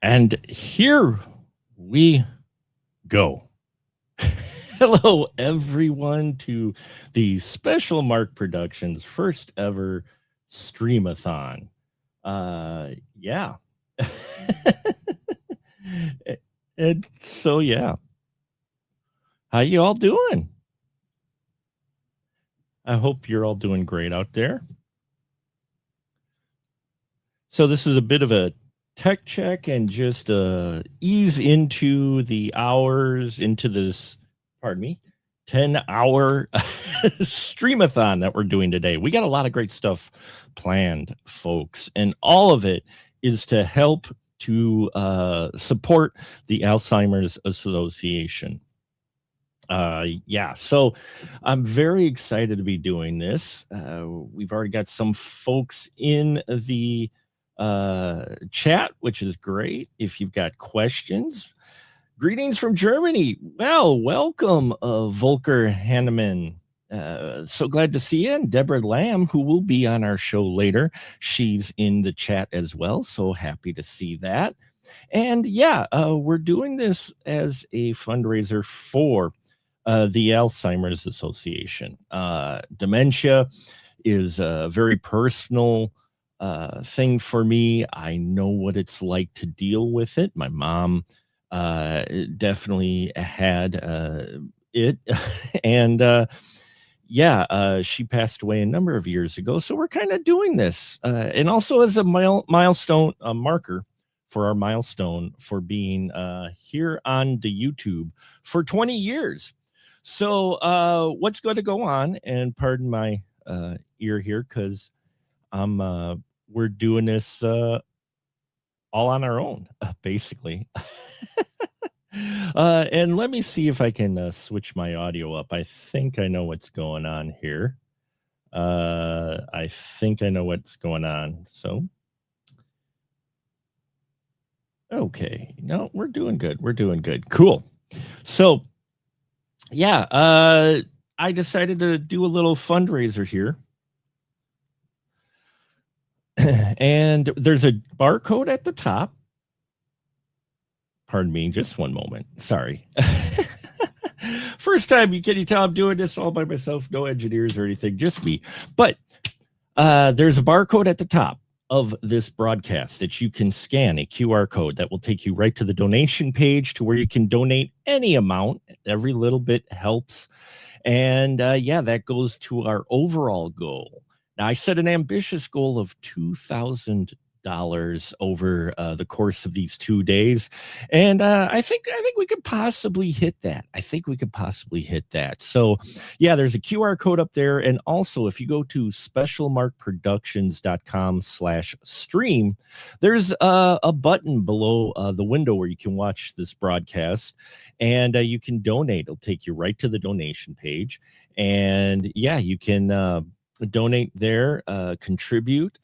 And here we go. Hello, everyone, to the Special Mark Productions first ever streamathon. Yeah. and so, yeah. How you all doing? I hope you're all doing great out there. So this is a bit of a tech check and just ease into the hours into this, pardon me, 10-hour streamathon that we're doing today. We got a lot of great stuff planned, folks, and all of it is to help to support the Alzheimer's Association. So I'm very excited to be doing this. We've already got some folks in the chat, which is great. If you've got questions, greetings from Germany. Well, welcome, Volker Hanneman. So glad to see you. And Deborah Lamb, who will be on our show later, she's in the chat as well. So happy to see that. And we're doing this as a fundraiser for the Alzheimer's Association. Dementia is a very personal thing for me. I know what it's like to deal with it. My mom definitely had it. And she passed away a number of years ago. So we're kind of doing this. And also as a milestone marker for our milestone for being here on the YouTube for 20 years. So what's going to go on, and pardon my ear here, because we're doing this all on our own, basically. And let me see if I can switch my audio up. I think I know what's going on here. I think I know what's going on. So, okay. No, we're doing good. We're doing good. Cool. So, I decided to do a little fundraiser here. And there's a barcode at the top. Pardon me, just one moment. Sorry. First time, can you tell I'm doing this all by myself? No engineers or anything, just me. But there's a barcode at the top of this broadcast that you can scan, a QR code that will take you right to the donation page to where you can donate any amount. Every little bit helps. And that goes to our overall goal. Now, I set an ambitious goal of $2,000 over the course of these 2 days, and I think we could possibly hit that. So, there's a QR code up there, and also if you go to specialmarkproductions.com/stream, there's a button below the window where you can watch this broadcast, and you can donate. It'll take you right to the donation page, and you can donate there, contribute,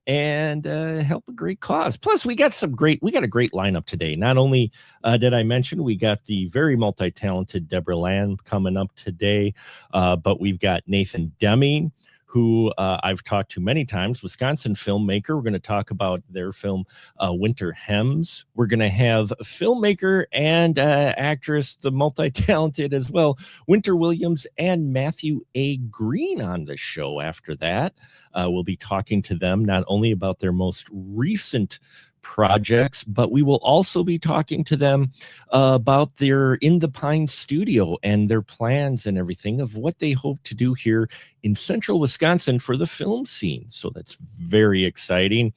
and help a great cause. Plus, we got a great lineup today. Not only did I mention we got the very multi-talented Deborah Lamb coming up today, but we've got Nathan Deming, who I've talked to many times, Wisconsin filmmaker. We're going to talk about their film, Winter Hems. We're going to have a filmmaker and actress, the multi-talented as well, Winter Williams and Matthew A. Green on the show after that. We'll be talking to them not only about their most recent projects, but we will also be talking to them about their In the Pine studio and their plans and everything of what they hope to do here in central Wisconsin for the film scene. So that's very exciting.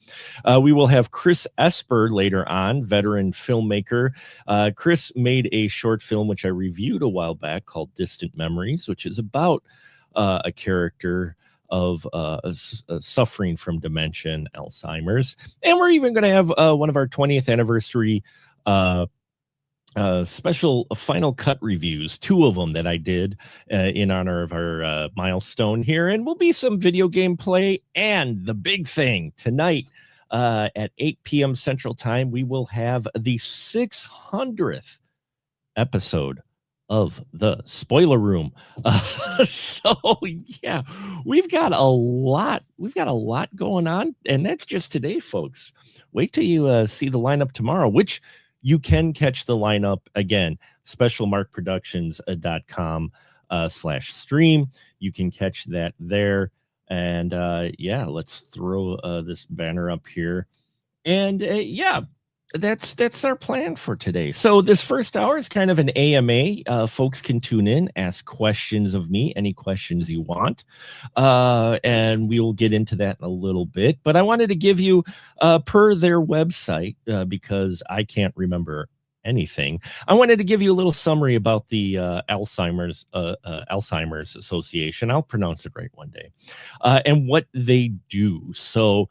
We will have Chris Esper later on, veteran filmmaker. Chris made a short film, which I reviewed a while back, called Distant Memories, which is about a character of suffering from dementia and Alzheimer's. And we're even going to have one of our 20th anniversary special final cut reviews, 2 of them that I did in honor of our milestone here. And will be some video game play. And the big thing tonight at 8 p.m. Central Time, we will have the 600th episode of the spoiler room. So yeah, we've got a lot going on, and that's just today, folks. Wait till you see the lineup tomorrow, which you can catch the lineup again, specialmarkproductions.com slash stream. You can catch that there. And yeah, let's throw this banner up here. And yeah, that's our plan for today. So this first hour is kind of an AMA. Folks can tune in, ask questions of me, any questions you want, and we will get into that in a little bit. But I wanted to give you, per their website, because I can't remember anything. I wanted to give you a little summary about the Alzheimer's Association. I'll pronounce it right one day, and what they do. So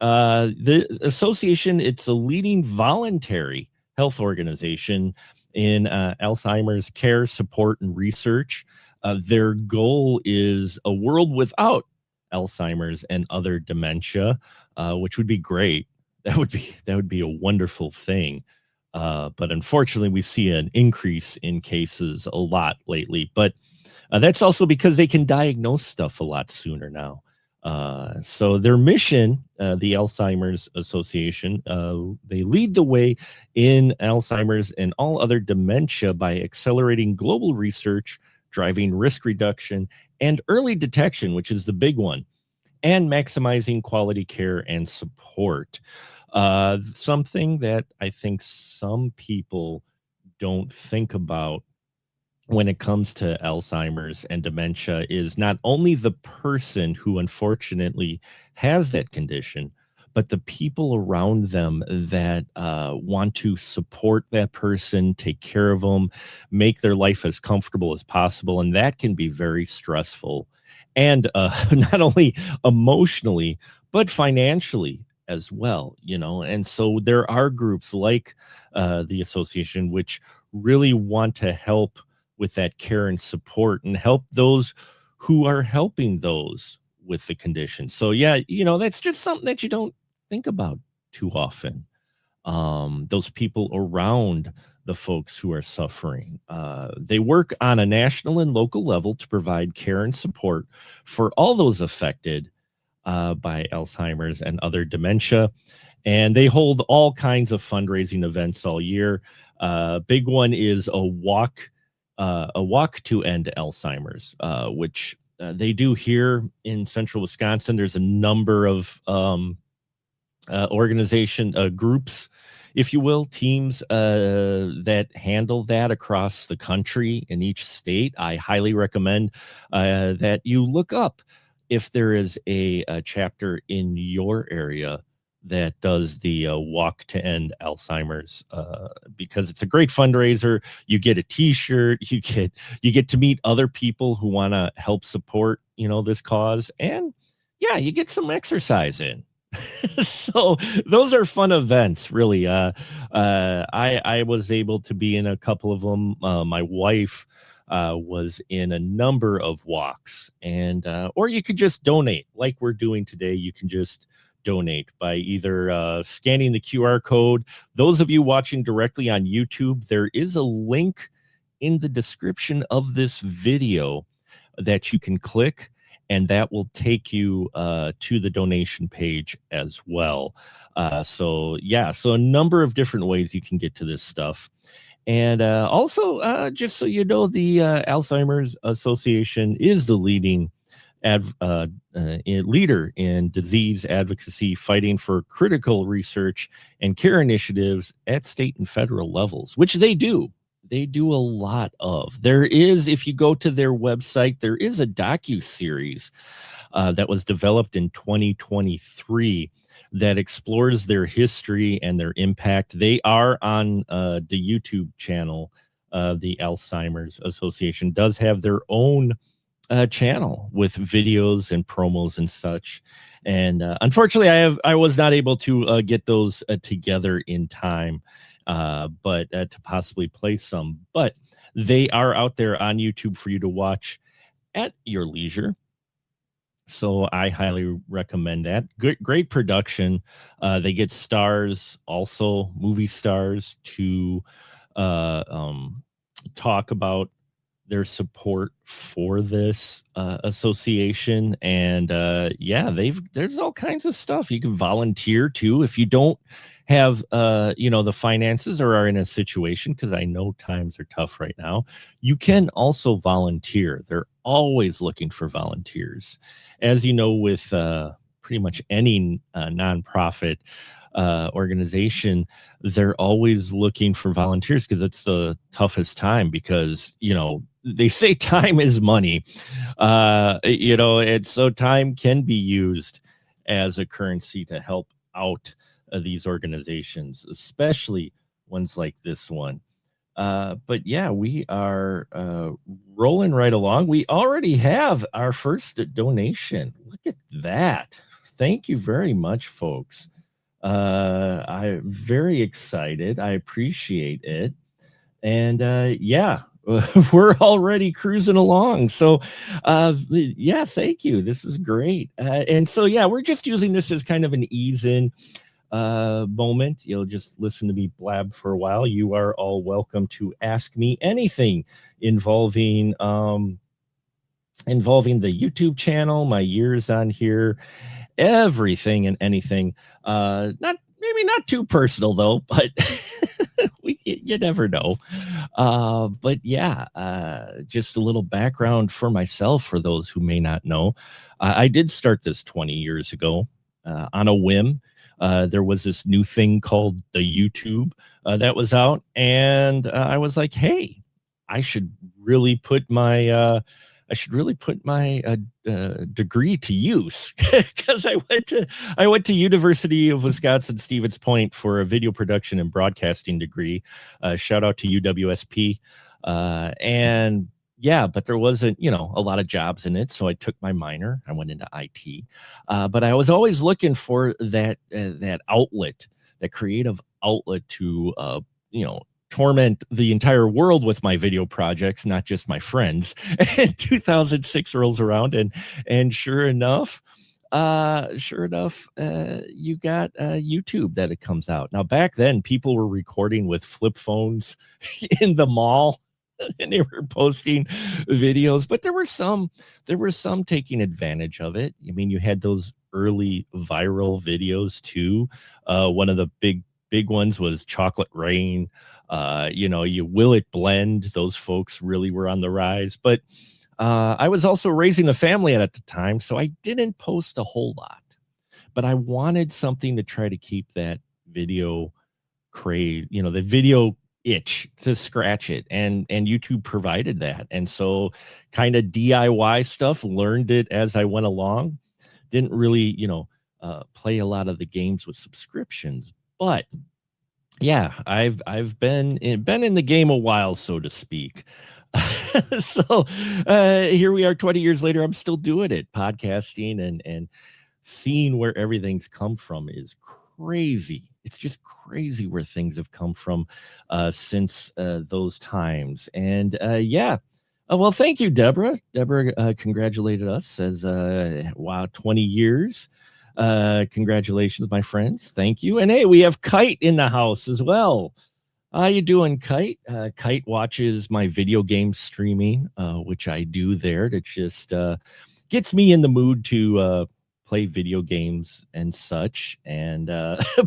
the association, it's a leading voluntary health organization in Alzheimer's care, support, and research. Their goal is a world without Alzheimer's and other dementia, which would be great. That would be a wonderful thing. But unfortunately, we see an increase in cases a lot lately. But that's also because they can diagnose stuff a lot sooner now. So their mission, the Alzheimer's Association, they lead the way in Alzheimer's and all other dementia by accelerating global research, driving risk reduction, and early detection, which is the big one, and maximizing quality care and support. Something that I think some people don't think about when it comes to Alzheimer's and dementia is not only the person who unfortunately has that condition, but the people around them that want to support that person, take care of them, make their life as comfortable as possible. And that can be very stressful. And not only emotionally, but financially as well, you know. And so there are groups like the association which really want to help with that care and support and help those who are helping those with the condition. So yeah, you know, that's just something that you don't think about too often. Those people around the folks who are suffering. They work on a national and local level to provide care and support for all those affected by Alzheimer's and other dementia. And they hold all kinds of fundraising events all year. Big one is a walk to end Alzheimer's, which they do here in central Wisconsin. There's a number of organization groups, if you will, teams that handle that across the country in each state. I highly recommend that you look up if there is a chapter in your area that does the walk to end Alzheimer's, because it's a great fundraiser. You get a T-shirt, you get to meet other people who want to help support, you know, this cause, and yeah, you get some exercise in. So those are fun events, really. I was able to be in a couple of them. My wife was in a number of walks, and or you could just donate like we're doing today. You can just donate by either scanning the QR code. Those of you watching directly on YouTube, there is a link in the description of this video that you can click, and that will take you to the donation page as well. So yeah, so a number of different ways you can get to this stuff. And also, just so you know, the Alzheimer's Association is the leading leader in disease advocacy, fighting for critical research and care initiatives at state and federal levels, which they do. They do a lot of. There is, if you go to their website, there is a docu-series that was developed in 2023 that explores their history and their impact. They are on the YouTube channel. The Alzheimer's Association does have their own channel with videos and promos and such. And unfortunately, I was not able to get those together in time, but to possibly play some. But they are out there on YouTube for you to watch at your leisure. So I highly recommend that. Great production. They get stars, also movie stars, to talk about their support for this association. And yeah, there's all kinds of stuff you can volunteer too if you don't have the finances or are in a situation, because I know times are tough right now. You can also volunteer. They're always looking for volunteers, as you know, with pretty much any nonprofit organization. They're always looking for volunteers because it's the toughest time, because they say time is money. And so time can be used as a currency to help out these organizations, especially ones like this one. But yeah, we are rolling right along. We already have our first donation. Look at that. Thank you very much, folks. I'm very excited. I appreciate it. And yeah, we're already cruising along. So yeah, thank you. This is great. And so yeah, we're just using this as kind of an ease in moment. You'll just listen to me blab for a while. You are all welcome to ask me anything involving the YouTube channel, my years on here, everything and anything. Not too personal though, but you never know. But yeah, just a little background for myself for those who may not know. I did start this 20 years ago on a whim. There was this new thing called the YouTube that was out, and I was like, hey, I should really put my degree to use, because I went to University of Wisconsin Stevens Point for a video production and broadcasting degree. Shout out to UWSP. And yeah, but there wasn't a lot of jobs in it, so I took my minor. I went into IT, but I was always looking for that outlet, that creative outlet to torment the entire world with my video projects, not just my friends. And 2006 rolls around, and sure enough, you got YouTube that it comes out. Now, back then, people were recording with flip phones in the mall, and they were posting videos, but there were some taking advantage of it. I mean, you had those early viral videos too. One of the big ones was Chocolate Rain. You Will It Blend. Those folks really were on the rise. But I was also raising a family at the time, so I didn't post a whole lot. But I wanted something to try to keep that video craze, the video itch, to scratch it. And YouTube provided that. And so kind of DIY stuff, learned it as I went along. Didn't really, play a lot of the games with subscriptions. But yeah, I've been in the game a while, so to speak. So here we are 20 years later. I'm still doing it. Podcasting and seeing where everything's come from is crazy. It's just crazy where things have come from since those times. And yeah. Well, thank you, Deborah. Deborah congratulated us, says, wow, 20 years. Congratulations, my friends. Thank you. And hey, we have Kite in the house as well. How you doing, Kite? Kite watches my video game streaming, which I do there, to just gets me in the mood to play video games and such. And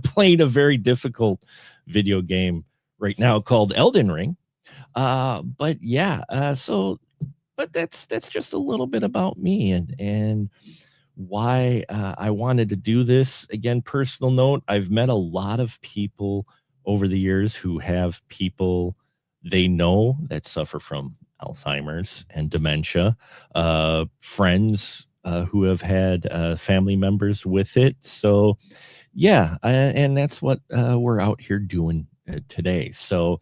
playing a very difficult video game right now called Elden Ring. But yeah, but that's just a little bit about me and why I wanted to do this. Again, personal note, I've met a lot of people over the years who have people they know that suffer from Alzheimer's and dementia, friends who have had family members with it. So yeah, and that's what we're out here doing today. So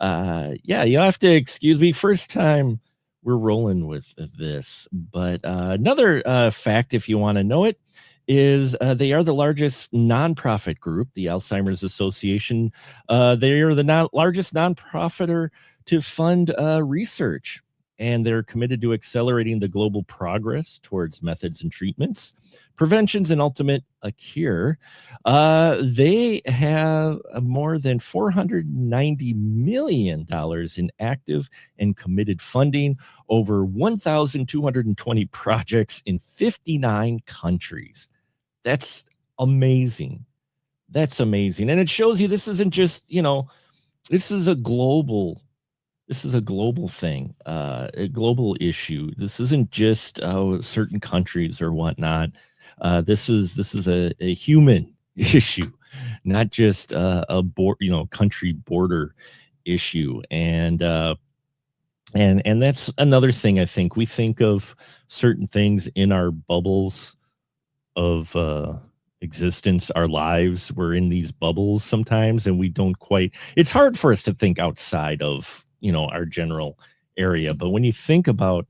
yeah, you'll have to excuse me, first time we're rolling with this. But another fact, if you want to know it, is they are the largest nonprofit group, the Alzheimer's Association. They are the largest nonprofiter to fund research and they're committed to accelerating the global progress towards methods and treatments, preventions, and ultimate a cure. They have more than $490 million in active and committed funding, over 1,220 projects in 59 countries. That's amazing. That's amazing. And it shows you this isn't just, this is a global thing, a global issue. This isn't just certain countries or whatnot. This is a human issue, not just country border issue. And that's another thing. I think we think of certain things in our bubbles of existence, our lives. We're in these bubbles sometimes, and we don't quite. It's hard for us to think outside of our general area. But when you think about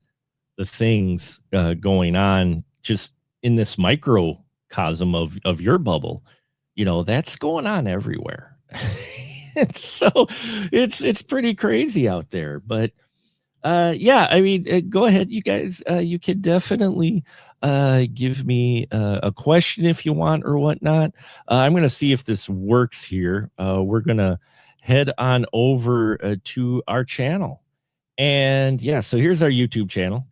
the things going on just in this microcosm of your bubble, that's going on everywhere. So it's pretty crazy out there. But yeah, I mean, go ahead, you guys. You can definitely give me a question if you want or whatnot. I'm going to see if this works here. We're going to head on over to our channel. And yeah, so here's our YouTube channel.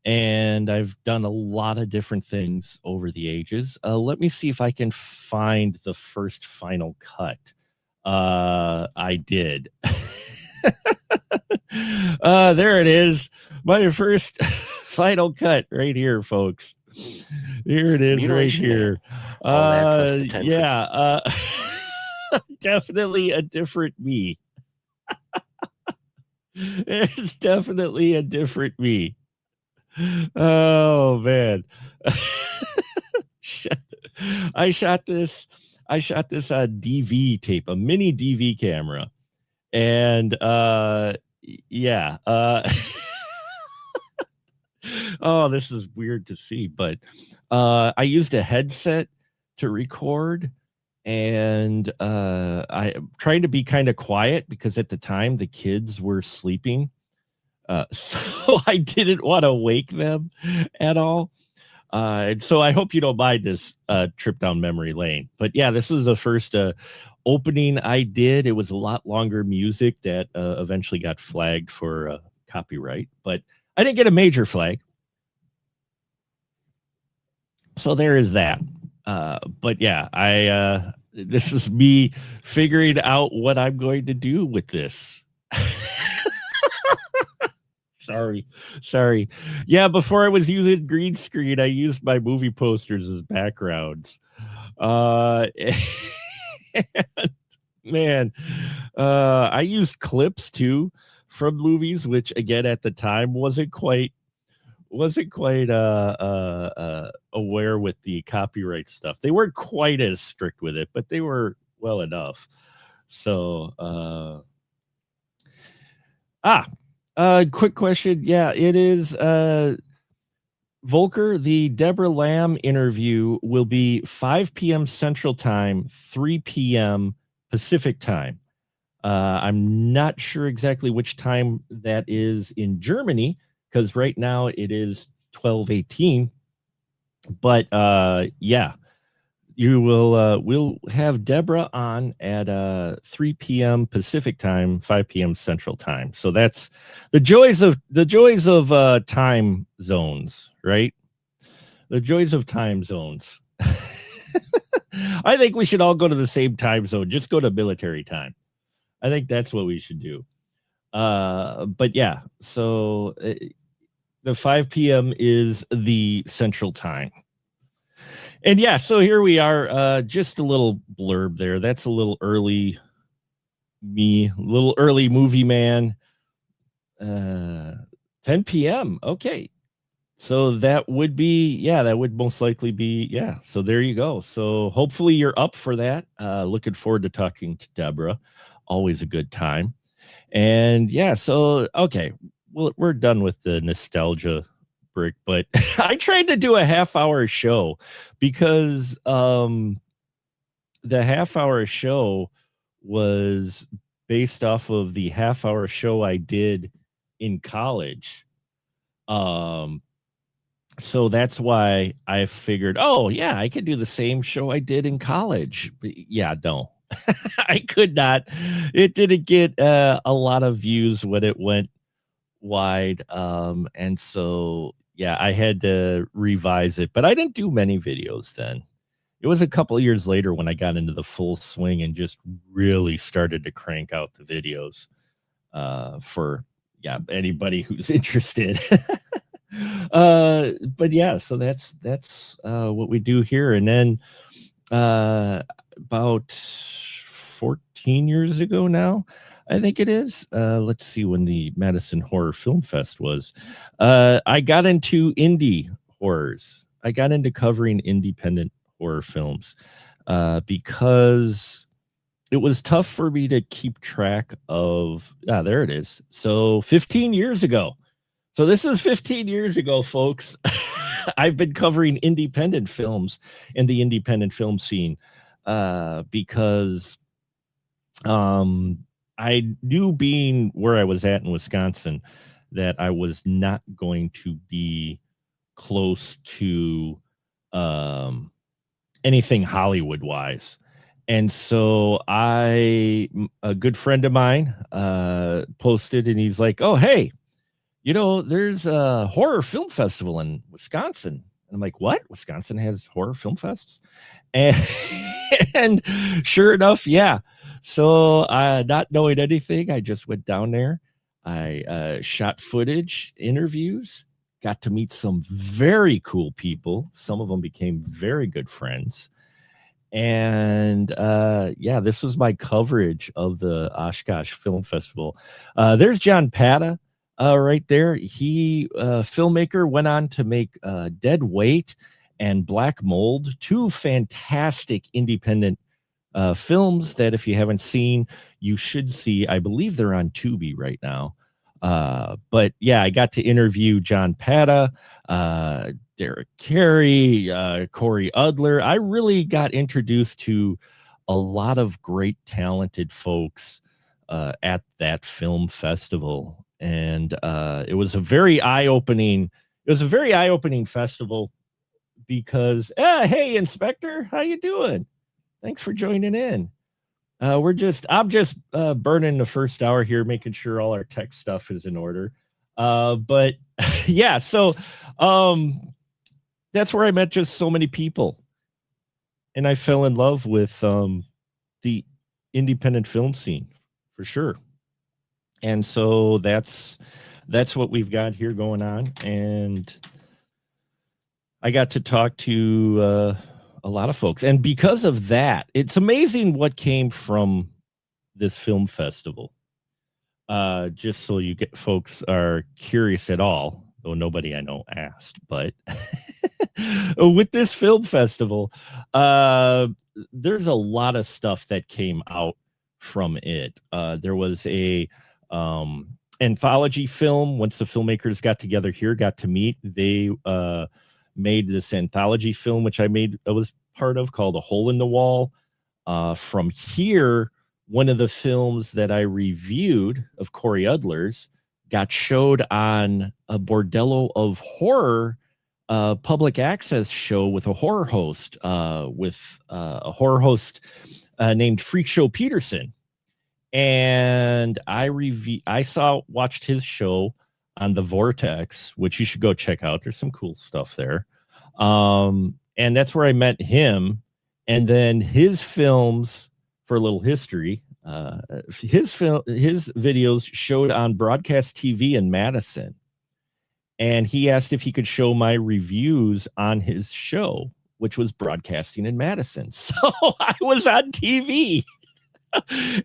And I've done a lot of different things over the ages. Let me see if I can find the first final cut. I did. There it is. My first final cut right here, folks. Here it is right here. Yeah. Definitely a different me. It's definitely a different me. Oh man. I shot this on DV tape, a mini DV camera. And yeah. Oh, this is weird to see, but I used a headset to record. And I tried to be kind of quiet because at the time the kids were sleeping. So I didn't want to wake them at all. And so I hope you don't mind this trip down memory lane. But yeah, this is the first opening I did. It was a lot longer music that eventually got flagged for copyright, but I didn't get a major flag. So there is that. But yeah, this is me figuring out what I'm going to do with this. Sorry. Yeah, before I was using green screen, I used my movie posters as backgrounds. Man, I used clips too from movies, which again at the time wasn't quite aware with the copyright stuff. They weren't quite as strict with it, but they were well enough. So quick question. Yeah, it is Volker. The Deborah Lamb interview will be 5 p.m. Central Time, 3 p.m. Pacific Time. I'm not sure exactly which time that is in Germany, because right now it is 12:18. But yeah, you will we'll have Deborah on at 3 p.m. Pacific Time, 5 p.m. Central Time. So that's the joys of time zones, right? The joys of time zones. I think we should all go to the same time zone. Just go to military time. I think that's what we should do. But yeah, so the 5 p.m. is the Central Time. And yeah, so here we are. Just a little blurb there. That's a little early movie man. 10 p.m. Okay. So that would most likely be, yeah. So there you go. So hopefully you're up for that. Looking forward to talking to Deborah. Always a good time. And yeah, so, okay. Well, we're done with the nostalgia brick, but I tried to do a half-hour show because the half-hour show was based off of the half-hour show I did in college. Um, so that's why I figured, oh yeah, I could do the same show I did in college. But yeah, no, I could not. It didn't get a lot of views when it went wide. And so yeah, I had to revise it, but I didn't do many videos then. It was a couple of years later when I got into the full swing and just really started to crank out the videos for yeah anybody who's interested. But yeah, so that's what we do here. And then about 14 years ago now, I think it is. Let's see when the Madison Horror Film Fest was. I got into indie horrors. I got into covering independent horror films because it was tough for me to keep track of. There it is. So 15 years ago. So this is 15 years ago, folks. I've been covering independent films in the independent film scene because I knew, being where I was at in Wisconsin, that I was not going to be close to anything Hollywood wise. And so a good friend of mine posted, and he's like, oh, hey, there's a horror film festival in Wisconsin. And I'm like, what? Wisconsin has horror film fests? And, and sure enough, yeah. So not knowing anything, I just went down there. I shot footage, interviews, got to meet some very cool people. Some of them became very good friends. And yeah, this was my coverage of the Oshkosh Film Festival. There's John Pata right there. He filmmaker, went on to make Dead Weight and Black Mold, two fantastic independent films that, if you haven't seen, you should see. I believe they're on Tubi right now. But yeah, I got to interview John Pata, Derek Carey, Corey Udler. I really got introduced to a lot of great, talented folks at that film festival, and it was a very eye-opening. It was a very eye-opening festival because, hey, Inspector, how you doing? Thanks for joining in. I'm just burning the first hour here, making sure all our tech stuff is in order. But yeah, so that's where I met just so many people, and I fell in love with the independent film scene for sure. And so that's what we've got here going on, and I got to talk to a lot of folks, and because of that, it's amazing what came from this film festival. Just so you get folks are curious at all, though nobody I know asked, but with this film festival, there's a lot of stuff that came out from it. There was a anthology film. Once the filmmakers got together here, got to meet, they made this anthology film, which I was part of, called A Hole in the Wall. From here, one of the films that I reviewed of Corey Udler's got showed on a Bordello of Horror public access show with a horror host, named Freak Show Peterson. And I watched his show on the Vortex, which you should go check out. There's some cool stuff there. And that's where I met him. And then his films, for a little history, his videos showed on broadcast TV in Madison. And he asked if he could show my reviews on his show, which was broadcasting in Madison. So I was on TV.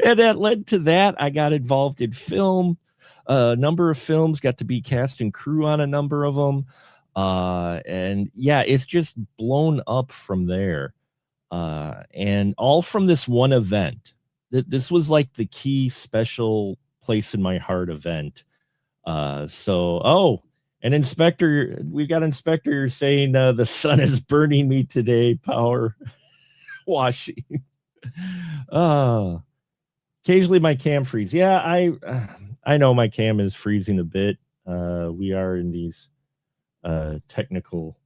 And that led to that. I got involved in film, a number of films, got to be cast and crew on a number of them. And yeah, it's just blown up from there. And all from this one event. This was like the key special place in my heart event. And Inspector, we got Inspector saying the sun is burning me today, power washing. Occasionally my cam freezes. Yeah, I know my cam is freezing a bit. We are in these technical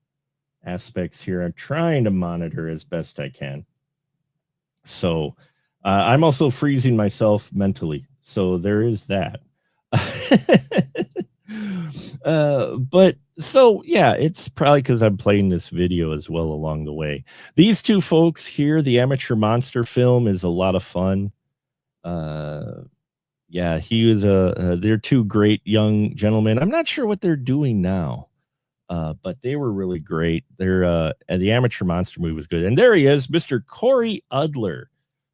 aspects here. I'm trying to monitor as best I can. So I'm also freezing myself mentally. So there is that. But so yeah, it's probably because I'm playing this video as well along the way. These two folks here, the Amateur Monster film is a lot of fun. Yeah, he was they're two great young gentlemen. I'm not sure what they're doing now. But they were really great. They're and the Amateur Monster movie was good. And there he is, Mr. Corey Udler,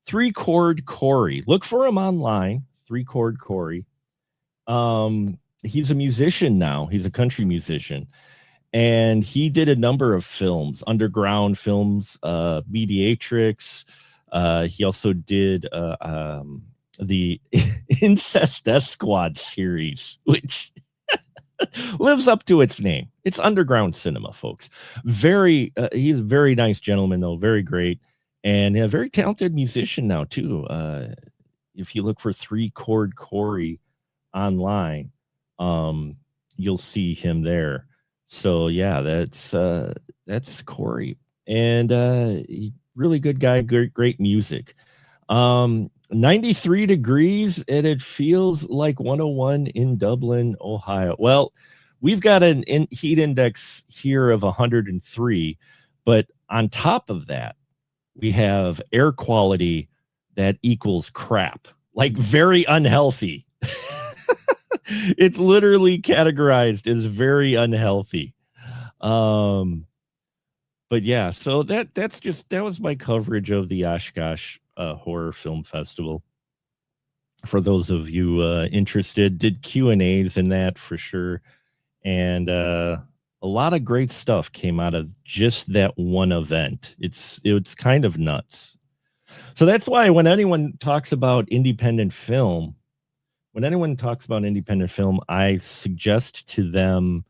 3-Chord Corey. Look for him online, 3-Chord Corey. He's a musician now. He's a country musician, and he did a number of films, underground films, Mediatrix. He also did the Incest Death Squad series, which lives up to its name. It's underground cinema, folks. He's a very nice gentleman, though, very great, and a very talented musician now too. If you look for 3-Chord Corey online, you'll see him there. So yeah, that's Corey, and really good guy, great music. 93 degrees, and it feels like 101 in Dublin, Ohio. Well, we've got an heat index here of 103, but on top of that, we have air quality that equals crap, like very unhealthy. It's literally categorized as very unhealthy. But yeah, so that was my coverage of the Oshkosh Horror Film Festival. For those of you interested, did Q&As in that for sure, and a lot of great stuff came out of just that one event. It's kind of nuts. So that's why when anyone talks about independent film, I suggest to them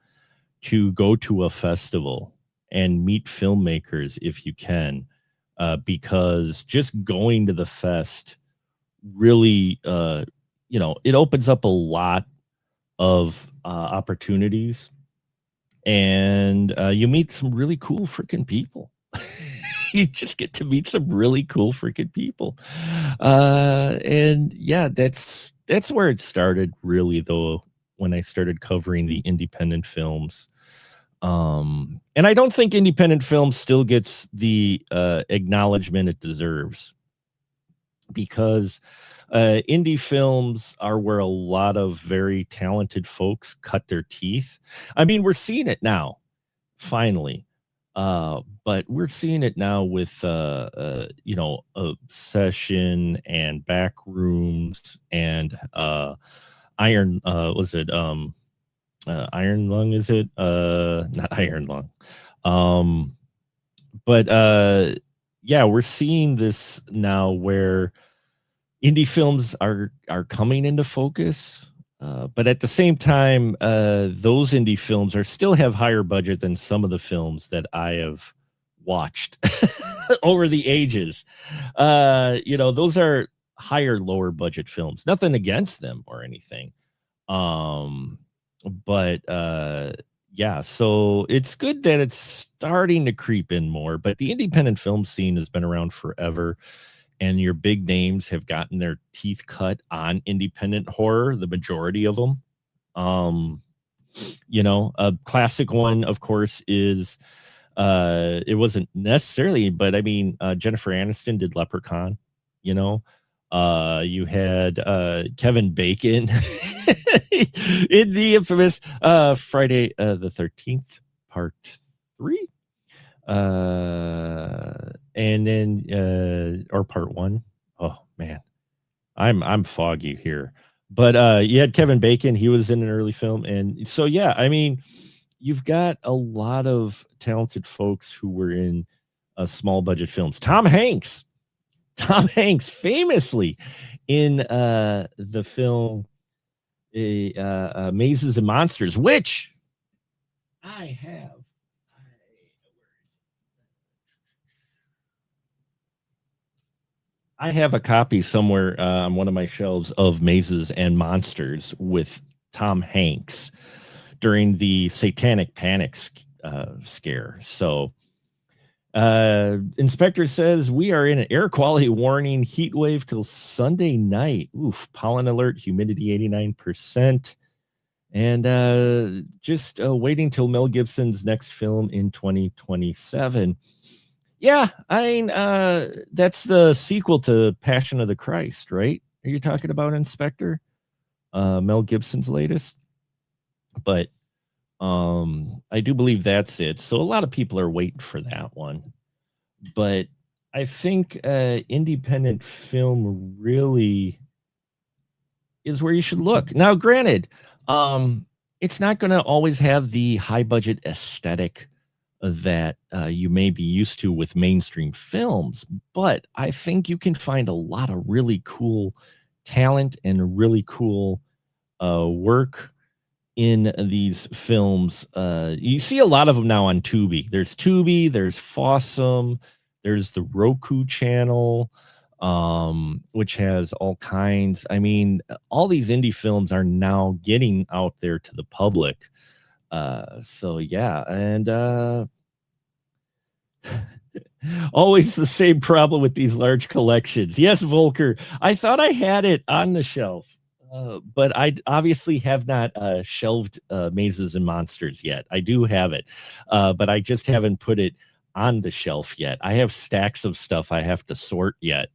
to go to a festival and meet filmmakers if you can, because just going to the fest really, it opens up a lot of opportunities, and you meet some really cool freaking people. You just get to meet some really cool freaking people. And yeah, that's where it started really, though, when I started covering the independent films. And I don't think independent film still gets the acknowledgement it deserves, because indie films are where a lot of very talented folks cut their teeth. I mean, we're seeing it now, finally. But we're seeing it now with Obsession and Backrooms and Iron Iron Lung, is it? Not Iron Lung. But yeah, we're seeing this now where indie films are coming into focus. But at the same time, those indie films still have higher budget than some of the films that I have watched over the ages. Those are lower budget films. Nothing against them or anything. But yeah, so it's good that it's starting to creep in more. But the independent film scene has been around forever, and your big names have gotten their teeth cut on independent horror, the majority of them. A classic one, of course, is it wasn't necessarily, but I mean, Jennifer Aniston did Leprechaun. You had Kevin Bacon in the infamous Friday the 13th Part 3. And then or Part 1. Oh man, I'm foggy here. But you had Kevin Bacon. He was in an early film, and so yeah, I mean, you've got a lot of talented folks who were in small budget films. Tom Hanks famously in the film Mazes and Monsters, which I have. I have a copy somewhere on one of my shelves of Mazes and Monsters with Tom Hanks during the satanic panic scare. So inspector says we are in an air quality warning heat wave till Sunday night. Oof, pollen alert, humidity 89%. And just waiting till Mel Gibson's next film in 2027. Yeah, I mean, that's the sequel to Passion of the Christ, right? Are you talking about, Inspector? Mel Gibson's latest? But I do believe that's it. So a lot of people are waiting for that one. But I think independent film really is where you should look. Now, granted, it's not going to always have the high budget aesthetic that you may be used to with mainstream films, but I think you can find a lot of really cool talent and really cool work in these films. You see a lot of them now on Tubi. There's Tubi, there's Fossum, there's the Roku channel, which has all kinds. I mean, all these indie films are now getting out there to the public. So yeah, and always the same problem with these large collections. Yes, Volker, I thought I had it on the shelf, but I obviously have not shelved Mazes and Monsters yet. I do have it, but I just haven't put it on the shelf yet. I have stacks of stuff I have to sort yet.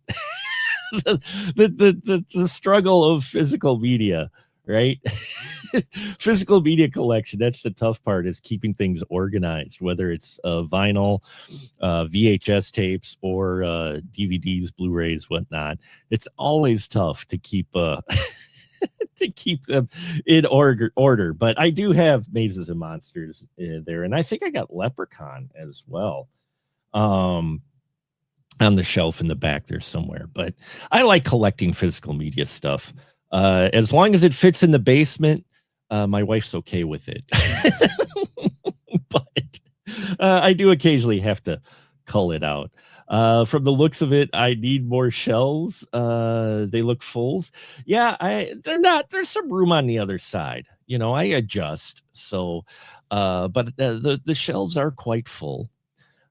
the struggle of physical media, right? Physical media collection, that's the tough part, is keeping things organized, whether it's vinyl, VHS tapes, or DVDs, Blu-rays, whatnot. It's always tough to keep to keep them in order. But I do have Mazes and Monsters there, and I think I got Leprechaun as well on the shelf in the back there somewhere. But I like collecting physical media stuff. As long as it fits in the basement, my wife's okay with it. But I do occasionally have to cull it out. From the looks of it, I need more shelves. They look fulls. Yeah, they're not. There's some room on the other side. You know, I adjust. So, but the shelves are quite full.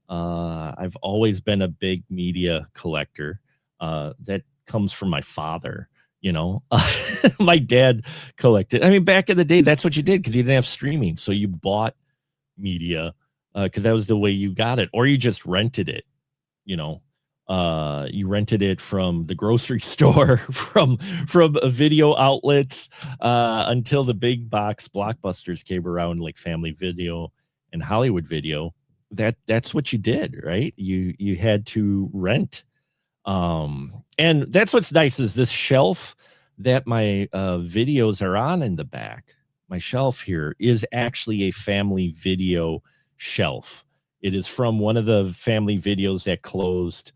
I've always been a big media collector. That comes from my father. You know, my dad collected. I mean, back in the day, that's what you did because you didn't have streaming. So you bought media because that was the way you got it, or you just rented it. You know, you rented it from the grocery store, from video outlets, until the big box blockbusters came around, like Family Video and Hollywood Video. That's what you did, right? You had to rent. And that's what's nice is this shelf that my videos are on in the back. My shelf here is actually a Family Video shelf. It is from one of the Family Videos that closed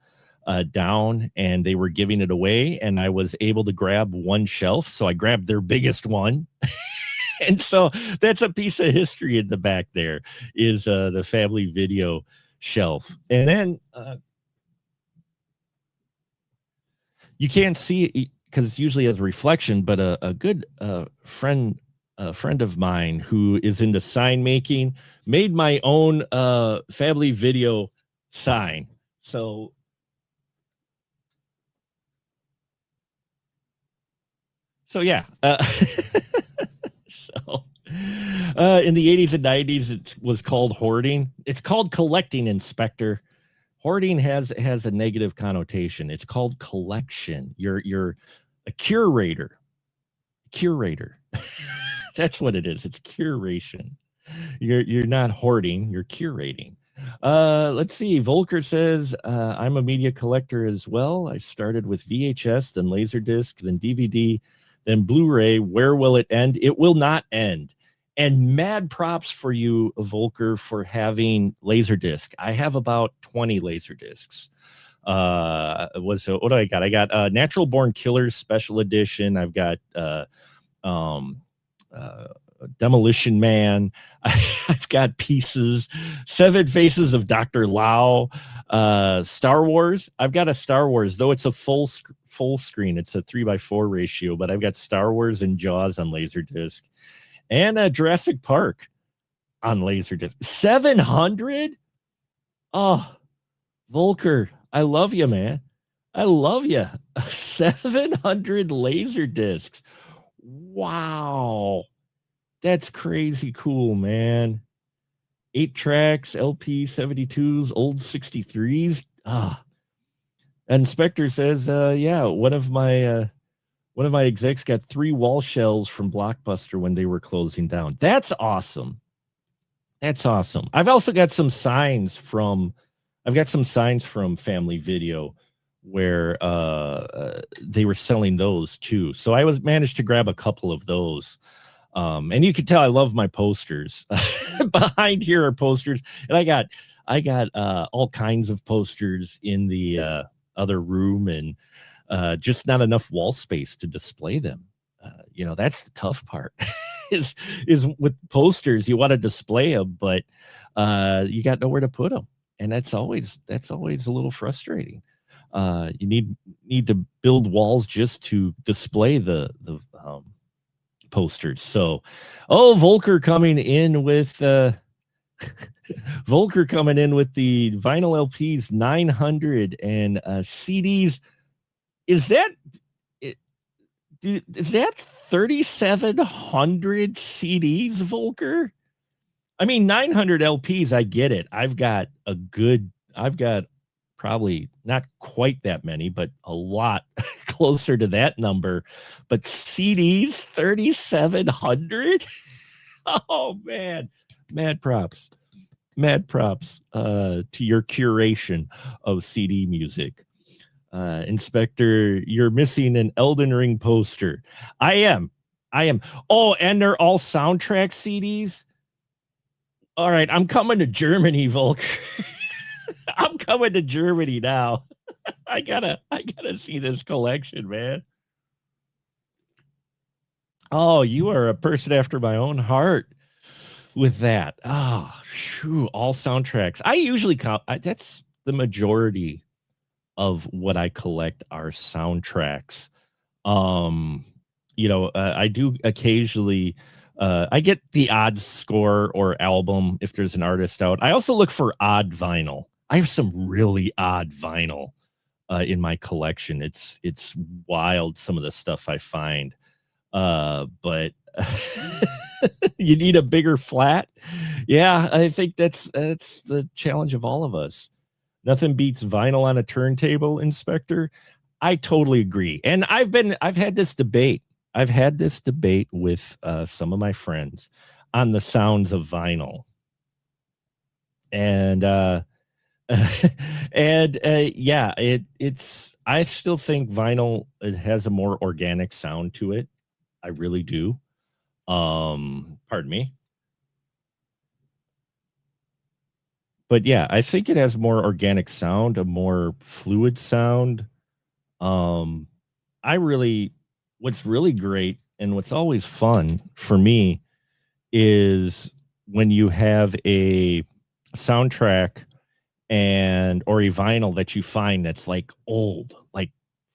down, and they were giving it away, and I was able to grab one shelf, so I grabbed their biggest one. And so that's a piece of history in the back there, is the Family Video shelf. And then you can't see it because it's usually as a reflection, but a good friend of mine who is into sign making made my own Family Video sign. So yeah. So in the 80s and 90s, it was called hoarding. It's called collecting, Inspector. Hoarding has a negative connotation. It's called collection. You're a curator. That's what it is. It's curation. You're not hoarding, you're curating. Let's see. Volker says, I'm a media collector as well. I started with VHS, then Laserdisc, then DVD, then Blu-ray. Where will it end? It will not end. And mad props for you, Volker, for having Laserdisc. I have about 20 Laserdiscs. What do I got? I got Natural Born Killers Special Edition. I've got Demolition Man. I've got Pieces, Seven Faces of Dr. Lao, Star Wars. I've got a Star Wars, though it's a full screen. It's a 3:4 ratio, but I've got Star Wars and Jaws on Laserdisc. And Jurassic Park on Laserdisc. 700? Oh, Volker, I love you, man. I love you. 700 laser discs. Wow. That's crazy cool, man. 8 tracks, LP 72s, old 63s. Inspector says, yeah, one of my execs got 3 wall shelves from Blockbuster when they were closing down. That's awesome. That's awesome. I've got some signs from Family Video where they were selling those too. So I managed to grab a couple of those. And you can tell I love my posters. Behind here are posters, and I got all kinds of posters in the other room, and just not enough wall space to display them. That's the tough part. is with posters, you want to display them, but you got nowhere to put them, and that's always a little frustrating. You need to build walls just to display the posters. So, Volker coming in with the vinyl LPs, 900, and CDs. Is that 3,700 CDs, Volker? I mean, 900 LPs, I get it. I've got probably not quite that many, but a lot closer to that number. But CDs, 3,700? Oh, man. Mad props to your curation of CD music. Inspector, you're missing an Elden Ring poster. I am. Oh, and they're all soundtrack CDs. All right, I'm coming to Germany, Volker. I'm coming to Germany now. I gotta see this collection, man. Oh, you are a person after my own heart with that. Oh, shoo, all soundtracks. I usually that's the majority of what I collect are soundtracks. I do occasionally I get the odd score or album if there's an artist out. I also look for odd vinyl. I have some really odd vinyl in my collection. It's wild, some of the stuff I find. But you need a bigger flat. Yeah, I think that's the challenge of all of us. Nothing beats vinyl on a turntable, Inspector. I totally agree. And I've had this debate. I've had this debate with some of my friends on the sounds of vinyl. And yeah, it's I still think vinyl, it has a more organic sound to it. I really do. Pardon me. But yeah, I think it has more organic sound, a more fluid sound. What's really great and what's always fun for me is when you have a soundtrack or a vinyl that you find that's like old, like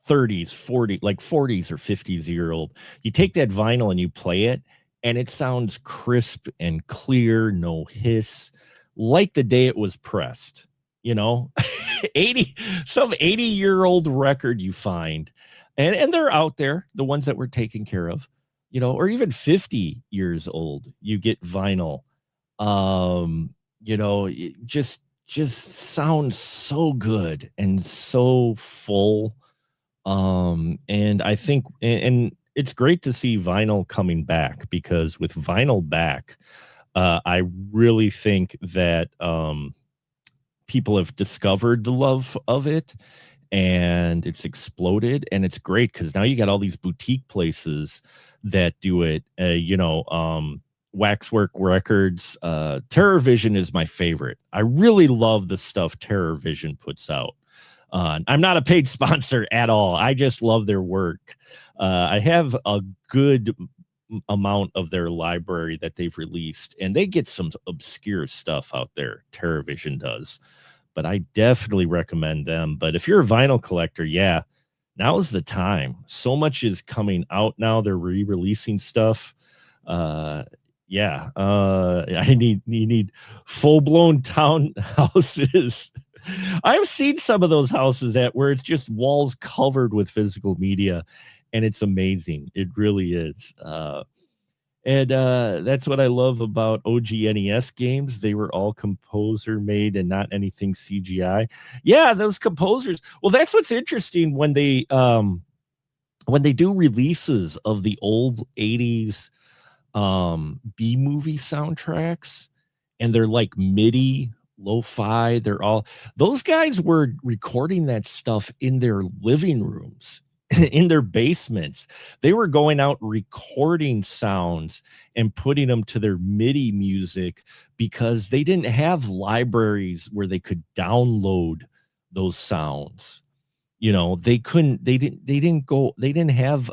30s, 40, like 40s or 50s year old. You take that vinyl and you play it, and it sounds crisp and clear, no hiss, like the day it was pressed. 80-year-old record you find, and they're out there, the ones that were taken care of, or even 50 years old, you get vinyl. It just sounds so good and so full. And I think, and it's great to see vinyl coming back, because with vinyl back, I really think that people have discovered the love of it, and it's exploded, and it's great because now you got all these boutique places that do it. Waxwork Records, Terror Vision is my favorite. I really love the stuff Terror Vision puts out. I'm not a paid sponsor at all. I just love their work. I have a good amount of their library that they've released, and they get some obscure stuff out there. Terror Vision does, but I definitely recommend them. But if you're a vinyl collector, yeah, now is the time. So much is coming out now. They're re-releasing stuff. Yeah. You need full blown townhouses. I've seen some of those houses that where it's just walls covered with physical media, and it's amazing. It really is. And that's what I love about OG NES games. They were all composer made and not anything CGI. Yeah, those composers. Well, that's what's interesting when they do releases of the old 80s B movie soundtracks, and they're like MIDI lo-fi. They're all those guys were recording that stuff in their living rooms, in their basements. They were going out recording sounds and putting them to their MIDI music because they didn't have libraries where they could download those sounds. You know, they didn't have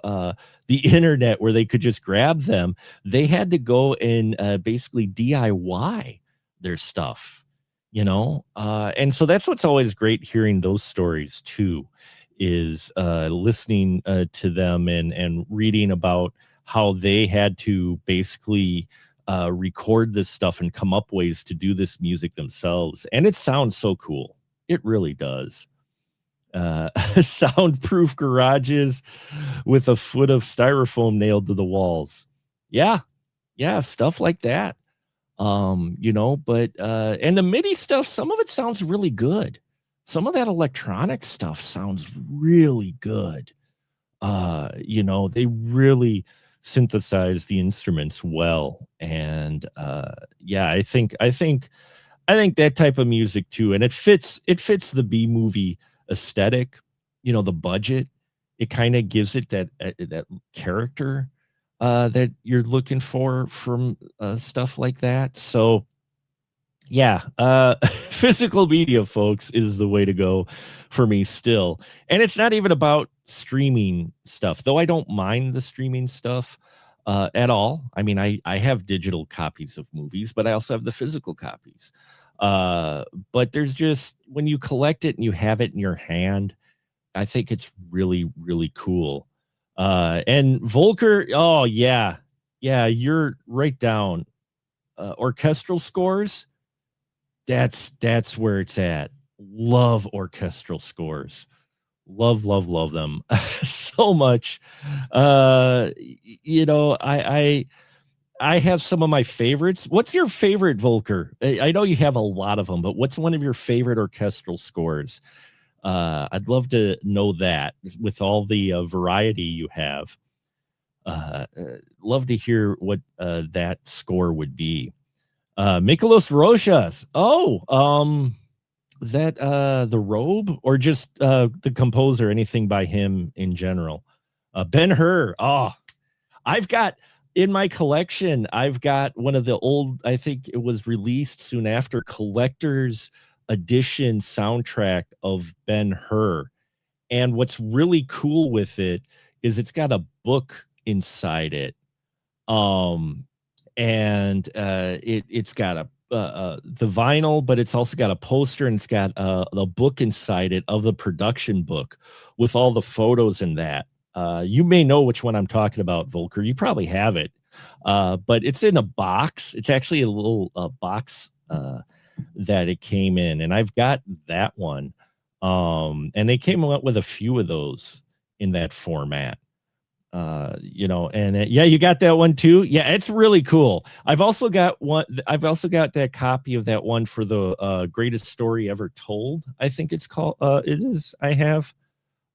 the internet where they could just grab them. They had to go and basically DIY their stuff, you know. And so that's what's always great hearing those stories too, is listening to them and reading about how they had to basically record this stuff and come up ways to do this music themselves. And it sounds so cool. It really does. Soundproof garages with a foot of styrofoam nailed to the walls. Yeah, yeah, stuff like that. You know, but and the MIDI stuff, some of it sounds really good. Some of that electronic stuff sounds really good. You know, they really synthesize the instruments well. And yeah, I think that type of music too, and it fits the B movie aesthetic, you know, the budget. It kind of gives it that character that you're looking for from stuff like that. So yeah, physical media, folks, is the way to go for me still. And it's not even about streaming stuff, though I don't mind the streaming stuff at all. I mean, I have digital copies of movies, but I also have the physical copies. But there's just when you collect it and you have it in your hand, I think it's really, really cool. And Volker, oh yeah, yeah, you're right down. Orchestral scores, that's where it's at. Love orchestral scores. Love them so much. You know, I have some of my favorites. What's your favorite, Volker? I know you have a lot of them, but what's one of your favorite orchestral scores? I'd love to know that with all the variety you have. Love to hear what that score would be. Mikolos Rojas. Oh, is that the Robe or just the composer? Anything by him in general? Ben-Hur. Oh, I've got in my collection. I've got one of the old. I think it was released soon after collector's edition soundtrack of Ben-Hur. And what's really cool with it is it's got a book inside it. Um, and it's got the vinyl, but it's also got a poster and it's got the book inside it of the production book with all the photos in that. You may know which one I'm talking about, Volker. You probably have it, but it's in a box. It's actually a little box that it came in, and I've got that one. And they came up with a few of those in that format. You know, and yeah, you got that one too. Yeah, it's really cool. I've also got that copy of that one for the greatest story ever told. I think it's called. It is. I have.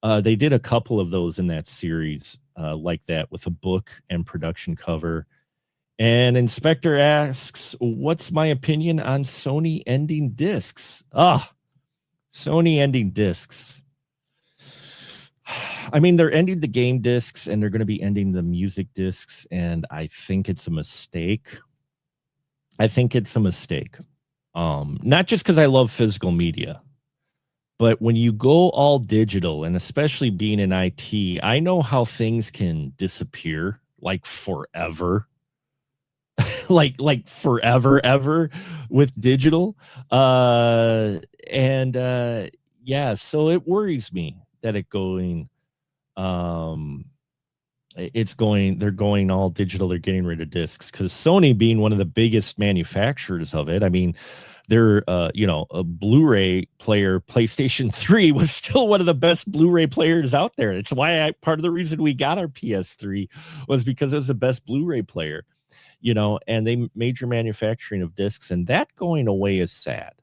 They did a couple of those in that series, like that, with a book and production cover. And Inspector asks, "What's my opinion on Sony ending discs?" Ah, Sony ending discs. I mean, they're ending the game discs and they're going to be ending the music discs, and I think it's a mistake. I think it's a mistake. Not just because I love physical media, but when you go all digital, and especially being in IT, I know how things can disappear like forever. like forever ever with digital. And yeah, so it worries me that it going um they're going all digital. They're getting rid of discs because Sony, being one of the biggest manufacturers of it, I mean, their a Blu-ray player, PlayStation 3 was still one of the best Blu-ray players out there. It's why part of the reason we got our PS3 was because it was the best Blu-ray player, and they major manufacturing of discs, and that going away is sad.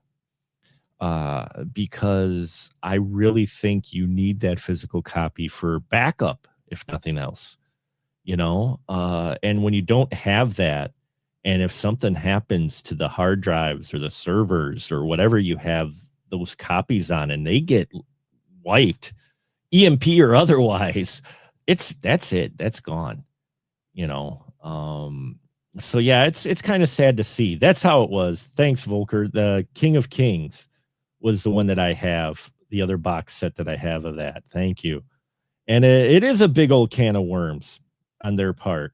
Because I really think you need that physical copy for backup, if nothing else, and when you don't have that, and if something happens to the hard drives or the servers or whatever you have those copies on and they get wiped, EMP or otherwise, that's it. That's gone, so yeah, it's kind of sad to see. That's how it was. Thanks, Volker. The King of Kings was the one that I have, the other box set that I have of that. Thank you. And it is a big old can of worms on their part.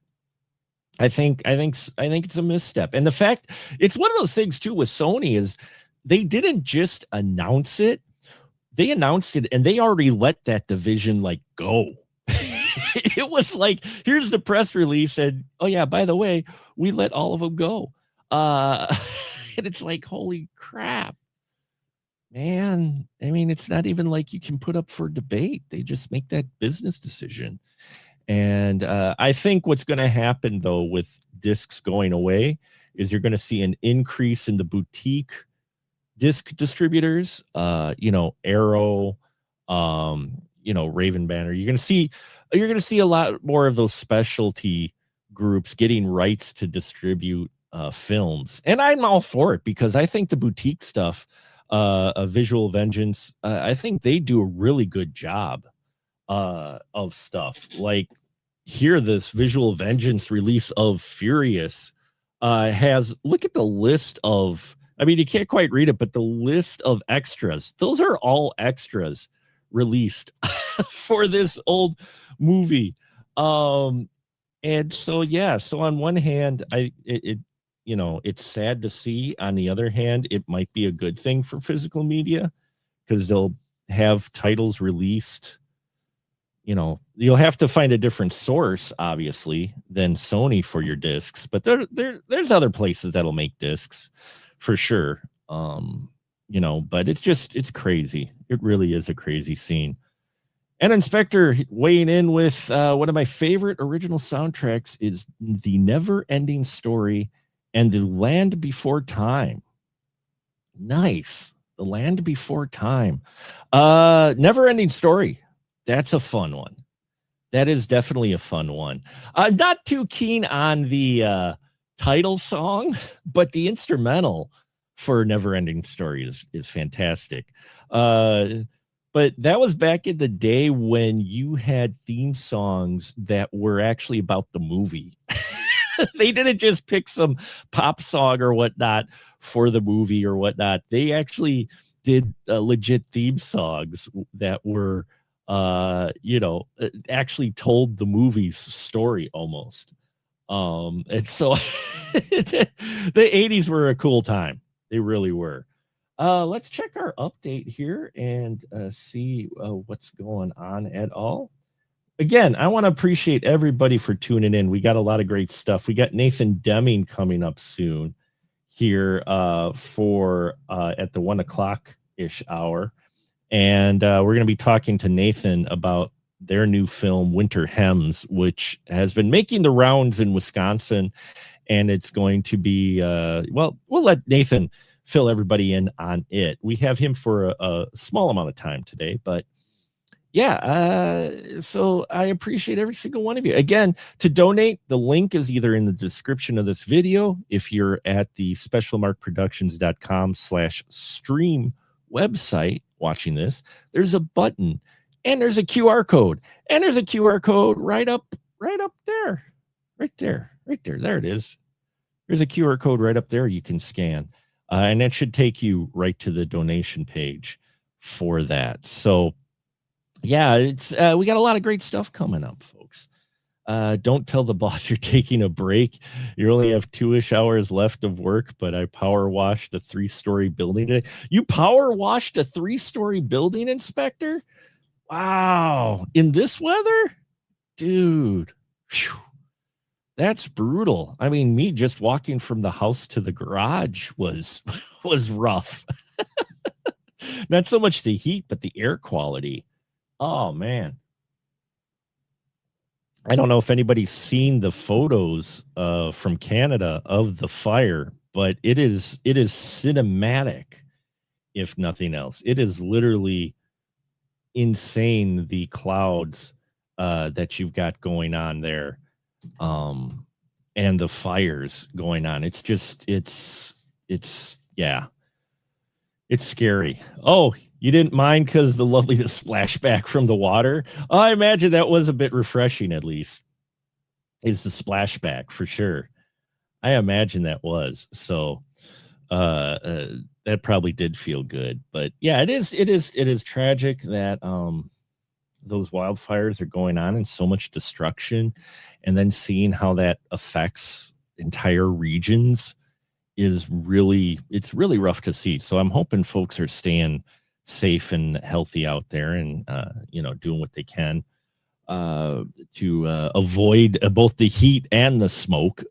I think it's a misstep. And the fact, it's one of those things too with Sony is they didn't just announce it. They announced it and they already let that division like go. It was like, here's the press release and oh yeah, by the way, we let all of them go. And it's like, holy crap. Man, I mean, it's not even like you can put up for debate. They just make that business decision. And I think what's going to happen, though, with discs going away is you're going to see an increase in the boutique disc distributors, Arrow, Raven Banner. You're going to see a lot more of those specialty groups getting rights to distribute films. And I'm all for it because I think the boutique stuff, Visual Vengeance, I think they do a really good job of stuff. Like here, this Visual Vengeance release of Furious has, look at the list of, I mean, you can't quite read it, but the list of extras, those are all extras released for this old movie. And so, yeah, so on one hand, it's sad to see. On the other hand, it might be a good thing for physical media because they'll have titles released. You'll have to find a different source, obviously, than Sony for your discs, but there's other places that'll make discs for sure. But it's crazy. It really is a crazy scene. And Inspector weighing in with one of my favorite original soundtracks is The Never Ending Story and The Land Before Time. Nice. The Land Before Time. Never Ending Story. That's a fun one. That is definitely a fun one. I'm not too keen on the title song, but the instrumental for Never Ending Story is fantastic. But that was back in the day when you had theme songs that were actually about the movie. They didn't just pick some pop song or whatnot for the movie or whatnot. They actually did legit theme songs that were actually told the movie's story almost. And so the 80s were a cool time. They really were. Let's check our update here and see what's going on at all. Again, I want to appreciate everybody for tuning in. We got a lot of great stuff. We got Nathan Deming coming up soon here for at the 1 o'clock ish hour. And we're going to be talking to Nathan about their new film, Winter Hems, which has been making the rounds in Wisconsin. And it's going to be, we'll let Nathan fill everybody in on it. We have him for a small amount of time today, but yeah, so I appreciate every single one of you. Again, to donate, the link is either in the description of this video. If you're at the specialmarkproductions.com/stream website watching this, there's a button and there's a QR code and there's a QR code right up there. There it is. There's a QR code right up there you can scan. And that should take you right to the donation page for that. So yeah, it's we got a lot of great stuff coming up, folks. Don't tell the boss you're taking a break. You only have 2-ish hours left of work, but I power washed a 3-story building today. You power washed a 3-story building, Inspector? Wow. In this weather? Dude, Whew, that's brutal. I mean, me just walking from the house to the garage was rough. Not so much the heat, but the air quality. Oh man. I don't know if anybody's seen the photos from Canada of the fire, but it is cinematic, if nothing else. It is literally insane, the clouds that you've got going on there, and the fires going on. It's yeah, it's scary. Oh, you didn't mind because the lovely splashback from the water. Oh, I imagine that was a bit refreshing, at least. Is the splashback for sure. I imagine that was. So that probably did feel good. But yeah, it is tragic that those wildfires are going on and so much destruction, and then seeing how that affects entire regions it's really rough to see. So I'm hoping folks are staying safe and healthy out there, and doing what they can to avoid both the heat and the smoke.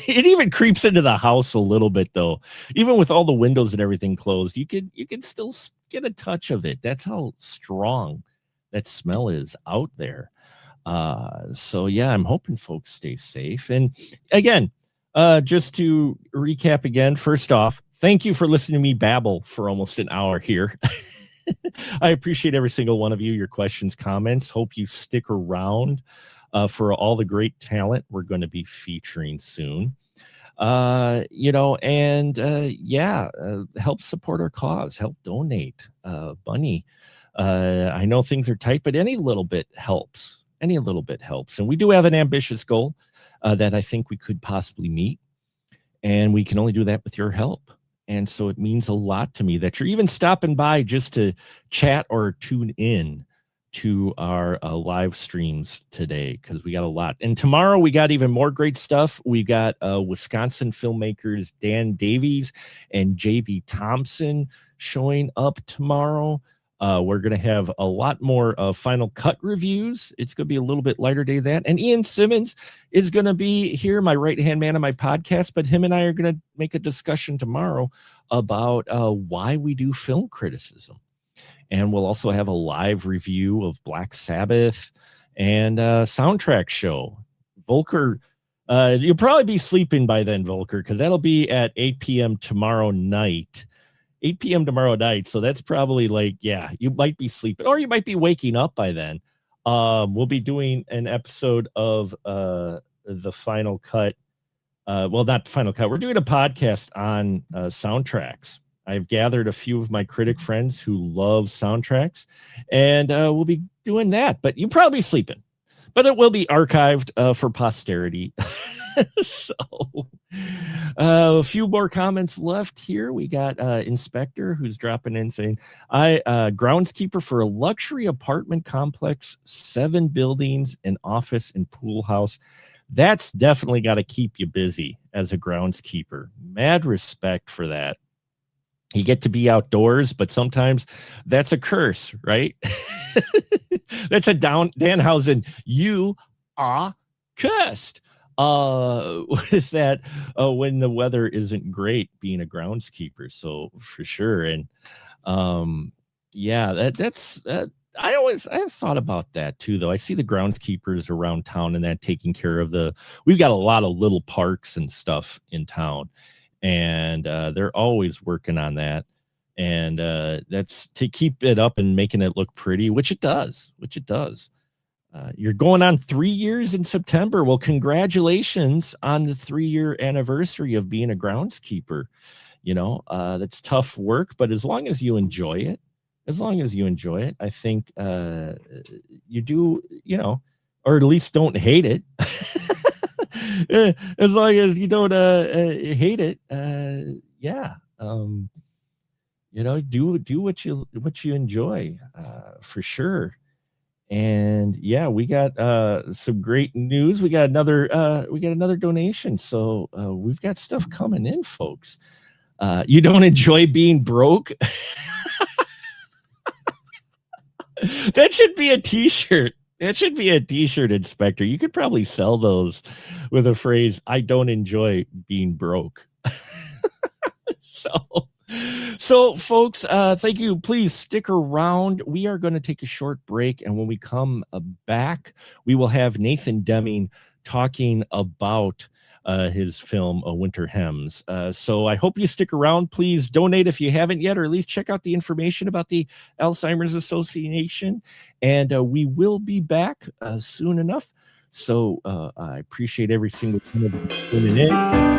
It even creeps into the house a little bit, though. Even with all the windows and everything closed, you could still get a touch of it. That's how strong that smell is out there. So yeah, I'm hoping folks stay safe. And again, just to recap again, first off, thank you for listening to me babble for almost an hour here. I appreciate every single one of you, your questions, comments. Hope you stick around for all the great talent we're going to be featuring soon. Help support our cause, help donate. Bunny, I know things are tight, but any little bit helps. Any little bit helps. And we do have an ambitious goal that I think we could possibly meet. And we can only do that with your help. And so it means a lot to me that you're even stopping by just to chat or tune in to our live streams today, because we got a lot. And tomorrow we got even more great stuff. We got Wisconsin filmmakers Dan Davies and JB Thompson showing up tomorrow. We're going to have a lot more Final Cut reviews. It's going to be a little bit lighter day than that. And Ian Simmons is going to be here, my right-hand man on my podcast, but him and I are going to make a discussion tomorrow about why we do film criticism. And we'll also have a live review of Black Sabbath and soundtrack show. Volker, you'll probably be sleeping by then, Volker, because that'll be at 8 p.m. tomorrow night. 8 p.m. tomorrow night. So that's probably you might be sleeping or you might be waking up by then. We'll be doing an episode of the Final Cut. Not the Final Cut. We're doing a podcast on soundtracks. I've gathered a few of my critic friends who love soundtracks, and we'll be doing that. But you'll probably be sleeping. But it will be archived for posterity. So a few more comments left here. We got Inspector who's dropping in saying, groundskeeper for a luxury apartment complex, 7 buildings, an office and pool house. That's definitely got to keep you busy as a groundskeeper. Mad respect for that. You get to be outdoors, but sometimes that's a curse, right? That's a Danhausen. You are cursed. With that, when the weather isn't great, being a groundskeeper. So for sure. And that's I have thought about that too, though. I see the groundskeepers around town and that taking care of we've got a lot of little parks and stuff in town, and they're always working on that. And that's to keep it up and making it look pretty, which it does. You're going on 3 years in September. Well, congratulations on the 3-year anniversary of being a groundskeeper. That's tough work, but as long as you enjoy it, I think you do, or at least don't hate it. As long as you don't hate it, do what you enjoy, for sure. And yeah, we got some great news. We got another donation. So we've got stuff coming in, folks. You don't enjoy being broke? That should be a t-shirt. It should be a t-shirt, Inspector. You could probably sell those with a phrase, I don't enjoy being broke. So, so folks, thank you. Please stick around. We are going to take a short break. And when we come back, we will have Nathan Deming talking about his film, Winter Hems. So I hope you stick around. Please donate if you haven't yet, or at least check out the information about the Alzheimer's Association. And we will be back soon enough. So I appreciate every single one of you tuning in.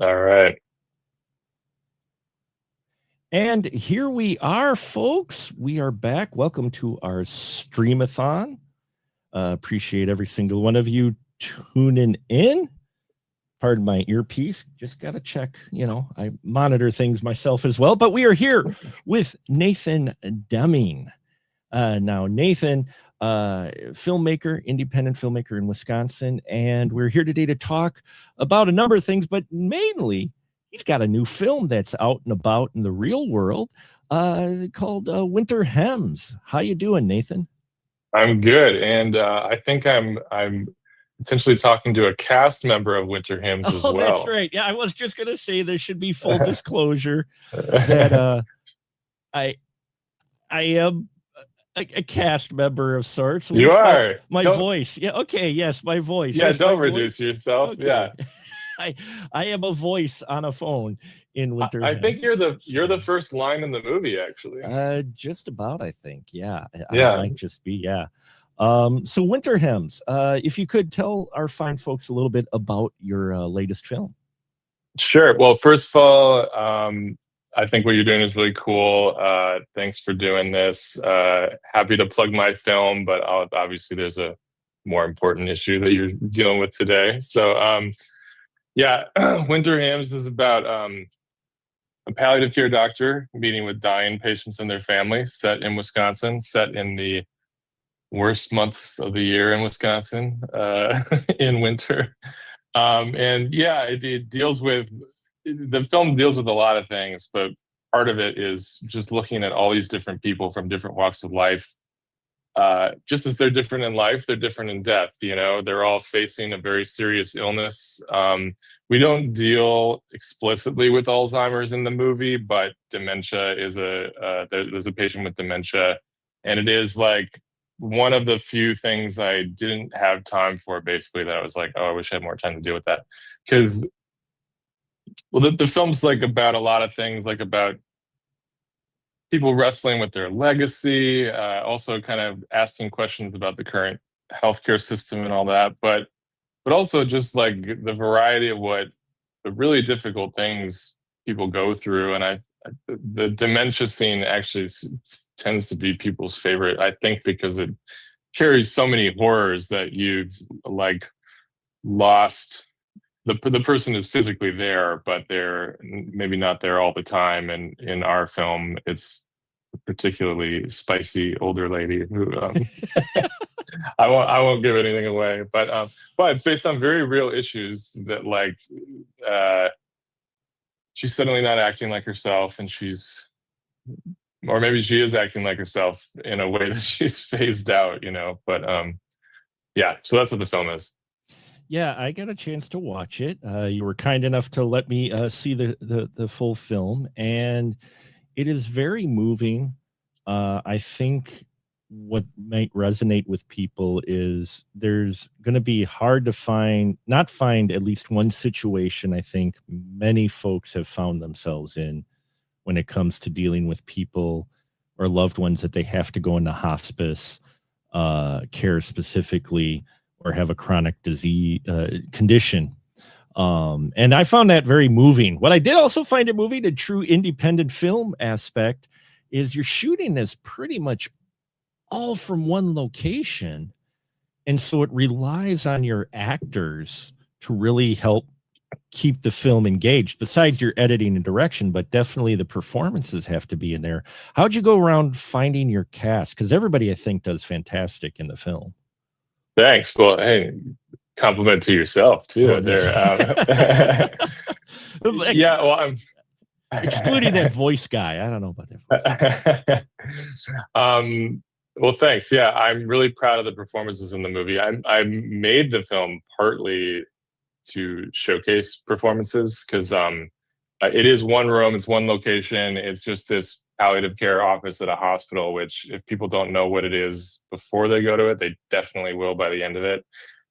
All right. And here we are, folks. We are back. Welcome to our Streamathon. Appreciate every single one of you tuning in. Pardon my earpiece. Just got to check. I monitor things myself as well. But we are here with Nathan Deming. Now, Nathan, filmmaker, independent filmmaker in Wisconsin. And we're here today to talk about a number of things, but mainly he's got a new film that's out and about in the real world called Winter Hems. How you doing, Nathan? I'm good, and I think I'm potentially talking to a cast member of Winter Hymns as Oh, that's well. right. Yeah, I was just gonna say there should be full disclosure that I I am a cast member of sorts. At You least are. my Don't. voice. Yeah. Okay. Yes, my voice. Yeah, Yes, my don't voice. reduce yourself. Okay. Yeah. I I am a voice on a phone in Winter I think you're Hems. the first line in the movie, actually. Just about, I think. Yeah, I Yeah. might just be. Yeah. So Winter Hems. If you could tell our fine folks a little bit about your latest film. Sure. Well, first of all, I think what you're doing is really cool. Thanks for doing this. Happy to plug my film, but obviously there's a more important issue that you're dealing with today. So, yeah, Winter Hams is about a palliative care doctor meeting with dying patients and their families, set in Wisconsin, set in the worst months of the year in Wisconsin, in winter. And yeah, it deals with the film deals with a lot of things, but part of it is just looking at all these different people from different walks of life. Just as they're different in life, they're different in death. They're all facing a very serious illness. We don't deal explicitly with Alzheimer's in the movie, but dementia is there's a patient with dementia, and it is like one of the few things I didn't have time for. Basically, that I was like, oh, I wish I had more time to deal with that, because well, the film's like about a lot of things, like about people wrestling with their legacy, also kind of asking questions about the current healthcare system and all that, but also just like the variety of what the really difficult things people go through. And the dementia scene actually tends to be people's favorite, I think, because it carries so many horrors that you've like lost the person is physically there, but they're maybe not there all the time. And in our film, it's a particularly spicy older lady who I won't give anything away, but it's based on very real issues that like uh, she's suddenly not acting like herself, and or maybe she is acting like herself in a way that she's phased out. But yeah, so that's what the film is. Yeah, I got a chance to watch it. You were kind enough to let me see the full film, and it is very moving. I think what might resonate with people is there's going to be hard to not find at least one situation I think many folks have found themselves in when it comes to dealing with people or loved ones that they have to go into hospice care specifically, or have a chronic disease condition. And I found that very moving. What I did also find it moving, a true independent film aspect, is you're shooting this pretty much all from one location. And so it relies on your actors to really help keep the film engaged, besides your editing and direction, but definitely the performances have to be in there. How'd you go around finding your cast? Because everybody, I think, does fantastic in the film. Thanks. Well, hey, compliment to yourself too. Oh, There. Yeah. Well, I'm excluding that voice guy. I don't know about that voice. Well, thanks. Yeah, I'm really proud of the performances in the movie. I made the film partly to showcase performances, because it is one room, it's one location, it's just this palliative care office at a hospital, which if people don't know what it is before they go to it, they definitely will by the end of it.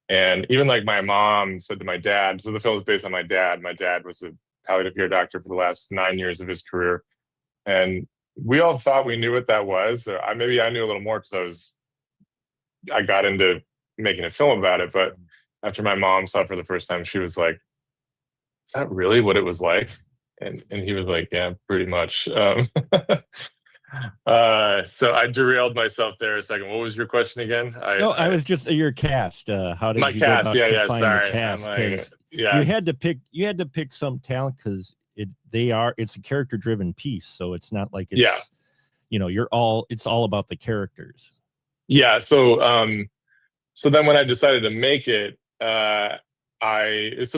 And even like my mom said to my dad, so the film is based on my dad. My dad was a palliative care doctor for the last 9 years of his career. And we all thought we knew what that was. Maybe I knew a little more because I got into making a film about it. But after my mom saw it for the first time, she was like, is that really what it was like? And he was like, yeah, pretty much. So I derailed myself there a second. What was your question again? No, I was just your cast. How did My you go cast. about Yeah, to yeah. find the Sorry, I'm cast? like, Because yeah, you had to pick some talent because it's a character driven piece, so it's not like yeah, it's it's all about the characters. yeah. So then when I decided to make it,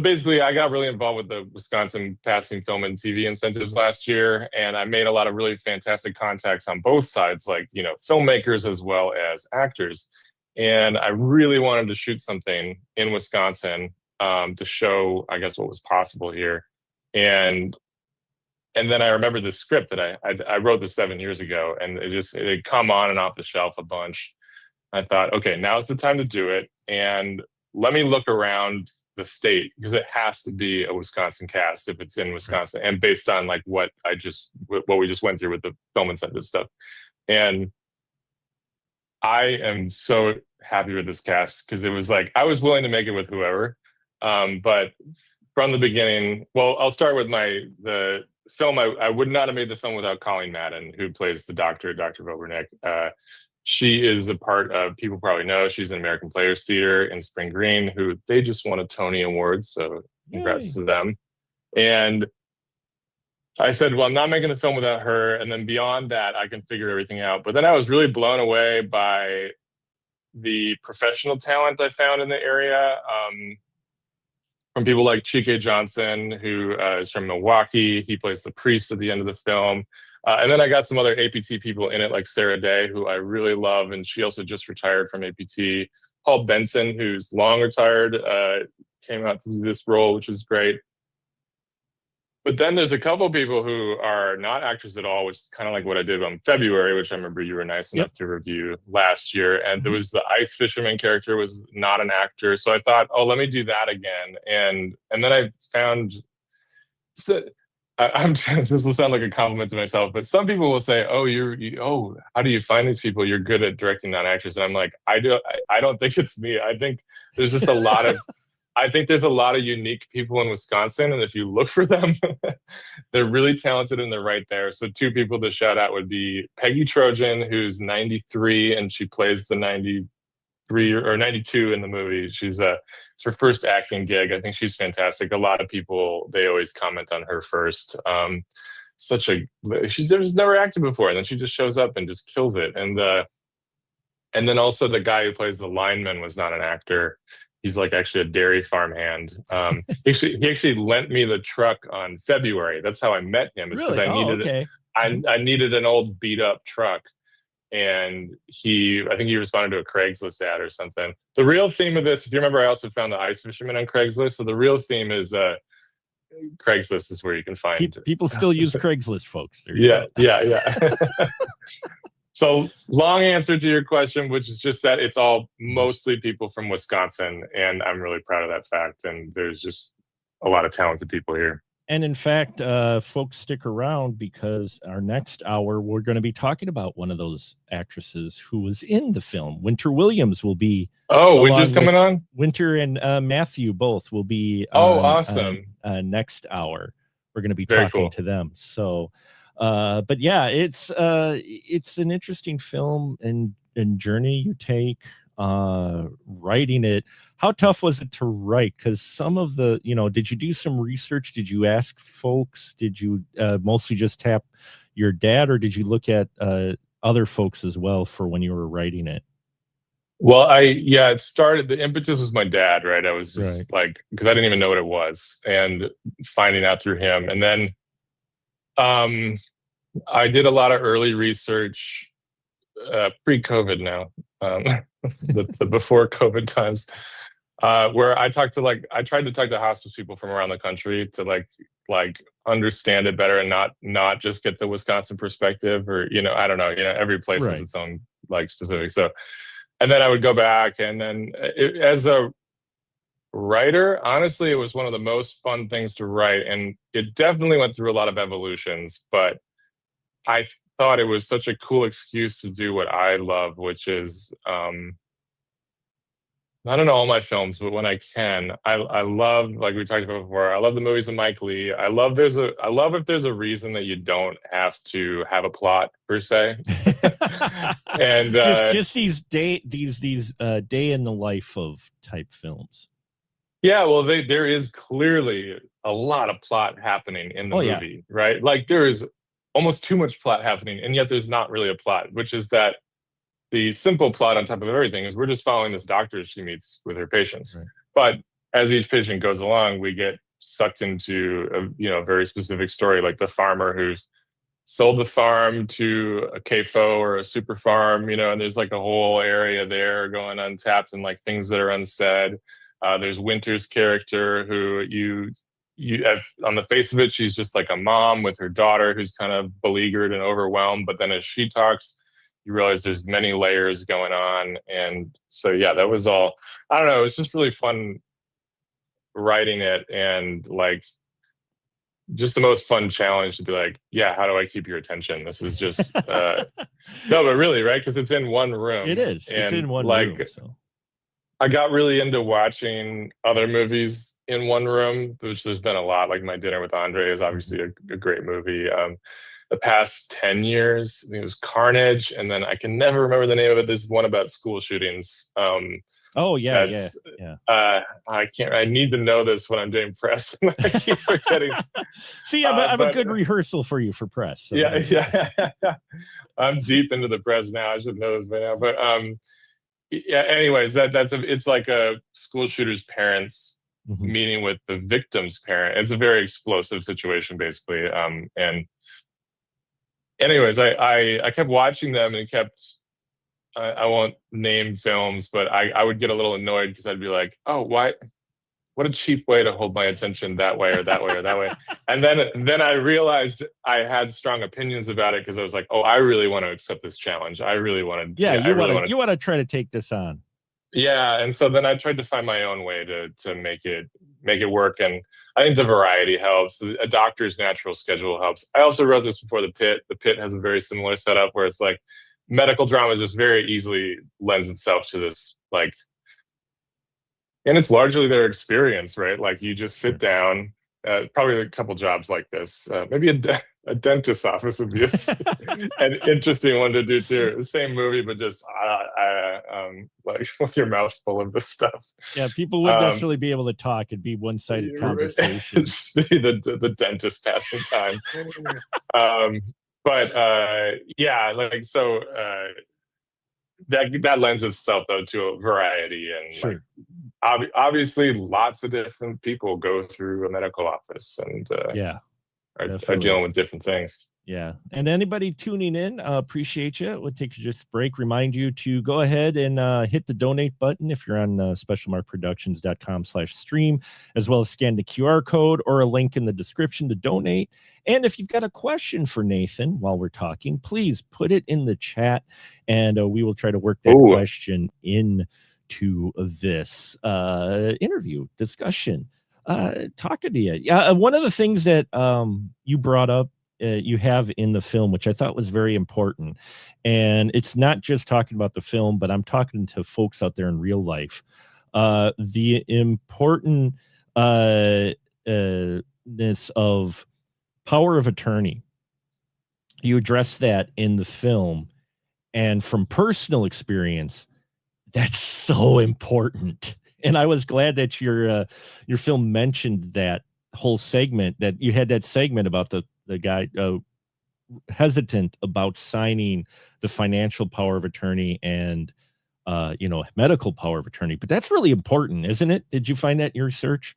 basically I got really involved with the Wisconsin Passing Film and TV incentives last year, and I made a lot of really fantastic contacts on both sides, like filmmakers as well as actors. And I really wanted to shoot something in Wisconsin to show, I guess, what was possible here. And and then I remember the script that I wrote this 7 years ago, and it had come on and off the shelf a bunch. I thought, okay, now's the time to do it. And let me look around the state because it has to be a Wisconsin cast if it's in Right. Wisconsin and based on like what we just went through with the film incentive stuff. And I am so happy with this cast because it was like I was willing to make it with whoever. But from the beginning, well, I'll start with the film. I would not have made the film without Colleen Madden, who plays the doctor, Dr. Vobernick. She is a part of, people probably know, she's in American Players Theater in Spring Green, who they just won a Tony Award. So congrats to them. And I said, well, I'm not making the film without her. And then beyond that, I can figure everything out. But then I was really blown away by the professional talent I found in the area. From people like Chike Johnson, who is from Milwaukee. He plays the priest at the end of the film. And then I got some other APT people in it, like Sarah Day, who I really love. And she also just retired from APT. Paul Benson, who's long retired, came out to do this role, which is great. But then there's a couple people who are not actors at all, which is kind of like what I did on February, which I remember you were nice enough to review last year. And there was the ice fisherman character was not an actor. So I thought, oh, let me do that again. And then I found, so I'm this will sound like a compliment to myself, but some people will say, "Oh, oh, how do you find these people? You're good at directing non-actors." And I'm like, I don't think it's me. I think there's just a lot of I think there's a lot of unique people in Wisconsin, and if you look for them, they're really talented and they're right there. So two people to shout out would be Peggy Trojan, who's 93, and she plays the 93 or 92 in the movie. It's her first acting gig. I think she's fantastic. A lot of people, they always comment on her first. She's never acted before, and then she just shows up and just kills it. And then also the guy who plays the lineman was not an actor. He's like actually a dairy farm hand. He actually lent me the truck on February. That's how I met him. It's because Really? I needed an old beat up truck. And I think he responded to a Craigslist ad or something. The real theme of this, if you remember, I also found the ice fisherman on Craigslist. So the real theme is Craigslist is where you can find people still use Craigslist, folks. Yeah. So long answer to your question, which is just that it's all mostly people from Wisconsin, and I'm really proud of that fact. And there's just a lot of talented people here. And in fact, folks, stick around because our next hour, we're going to be talking about one of those actresses who was in the film. Winter Williams will be. Oh, Winter's coming on? Winter and Matthew both will be. Awesome. Next hour. We're going to be Very talking cool. to them. So, but yeah, it's an interesting film and journey you take writing it. How tough was it to write? Because some of the, did you do some research? Did you ask folks? Did you mostly just tap your dad, or did you look at other folks as well for when you were writing it? Well, it started, the impetus was my dad, right? I was just like, because I didn't even know what it was, and finding out through him. And then I did a lot of early research pre-COVID now, the before COVID times, where I tried to talk to hospice people from around the country to like understand it better and not just get the Wisconsin perspective, or I don't know, every place has its own like specific. So, and then I would go back, and then as a writer, honestly, it was one of the most fun things to write, and it definitely went through a lot of evolutions, but I thought it was such a cool excuse to do what I love, which is not in all my films, but when I can, I love, like we talked about before, I love the movies of Mike Lee. I love if there's a reason that you don't have to have a plot per se. And just these day in the life of type films. yeah, well, there is clearly a lot of plot happening in the Oh yeah. movie, right? Like there is almost too much plot happening, and yet there's not really a plot, which is that the simple plot on top of everything is we're just following this doctor she meets with her patients. Right. But as each patient goes along, we get sucked into a very specific story, like the farmer who's sold the farm to a CAFO or a super farm, and there's like a whole area there going untapped and like things that are unsaid. There's Winter's character who you have on the face of it, she's just like a mom with her daughter who's kind of beleaguered and overwhelmed. But then as she talks, you realize there's many layers going on. And so, yeah, that was all, I don't know, it was just really fun writing it, and like just the most fun challenge to be like, yeah, how do I keep your attention? This is just no, but really, right? Because it's in one room. It is. And it's in one like, room. So I got really into watching other movies in one room, which there's been a lot. Like My Dinner with Andre is obviously a great movie. The past 10 years, I think it was Carnage, and then I can never remember the name of it. There's one about school shootings. Oh yeah, yeah. I can't. I need to know this when I'm doing press. I keep forgetting. See, I'm a good rehearsal for you for press. So. Yeah. I'm deep into the press now. I should know this by now. But yeah. Anyways, it's like a school shooter's parents meeting with the victim's parent. It's a very explosive situation, basically. And anyways, I kept watching them and kept. I won't name films, but I would get a little annoyed because I'd be like, oh, why? What a cheap way to hold my attention that way or that way or that way. And then I realized I had strong opinions about it because I was like, oh, I really want to accept this challenge. I really want to. Yeah, you want to try to take this on. Yeah, and so then I tried to find my own way to make it work, and I think the variety helps. A doctor's natural schedule helps. I also wrote this before The Pit. The Pit has a very similar setup where it's like medical drama just very easily lends itself to this, like, and it's largely their experience, right? Like you just sit down, probably a couple jobs like this, maybe a dentist's office would be an interesting one to do too. The same movie, but just like with your mouth full of this stuff. Yeah, people wouldn't necessarily be able to talk. It'd be one-sided conversation. Just be the dentist passing time. But yeah, like so that lends itself though to a variety, and sure. Like, obviously lots of different people go through a medical office and are dealing with different things. Yeah. And anybody tuning in, appreciate you. We'll take just a break. Remind you to go ahead and hit the donate button if you're on specialmarkproductions.com/stream, as well as scan the QR code or a link in the description to donate. And if you've got a question for Nathan while we're talking, please put it in the chat and we will try to work that question into this interview discussion. Talking to you. Yeah. One of the things that you brought up, you have in the film, which I thought was very important. And it's not just talking about the film, but I'm talking to folks out there in real life. The important this of power of attorney. You address that in the film. And from personal experience, that's so important. And I was glad that your film mentioned that whole segment, that you had that segment about the guy hesitant about signing the financial power of attorney and medical power of attorney. But that's really important, isn't it? Did you find that in your research?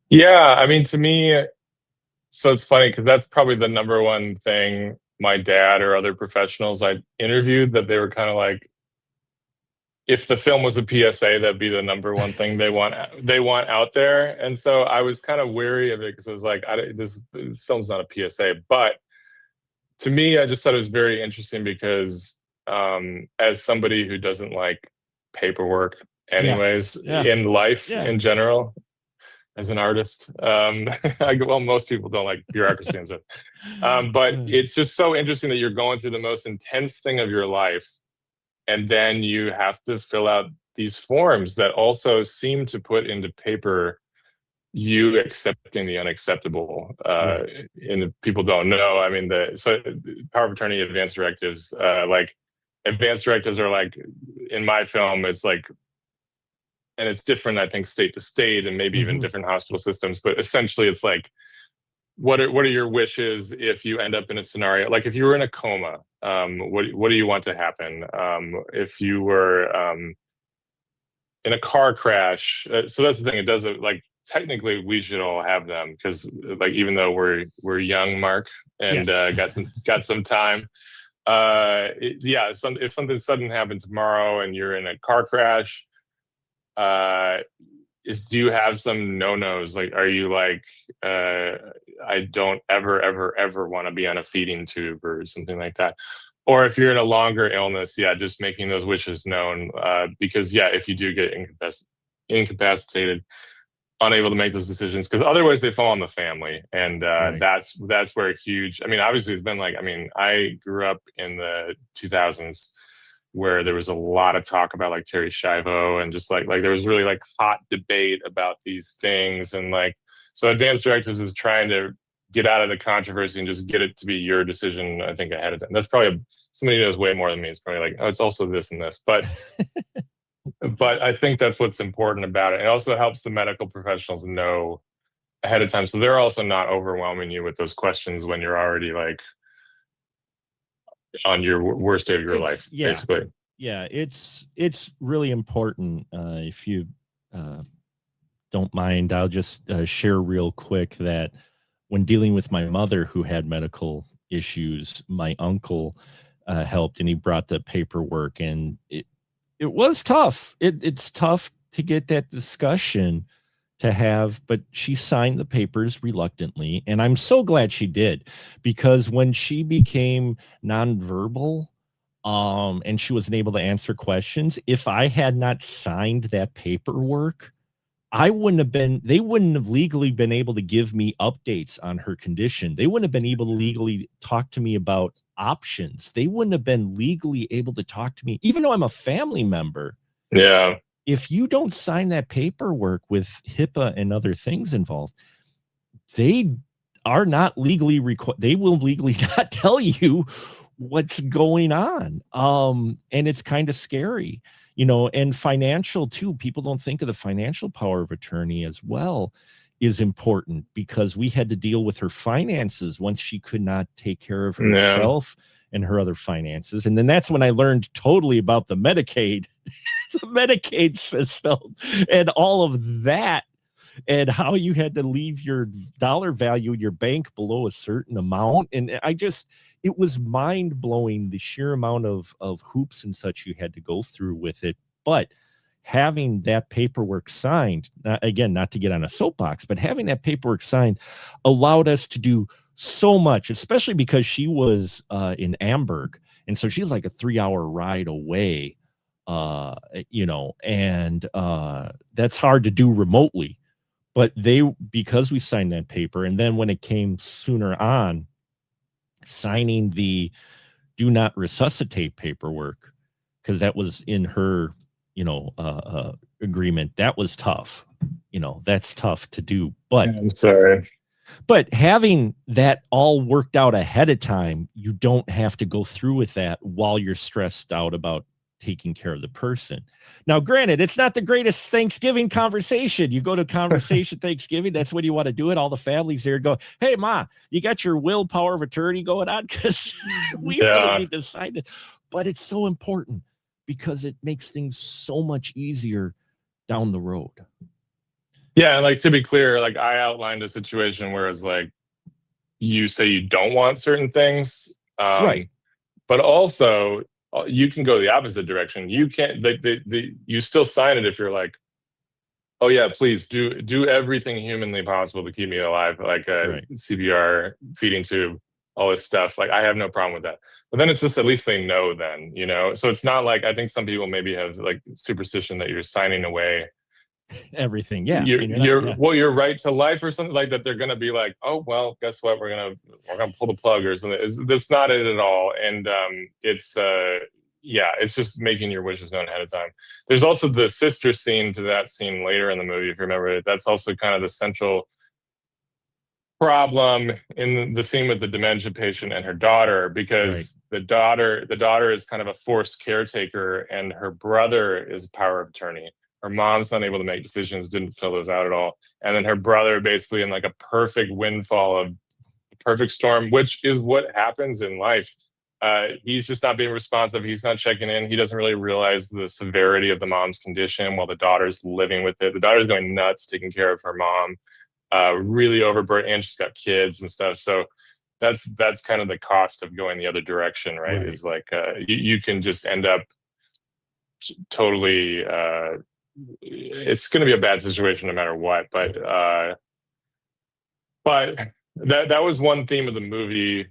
Yeah, I mean, to me, so it's funny because that's probably the number one thing my dad or other professionals I interviewed, that they were kind of like, if the film was a PSA, that'd be the number one thing they want out there. And so I was kind of wary of it because I was like, this film's not a PSA. But to me, I just thought it was very interesting because as somebody who doesn't like paperwork anyways, in life in general, as an artist, well, most people don't like bureaucracy and stuff. But it's just so interesting that you're going through the most intense thing of your life, and then you have to fill out these forms that also seem to put into paper you accepting the unacceptable. And people don't know. I mean, power of attorney advance directives, like advance directives are like, in my film, it's like, and it's different, I think, state to state and maybe even different hospital systems, but essentially it's like, what are your wishes if you end up in a scenario, like if you were in a coma, what do you want to happen? If you were in a car crash, so that's the thing, it doesn't, like, technically we should all have them, because like, even though we're young, Mark, and Yes. got some time, if something sudden happened tomorrow and you're in a car crash, do you have some no-nos? Like, are you like, I don't ever want to be on a feeding tube or something like that? Or if you're in a longer illness, just making those wishes known, because if you do get incapacitated, unable to make those decisions, because otherwise they fall on the family, and that's where huge. I mean, obviously it's been like, I mean, I grew up in the 2000s where there was a lot of talk about like Terry Schiavo, and just like there was really like hot debate about these things, and like, so advanced directives is trying to get out of the controversy and just get it to be your decision, I think, ahead of time. That's probably somebody who knows way more than me. It's probably like, oh, it's also this and this, but I think that's what's important about it. It also helps the medical professionals know ahead of time, so they're also not overwhelming you with those questions when you're already like on your worst day of your life, basically. Yeah, it's really important. If you don't mind, I'll just share real quick that when dealing with my mother who had medical issues, my uncle helped, and he brought the paperwork, and it was tough. It's tough to get that discussion to have, but she signed the papers reluctantly, and I'm so glad she did, because when she became nonverbal, and she wasn't able to answer questions, if I had not signed that paperwork, they wouldn't have legally been able to give me updates on her condition. They wouldn't have been able to legally talk to me about options. They wouldn't have been legally able to talk to me, even though I'm a family member. Yeah. If you don't sign that paperwork with HIPAA and other things involved, they are not legally they will legally not tell you what's going on. And it's kind of scary, and financial too. People don't think of the financial power of attorney as well is important, because we had to deal with her finances once she could not take care of herself and her other finances. And then that's when I learned totally about the Medicaid, the Medicaid system and all of that, and how you had to leave your dollar value in your bank below a certain amount. And it was mind blowing, the sheer amount of hoops and such you had to go through with it. But having that paperwork signed, again, not to get on a soapbox, but having that paperwork signed allowed us to do so much, especially because she was in Amberg. And so she's like a 3-hour ride away, and that's hard to do remotely. But because we signed that paper, and then when it came sooner on, signing the do not resuscitate paperwork, because that was in her, agreement, that was tough. That's tough to do. But I'm sorry. But having that all worked out ahead of time, you don't have to go through with that while you're stressed out about taking care of the person. Now, granted, it's not the greatest Thanksgiving conversation. You go to conversation Thanksgiving, that's when you want to do it. All the families there go, hey, Ma, you got your will power of attorney going on? Because we really need to sign it. But it's so important because it makes things so much easier down the road. Yeah, like, to be clear, like, I outlined a situation where it's like, you say you don't want certain things, right? But also, you can go the opposite direction. You can't. You still sign it if you're like, oh yeah, please do everything humanly possible to keep me alive, like CPR, feeding tube, all this stuff. Like, I have no problem with that. But then it's just, at least they know then, So it's not like, I think some people maybe have like superstition that you're signing away everything, your right to life or something like that. They're gonna be like, oh well, guess what, we're gonna pull the plug or something. That's not it at all. And it's yeah, it's just making your wishes known ahead of time. There's also the sister scene to that scene later in the movie, if you remember it. That's also kind of the central problem in the scene with the dementia patient and her daughter, Right. because the daughter is kind of a forced caretaker, and her brother is power of attorney. Her mom's not able to make decisions, didn't fill those out at all, and then her brother basically in like a perfect windfall of perfect storm, which is what happens in life. He's just not being responsive. He's not checking in. He doesn't really realize the severity of the mom's condition while the daughter's living with it. The daughter's going nuts taking care of her mom, really overburdened, and she's got kids and stuff. So that's kind of the cost of going the other direction, right? Right. Is like you can just end up totally. It's going to be a bad situation no matter what. But that was one theme of the movie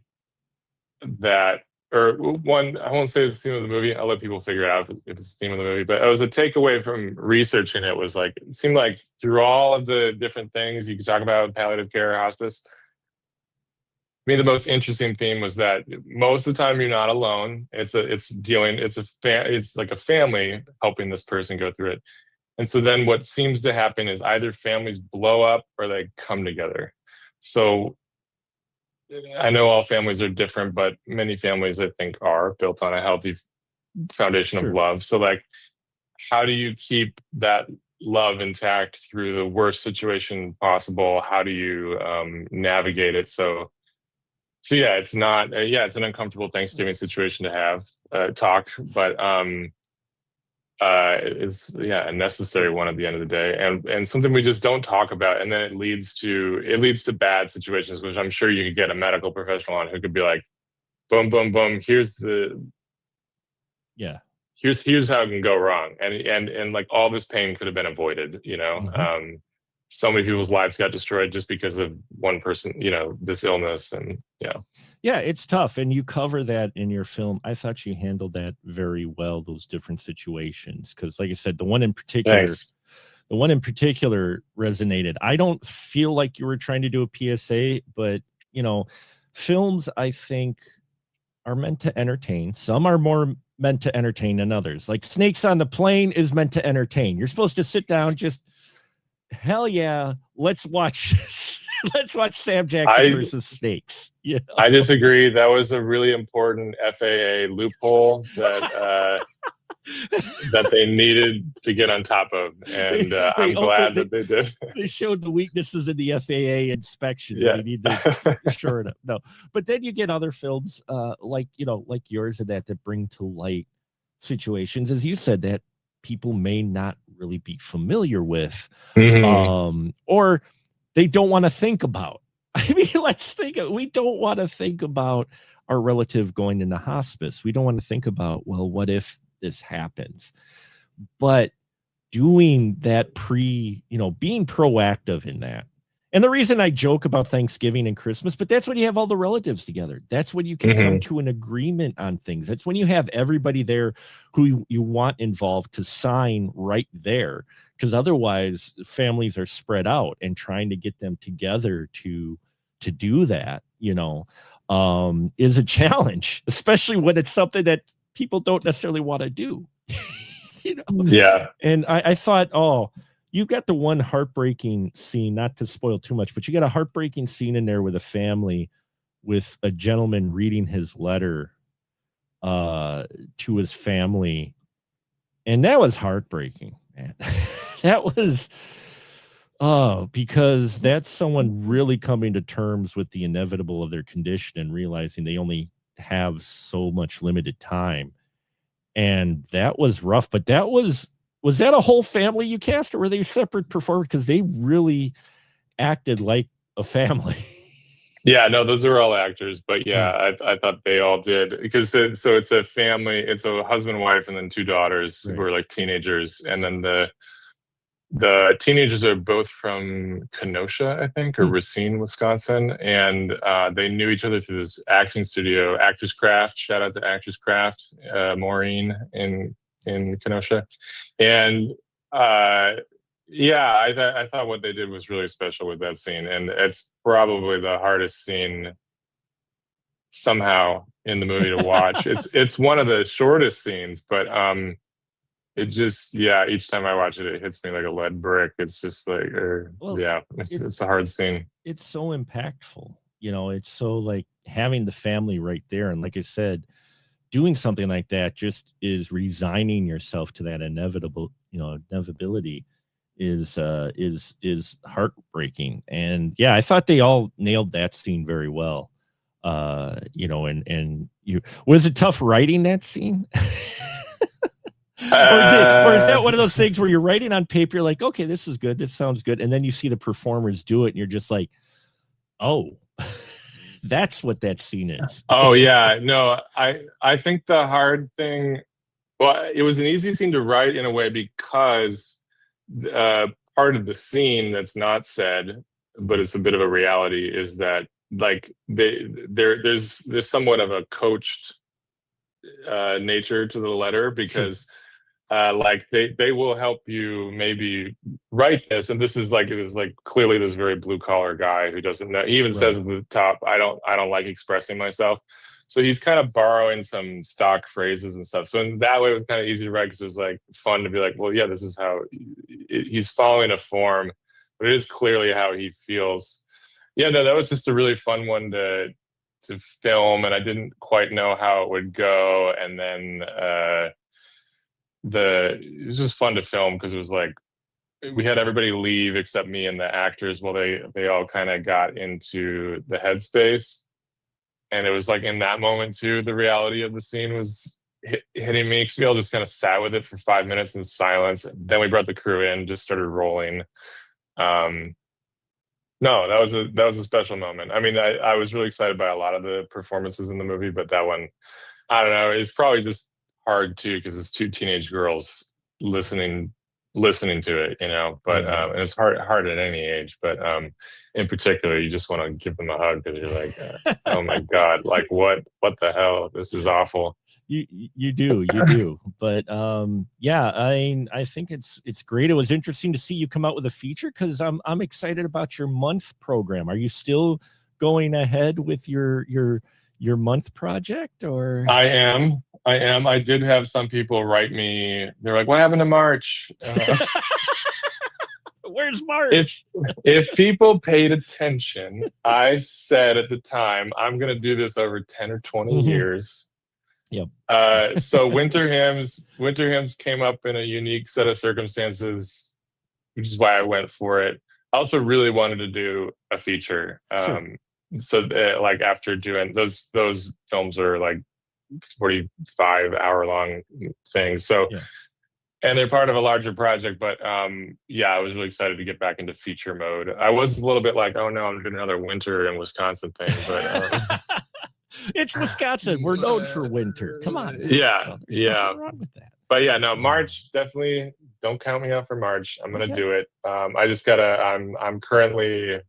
that, or one, I won't say it's the theme of the movie. I'll let people figure it out if it's the theme of the movie. But it was a takeaway from researching it, was like, it seemed like through all of the different things you could talk about, palliative care, hospice, I mean, the most interesting theme was that most of the time you're not alone. It's like a family helping this person go through it. And so then what seems to happen is either families blow up or they come together. So I know all families are different, but many families, I think, are built on a healthy foundation of Sure. love. So, like, how do you keep that love intact through the worst situation possible? How do you navigate it? So yeah, it's not, yeah, it's an uncomfortable Thanksgiving situation to have talk, but it's, yeah, a necessary one at the end of the day, and something we just don't talk about, and then it leads to bad situations, which I'm sure you could get a medical professional on who could be like, boom, boom, boom, Yeah. here's how it can go wrong, and like all this pain could have been avoided, Hmm. so many people's lives got destroyed just because of one person, this illness, and yeah. Yeah, it's tough. And you cover that in your film. I thought you handled that very well, those different situations. Because, like I said, Thanks. the one in particular resonated. I don't feel like you were trying to do a PSA, but, you know, films, I think, are meant to entertain. Some are more meant to entertain than others. Like Snakes on the Plane is meant to entertain. You're supposed to sit down, just hell yeah, let's watch let's watch Sam Jackson I versus snakes. Yeah. I disagree. That was a really important FAA loophole that they needed to get on top of, and They I'm opened glad that they did. they showed the weaknesses in the FAA inspections and Yeah. they need to shore it up. No, but then you get other films like, like yours and that bring to light situations, as you said, that people may not really be familiar with, Mhm. or they don't want to think about. I mean, we don't want to think about our relative going into hospice. We don't want to think about, well, what if this happens? But doing that being proactive in that. And the reason I joke about Thanksgiving and Christmas, but that's when you have all the relatives together. That's when you can come Mhm. to an agreement on things. That's when you have everybody there who you want involved to sign right there. Because otherwise, families are spread out, and trying to get them together to do that, is a challenge, especially when it's something that people don't necessarily want to do. you know Yeah. and I thought, oh, you got the one heartbreaking scene, not to spoil too much, but you got a heartbreaking scene in there with a family, with a gentleman reading his letter to his family. And that was heartbreaking, man. That was, oh, because that's someone really coming to terms with the inevitable of their condition and realizing they only have so much limited time. And that was rough, but was that a whole family you cast, or were they separate performers? Because they really acted like a family. Yeah, no, those are all actors, but Mm, yeah, I thought they all did, because so it's a family, it's a husband and wife, and then two daughters who right. are like teenagers, and then the teenagers are both from Kenosha, I think, or Hmm. Racine, Wisconsin, and they knew each other through this acting studio, Actors Craft. Shout out to Actors Craft, Maureen in Kenosha, and uh, yeah, I thought what they did was really special with that scene, and it's probably the hardest scene somehow in the movie to watch. It's one of the shortest scenes, but it just, yeah, each time I watch it, it hits me like a lead brick. It's just like, Well, yeah, it's a hard scene. It's so impactful. You know, it's so like having the family right there. And like I said, doing something like that just is resigning yourself to that inevitability is heartbreaking. And yeah, I thought they all nailed that scene very well. And you, was it tough writing that scene? Or is that one of those things where you're writing on paper, you're like, okay, this is good, this sounds good, and then you see the performers do it and you're just like, oh, that's what that scene is. Oh yeah, no, I think the hard thing, well, it was an easy scene to write in a way because part of the scene that's not said, but it's a bit of a reality, is that like there's somewhat of a coached nature to the letter, because like they will help you maybe write this, and this is like, it is like clearly this very blue collar guy who doesn't know. He even says at the top, I don't like expressing myself. So he's kind of borrowing some stock phrases and stuff. So in that way, it was kind of easy to write because it was like fun to be like, well, yeah, this is how he's following a form, but it is clearly how he feels. Yeah, no, that was just a really fun one to film, and I didn't quite know how it would go, and then it was just fun to film because it was like we had everybody leave except me and the actors while they all kind of got into the headspace, and it was like in that moment too, the reality of the scene was hitting me, because we all just kind of sat with it for 5 minutes in silence. Then we brought the crew in, just started rolling. No, that was a special moment. I mean, I was really excited by a lot of the performances in the movie, but that one, I don't know, it's probably just hard too because it's two teenage girls listening to it, you know. But and it's hard at any age, but in particular, you just want to give them a hug because you're like, oh my god, like what the hell? This is awful. You do. But yeah, I think it's great. It was interesting to see you come out with a feature because I'm excited about your month program. Are you still going ahead with your month project? Or I am. I did have some people write me. They're like, what happened to March? Where's March? If people paid attention, I said at the time, I'm going to do this over 10 or 20 years. Yep. So winter hymns came up in a unique set of circumstances, which is why I went for it. I also really wanted to do a feature. Sure. So like after doing those films are like 45-hour long things. So and they're part of a larger project, but yeah, I was really excited to get back into feature mode. I was a little bit like, oh no, I'm doing another winter in Wisconsin thing, but it's Wisconsin. We're known for winter. Come on. Yeah, so yeah. Wrong with that. But yeah, no, March, definitely don't count me out for March. I'm gonna do it. I just gotta. I'm currently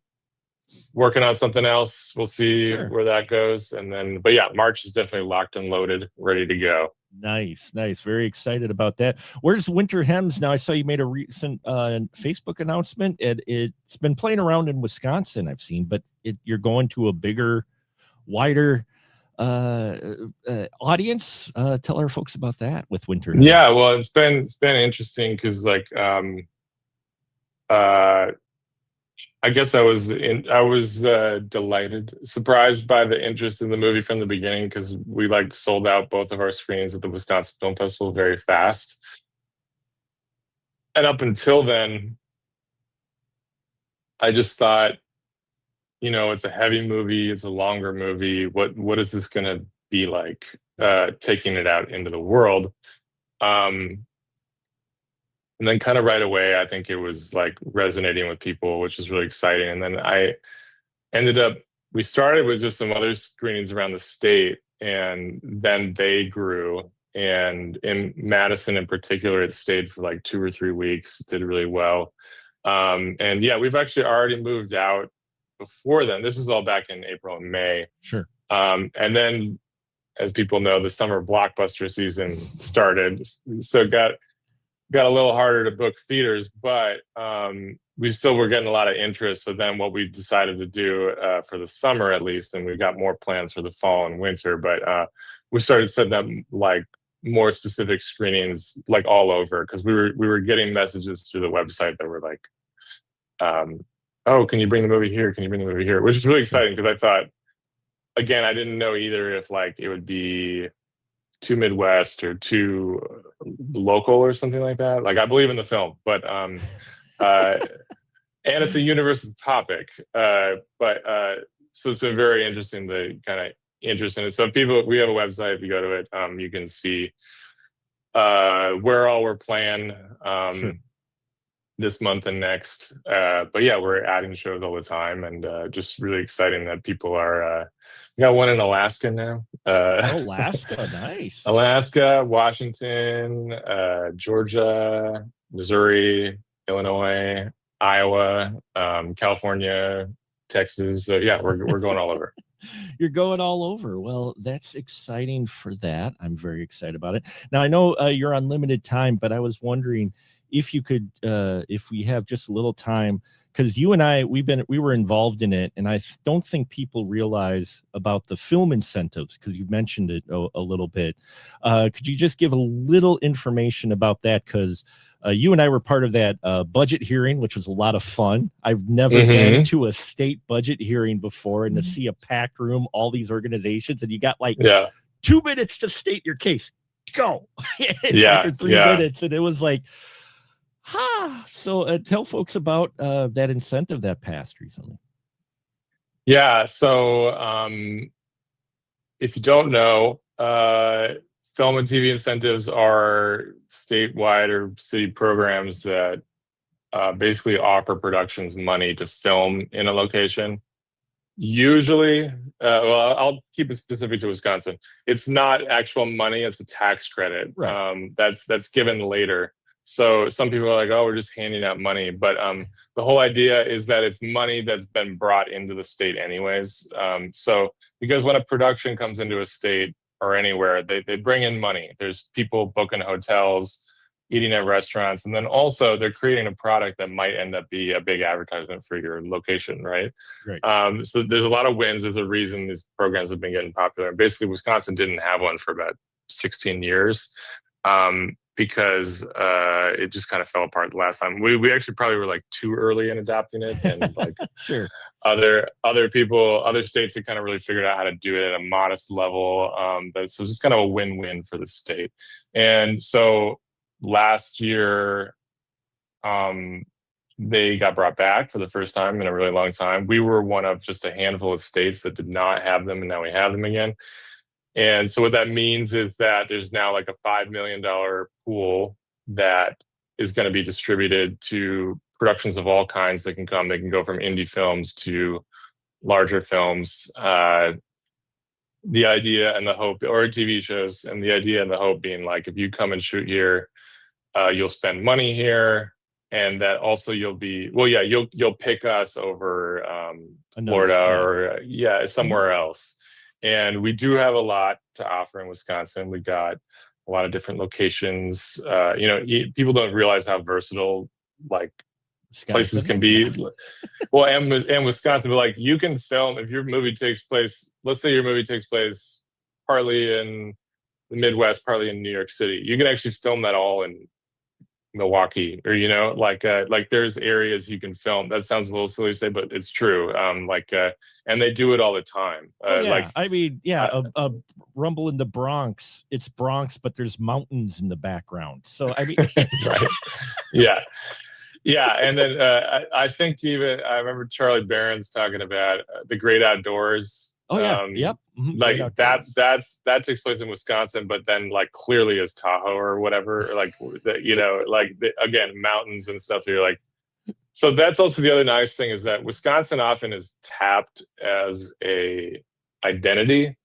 working on something else. We'll see where that goes, and then. But yeah, March is definitely locked and loaded, ready to go. Nice. Very excited about that. Where's Winter Hems now? I saw you made a recent Facebook announcement. It's been playing around in Wisconsin, I've seen, but you're going to a bigger, wider audience. Tell our folks about that with Winter Hems. Yeah, well, it's been interesting because like I guess I was delighted, surprised by the interest in the movie from the beginning, because we like sold out both of our screenings at the Wisconsin Film Festival very fast. And up until then, I just thought, you know, it's a heavy movie, it's a longer movie. What is this going to be like taking it out into the world? And then kind of right away, I think it was like resonating with people, which is really exciting. And then we started with just some other screenings around the state, and then they grew. And in Madison in particular, it stayed for like 2 or 3 weeks, did really well. And yeah, we've actually already moved out before then. This was all back in April and May. Sure. And then, as people know, the summer blockbuster season started. So got a little harder to book theaters, but we still were getting a lot of interest. So then what we decided to do for the summer at least, and we've got more plans for the fall and winter, but we started setting up like more specific screenings like all over, because we were getting messages through the website that were like, oh, can you bring the movie here? Can you bring the movie here? Which is really exciting, because I thought, again, I didn't know either if like it would be too Midwest or too local or something like that. Like, I believe in the film, but and it's a universal topic. But so it's been very interesting, the kind of interest in it. So people, we have a website. If you go to it, you can see where all we're playing this month and next. But yeah, we're adding shows all the time, and just really exciting that people are. We got one in Alaska now. Alaska, nice. Alaska, Washington, Georgia, Missouri, Illinois, Iowa, California, Texas. So yeah, we're going all over. You're going all over. Well, that's exciting for that. I'm very excited about it. Now, I know you're on limited time, but I was wondering if you could, if we have just a little time, because you and I, we were involved in it, and I don't think people realize about the film incentives, because you mentioned it a little bit. Could you just give a little information about that? Because you and I were part of that budget hearing, which was a lot of fun. I've never been to a state budget hearing before, and to see a packed room, all these organizations, and you got like 2 minutes to state your case. Go. It's after 3 minutes, and it was like, so tell folks about that incentive that passed recently. Yeah. So if you don't know, film and TV incentives are statewide or city programs that basically offer productions money to film in a location. Usually, well, I'll keep it specific to Wisconsin. It's not actual money; it's a tax credit. Right. That's given later. So some people are like, "Oh, we're just handing out money," but the whole idea is that it's money that's been brought into the state anyways. So because when a production comes into a state or anywhere, they bring in money. There's people booking hotels, eating at restaurants, and then also they're creating a product that might end up be a big advertisement for your location, right? Right. So there's a lot of wins. There's a reason these programs have been getting popular. Basically, Wisconsin didn't have one for about 16 years. Because it just kind of fell apart the last time. We actually probably were like too early in adopting it, and like other people, other states had kind of really figured out how to do it at a modest level. But so it's just kind of a win-win for the state. And so last year, they got brought back for the first time in a really long time. We were one of just a handful of states that did not have them, and now we have them again. And so what that means is that there's now like a $5 million pool that is going to be distributed to productions of all kinds that can come. They can go from indie films to larger films. The idea and the hope, or TV shows, and the idea and the hope being like, if you come and shoot here, you'll spend money here, and that also you'll pick us over Florida or somewhere else. And we do have a lot to offer in Wisconsin. We got a lot of different locations. People don't realize how versatile like Wisconsin places can be. Well, and Wisconsin, but like you can film if your movie takes place. Let's say your movie takes place partly in the Midwest, partly in New York City. You can actually film that all in Milwaukee, or like there's areas you can film. That sounds a little silly to say, but it's true. And they do it all the time. A Rumble in the Bronx. It's Bronx, but there's mountains in the background. So I mean, right? Yeah. And then I think even I remember Charlie Barron's talking about the Great Outdoors. Oh yeah, yep. Like that takes place in Wisconsin, but then like clearly is Tahoe or whatever, like again, mountains and stuff. You're like, so that's also the other nice thing is that Wisconsin often is tapped as a identity,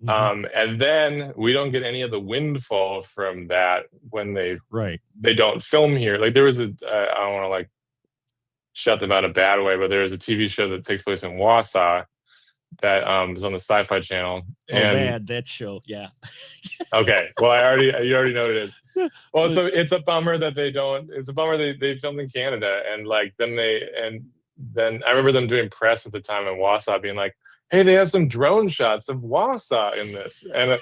and then we don't get any of the windfall from that when they don't film here. Like there was I don't want to like shut them out a bad way, but there was a TV show that takes place in Wausau. that was on the Sci-Fi Channel. Oh And man, that show, yeah. okay, well, you already know what it is. Well, But so it's a bummer that they don't. It's a bummer they filmed in Canada, and like then I remember them doing press at the time in Wausau, being like, "Hey, they have some drone shots of Wausau in this," and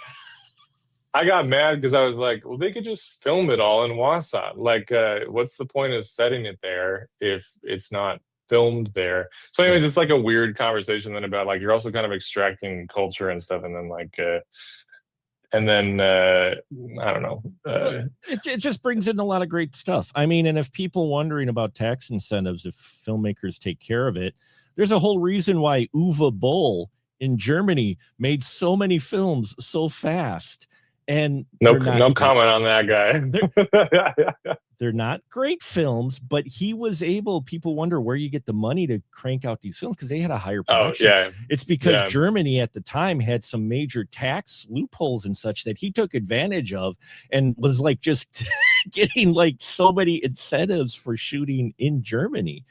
I got mad because I was like, "Well, they could just film it all in Wausau. Like, what's the point of setting it there if it's not filmed there?" So, anyways, right. it's like a weird conversation then about like you're also kind of extracting culture and stuff, and then I don't know. Well, it just brings in a lot of great stuff. I mean, and if people wondering about tax incentives, if filmmakers take care of it, there's a whole reason why Uwe Boll in Germany made so many films so fast. And No, they're not no great. comment on that They're not great films, but he was able, people wonder where you get the money to crank out these films because they had a higher Oh production. yeah, It's because yeah. Germany at the time had some major tax loopholes and such that he took advantage of and was like just getting like so many incentives for shooting in Germany.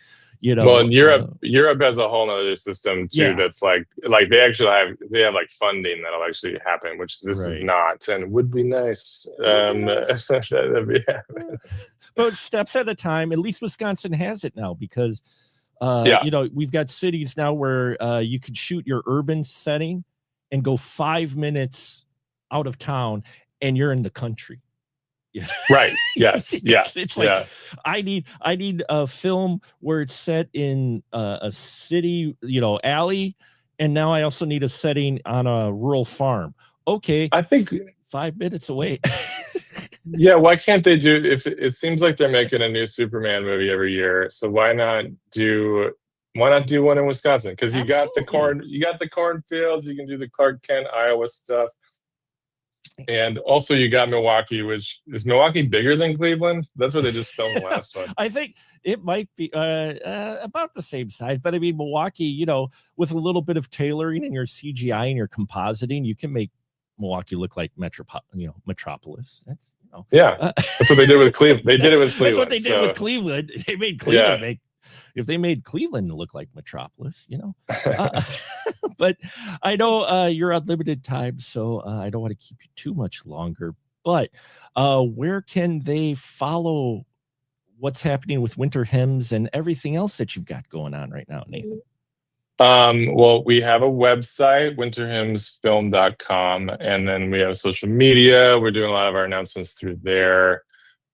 Well, in Europe has a whole other system too. Yeah. That's like they actually have like funding that'll actually happen, which this is Right. not, and would be nice. That'd be, But steps at a time. At least Wisconsin has it now because Yeah. you know, we've got cities now where you could shoot your urban setting and go 5 minutes out of town and you're in the country. Yeah. Right. Yes. Yeah. It's like I need a film where it's set in a city, you know, alley, and now I also need a setting on a rural farm. Okay, I think 5 minutes away. Yeah, why can't they do if it seems like they're making a new Superman movie every year, so why not do one in Wisconsin? Because you got the cornfields, you can do the Clark Kent, Iowa stuff. And also you got Milwaukee, which is Milwaukee bigger than Cleveland? That's where they just filmed the last one. I think it might be about the same size, but I mean, Milwaukee, you know, with a little bit of tailoring and your CGI and your compositing, you can make Milwaukee look like Metropolis. That's yeah, that's what they did with Cleveland. They did it with Cleveland. That's what they did with Cleveland. They made Cleveland if they made Cleveland look like Metropolis, you know. But I know you're on limited time, so I don't want to keep you too much longer. But where can they follow what's happening with Winter Hymns and everything else that you've got going on right now, Nathan? Well, we have a website, winterhymnsfilm.com, and then we have social media. We're doing a lot of our announcements through there.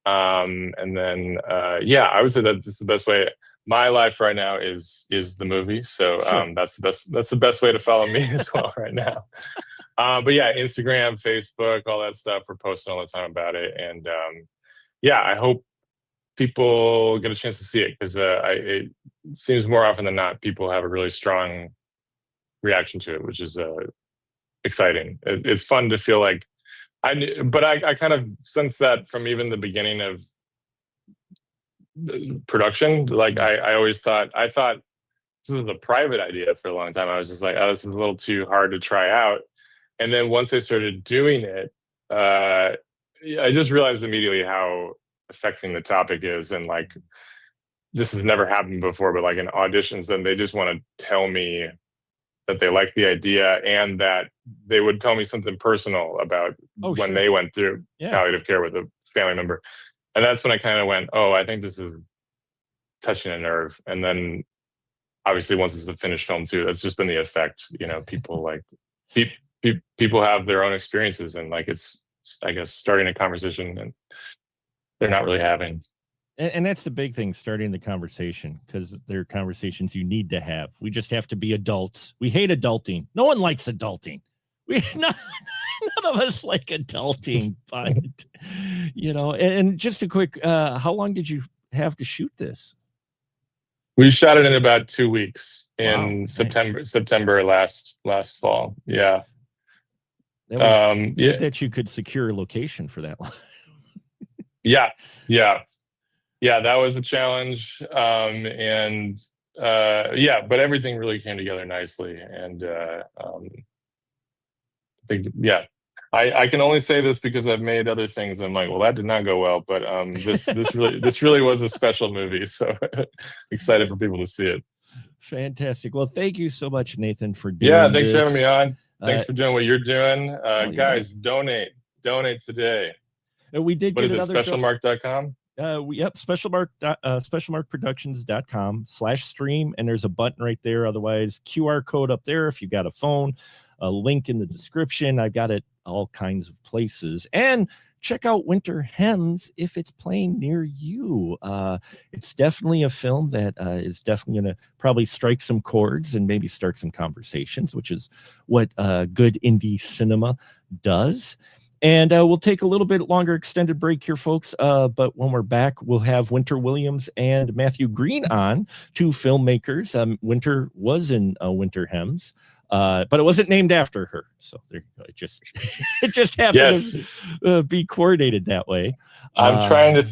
And then I would say that this is the best way. My life right now is the movie. So Sure. that's the best way to follow me as well right now. But yeah, Instagram, Facebook, all that stuff. We're posting all the time about it. And I hope people get a chance to see it because it seems more often than not people have a really strong reaction to it, which is exciting. It's fun to feel like I kind of sense that from even the beginning of production. Like I thought this was a private idea for a long time. I was just like, oh, this is a little too hard to try out. And then once I started doing it, I just realized immediately how affecting the topic is, and like this has never happened before, but like in auditions, then they just want to tell me that they like the idea and that they would tell me something personal about when they went through palliative care with a family member. And that's when I kind of went, oh, I think this is touching a nerve. And then obviously once it's a finished film too, that's just been the effect. You know, people like people have their own experiences, and like it's, I guess, starting a conversation and they're not really having. And that's the big thing, starting the conversation, because they're conversations you need to have. We just have to be adults. We hate adulting. No one likes adulting. None of us like adulting, but you know. And just a quick, how long did you have to shoot this? We shot it in about 2 weeks in Nice. September last fall. Yeah. That was good that you could secure a location for that one. Yeah, that was a challenge. But everything really came together nicely. And I can only say this because I've made other things. I'm like, well, that did not go well, but this really was a special movie. So excited for people to see it. Fantastic. Well, thank you so much, Nathan, for doing Yeah, thanks for having me this. on. Thanks for doing what you're doing. Guys, Yeah. donate today. We did What get is it, another specialmark.com? Yep, specialmarkproductions.com/stream, and there's a button right there. Otherwise, QR code up there if you got a phone, a link in the description. I've got it all kinds of places. And check out Winter Hems if it's playing near you. It's definitely a film that is definitely going to probably strike some chords and maybe start some conversations, which is what good indie cinema does. And we'll take a little bit longer extended break here, folks. But when we're back, we'll have Winter Williams and Matthew Green on, two filmmakers. Winter was in Winter Hems, but it wasn't named after her. So there you go. It just happened to be coordinated that way. I'm trying to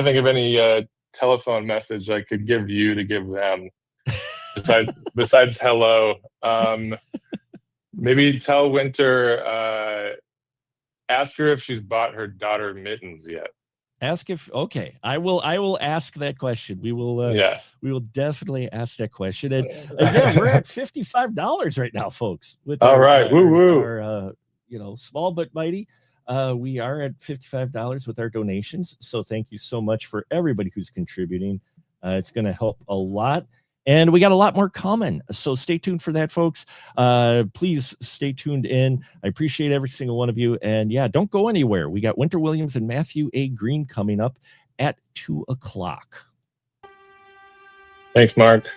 think of any telephone message I could give you to give them besides hello. Maybe tell Winter. Ask her if she's bought her daughter mittens yet. Okay, I will ask that question. We will we will definitely ask that question. And again, we're at $55 right now, folks. With our small but mighty. We are at $55 with our donations. So thank you so much for everybody who's contributing. It's going to help a lot. And we got a lot more coming. So stay tuned for that, folks. Please stay tuned in. I appreciate every single one of you. And yeah, don't go anywhere. We got Winter Williams and Matthew A. Green coming up at 2:00. Thanks, Mark.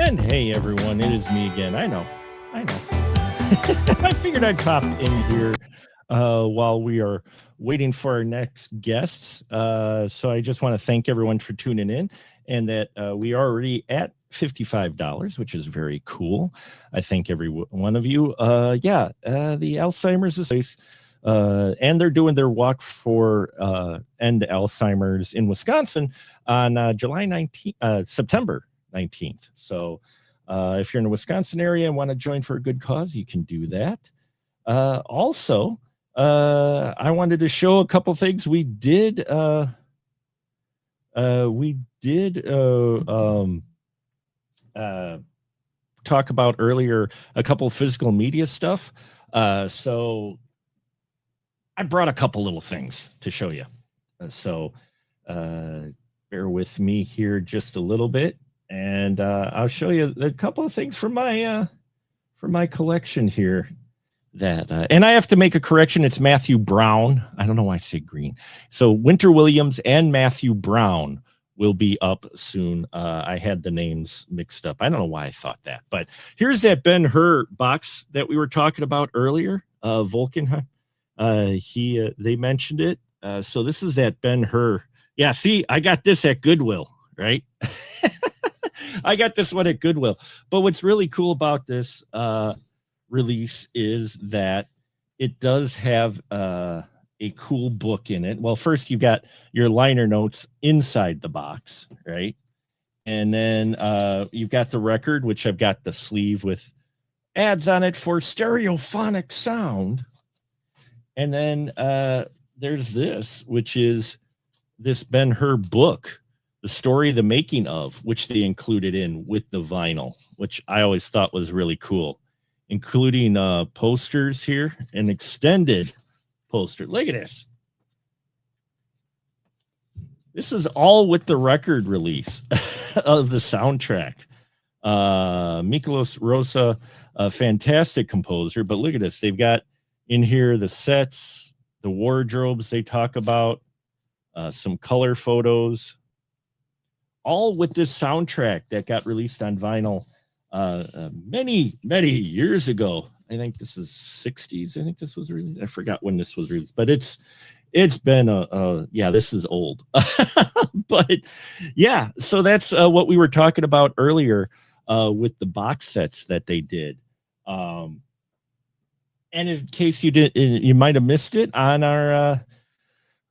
And hey, everyone, it is me again. I know. I figured I'd pop in here while we are waiting for our next guests. So I just want to thank everyone for tuning in, and that we are already at $55, which is very cool. I thank every one of you. The Alzheimer's is and they're doing their walk for end Alzheimer's in Wisconsin on September 19th. So if you're in the Wisconsin area and want to join for a good cause, you can do that. Also, I wanted to show a couple things we did. Talk about earlier a couple physical media stuff. So I brought a couple little things to show you. So bear with me here just a little bit, and I'll show you a couple of things from my collection here. That and I have to make a correction. It's Matthew Brown. I don't know why I say Green. So Winter Williams and Matthew Brown will be up soon. I had the names mixed up. I don't know why I thought that, but here's that Ben-Hur box that we were talking about earlier. Vulcan. They mentioned it. So this is that Ben-Hur. Yeah, see, I got this at Goodwill, right? I got this one at Goodwill. But what's really cool about this release is that it does have a cool book in it. Well, first you got your liner notes inside the box, right? And then you've got the record, which I've got the sleeve with ads on it for stereophonic sound. And then there's this, which is this Ben-Hur book, The Story, the Making of, which they included in with the vinyl, which I always thought was really cool, including posters here, an extended poster. Look at this. This is all with the record release of the soundtrack. Miklos Rosa, a fantastic composer, but look at this. They've got in here the sets, the wardrobes they talk about, some color photos, all with this soundtrack that got released on vinyl many years ago. I think this is 60s. I think this was released. I forgot when this was released, but it's been this is old. But yeah, so that's what we were talking about earlier with the box sets that they did. And in case you might have missed it on our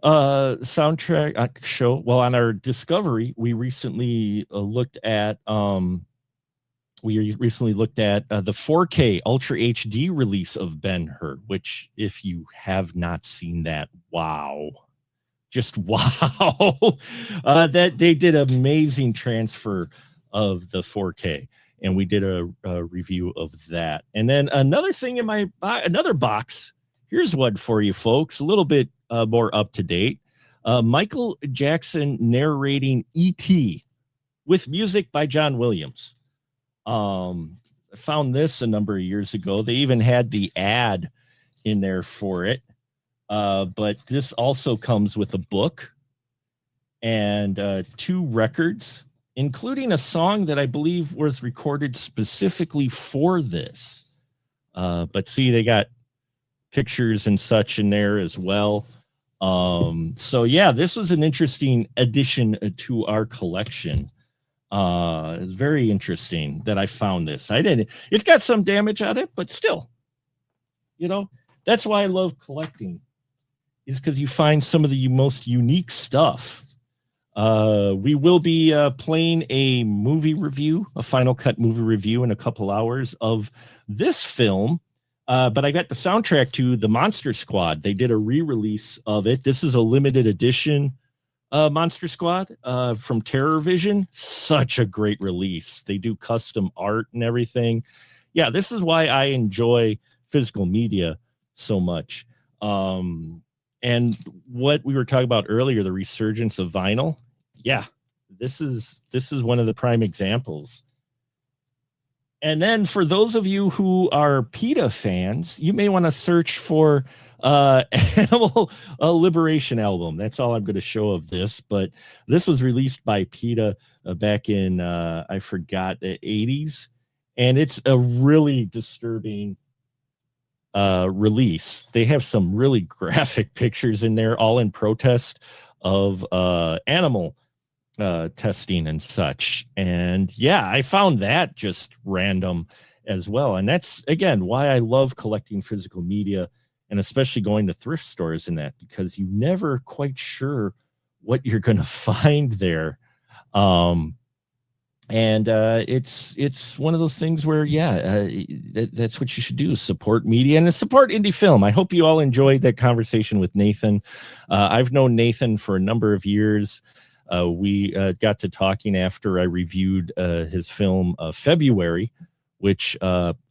soundtrack show, well, on our Discovery, we recently looked at the 4K Ultra HD release of Ben-Hur, which, if you have not seen that, wow. Just wow. That they did an amazing transfer of the 4K, and we did a review of that. And then another thing in another box, here's one for you folks, a little bit more up to date. Michael Jackson narrating E.T. with music by John Williams. I found this a number of years ago. They even had the ad in there for it. But this also comes with a book and 2 records, including a song that I believe was recorded specifically for this. But see, they got pictures and such in there as well. So yeah, this was an interesting addition to our collection. It's very interesting that I found this. It's got some damage on it, but still, that's why I love collecting, is because you find some of the most unique stuff. We will be playing a movie review, a Final Cut movie review in a couple hours of this film. But I got the soundtrack to The Monster Squad. They did a re-release of it. This is a limited edition Monster Squad from Terror Vision. Such a great release. They do custom art and everything. Yeah, this is why I enjoy physical media so much. And what we were talking about earlier, the resurgence of vinyl. Yeah, this is one of the prime examples. And then for those of you who are PETA fans, you may want to search for Animal Liberation album. That's all I'm going to show of this, but this was released by PETA back in I forgot the 80s, and it's a really disturbing release. They have some really graphic pictures in there, all in protest of animal testing and such. And yeah, I found that just random as well. And that's, again, why I love collecting physical media, and especially going to thrift stores in that, because you never quite sure what you're going to find there. And it's one of those things where, that's what you should do: support media and support indie film. I hope you all enjoyed that conversation with Nathan. I've known Nathan for a number of years. We got to talking after I reviewed his film February, which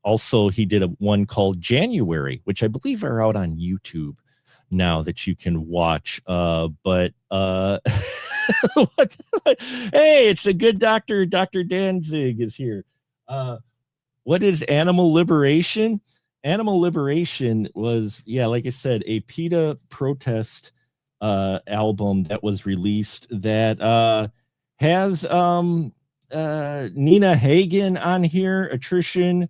also he did one called January, which I believe are out on YouTube now that you can watch. But hey, it's a good doctor. Dr. Danzig is here. What is Animal Liberation? Animal Liberation was, like I said, a PETA protest album that was released that has Nina Hagen on here, Attrition,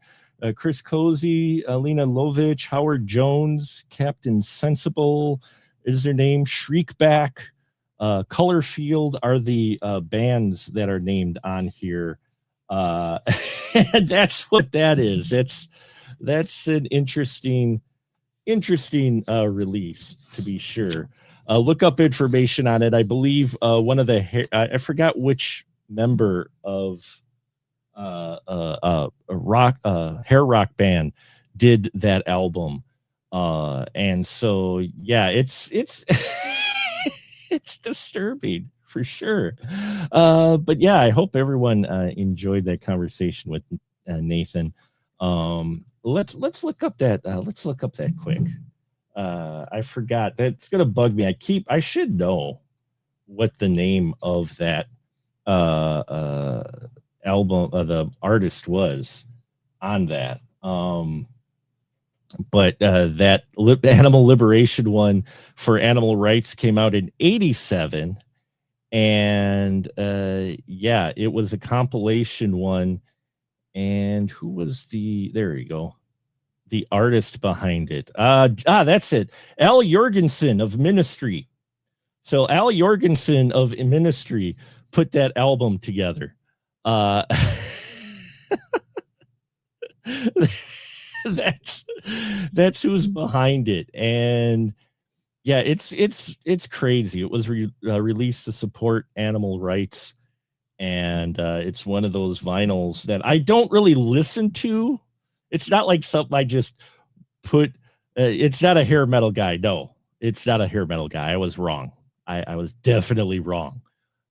Chris Cozy, Lena Lovich, Howard Jones, Captain Sensible is their name, Shriekback, Color Field are the bands that are named on here. And that's what that is. That's an interesting release, to be sure. Look up information on it. I believe one of the I forgot which member of a hair rock band did that album, and so it's it's disturbing for sure. But I hope everyone enjoyed that conversation with Nathan. Let's look up that quick. I forgot. That's gonna bug me. I should know what the name of that album, the artist was on that. But that Animal Liberation one for animal rights came out in 87, and it was a compilation one. And who was there you go, the artist behind it? That's it, Al Jorgensen of Ministry. So Al Jorgensen of Ministry put that album together. That's who's behind it. And it's crazy. It was released to support animal rights, and it's one of those vinyls that I don't really listen to. It's not like something I just put. It's not a hair metal guy. No, it's not a hair metal guy. I was wrong. I was definitely wrong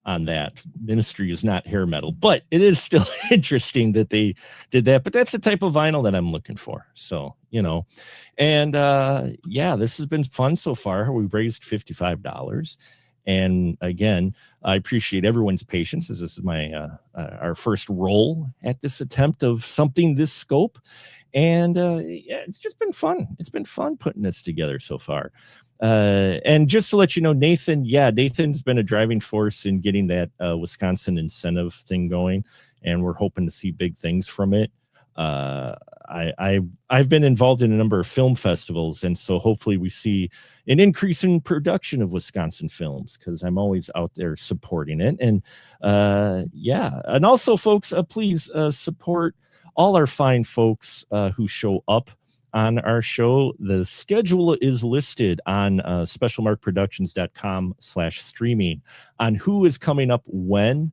on that. Ministry is not hair metal, but it is still interesting that they did that. But that's the type of vinyl that I'm looking for. So, and this has been fun so far. We've raised $55. And again, I appreciate everyone's patience, as this is my our first roll at this attempt of something this scope. And it's just been fun. It's been fun putting this together so far. And just to let you know, Nathan's been a driving force in getting that Wisconsin incentive thing going, and we're hoping to see big things from it. I've been involved in a number of film festivals, and so hopefully we see an increase in production of Wisconsin films, because I'm always out there supporting it. And and also, folks, please support all our fine folks who show up on our show. The schedule is listed on specialmarkproductions.com/streaming on who is coming up when.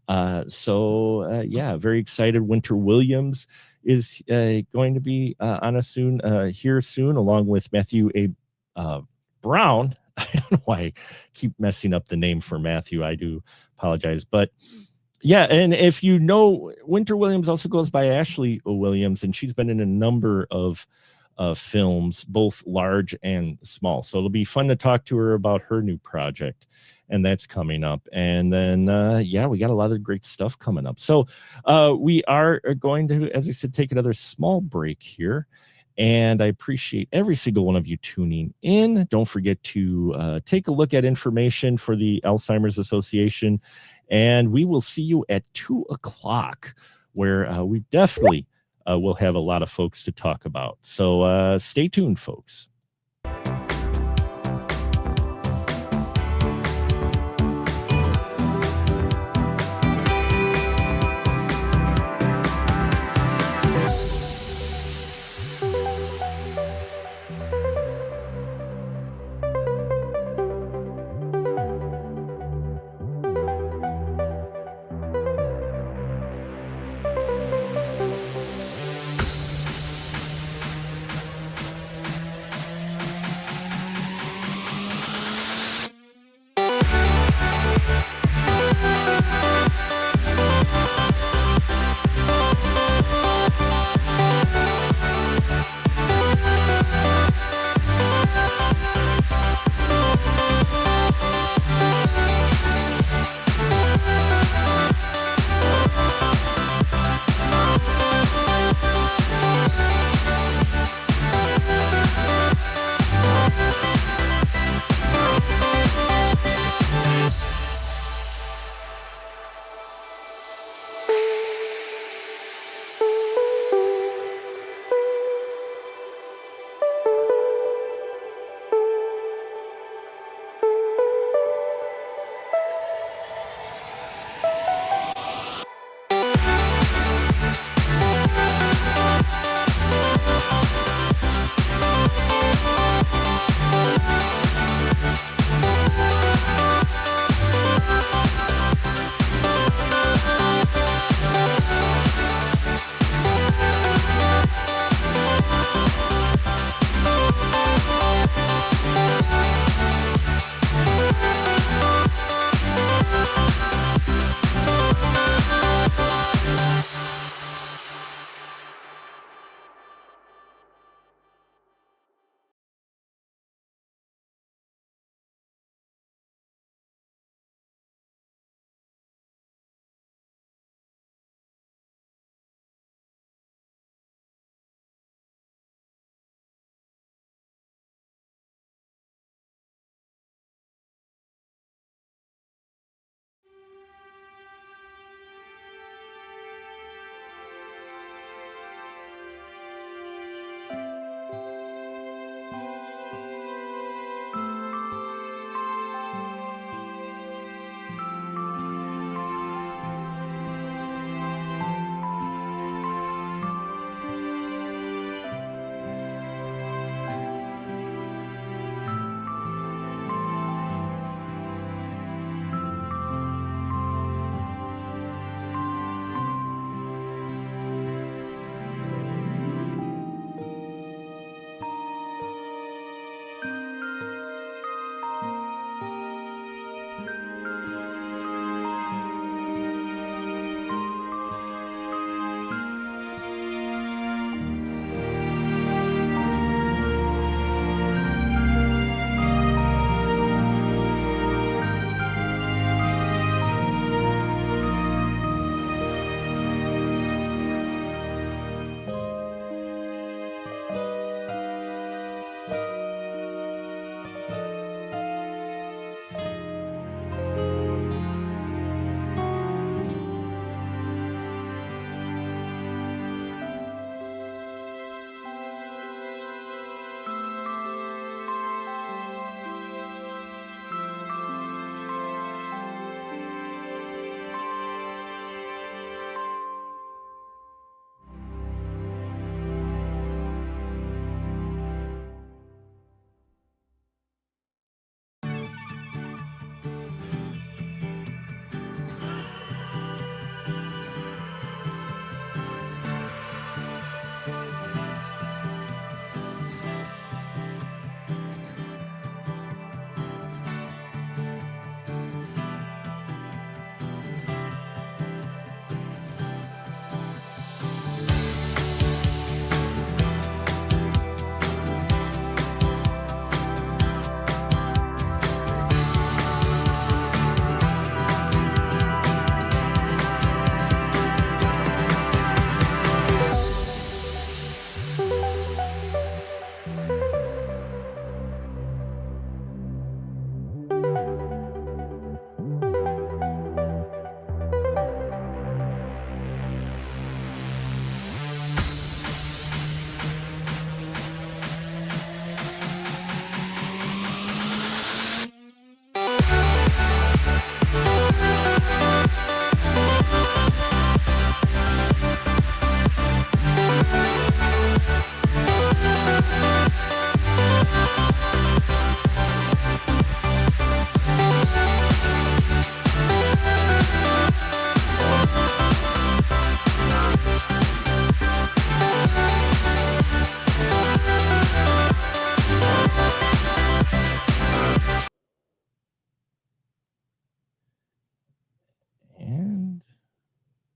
Very excited. Winter Williams is going to be on us soon, here soon, along with Matthew A. Brown. I don't know why I keep messing up the name for Matthew. I do apologize. But and if you know, Winter Williams also goes by Ashley Williams, and she's been in a number of films, both large and small. So it'll be fun to talk to her about her new project, and that's coming up. And then, yeah, we got a lot of great stuff coming up. So we are going to, as I said, take another small break here. And I appreciate every single one of you tuning in. Don't forget to take a look at information for the Alzheimer's Association. And we will see you at 2 o'clock, where we definitely will have a lot of folks to talk about. So stay tuned, folks.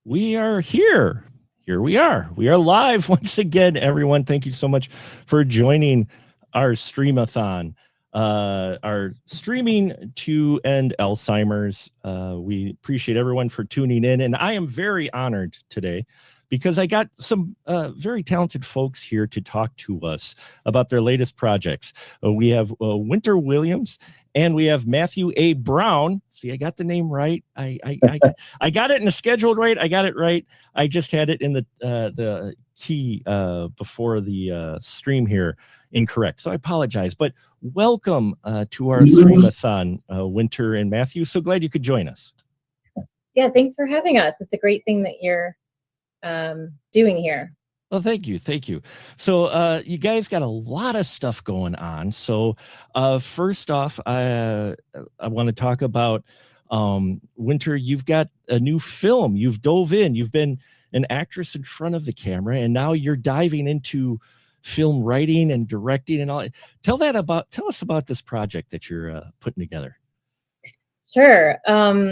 We are here. Here we are. We are live once again, everyone. Thank you so much for joining our streamathon, our streaming to end Alzheimer's. We appreciate everyone for tuning in, and I am very honored today because I got some very talented folks here to talk to us about their latest projects. We have Winter Williams and we have Matthew A. Brown. See, I got the name right. I got it in the schedule right. I got it right. I just had it in the key before the stream here incorrect. So I apologize. But welcome to our streamathon, Winter and Matthew. So glad you could join us. Yeah, thanks for having us. It's a great thing that you're doing here. Well, thank you. Thank you. So you guys got a lot of stuff going on. So first off, I want to talk about Winter. You've got a new film. You've dove in. You've been an actress in front of the camera, and now you're diving into film writing and directing and all. Tell us about this project that you're putting together. Sure. I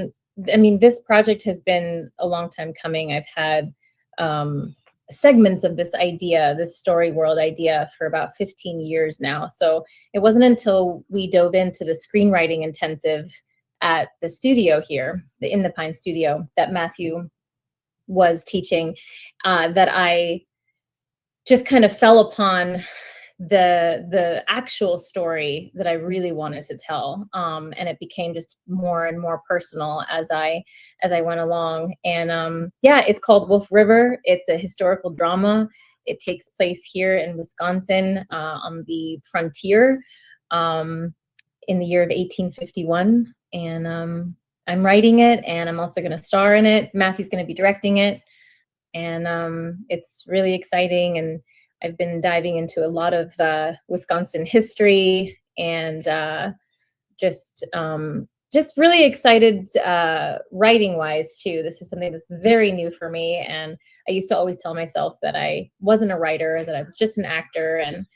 mean, this project has been a long time coming. I've had segments of this idea, this story world idea, for about 15 years now. So it wasn't until we dove into the screenwriting intensive at the studio here, the In the Pine studio that Matthew was teaching, that I just kind of fell upon the actual story that I really wanted to tell, and it became just more and more personal as I went along. And yeah, it's called Wolf River. It's a historical drama. It takes place here in Wisconsin, on the frontier, in the year of 1851. And I'm writing it, and I'm also going to star in it. Matthew's going to be directing it, and it's really exciting. And I've been diving into a lot of Wisconsin history, and just really excited writing wise too. This is something that's very new for me, and I used to always tell myself that I wasn't a writer, that I was just an actor, and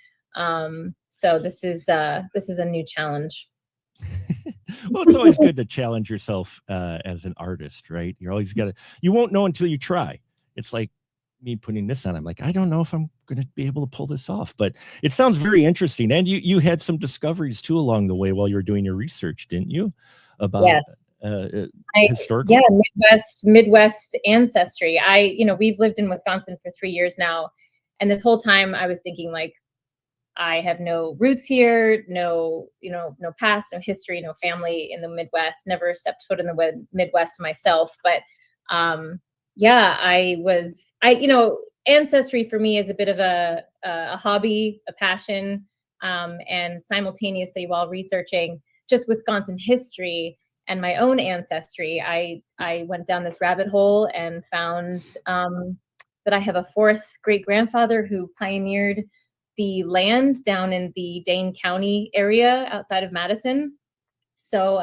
so this is a new challenge. Well, it's always good to challenge yourself as an artist, right? You're always you won't know until you try. It's like me putting this on. I'm like, I don't know if I'm going to be able to pull this off, but it sounds very interesting. And you had some discoveries too along the way while you were doing your research, didn't you? About yes. historical. Yeah, Midwest ancestry. We've lived in Wisconsin for 3 years now, and this whole time I was thinking, like, I have no roots here, no past, no history, no family in the Midwest. Never stepped foot in the Midwest myself, but yeah, ancestry for me is a bit of a hobby, a passion, and simultaneously, while researching just Wisconsin history and my own ancestry, I went down this rabbit hole and found that I have a fourth great grandfather who pioneered the land down in the Dane County area outside of Madison. So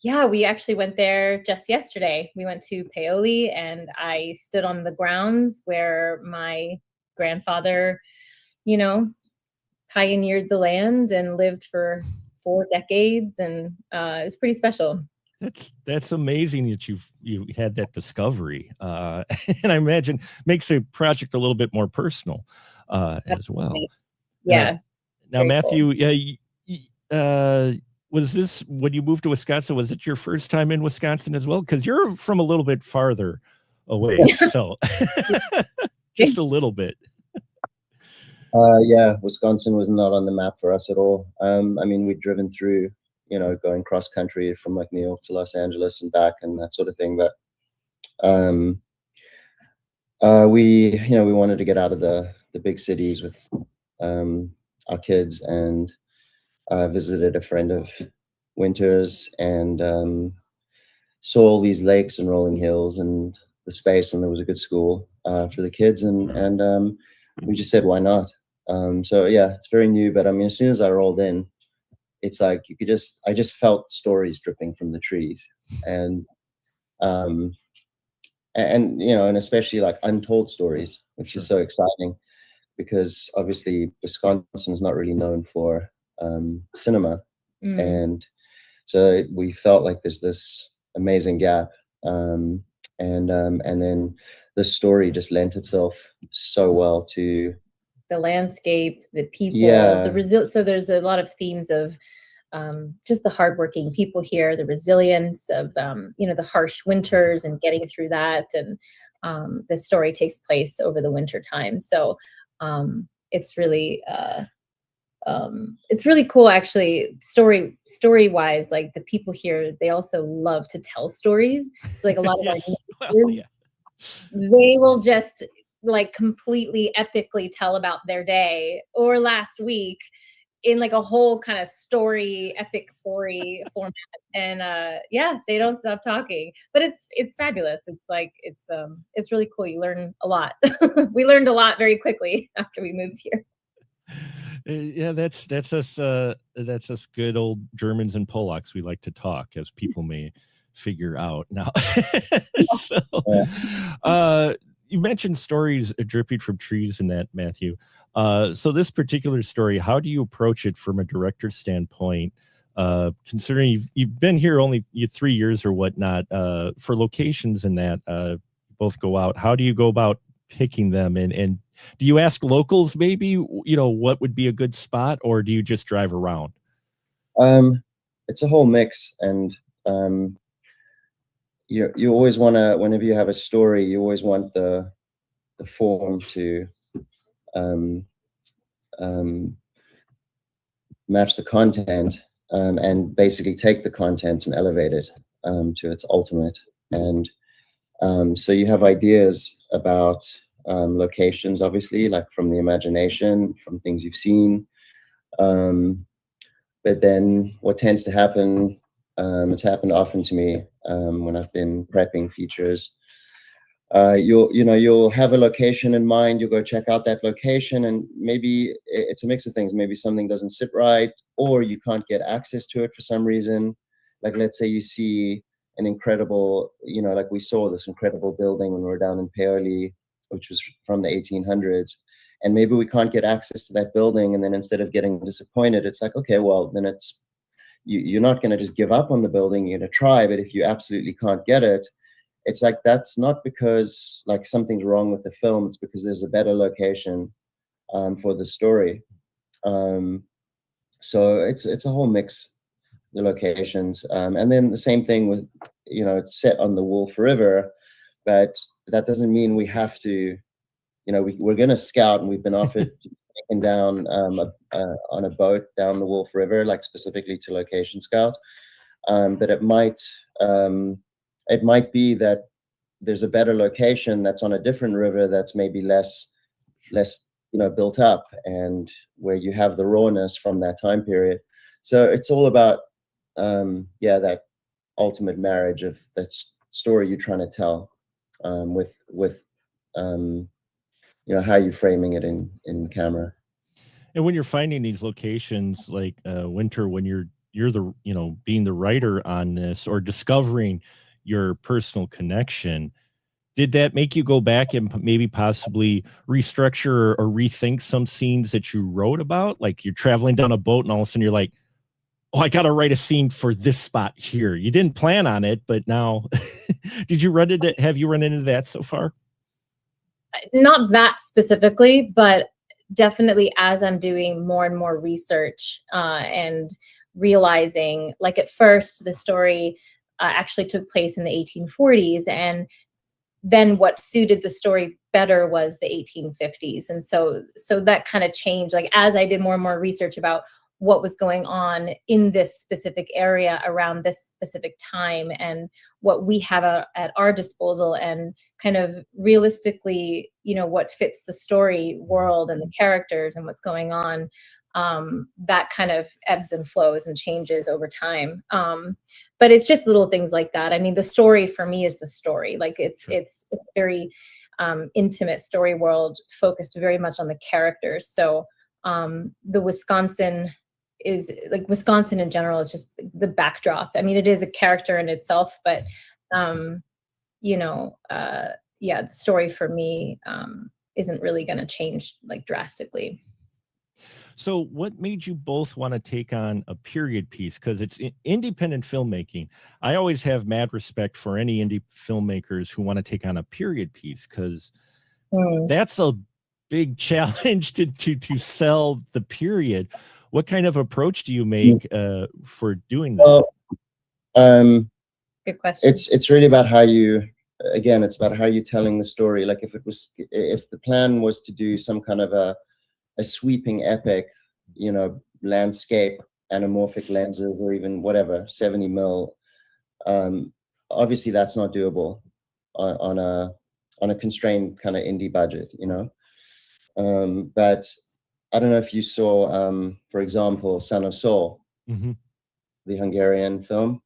yeah, we actually went there just yesterday. We went to Paoli, and I stood on the grounds where my grandfather, pioneered the land and lived for 4 decades, and it was pretty special. That's amazing that you had that discovery, and I imagine makes the project a little bit more personal as well. Yeah. Now, Matthew, cool. Was this, when you moved to Wisconsin, was it your first time in Wisconsin as well? Because you're from a little bit farther away, so just a little bit. Yeah, Wisconsin was not on the map for us at all. I mean, we'd driven through, going cross country from like New York to Los Angeles and back and that sort of thing. But we wanted to get out of the big cities with our kids, and visited a friend of Winter's, and saw all these lakes and rolling hills and the space, and there was a good school for the kids, and we just said, why not? So yeah, it's very new, but I mean, as soon as I rolled in, it's like I just felt stories dripping from the trees, and especially like untold stories, which is so exciting, because obviously Wisconsin is not really known for cinema. And so we felt like there's this amazing gap. and then the story just lent itself so well to the landscape, the people, Yeah. So there's a lot of themes of just the hardworking people here, the resilience of the harsh winters and getting through that. And the story takes place over the winter time. So it's really cool, actually. Story wise, like the people here, they also love to tell stories. So like a lot of our Yes. Well, neighbors, yeah. they will just like completely epically tell about their day or last week in like a whole kind of epic story format. And yeah, they don't stop talking. But it's fabulous. It's like it's really cool. You learn a lot. We learned a lot very quickly after we moved here. Yeah, that's us good old Germans and Polacks. We like to talk, as people may figure out now. So, Yeah. you mentioned stories dripping from trees in that, Matthew. So this particular story, how do you approach it from a director's standpoint? Considering you've been here only 3 years or whatnot, for locations and that, both go out. How do you go about picking them, and do you ask locals maybe, what would be a good spot, or do you just drive around? It's a whole mix, and you always want to, whenever you have a story, you always want the form to um, um, match the content, and basically take the content and elevate it to its ultimate. And so you have ideas about locations, obviously, like from the imagination, from things you've seen. But then what tends to happen, it's happened often to me when I've been prepping features. You'll have a location in mind, you'll go check out that location, and maybe it's a mix of things. Maybe something doesn't sit right, or you can't get access to it for some reason. Like, let's say you see an incredible, like we saw this incredible building when we were down in Paoli, which was from the 1800s. And maybe we can't get access to that building. And then instead of getting disappointed, it's like, okay, well, then you're not going to just give up on the building, you're going to try. But if you absolutely can't get it, it's like, that's not because like something's wrong with the film, it's because there's a better location for the story. So it's a whole mix, the locations. And then the same thing with, it's set on the Wolf River, but that doesn't mean we have to, we're going to scout, and we've been offered taken down on a boat down the Wolf River, like specifically to location scout. But it might be that there's a better location that's on a different river that's maybe less built up, and where you have the rawness from that time period. So it's all about that ultimate marriage of that story you're trying to tell, with how you're framing it in camera. And when you're finding these locations, like Winter, when you're the being the writer on this, or discovering your personal connection, did that make you go back and maybe possibly restructure or rethink some scenes that you wrote about? Like, you're traveling down a boat and all of a sudden you're like, oh, I got to write a scene for this spot here. You didn't plan on it, but now have you run into that so far? Not that specifically, but definitely as I'm doing more and more research and realizing, like, at first the story actually took place in the 1840s, and then what suited the story better was the 1850s. And so that kind of changed, like, as I did more and more research about what was going on in this specific area around this specific time, and what we have at our disposal, and kind of realistically, what fits the story world and the characters and what's going on. That kind of ebbs and flows and changes over time. But it's just little things like that. I mean, the story for me is the story. Like, it's very intimate story world, focused very much on the characters. So the Wisconsin in general is just the backdrop. I mean, it is a character in itself, but the story for me isn't really going to change like drastically. So what made you both want to take on a period piece? Because it's independent filmmaking. I always have mad respect for any indie filmmakers who want to take on a period piece, because that's a big challenge to sell the period. What kind of approach do you make for doing that? Well, good question. It's really about how you, again, it's about how you're telling the story. Like if the plan was to do some kind of a sweeping epic, you know, landscape, anamorphic lenses, or even whatever, 70 mil, obviously that's not doable on a constrained kind of indie budget, you know. But I don't know if you saw, for example, Son of Saul, the Hungarian film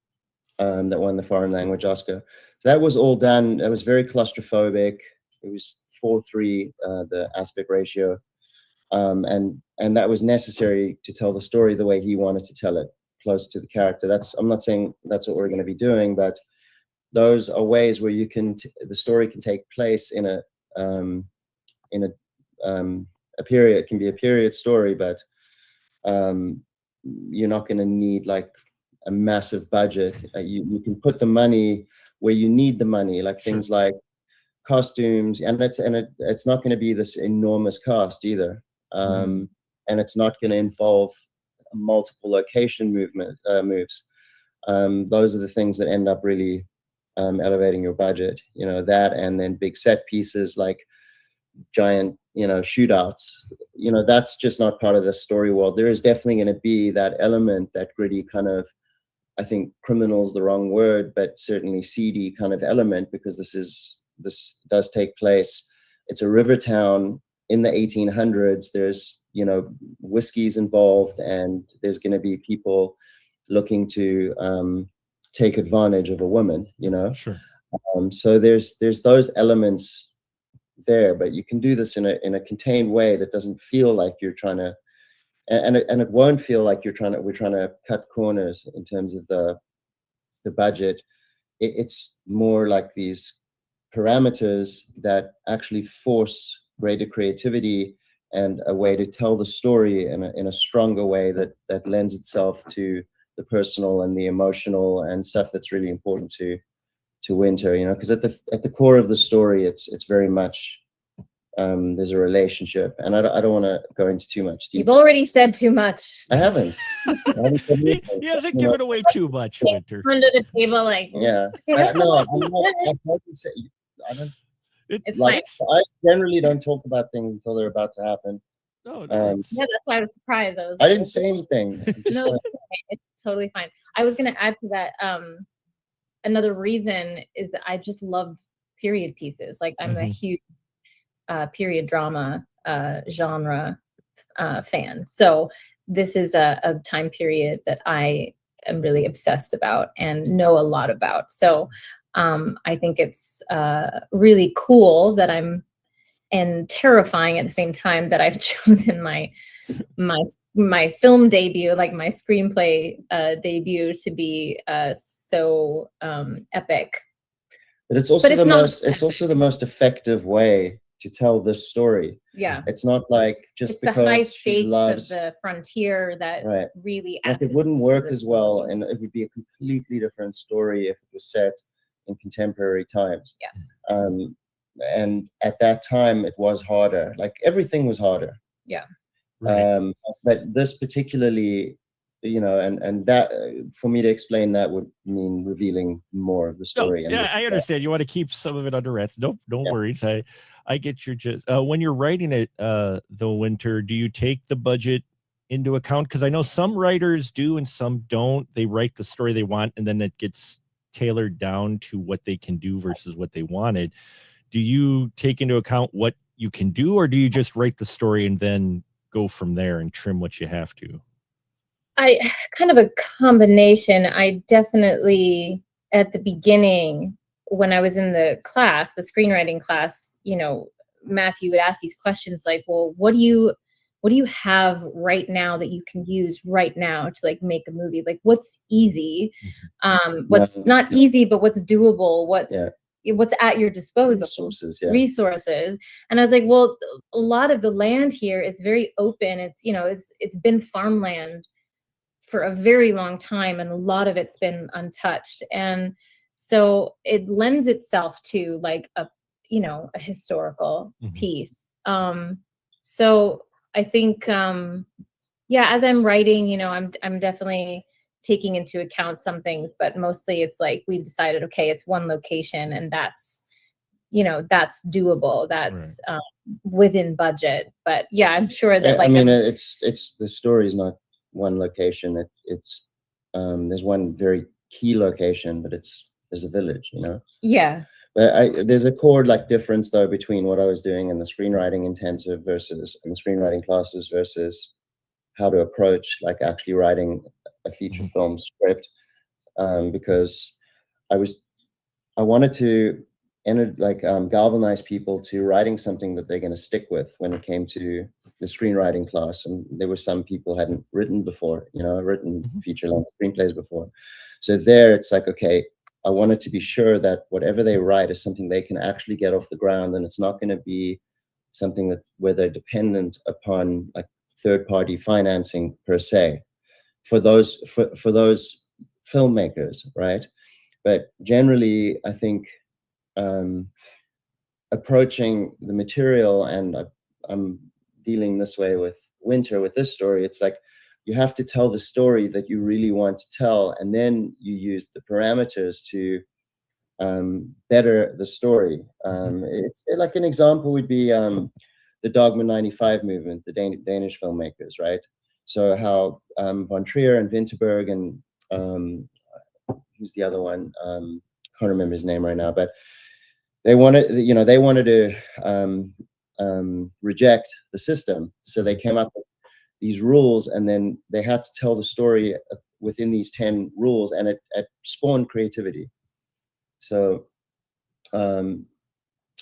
that won the foreign language Oscar. So that was all done. It was very claustrophobic. It was 4:3, the aspect ratio, and that was necessary to tell the story the way he wanted to tell it, close to the character. I'm not saying that's what we're going to be doing, but those are ways where you can the story can take place in a period. It can be a period story, but you're not going to need like a massive budget. You can put the money where you need the money, like things like costumes, and it's not going to be this enormous cost either, and it's not going to involve multiple location moves. Those are the things that end up really elevating your budget, you know, that, and then big set pieces like giant, you know, shootouts, you know, that's just not part of the story world. There is definitely going to be that element, that gritty kind of, I think criminal's the wrong word, but certainly seedy kind of element, because this does take place. It's a river town in the 1800s. There's, you know, whiskey's involved, and there's going to be people looking to take advantage of a woman, you know. Sure. So there's those elements there, but you can do this in a contained way that doesn't feel like you're trying to, and it won't feel like we're trying to cut corners in terms of the budget. It's more like these parameters that actually force greater creativity and a way to tell the story in a stronger way that lends itself to the personal and the emotional and stuff that's really important to Winter, you know, because at the core of the story, it's very much there's a relationship, and I don't want to go into too much detail. You've already said too much. I haven't. Said he hasn't given away too much, Winter. Under the table, like yeah. I don't. It's like nice. I generally don't talk about things until they're about to happen. No, yeah, that's why I was surprised. I didn't say anything. No, it's totally fine. I was going to add to that. Another reason is that I just love period pieces. Like I'm a huge period drama genre fan. So this is a time period that I am really obsessed about and know a lot about. So I think it's really cool that and terrifying at the same time that I've chosen my film debut, like my screenplay debut, to be so epic. But it's also the most effective way to tell this story. Yeah, it's not like just it's because the high stakes loves of the frontier that really like it wouldn't work as well, and it would be a completely different story if it was set in contemporary times. Yeah. And at that time it was harder. Like everything was harder. Yeah. Right. But this particularly, you know, and that for me to explain that would mean revealing more of the story. No, I understand. You want to keep some of it under wraps. Nope, no worries. I get your gist. When you're writing it, though, Winter, do you take the budget into account? Because I know some writers do and some don't. They write the story they want, and then it gets tailored down to what they can do versus what they wanted. Do you take into account what you can do, or do you just write the story and then go from there and trim what you have to? I kind of a combination. I definitely, at the beginning, when I was in the class, the screenwriting class, you know, Matthew would ask these questions like, well, what do you have right now that you can use right now to like make a movie? Like what's easy, what's not easy, but what's doable, what's, what's at your disposal. Resources. And I was like, well, a lot of the land here is very open. It's, you know, it's been farmland for a very long time, and a lot of it's been untouched. And so it lends itself to like a, you know, a historical piece. So I think, yeah, as I'm writing, you know, I'm definitely taking into account some things, but mostly it's like we've decided, okay, it's one location, and that's, you know, that's doable. That's within budget. But yeah, I'm sure that, like, I mean, it's the story is not one location. It's there's one very key location, but there's a village, you know. Yeah. But there's a core like difference though between what I was doing in the screenwriting intensive versus in the screenwriting classes versus how to approach like actually writing a feature film script, because I wanted to galvanize people to writing something that they're going to stick with when it came to the screenwriting class. And there were some people hadn't written before, you know, written feature-length screenplays before. So there it's like, okay, I wanted to be sure that whatever they write is something they can actually get off the ground, and it's not going to be something where they're dependent upon like third-party financing per se for those filmmakers, right? But generally, I think approaching the material, and I'm dealing this way with Winter with this story, it's like you have to tell the story that you really want to tell, and then you use the parameters to better the story. It's like an example would be the Dogma 95 movement, the Danish filmmakers, right? So how Von Trier and Vinterberg and who's the other one? Can't remember his name right now, but they wanted to reject the system, so they came up with these rules, and then they had to tell the story within these 10 rules, and it spawned creativity. So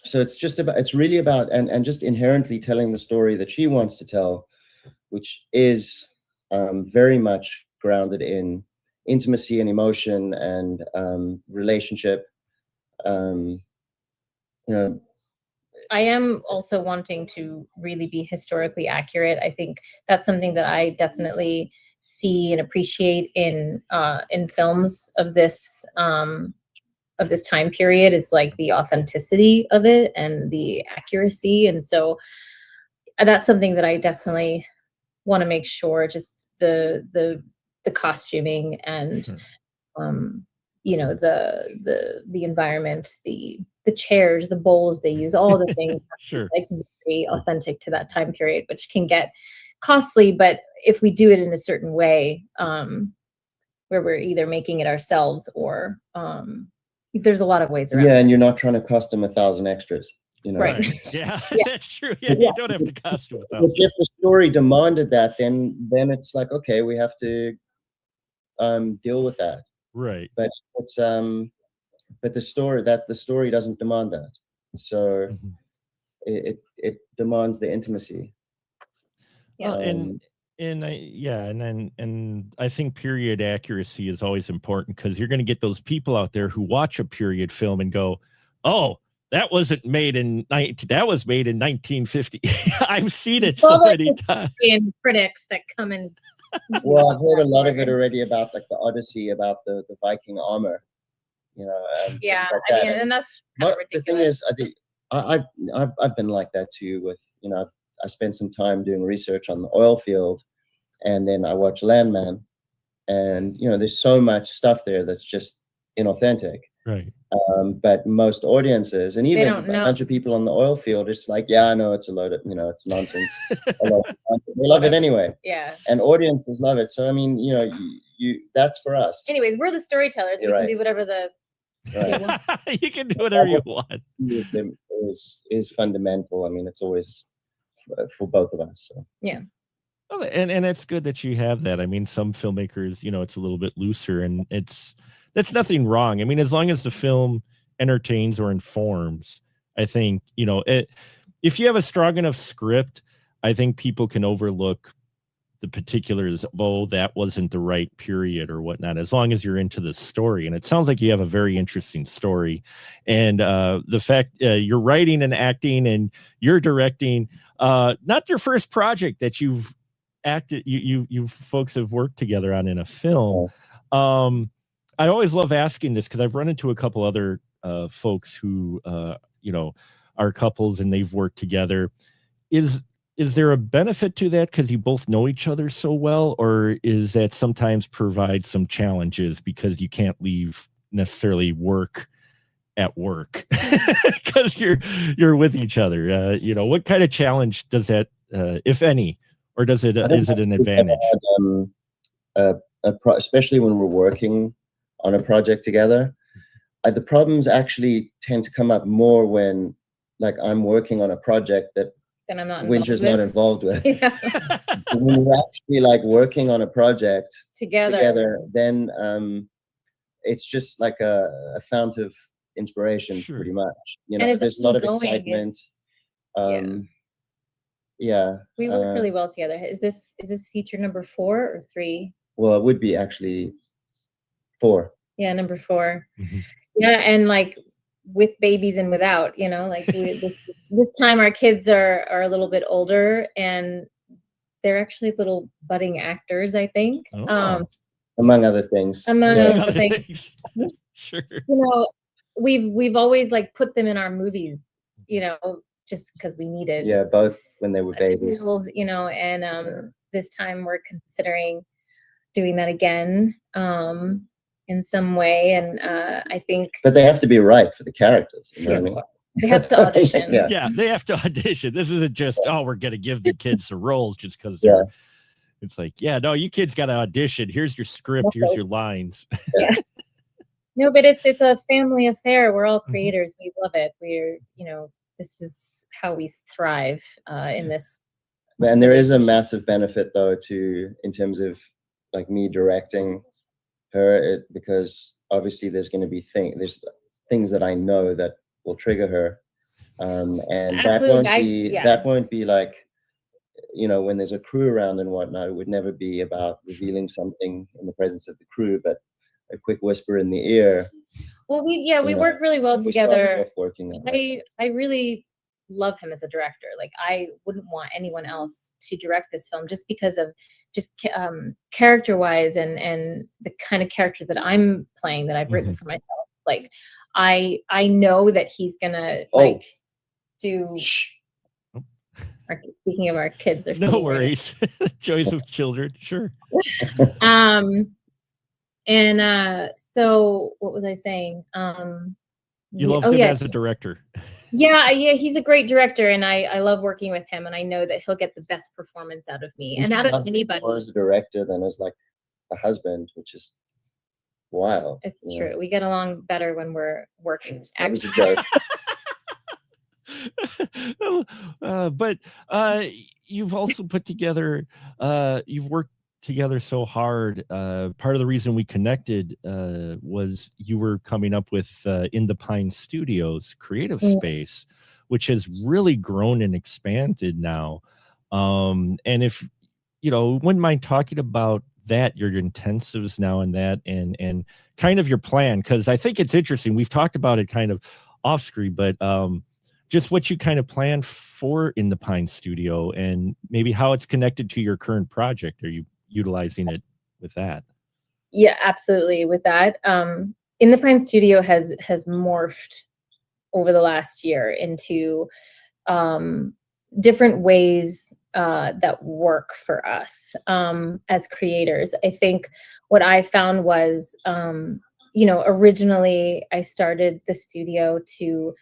so it's really about and just inherently telling the story that she wants to tell, which is very much grounded in intimacy and emotion and relationship. You know, I am also wanting to really be historically accurate. I think that's something that I definitely see and appreciate in films of this time period. Is like the authenticity of it and the accuracy. And so that's something that I definitely want to make sure, just the costuming and you know, the environment, the chairs, the bowls they use, all the things like very authentic to that time period, which can get costly. But if we do it in a certain way, where we're either making it ourselves or there's a lot of ways around. Yeah, and you're not trying to custom 1,000 extras, you know. Right. Yeah, that's true. Yeah, you don't have to costume 1,000. If the story demanded that, then it's like, okay, we have to deal with that. Right. But it's but the story doesn't demand that. So it demands the intimacy. Yeah. And I think period accuracy is always important, because you're going to get those people out there who watch a period film and go, "Oh, that wasn't made in that was made in 1950." I've seen it so many times. And critics that come in. Well, I've heard a lot of it already about like the Odyssey, about the Viking armor, you know. Yeah, like that. I mean, and that's kind of ridiculous. The thing is, I think I've been like that too. With, you know, I spent some time doing research on the oil field, and then I watched Landman, and you know, there's so much stuff there that's just inauthentic. Right. But most audiences, and even a bunch of people on the oil field, it's like, yeah, I know it's a load of, you know, it's nonsense. They love it anyway. Yeah. And audiences love it. So I mean, you know, you that's for us. Anyways, we're the storytellers. We can do whatever the. Right. You can do whatever you want. Is fundamental. I mean, it's always for both of us. So. Yeah. Well, and it's good that you have that. I mean, some filmmakers, you know, it's a little bit looser, and that's nothing wrong. I mean, as long as the film entertains or informs, I think, you know, if you have a strong enough script, I think people can overlook the particulars, oh, that wasn't the right period or whatnot, as long as you're into the story. And it sounds like you have a very interesting story. And the fact you're writing and acting and you're directing, not your first project that you've acted, you folks have worked together on in a film. I always love asking this because I've run into a couple other folks who, are couples and they've worked together. Is there a benefit to that because you both know each other so well, or is that sometimes provide some challenges because you can't leave necessarily work at work because you're with each other? What kind of challenge does that, if any, or is it an advantage? Especially when we're working on a project together, the problems actually tend to come up more when, like, I'm working on a project that then I'm not Winter's not involved with. Yeah. When we're actually like working on a project together, then it's just like a fount of inspiration, Sure. pretty much. And there's a lot of ongoing. excitement. Yeah. We work really well together. Is this feature number 4 or 3? Well, it would be actually 4. Yeah, number 4. Mhm. Yeah, and like with babies and without, like this time our kids are a little bit older and they're actually little budding actors, I think. Oh. Among other things. Among other things. Sure. We've always like put them in our movies, just because we needed. Yeah, both when they were babies. And this time we're considering doing that again. In some way, and I think. But they have to be right for the characters. You know what I mean? They have to audition. Yeah, they have to audition. This isn't just we're gonna give the kids the roles just because it's like, no, you kids got to audition. Here's your script. Here's your lines. Yeah. No, but it's a family affair. We're all creators. We love it. We're this is how we thrive in this. And there is a massive benefit though in terms of like me directing her, because obviously there's going to be things that I know that will trigger her, and that won't be like, when there's a crew around and whatnot. It would never be about revealing something in the presence of the crew, but a quick whisper in the ear. Well, we work really well together. I really love him as a director. Like, I wouldn't want anyone else to direct this film just because of character wise and the kind of character that I'm playing, that I've written for myself. Like, I know that he's gonna do. Speaking of our kids, there's no worries. Joys of children, sure. And so what was I saying? You loved him as a director. Yeah, he's a great director, and I love working with him, and I know that he'll get the best performance out of me and out of anybody. More as a director than as like a husband, which is wild. It's true. We get along better when we're working. That was a joke. But you've also put together, you've worked together so hard. Part of the reason we connected was you were coming up with In the Pine Studios creative space, which has really grown and expanded now. And if wouldn't mind talking about that, your intensives now and that, and kind of your plan, because I think it's interesting. We've talked about it kind of off screen, but just what you kind of plan for In the Pine Studio and maybe how it's connected to your current project. Are you utilizing it with that? Yeah, absolutely. With that, In the Pine Studio has morphed over the last year into different ways that work for us as creators. I think what I found was, originally I started the studio to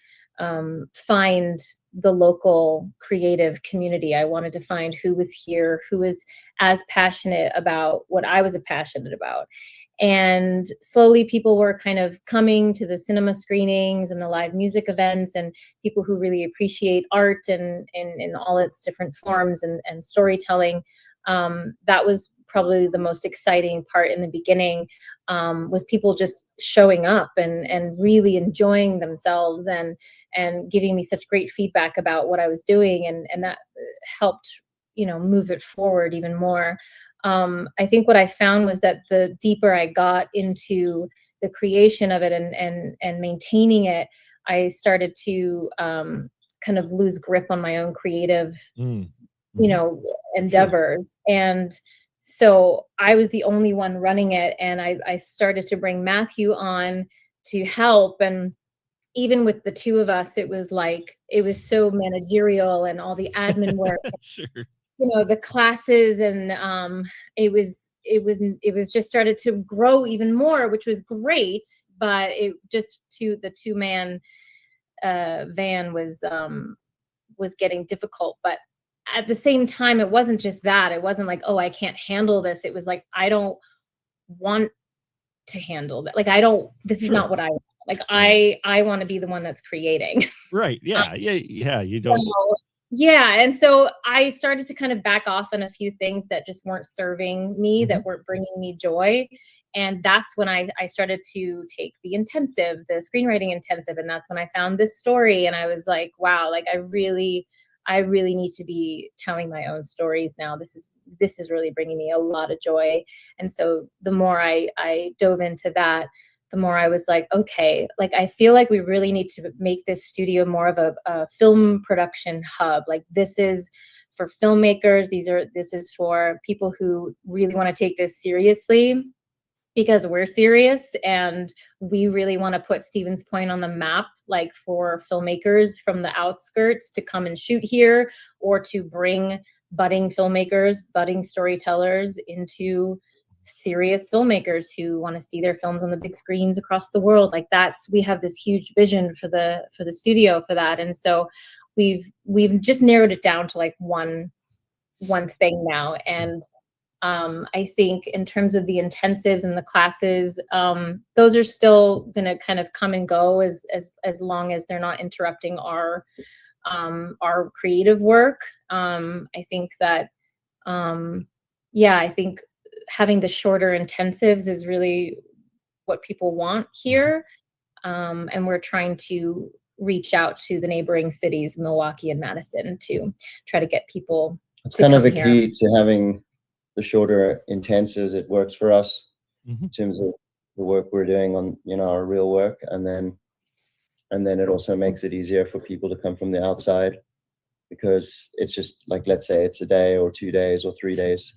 find the local creative community. I wanted to find who was here, who was as passionate about what I was passionate about. And slowly people were kind of coming to the cinema screenings and the live music events, and people who really appreciate art and in all its different forms and storytelling. That was probably the most exciting part in the beginning, was people just showing up and really enjoying themselves and giving me such great feedback about what I was doing. And that helped move it forward even more. I think what I found was that the deeper I got into the creation of it and maintaining it, I started to kind of lose grip on my own creative, endeavors. And so I was the only one running it, and I started to bring Matthew on to help. And even with the two of us, it was so managerial and all the admin work, Sure. the classes, and it was just started to grow even more, which was great. But it just the 2-man van was getting difficult. But at the same time, it wasn't just that. It wasn't like, oh, I can't handle this. It was like, I don't want to handle that. Like, this is not what I want. Like, I want to be the one that's creating. Right. Yeah. Yeah. You don't. Yeah. And so I started to kind of back off on a few things that just weren't serving me, that weren't bringing me joy. And that's when I started to take the screenwriting intensive. And that's when I found this story. And I was like, wow, like I really need to be telling my own stories now. This is really bringing me a lot of joy. And so the more I dove into that, the more I was like, okay, like I feel like we really need to make this studio more of a film production hub. Like, this is for filmmakers. This is for people who really want to take this seriously, because we're serious and we really want to put Stevens Point on the map, like for filmmakers from the outskirts to come and shoot here, or to bring budding filmmakers, budding storytellers into serious filmmakers who want to see their films on the big screens across the world. Like, we have this huge vision for the studio for that. And so we've just narrowed it down to like one thing now. And I think in terms of the intensives and the classes, those are still going to kind of come and go as long as they're not interrupting our creative work. I think that, I think having the shorter intensives is really what people want here. And we're trying to reach out to the neighboring cities, Milwaukee and Madison, to try to get people. It's kind of a key to having the shorter intensives. It works for us in terms of the work we're doing on, our real work. And then it also makes it easier for people to come from the outside, because it's just like, let's say it's a day or 2 days or 3 days.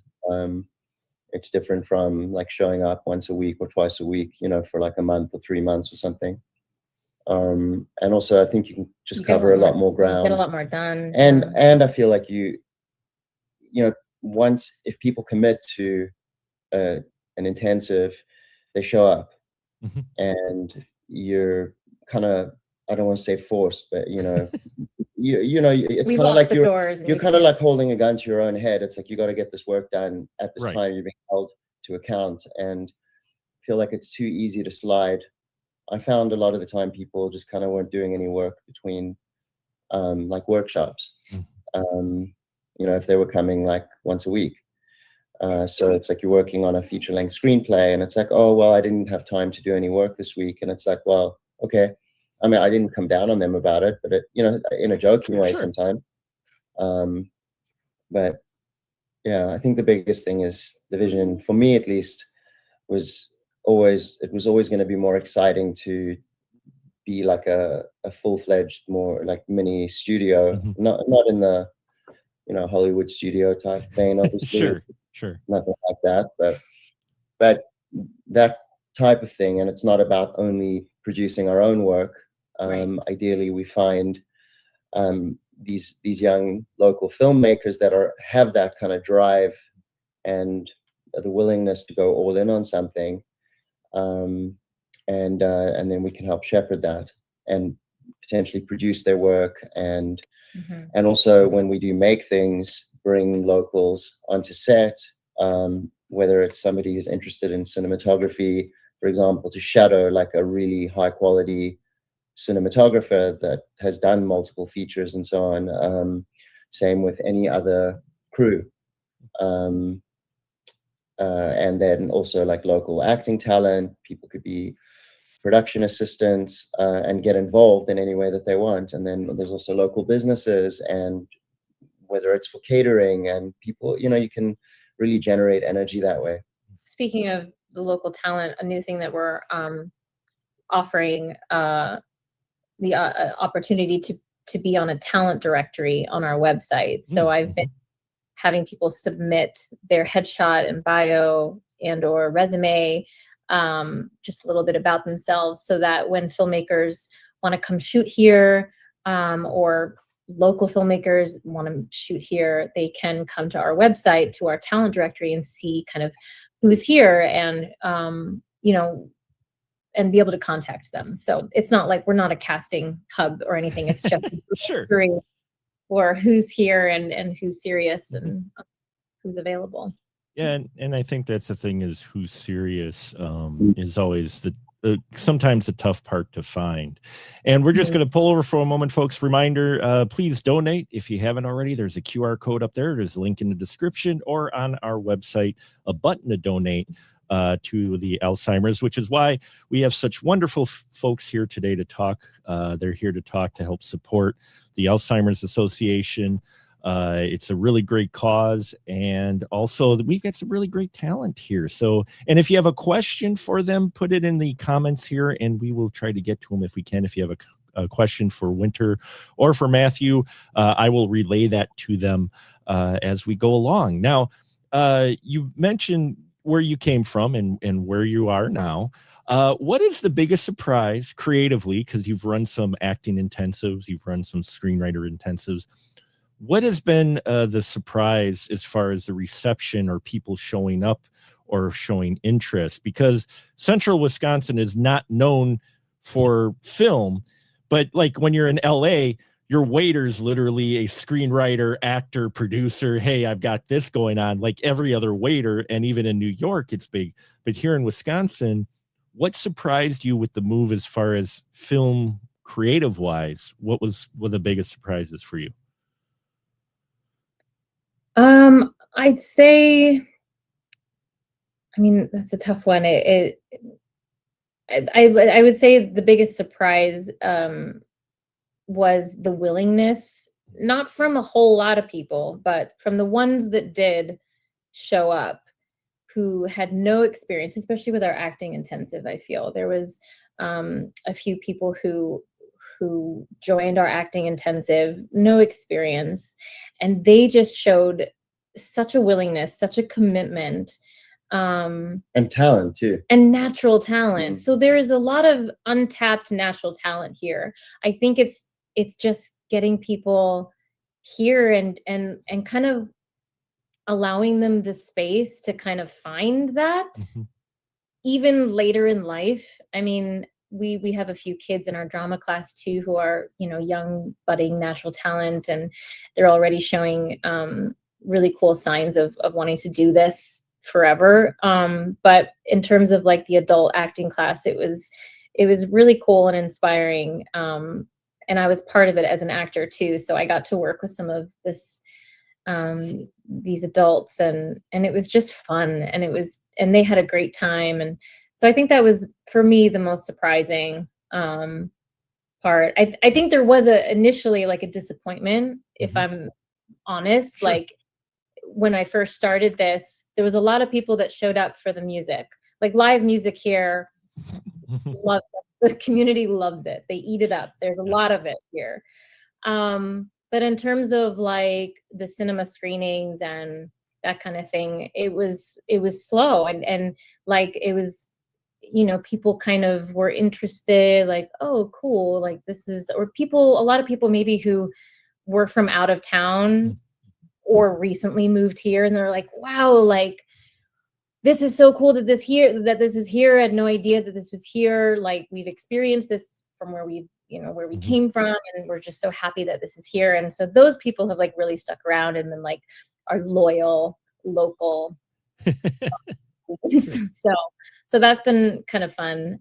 It's different from like showing up once a week or twice a week, for like a month or 3 months or something. And also I think you can just cover a lot more ground, get a lot more done. And I feel like once, if people commit to an intensive, they show up, and you're kind of, I don't want to say forced, but it's kind of like you're kind of like holding a gun to your own head. It's like, you got to get this work done at this time. You're being held to account, and feel like it's too easy to slide. I found a lot of the time people just kind of weren't doing any work between like workshops. If they were coming like once a week. So it's like you're working on a feature-length screenplay, and it's like, oh, well, I didn't have time to do any work this week. And it's like, well, okay. I mean, I didn't come down on them about it, but in a joking way sometimes. But yeah, I think the biggest thing is the vision, for me at least, was always going to be more exciting to be like a full-fledged, more like mini studio, not in the Hollywood studio type vein, obviously. Sure. Nothing like that, but that type of thing. And it's not about only producing our own work. Ideally, we find these young local filmmakers that have that kind of drive and the willingness to go all in on something, and then we can help shepherd that and potentially produce their work, and also when we do make things, bring locals onto set, whether it's somebody who's interested in cinematography, for example, to shadow like a really high quality cinematographer that has done multiple features and so on. Same with any other crew. And then also like local acting talent, people could be production assistants, and get involved in any way that they want. And then there's also local businesses, and whether it's for catering and people, you can really generate energy that way. Speaking of the local talent, a new thing that we're offering the opportunity to be on a talent directory on our website. So I've been having people submit their headshot and bio and or resume, just a little bit about themselves, so that when filmmakers want to come shoot here, or local filmmakers want to shoot here, they can come to our website, to our talent directory, and see kind of who's here, and and be able to contact them. So it's not like we're not a casting hub or anything. It's just Sure. or who's here and who's serious and who's available. Yeah, and I think that's the thing, is who's serious is always sometimes the tough part to find. And we're just going to pull over for a moment, folks. Reminder, please donate if you haven't already. There's a QR code up there. There's a link in the description, or on our website, a button to donate to the Alzheimer's, which is why we have such wonderful folks here today to talk. They're here to talk, to help support the Alzheimer's Association. It's a really great cause, and also we've got some really great talent here. So, and if you have a question for them, put it in the comments here, and we will try to get to them if we can. If you have a question for Winter or for Matthew, I will relay that to them as we go along. Now, you mentioned where you came from and where you are now. What is the biggest surprise creatively? Because you've run some acting intensives, you've run some screenwriter intensives. What has been the surprise as far as the reception or people showing up or showing interest? Because Central Wisconsin is not known for film, but like when you're in LA, your waiter's literally a screenwriter, actor, producer. Hey, I've got this going on, like every other waiter. And even in New York, it's big. But here in Wisconsin, what surprised you with the move as far as film creative wise? What were the biggest surprises for you? I'd say, I mean, that's a tough one. I would say the biggest surprise was the willingness, not from a whole lot of people, but from the ones that did show up, who had no experience, especially with our acting intensive. I feel there was a few people who joined our acting intensive, no experience, and they just showed such a willingness, such a commitment, and talent too, and natural talent. So there is a lot of untapped natural talent here. I think it's just getting people here and kind of allowing them the space to kind of find that even later in life. I mean, we have a few kids in our drama class too who are, young budding natural talent, and they're already showing really cool signs of wanting to do this forever. But in terms of like the adult acting class, it was really cool and inspiring. And I was part of it as an actor too, so I got to work with some of these adults, and it was just fun, and they had a great time. And so I think that was, for me, the most surprising part. I think there was initially like a disappointment, if I'm honest. Sure. Like when I first started this, there was a lot of people that showed up for the music, like live music here. The community loves it. They eat it up. There's a lot of it here. But in terms of like the cinema screenings and that kind of thing, it was slow, and like it was, people kind of were interested, like, oh, cool, like this is, or a lot of people maybe who were from out of town or recently moved here, and they're like, wow, like this is so cool that this is here. I had no idea that this was here. Like we've experienced this from where we came from, and we're just so happy that this is here. And so those people have like really stuck around and been like our loyal local. So that's been kind of fun.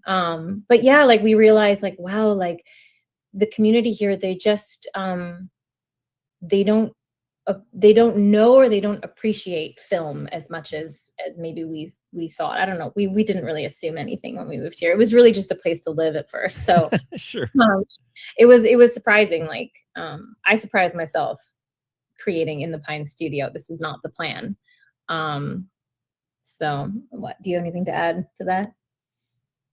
But yeah, like we realized like, wow, like the community here, they just they don't know, or they don't appreciate film as much as maybe we thought. I don't know. We didn't really assume anything when we moved here. It was really just a place to live at first. So sure. It was surprising. Like I surprised myself. creating in the Pine studio. This was not the plan. So what, do you have anything to add to that?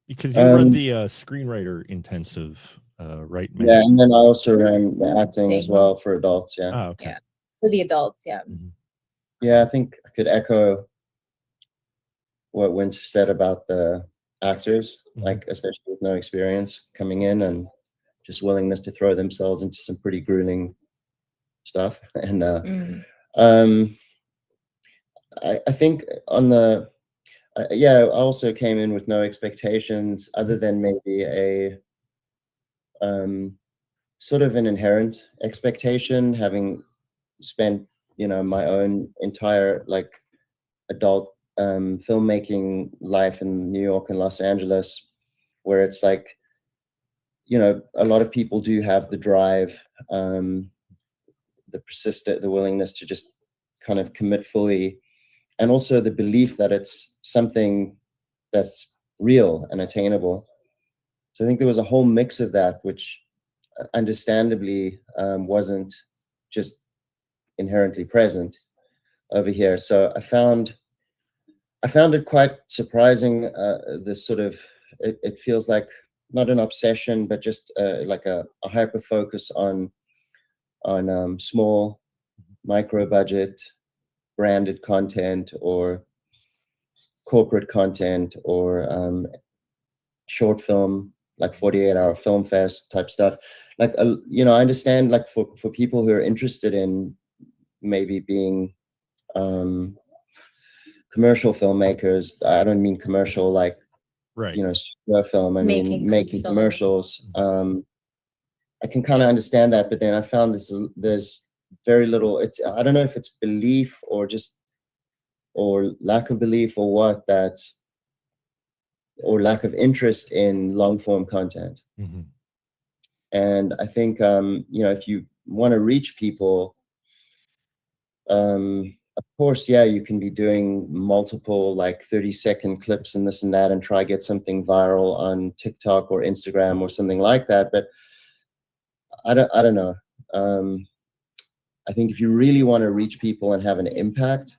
Because you run the screenwriter intensive, right? Yeah, and then I also ran the acting as well for adults. Yeah. Oh, okay. Yeah, for the adults. Yeah. Mm-hmm. Yeah, I think I could echo what Winter said about the actors, Mhm. like especially with no experience coming in and just willingness to throw themselves into some pretty grueling stuff. And I think on the yeah, I also came in with no expectations other than maybe a sort of an inherent expectation, having spent, you know, my own entire like adult filmmaking life in New York and Los Angeles, where it's like, you know, a lot of people do have the drive, the persistent, the willingness to just kind of commit fully, and also the belief that it's something that's real and attainable. So I think there was a whole mix of that, which understandably wasn't just inherently present over here. So I found it quite surprising. This sort of, it feels like not an obsession, but just like a hyper focus on small, micro budget, branded content or corporate content or short film, like 48-hour film fest type stuff. Like, you know, I understand like for people who are interested in maybe being commercial filmmakers. I don't mean commercial like, right, you know, studio film. I mean making commercials. Mm-hmm. I can kind of understand that, but then I found there's very little. It's, I don't know if it's belief or just, or lack of belief or what, that, or lack of interest in long form content. Mm-hmm. And I think you know, if you want to reach people, of course, yeah, you can be doing multiple like 30-second clips and this and that and try get something viral on TikTok or Instagram or something like that. But I don't know. I think if you really want to reach people and have an impact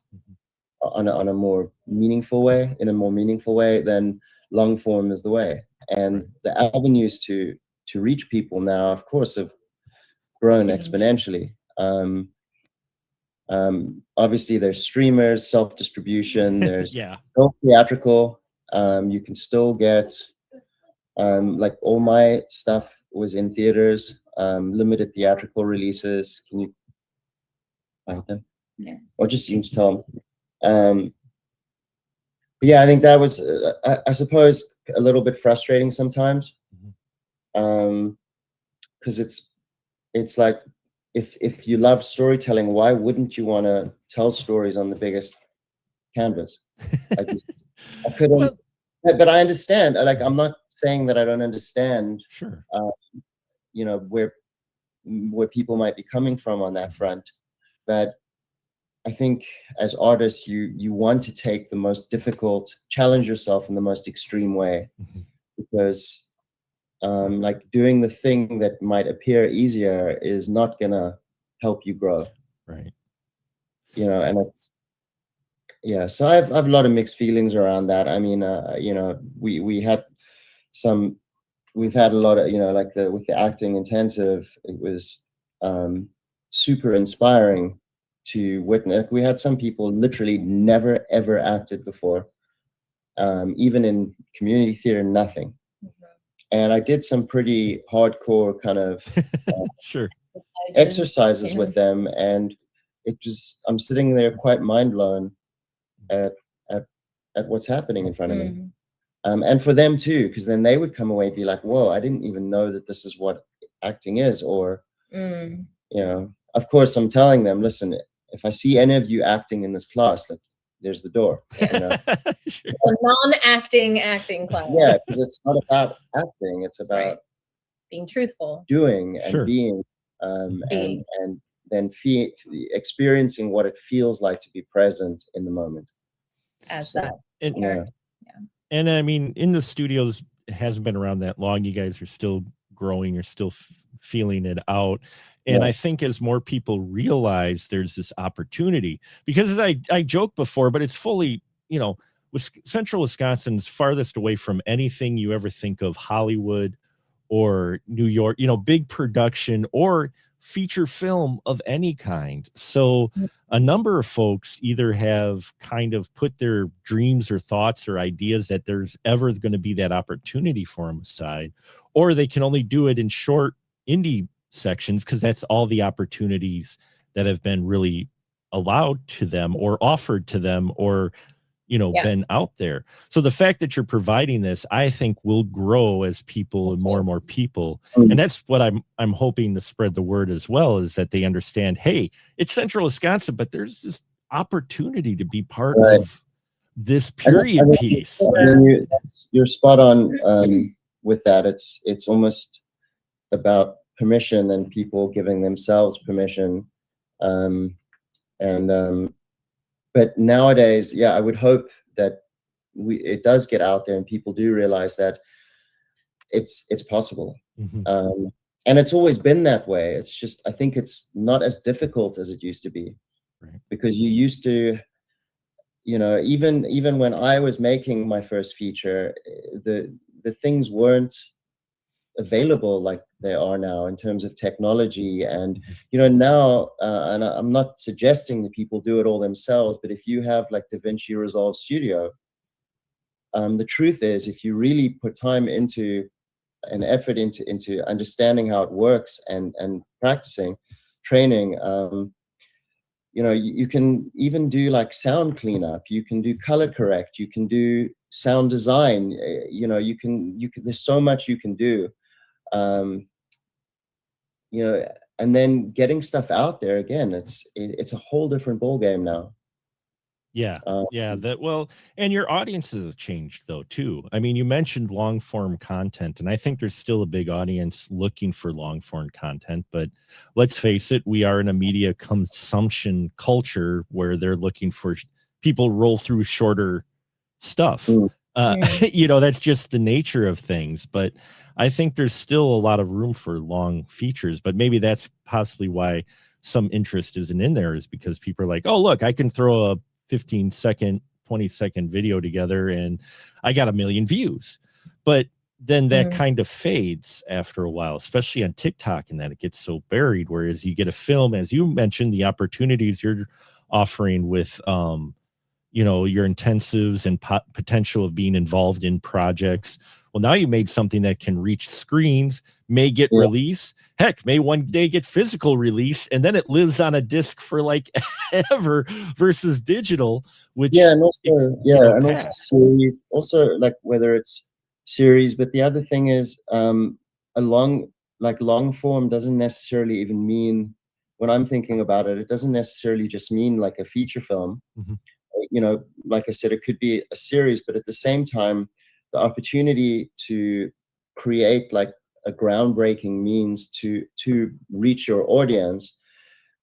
on a more meaningful way, in a more meaningful way, then long form is the way. And the avenues to reach people now, of course, have grown exponentially. Obviously there's streamers, self-distribution, there's still theatrical. You can still get like all my stuff was in theaters, limited theatrical releases. Can you find them? Yeah. Or just you can just tell them. But yeah, I think that was I suppose a little bit frustrating sometimes. Because it's like, if you love storytelling, why wouldn't you want to tell stories on the biggest canvas? I couldn't, well, but I understand. Like, I'm not saying that I don't understand. Sure. You know, where people might be coming from on that front, but I think as artists, you want to take the most difficult, challenge yourself in the most extreme way, because like doing the thing that might appear easier is not gonna help you grow. Right. You know, and it's, yeah, so I've a lot of mixed feelings around that. I mean, you know, we've had a lot of, you know, like with the acting intensive, it was super inspiring to witness. We had some people literally never ever acted before, even in community theater, nothing. And I did some pretty hardcore kind of sure exercises with them, and it just, I'm sitting there quite mind blown at what's happening in front of me. And for them too, because then they would come away and be like, whoa, I didn't even know that this is what acting is. Or you know, of course I'm telling them, listen, if I see any of you acting in this class, like, there's the door. You know? Sure. A non-acting acting class. Yeah, because it's not about acting, it's about being truthful, doing and being, and then experiencing what it feels like to be present in the moment. As that. And, and I mean, in the studios, it hasn't been around that long. You guys are still growing, you're still feeling it out. And Yeah. I think as more people realize there's this opportunity, because as I joked before, but it's fully, you know, Central Wisconsin's farthest away from anything you ever think of Hollywood or New York, you know, big production or feature film of any kind. So a number of folks either have kind of put their dreams or thoughts or ideas that there's ever going to be that opportunity for them aside, or they can only do it in short indie sections because that's all the opportunities that have been really allowed to them or offered to them or, you know, been out there. So the fact that you're providing this, I think, will grow as people and more people. And that's what I'm hoping to spread the word as well, is that they understand, hey, it's Central Wisconsin, but there's this opportunity to be part of this period piece. You're spot on with that. It's almost about permission and people giving themselves permission. But nowadays, I would hope that it does get out there and people do realize that it's possible. And it's always been that way. It's just, I think it's not as difficult as it used to be, because you used to, you know, even when I was making my first feature, the things weren't available like they are now in terms of technology. And you know, now and I'm not suggesting that people do it all themselves, but if you have like DaVinci Resolve Studio, the truth is, if you really put time into an effort into understanding how it works and practicing, training, you know, you can even do like sound cleanup, you can do color correct, you can do sound design, you know, you can there's so much you can do. You know, and then getting stuff out there again, it's a whole different ball game now. And your audiences have changed though too. I mean, you mentioned long form content, and I think there's still a big audience looking for long form content, but let's face it, we are in a media consumption culture where they're looking for people roll through shorter stuff. You know, that's just the nature of things. But I think there's still a lot of room for long features, but maybe that's possibly why some interest isn't in there, is because people are like, oh, look, I can throw a 15-second, 20-second video together and I got 1 million views. But then that kind of fades after a while, especially on TikTok, and that it gets so buried. Whereas you get a film, as you mentioned, the opportunities you're offering with you know, your intensives and potential of being involved in projects. Well, now you made something that can reach screens, may get release, heck, may one day get physical release, and then it lives on a disc for like ever versus digital, which and also also series, also like whether it's series. But the other thing is, a long form doesn't necessarily even mean, when I'm thinking about it, it doesn't necessarily just mean like a feature film. You know, like I said, it could be a series, but at the same time, the opportunity to create like a groundbreaking means to reach your audience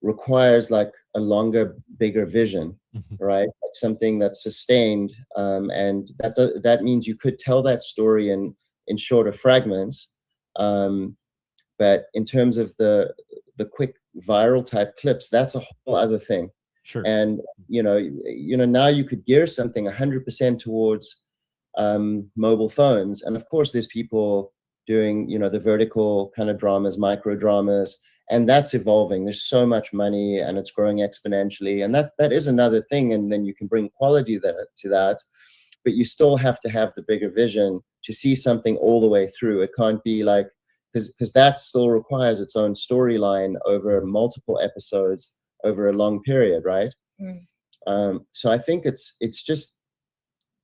requires like a longer, bigger vision, right? Like something that's sustained, and that means you could tell that story in shorter fragments. But in terms of the quick viral type clips, that's a whole other thing. And you know, now you could gear something 100% towards mobile phones, and of course there's people doing, you know, the vertical kind of dramas, micro dramas, and that's evolving. There's so much money and it's growing exponentially, and that is another thing. And then you can bring quality to that, but you still have to have the bigger vision to see something all the way through. It can't be like, because that still requires its own storyline over multiple episodes over a long period, right? So I think it's just,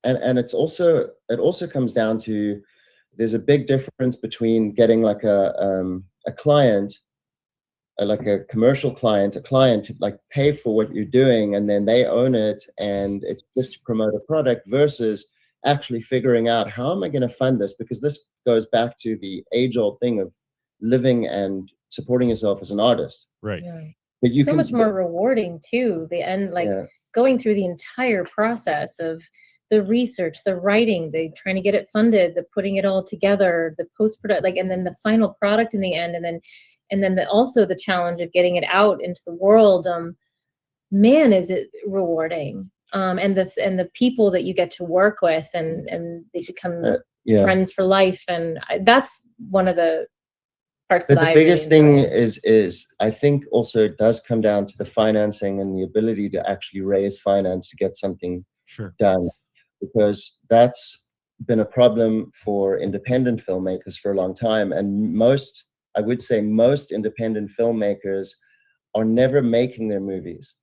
and it also comes down to, there's a big difference between getting like a client, like a commercial client, a client to like pay for what you're doing and then they own it and it's just to promote a product, versus actually figuring out, how am I going to fund this? Because this goes back to the age-old thing of living and supporting yourself as an artist. But much more rewarding too. The end, like going through the entire process of the research, the writing, the trying to get it funded, the putting it all together, the post-product, like, and then the final product in the end, and then also the challenge of getting it out into the world. Man, is it rewarding. And the people that you get to work with, and they become friends for life. And that's one of the parts but that the I biggest really thing is I think also it does come down to the financing and the ability to actually raise finance to get something done, because that's been a problem for independent filmmakers for a long time. And I would say most independent filmmakers are never making their movies.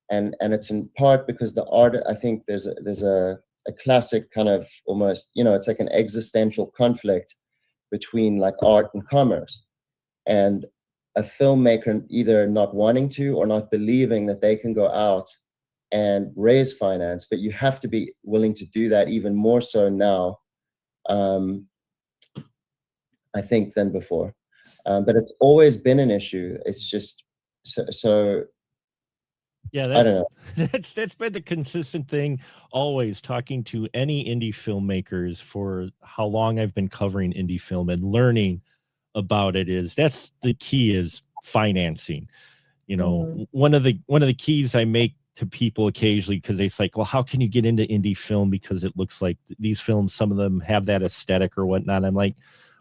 And it's in part because the art, I think there's a classic kind of almost, it's like an existential conflict between like art and commerce, and a filmmaker either not wanting to or not believing that they can go out and raise finance. But you have to be willing to do that even more so now, I think, than before. But it's always been an issue. It's just so yeah, I don't know. That's been the consistent thing, always talking to any indie filmmakers for how long I've been covering indie film and learning about it. That's the key, is financing. One of the keys I make to people occasionally, because they say, well, how can you get into indie film, because it looks like these films, some of them have that aesthetic or whatnot. I'm like,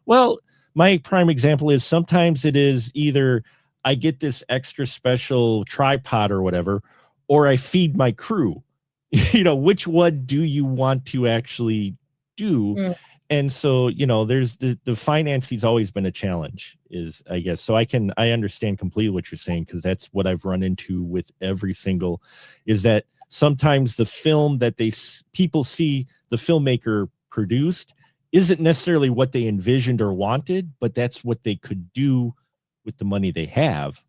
well, my prime example is sometimes it is either I get this extra special tripod or whatever, or I feed my crew. Which one do you want to actually do? And so, there's the financing's always been a challenge, is, I guess. So I understand completely what you're saying, because that's what I've run into with every single, is that sometimes the film that people see the filmmaker produced isn't necessarily what they envisioned or wanted, but that's what they could do with the money they have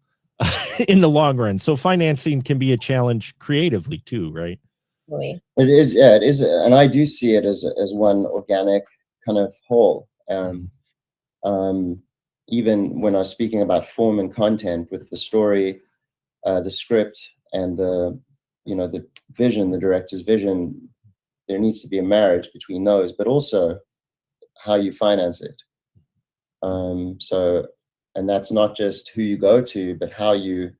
in the long run. So financing can be a challenge creatively too, right? It is, yeah, it is. And I do see it as one organic kind of whole. Even when I was speaking about form and content with the story, the script, and the vision, the director's vision, there needs to be a marriage between those, but also how you finance it. And that's not just who you go to, but how you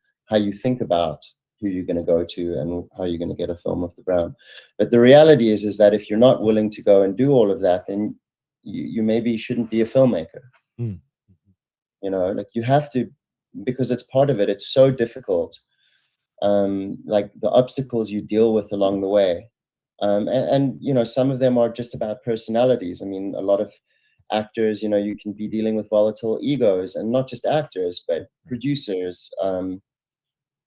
think about who you're going to go to and how you're going to get a film off the ground. But the reality is that if you're not willing to go and do all of that, then you maybe shouldn't be a filmmaker. Like, you have to, because it's part of it. It's so difficult. Like the obstacles you deal with along the way. And some of them are just about personalities. I mean, a lot of actors, you can be dealing with volatile egos, and not just actors, but producers,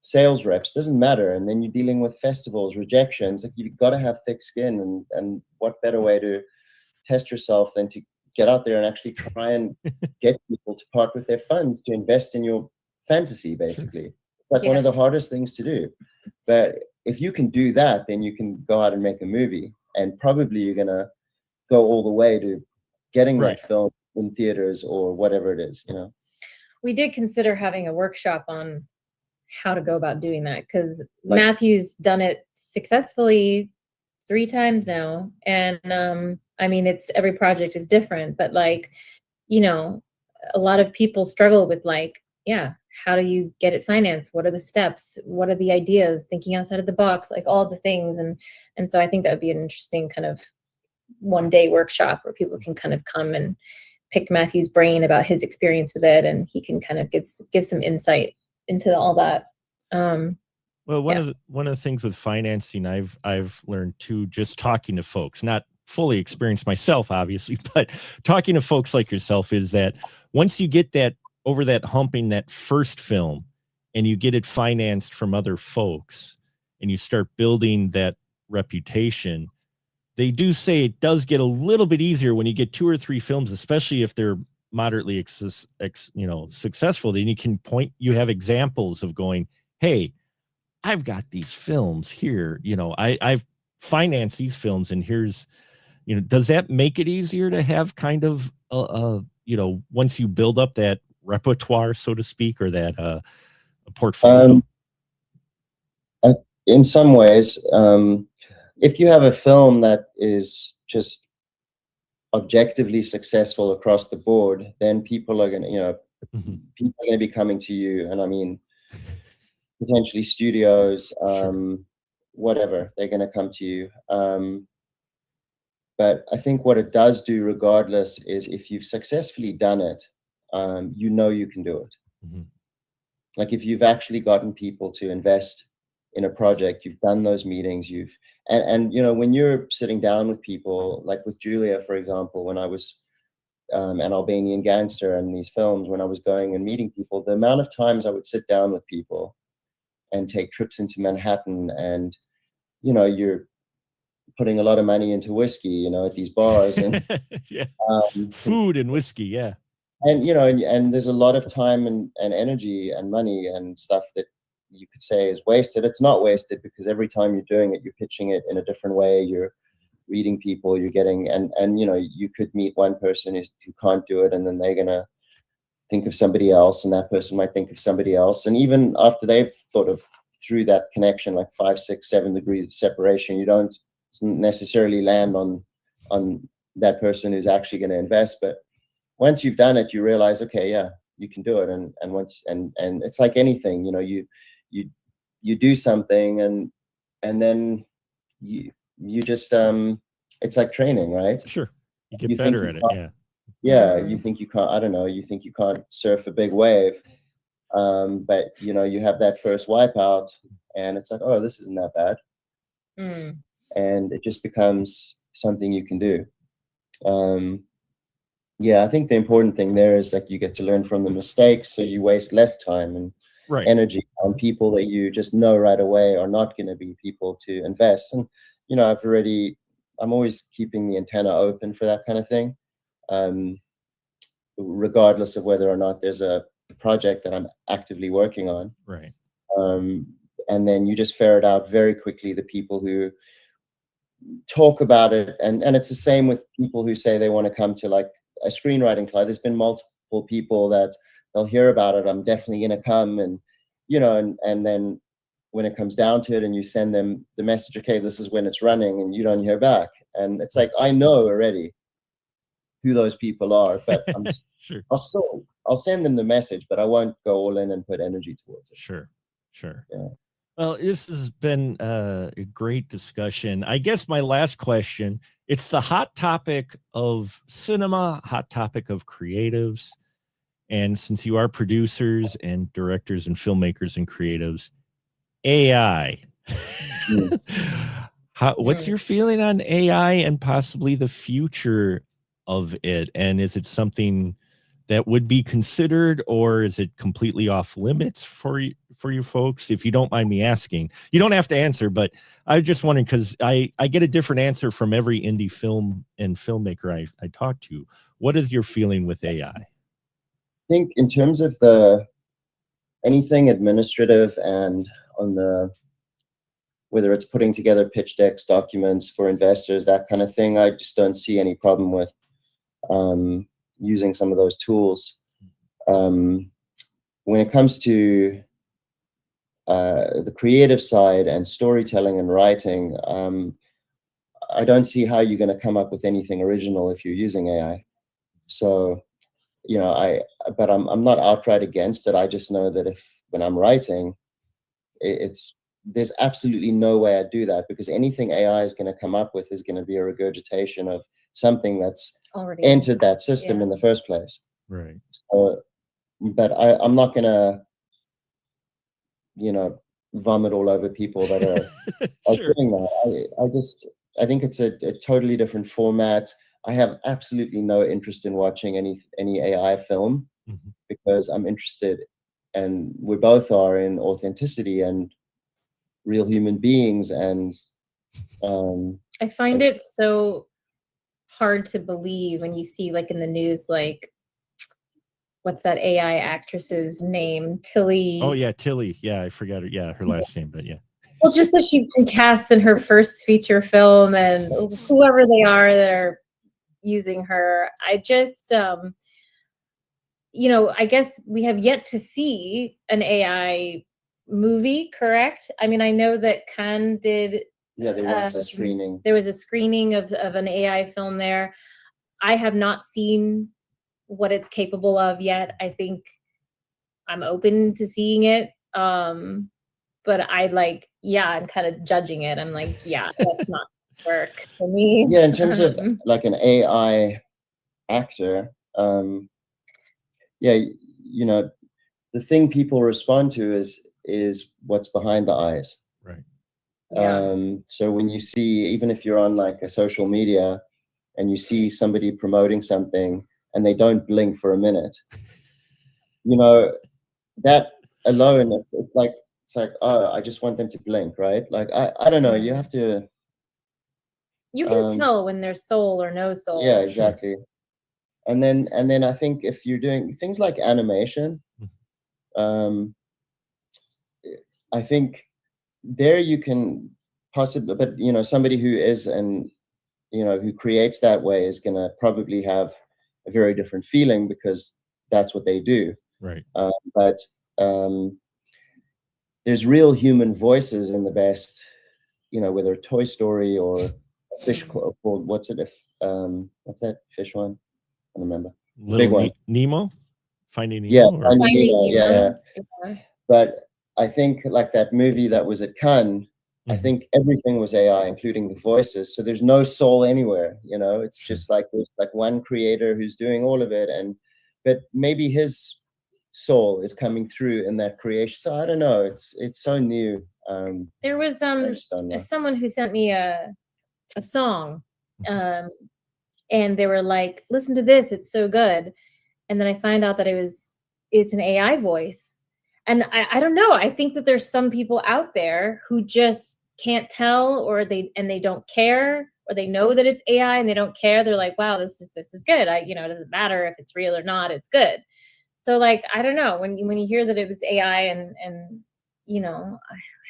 sales reps, doesn't matter. And then you're dealing with festivals, rejections. Like, you've got to have thick skin, and what better way to test yourself than to get out there and actually try and get people to part with their funds to invest in your fantasy, basically. It's like one of the hardest things to do. But if you can do that, then you can go out and make a movie, and probably you're gonna go all the way to getting that film in theaters or whatever it is. We did consider having a workshop on how to go about doing that, because Matthew's done it successfully 3 times now, and I mean, every project is different, but a lot of people struggle with how do you get it financed? What are the steps? What are the ideas? Thinking outside of the box, like all the things. And so I think that would be an interesting kind of one-day workshop where people can kind of come and pick Matthew's brain about his experience with it, and he can kind of give some insight into all that. Well, one of the things with financing I've learned too, just talking to folks, not fully experienced myself, obviously, but talking to folks like yourself, is that once you get that over that hump in that first film, and you get it financed from other folks, and you start building that reputation, they do say it does get a little bit easier when you get 2 or 3 films, especially if they're moderately successful. Then you have examples of going, hey, I've got these films here, I've financed these films, and here's, does that make it easier to have kind of once you build up that repertoire, so to speak, or that a portfolio? In some ways, if you have a film that is just objectively successful across the board, then people are going to, people are going to be coming to you. And I mean, potentially studios, whatever, they're going to come to you. But I think what it does do regardless is if you've successfully done it, you know you can do it. Like if you've actually gotten people to invest in a project, you've done those meetings, and you know, when you're sitting down with people, like with Julia, for example, when I was an Albanian gangster and these films, when I was going and meeting people, the amount of times I would sit down with people and take trips into Manhattan, and you know, you're putting a lot of money into whiskey, you know, at these bars, and yeah, food and whiskey, yeah. And you know, and there's a lot of time and energy and money and stuff that you could say is wasted. It's not wasted, because every time you're doing it, you're pitching it in a different way. You're reading people, you're getting, and you know, you could meet one person who can't do it, and then they're gonna think of somebody else, and that person might think of somebody else, and even after they've thought of through that connection, like 5, 6, 7 degrees of separation, you don't necessarily land on that person who's actually going to invest. But once you've done it, you realize, okay, yeah, you can do it. And once, and it's like anything, you know, you do something, and then you just it's like training, right? Sure, you get better at it. Yeah, you think you can't, I don't know, you think you can't surf a big wave, but you know, you have that first wipeout, and it's like, oh, this isn't that bad. And it just becomes something you can do. Yeah, I think the important thing there is like you get to learn from the mistakes, so you waste less time and energy on people that you just know right away are not going to be people to invest. And you know, I'm always keeping the antenna open for that kind of thing, regardless of whether or not there's a project that I'm actively working on. Right. And then you just ferret out very quickly the people who talk about it, and it's the same with people who say they want to come to like a screenwriting club. There's been multiple people that they'll hear about it, I'm definitely going to come, and you know, and then when it comes down to it and you send them the message, okay, this is when it's running, and you don't hear back, and it's like, I know already who those people are, but I'm sure, I'll send them the message, but I won't go all in and put energy towards it. Sure. Yeah. Well, this has been a great discussion. I guess my last question, it's the hot topic of cinema, hot topic of creatives. And since you are producers and directors and filmmakers and creatives, AI. What's your feeling on AI and possibly the future of it? And is it something that would be considered, or is it completely off limits for you folks? If you don't mind me asking, you don't have to answer, but I just wondering, because I get a different answer from every indie film and filmmaker I talk to. What is your feeling with AI? I think in terms of anything administrative and on whether it's putting together pitch decks, documents for investors, that kind of thing, I just don't see any problem with using some of those tools. When it comes to the creative side and storytelling and writing, I don't see how you're going to come up with anything original if you're using AI. So, you know, but I'm not outright against it. I just know that when I'm writing, there's absolutely no way I'd do that, because anything AI is going to come up with is going to be a regurgitation of something that's already entered that system in the first place. Right. So, but I'm not going to, you know, vomit all over people that are doing that. I think it's a totally different format. I have absolutely no interest in watching any AI film, because I'm interested, and we both are, in authenticity and real human beings. And I find it so hard to believe when you see, like in the news, like what's that AI actress's name? Tilly. Oh yeah, Tilly. Yeah, I forgot her. Yeah, her last name, but yeah. Well, just that she's been cast in her first feature film, and whoever they are that are using her. I just, you know, I guess we have yet to see an AI movie, correct? I mean, I know that Cannes did Yeah, there was a screening. There was a screening of an AI film there. I have not seen what it's capable of yet. I think I'm open to seeing it. But I'm kind of judging it. I'm like, yeah, that's not work for me. Yeah, in terms of like an AI actor, yeah, you know, the thing people respond to is what's behind the eyes. Right. Yeah. So when you see, even if you're on like a social media and you see somebody promoting something and they don't blink for a minute, you know, that alone, it's like, oh, I just want them to blink, right? Like, I don't know, you have to. You can tell when there's soul or no soul. Yeah, exactly. And then I think if you're doing things like animation, I think there you can possibly, but you know, somebody who is who creates that way is gonna probably have a very different feeling because that's what they do. Right. But there's real human voices in the best, you know, whether Toy Story or a fish called what's that fish one? I don't remember. Big one. Nemo? Finding Nemo? Yeah, Or? Finding Nemo. Nemo. Yeah. But I think like that movie that was at Cannes, I think everything was AI, including the voices. So there's no soul anywhere, you know. It's just like there's like one creator who's doing all of it, but maybe his soul is coming through in that creation. So I don't know. It's so new. There was someone who sent me a song, and they were like, "Listen to this, it's so good." And then I find out that it's an AI voice. And I don't know. I think that there's some people out there who just can't tell, or they don't care, or they know that it's AI and they don't care. They're like, wow, this is good. It doesn't matter if it's real or not, it's good. So like, I don't know, when you hear that it was AI and I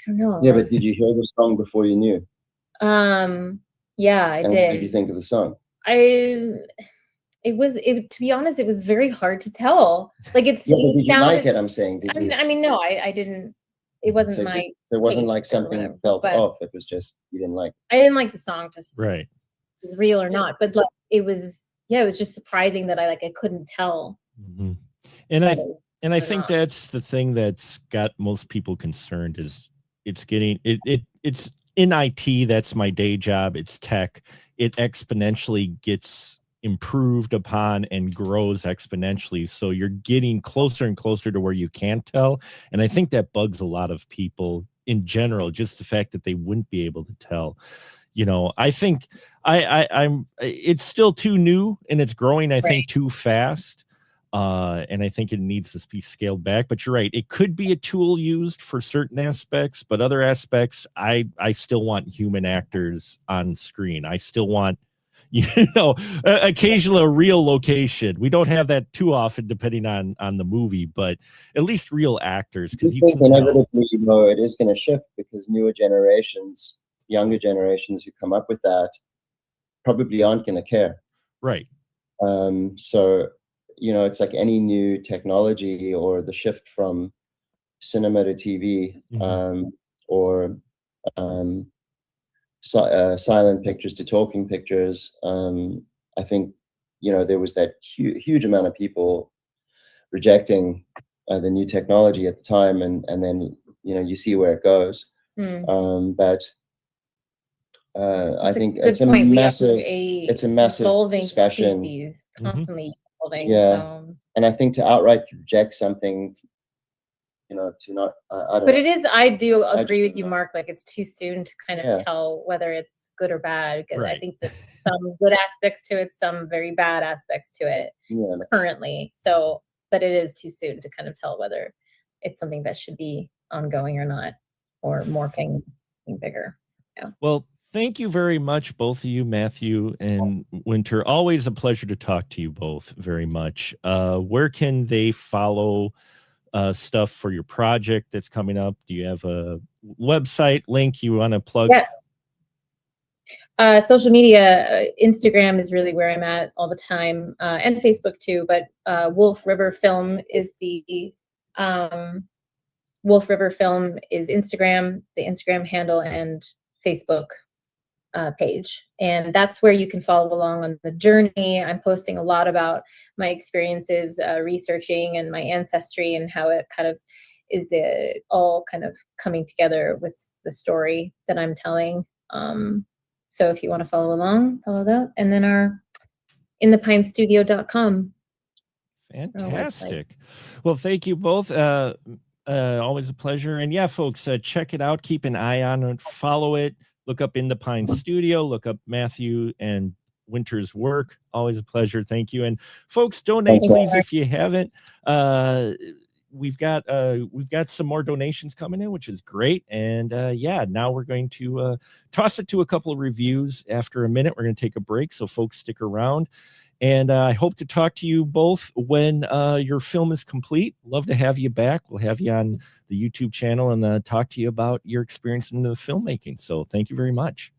don't know. Yeah, but did you hear the song before you knew? Yeah, I did. What did you think of the song? To be honest, it was very hard to tell. Like did you like it? I'm saying. I mean, no, I didn't. It wasn't my. So it wasn't like something felt off. It was just you didn't like. I didn't like the song, just right. It was real or not, but like it was just surprising that I couldn't tell. Mm-hmm. And I think that's the thing that's got most people concerned is it's getting it's in IT. That's my day job. It's tech. It exponentially gets improved upon and grows exponentially. So you're getting closer and closer to where you can't tell. And I think that bugs a lot of people in general, just the fact that they wouldn't be able to tell. You know, I think it's still too new and it's growing, I think, too fast. And I think it needs to be scaled back. But you're right, it could be a tool used for certain aspects, but other aspects, I still want human actors on screen. I still want, occasionally a real location. We don't have that too often, depending on the movie, but at least real actors. Because you think inevitably, it is going to shift because newer generations, younger generations who come up with that, probably aren't going to care. Right. So, it's like any new technology or the shift from cinema to TV, or silent pictures to talking pictures. I think, there was that huge amount of people rejecting the new technology at the time, and then, you see where it goes. But I think it's a massive discussion. Constantly evolving. Yeah. And I think to outright reject something, to not, I don't know. But it is, I do agree with you, Mark, like it's too soon to kind of tell whether it's good or bad, because I think that some good aspects to it, some very bad aspects to it currently. So, but it is too soon to kind of tell whether it's something that should be ongoing or not, or morphing, something bigger. Yeah. Well, thank you very much, both of you, Matthew and Winter. Always a pleasure to talk to you both very much. Where can they follow stuff for your project that's coming up? Do you have a website link you want to plug? Yeah. Social media, Instagram is really where I'm at all the time, and Facebook too. But Wolf River Film is the Wolf River Film is Instagram, the Instagram handle, and Facebook page, and that's where you can follow along on the journey. I'm posting a lot about my experiences researching and my ancestry and how it kind of is all kind of coming together with the story that I'm telling. So if you want to follow along, follow that, and then our inthepinestudio.com. Fantastic. Well, thank you both. Always a pleasure. And yeah, folks, check it out. Keep an eye on it. Follow it. Look up In the Pine Studio. Look up Matthew and Winter's work. Always a pleasure. Thank you. And folks, donate, please, if you haven't. We've got some more donations coming in, which is great. And yeah, now we're going to toss it to a couple of reviews. After a minute, we're going to take a break. So folks, stick around. And I hope to talk to you both when your film is complete. Love to have you back. We'll have you on the YouTube channel and talk to you about your experience in the filmmaking. So thank you very much.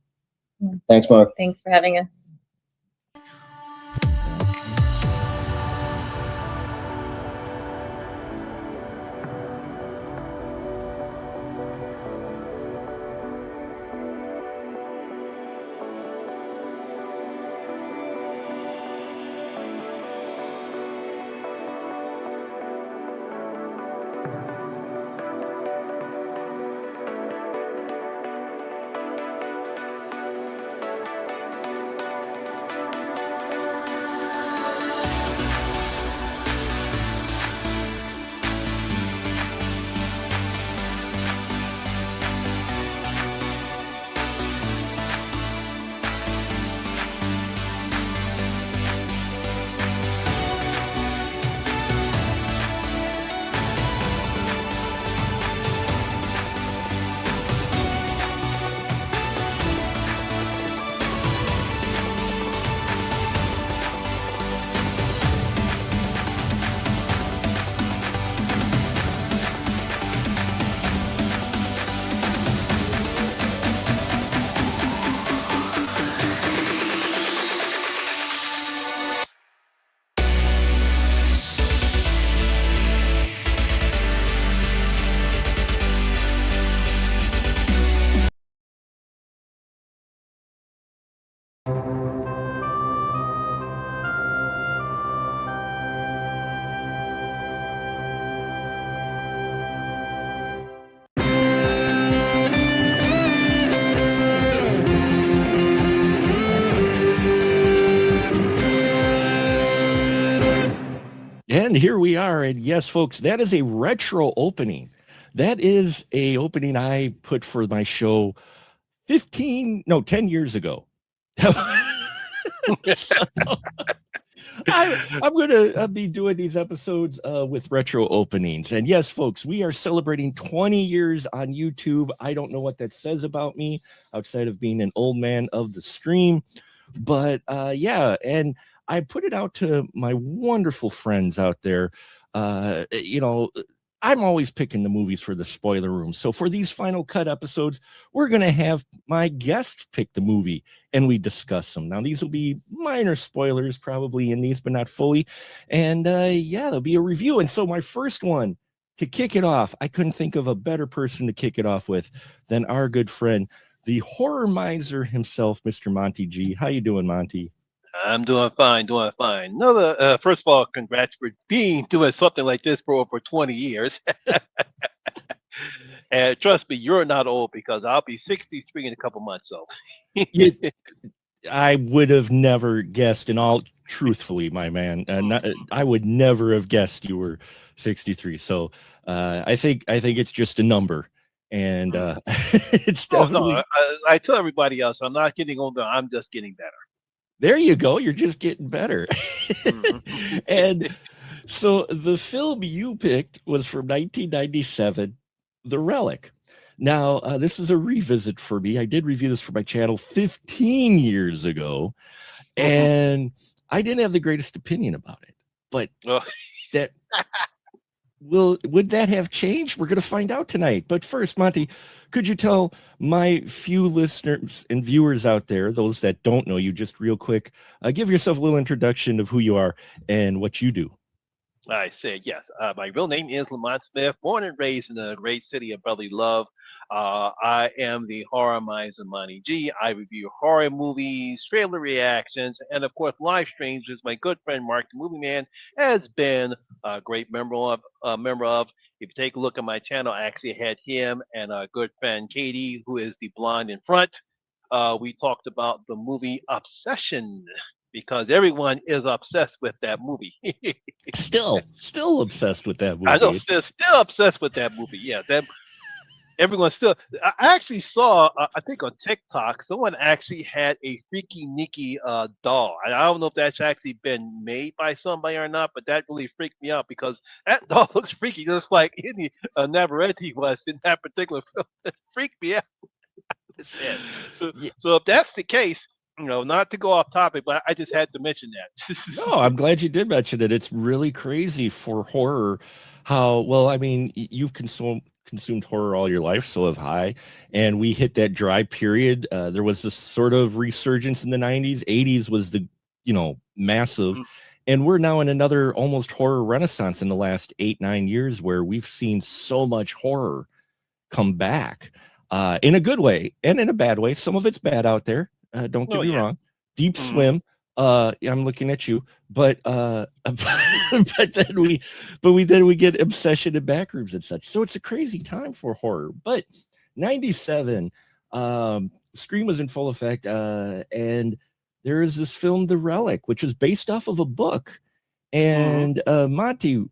Thanks, Mark. Thanks for having us. And here we are. And yes, folks, that is a retro opening. That is a opening I put for my show 10 years ago. So, I'm going to be doing these episodes with retro openings. And yes, folks, we are celebrating 20 years on YouTube. I don't know what that says about me outside of being an old man of the stream. But yeah, and I put it out to my wonderful friends out there. You know, I'm always picking the movies for the spoiler room. So for these final cut episodes, we're going to have my guests pick the movie and we discuss them. Now, these will be minor spoilers probably in these, but not fully. And yeah, there'll be a review. And so my first one to kick it off, I couldn't think of a better person to kick it off with than our good friend, the horror miser himself, Mr. Monty G. How you doing, Monty? I'm doing fine, doing fine. First of all, congrats for doing something like this for over 20 years. And trust me, you're not old because I'll be 63 in a couple months. So I would have never guessed, in all truthfully, my man. I would never have guessed you were 63. So I think it's just a number. And it's definitely. No, I tell everybody else, I'm not getting older. I'm just getting better. There you go. You're just getting better. And so the film you picked was from 1997, The Relic. Now, this is a revisit for me. I did review this for my channel 15 years ago, and I didn't have the greatest opinion about it. But that would that have changed? We're going to find out tonight. But first, Monty, could you tell my few listeners and viewers out there, those that don't know you, just real quick, give yourself a little introduction of who you are and what you do. I said yes. My real name is Lamont Smith, born and raised in the great city of Brotherly Love. I am the horror minds of Monty G. I review horror movies, trailer reactions, and of course live streams, which my good friend Mark the Movie Man has been a great member of. If you take a look at my channel, I actually had him and a good friend Katie, who is the blonde in front. We talked about the movie Obsession because everyone is obsessed with that movie. Still obsessed with that movie. I know, still obsessed with that movie. Yeah, that everyone's still. I actually saw, I think on TikTok, someone actually had a Freaky Nikki doll. I don't know if that's actually been made by somebody or not, but that really freaked me out because that doll looks freaky, just like any Navarrete was in that particular film. It freaked me out. So, Yeah. so if that's the case, not to go off topic, but I just had to mention that. No, I'm glad you did mention it. It's really crazy for horror how well, I mean, you've consumed horror all your life, so have I. And we hit that dry period. There was this sort of resurgence in the 90s. 80s was the, massive. And we're now in another almost horror renaissance in the last 8-9 years where we've seen so much horror come back in a good way and in a bad way. Some of it's bad out there. Don't get me wrong. Deep Swim. I'm looking at you, but then we get Obsession and Backrooms and such. So it's a crazy time for horror. But 97, Scream was in full effect, and there is this film, The Relic, which is based off of a book. And Monty,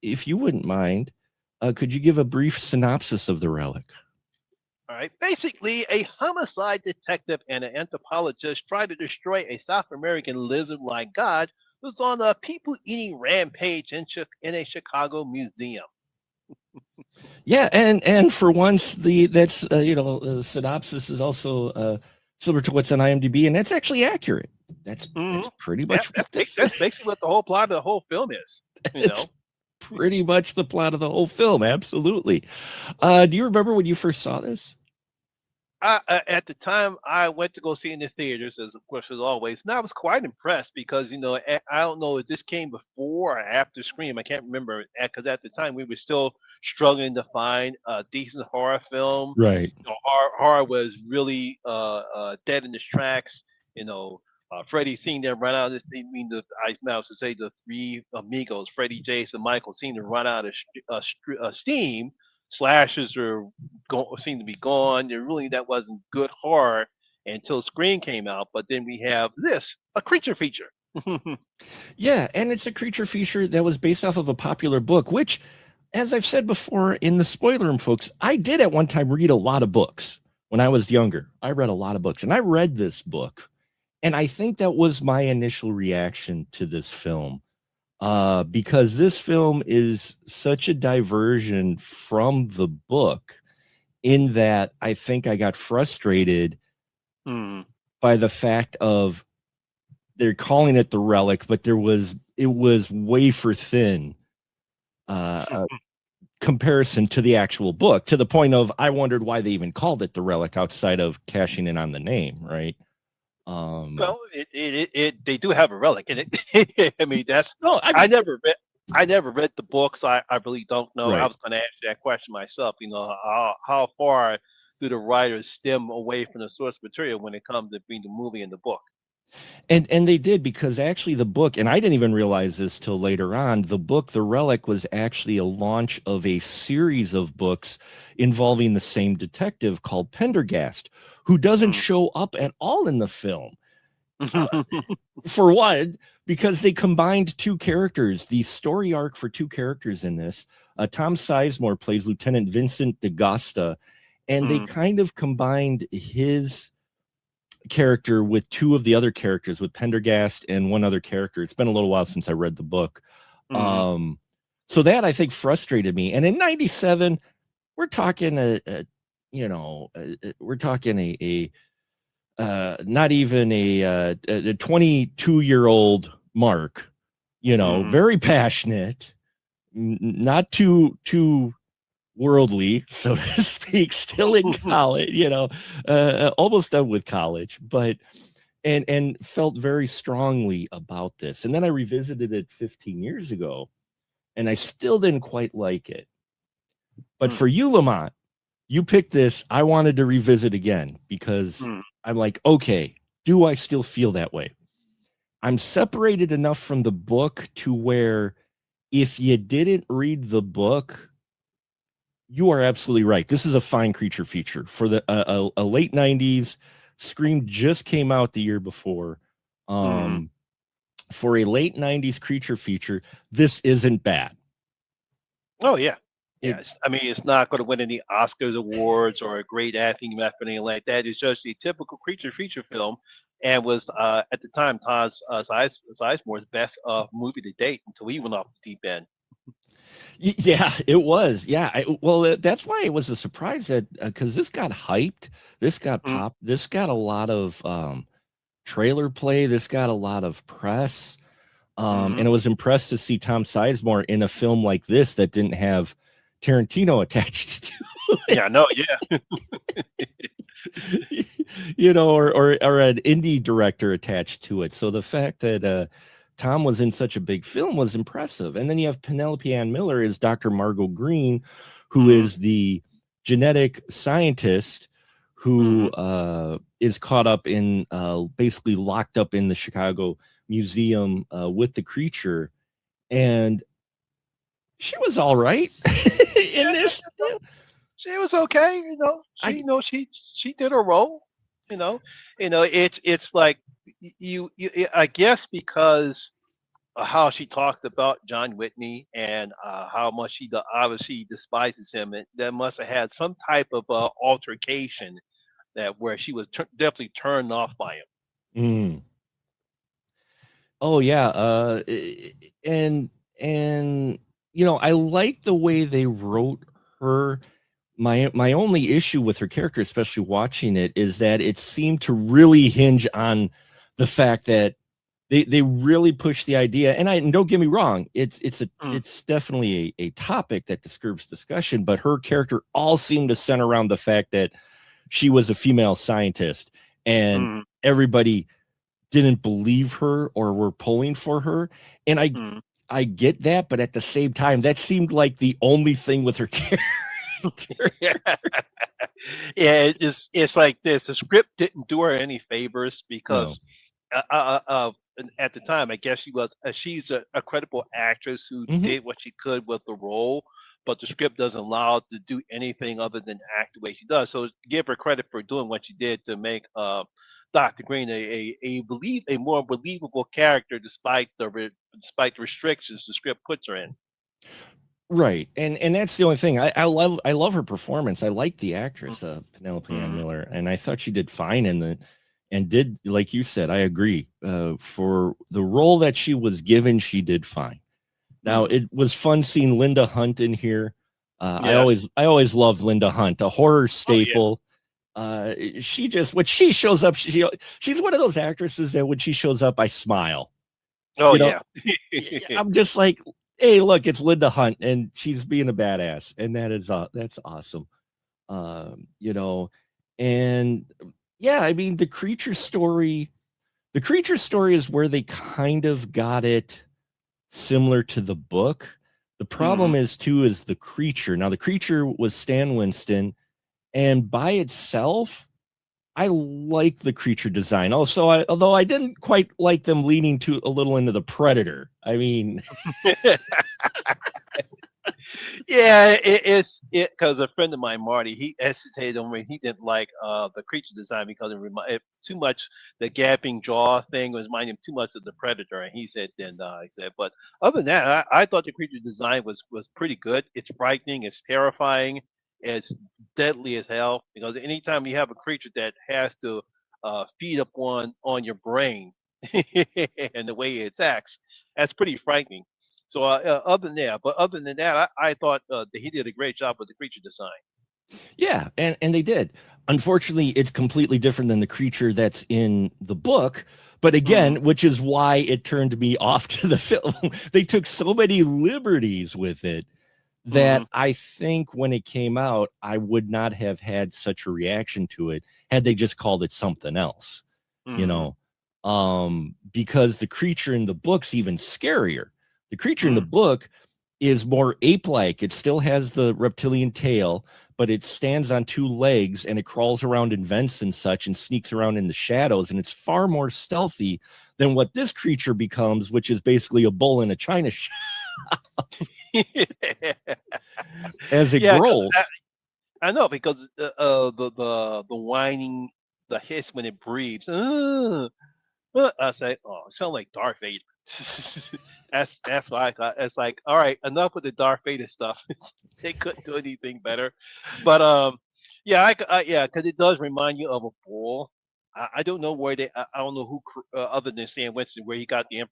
if you wouldn't mind, could you give a brief synopsis of The Relic? All right. Basically, a homicide detective and an anthropologist try to destroy a South American lizard-like god who's on a people-eating rampage in a Chicago museum. Yeah, and for once, the synopsis is also similar to what's on IMDb, and that's actually accurate. That's pretty much that's basically what the whole plot of the whole film is. Pretty much the plot of the whole film. Absolutely. Do you remember when you first saw this? At the time, I went to go see it in the theaters, as of course as always, and I was quite impressed because I don't know if this came before or after Scream. I can't remember because at the time we were still struggling to find a decent horror film. Right. Horror was really dead in its tracks. Freddie seeing them run out of this. I mean, I was to say the three amigos, Freddie, Jason, Michael, seeing them run out of steam. Slashers seem to be gone. That wasn't good horror until Scream came out. But then we have a creature feature. Yeah, and it's a creature feature that was based off of a popular book, which, as I've said before in the spoiler room, folks, I did at one time read a lot of books when I was younger. I read a lot of books, and I read this book, and I think that was my initial reaction to this film. Because this film is such a diversion from the book in that I think I got frustrated by the fact of they're calling it The Relic, but it was wafer thin comparison to the actual book, to the point of I wondered why they even called it The Relic outside of cashing in on the name, right? Well, they do have a relic in it. I mean, I never read the book, so I really don't know. Right. I was going to ask you that question myself. How far do the writers stem away from the source material when it comes to being the movie and the book? And they did, because actually the book, and I didn't even realize this till later on, the book The Relic was actually a launch of a series of books involving the same detective called Pendergast, who doesn't show up at all in the film. For one, because they combined two characters, the story arc for two characters in this. Tom Sizemore plays Lieutenant Vincent DaGosta, and they kind of combined his character with two of the other characters, with Pendergast and one other character. It's been a little while since I read the book. So that I think frustrated me. And in 97, we're talking we're talking not even a 22-year-old Mark, very passionate, not too worldly, so to speak, still in college, almost done with college, but and felt very strongly about this. And then I revisited it 15 years ago, and I still didn't quite like it. But Mm. for you, Lamont, you picked this. I wanted to revisit again because I'm like, okay, do I still feel that way? I'm separated enough from the book to where if you didn't read the book, you are absolutely right. This is a fine creature feature for the a late 90s. Scream just came out the year before. For a late 90s creature feature, this isn't bad. Oh yeah. Yes, I mean it's not going to win any Oscars awards or a great acting or anything like that. It's just a typical creature feature film, and was at the time Todd Sizemore's best movie to date until he went off the deep end. Yeah, it was. Yeah. That's why it was a surprise that because this got hyped, this got popped, this got a lot of trailer play, this got a lot of press. And I was impressed to see Tom Sizemore in a film like this that didn't have Tarantino attached to it. Yeah, no, yeah. Or an indie director attached to it. So the fact that Tom was in such a big film was impressive. And then you have Penelope Ann Miller as Dr. Margot Green, who is the genetic scientist who is caught up in basically locked up in the Chicago Museum with the creature. And she was all right in this. She was okay, she did her role, it's like you I guess because of how she talks about John Whitney and how much she obviously despises him, that must have had some type of altercation that where she was definitely turned off by him. Oh yeah, and I like the way they wrote her. My only issue with her character, especially watching it, is that it seemed to really hinge on the fact that they really push the idea. And don't get me wrong, it's definitely a topic that disturbs discussion, but her character all seemed to center around the fact that she was a female scientist, and everybody didn't believe her or were pulling for her. And I get that, but at the same time, that seemed like the only thing with her character. Yeah, it's like this. The script didn't do her any favors because at the time, I guess she's a credible actress who did what she could with the role, but the script doesn't allow her to do anything other than act the way she does. So give her credit for doing what she did to make Dr. Green a more believable character despite the restrictions the script puts her in. Right, and that's the only thing. I love her performance. I like the actress Penelope Ann Miller, and I thought she did fine and did, like you said, I agree. For the role that she was given, she did fine. Now it was fun seeing Linda Hunt in here. Yes. I always loved Linda Hunt, a horror staple. Oh, yeah. She just when she shows up, she's one of those actresses that when she shows up, I smile. Oh yeah. I'm just like, hey, look, it's Linda Hunt, and she's being a badass, and that's awesome. And yeah, I mean, the creature story is where they kind of got it similar to the book. The problem is the creature. Now, the creature was Stan Winston, and by itself, I like the creature design. Also, although I didn't quite like them leaning a little into the Predator. I mean, yeah, it's because a friend of mine, Marty, he hesitated on when he didn't like the creature design because it too much the gapping jaw thing was reminding him too much of the Predator, and he said but other than that, I thought the creature design was pretty good. It's frightening, it's terrifying. It's deadly as hell because anytime you have a creature that has to feed up on your brain and the way it attacks, that's pretty frightening. So other than that, I thought that he did a great job with the creature design. Yeah, and they did. Unfortunately, it's completely different than the creature that's in the book. But again, which is why it turned me off to the film. They took so many liberties with it that I think when it came out, I would not have had such a reaction to it had they just called it something else, because the creature in the book's even scarier. The creature in the book is more ape-like. It still has the reptilian tail, but it stands on two legs and it crawls around in vents and such and sneaks around in the shadows, and it's far more stealthy than what this creature becomes, which is basically a bull in a china shop as it grows. I know, because the whining, the hiss when it breathes. I say, oh, it sounds like Darth Vader. That's why I got. It's like, all right, enough with the Darth Vader stuff. They couldn't do anything better. But yeah, yeah, because it does remind you of a bull. I don't know where I don't know who other than Stan Winston, where he got the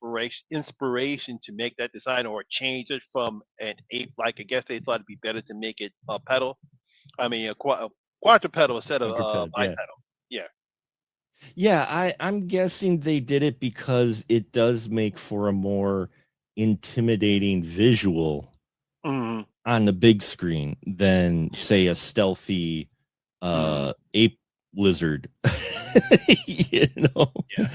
inspiration to make that design or change it from an ape. Like, I guess they thought it'd be better to make it a pedal. I mean, a quadrupedal instead of Quadruped, yeah. bipedal. Yeah. Yeah, I'm guessing they did it because it does make for a more intimidating visual Mhm. on the big screen than, say, a stealthy ape lizard. You know? Yeah.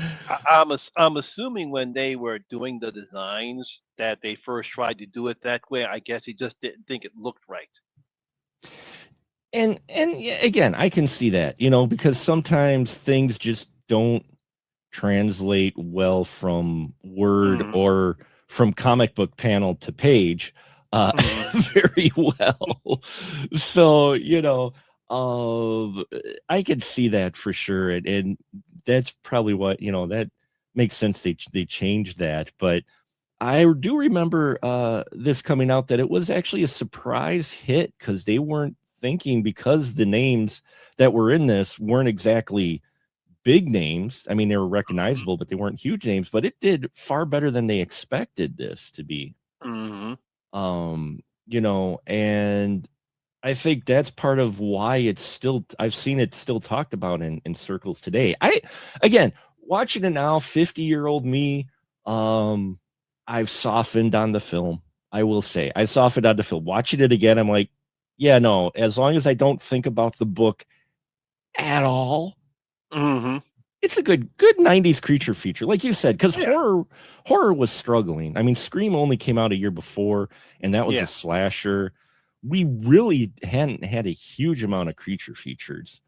I'm assuming when they were doing the designs that they first tried to do it that way. I guess they just didn't think it looked right. And yeah, again, I can see that, you know, because sometimes things just don't translate well from word or from comic book panel to page very well. So, you know, I could see that for sure. And that's probably what, you know, that makes sense. They changed that. But I do remember this coming out that it was actually a surprise hit because they weren't thinking, because the names that were in this weren't exactly big names. I mean, they were recognizable, but they weren't huge names, but it did far better than they expected this to be. You know, and I think that's part of why it's still, I've seen it still talked about in circles today. Again, watching it now, 50-year-old me, I've softened on the film. I will say I softened on the film. Watching it again, I'm like, yeah, no, as long as I don't think about the book at all, it's a good 90s creature feature, like you said, because horror was struggling. I mean, Scream only came out a year before, and that was a slasher. We really hadn't had a huge amount of creature features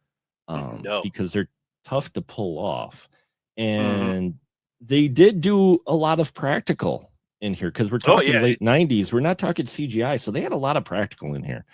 because they're tough to pull off. And they did do a lot of practical in here, because we're talking late 90s. We're not talking CGI, so they had a lot of practical in here.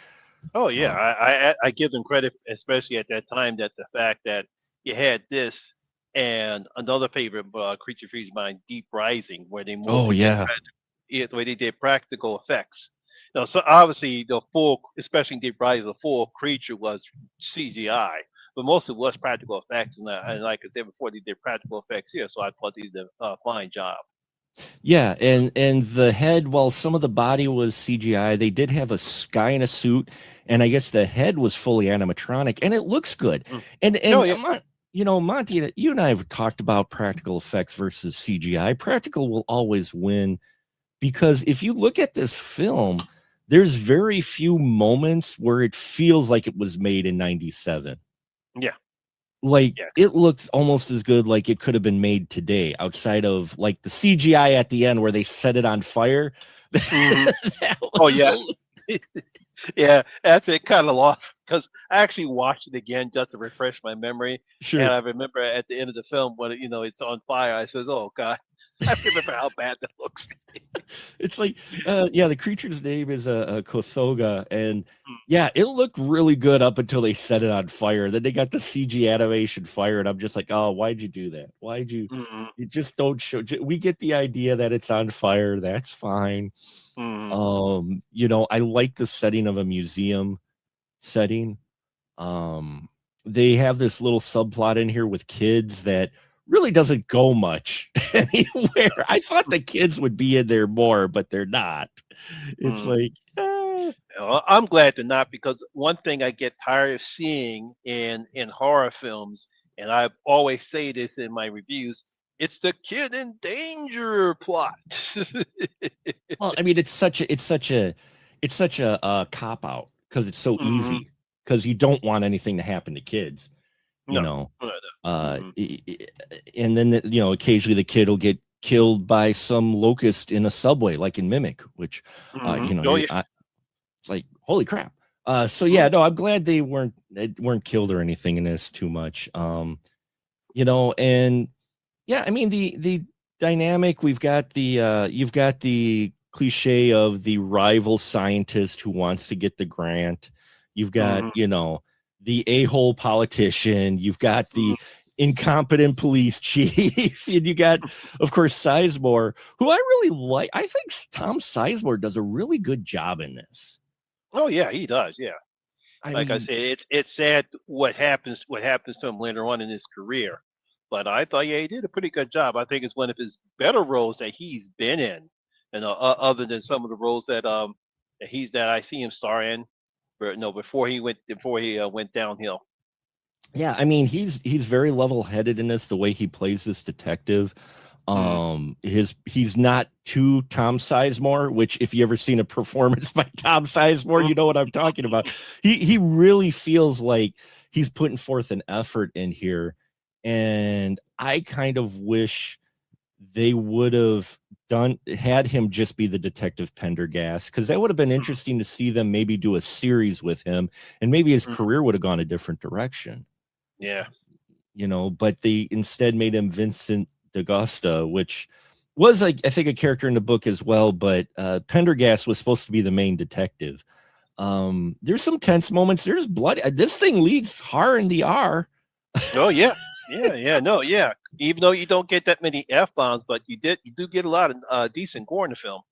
Oh yeah, I give them credit, especially at that time, that the fact that you had this and another favorite creature feature of mine, Deep Rising, where they mostly where they did practical effects. Now, so obviously the full, especially in Deep Rising, the full creature was CGI, but most of it was practical effects. And like I said before, they did practical effects here, so I thought they did a fine job. Yeah, and the head, while some of the body was CGI, they did have a guy in a suit, and I guess the head was fully animatronic, and it looks good. And you know, Monty, you and I have talked about practical effects versus CGI. Practical will always win, because if you look at this film, there's very few moments where it feels like it was made in 97. Yeah. Like, it looks almost as good like it could have been made today, outside of like the CGI at the end where they set it on fire. Yeah, that's it. Kind of lost, because I actually watched it again just to refresh my memory. Sure. And I remember at the end of the film when it's on fire, I says, "Oh God." I remember how bad that looks. It's like, the creature's name is a Kothoga, and it looked really good up until they set it on fire. Then they got the CG animation fire, and I'm just like, oh, why'd you do that? Why'd you? You just don't show. We get the idea that it's on fire. That's fine. You know, I like the setting of a museum setting. They have this little subplot in here with kids that really doesn't go much anywhere. I thought the kids would be in there more, but they're not. It's like, Well, I'm glad they're not, because one thing I get tired of seeing in horror films, and I always say this in my reviews, it's the kid in danger plot. well, I mean, it's such a cop out, because it's so easy, because you don't want anything to happen to kids. You know, and then, you know, occasionally the kid will get killed by some locust in a subway, like in Mimic, which, it's like, holy crap. So yeah, no, I'm glad they weren't killed or anything in this too much. And yeah, I mean the dynamic, we've got you've got the cliche of the rival scientist who wants to get the grant. You've got, the a-hole politician, you've got the incompetent police chief, and you got, of course, Sizemore, who I really like. I think Tom Sizemore does a really good job in this. Oh yeah, he does. Yeah, I mean, said, it's sad what happens to him later on in his career, but I thought he did a pretty good job. I think it's one of his better roles that he's been in, and other than some of the roles that I see him star in, before he went downhill. Yeah, I mean, he's very level-headed in this, the way he plays this detective. He's not too Tom Sizemore, which if you ever seen a performance by Tom Sizemore, you know what I'm talking about. He really feels like he's putting forth an effort in here, and I kind of wish they would have had him just be the Detective Pendergast, because that would have been interesting to see them maybe do a series with him, and maybe his career would have gone a different direction. Yeah, but they instead made him Vincent D'Agosta, which was, like, I think, a character in the book as well, but Pendergast was supposed to be the main detective. There's some tense moments. There's blood. This thing leads hard in the R. Oh yeah. Even though you don't get that many F-bombs, but you do get a lot of decent gore in the film.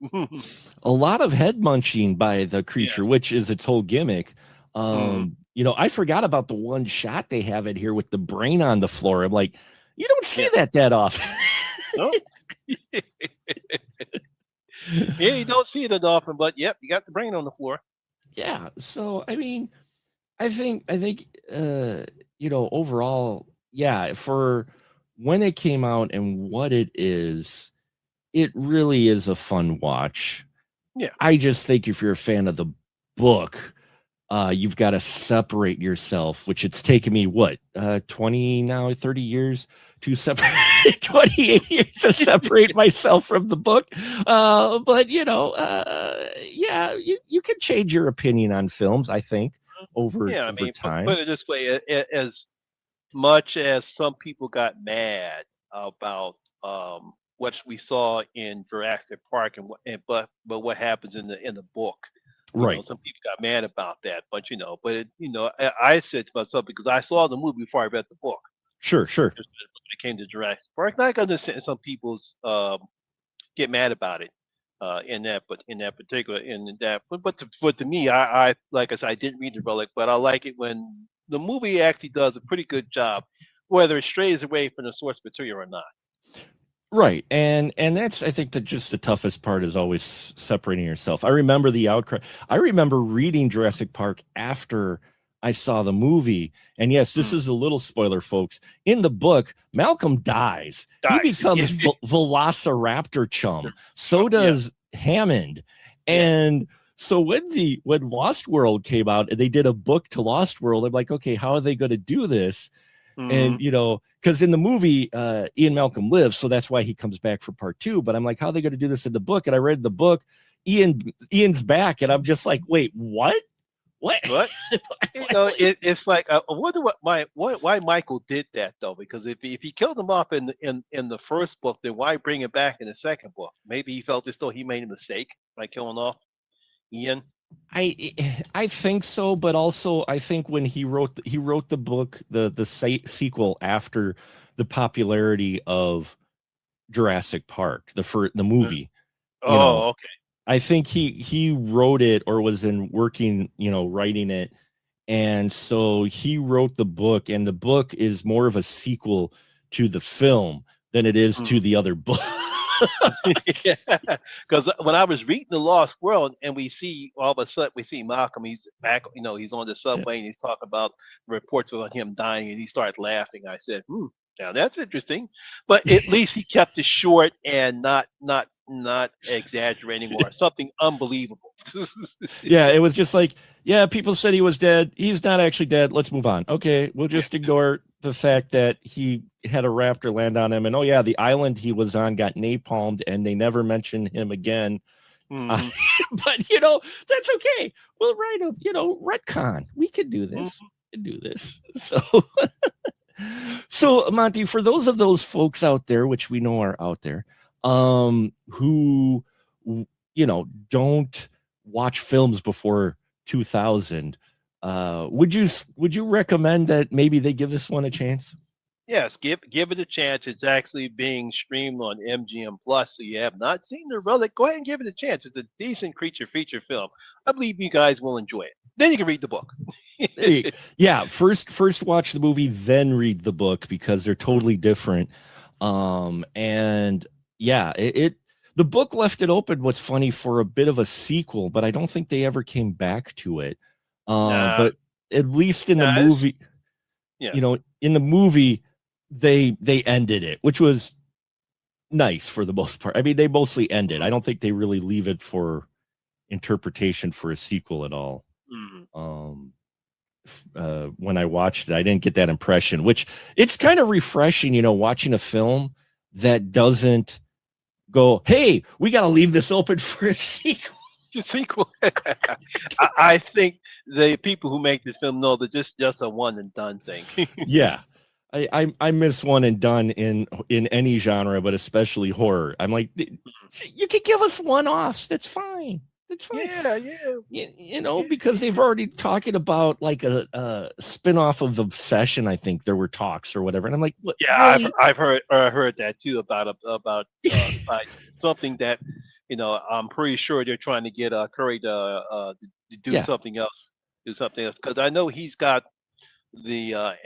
A lot of head munching by the creature, which is its whole gimmick. I forgot about the one shot they have it here with the brain on the floor. I'm like, you don't see that often. No. Yeah, you don't see it that often, but yep, you got the brain on the floor. Yeah. So I mean, I think overall, yeah, for when it came out and what it really is a fun watch. Yeah. I just think if you're a fan of the book, you've got to separate yourself, which it's taken me 30 years to separate 28 years to separate myself from the book. But you can change your opinion on films, I think, over time. Put it this way, as much as some people got mad about what we saw in Jurassic Park but what happens in the book. Right. Some people got mad about that, but I said to myself, because I saw the movie before I read the book. Sure. When it came to Jurassic Park, and I can understand some people's get mad about it but to me, I like I said, I didn't read the relic, but I like it when the movie actually does a pretty good job, whether it strays away from the source material or not. Right. And that's, I think, that just the toughest part is always separating yourself. I remember the outcry. I remember reading Jurassic Park after I saw the movie. And yes, this is a little spoiler, folks. In the book, Malcolm dies. He becomes Velociraptor chum. So does Hammond. And so when Lost World came out and they did a book to Lost World, I'm like, okay, how are they going to do this? And because in the movie Ian Malcolm lives, so that's why he comes back for part 2. But I'm like, how are they going to do this in the book? And I read the book, Ian's back, and I'm just like, wait, what? It's like, I wonder why Michael did that, though, because if he killed him off in the first book, then why bring him back in the second book? Maybe he felt as though he made a mistake by killing off Ian. I think so, but also I think when he wrote the book, the sequel after the popularity of Jurassic Park, the movie. Okay. I think he wrote it, or was writing it, and so he wrote the book, and the book is more of a sequel to the film than it is to the other book. Yeah, because when I was reading The Lost World, and all of a sudden we see Malcolm, he's back, he's on the subway and he's talking about reports about him dying, and he started laughing. I said, now that's interesting, but at least he kept it short and not exaggerating or something unbelievable. Yeah, it was just like, people said he was dead. He's not actually dead. Let's move on. Okay, we'll just ignore the fact that he had a raptor land on him, and oh yeah, the island he was on got napalmed, and they never mentioned him again. Mhm. But that's okay. We'll write a retcon. We could do this. We could do this. So Monty, for those folks out there, which we know are out there, who don't watch films before 2000, would you recommend that maybe they give this one a chance? Yes, give it a chance. It's actually being streamed on MGM Plus, so you have not seen the relic. Go ahead and give it a chance. It's a decent creature feature film. I believe you guys will enjoy it. Then you can read the book. Yeah, first watch the movie, then read the book, because they're totally different. And yeah, the book left it open, what's funny, for a bit of a sequel, but I don't think they ever came back to it. But at least in the movie, in the movie, they ended it, which was nice for the most part. I mean, they mostly ended. I don't think they really leave it for interpretation for a sequel at all. When I watched it, I didn't get that impression, which it's kind of refreshing, watching a film that doesn't go, hey, we got to leave this open for a sequel. I think the people who make this film know that this is just a one and done thing. Yeah. I miss one and done in any genre, but especially horror. I'm like, you could give us one-offs. That's fine. That's fine. Yeah. Because they've already talking about like a spin-off of Obsession. I think there were talks or whatever. And I'm like, what? Yeah, really? I've heard that too about something that, I'm pretty sure they're trying to get Curry to do something else. Because I know he's got the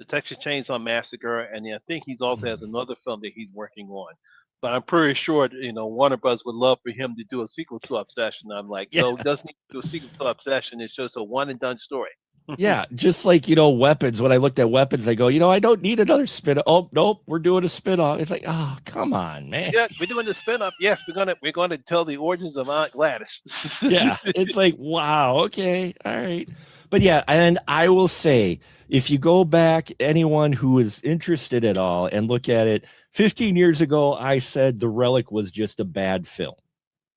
Texas Chainsaw Massacre, and I think he's also has another film that he's working on. But I'm pretty sure Warner Bros. Would love for him to do a sequel to Obsession. I'm like, no, he doesn't need to do a sequel to Obsession. It's just a one and done story. Yeah, just like Weapons. When I looked at Weapons, I go, I don't need another spin. Oh nope, we're doing a spin-off. It's like, oh, come on, man. Yeah, we're doing the spin-off. Yes, we're gonna tell the origins of Aunt Gladys. Yeah, it's like, wow, okay, all right. But yeah, and I will say, if you go back, anyone who is interested at all and look at it, 15 years ago, I said The Relic was just a bad film.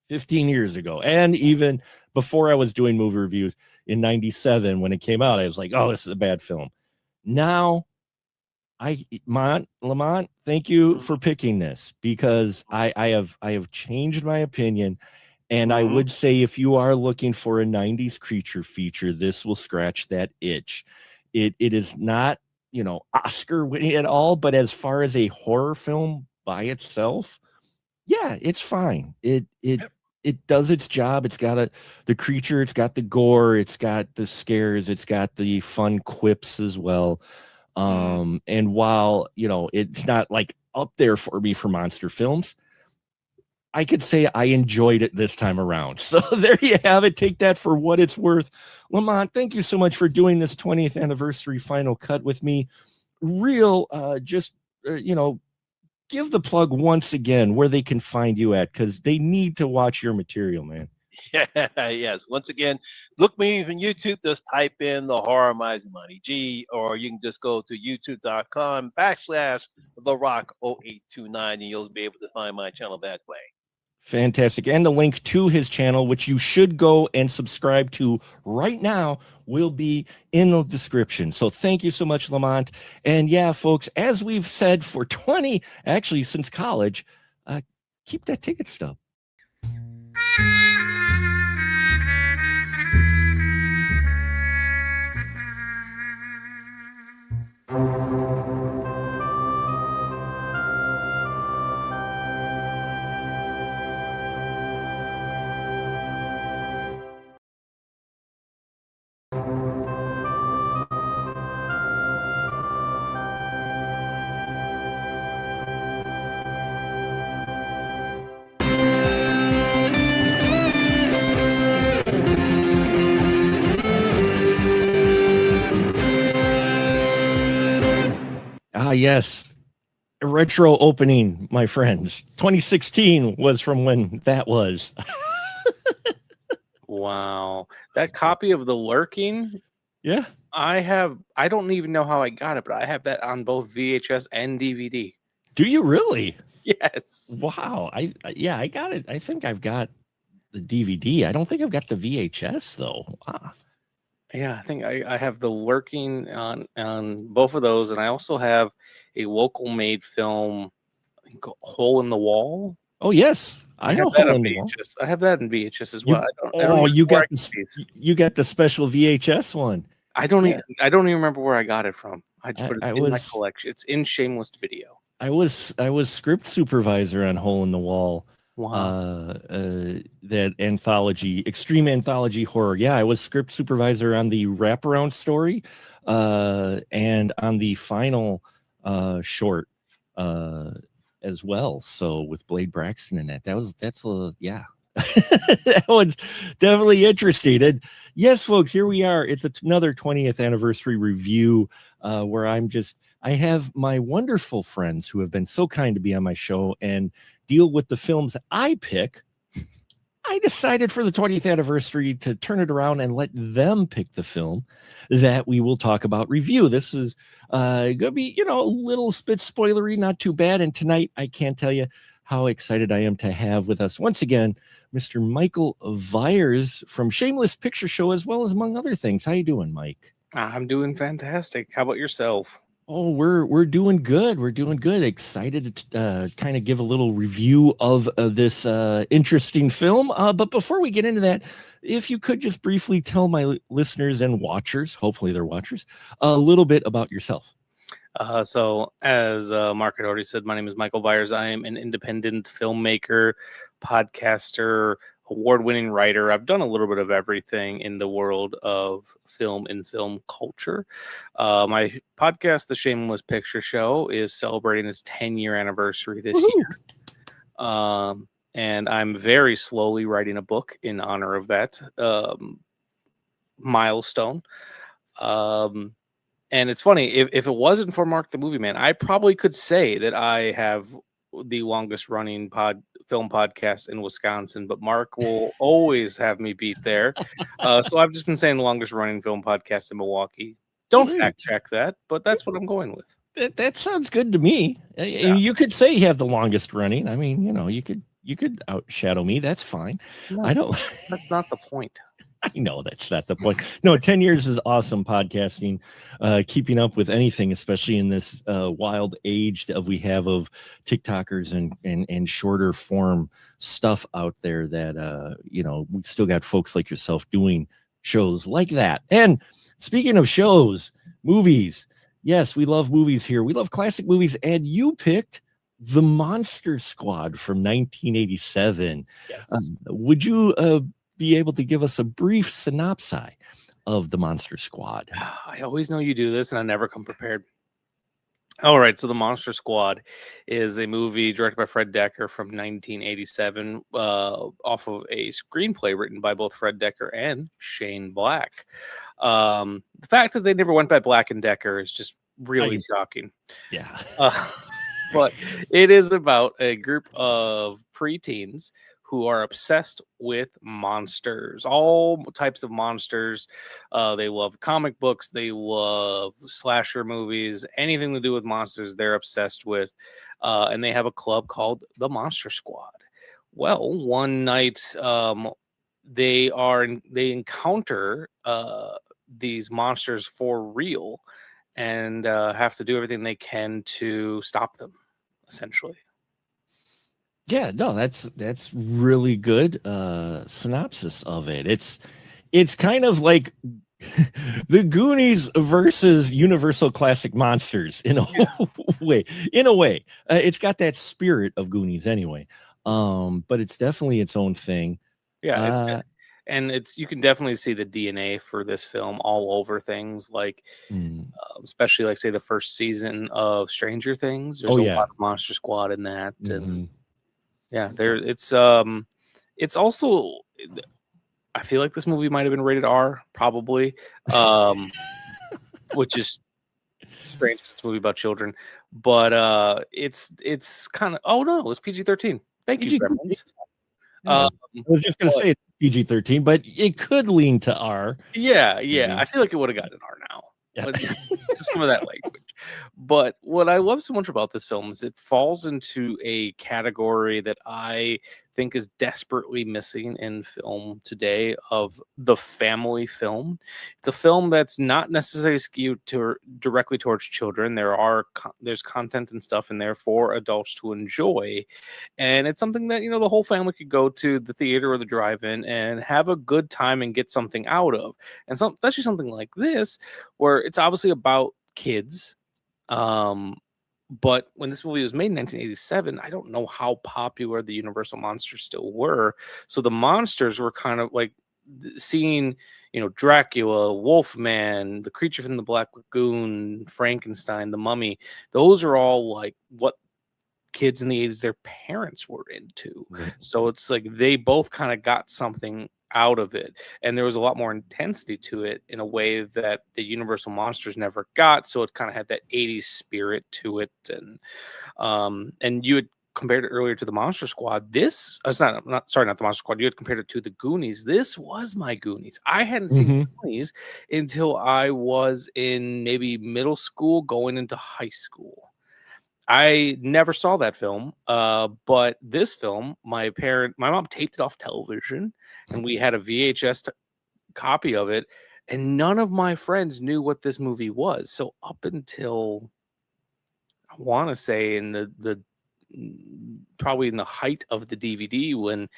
15 years ago. And even before I was doing movie reviews in 97, when it came out, I was like, oh, this is a bad film. Now, Lamont, thank you for picking this, because I have changed my opinion. And I would say, if you are looking for a 90s creature feature, this will scratch that itch. It is not, Oscar winning at all, but as far as a horror film by itself, yeah, it's fine. It does its job. It's got the creature, it's got the gore, it's got the scares, it's got the fun quips as well. And while, it's not like up there for me for monster films, I could say I enjoyed it this time around. So there you have it. Take that for what it's worth. Lamont, thank you so much for doing this 20th anniversary final cut with me. Give the plug once again where they can find you at, because they need to watch your material, man. Yes. Once again, look me on YouTube. Just type in The Horror Minds of Monty G, or you can just go to youtube.com/The Rock 0829, and you'll be able to find my channel that way. Fantastic. And the link to his channel, which you should go and subscribe to right now, will be in the description. So thank you so much, Lamont. And yeah, folks, as we've said for since college, keep that ticket stub. Yes. Retro opening, my friends. 2016 was from when that was. Wow. That copy of The Lurking Yeah. I don't even know how I got it, but I have that on both VHS and DVD. Do you really? Yes. Wow. Yeah, I got it. I think I've got the DVD. I don't think I've got the VHS though. Wow. Yeah, I think I have the working on both of those, and I also have a local made film, I think, Hole in the Wall. Oh yes, I know have that Hole on in the Wall. VHS. I have that in VHS as You, well. you got the you got the special VHS one. I don't even remember where I got it from. But it's in my was collection. It's in Shameless Video. I was script supervisor on Hole in the Wall. Wow. That anthology, extreme anthology horror. Yeah, I was script supervisor on the wraparound story, and on the final short as well. So with Blade Braxton in it, that's a yeah. That one's definitely interesting. And yes, folks, here we are. It's another 20th anniversary review, where I have my wonderful friends who have been so kind to be on my show and deal with the films I pick. I decided for the 20th anniversary to turn it around and let them pick the film that we will talk about review. This is going to be, a little bit spoilery, not too bad. And tonight, I can't tell you how excited I am to have with us once again, Mr. Michael Vyers from Shameless Picture Show, as well as among other things. How you doing, Mike? I'm doing fantastic. How about yourself? Oh, we're doing good. We're doing good. Excited to kind of give a little review of this interesting film. But before we get into that, if you could just briefly tell my listeners and watchers, hopefully they're watchers, a little bit about yourself. So as Mark had already said, my name is Michael Vyers. I am an independent filmmaker, podcaster, award-winning writer. I've done a little bit of everything in the world of film and film culture. My podcast, The Shameless Picture Show, is celebrating its 10-year anniversary this year. And I'm very slowly writing a book in honor of that milestone. And it's funny, if it wasn't for Mark the Movie Man, I probably could say that I have the longest running film podcast in Wisconsin, but Mark will always have me beat there. So I've just been saying the longest running film podcast in Milwaukee. Don't fact check that, but that's what I'm going with. That sounds good to me. Yeah. You could say you have the longest running. I mean, you could outshadow me. That's fine. No, I don't. That's not the point. I know that's not the point. No, 10 years is awesome podcasting, keeping up with anything, especially in this wild age that we have of TikTokers and shorter form stuff out there that, we still got folks like yourself doing shows like that. And speaking of shows, movies, yes, we love movies here. We love classic movies. And you picked The Monster Squad from 1987. Yes. Would you be able to give us a brief synopsis of The Monster Squad? I always know you do this, and I never come prepared. All right, so The Monster Squad is a movie directed by Fred Dekker from 1987, off of a screenplay written by both Fred Dekker and Shane Black. The fact that they never went by Black and Dekker is just really shocking. Yeah. But it is about a group of preteens who are obsessed with monsters, all types of monsters. They love comic books. They love slasher movies. Anything to do with monsters, they're obsessed with. And they have a club called the Monster Squad. Well, one night they encounter these monsters for real and have to do everything they can to stop them, essentially. Yeah, no, that's really good synopsis of it. It's kind of like the Goonies versus Universal Classic Monsters in a way. It's got that spirit of Goonies anyway. But it's definitely its own thing. Yeah, you can definitely see the DNA for this film all over things, like especially like say the first season of Stranger Things. There's a lot of Monster Squad in that, and yeah, it's also, I feel like this movie might have been rated R, probably, which is strange. It's a movie about children, but it's kind of, oh no, it's PG-13. Thank you, Gremlins. I was just gonna say PG-13, but it could lean to R. Yeah, Maybe. I feel like it would have gotten an R now. Yeah. But just some of that language. But what I love so much about this film is it falls into a category that I think is desperately missing in film today, of the family film. It's a film that's not necessarily skewed directly towards children. There's content and stuff in there for adults to enjoy, and it's something that the whole family could go to the theater or the drive-in and have a good time and get something out of. And especially something like this, where it's obviously about kids. But when this movie was made in 1987, I don't know how popular the Universal monsters still were. So the monsters were kind of like seeing, Dracula, Wolfman, the creature from the Black Lagoon, Frankenstein, the Mummy. Those are all like what kids in the 80s, their parents were into. Right. So it's like they both kind of got something out of it, and there was a lot more intensity to it in a way that the Universal monsters never got. So it kind of had that 80s spirit to it. And you had compared it earlier to the Monster Squad. This it's not the Monster Squad. You had compared it to the Goonies. This was my Goonies. I hadn't seen Goonies until I was in maybe middle school going into high school. I never saw that film, but this film, my mom taped it off television, and we had a VHS copy of it, and none of my friends knew what this movie was. So up until, I want to say, in the probably in the height of the DVD, when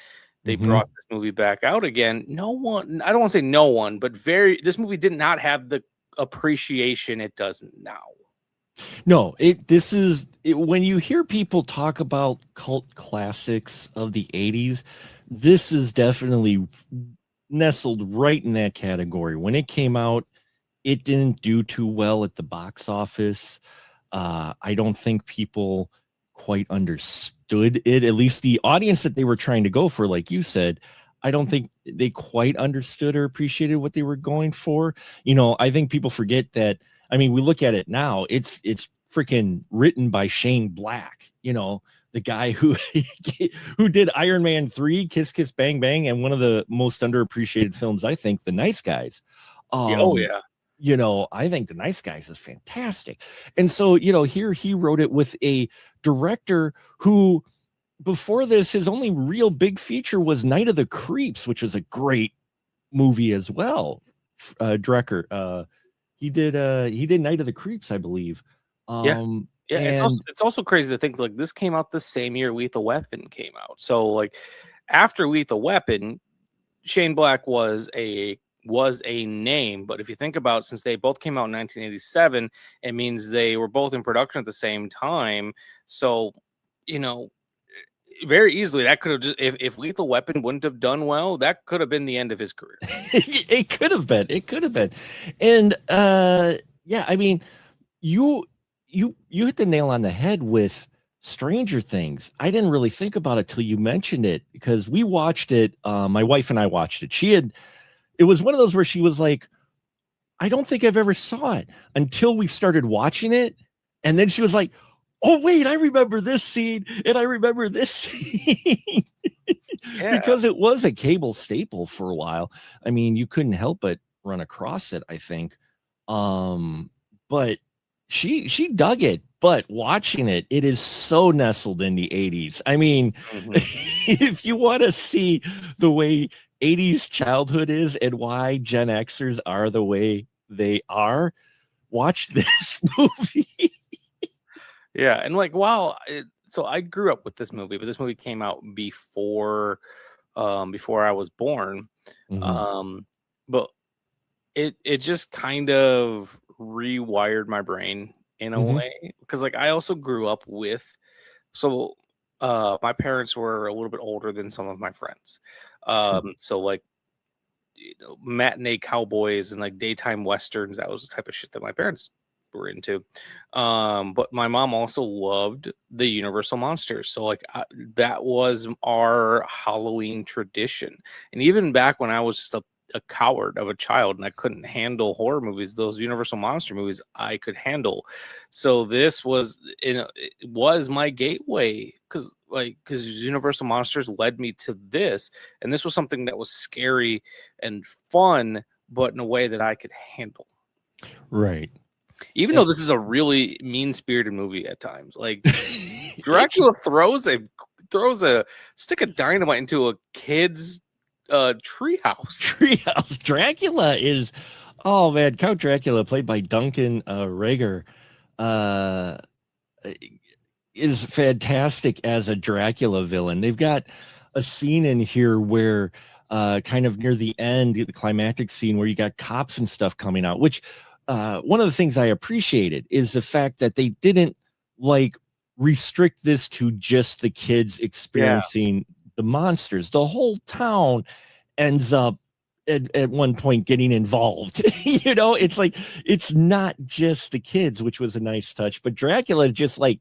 they brought this movie back out again, no one, I don't want to say no one, but this movie did not have the appreciation it does now. No, when you hear people talk about cult classics of the 80s, this is definitely nestled right in that category. When it came out, it didn't do too well at the box office. I don't think people quite understood it, at least the audience that they were trying to go for, like you said. I don't think they quite understood or appreciated what they were going for. I think people forget that. I mean, we look at it now, it's freaking written by Shane Black, the guy who did Iron Man 3, Kiss Kiss Bang Bang, and one of the most underappreciated films, I think, The Nice Guys. I think The Nice Guys is fantastic. And so, here he wrote it with a director who, before this, his only real big feature was Night of the Creeps, which was a great movie as well. Drecker, he did Night of the Creeps, I believe. It's also crazy to think like this came out the same year Lethal Weapon came out. So like after Lethal Weapon, Shane Black was a name, but if you think about, since they both came out in 1987, it means they were both in production at the same time. So, very easily that could have just, if Lethal Weapon wouldn't have done well, that could have been the end of his career. It could have been. And I mean, you hit the nail on the head with Stranger Things. I didn't really think about it till you mentioned it, because we watched it. My wife and I watched it. It was one of those where she was like, I don't think I've ever saw it, until we started watching it. And then she was like, oh, wait, I remember this scene, and I remember this scene. Because it was a cable staple for a while. I mean, you couldn't help but run across it, I think. But she dug it. But watching it, it is so nestled in the 80s. I mean, if you want to see the way 80s childhood is and why Gen Xers are the way they are, watch this movie. Yeah, and like, so I grew up with this movie, but this movie came out before I was born. But it just kind of rewired my brain in a way, because like I also grew up with, my parents were a little bit older than some of my friends. So like, matinee cowboys and like daytime westerns, that was the type of shit that my parents were into. But my mom also loved the Universal monsters, so like that was our Halloween tradition. And even back when I was just a coward of a child and I couldn't handle horror movies, those Universal monster movies I could handle. So this was it was my gateway, because like, because Universal Monsters led me to this, and this was something that was scary and fun, but in a way that I could handle. Right. Even though this is a really mean-spirited movie at times, like Dracula throws a stick of dynamite into a kid's treehouse. Dracula is, oh man, Count Dracula, played by Duncan Rager, is fantastic as a Dracula villain. They've got a scene in here where kind of near the end, the climactic scene where you got cops and stuff coming out, which one of the things I appreciated is the fact that they didn't like restrict this to just the kids experiencing the monsters. The whole town ends up at one point getting involved. You know, it's like, it's not just the kids, which was a nice touch, but Dracula just like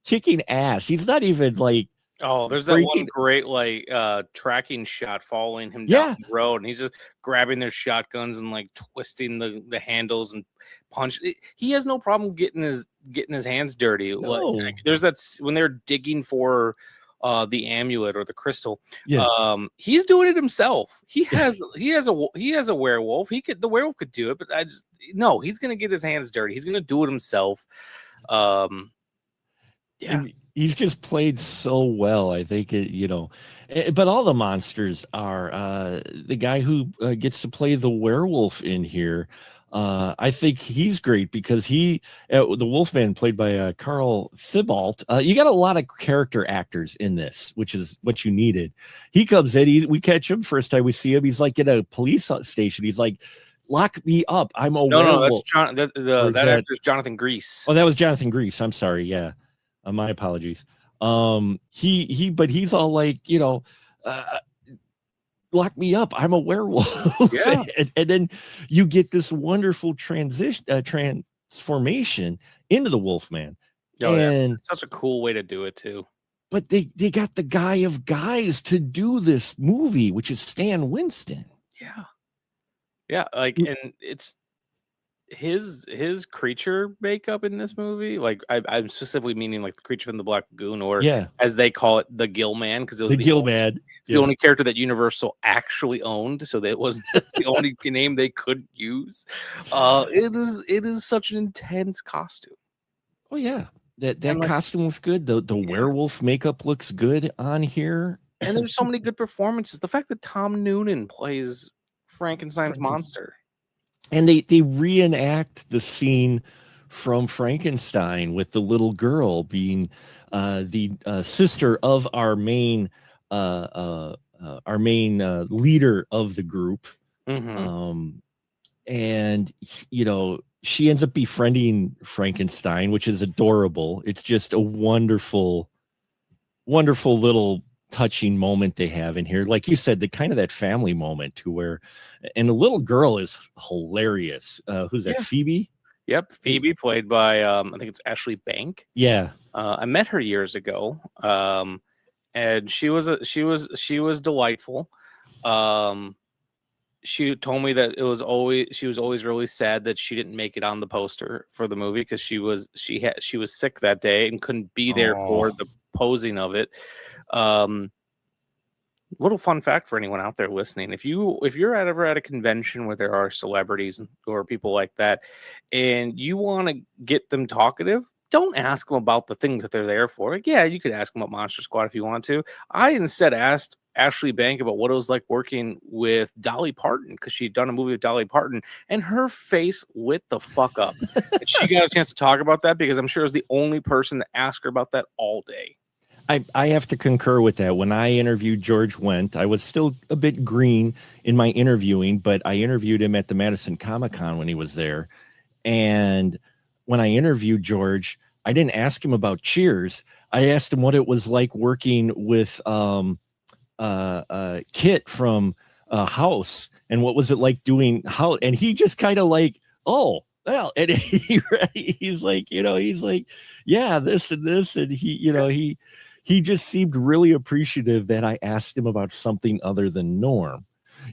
kicking ass. He's not even like, oh, there's that one great like tracking shot following him down the road, and he's just grabbing their shotguns and like twisting the handles and punch. He has no problem getting his hands dirty. No. Like, there's that when they're digging for the amulet or the crystal. He's doing it himself. He has a werewolf. The werewolf could do it, but he's gonna get his hands dirty. He's gonna do it himself. And he's just played so well. I think but all the monsters are the guy who gets to play the werewolf in here. I think he's great because the Wolfman, played by Carl Thibault. You got a lot of character actors in this, which is what you needed. He comes in, we catch him first time we see him. He's like in a police station. He's like, "Lock me up! I'm a werewolf." No, that's that actor's Jonathan Gries. Oh, that was Jonathan Gries. I'm sorry. Yeah. My apologies. But he's all like, lock me up. I'm a werewolf. Yeah. and then you get this wonderful transformation into the Wolfman. Oh, and it's such a cool way to do it too. But they got the guy of guys to do this movie, which is Stan Winston. Yeah. Yeah. Like, and it's his creature makeup in this movie, like I'm specifically meaning like the creature from the Black Lagoon, or as they call it, the Gill Man, because it was the Gill Man. It's the only character that Universal actually owned, so that was the only name they could use. It is such an intense costume. Oh yeah, that costume looks good. The werewolf makeup looks good on here, and there's so many good performances. The fact that Tom Noonan plays Frankenstein's monster. And they reenact the scene from Frankenstein with the little girl being the sister of our main leader of the group. Mm-hmm. And she ends up befriending Frankenstein, which is adorable. It's just a wonderful, wonderful little touching moment they have in here. Like you said, the kind of that family moment to where, and the little girl is hilarious. Who's that? Phoebe? Yep. Phoebe, played by, I think it's Ashley Bank. Yeah. I met her years ago. And she was delightful. She told me that she was always really sad that she didn't make it on the poster for the movie, because she was sick that day and couldn't be there for the posing of it. Little fun fact for anyone out there listening: if you're ever at a convention where there are celebrities or people like that, and you want to get them talkative, don't ask them about the things that they're there for. Like, yeah, you could ask them about Monster Squad if you want to. I instead asked Ashley Bank about what it was like working with Dolly Parton, because she'd done a movie with Dolly Parton, and her face lit the fuck up. And she got a chance to talk about that, because I'm sure I was the only person to ask her about that all day. I have to concur with that. When I interviewed George Wendt, I was still a bit green in my interviewing, but I interviewed him at the Madison Comic-Con when he was there. And when I interviewed George, I didn't ask him about Cheers. I asked him what it was like working with Kit from House, and what was it like doing House. And he just kind of like, oh, well, and he's like, yeah, this and this. And he just seemed really appreciative that I asked him about something other than Norm.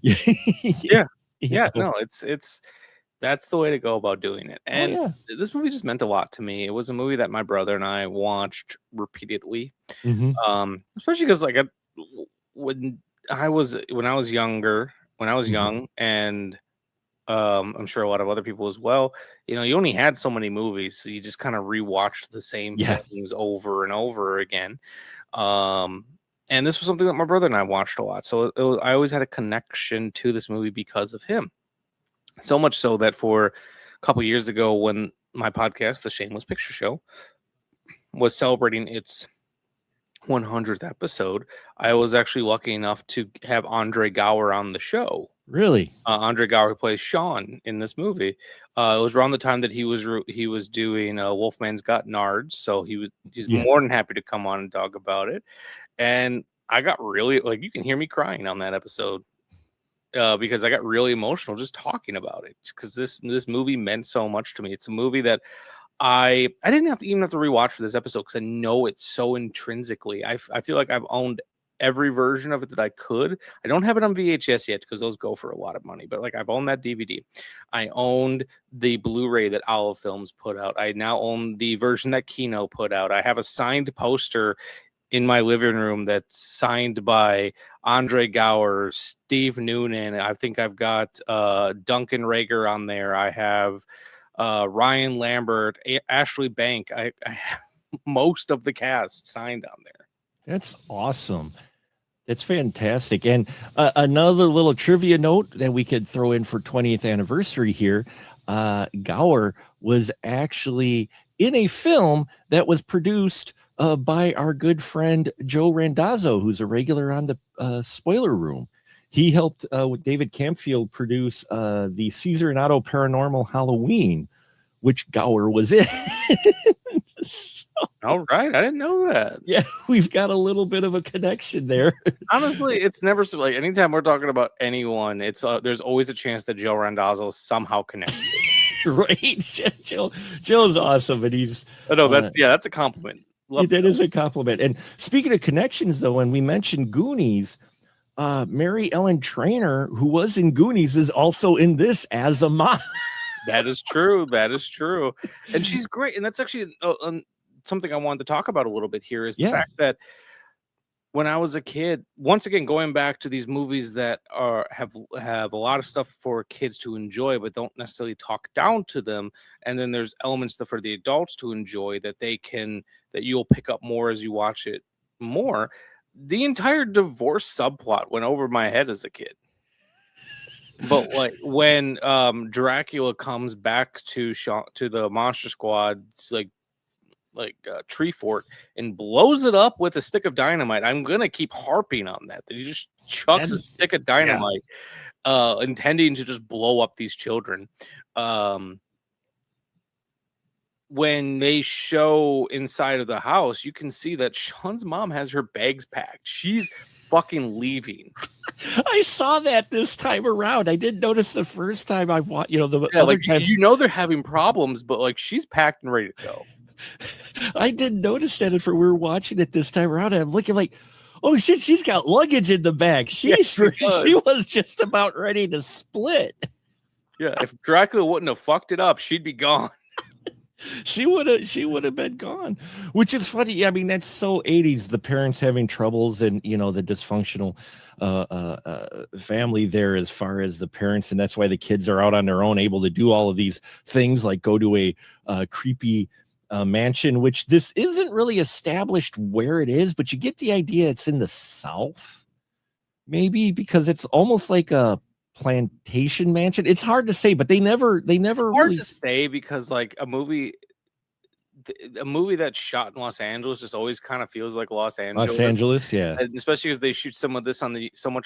Yeah. No, it's That's the way to go about doing it. And yeah. this movie just meant a lot to me. It was a movie that my brother and I watched repeatedly. Mhm. Especially because like when I was younger, when I was Mhm. young, and I'm sure a lot of other people as well, you know, you only had so many movies, so you just kind of rewatched the same Yeah. things over and over again. And this was something that my brother and I watched a lot, so I always had a connection to this movie because of him. So much so that for a couple years ago, when my podcast, The Shameless Picture Show, was celebrating its 100th episode, I was actually lucky enough to have Andre Gower on the show. Really? Andre Gower, who plays Sean in this movie. It was around the time that he was doing Wolfman's Got Nards, so he's Yeah. more than happy to come on and talk about it. And I got really, like, you can hear me crying on that episode because I got really emotional just talking about it, because this movie meant so much to me. It's a movie that I didn't even have to rewatch for this episode because I know it so intrinsically. I feel like I've owned every version of it that I could. I don't have it on VHS yet because those go for a lot of money, but like I've owned that DVD. I owned the Blu-ray that Olive Films put out. I now own the version that Kino put out. I have a signed poster in my living room that's signed by Andre Gower, Steve Noonan. I think I've got Duncan Rager on there. I have Ryan Lambert, Ashley Bank. I have most of the cast signed on there. That's awesome. That's fantastic. And another little trivia note that we could throw in for 20th anniversary here. Gower was actually in a film that was produced by our good friend Joe Randazzo, who's a regular on the Spoiler Room. He helped with David Campfield produce the Caesar and Otto Paranormal Halloween, which Gower was in. So, all right, I didn't know that. yeah, we've got a little bit of a connection there. Honestly, it's never like anytime we're talking about anyone, it's there's always a chance that Joe Randazzo is somehow connected. Right? Joe's awesome, and he's. No, that's a compliment. That is a compliment. And speaking of connections, though, when we mentioned Goonies, Mary Ellen Trainor, who was in Goonies, is also in this as a mom. That is true. That is true. And she's great. And that's actually something I wanted to talk about a little bit here is the fact that when I was a kid, once again, going back to these movies that have a lot of stuff for kids to enjoy, but don't necessarily talk down to them. And then there's elements that for the adults to enjoy that you'll pick up more as you watch it more. The entire divorce subplot went over my head as a kid. But like when Dracula comes back to the Monster Squad's tree fort and blows it up with a stick of dynamite, I'm gonna keep harping on that he just chucks a stick of dynamite, intending to just blow up these children. When they show inside of the house, you can see that Sean's mom has her bags packed. She's fucking leaving. I saw that this time around. I didn't notice the first time I've watched, the other times. They're having problems, but like she's packed and ready to go. I didn't notice that if we were watching it this time around. I'm looking like, oh shit, she's got luggage in the back. She was just about ready to split. Yeah, if Dracula wouldn't have fucked it up, she'd be gone. She would have been gone, which is funny. I mean, that's so 80s, the parents having troubles and, the dysfunctional family there as far as the parents. And that's why the kids are out on their own, able to do all of these things like go to a creepy mansion, which this isn't really established where it is, but you get the idea it's in the South, maybe because it's almost like a plantation mansion. It's hard to say, but they never hard to say because like a movie that's shot in Los Angeles just always kind of feels like Los Angeles, yeah. And especially because they shoot so much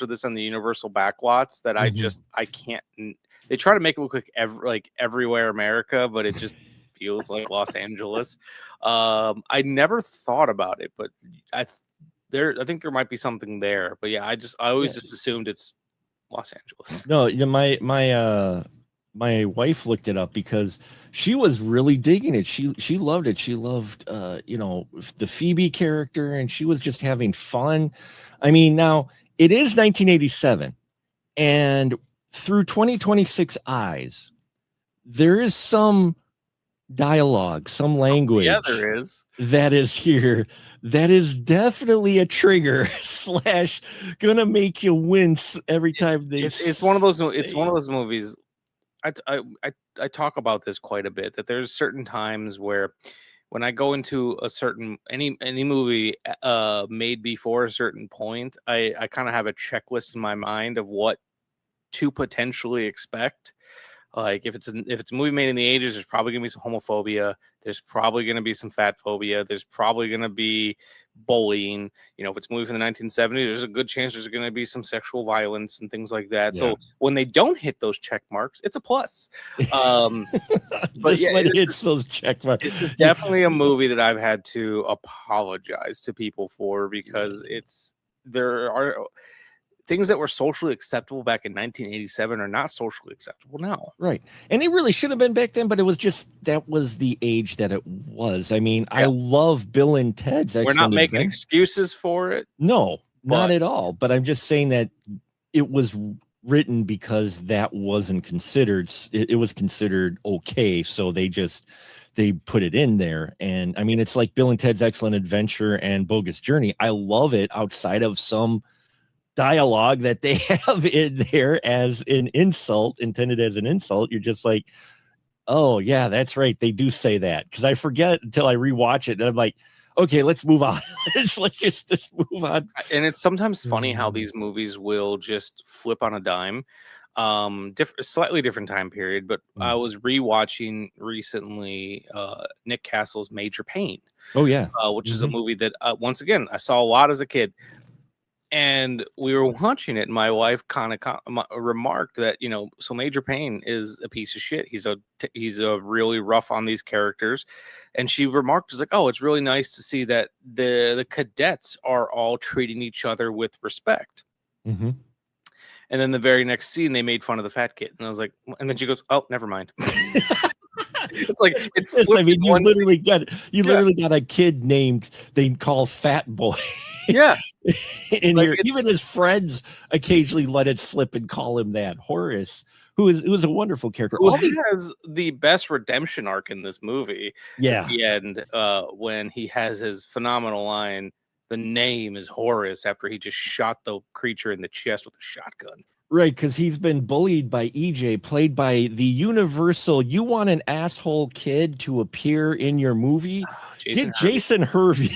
of this on the Universal backlots that I can't. They try to make it look like everywhere America, but it just feels like Los Angeles. I never thought about it, but I think there might be something there. But yeah, I always just assumed it's Los Angeles. No, my wife looked it up because she was really digging it. She loved it. She loved the Phoebe character, and she was just having fun. I mean, now it is 1987, and through 2026 eyes, there is some dialogue, some language Yeah, there is. that is here that is definitely a trigger / gonna make you wince every time they It's one of those. It's say one of it. those movies. I talk about this quite a bit. That there's certain times where, when I go into a certain any movie made before a certain point, I kind of have a checklist in my mind of what to potentially expect. Like if it's a movie made in the 80s, there's probably gonna be some homophobia. There's probably gonna be some fat phobia. There's probably gonna be bullying. If it's a movie from the 1970s, there's a good chance there's gonna be some sexual violence and things like that. Yeah. So when they don't hit those check marks, it's a plus. But This yeah, one this hits those check marks. is definitely a movie that I've had to apologize to people for, because there are things that were socially acceptable back in 1987 are not socially acceptable now. Right. And it really should have been back then, but it was just that was the age that it was. I mean, I Yeah. love Bill and Ted's Excellent We're not making Adventure. excuses for it. No, not but- at all. But I'm just saying that it was written because that wasn't considered. It was considered okay. So they put it in there. And I mean, it's like Bill and Ted's Excellent Adventure and Bogus Journey. I love it outside of some dialogue that they have in there as an insult, intended as an insult. You're just like, oh yeah, that's right, they do say that, because I forget until I rewatch it and I'm like, okay, let's move on. let's just move on. And it's sometimes funny how these movies will just flip on a dime. Slightly different time period, but I was rewatching recently Nick Castle's Major Pain. Oh yeah. Which is a movie that once again I saw a lot as a kid. And we were watching it, and my wife kind of remarked that, so Major Payne is a piece of shit. He's a really rough on these characters. And she remarked, was like, oh, it's really nice to see that the cadets are all treating each other with respect. Mm-hmm. And then the very next scene, they made fun of the fat kid. And I was like, and then she goes, oh, never mind. It's like, I mean, you literally got a kid named they call Fat Boy. Yeah. And even his friends occasionally let it slip and call him that. Horace, who is a wonderful character. Who has the best redemption arc in this movie. Yeah. At the end, when he has his phenomenal line, the name is Horace, after he just shot the creature in the chest with a shotgun. Right, because he's been bullied by EJ, played by the universal, you want an asshole kid to appear in your movie? Jason Hervey.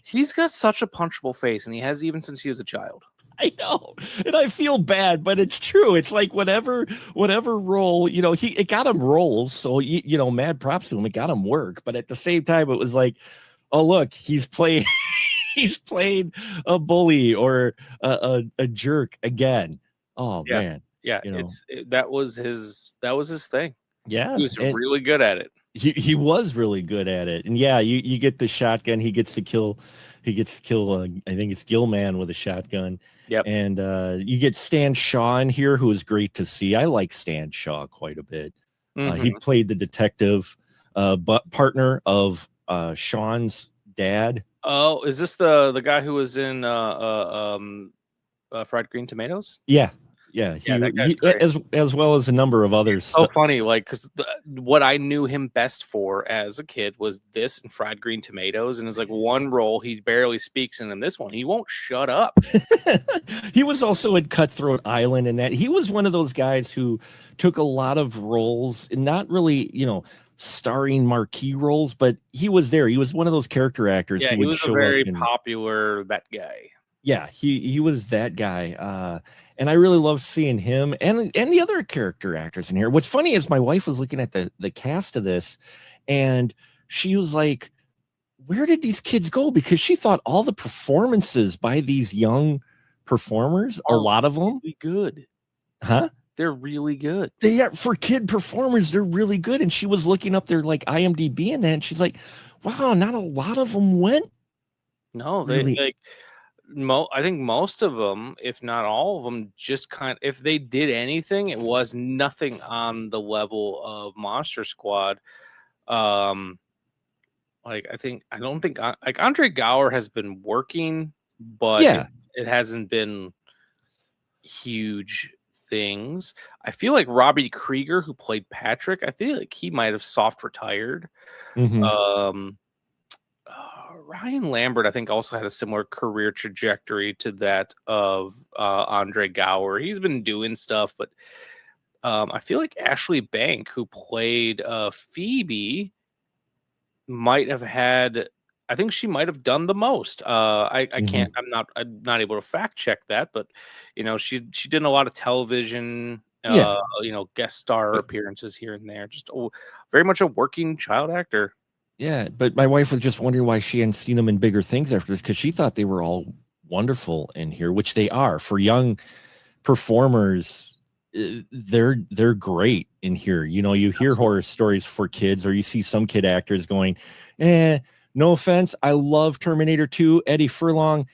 He's got such a punchable face, and he has even since he was a child. I know, and I feel bad, but it's true. It's like whatever role, it got him roles, so mad props to him. It got him work, but at the same time, it was like, oh look, he's playing a bully or a jerk again. Oh yeah. man, yeah, that was his thing. Yeah, he was really good at it. He was really good at it, and yeah, you get the shotgun. He gets to kill. I think it's Gilman with a shotgun. Yep. And you get Stan Shaw in here, who is great to see. I like Stan Shaw quite a bit. He played the detective, partner of Sean's dad. Oh, is this the guy who was in Fried Green Tomatoes? Yeah. He as well as a number of others. So funny, like, because what I knew him best for as a kid was this and Fried Green Tomatoes, and it's like one role he barely speaks in this one he won't shut up. He was also in Cutthroat Island, and that he was one of those guys who took a lot of roles, and not really, starring marquee roles, but he was there. He was one of those character actors. Yeah, who he would was show a very up popular that guy. Yeah, he was that guy. And I really love seeing him and the other character actors in here. What's funny is my wife was looking at the cast of this, and she was like, where did these kids go? Because she thought all the performances by these young performers, a lot of them, really good. Huh? They're really good. They are, for kid performers, they're really good. And she was looking up their like IMDb and that, and she's like, wow, not a lot of them went. No, really? I think most of them, if not all of them, just if they did anything, it was nothing on the level of Monster Squad. I don't think Andre Gower has been working, but yeah, it hasn't been huge things. I feel like Robbie Krieger, who played Patrick, I feel like he might have soft retired. Mhm. Ryan Lambert, I think, also had a similar career trajectory to that of Andre Gower. He's been doing stuff, but I feel like Ashley Bank, who played Phoebe, might have had. I think she might have done the most. I can't. I'm not able to fact check that, but she did a lot of television. Yeah. Guest star appearances here and there. Just very much a working child actor. Yeah, but my wife was just wondering why she hadn't seen them in bigger things after this, because she thought they were all wonderful in here, which they are for young performers. They're great in here. You hear horror stories for kids, or you see some kid actors going, no offense, I love Terminator 2, Eddie Furlong.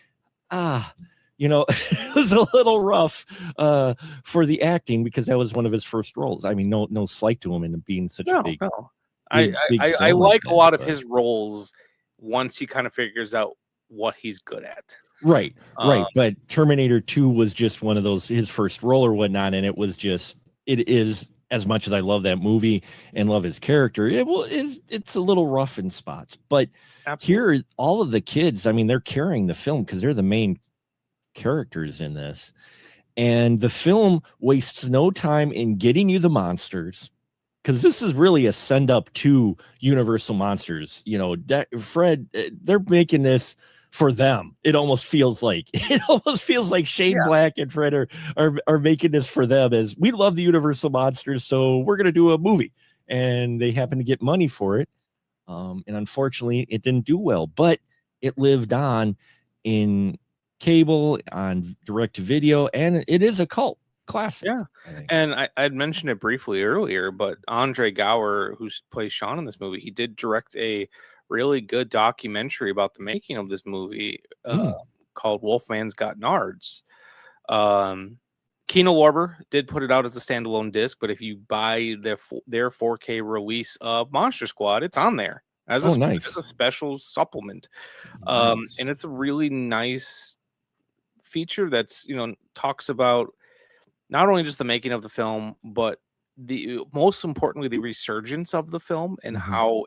It was a little rough for the acting, because that was one of his first roles. I mean, no slight to him in being such a big. I film like that, a lot of his roles once he kind of figures out what he's good at. Right. But Terminator 2 was just one of those, his first role or whatnot. And it is, as much as I love that movie and love his character, it's a little rough in spots. But Here, all of the kids, I mean, they're carrying the film because they're the main characters in this. And the film wastes no time in getting you the monsters, because this is really a send up to Universal Monsters. Fred, they're making this for them. It almost feels like Shane Black and Fred are making this for them, as we love the Universal Monsters, so we're going to do a movie, and they happen to get money for it. And unfortunately it didn't do well, but it lived on in cable, on direct to video, and it is a cult classic. Yeah. And I'd mentioned it briefly earlier, but Andre Gower, who plays Sean in this movie, he did direct a really good documentary about the making of this movie called Wolfman's Got Nards. Kino Lorber did put it out as a standalone disc, but if you buy their 4K release of Monster Squad, it's on there as a special supplement. Nice. And it's a really nice feature that's talks about not only just the making of the film, but most importantly the resurgence of the film, and how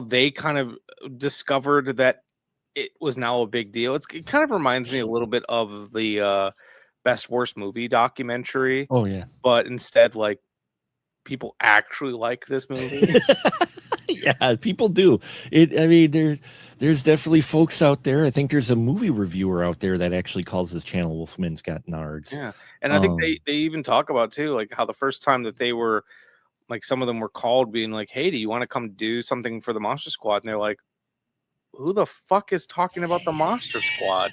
they kind of discovered that it was now a big deal. It kind of reminds me a little bit of the Best Worst Movie documentary. Oh yeah, but instead, like, people actually like this movie. Yeah, people do. I mean, there's definitely folks out there. I think there's a movie reviewer out there that actually calls this channel Wolfman's Got Nards. Yeah, and I think they even talk about too, like, how the first time that they were, like, some of them were called, being like, "Hey, do you want to come do something for the Monster Squad?" And they're like, "Who the fuck is talking about the Monster Squad?"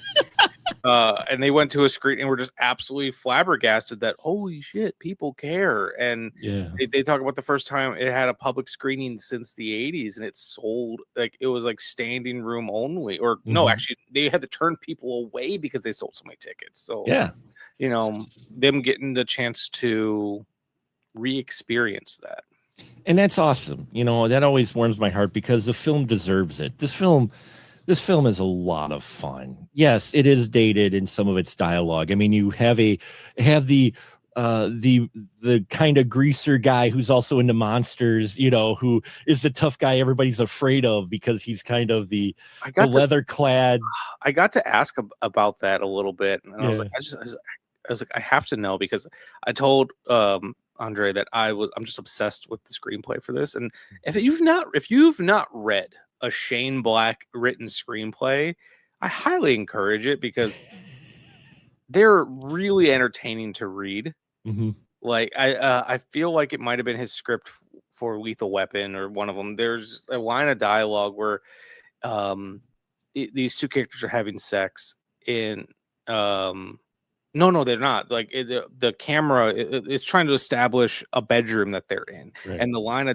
And they went to a screen and were just absolutely flabbergasted that, holy shit, people care. And they talk about the first time it had a public screening since the 80s, and it sold, like, it was like standing room only, or no, actually they had to turn people away because they sold so many tickets. So them getting the chance to re-experience that, and that's awesome. That always warms my heart, because the film deserves it. This film is a lot of fun. Yes, it is dated in some of its dialogue. I mean, you have the kind of greaser guy who's also into monsters, who is the tough guy everybody's afraid of because he's kind of the leather clad. I got to ask about that a little bit, and I was like, I have to know, because I told Andre that I'm just obsessed with the screenplay for this. And if you've not read a Shane Black written screenplay, I highly encourage it, because they're really entertaining to read. Like, I feel like it might have been his script for Lethal Weapon, or one of them. There's a line of dialogue where these two characters are having sex in no, they're not. Like, the camera, it's trying to establish a bedroom that they're in, and the line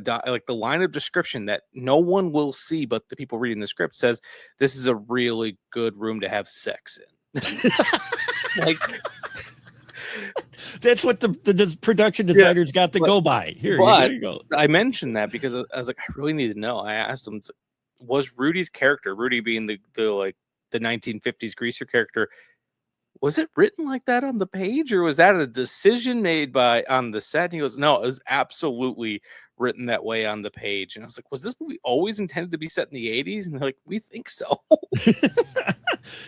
of description that no one will see but the people reading the script says, "This is a really good room to have sex in." Like, that's what the production designers got to go by. Here you go. I mentioned that because I was like, I really need to know. I asked him, was Rudy's character, Rudy being the 1950s greaser character, was it written like that on the page, or was that a decision made on the set? And he goes, no, it was absolutely written that way on the page. And I was like, was this movie always intended to be set in the 80s? And they're like, we think so.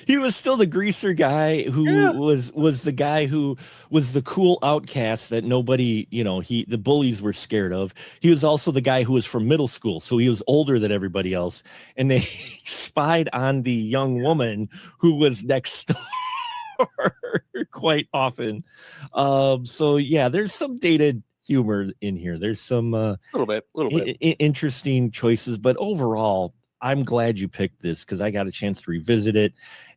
He was still the greaser guy who was the guy who was the cool outcast that nobody, the bullies were scared of. He was also the guy who was from middle school, so he was older than everybody else, and they spied on the young woman who was next door quite often. So yeah, there's some dated humor in here. There's some little bit interesting choices, but overall, I'm glad you picked this because I got a chance to revisit it,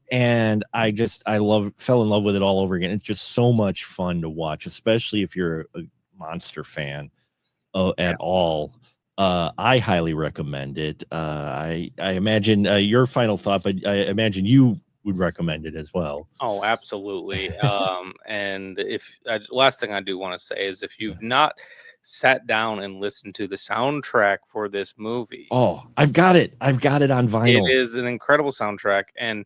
and I fell in love with it all over again. It's just so much fun to watch, especially if you're a monster fan at all. I highly recommend it. I imagine your final thought, but I imagine you would recommend it as well. Oh, absolutely. And last thing I do want to say is if you've not sat down and listened to the soundtrack for this movie. Oh, I've got it on vinyl. It is an incredible soundtrack. And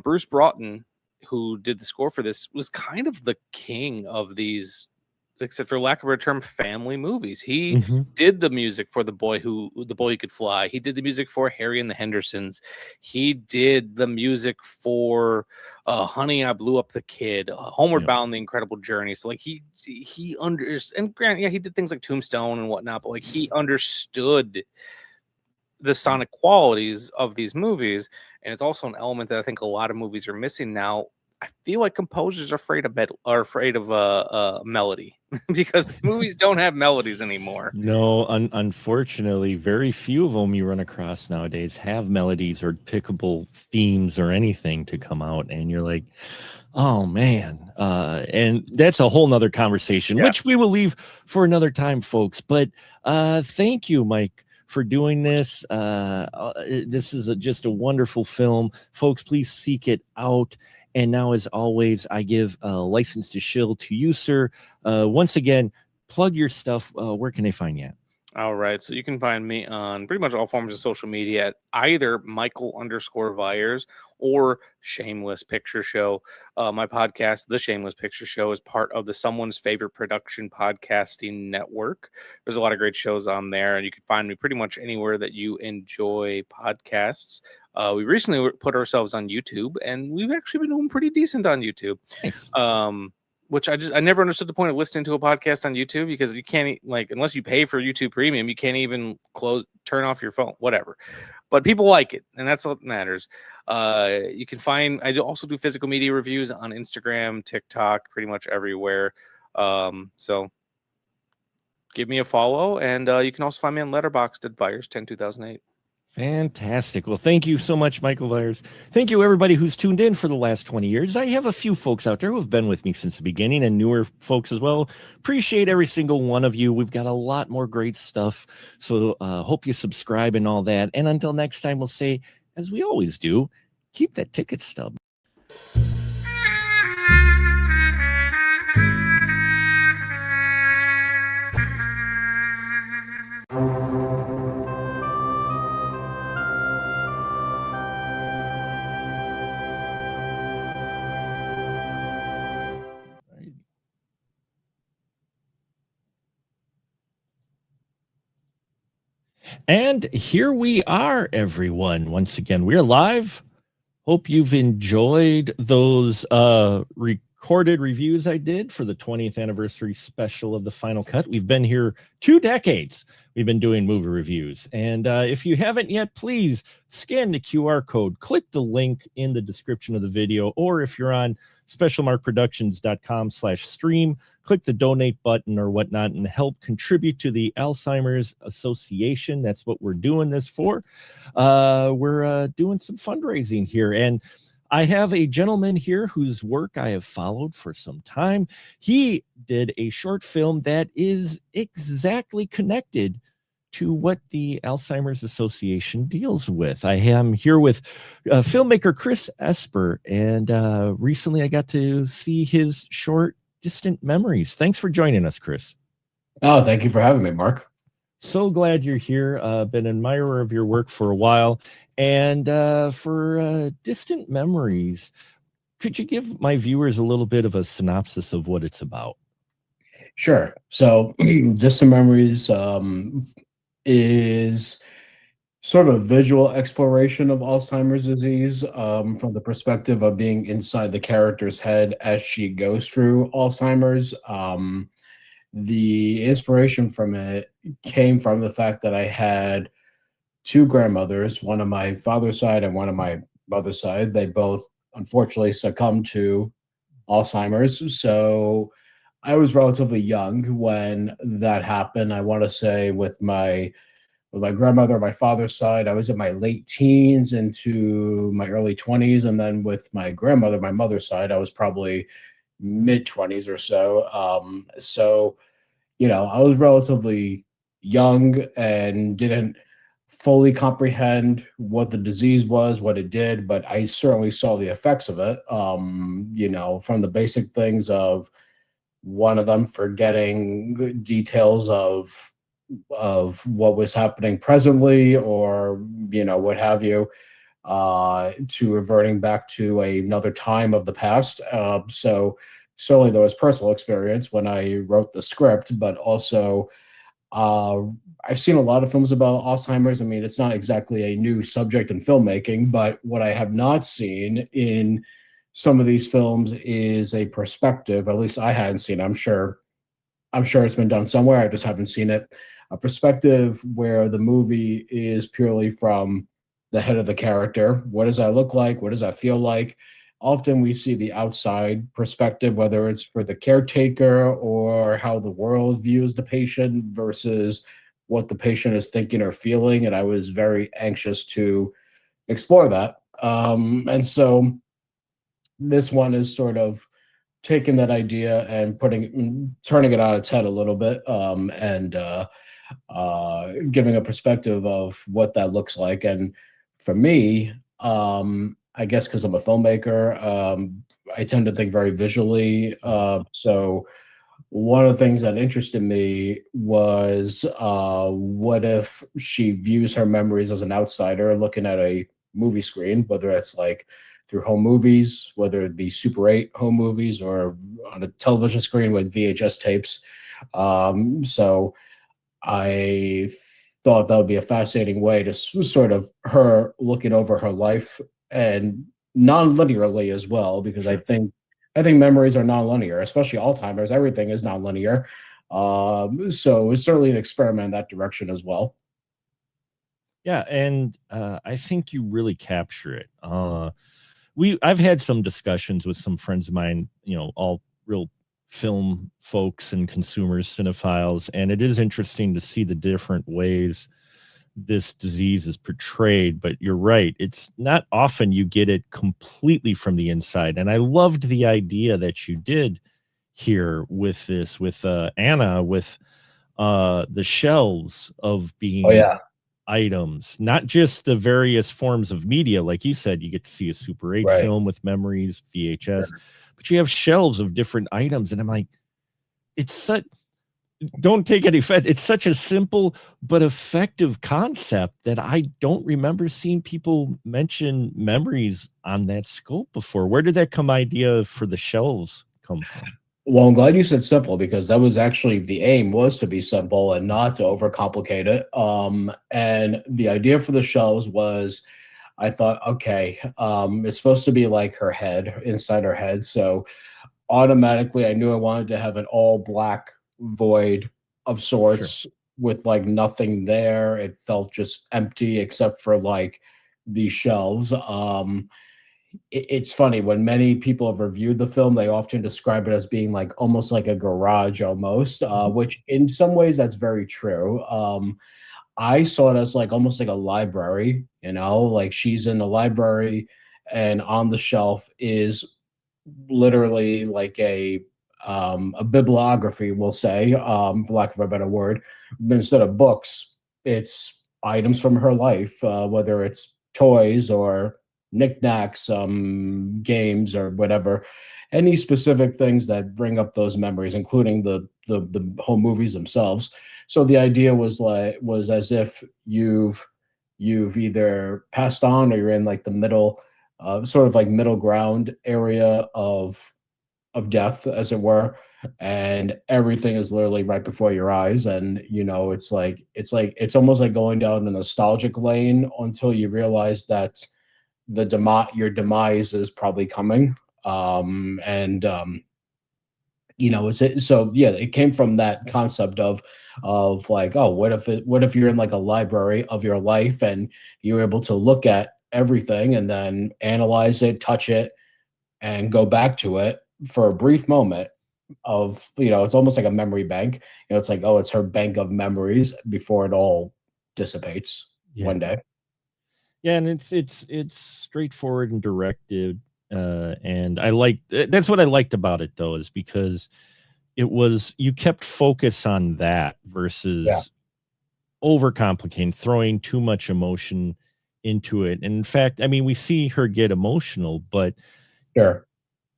Bruce Broughton, who did the score for this, was kind of the king of these, except for lack of a better term, family movies. He did the music for The Boy Who Could Fly. He did the music for Harry and the Hendersons. He did the music for Honey, I Blew Up the Kid, Homeward Bound, The Incredible Journey. So like he understood, and granted, he did things like Tombstone and whatnot, but like he understood the sonic qualities of these movies. And it's also an element that I think a lot of movies are missing now. I feel like composers are afraid of melody because movies don't have melodies anymore. No, unfortunately, very few of them you run across nowadays have melodies or pickable themes or anything to come out, and you're like, oh man. And that's a whole nother conversation, which we will leave for another time, folks. But thank you, Mike, for doing this. This is just a wonderful film, folks. Please seek it out. And now, as always, I give a license to shill to you, sir. Once again, plug your stuff. Where can they find you at? All right. So you can find me on pretty much all forms of social media at either Michael_Vyers or Shameless Picture Show. My podcast, The Shameless Picture Show, is part of the Someone's Favorite Production podcasting network. There's a lot of great shows on there, and you can find me pretty much anywhere that you enjoy podcasts. We recently put ourselves on YouTube, and we've actually been doing pretty decent on YouTube. Nice. Which I never understood the point of listening to a podcast on YouTube, because you can't, like, unless you pay for YouTube Premium, you can't even turn off your phone, whatever. But people like it, and that's what matters. You can find, I also do physical media reviews on Instagram, TikTok, pretty much everywhere. So give me a follow, and you can also find me on Letterboxd at Vyers102008. Fantastic. Well, thank you so much, Michael Vyers. Thank you, everybody who's tuned in for the last 20 years. I have a few folks out there who have been with me since the beginning, and newer folks as well. Appreciate every single one of you. We've got a lot more great stuff, so hope you subscribe and all that. And until next time, we'll say, as we always do, keep that ticket stub. And here we are, everyone. Once again, we're live. Hope you've enjoyed those recorded reviews I did for the 20th anniversary special of The Final Cut. We've been here 2 decades. We've been doing movie reviews. And if you haven't yet, please scan the QR code, click the link in the description of the video, or if you're on specialmarkproductions.com/stream, click the donate button or whatnot and help contribute to the Alzheimer's Association. That's what we're doing this for. We're doing some fundraising here, and I have a gentleman here whose work I have followed for some time. He did a short film that is exactly connected to what the Alzheimer's Association deals with. I am here with filmmaker Chris Esper, and recently I got to see his short Distant Memories. Thanks for joining us, Chris. Oh, thank you for having me, Mark. So glad you're here. Been an admirer of your work for a while. And for Distant Memories, Could you give my viewers a little bit of a synopsis of what it's about? Sure. So, Distant Memories is sort of visual exploration of Alzheimer's disease from the perspective of being inside the character's head as she goes through Alzheimer's. The inspiration from it came from the fact that I had two grandmothers, one on my father's side and one on my mother's side. They both unfortunately succumbed to Alzheimer's. So I was relatively young when that happened. I want to say with my grandmother, my father's side, I was in my late teens into my early 20s, and then with my grandmother, my mother's side, I was probably mid 20s or so. I was relatively young and didn't fully comprehend what the disease was, what it did, but I certainly saw the effects of it. From the basic things of one of them forgetting details of what was happening presently, or what have you, to reverting back to another time of the past. So certainly there was personal experience when I wrote the script, but also uh, I've seen a lot of films about Alzheimer's. I mean, it's not exactly a new subject in filmmaking, but what I have not seen in some of these films is a perspective. At least I hadn't seen. I'm sure it's been done somewhere. I just haven't seen it. A perspective where the movie is purely from the head of the character. What does that look like? What does that feel like? Often we see the outside perspective, whether it's for the caretaker or how the world views the patient versus what the patient is thinking or feeling. And I was very anxious to explore that. And so this one is sort of taking that idea and turning it on its head a little bit, and giving a perspective of what that looks like. And for me, I guess because I'm a filmmaker, I tend to think very visually. So one of the things that interested me was what if she views her memories as an outsider looking at a movie screen, whether it's like through home movies, whether it be Super 8 home movies or on a television screen with VHS tapes. So I thought that would be a fascinating way to sort of her looking over her life and non-linearly as well, because I think memories are non-linear, especially Alzheimer's. Everything is non-linear. So it's certainly an experiment in that direction as well. Yeah, and I think you really capture it. I've had some discussions with some friends of mine, all real film folks and consumers, cinephiles, and it is interesting to see the different ways this disease is portrayed. But you're right, it's not often you get it completely from the inside. And I loved the idea that you did here with this, with Anna, with the shelves of Oh being yeah, items, not just the various forms of media. Like you said, you get to see a Super 8 right. film with memories, VHS, but you have shelves of different items. And I'm like, it's such, don't take any offense. It's such a simple but effective concept that I don't remember seeing people mention memories on that scope before. Where did that idea for the shelves come from? Well, I'm glad you said simple, because that was actually the aim, was to be simple and not to overcomplicate it. And the idea for the shelves was, I thought, okay, it's supposed to be like her head, inside her head. So automatically I knew I wanted to have an all black void of Sure. sorts with like nothing there. It felt just empty except for like these shelves. It's funny, when many people have reviewed the film, they often describe it as being like almost like a garage almost, which in some ways that's very true. I saw it as like almost like a library, like she's in the library and on the shelf is literally like a bibliography, we'll say, for lack of a better word. But instead of books, it's items from her life, whether it's toys or knickknacks, games or whatever, any specific things that bring up those memories, including the whole movies themselves. So the idea was as if you've either passed on or you're in like the middle sort of like middle ground area of death, as it were, and everything is literally right before your eyes. And it's almost like going down a nostalgic lane until you realize that your demise is probably coming. And so yeah, it came from that concept of like, oh, what if you're in like a library of your life and you're able to look at everything and then analyze it, touch it, and go back to it for a brief moment of, it's almost like a memory bank. It's like, oh, it's her bank of memories before it all dissipates one day. Yeah, and it's straightforward and directed, and that's what I liked about it, though, is because you kept focus on that versus overcomplicating, throwing too much emotion into it. And in fact, I mean, we see her get emotional, but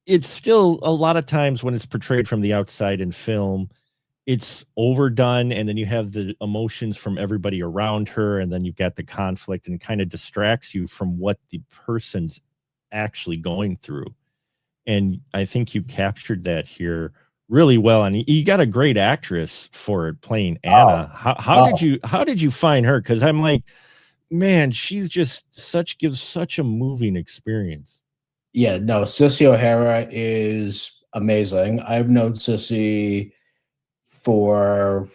it's still a lot of times when it's portrayed from the outside in film, it's overdone, and then you have the emotions from everybody around her, and then you've got the conflict, and kind of distracts you from what the person's actually going through. And I think you captured that here really well, and you got a great actress for it playing Anna. How did you find her? Because I'm like, man, she's just gives such a moving experience. Yeah, no, Sissy O'Hara is amazing. I've known Sissy for,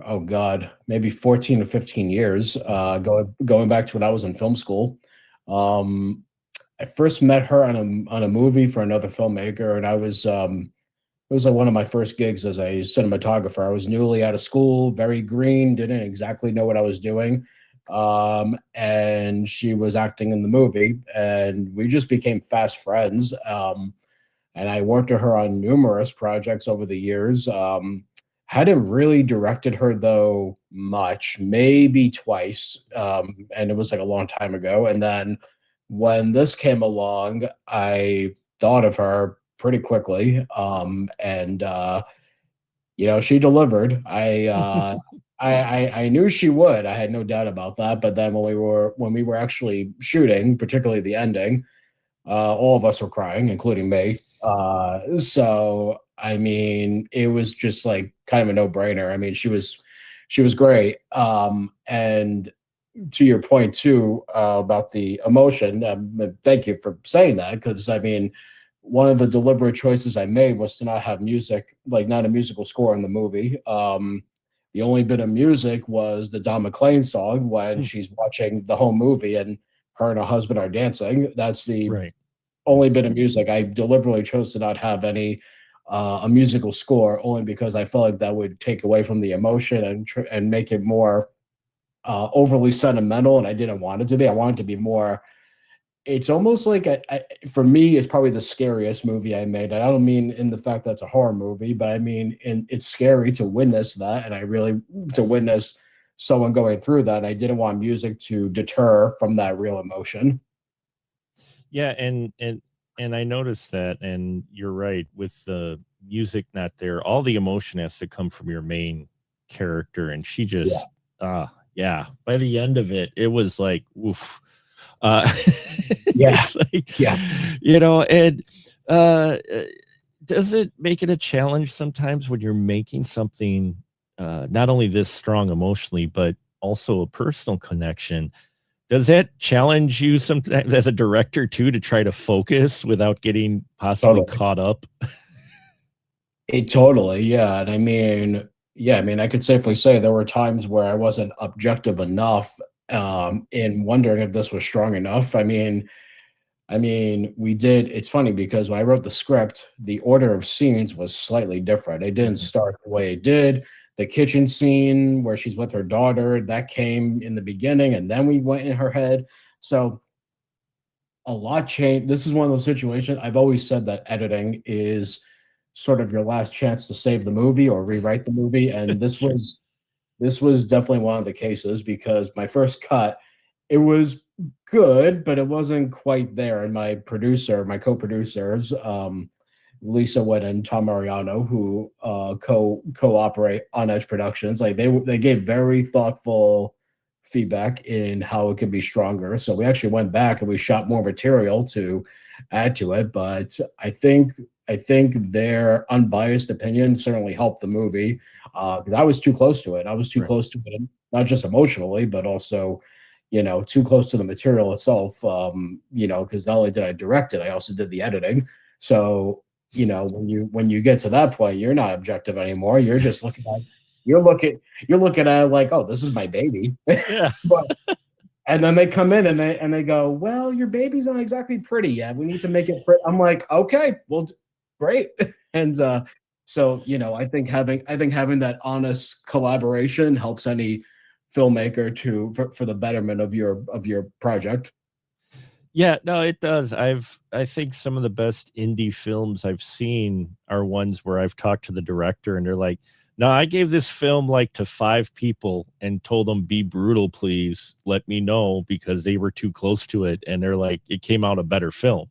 oh God, maybe 14 or 15 years, going back to when I was in film school. I first met her on a movie for another filmmaker, and it was like one of my first gigs as a cinematographer. I was newly out of school, very green, didn't exactly know what I was doing. And she was acting in the movie, and we just became fast friends. And I worked with her on numerous projects over the years. Hadn't really directed her, though, much, maybe twice. And it was like a long time ago. And then when this came along, I thought of her pretty quickly. She delivered. I knew she would. I had no doubt about that. But then when we were actually shooting, particularly the ending, all of us were crying, including me. So I mean, it was just like kind of a no-brainer. I mean, she was great. And to your point too, about the emotion, thank you for saying that, because I mean, one of the deliberate choices I made was to not have music, like not a musical score in the movie. The only bit of music was the Don McLean song when she's watching the whole movie and her and her husband are dancing. That's the only bit of music. I deliberately chose to not have any a musical score, only because I felt like that would take away from the emotion and make it more overly sentimental, and I didn't want it to be. I wanted it to be more. It's almost like for me, it's probably the scariest movie I made. And I don't mean in the fact that it's a horror movie, but I mean it's scary to witness that, and I really to witness someone going through that. I didn't want music to deter from that real emotion. Yeah, and I noticed that, and you're right, with the music not there, all the emotion has to come from your main character, and she just by the end of it, it was like oof. It's like, and does it make it a challenge sometimes when you're making something not only this strong emotionally, but also a personal connection? Does that challenge you sometimes as a director too, to try to focus without getting possibly caught up? And I mean, I could safely say there were times where I wasn't objective enough in wondering if this was strong enough. I mean, we did. It's funny because when I wrote the script, the order of scenes was slightly different. It didn't start the way it did. The kitchen scene where she's with her daughter, that came in the beginning, and then we went in her head. So a lot changed. This is one of those situations. I've always said that editing is sort of your last chance to save the movie or rewrite the movie, and this was definitely one of the cases, because my first cut, it was good, but it wasn't quite there. And my co-producers, Lisa Witt and Tom Mariano, who co-operate on Edge Productions, like they gave very thoughtful feedback in how it could be stronger. So we actually went back and we shot more material to add to it. But I think their unbiased opinion certainly helped the movie, because I was too close to it. I was too close to it, not just emotionally, but also, too close to the material itself. Because not only did I direct it, I also did the editing. So, when you get to that point, you're not objective anymore. You're just looking at it like, oh, this is my baby. Yeah. And then they come in and they go, well, your baby's not exactly pretty yet. We need to make it pretty. I'm like, okay, well, great. And so I think having that honest collaboration helps any filmmaker for the betterment of your project. Yeah, no, it does. I think some of the best indie films I've seen are ones where I've talked to the director and they're like, no, I gave this film like to 5 people and told them, be brutal, please let me know, because they were too close to it. And they're like, it came out a better film.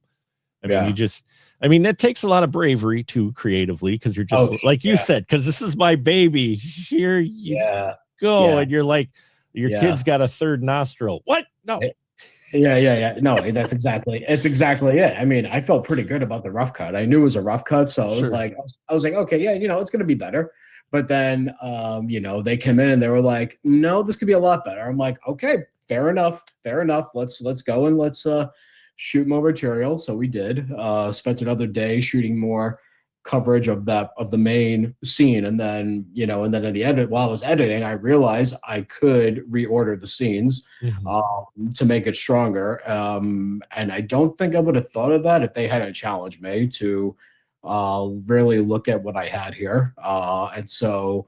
I mean, that takes a lot of bravery too, creatively, because you're just like you said, because this is my baby. Here you go. And you're like, your kid's got a third nostril. What? No. Yeah. No, that's exactly it. I mean, I felt pretty good about the rough cut. I knew it was a rough cut, so I was like, okay, yeah, it's gonna be better. But then they came in and they were like, no, this could be a lot better. I'm like, okay, fair enough. Let's go and let's shoot more material. So we did. Spent another day shooting more coverage of the main scene, and then in the edit, while I was editing, I realized I could reorder the scenes to make it stronger. And I don't think I would have thought of that if they hadn't challenged me to really look at what I had here. And so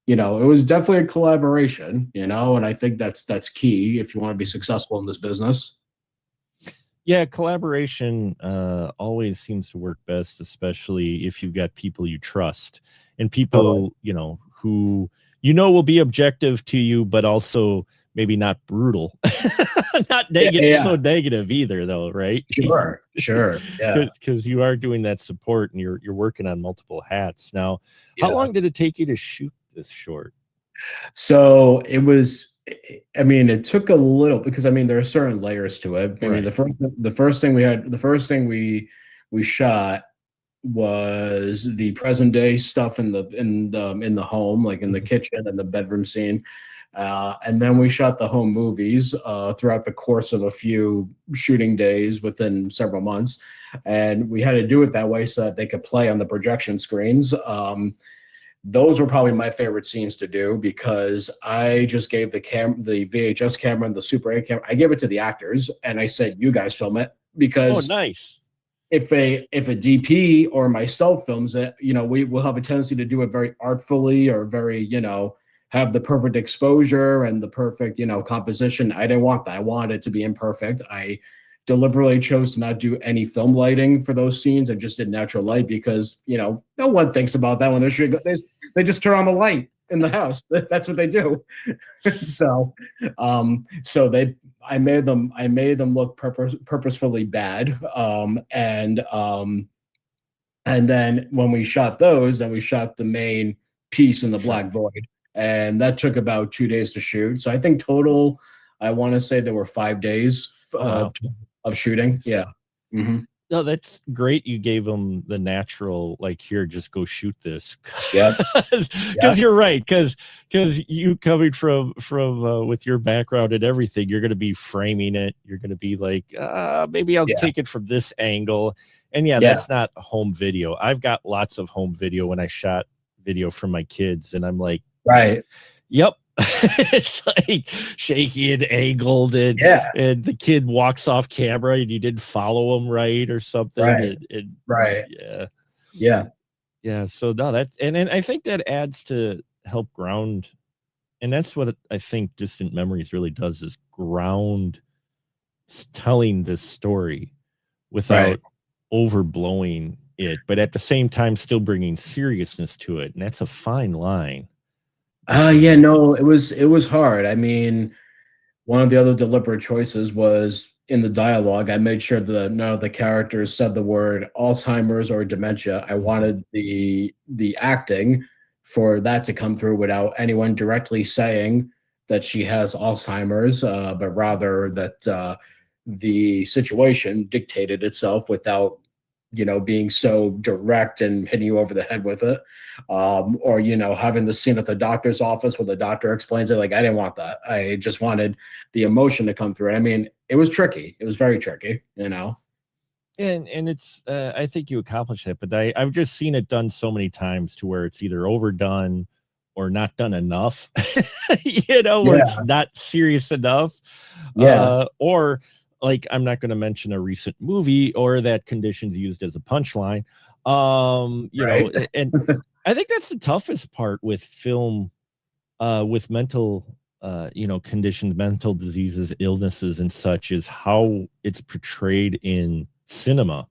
it was definitely a collaboration, and I think that's key if you want to be successful in this business. Yeah, collaboration always seems to work best, especially if you've got people you trust and people, who will be objective to you, but also maybe not brutal, not negative, so negative either, though, right? Sure, yeah. Because you are doing that support and you're working on multiple hats. Now, how long did it take you to shoot this short? So it took a little, because there are certain layers to it. I mean, the first thing we shot was the present day stuff in the home, like in the kitchen and the bedroom scene. And then we shot the home movies throughout the course of a few shooting days within several months. And we had to do it that way so that they could play on the projection screens. Those were probably my favorite scenes to do, because I just gave the VHS camera and the Super 8 camera, I gave it to the actors and I said, you guys film it, because nice. If a DP or myself films it, we will have a tendency to do it very artfully or very, have the perfect exposure and the perfect, composition. I didn't want that. I wanted it to be imperfect. I deliberately chose to not do any film lighting for those scenes. I just did natural light because, no one thinks about that when they're shooting. They just turn on the light in the house. That's what they do. I made them look purposefully bad. And then when we shot those, then we shot the main piece in the Black Void, and that took about 2 days to shoot. So I think total, I want to say there were 5 days of shooting. Yeah. Mm-hmm. No, that's great. You gave them the natural, like, here, just go shoot this. Yeah. Because you're right. Because you coming from with your background and everything, you're going to be framing it. You're going to be like, maybe I'll take it from this angle. And that's not home video. I've got lots of home video when I shot video from my kids, and I'm like, right. Yep. It's like shaky and angled, and the kid walks off camera and you didn't follow him right or something. Right. Yeah. So no, and I think that adds to help ground, and that's what I think Distant Memories really does, is ground telling this story without overblowing it, but at the same time still bringing seriousness to it, and that's a fine line. No, it was hard. I mean, one of the other deliberate choices was in the dialogue. I made sure that none of the characters said the word Alzheimer's or dementia. I wanted the acting for that to come through without anyone directly saying that she has Alzheimer's, but rather that the situation dictated itself without, being so direct and hitting you over the head with it. Or, having the scene at the doctor's office where the doctor explains it. Like, I didn't want that. I just wanted the emotion to come through. I mean, it was tricky. It was very tricky, And it's I think you accomplished it, but I've just seen it done so many times to where it's either overdone or not done enough, where it's not serious enough. Or like, I'm not going to mention a recent movie or that condition's used as a punchline. And I think that's the toughest part with film, with mental conditions, mental diseases, illnesses, and such, is how it's portrayed in cinema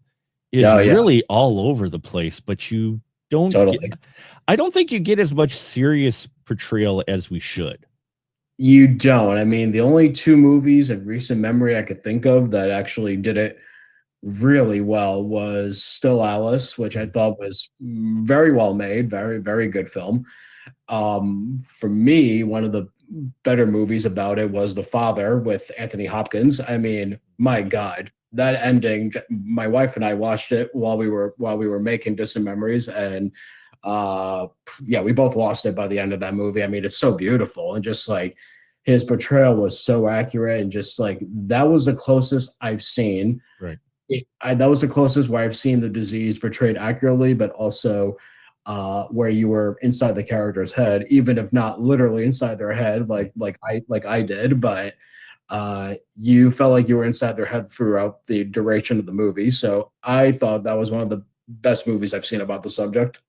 is really all over the place, but you don't I don't think you get as much serious portrayal as we should. You don't. I mean, the only two movies of recent memory I could think of that actually did it really well was Still Alice, which I thought was very well made, very, very good film. For me, one of the better movies about it was The Father with Anthony Hopkins. I mean, my God, that ending, my wife and I watched it while we were making Distant Memories, and we both lost it by the end of that movie. I mean, it's so beautiful, and just like his portrayal was so accurate, and just like that was the closest I've seen. Right. That was the closest where I've seen the disease portrayed accurately, but also where you were inside the character's head, even if not literally inside their head, like I did, but you felt like you were inside their head throughout the duration of the movie. So I thought that was one of the best movies I've seen about the subject.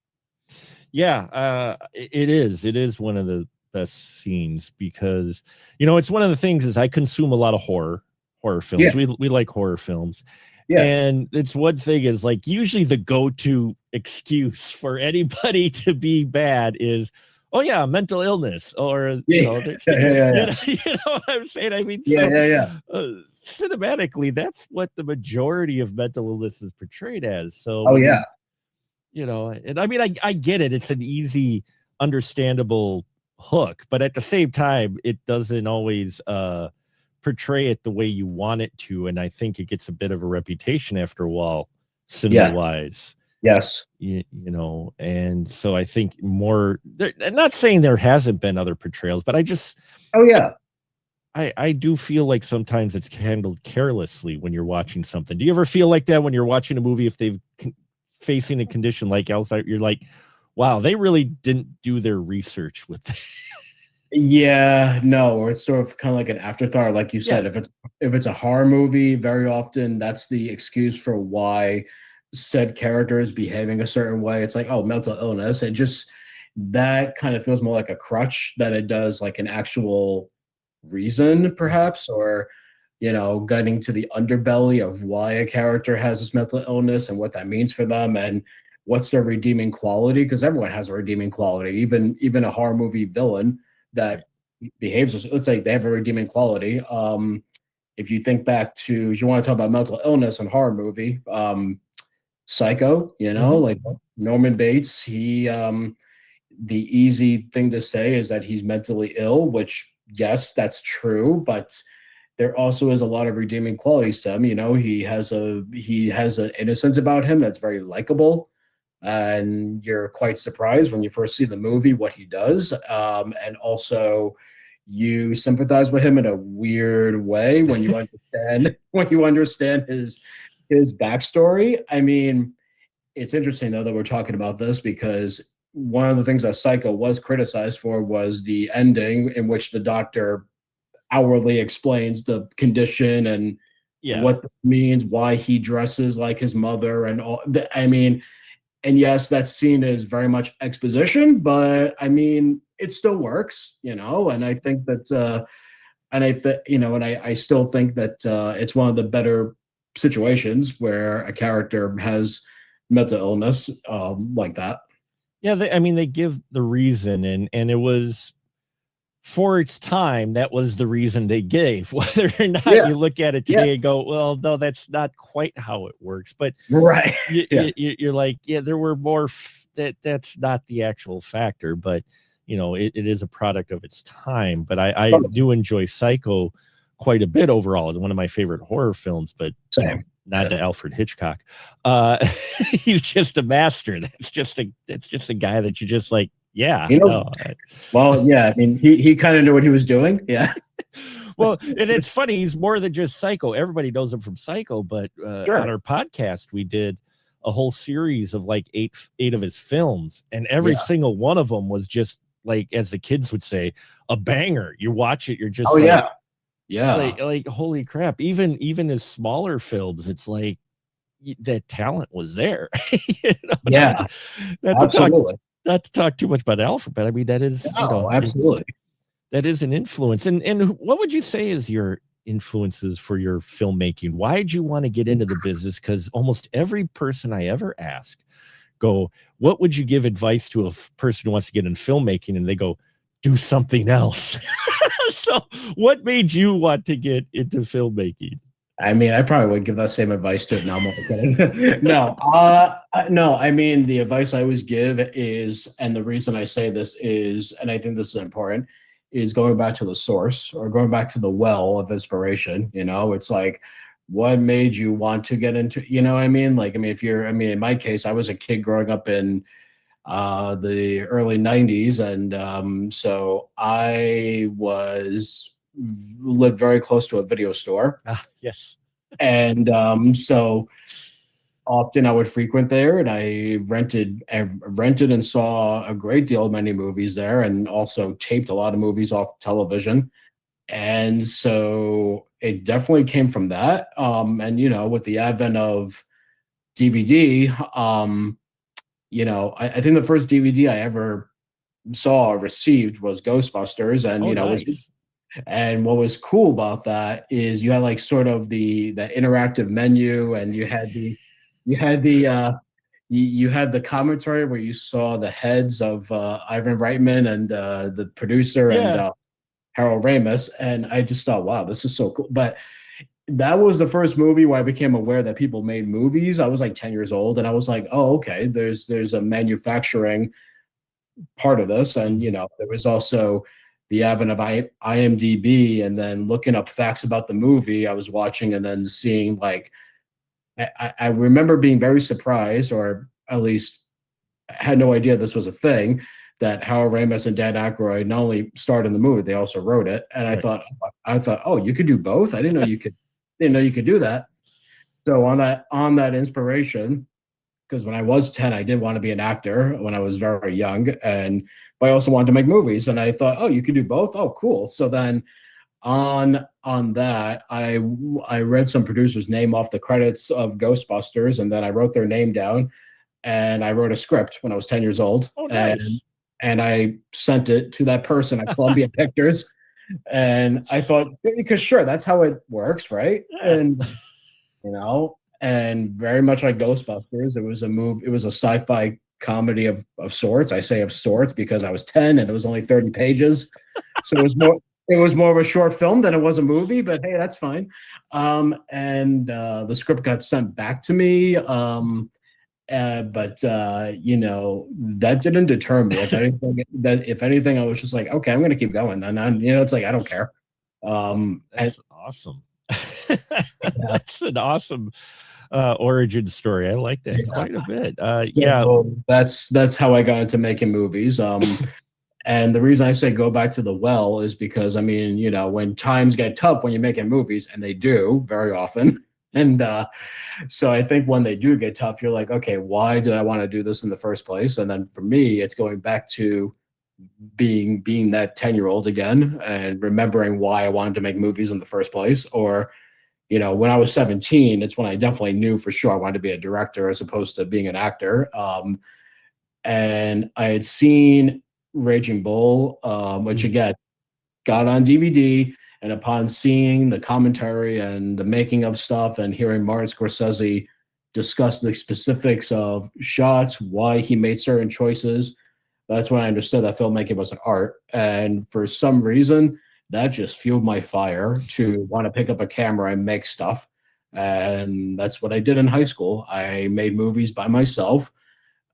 Yeah, it is one of the best scenes, because it's one of the things is I consume a lot of horror films. Yeah. We like horror films. Yeah. And it's one thing is, like, usually the go-to excuse for anybody to be bad is, oh yeah, mental illness, or you know what I'm saying? I mean, cinematically, that's what the majority of mental illness is portrayed as. So, and I mean, I get it. It's an easy, understandable hook, but at the same time, it doesn't always portray it the way you want it to, and I think it gets a bit of a reputation after a while, cinema wise. Yes. And so I think more, I'm not saying there hasn't been other portrayals, but I just I do feel like sometimes it's handled carelessly when you're watching something. Do you ever feel like that when you're watching a movie, if they've facing a condition like Alzheimer's, you're like, wow, they really didn't do their research with that? Yeah, no, or it's sort of kind of like an afterthought, like you said. If it's a horror movie, very often that's the excuse for why said character is behaving a certain way. It's like, oh, mental illness. It just, that kind of feels more like a crutch than it does like an actual reason, perhaps, or getting to the underbelly of why a character has this mental illness and what that means for them and what's their redeeming quality, because everyone has a redeeming quality, even a horror movie villain that behaves, let's say they have a redeeming quality. If you think back to, if you want to talk about mental illness in horror movie, Psycho, like Norman Bates, he the easy thing to say is that he's mentally ill, which yes, that's true, but there also is a lot of redeeming qualities to him. He has an innocence about him that's very likable. And you're quite surprised when you first see the movie what he does, and also you sympathize with him in a weird way when you understand his backstory. I mean, it's interesting though that we're talking about this, because one of the things that Psycho was criticized for was the ending in which the doctor outwardly explains the condition and what this means, why he dresses like his mother, and all. I mean. And yes, that scene is very much exposition, but I mean, it still works, and I think that, I still think that it's one of the better situations where a character has mental illness like that. Yeah, they give the reason, and it was, for its time, that was the reason they gave. Whether or not you look at it today and go, well, no, that's not quite how it works. But right, you're like, there were more. That's not the actual factor. But it is a product of its time. But I do enjoy Psycho quite a bit overall. It's one of my favorite horror films, but not to Alfred Hitchcock. He's just a master. That's just a guy that you just like, yeah. Well, yeah, I mean, he kind of knew what he was doing. Yeah. Well, and it's funny, he's more than just Psycho. Everybody knows him from Psycho, but on our podcast, we did a whole series of like eight of his films, and every single one of them was just like, as the kids would say, a banger. You watch it, you're just like holy crap. Even his smaller films, it's like that talent was there. Absolutely. Not to talk too much about Alfred, but I mean that is absolutely. That is an influence. And what would you say is your influences for your filmmaking? Why did you want to get into the business? Because almost every person I ever ask what would you give advice to a person who wants to get in filmmaking? And they go, do something else. So what made you want to get into filmmaking? I mean, I probably would give that same advice to it. No, I'm not kidding. No, I mean, the advice I always give is, and the reason I say this is, and I think this is important, is going back to the source or going back to the well of inspiration. It's like, what made you want to get into, what I mean? Like, I mean, in my case, I was a kid growing up in the early 90s. And so I lived very close to a video store. Yes. And so often I would frequent there, and I rented and saw a great deal of many movies there, and also taped a lot of movies off television. And so it definitely came from that. And with the advent of DVD, I think the first DVD I ever saw or received was Ghostbusters. And nice. And what was cool about that is you had like sort of the interactive menu, and you had the commentary where you saw the heads of Ivan Reitman and the producer and Harold Ramis, and I just thought, wow, this is so cool. But that was the first movie where I became aware that people made movies. I was like 10 years old, and I was like, oh, okay, there's a manufacturing part of this. And there was also the advent of IMDb, and then looking up facts about the movie I was watching, and then seeing like, I remember being very surprised, or at least had no idea this was a thing, that Harold Ramis and Dan Aykroyd not only starred in the movie, they also wrote it. And I thought, oh, you could do both. I didn't know you could do that. So on that inspiration, because when I was 10, I did want to be an actor when I was very young, but I also wanted to make movies. And I thought, oh, you could do both. Oh, cool. So then on that, I read some producer's name off the credits of Ghostbusters, and then I wrote their name down, and I wrote a script when I was 10 years old. Oh, nice. And I sent it to that person at Columbia Pictures. And I thought, because sure, that's how it works, right? And and very much like Ghostbusters, it was a sci-fi comedy of sorts. I say of sorts because I was 10 and it was only 30 pages. So it was more of a short film than it was a movie, but hey, that's fine. And the script got sent back to me. But that didn't deter me. If anything, I was just like, okay, I'm going to keep going. And it's like, I don't care. That's awesome. That's an awesome origin story. I like that quite a bit. So that's how I got into making movies. And the reason I say go back to the well is because, I mean, when times get tough when you're making movies, and they do very often. And so I think when they do get tough, you're like, okay, why did I want to do this in the first place? And then for me, it's going back to being that 10-year-old again, and remembering why I wanted to make movies in the first place. Or, when I was 17, it's when I definitely knew for sure I wanted to be a director as opposed to being an actor. And I had seen Raging Bull, which again got on DVD. And upon seeing the commentary and the making of stuff, and hearing Martin Scorsese discuss the specifics of shots, why he made certain choices, that's when I understood that filmmaking was an art. And for some reason, that just fueled my fire to want to pick up a camera and make stuff. And that's what I did in high school. I made movies by myself.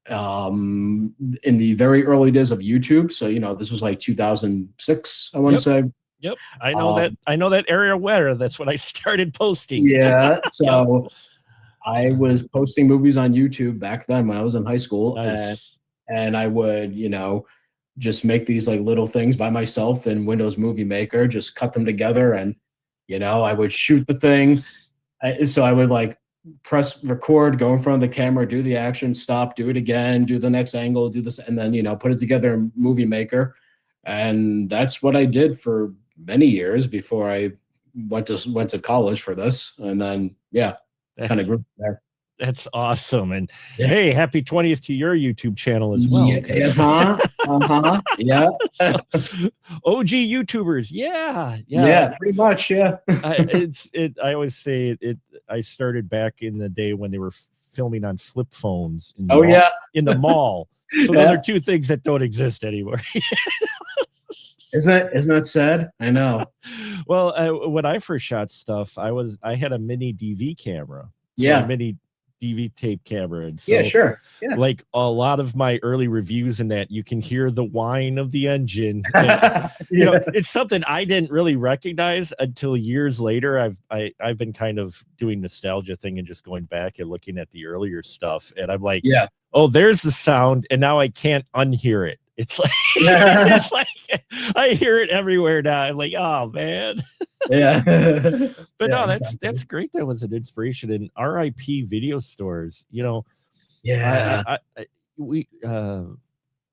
in the very early days of YouTube. So, this was like 2006, I want to say. Yep. I know that area where that's when I started posting. Yeah. So I was posting movies on YouTube back then when I was in high school. Nice. And I would, just make these like little things by myself in Windows Movie Maker, just cut them together. And, I would shoot the thing. So I would like press record, go in front of the camera, do the action, stop, do it again, do the next angle, do this, and then put it together in Movie Maker. And that's what I did for many years before I went to college for this. And then kind of grew from there. That's awesome. And hey, happy 20th to your YouTube channel as well. Yeah. OG YouTubers. Yeah, pretty much. Yeah. I always say it. I started back in the day when they were filming on flip phones in the mall. So those are two things that don't exist anymore. Isn't that sad? I know. Well, when I first shot stuff, I had a mini DV camera. A mini DV tape camera. And so, sure. Yeah. Like a lot of my early reviews in that, you can hear the whine of the engine. And, it's something I didn't really recognize until years later. I've been kind of doing nostalgia thing and just going back and looking at the earlier stuff. And I'm like, oh, there's the sound. And now I can't unhear it. It's like, it's like I hear it everywhere now. I'm like, oh man. Yeah. But no, that's great. That was an inspiration. And RIP video stores, we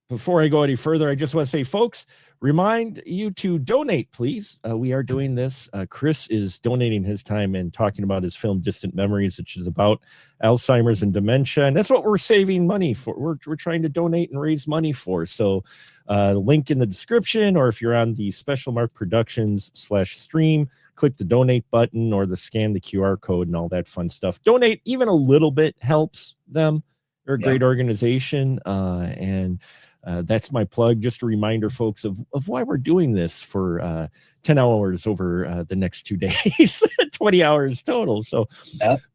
before I go any further, I just want to say, folks, remind you to donate, please. We are doing this. Chris is donating his time and talking about his film Distant Memories, which is about Alzheimer's and dementia. And that's what we're saving money for. We're trying to donate and raise money for. So link in the description, or if you're on the Special Mark Productions /stream, click the donate button or scan the QR code and all that fun stuff. Donate, even a little bit helps them. They're a great organization. And that's my plug. Just a reminder, folks, of why we're doing this for 10 hours over the next 2 days, 20 hours total. So,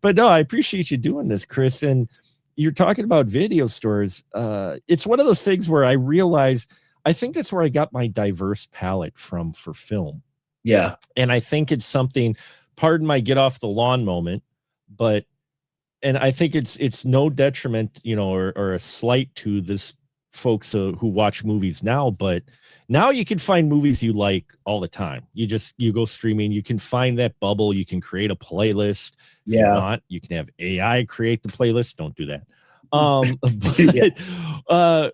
but no, I appreciate you doing this, Chris. And you're talking about video stores. It's one of those things where I realize, I think that's where I got my diverse palette from for film. Yeah. And I think it's something, pardon my get off the lawn moment, and I think it's no detriment, or a slight to this folks who watch movies now, but now you can find movies you like all the time. You go streaming, you can find that bubble, you can create a playlist. If you want, you can have AI create the playlist. Don't do that. But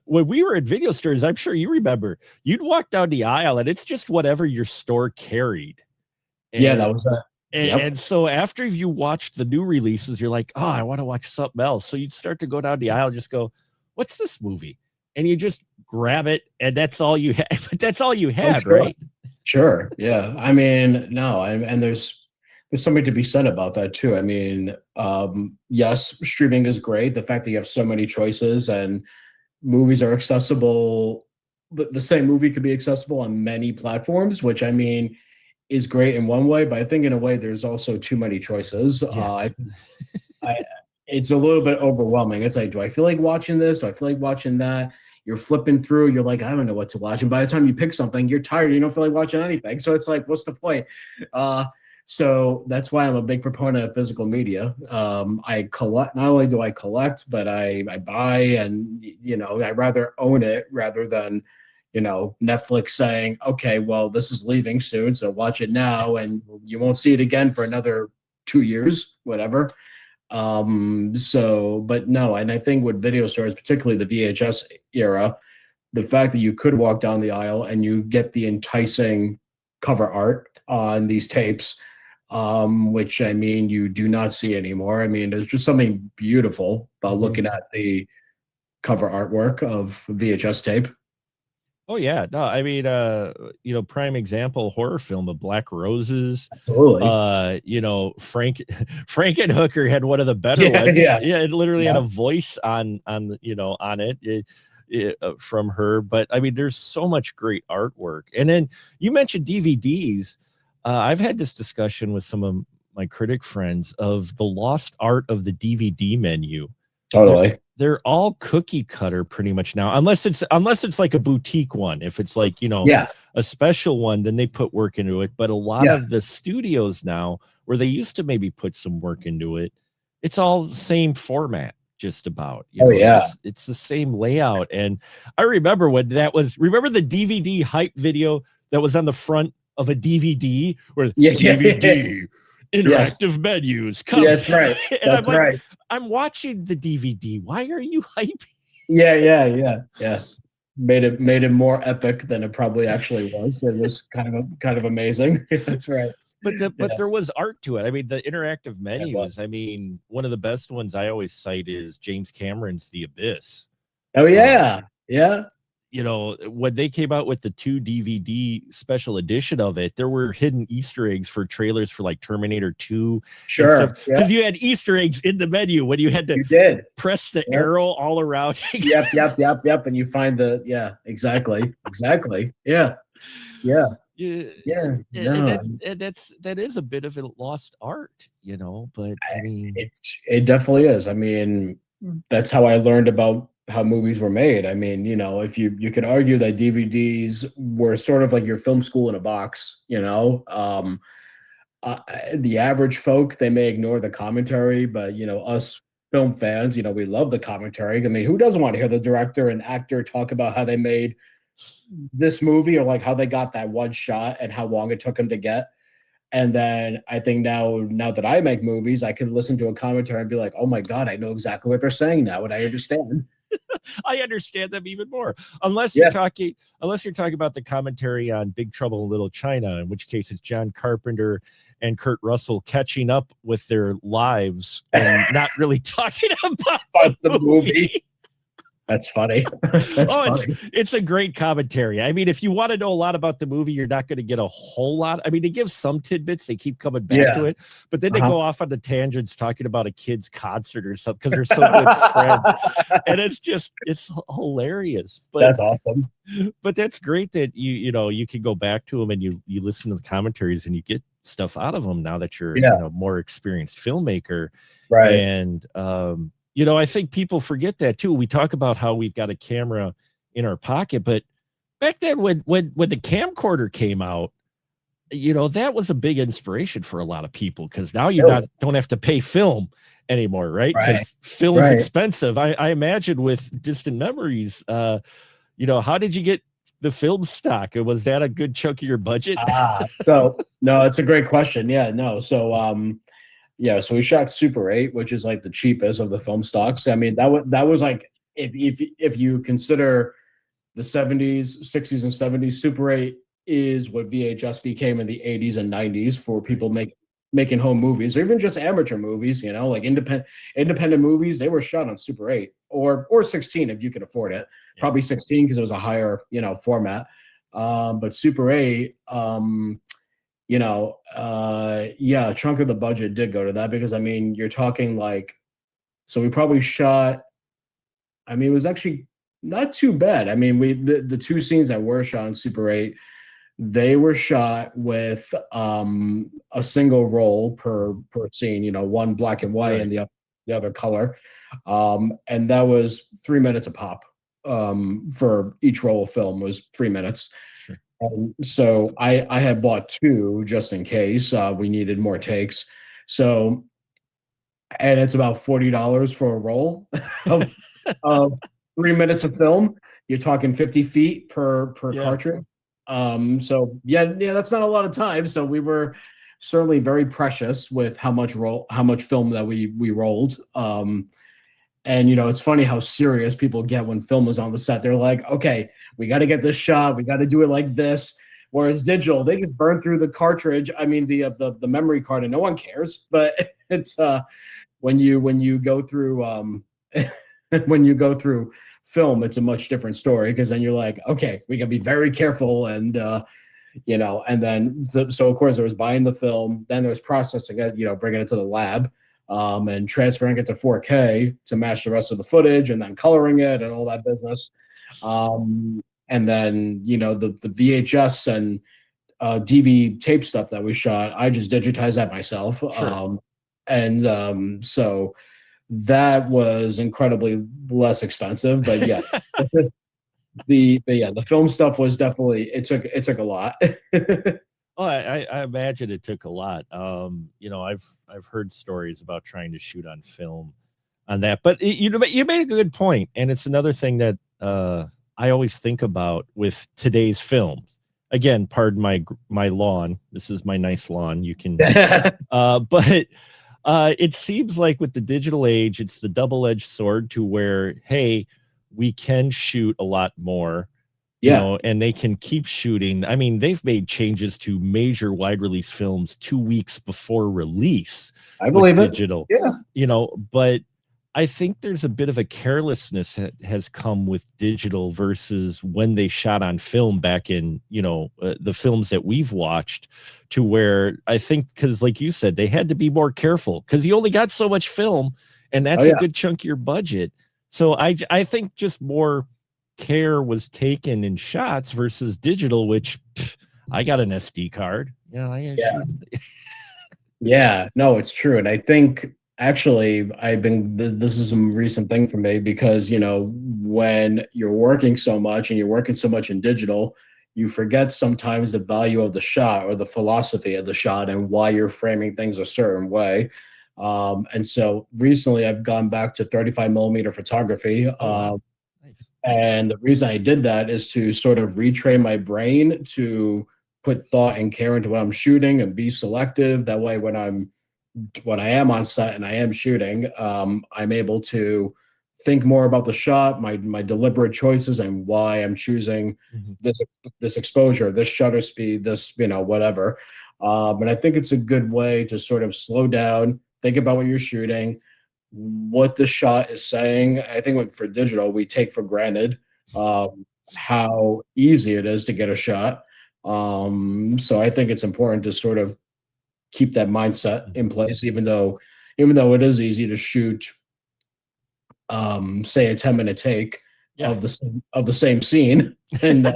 when we were at video stores, I'm sure you remember, you'd walk down the aisle and it's just whatever your store carried. And, that was that. And so after you watched the new releases, you're like, oh, I want to watch something else. So you'd start to go down the aisle and just go, what's this movie? And you just grab it, and that's all you had. But that's all you had, right? Sure. Yeah. I mean, no, and there's something to be said about that too. I mean, yes, streaming is great. The fact that you have so many choices and movies are accessible. The same movie could be accessible on many platforms, which I mean is great in one way, but I think in a way there's also too many choices. Yes. It's a little bit overwhelming. It's like, do I feel like watching this? Do I feel like watching that? You're flipping through. You're like, I don't know what to watch. And by the time you pick something, you're tired. You don't feel like watching anything. So it's like, what's the point? So that's why I'm a big proponent of physical media. I collect. Not only do I collect, but I buy, and I rather own it rather than Netflix saying, okay, well, this is leaving soon, so watch it now, and you won't see it again for another 2 years, whatever. But no, and I think with video stores, particularly the VHS era, the fact that you could walk down the aisle and you get the enticing cover art on these tapes, which I mean, you do not see anymore. I mean, there's just something beautiful about looking at the cover artwork of VHS tape. Oh yeah, no, I mean, prime example horror film of Black Roses. Absolutely. Frankenhooker had one of the better ones. Yeah, it literally had a voice on it from her. But I mean, there's so much great artwork. And then you mentioned DVDs. I've had this discussion with some of my critic friends of the lost art of the DVD menu. Totally. They're all cookie cutter pretty much now, unless it's like a boutique one. If it's like, Yeah. a special one, then they put work into it. But a lot Yeah. of the studios now, where they used to maybe put some work into it, it's all same format, just about. Yeah. It's the same layout. And I remember when remember the DVD hype video that was on the front of a DVD, where DVD interactive menus come. That's right. And That's right. I'm watching the DVD. Why are you hyping? Yeah. Made it more epic than it probably actually was. It was kind of amazing. That's right. But there was art to it. I mean, the interactive menus. I mean, one of the best ones I always cite is James Cameron's The Abyss. Oh yeah, yeah. When they came out with the 2 DVD special edition of it, there were hidden Easter eggs for trailers for like Terminator 2. Sure. Because you had Easter eggs in the menu when you had to press the arrow all around. Yep. And you find exactly. Yeah. No. And that is a bit of a lost art, but I mean, it definitely is. I mean, that's how I learned about how movies were made. I mean, if you could argue that DVDs were sort of like your film school in a box, the average folk, they may ignore the commentary, but us film fans, we love the commentary. I mean, who doesn't want to hear the director and actor talk about how they made this movie, or like how they got that one shot and how long it took them to get? And then I think now that I make movies, I can listen to a commentary and be like, oh my God, I know exactly what they're saying now, and I understand. I understand them even more, unless you're talking about the commentary on Big Trouble in Little China, in which case it's John Carpenter and Kurt Russell catching up with their lives and not really talking about the movie. That's funny. Funny. It's a great commentary. I mean, if you want to know a lot about the movie, you're not going to get a whole lot. I mean, they give some tidbits. They keep coming back to it, but then they go off on the tangents talking about a kid's concert or something because they're so good friends. And it's hilarious. But that's awesome. But that's great that you can go back to them and you listen to the commentaries and you get stuff out of them now that you're a more experienced filmmaker. Right. And I think people forget that too. We talk about how we've got a camera in our pocket, but back then when the camcorder came out, that was a big inspiration for a lot of people, because now you don't have to pay film anymore, right? Because film's expensive. I imagine with Distant Memories, how did you get the film stock? Was that a good chunk of your budget? So no, it's a great question. So we shot Super 8, which is like the cheapest of the film stocks. I mean, that was like, if you consider the 70s, 60s, and 70s, Super 8 is what VHS became in the 80s and 90s for people making home movies, or even just amateur movies. Like independent movies, they were shot on Super 8 or 16 if you could afford it. Probably 16 because it was a higher format. But Super 8. A chunk of the budget did go to that, because I mean, you're talking like, so we probably shot, I mean, it was actually not too bad. I mean, the 2 scenes that were shot in Super 8, they were shot with a single roll per scene, one black and white and the other color. And that was 3 minutes a pop. For each roll of film was 3 minutes. So I had bought 2 just in case we needed more takes. So, and it's about $40 for a roll of 3 minutes of film. You're talking 50 feet per cartridge. So that's not a lot of time. So we were certainly very precious with how much film that we rolled. And it's funny how serious people get when film is on the set. They're like, okay, we got to get this shot. We got to do it like this. Whereas digital, they just burn through the cartridge. I mean, the memory card, and no one cares. But it's when you go through when you go through film, it's a much different story, because then you're like, okay, we got to be very careful, and and then so of course there was buying the film, then there was processing it, bringing it to the lab. And transferring it to 4K to match the rest of the footage, and then coloring it and all that business. And then, the VHS and DV tape stuff that we shot, I just digitized that myself. Sure. So that was incredibly less expensive. But yeah, the film stuff was definitely it took a lot. Oh, I imagine it took a lot. You know, I've heard stories about trying to shoot on film on that, but you know, you made a good point, and it's another thing that I always think about with today's films. Again, pardon my lawn. This is my nice lawn. You can, but it seems like with the digital age, it's the double-edged sword to where, hey, we can shoot a lot more, you know, and they can keep shooting. I mean, they've made changes to major wide release films 2 weeks before release. I believe it. Digital, yeah, you know, but I think there's a bit of a carelessness that has come with digital versus when they shot on film back in, you know, the films that we've watched, to where I think, because like you said, they had to be more careful because you only got so much film, and that's a good chunk of your budget. So I think just more care was taken in shots versus digital, which I got an SD card. Yeah, no, it's true. And I think actually this is some recent thing for me because, you know, when you're working so much and you're working so much in digital, you forget sometimes the value of the shot or the philosophy of the shot and why you're framing things a certain way. And so recently I've gone back to 35 millimeter photography. Nice. And the reason I did that is to sort of retrain my brain to put thought and care into what I'm shooting and be selective. That way, when I am on set and I am shooting, I'm able to think more about the shot, my deliberate choices, and why I'm choosing this exposure, this shutter speed, this, you know, whatever. And I think it's a good way to sort of slow down, think about what you're shooting, what the shot is saying. I think for digital, we take for granted how easy it is to get a shot. So I think it's important to sort of keep that mindset in place, even though it is easy to shoot, say a 10-minute take of the same scene and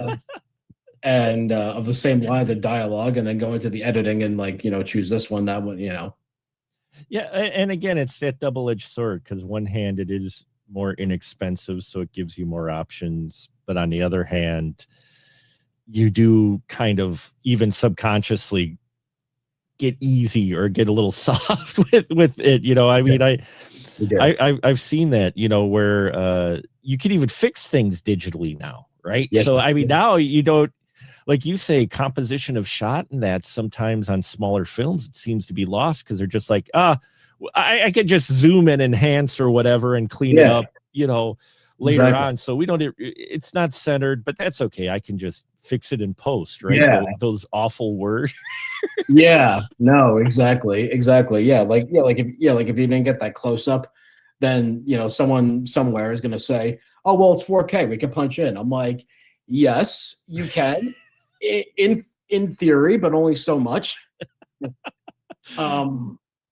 of the same lines of dialogue, and then go into the editing and, like, you know, choose this one, that one, you know. Yeah, and again, it's that double-edged sword because one hand it is more inexpensive, so it gives you more options, but on the other hand, you do kind of even subconsciously get easy or get a little soft with it, you know. I mean, I've seen that, you know, where you can even fix things digitally now, right? So I mean, now you don't, like you say, composition of shot, and that sometimes on smaller films it seems to be lost because they're just like, I could just zoom and enhance or whatever and clean it up, you know, later on. So we don't, it's not centered, but that's okay. I can just fix it in post, right? Those awful words. No, exactly. Yeah, like if you didn't get that close up, then, you know, someone somewhere is going to say, oh, well, it's 4K, we can punch in. I'm like, yes, you can, in theory, but only so much.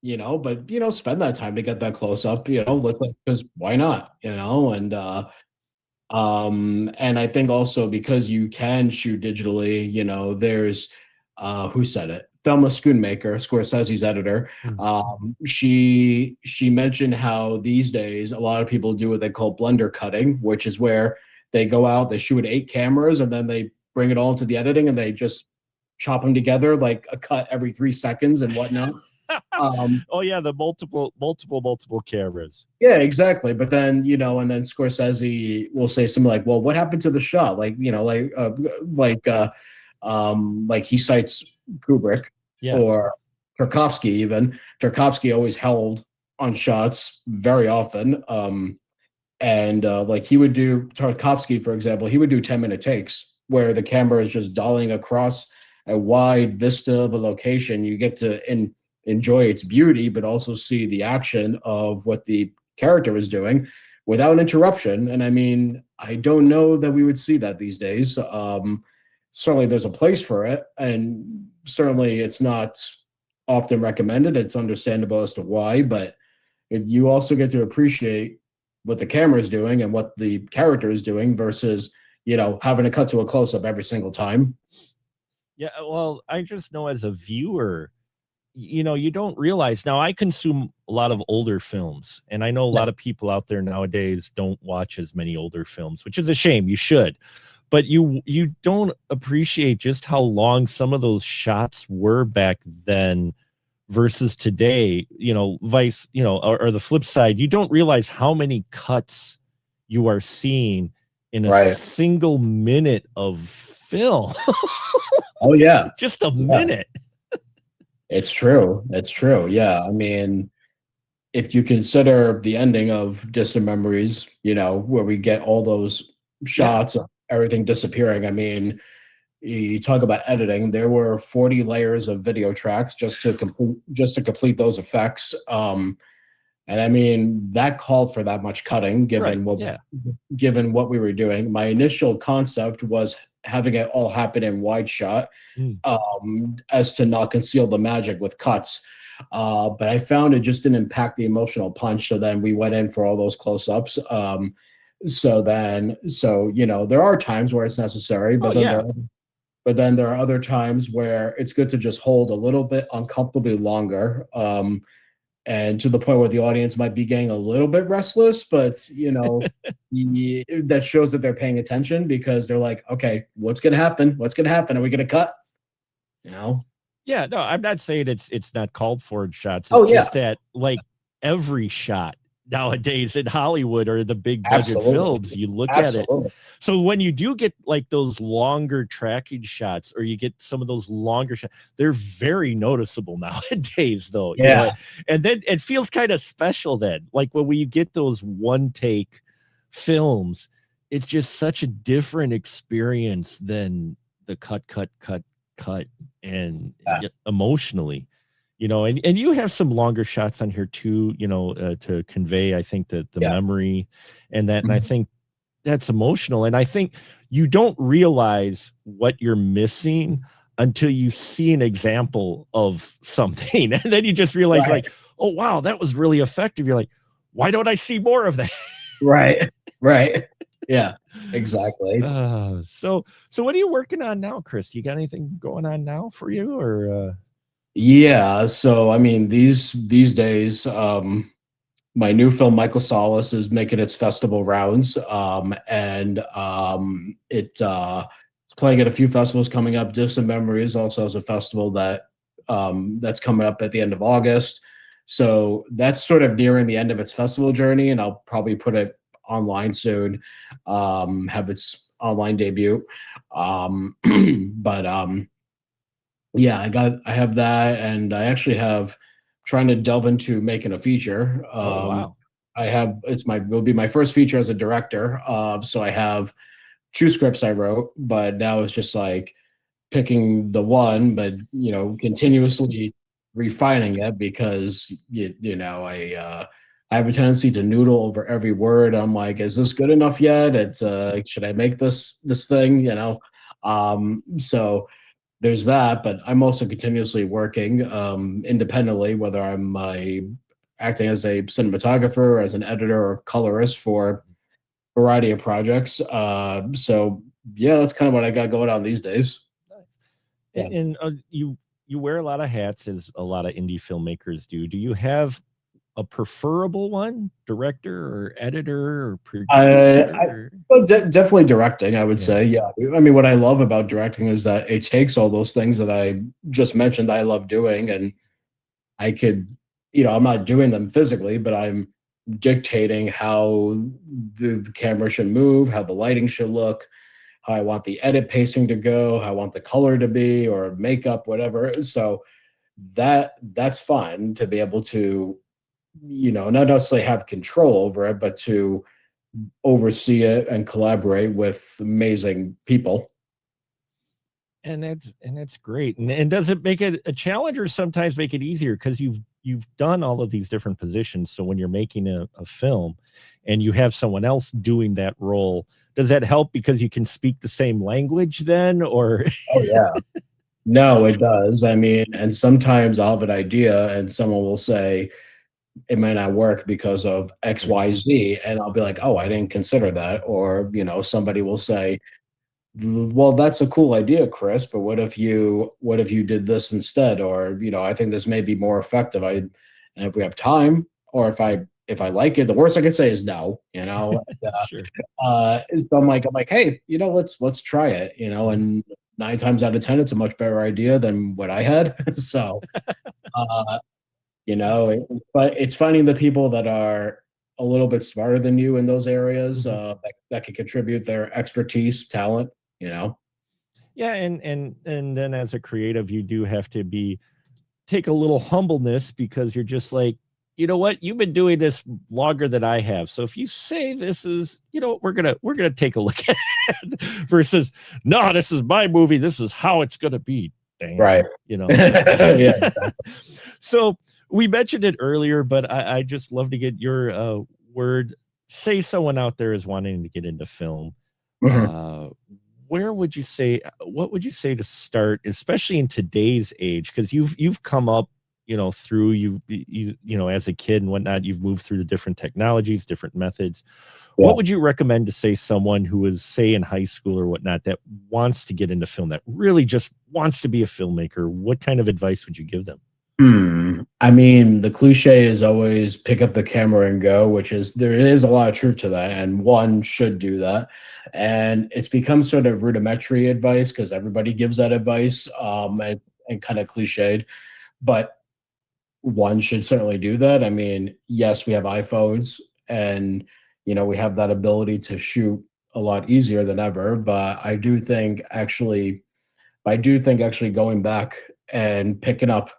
You know, but, you know, spend that time to get that close up, you know, because why not, you know? And I think also because you can shoot digitally, you know, there's who said it? Thelma Schoonmaker, Scorsese's editor. She mentioned how these days a lot of people do what they call blender cutting, which is where they go out, they shoot 8 cameras, and then they bring it all into the editing and they just chop them together, like a cut every 3 seconds and whatnot. Oh yeah, the multiple cameras. Yeah, exactly. But then, you know, and then Scorsese will say something like, well, what happened to the shot? Like, you know, like he cites Kubrick or Tarkovsky. Even Tarkovsky always held on shots very often. And like he would do, Tarkovsky, for example, he would do 10-minute takes where the camera is just dollying across a wide vista of a location. You get to enjoy its beauty, but also see the action of what the character is doing without interruption. And I mean, I don't know that we would see that these days. Certainly there's a place for it, and certainly it's not often recommended. It's understandable as to why, but you also get to appreciate what the camera is doing and what the character is doing versus, you know, having to cut to a close-up every single time. Yeah, well, I just know as a viewer, you don't realize. Now, I consume a lot of older films, and I know a lot of people out there nowadays don't watch as many older films, which is a shame. You should, but you don't appreciate just how long some of those shots were back then versus today. Vice, or the flip side, you don't realize how many cuts you are seeing in a Right. single minute of film. Oh yeah, Just a minute. it's true. It's true. Yeah, I mean, if you consider the ending of Distant Memories, where we get all those shots of everything disappearing. I mean, you talk about editing. There were 40 layers of video tracks just to complete those effects. And I mean, that called for that much cutting, given what we were doing. My initial concept was having it all happen in wide shot, as to not conceal the magic with cuts. But I found it just didn't pack the emotional punch. So then we went in for all those close-ups. So there are times where it's necessary, but then there are other times where it's good to just hold a little bit uncomfortably longer. And to the point where the audience might be getting a little bit restless, but that shows that they're paying attention, because they're like, okay, what's going to happen? What's going to happen? Are we going to cut? Yeah, no, I'm not saying it's not called for in shots. It's just that, like, every shot nowadays in Hollywood or the big budget films, you look at it. So when you do get like those longer tracking shots, or you get some of those longer shots, they're very noticeable nowadays, though. And then it feels kind of special then. Like when we get those one take films, it's just such a different experience than the cut and emotionally. And you have some longer shots on here too, to convey, I think, the memory and that. And I think that's emotional. And I think you don't realize what you're missing until you see an example of something. And then you just realize, like, oh, wow, that was really effective. You're like, why don't I see more of that? Right. Yeah, exactly. So what are you working on now, Chris? You got anything going on now for you, or? Yeah, so I mean, these days, my new film Michael Solace is making its festival rounds, and it's playing at a few festivals coming up. Distant Memories also has a festival that's coming up at the end of August, so that's sort of nearing the end of its festival journey, and I'll probably put it online soon, have its online debut, but yeah, I have that, and I actually have trying to delve into making a feature. Wow. Will be my first feature as a director. So I have 2 scripts I wrote, but now it's just like picking the one, but continuously refining it, because I have a tendency to noodle over every word. I'm like, is this good enough yet? It's should I make this thing? So there's that, but I'm also continuously working independently, whether I'm acting as a cinematographer, as an editor, or colorist for a variety of projects. So yeah, that's kind of what I got going on these days. Nice. And you wear a lot of hats, as a lot of indie filmmakers do. Do you have a preferable one, director or editor or producer? Definitely directing, I would say. Yeah. I mean, what I love about directing is that it takes all those things that I just mentioned I love doing, and I could, I'm not doing them physically, but I'm dictating how the camera should move, how the lighting should look, how I want the edit pacing to go, how I want the color to be, or makeup, whatever. So that's fun to be able to, not necessarily have control over it, but to oversee it and collaborate with amazing people. And that's great. And does it make it a challenge, or sometimes make it easier, because you've done all of these different positions? So when you're making a film and you have someone else doing that role, does that help because you can speak the same language then, or? Oh yeah. No, it does. I mean, and sometimes I'll have an idea and someone will say it might not work because of X, Y, Z, and I'll be like, oh, I didn't consider that. Or somebody will say, well, that's a cool idea, Chris, but what if you did this instead? Or, I think this may be more effective. And if we have time, or if I like it, the worst I can say is no, Sure. so I'm like, hey, let's try it, and 9 times out of 10, it's a much better idea than what I had. So, uh, but it's finding the people that are a little bit smarter than you in those areas, that can contribute their expertise, talent, you know. Yeah, and then as a creative, you do have to take a little humbleness, because you're just like, you know what, you've been doing this longer than I have. So if you say this is, we're gonna take a look at it, versus, no, this is my movie. This is how it's gonna be. Damn, Right. Yeah. So we mentioned it earlier, but I just love to get your word. Say someone out there is wanting to get into film. Mhm. What would you say to start, especially in today's age? Because you've come up, through as a kid and whatnot, you've moved through the different technologies, different methods. Yeah. What would you recommend to, say, someone who is, say, in high school or whatnot, that wants to get into film, that really just wants to be a filmmaker? What kind of advice would you give them? I mean, the cliche is always pick up the camera and go, there is a lot of truth to that, and one should do that. And it's become sort of rudimentary advice because everybody gives that advice, and kind of cliched, but one should certainly do that. I mean, yes, we have iPhones, and we have that ability to shoot a lot easier than ever. But I do think actually going back and picking up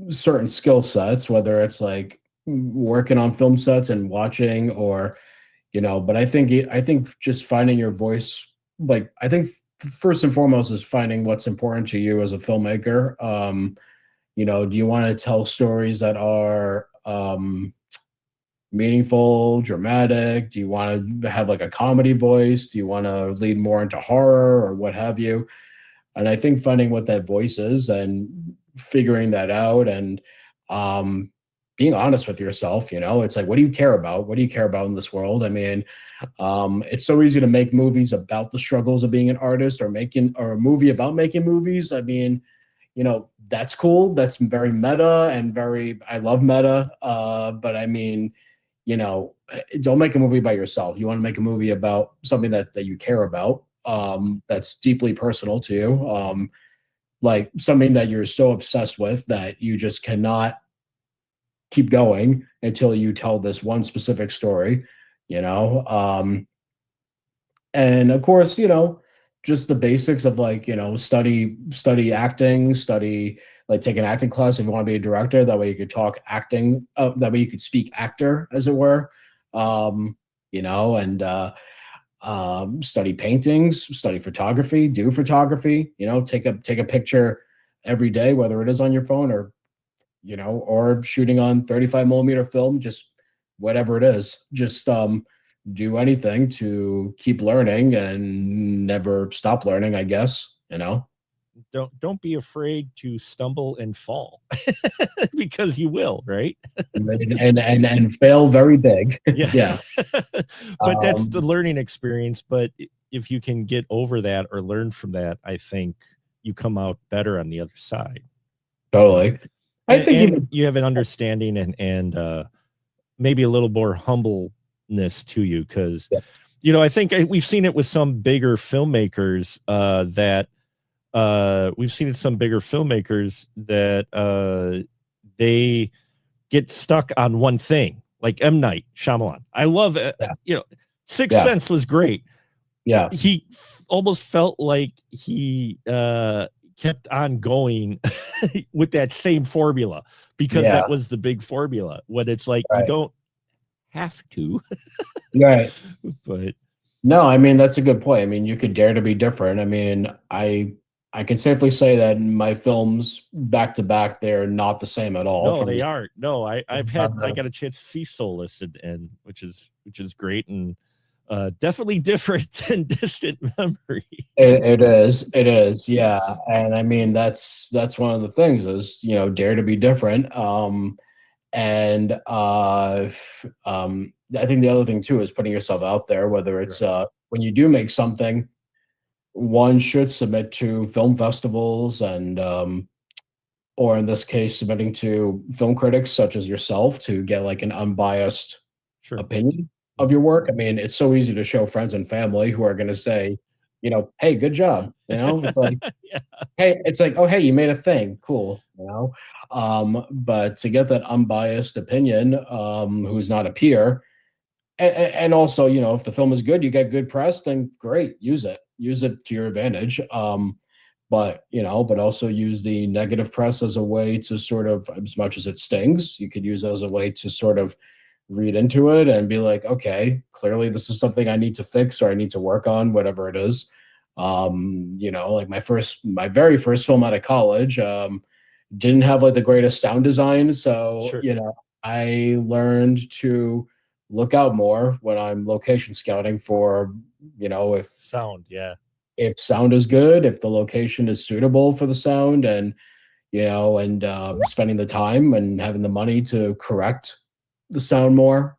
certain skill sets, whether it's like working on film sets and watching, or but I think just finding your voice. Like, I think first and foremost is finding what's important to you as a filmmaker. Do you want to tell stories that are meaningful, dramatic? Do you want to have like a comedy voice? Do you want to lead more into horror or what have you? And I think finding what that voice is and figuring that out, and um, being honest with yourself, it's like, what do you care about? What do you care about in this world? I mean, it's so easy to make movies about the struggles of being an artist, or a movie about making movies. I mean, that's cool. That's very meta and I love meta. But I mean, don't make a movie about yourself. You want to make a movie about something that you care about, that's deeply personal to you, like something that you're so obsessed with that you just cannot keep going until you tell this one specific story, you know. And of course, just the basics of, like, study acting, like, take an acting class if you want to be a director. That way you could talk acting, that way you could speak actor, as it were. And study paintings, study photography, do photography, take a picture every day, whether it is on your phone, or shooting on 35 millimeter film, just whatever it is. Just do anything to keep learning and never stop learning, I guess. Don't be afraid to stumble and fall, because you will, right? and fail very big. Yeah. Yeah. But that's the learning experience. But if you can get over that or learn from that, I think you come out better on the other side. Totally. I think and you have an understanding and maybe a little more humbleness to you, because I think we've seen it with some bigger filmmakers, that they get stuck on one thing, like M. Night Shyamalan. I love it. Sixth Sense was great. Yeah. He almost felt like he kept on going with that same formula, because that was the big formula. What it's like, you don't have to. Right. But no, I mean, that's a good point. I mean, you could dare to be different. I mean, I can safely say that my films back to back, they're not the same at all. No, they aren't. No, I got a chance to see Soulless, and which is great, and definitely different than Distant Memory. It is, yeah. And I mean, that's one of the things is, dare to be different. And I think the other thing too is putting yourself out there, whether it's when you do make something, one should submit to film festivals and or in this case, submitting to film critics such as yourself to get like an unbiased Sure. opinion of your work. I mean, it's so easy to show friends and family who are going to say, hey, good job. It's like, Yeah. hey, it's like, oh, hey, you made a thing. Cool. But to get that unbiased opinion, who's not a peer, and also, if the film is good, you get good press, then great, use it to your advantage. But also use the negative press as a way to sort of, as much as it stings, you could use it as a way to sort of read into it and be like, okay, clearly this is something I need to fix or I need to work on, whatever it is. Like my very first film out of college, didn't have like the greatest sound design. So, Sure. I learned to look out more when I'm location scouting for, if Sound, yeah. if sound is good, if the location is suitable for the sound, and spending the time and having the money to correct the sound more,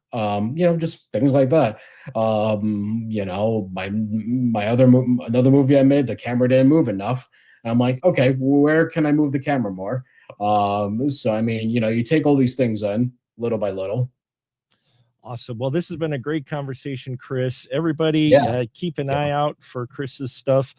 just things like that. Another movie I made, the camera didn't move enough, and I'm like, okay, where can I move the camera more? So I mean, you take all these things in little by little. Awesome. Well, this has been a great conversation, Chris. Everybody, keep an eye out for Chris's stuff.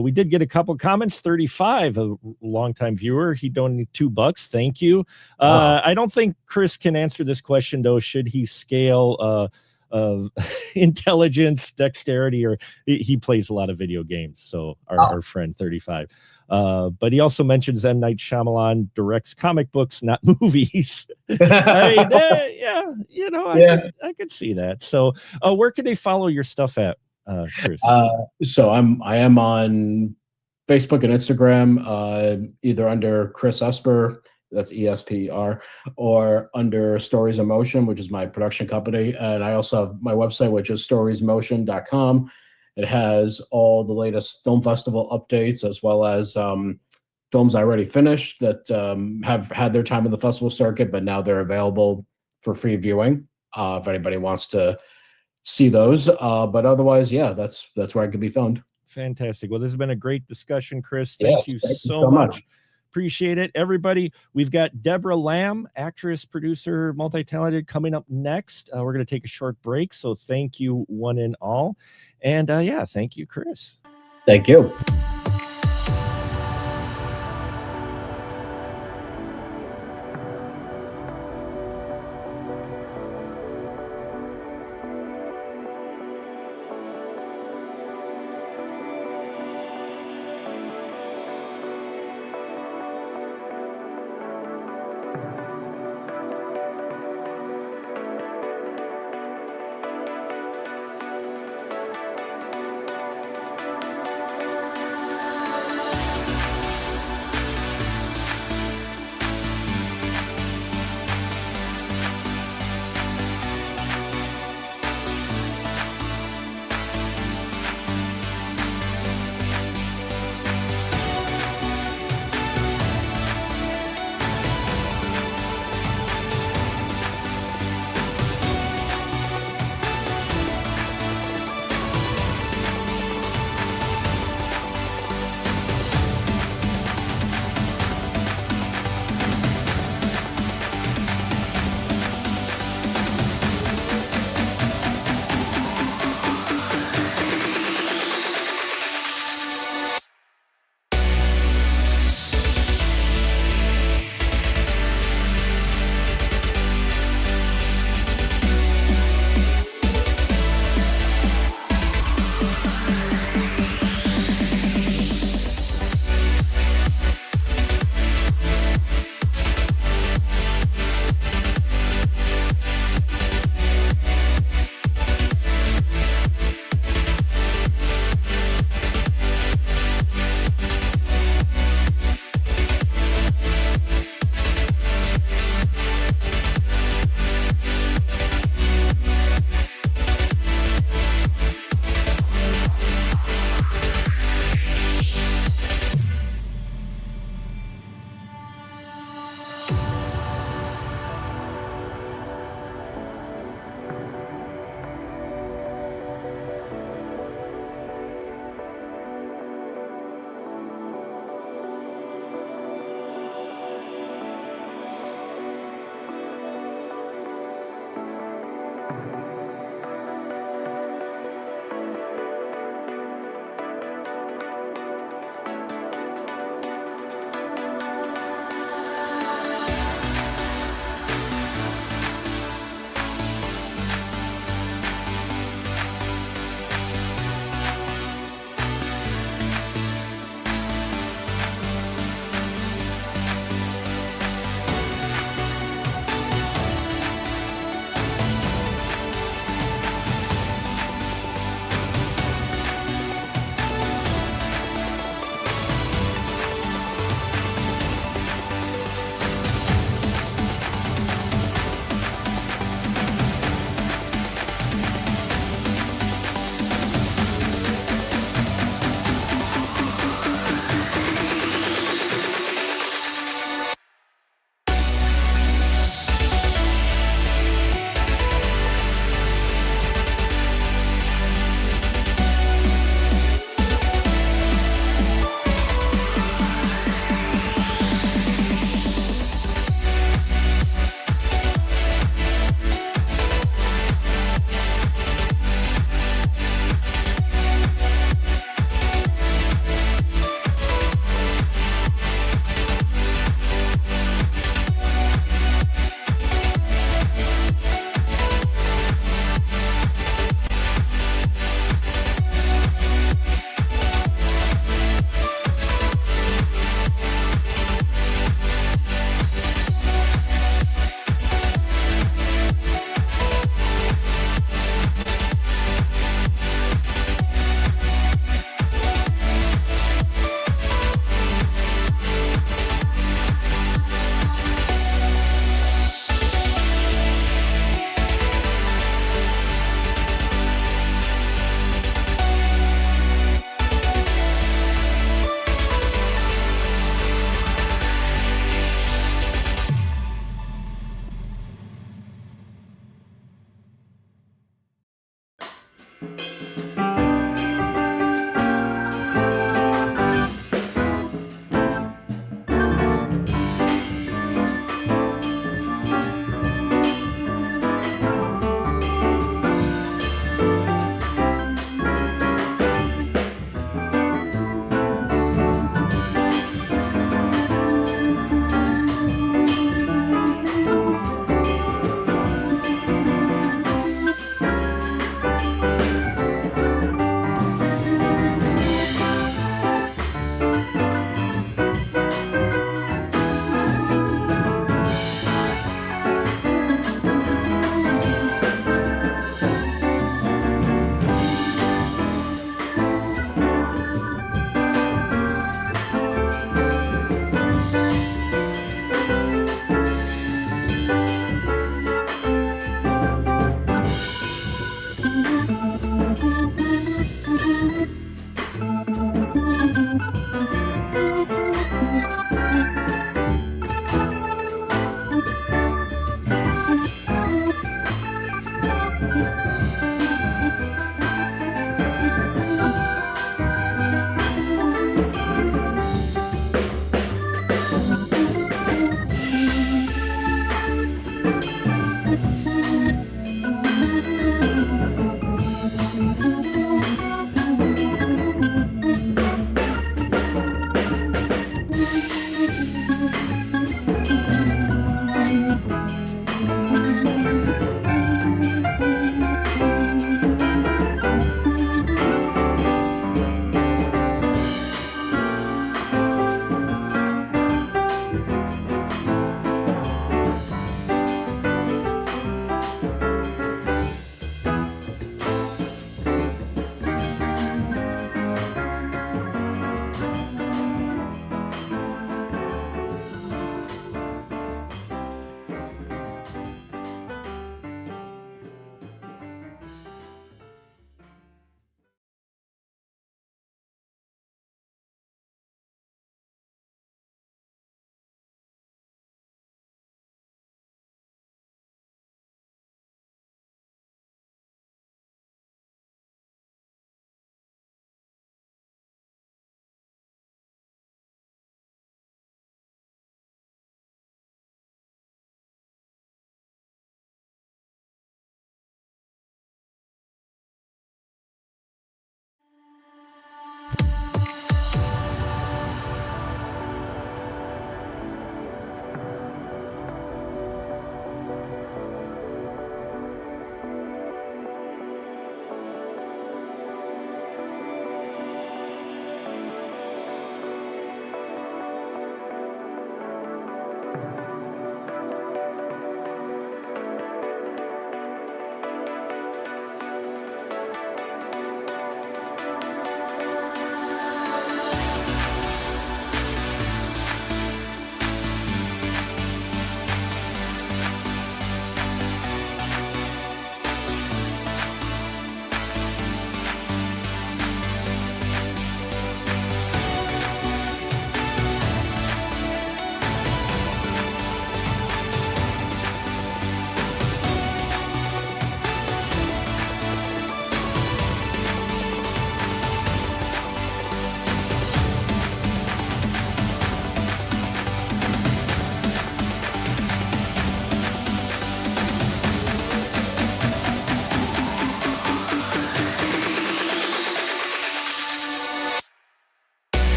We did get a couple comments. 35, a longtime viewer, he donated $2. Thank you. I don't think Chris can answer this question though. Should he scale of intelligence, dexterity, or he plays a lot of video games? So our friend 35. But he also mentions M. Night Shyamalan directs comic books, not movies. I mean, I could see that. So where can they follow your stuff at, Chris? So I am on Facebook and Instagram, either under Chris Esper, that's ESPR, or under Stories in Motion, which is my production company. And I also have my website, which is storiesmotion.com. It has all the latest film festival updates, as well as films I already finished that have had their time in the festival circuit, but now they're available for free viewing if anybody wants to see those. But otherwise, that's where I could be found. Fantastic. Well, this has been a great discussion, Chris. Thank you Thank so much. Appreciate it. Everybody, we've got Deborah Lamb, actress, producer, multi-talented, coming up next. We're going to take a short break. So thank you, one and all. And thank you, Chris. Thank you.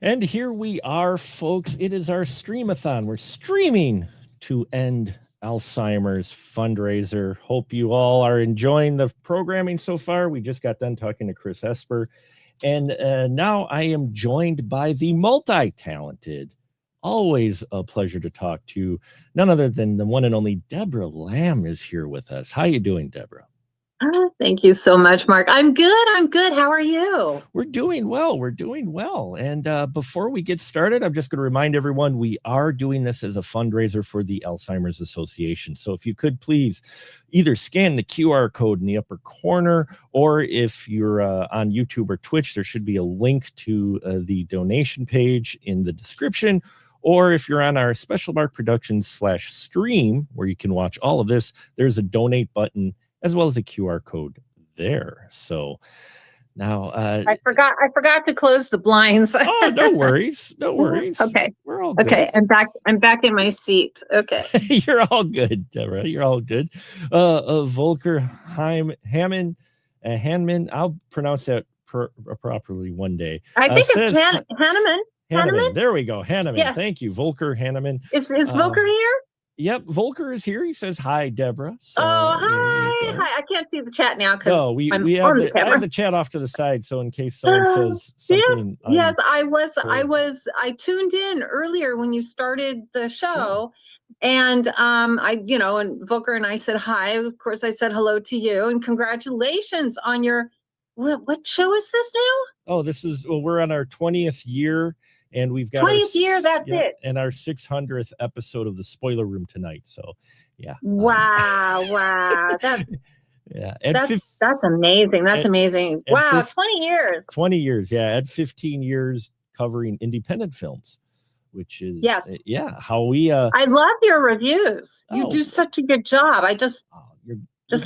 And here we are, folks. It is our streamathon. We're streaming to end Alzheimer's fundraiser. Hope you all are enjoying the programming so far. We just got done talking to Chris Esper. And now I am joined by the multi-talented, always a pleasure to talk to, none other than the one and only Deborah Lamb is here with us. How you doing, Deborah? Thank you so much, Mark. I'm good. I'm good. How are you? We're doing well. We're doing well. And before we get started, I'm just going to remind everyone we are doing this as a fundraiser for the Alzheimer's Association. So if you could please either scan the QR code in the upper corner, or if you're on YouTube or Twitch, there should be a link to the donation page in the description. Or if you're on our Special Mark Productions /stream, where you can watch all of this, there's a donate button as well as a QR code there. So now I forgot to close the blinds. Oh, no worries. No worries. Okay. We're all good. Okay. I'm back in my seat. Okay. You're all good, Deborah. You're all good. Volker Hammond, Hanman, I'll pronounce that properly one day. I think it's Hanneman. Hanneman? There we go. Hanneman. Yeah. Thank you. Volker Hanneman. Is Volker here? Yep. Volker is here. He says, hi, Deborah. So Oh, there you go. hi. I can't see the chat now because No, we I'm have on the I camera. have the chat off to the side. So in case someone says something. Yes, I tuned in earlier when you started the show. And and Volker and I said hi. Of course, I said hello to you and congratulations on your what show is this now? Oh, we're on our 20th year, and we've got 20th year. That's it. And our 600th episode of the Spoiler Room tonight. So, yeah. Wow, that's yeah. That's amazing. That's amazing. Wow, 20 years. 20 years, yeah. At 15 years covering independent films, which is how we. I love your reviews. You do such a good job. I just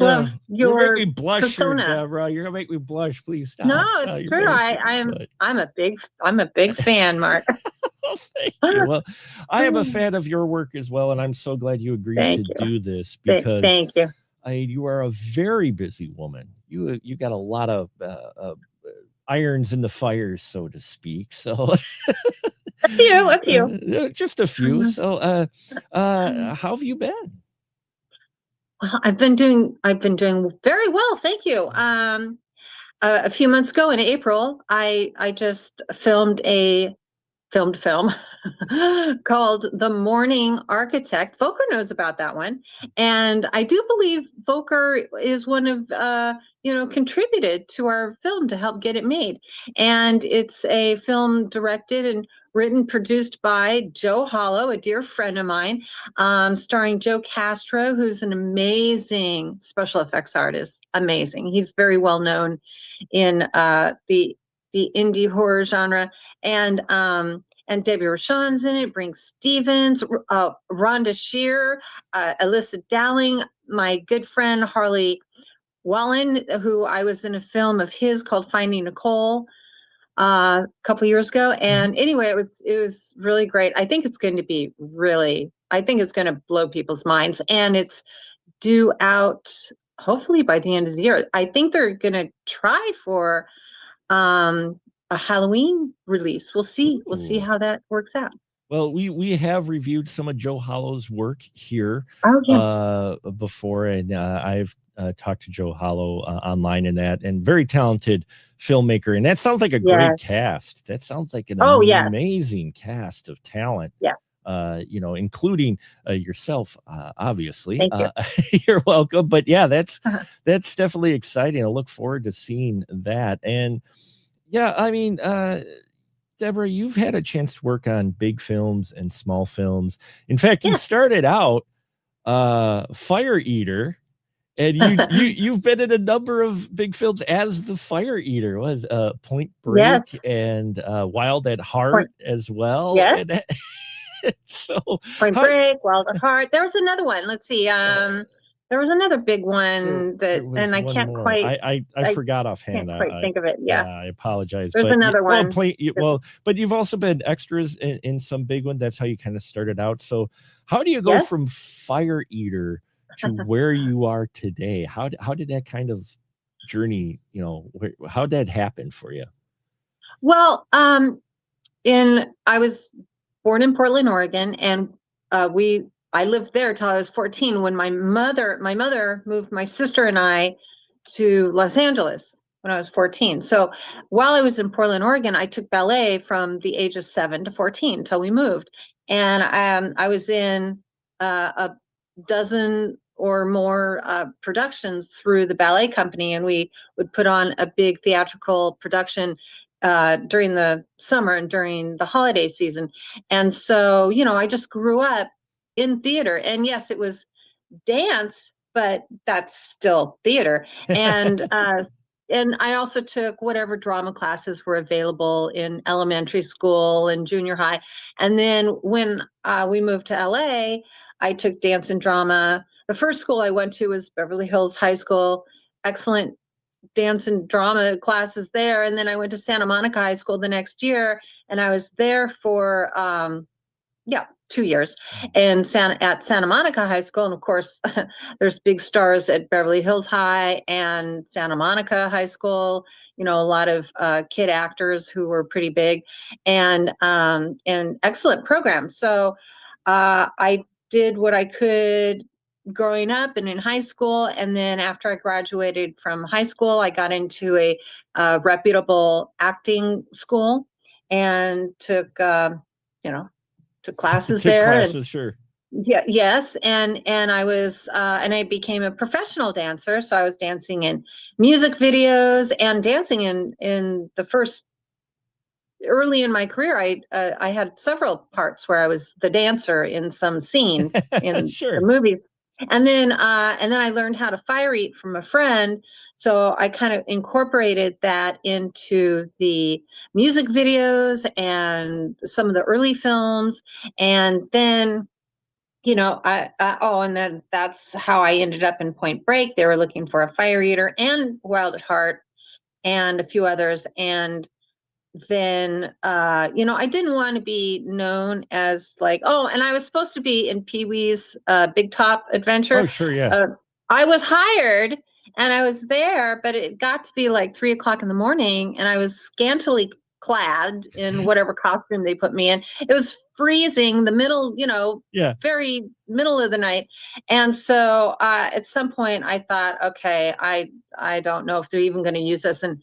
love your make me blush persona. Here, Deborah. You're gonna make me blush. Please stop. No, it's true. I'm a big fan, Mark. Thank you. Well, I am a fan of your work as well, and I'm so glad you agreed to do this because thank you. You are a very busy woman. You got a lot of irons in the fires, so to speak. So a few, just a few. So how have you been? Well, I've been doing very well, thank you. A few months ago in April, I just filmed a film called The Morning Architect. Volker knows about that one. And I do believe Volker is one of, contributed to our film to help get it made. And it's a film directed and written, produced by Joe Hollow, a dear friend of mine, starring Joe Castro, who's an amazing special effects artist. Amazing. He's very well known in the indie horror genre, and Debbie Rochon's in it, Brink Stevens, Rhonda Shear, Alyssa Dowling, my good friend Harley Wallen, who I was in a film of his called Finding Nicole a couple years ago. And anyway, it was really great. I think it's going to blow people's minds, and it's due out hopefully by the end of the year. I think they're going to try for a Halloween release. We'll see. We'll see how that works out. Well, we have reviewed some of Joe Hollow's work here before, and I've talked to Joe Hollow online in that, and very talented filmmaker. And that sounds like a great cast. That sounds like an amazing cast of talent. Yeah. Including yourself, obviously. Thank you. You're welcome. But yeah, that's definitely exciting. I look forward to seeing that. And yeah, I mean, Deborah, you've had a chance to work on big films and small films. In fact, you started out Fire Eater, and you've been in a number of big films as the Fire Eater. Was Point Break and Wild at Heart as well. Yes. So Point Break, Wild at Heart. There was another one. Let's see. There was another big one and I can't more. quite. I forgot offhand. Can't quite think of it. Yeah, I apologize. There's another one. But you've also been extras in some big one. That's how you kind of started out. So how do you go from Fire Eater to where you are today? How did that kind of journey? How did that happen for you? Well, I was born in Portland, Oregon, and I lived there till I was 14 when my mother moved my sister and I to Los Angeles when I was 14. So while I was in Portland, Oregon, I took ballet from the age of 7 to 14 till we moved. And I was in a dozen or more productions through the ballet company, and we would put on a big theatrical production during the summer and during the holiday season. And so, I just grew up in theater, and yes, it was dance, but that's still theater. And and I also took whatever drama classes were available in elementary school and junior high. And then when we moved to LA, I took dance and drama. The first school I went to was Beverly Hills High School. Excellent dance and drama classes there. And then I went to Santa Monica High School the next year, and I was there for 2 years, and at Santa Monica High School. And of course, there's big stars at Beverly Hills High and Santa Monica High School. You know, a lot of kid actors who were pretty big, and excellent programs. So I did what I could growing up and in high school. And then after I graduated from high school, I got into a reputable acting school and took, took classes Took there. classes, sure. Yeah, yes. And I was, and I became a professional dancer. So I was dancing in music videos and dancing in the first, early in my career, I had several parts where I was the dancer in some scene in Sure. the movies. And then I learned how to fire eat from a friend. So I kind of incorporated that into the music videos and some of the early films. And then, and then that's how I ended up in Point Break. They were looking for a fire eater, and Wild at Heart and a few others. And then I didn't want to be known as like, oh, and I was supposed to be in Pee-wee's Big Top Adventure. Oh, sure, yeah. I was hired and I was there, but it got to be like 3 o'clock in the morning, and I was scantily clad in whatever costume they put me in. It was freezing, the middle, very middle of the night. And so at some point I thought, okay, I don't know if they're even going to use this. And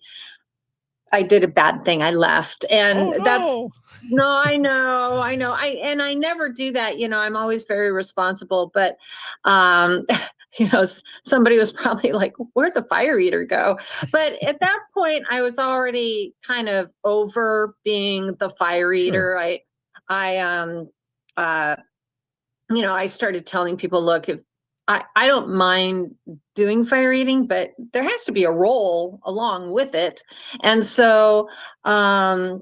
I did a bad thing. I left. And I know. I never do that. I'm always very responsible, but, somebody was probably like, where'd the fire eater go? But at that point I was already kind of over being the fire eater. I started telling people, look, if I don't mind doing fire eating, but there has to be a role along with it. And so I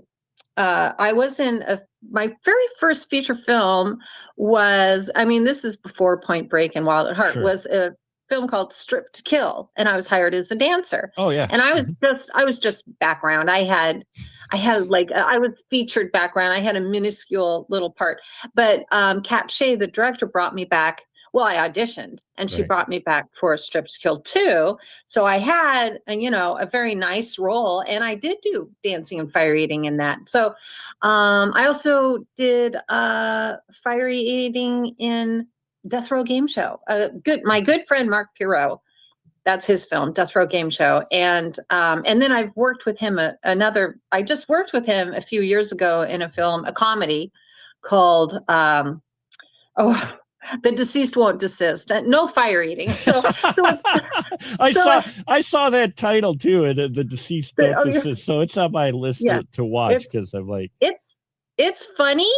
was in my very first feature film was, this is before Point Break and Wild at Heart, was a film called Strip to Kill. And I was hired as a dancer. Oh, yeah. And I was just background. I was featured background. I had a minuscule little part, but Kat Shea, the director, brought me back. Well, I auditioned, and she brought me back for Strip to Kill 2. So I had, a very nice role, and I did do dancing and fire eating in that. So I also did fire eating in Death Row Game Show. My good friend Mark Pirot, that's his film, Death Row Game Show. And then I've worked with him I just worked with him a few years ago in a film, a comedy called The Deceased Won't Desist. No fire eating. I saw that title too, The Deceased Don't Desist. So it's on my list to watch, because I'm like, it's funny.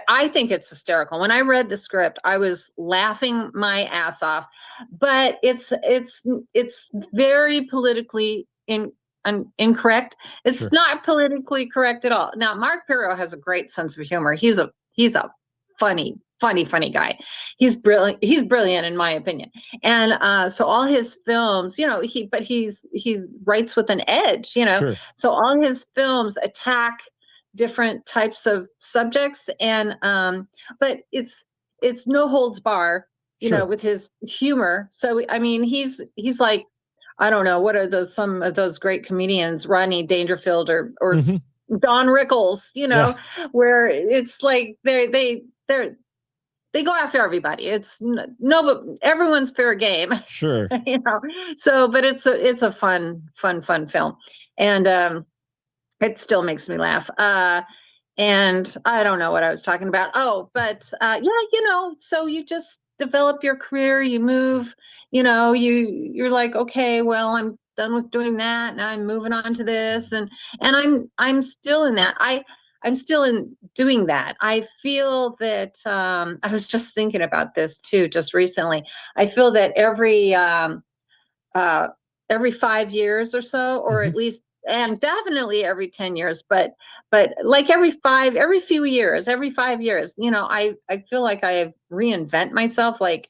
I think it's hysterical. When I read the script, I was laughing my ass off. But it's very politically incorrect. It's not politically correct at all. Now, Mark Pirot has a great sense of humor. He's a funny guy. He's brilliant. He's brilliant in my opinion. And so all his films, he writes with an edge, So all his films attack different types of subjects, and but it's no holds bar, with his humor. So he's like, I don't know, what are some of those great comedians, Rodney Dangerfield or Don Rickles, where it's like they go after everybody. It's but everyone's fair game. Sure. So, but it's a fun film. And it still makes me laugh. And I don't know what I was talking about. Oh, but so you just develop your career, you move, you're like, okay, well, I'm done with doing that. Now I'm moving on to this. And I'm still in that. I'm still in doing that. I feel that I was just thinking about this too, just recently. I feel that every 5 years or so, or at least, and definitely every 10 years, but like every 5 years, I feel like I reinvent myself. Like,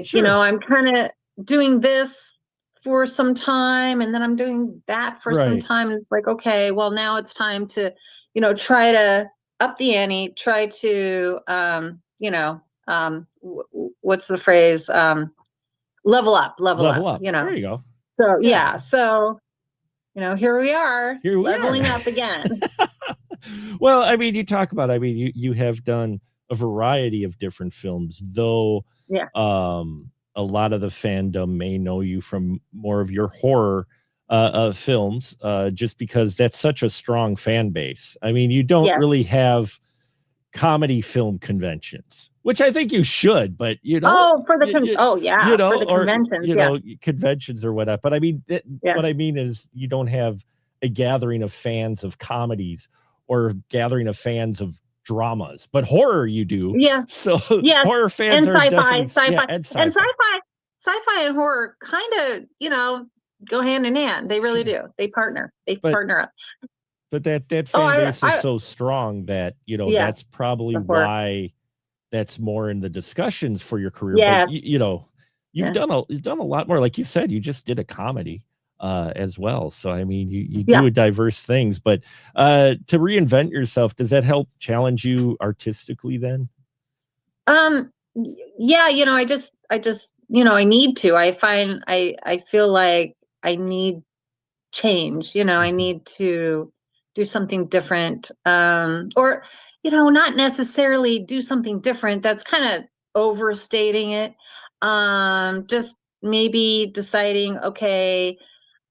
Sure. I'm kind of doing this for some time, and then I'm doing that for some time. And it's like, okay, well, now it's time to, try to up the ante, try to, what's the phrase? Level up, Level up. you know. There you go. So, Yeah. yeah. So, here we are, Here we leveling are. up again. Well, I mean, you talk about, I mean, you have done a variety of different films, though. Yeah. A lot of the fandom may know you from more of your horror films, just because that's such a strong fan base. I mean, you don't Yes. really have comedy film conventions, which I think you should, but Yeah, for for the conventions, yeah. conventions or whatever. But I mean, Yeah. what I mean is you don't have a gathering of fans of comedies or gathering of fans of dramas, but horror you do. Yeah. So Yes. horror fans And are sci-fi, definitely sci-fi, and and sci-fi and horror kind of, go hand in hand. They really do. They partner. Partner up. But that fan base is so strong that, Yeah, that's probably the horror. why that's more in the discussions for your career. Yes. But you've done a lot more. Like you said, you just did a comedy as well. So I mean, you do diverse things, but to reinvent yourself, does that help challenge you artistically then? Yeah, I just I need to. I feel like I need change, I need to do something different, or not necessarily do something different. That's kind of overstating it. Just maybe deciding, okay,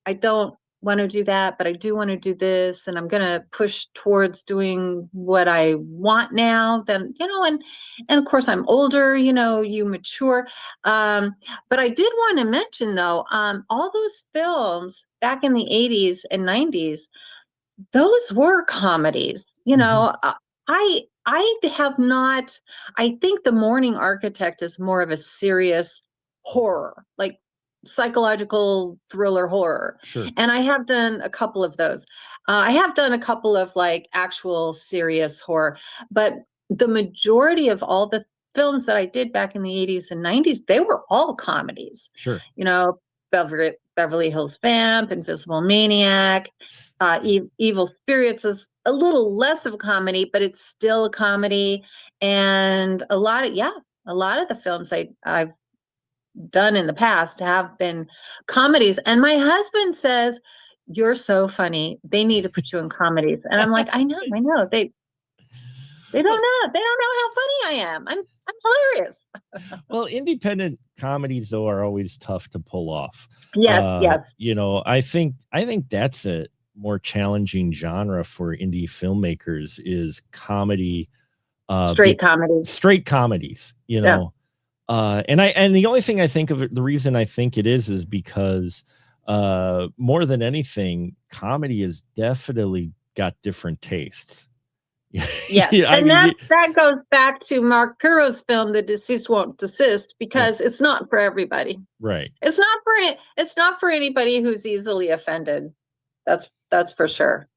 I don't want to do that, but I do want to do this, and I'm going to push towards doing what I want now. Then, and of course I'm older, you mature. But I did want to mention though, all those films back in the 80s and 90s, those were comedies. I have not, I think The Morning Architect is more of a serious horror, like psychological thriller horror. Sure. And I have done a couple of those. I have done a couple of like actual serious horror, but the majority of all the films that I did back in the 80s and 90s, they were all comedies. Sure. Beverly Hills Vamp, Invisible Maniac, Evil Spirits is a little less of a comedy, but it's still a comedy. And a lot of the films I've done in the past have been comedies. And my husband says, "You're so funny. They need to put you in comedies." And I'm like, I know. They don't know. They don't know how funny I am. I'm hilarious. Well, independent comedies though are always tough to pull off. Yes. I think that's a more challenging genre for indie filmmakers is comedy. Straight comedies. Straight comedies, and the only thing I think of it, the reason I think it is because more than anything, comedy has definitely got different tastes. Yes, and that goes back to Mark Pirro's film, The Deceased Won't Desist, because it's not for everybody. Right. It's not for anybody who's easily offended. That's for sure.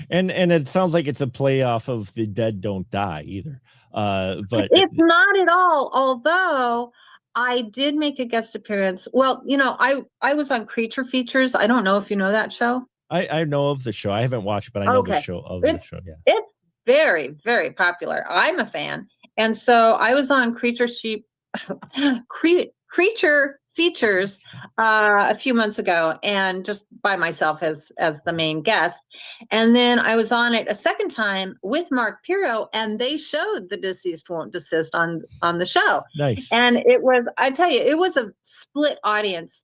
And it sounds like it's a play off of The Dead Don't Die either. But it's not at all. Although I did make a guest appearance. Well, I was on Creature Features. I don't know if you know that show. I know of the show. I haven't watched, but I know the show of the show. Yeah. It's very, very popular. I'm a fan. And so I was on Creature Features a few months ago, and just by myself as the main guest. And then I was on it a second time with Mark Pirro, and they showed The Deceased Won't Desist on the show. Nice. And it was, I tell you, it was a split audience.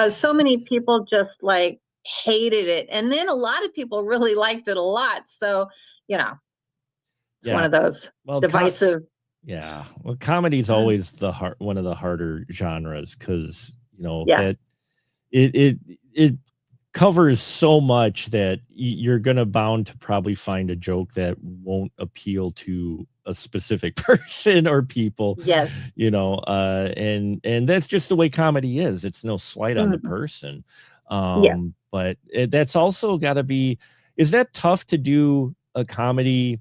So many people just like hated it, and then a lot of people really liked it a lot. So it's one of those divisive. Well, comedy is always one of the harder genres because that it covers so much that you're gonna bound to probably find a joke that won't appeal to a specific person or people. Yes. And that's just the way comedy is. It's no slight on the person. But that's also got to be. Is that tough to do a comedy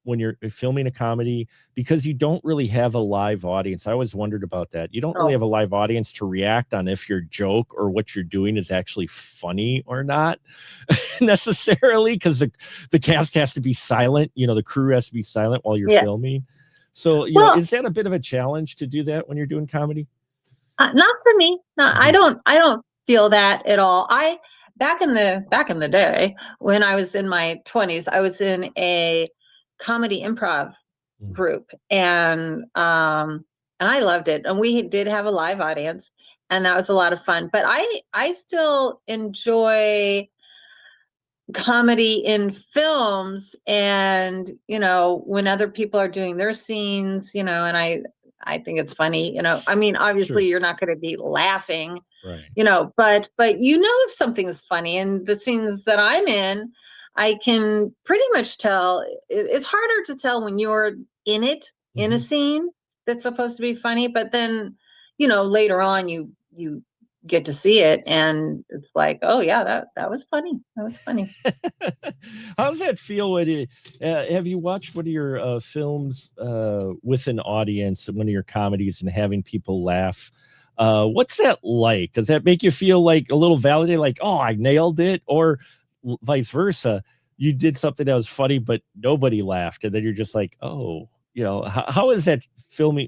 when you're filming a comedy, because you don't really have a live audience. I always wondered about that. You don't really have a live audience to react on if your joke or what you're doing is actually funny or not necessarily, because the cast has to be silent. The crew has to be silent while you're filming. So, is that a bit of a challenge to do that when you're doing comedy? Not for me. No, I don't feel that at all. Back in the day when I was in my 20s, I was in a comedy improv group, and I loved it. And we did have a live audience, and that was a lot of fun. But I still enjoy comedy in films, and when other people are doing their scenes, and I think it's funny. I mean, obviously you're not going to be laughing, right? But if something's funny, and the scenes that I'm in, I can pretty much tell. It's harder to tell when you're in it, in a scene that's supposed to be funny, but then later on you get to see it, and it's like, oh yeah, that was funny. That was funny. How does that feel when have you watched one of your films with an audience, one of your comedies, and having people laugh? What's that like? Does that make you feel like a little validated, like, oh, I nailed it? Or vice versa, you did something that was funny but nobody laughed, and then you're just like, oh, how is that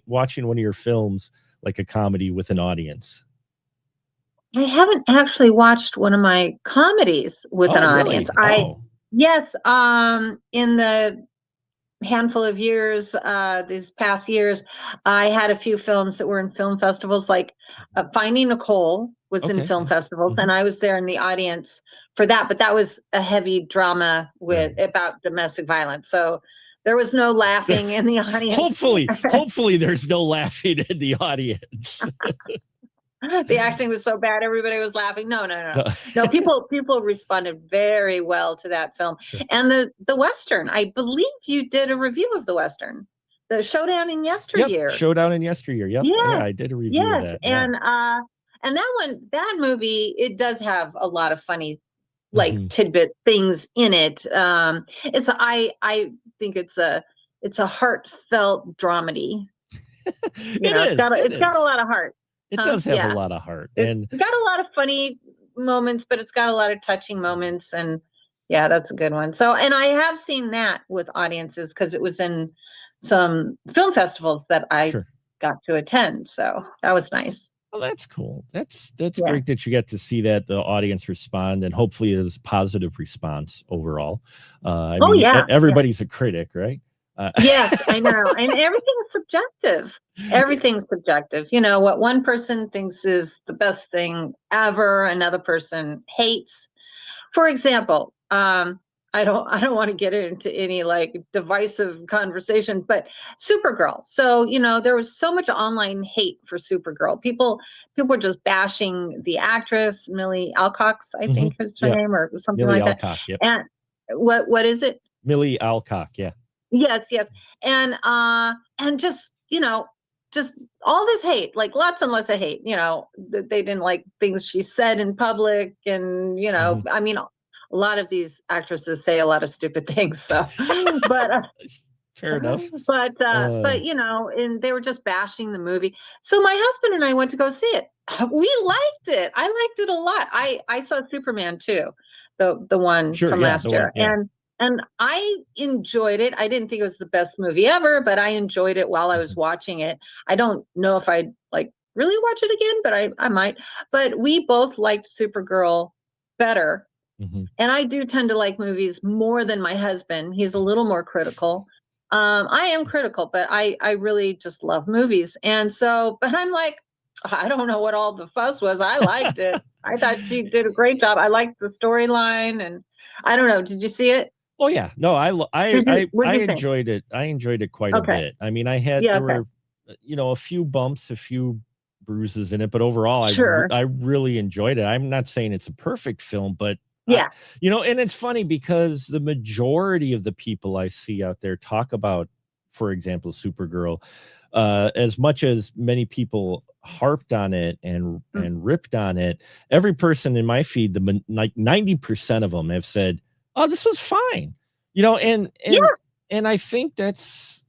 watching one of your films, like a comedy with an audience? I haven't actually watched one of my comedies with an audience. Yes, in the handful of years, these past years, I had a few films that were in film festivals, like Finding Nicole was in film festivals, and I was there in the audience for that, but that was a heavy drama about domestic violence. So there was no laughing in the audience. Hopefully there's no laughing in the audience. The acting was so bad, everybody was laughing. No. People responded very well to that film. Sure. And the Western, I believe you did a review of the Western, the Showdown in Yesteryear. Yep, Showdown in Yesteryear. Yep. Yeah, I did a review of that. And that movie, it does have a lot of funny, tidbit things in it. I think it's a heartfelt dramedy. It's got a lot of heart. It does have a lot of heart. It's got a lot of funny moments, but it's got a lot of touching moments. And yeah, that's a good one. So, and I have seen that with audiences because it was in some film festivals that I got to attend. So that was nice. Well, that's cool. That's great that you get to see that the audience respond, and hopefully it is positive response overall. Everybody's a critic, right? Yes, I know. And everything's subjective. Everything's subjective. What one person thinks is the best thing ever, another person hates. For example, I don't want to get into any divisive conversation, but Supergirl. So, there was so much online hate for Supergirl. People were just bashing the actress, Millie Alcock, I think is her name, or something Millie like Alcock, that. Yep. And what is it? Millie Alcock, yeah. Yes. And just, just all this hate, lots and lots of hate, they didn't like things she said in public. And, I mean, a lot of these actresses say a lot of stupid things. So, but fair enough. But, and they were just bashing the movie. So my husband and I went to go see it. We liked it. I liked it a lot. I saw Superman too, the one from last year. And I enjoyed it. I didn't think it was the best movie ever, but I enjoyed it while I was watching it. I don't know if I'd really watch it again, but I might. But we both liked Supergirl better. And I do tend to like movies more than my husband. He's a little more critical. I am critical, but I really just love movies. And so, but I'm like, I don't know what all the fuss was. I liked it. I thought she did a great job. I liked the storyline, and I don't know. Did you see it? Oh yeah, no, I enjoyed it. I enjoyed it quite a bit. I mean, there were, a few bumps, a few bruises in it, but overall, I really enjoyed it. I'm not saying it's a perfect film, but and it's funny because the majority of the people I see out there talk about, for example, Supergirl, as much as many people harped on it and ripped on it, every person in my feed, 90% of them have said, oh, this was fine, and and I think that's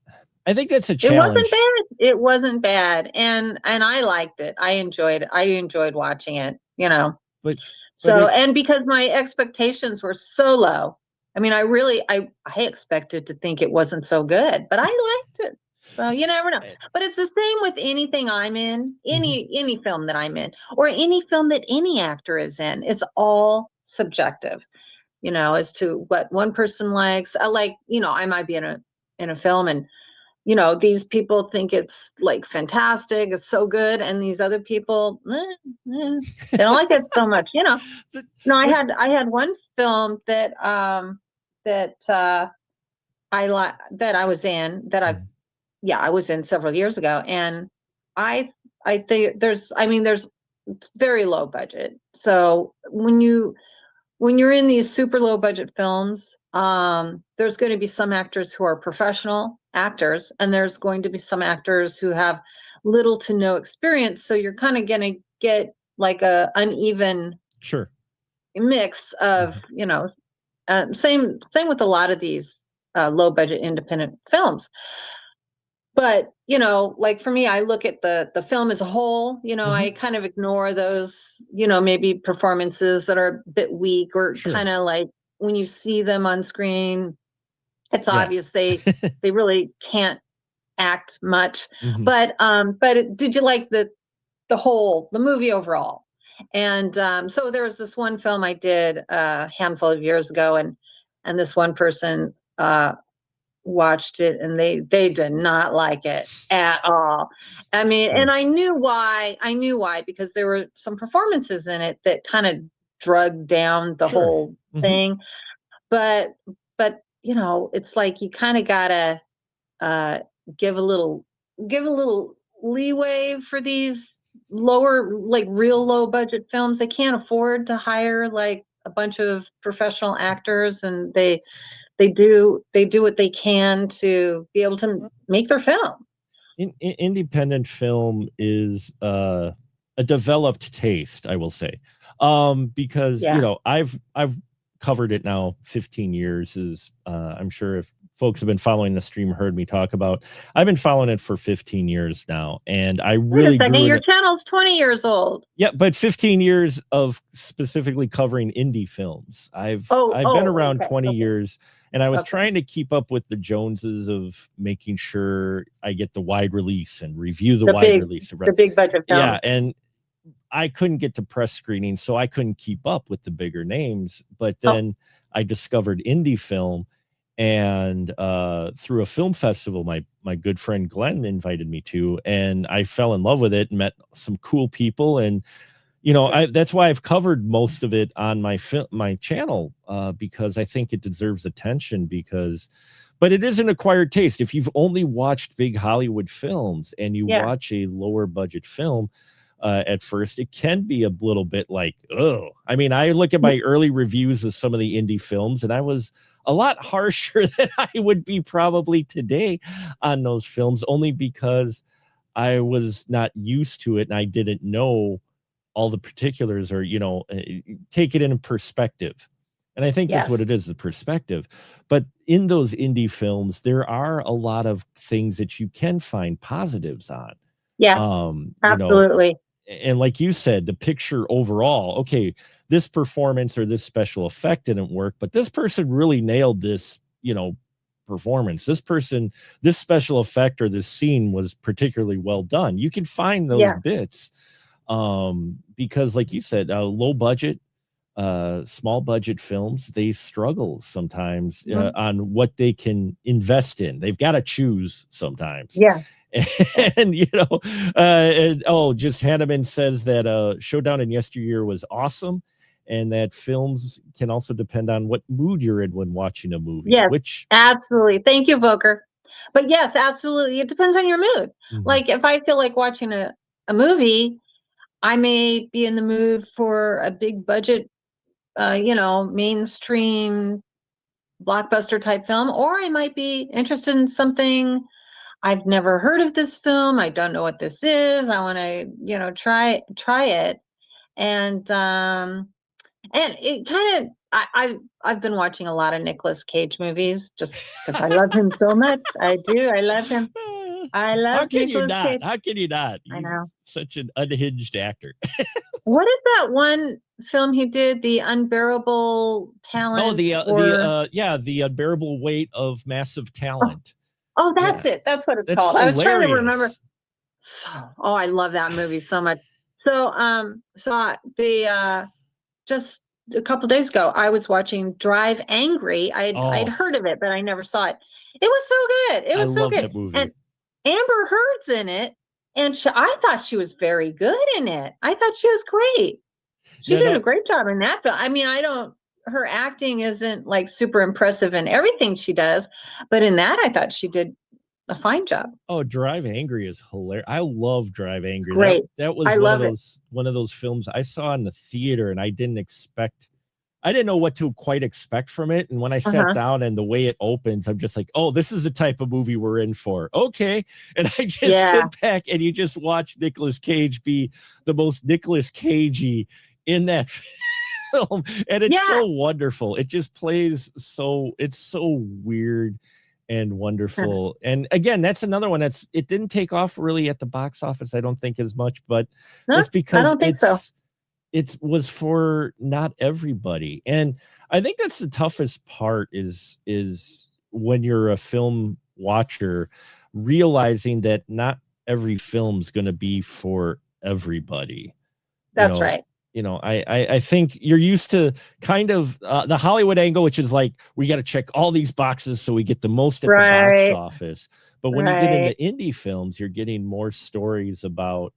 a challenge. It wasn't bad. It wasn't bad, and I liked it. I enjoyed it. I enjoyed watching it. You know, but so and because my expectations were so low, I mean, I expected to think it wasn't so good, but I liked it. So you never know. But it's the same with anything I'm in, any film that I'm in, or any film that any actor is in. It's all subjective, you know, as to what one person likes. I like, you know, I might be in a film and, you know, these people think it's like fantastic, it's so good, and these other people, they don't like it so much, you know. No, I had one film that I was in I was in several years ago, and I think there's it's very low budget. So when you're in these super low budget films, there's going to be some actors who are professional actors, and there's going to be some actors who have little to no experience. So you're kind of going to get like a uneven mix of, you know, same with a lot of these low budget independent films. But, you know, like for me, I look at the film as a whole, you know, I kind of ignore those, you know, maybe performances that are a bit weak or kind of like when you see them on screen, it's obvious they really can't act much. But did you like the movie overall? And so there was this one film I did a handful of years ago, and this one person watched it and they did not like it at all. I mean, and I knew why, because there were some performances in it that kind of drug down the whole thing. But you know, it's like you kind of gotta give a little leeway for these lower, like real low budget films. They can't afford to hire like a bunch of professional actors, and they do what they can to be able to make their film. Independent film is a developed taste, I will say, because you know I've covered it now 15 years. Is I'm sure if folks have been following the stream heard me talk about, I've been following it for 15 years now, and I really Wait a second, your channel's 20 years old. Yeah, but 15 years of specifically covering indie films. I've been around 20 years, and I was trying to keep up with the Joneses of making sure I get the wide release and review the wide release. The big budget films. Yeah, and I couldn't get to press screening, so I couldn't keep up with the bigger names. But then I discovered indie film, and through a film festival my good friend Glenn invited me to, and I fell in love with it and met some cool people. And you know, that's why I've covered most of it on my channel, because I think it deserves attention. But it is an acquired taste. If you've only watched big Hollywood films and you watch a lower budget film at first, it can be a little bit like, oh, I mean, I look at my early reviews of some of the indie films, and I was a lot harsher than I would be probably today on those films, only because I was not used to it and I didn't know all the particulars, or, you know, take it in perspective. And I think that's what it is, the perspective. But in those indie films, there are a lot of things that you can find positives on. Yes, absolutely. You know, and like you said, the picture overall, okay, this performance or this special effect didn't work, but this person really nailed this, you know, performance. This special effect or this scene was particularly well done. You can find those bits, because like you said, low budget, small budget films, they struggle sometimes on what they can invest in. They've got to choose sometimes. And you know, just Hanneman says that Showdown in Yesteryear was awesome, and that films can also depend on what mood you're in when watching a movie. Yes, absolutely. Thank you, Volker. But yes, absolutely, it depends on your mood. Like if I feel like watching a movie, I may be in the mood for a big budget, you know, mainstream blockbuster type film, or I might be interested in something I've never heard of. This film, I don't know what this is. I want to, you know, try it. And And it kind of, I've been watching a lot of Nicolas Cage movies just because I love him so much. I do. I love him. I love How can you Nicolas not? Cage. How can you not? I He's know. such an unhinged actor. What is that one film he did? The Unbearable Talent. Oh, the unbearable weight of massive talent. Oh, that's Yeah. it. That's what it's That's called. hilarious. I was trying to remember. So, I love that movie so much. So, just a couple days ago, I was watching Drive Angry. I'd heard of it, but I never saw it. It was so good. It was I so love good. that movie. And Amber Heard's in it, and I thought she was very good in it. I thought she was great. She did a great job in that film. I mean, her acting isn't like super impressive in everything she does, but in that, I thought she did a fine job. Oh, Drive Angry is hilarious. I love Drive Angry. Great. That was one of those films I saw in the theater, and I didn't know what to quite expect from it. And when I sat down and the way it opens, I'm just like, oh, this is the type of movie we're in for. Okay. And I just sit back and you just watch Nicolas Cage be the most Nicolas Cagey in that film. And it's so wonderful. It just plays it's so weird and wonderful. And again, that's another one it didn't take off really at the box office, I don't think, as much, but it's because I don't think so. It was for not everybody. And I think that's the toughest part is when you're a film watcher, realizing that not every film's going to be for everybody. That's right. You know, I think you're used to kind of the Hollywood angle, which is like, we got to check all these boxes so we get the most at the box office. But when you get into indie films, you're getting more stories about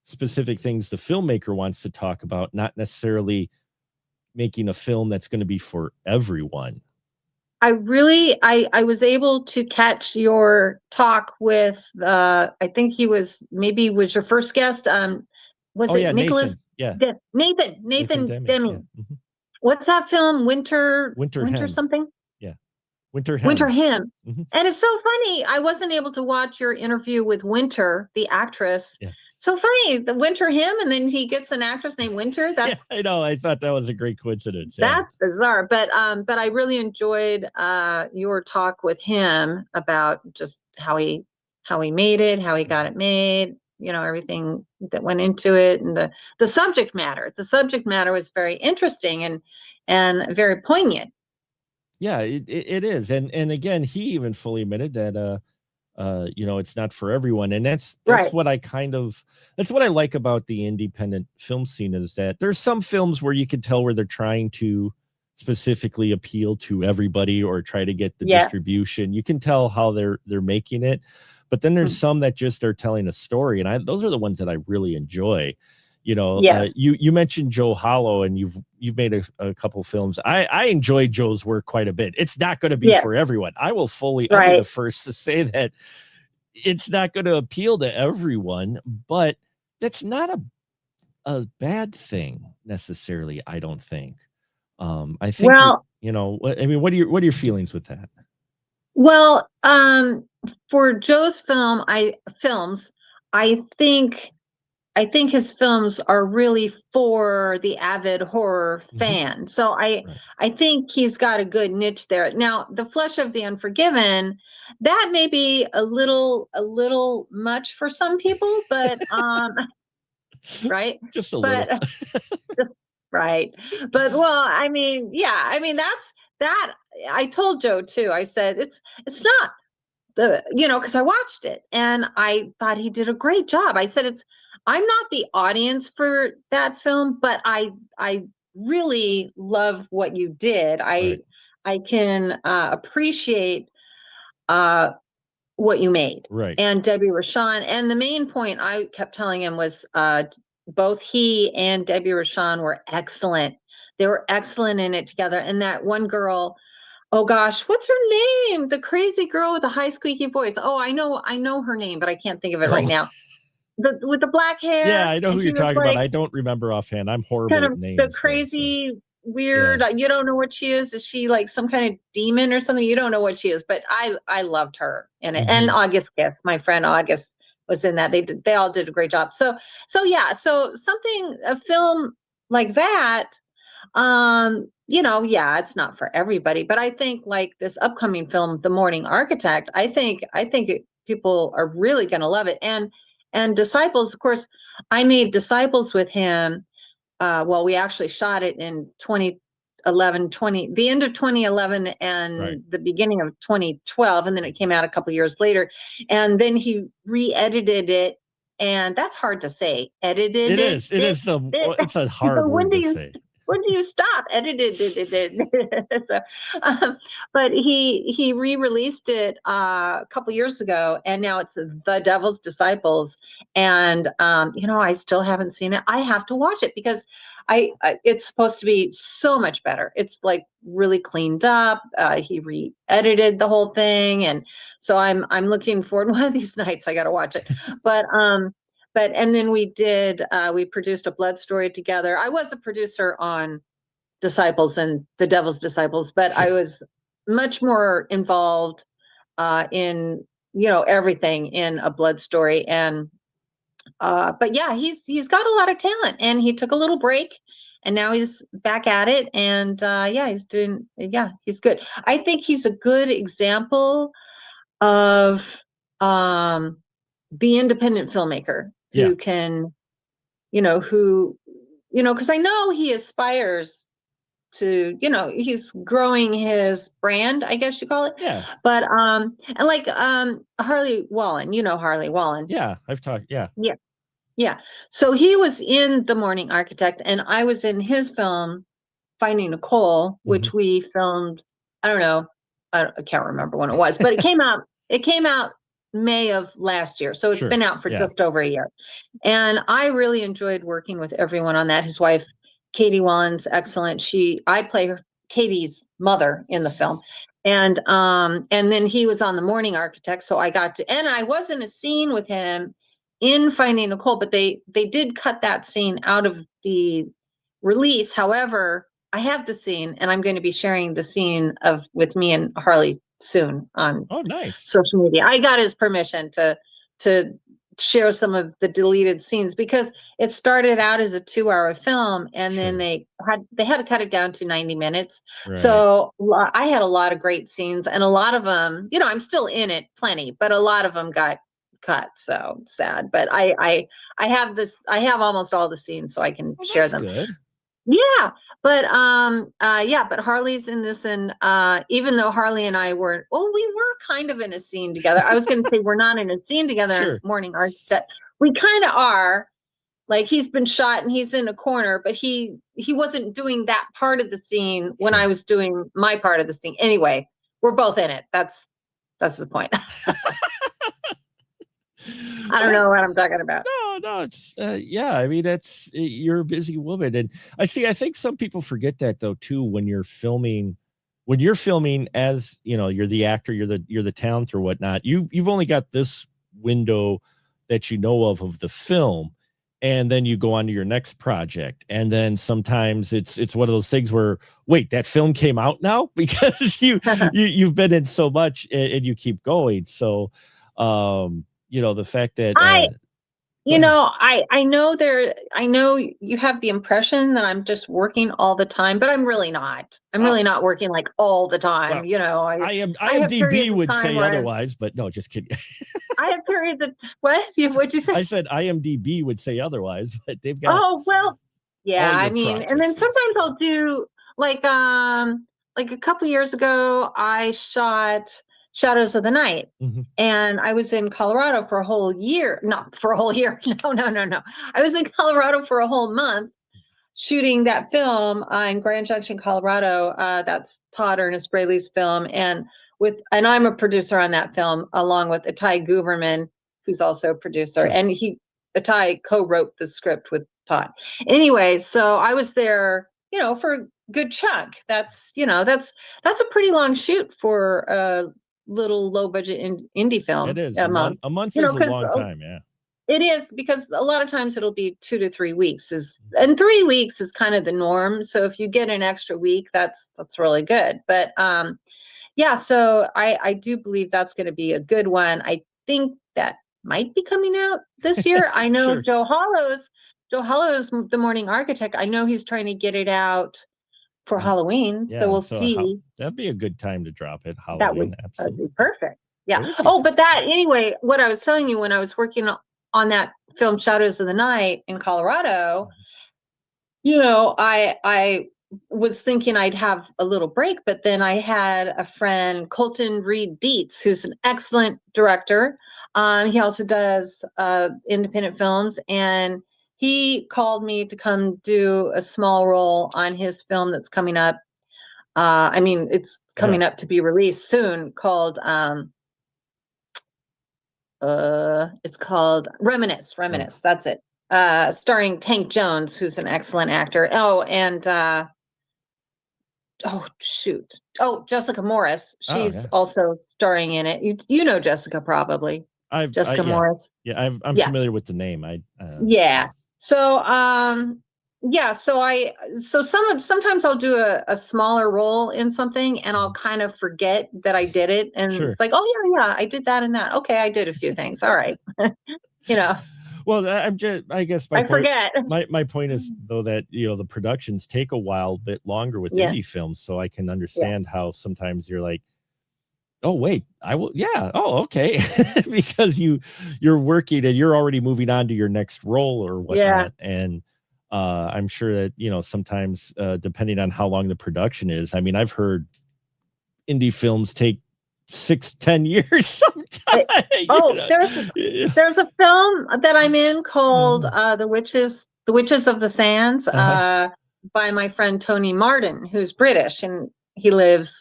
specific things the filmmaker wants to talk about, not necessarily making a film that's going to be for everyone. I was able to catch your talk with I think he was your first guest. Was it Nicholas? Nathan Deming. Yeah. Mm-hmm. What's that film? Winter Hem. Something? Yeah. Winter Hem. Mm-hmm. And it's so funny. I wasn't able to watch your interview with Winter, the actress. Yeah. So funny, the Winter Him, and then he gets an actress named Winter. Yeah, I know. I thought that was a great coincidence. That's bizarre, but I really enjoyed your talk with him about just how he made it, how he got it made. You know, everything that went into it, and the subject matter. The subject matter was very interesting and very poignant. Yeah, it is, and again, he even fully admitted that. It's not for everyone, and that's what that's what I like about the independent film scene, is that there's some films where you can tell where they're trying to specifically appeal to everybody or try to get the distribution. You can tell how they're making it, but then there's some that just are telling a story, and those are the ones that I really enjoy. You know, you mentioned Joe Hollow, and you've made a couple films. I enjoy Joe's work quite a bit. It's not going to be for everyone. I will fully, I'll be the first to say that it's not going to appeal to everyone, but that's not a bad thing necessarily, I don't think. I think, what are your feelings with that? Well, for Joe's films, I think his films are really for the avid horror fan. So I think he's got a good niche there. Now, The Flesh of the Unforgiven, that may be a little much for some people, but right? Just a little. Just right. But that's that. I told Joe too. I said it's not because I watched it and I thought he did a great job. I said I'm not the audience for that film, but I really love what you did. I can appreciate what you made. Right. And Debbie Rochon. And the main point I kept telling him was both he and Debbie Rochon were excellent. They were excellent in it together. And that one girl, oh gosh, what's her name? The crazy girl with the high squeaky voice. Oh, I know her name, but I can't think of it right now. With the black hair. Yeah, I know who you're talking about. I don't remember offhand. I'm horrible at names. The crazy, weird. You don't know what she is. Is she like some kind of demon or something? You don't know what she is. But I loved her in it. And August Guest, my friend August, was in that. They all did a great job. So a film like that, You know, yeah, it's not for everybody, but I think like this upcoming film, The Morning Architect, people are really going to love it. And Disciples, of course, I made Disciples with him. Well, we actually shot it in 2011, the end of 2011 and Right. the beginning of 2012, and then it came out a couple years later. And then he re-edited it, and that's hard to say. Edited It is. It's a hard word to say. When do you stop? Edited. So, but he re-released it a couple years ago, and now it's The Devil's Disciples. And you know, I still haven't seen it. I have to watch it because it's supposed to be so much better. It's like really cleaned up. He re-edited the whole thing, and so I'm looking forward. One of these nights I got to watch it. But and then we produced a blood story together. I was a producer on Disciples and The Devil's Disciples, but I was much more involved in, you know, everything in a blood story. And but yeah, he's got a lot of talent, and he took a little break, and now he's back at it. And he's good. I think he's a good example of the independent filmmaker who can, because I know he aspires to, he's growing his brand, I guess you call it. Yeah. But and like Harley Wallen, Harley Wallen. Yeah, I've talked. Yeah. Yeah. Yeah. So he was in The Morning Architect, and I was in his film Finding Nicole, which we filmed, I don't know, I can't remember when it was, but it came out May of last year. So it's been out for just over a year. And I really enjoyed working with everyone on that. His wife, Katie Wallen's excellent. I play Katie's mother in the film. And then he was on The Morning Architect. So and I was in a scene with him in Finding Nicole, but they did cut that scene out of the release. However, I have the scene, and I'm going to be sharing the scene with me and Harley soon on social media. I got his permission to share some of the deleted scenes, because it started out as a 2-hour film, and then they had to cut it down to 90 minutes. Right. So I had a lot of great scenes, and a lot of them, I'm still in it plenty, but a lot of them got cut. So sad, but I have almost all the scenes, so I can share them. Good. Yeah, but but Harley's in this, and even though Harley and I we were kind of in a scene together. I was going to say we're not in a scene together in Morning Architect. We kind of are. Like, he's been shot and he's in a corner, but he wasn't doing that part of the scene when I was doing my part of the scene. Anyway, we're both in it. That's the point. I don't know what I'm talking about. No, it's I mean, you're a busy woman, and I think some people forget that though too. When you're filming, as you're the actor, you're the talent or whatnot. You've only got this window that you know of the film, and then you go on to your next project, and then sometimes it's one of those things where, wait, that film came out now, because you've been in so much and you keep going. So the fact that I know you have the impression that I'm just working all the time, but I'm really not. I'm really not working like all the time. Well, IMDb would say otherwise, but no, just kidding. I have periods of what'd you say? I said IMDb would say otherwise, but they've got. Oh, well, yeah. I mean, and then sometimes I'll do like a couple years ago, I shot Shadows of the Night. And I was in Colorado for a whole year. Not for a whole year. No. I was in Colorado for a whole month shooting that film in Grand Junction, Colorado. That's Todd Ernest Braley's film. And I'm a producer on that film, along with Itai Guberman, who's also a producer. And Itai co-wrote the script with Todd. Anyway, so I was there, for a good chunk. That's a pretty long shoot for a little low budget indie film. It is a month is a long time. Yeah, it is, because a lot of times it'll be 2 to 3 weeks, and 3 weeks is kind of the norm. So if you get an extra week, that's really good. But so I do believe that's going to be a good one. I think that might be coming out this year. I know Joe Hollow's The Morning Architect. I know he's trying to get it out for Halloween. Yeah, So we'll so see. that'd be a good time to drop it. That Halloween, would absolutely. be perfect. Yeah. It would be Oh, but perfect. that anyway, what I was telling you when I was working on that film Shadows of the Night in Colorado, you know, I was thinking I'd have a little break, but then I had a friend, Colton Reed Dietz, who's an excellent director. He also does independent films, and he called me to come do a small role on his film that's coming up. I mean, it's coming up to be released soon, called it's called Reminisce. That's it. Starring Tank Jones, who's an excellent actor. Oh, and Jessica Morris. She's also starring in it. You know Jessica probably. Jessica Morris. Yeah, I'm familiar with the name. So sometimes I'll do a smaller role in something and I'll kind of forget that I did it, and it's like, oh yeah, I did that and that. Okay, I did a few things. All right. You know. Well, I guess my point, forget. My point is though that, you know, the productions take a while bit longer with indie films, so I can understand how sometimes you're like, oh wait, I will, oh okay, because you're working and you're already moving on to your next role or whatnot, and I'm sure that, you know, sometimes depending on how long the production is, I mean, I've heard indie films take 6-10 years sometimes. There's a film that I'm in called The Witches of the Sands, by my friend Tony Martin, who's British, and he lives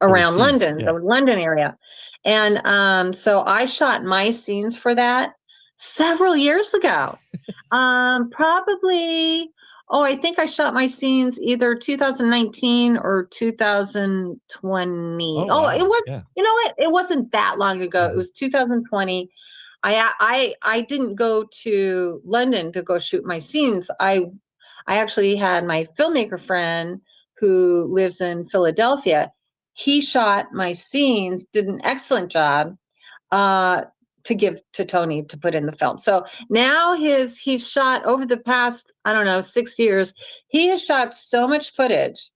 around London, the London area. And so I shot my scenes for that several years ago. Probably, I think I shot my scenes either 2019 or 2020. Wow. It was, you know what? It wasn't that long ago. It was 2020. I didn't go to London to go shoot my scenes. I actually had my filmmaker friend who lives in Philadelphia. He shot my scenes, did an excellent job to give to Tony to put in the film. So now he's shot over the past, 6 years. He has shot so much footage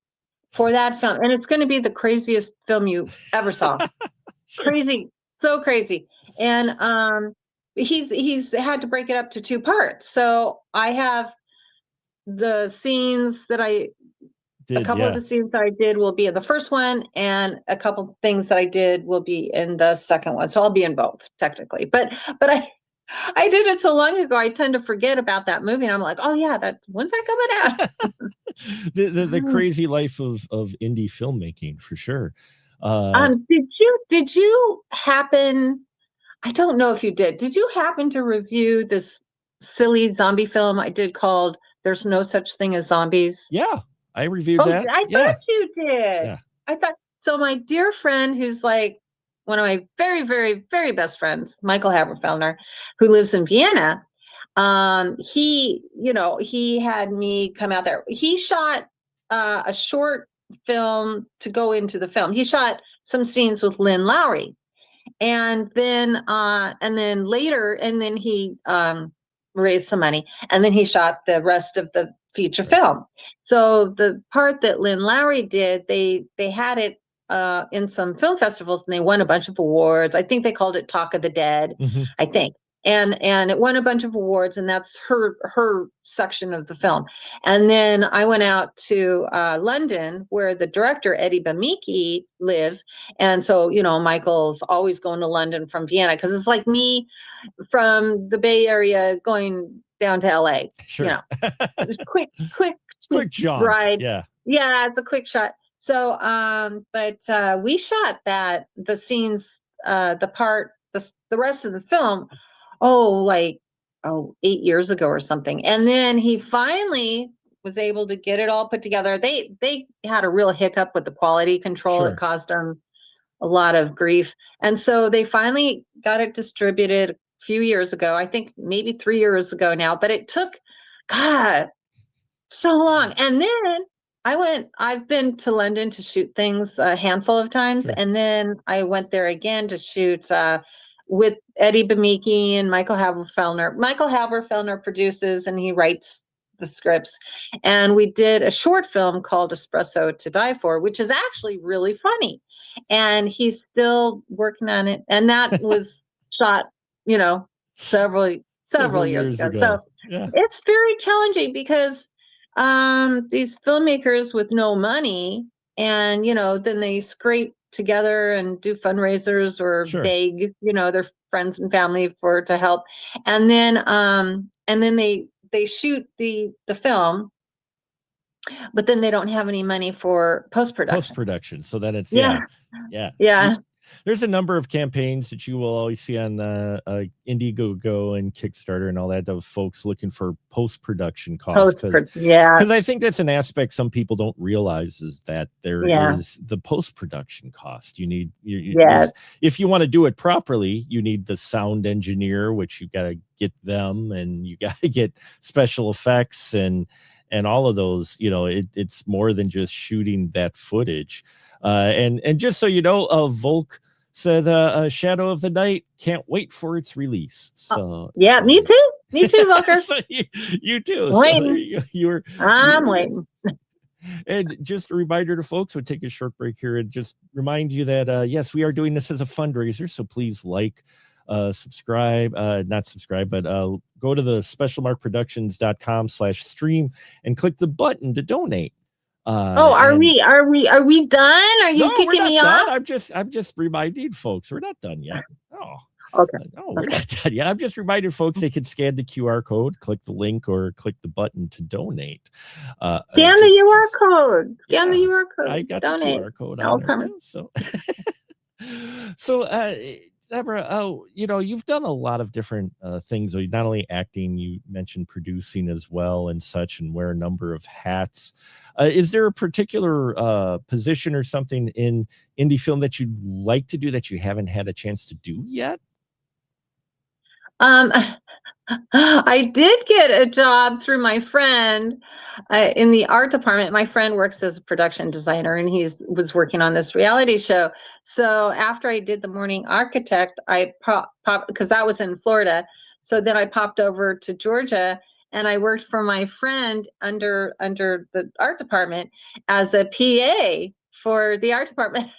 for that film, and it's going to be the craziest film you ever saw. Crazy, so crazy. And he's had to break it up to 2 parts. So I have the scenes that a couple of the scenes that I did will be in the first one, and a couple things that I did will be in the second one. So I'll be in both technically, but I did it so long ago, I tend to forget about that movie, and I'm like, oh yeah, when's that coming out? the crazy life of indie filmmaking, for sure. Did you happen, I don't know if you did you happen to review this silly zombie film I did called There's No Such Thing as Zombies? Yeah, I reviewed that. I thought you did. Yeah. I thought so. My dear friend, who's like one of my very, very, very best friends, Michael Haberfellner, who lives in Vienna, he had me come out there. He shot a short film to go into the film. He shot some scenes with Lynn Lowry, and then he raised some money, and then he shot the rest of the feature film. So the part that Lynn Lowry did, they had it in some film festivals, and they won a bunch of awards. I think they called it Talk of the Dead, I think. And it won a bunch of awards, and that's her section of the film. And then I went out to London, where the director Eddie Bamiki lives, and so Michael's always going to London from Vienna, because it's like me from the Bay Area going down to LA. Sure. Just quick jaunt. Ride. Yeah, it's a quick shot. So but we shot the scenes, the rest of the film 8 years ago or something. And then he finally was able to get it all put together. They had a real hiccup with the quality control. Sure. It caused them a lot of grief. And so they finally got it distributed a few years ago, I think maybe 3 years ago now, but it took, so long. And then I've been to London to shoot things a handful of times. Sure. And then I went there again to shoot with Eddie Bamiki and Michael Haberfellner. Michael Haberfellner produces, and he writes the scripts. And we did a short film called Espresso to Die For, which is actually really funny. And he's still working on it. And that was shot, you know, several years ago. So yeah. it's very challenging because these filmmakers with no money, and, you know, then they scrape together and do fundraisers or Sure. beg, you know, their friends and family to help. And then they shoot the film, but then they don't have any money for post-production. So then it's Yeah. yeah. There's a number of campaigns that you will always see on Indiegogo and Kickstarter and all that of folks looking for post-production costs. Because I think that's an aspect some people don't realize, is that there is the post-production cost. You need, if you want to do it properly, you need the sound engineer, which you got to get them, and you got to get special effects and all of those. You know, it's more than just shooting that footage. And just so you know, Volk said, Shadow of the Night, can't wait for its release. So me too, Volker. So you too. Waiting. So I'm waiting. And just a reminder to folks, we'll take a short break here and just remind you that yes, we are doing this as a fundraiser, so please subscribe, not subscribe, but go to the specialmarkproductions.com/stream and click the button to donate. Are we done? Are you kicking me off? I'm just reminding folks we're not done yet. Oh, okay. No, we're not done yet. I'm just reminding folks they can scan the QR code, click the link, or click the button to donate. Scan the QR code. Scan the QR code. I got donate. the QR code Alzheimer's. on it, so Deborah, you know, you've done a lot of different things. Not only acting, you mentioned producing as well and such, and wear a number of hats. Is there a particular position or something in indie film that you'd like to do that you haven't had a chance to do yet? I did get a job through my friend in the art department. My friend works as a production designer, and he was working on this reality show. So after I did The Morning Architect, I popped, because that was in Florida. So then I popped over to Georgia, and I worked for my friend under the art department as a PA for the art department.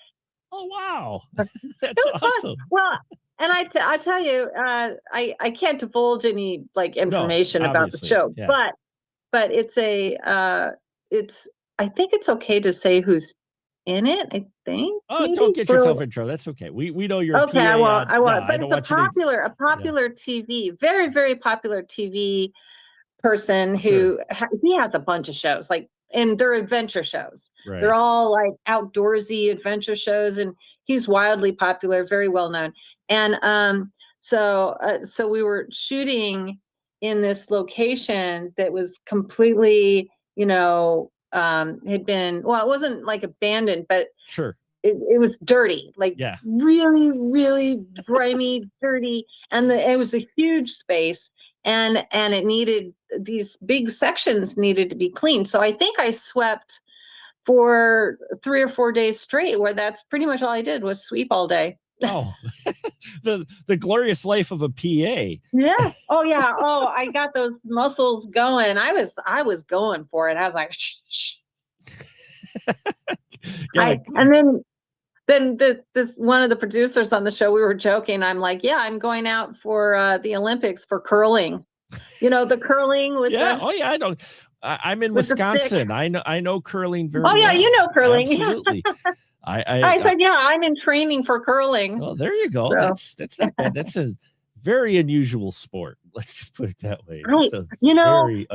Oh, wow. That's awesome. Well, and I tell you, I can't divulge any information about the show, but it's I think it's okay to say who's in it. I think. Oh, don't get yourself in trouble. That's okay. We know you're okay. a PA. I won't. But it's a popular TV, very, very popular TV person who he has a bunch of shows, and they're adventure shows. Right. They're all like outdoorsy adventure shows, and he's wildly popular, very well known. And so we were shooting in this location that was completely, had been, well, it wasn't like abandoned, but it was dirty, really, really grimy, dirty, and it was a huge space. And it needed, these big sections needed to be cleaned. So I think I swept for 3 or 4 days straight, where that's pretty much all I did was sweep all day. Oh, the glorious life of a PA. Yeah. Oh yeah. Oh, I got those muscles going. I was going for it. I was like, shh. And then this one of the producers on the show, we were joking. I'm like, yeah, I'm going out for the Olympics for curling. The curling with I know. I'm in Wisconsin. I know curling very well. Oh yeah, you know curling. Absolutely. I said, yeah, I'm in training for curling. Oh, there you go. So. That's not bad. That's a very unusual sport. Let's just put it that way.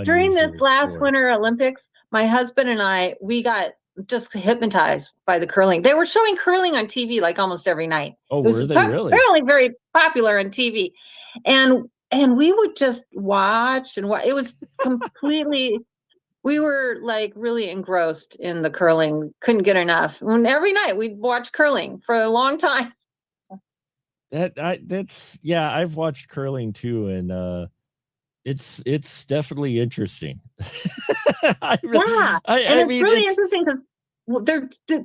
During this last Winter Olympics, my husband and we got just hypnotized by the curling. They were showing curling on TV like almost every night. Oh, were they really? Apparently very popular on TV. And we would just watch and watch. It was completely... We were like really engrossed in the curling, couldn't get enough. And every night we'd watch curling for a long time. I've watched curling too, and it's definitely interesting. It's really interesting because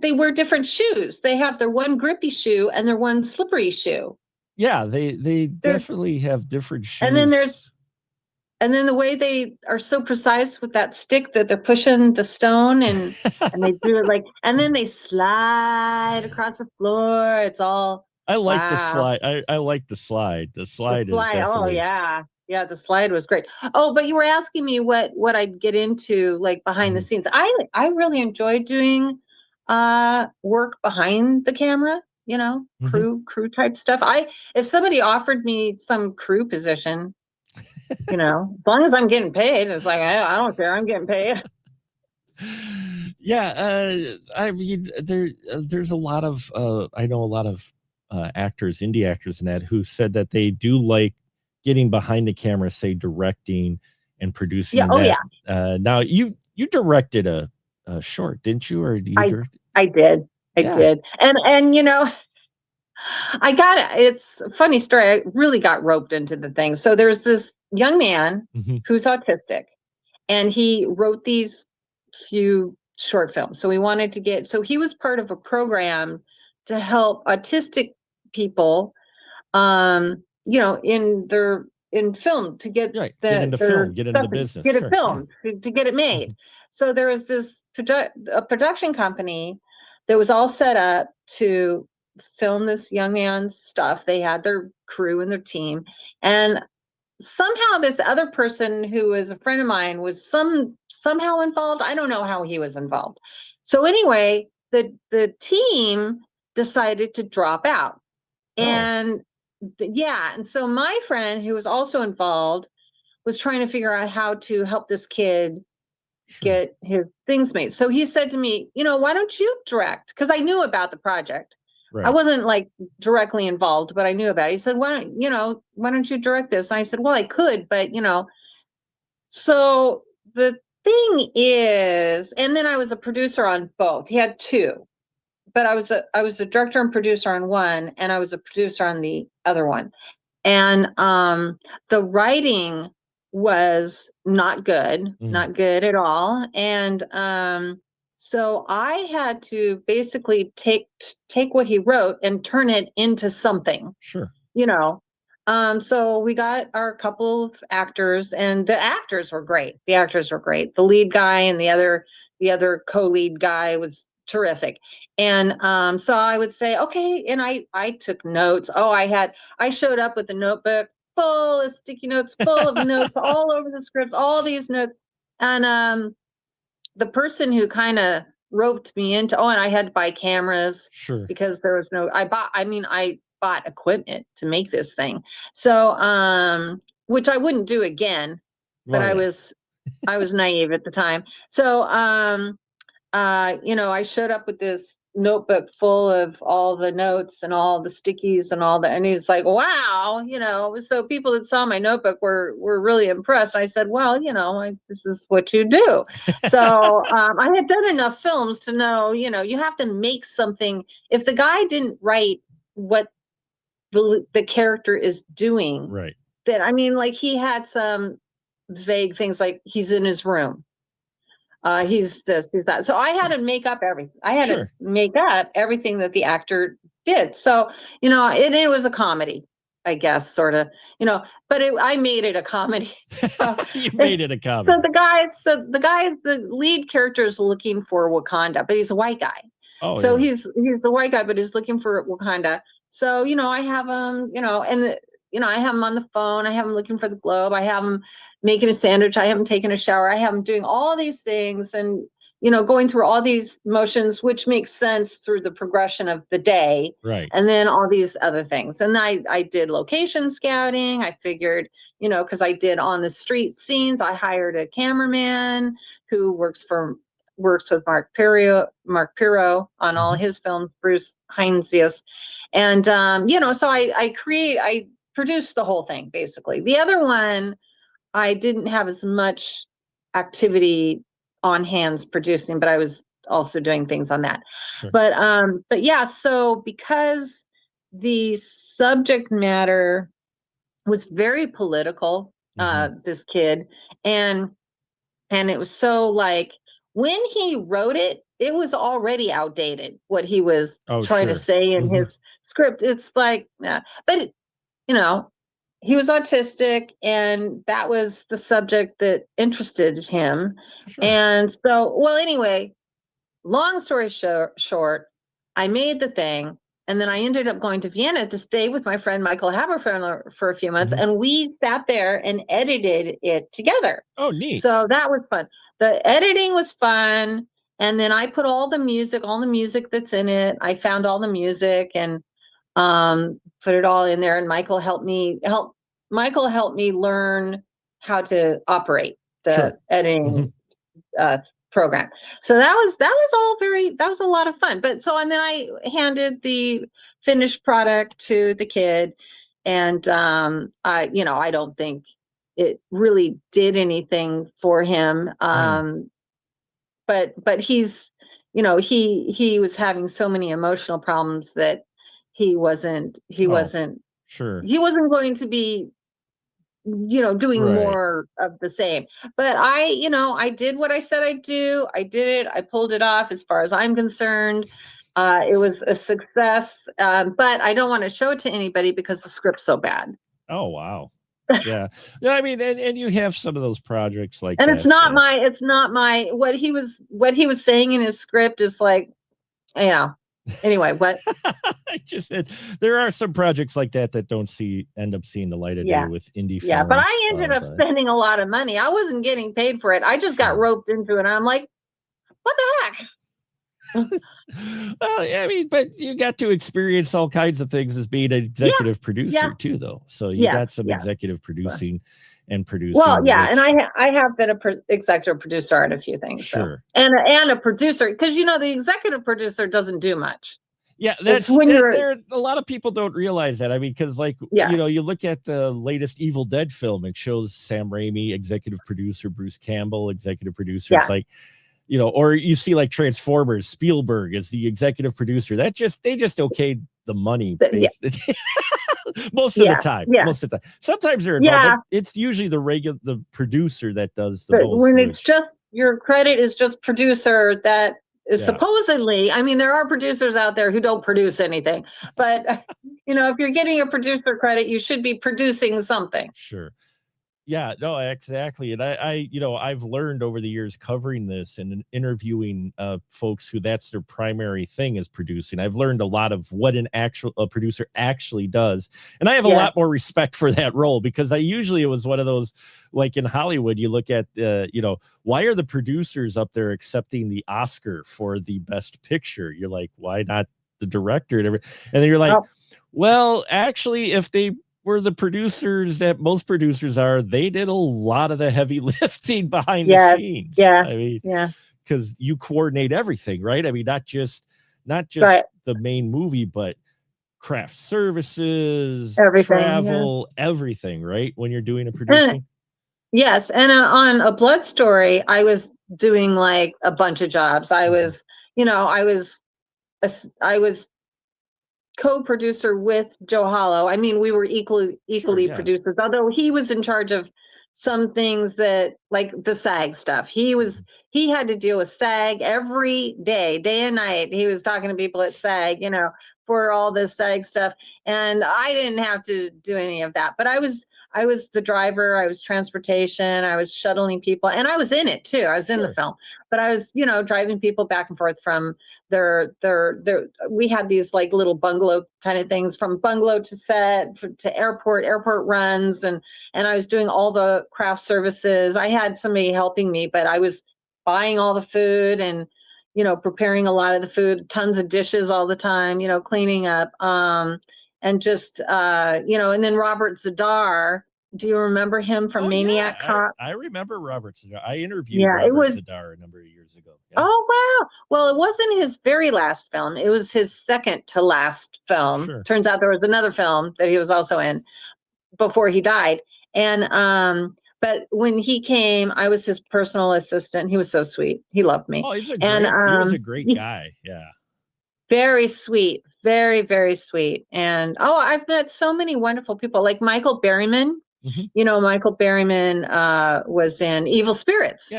they wear different shoes. They have their one grippy shoe and their one slippery shoe. Yeah, they definitely have different shoes. And then there's and then the way they are so precise with that stick that they're pushing the stone and they do it like, and then they slide across the floor. It's all, I like the wow. slide. I like the slide. The The slide is slide. Oh definitely yeah. Yeah, the slide was great. Oh, but you were asking me what I'd get into like behind the scenes. I really enjoy doing work behind the camera, you know, crew type stuff. If somebody offered me some crew position, you know, as long as I'm getting paid, it's like I don't care, I'm getting paid. Yeah, I mean, there's a lot of I know a lot of actors, indie actors, and that who said that they do like getting behind the camera, say directing and producing. Yeah. And Oh that. yeah. Now you directed a short, didn't you, or do you direct? I did. I did. And you know, it's a funny story. I really got roped into the thing. So there's this young man who's autistic, and he wrote these few short films. So so he was part of a program to help autistic people, you know, in film to get Right. Get into film, get into the business. get it filmed, to get it made. So there was this a production company that was all set up to film this young man's stuff. They had their crew and their team, and somehow this other person who is a friend of mine was somehow involved. I don't know how he was involved. So anyway, the team decided to drop out. And yeah, and so my friend who was also involved was trying to figure out how to help this kid get his things made. So he said to me, you know, why don't you direct? Because I knew about the project. I wasn't like directly involved, but I knew about it. He said, why don't you direct this? And I said, well, I could, but you know. So the thing is, and then I was a producer on both. He had two, but I was a director and producer on one, and I was a producer on the other one. And the writing was not good at all. And so I had to basically take what he wrote and turn it into something. Sure. You know. So we got our couple of actors, and the actors were great. The lead guy and the other co-lead guy was terrific. And so I would say, okay, and I took notes. Oh, I showed up with a notebook full of sticky notes, full of notes all over the scripts, all these notes. And the person who kind of roped me into, and I had to buy cameras because there was no, I bought equipment to make this thing. So which I wouldn't do again, but I was naive at the time. So you know, I showed up with this notebook full of all the notes and all the stickies and he's like, wow, you know, so people that saw my notebook were really impressed. I said, well, you know, this is what you do. So I had done enough films to know, you know, you have to make something. If the guy didn't write what the character is doing, then I mean, like he had some vague things like he's in his room. He's this, he's that. So I had to make up everything. I had to make up everything that the actor did. So, you know, it was a comedy, I guess, sort of, you know, but I made it a comedy. So, you made it a comedy. So the lead character is looking for Wakanda, but he's a white guy. Oh, so he's the white guy, but he's looking for Wakanda. So, you know, I have him, you know, and you know, I have him on the phone. I have him looking for the globe. I have him making a sandwich. I have him taking a shower. I have him doing all these things and, you know, going through all these motions, which makes sense through the progression of the day. Right. And then all these other things. And I did location scouting. I figured, you know, because I did on the street scenes, I hired a cameraman who works with Mark Pirro on all his films, Bruce Heinzius. And, you know, so I produced the whole thing, basically. The other one, I didn't have as much activity on hands producing, but I was also doing things on that. But yeah, so because the subject matter was very political, this kid, and it was so like, when he wrote it, it was already outdated, what he was trying to say in his script. It's like, but you know, he was autistic, and that was the subject that interested him. Sure. And so, well, anyway, long story short, I made the thing, and then I ended up going to Vienna to stay with my friend Michael Haberfellner for a few months, Mhm. and we sat there and edited it together. Oh, neat. So that was fun. The editing was fun, and then I put all the music that's in it. I found all the music and put it all in there, and Michael helped me learn how to operate the Sure. editing program. So that was a lot of fun. But so, and then I handed the finished product to the kid, and I don't think it really did anything for him. But he's, he was having so many emotional problems that he wasn't Sure. going to be, doing Right. more of the same. But I did what I said I'd do. I did it. I pulled it off as far as I'm concerned. It was a success. But I don't want to show it to anybody because the script's so bad. Oh, wow. Yeah. No, I mean, and you have some of those projects like And that. it's not my what he was saying in his script is like, anyway, what I just said there are some projects like that that don't end up seeing the light of day with indie films. But I ended up spending a lot of money. I wasn't getting paid for it. I just got roped into it. I'm like, what the heck? Well, I mean, but you got to experience all kinds of things as being an executive producer too, though. So you got some executive producing and producing. Well, yeah, and I have been a executive producer on a few things. Sure. So. And a producer, because the executive producer doesn't do much. Yeah, that's when there. A lot of people don't realize that. I mean, because you look at the latest Evil Dead film, it shows Sam Raimi, executive producer, Bruce Campbell, executive producer. Yeah. It's like, or you see like Transformers, Spielberg is the executive producer. They just okayed the money most of the time. Yeah. Most of the time. Sometimes they're involved, but it's usually the producer that does the most. When it's just your credit is just producer, that is supposedly, I mean, there are producers out there who don't produce anything, but if you're getting a producer credit, you should be producing something. Sure. Yeah, no, exactly. And I've learned over the years covering this and interviewing folks who that's their primary thing is producing. I've learned a lot of what a producer actually does. And I have a lot more respect for that role because it was one of those, like in Hollywood, you look at, why are the producers up there accepting the Oscar for the best picture? You're like, why not the director? And then you're like, well, actually, if they were the producers that most producers are, they did a lot of the heavy lifting behind the scenes. Yeah. I mean, because you coordinate everything, right? I mean, not just the main movie, but craft services, travel, everything, right? When you're doing a producing. Yes. And on A Blood Story, I was doing like a bunch of jobs. I was co-producer with Joe Hollow. I mean, we were equally producers, although he was in charge of some things that like the SAG stuff. He had to deal with SAG every day and night. He was talking to people at SAG, for all this SAG stuff. And I didn't have to do any of that, but I was the driver, I was transportation, I was shuttling people, and I was in it too. I was in the film, but I was, driving people back and forth from we had these like little bungalow kind of things, from bungalow to set to airport runs. And I was doing all the craft services. I had somebody helping me, but I was buying all the food and, preparing a lot of the food, tons of dishes all the time, cleaning up, and just, and then Robert Zadar, do you remember him from Maniac Cop? I remember Robert Zadar. I interviewed Robert Zadar a number of years ago. Yeah. Oh, wow. Well, it wasn't his very last film. It was his second to last film. Sure. Turns out there was another film that he was also in before he died. And, but when he came, I was his personal assistant. He was so sweet. He loved me. Oh, he was a great guy. Yeah. Very sweet. Very, very sweet. And, I've met so many wonderful people like Michael Berryman. Mm-hmm. Michael Berryman was in Evil Spirits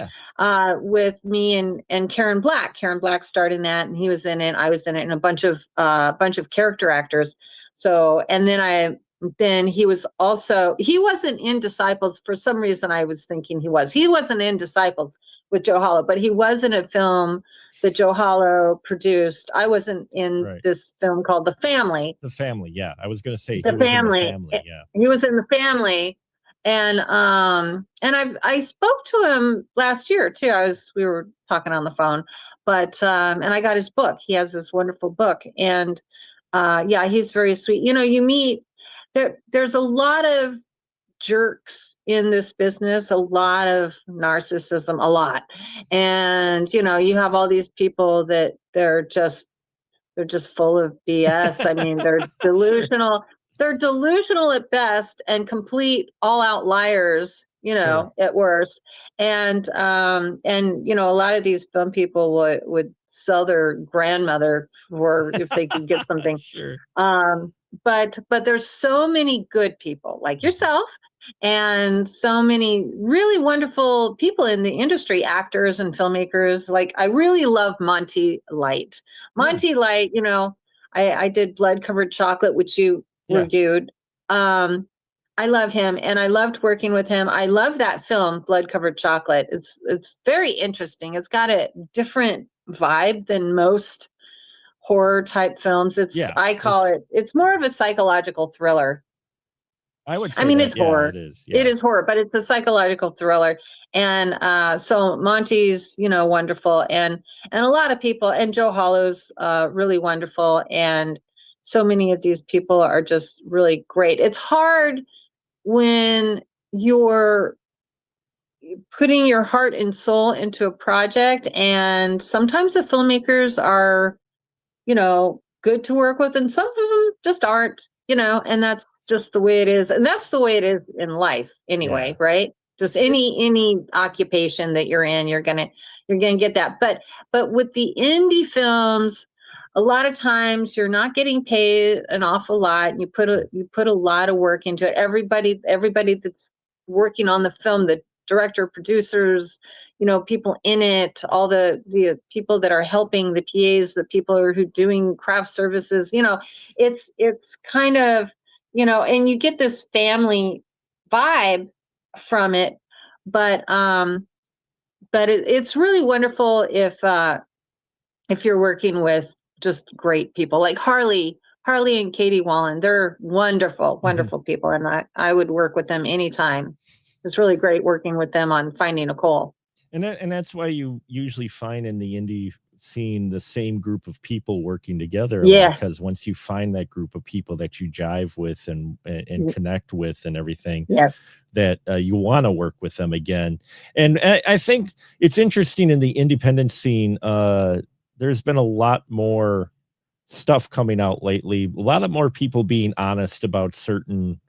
with me and Karen Black. Karen Black starred in that, and he was in it. I was in it, and a bunch of character actors. So, and then then he wasn't in Disciples. For some reason, I was thinking he wasn't in Disciples with Joe Hollow, but he was in a film that Joe Hollow produced. I wasn't in this film called The Family. The Family, yeah. I was going to say The he was in The Family. Family, yeah. He was in The Family, and I spoke to him last year too. We were talking on the phone, but and I got his book. He has this wonderful book, and yeah, he's very sweet. You know, you meet there's a lot of jerks in this business, a lot of narcissism, a lot. And you know, you have all these people that they're just full of BS. I mean, they're delusional. They're delusional at best and complete all out liars, you know, at worst. And you know, a lot of these film people would sell their grandmother for if they could get something. But there's so many good people like yourself and so many really wonderful people in the industry, actors and filmmakers. Like, I really love Monty Light. Monty Light, you know, I did Blood Covered Chocolate, which you reviewed. I love him, and I loved working with him. I love that film, Blood Covered Chocolate. It's very interesting. It's got a different vibe than most horror type films. It's more of a psychological thriller. I would say it's horror. It is. It is horror, but it's a psychological thriller. And so Monty's, you know, wonderful, and a lot of people, and Joe Hollow's really wonderful, and so many of these people are just really great. It's hard when you're putting your heart and soul into a project, and sometimes the filmmakers are, you know, good to work with, and some of them just aren't, you know, and that's just the way it is. And that's the way it is in life anyway, right? Just any occupation that you're in, you're gonna get that. But with the indie films, a lot of times you're not getting paid an awful lot, and you put a lot of work into it. Everybody that's working on the film, the director, producers, you know, people in it, all the people that are helping, the PAs, the people who are doing craft services, you know, it's kind of, you know, and you get this family vibe from it. But it's really wonderful if you're working with just great people like Harley and Katie Wallen. They're wonderful, wonderful people, and I would work with them anytime. It's really great working with them on Finding Nicole. And that's why you usually find in the indie scene the same group of people working together. Yeah. Because once you find that group of people that you jive with and connect with and everything, that you want to work with them again. And I think it's interesting in the independent scene. There's been a lot more stuff coming out lately. A lot of more people being honest about certain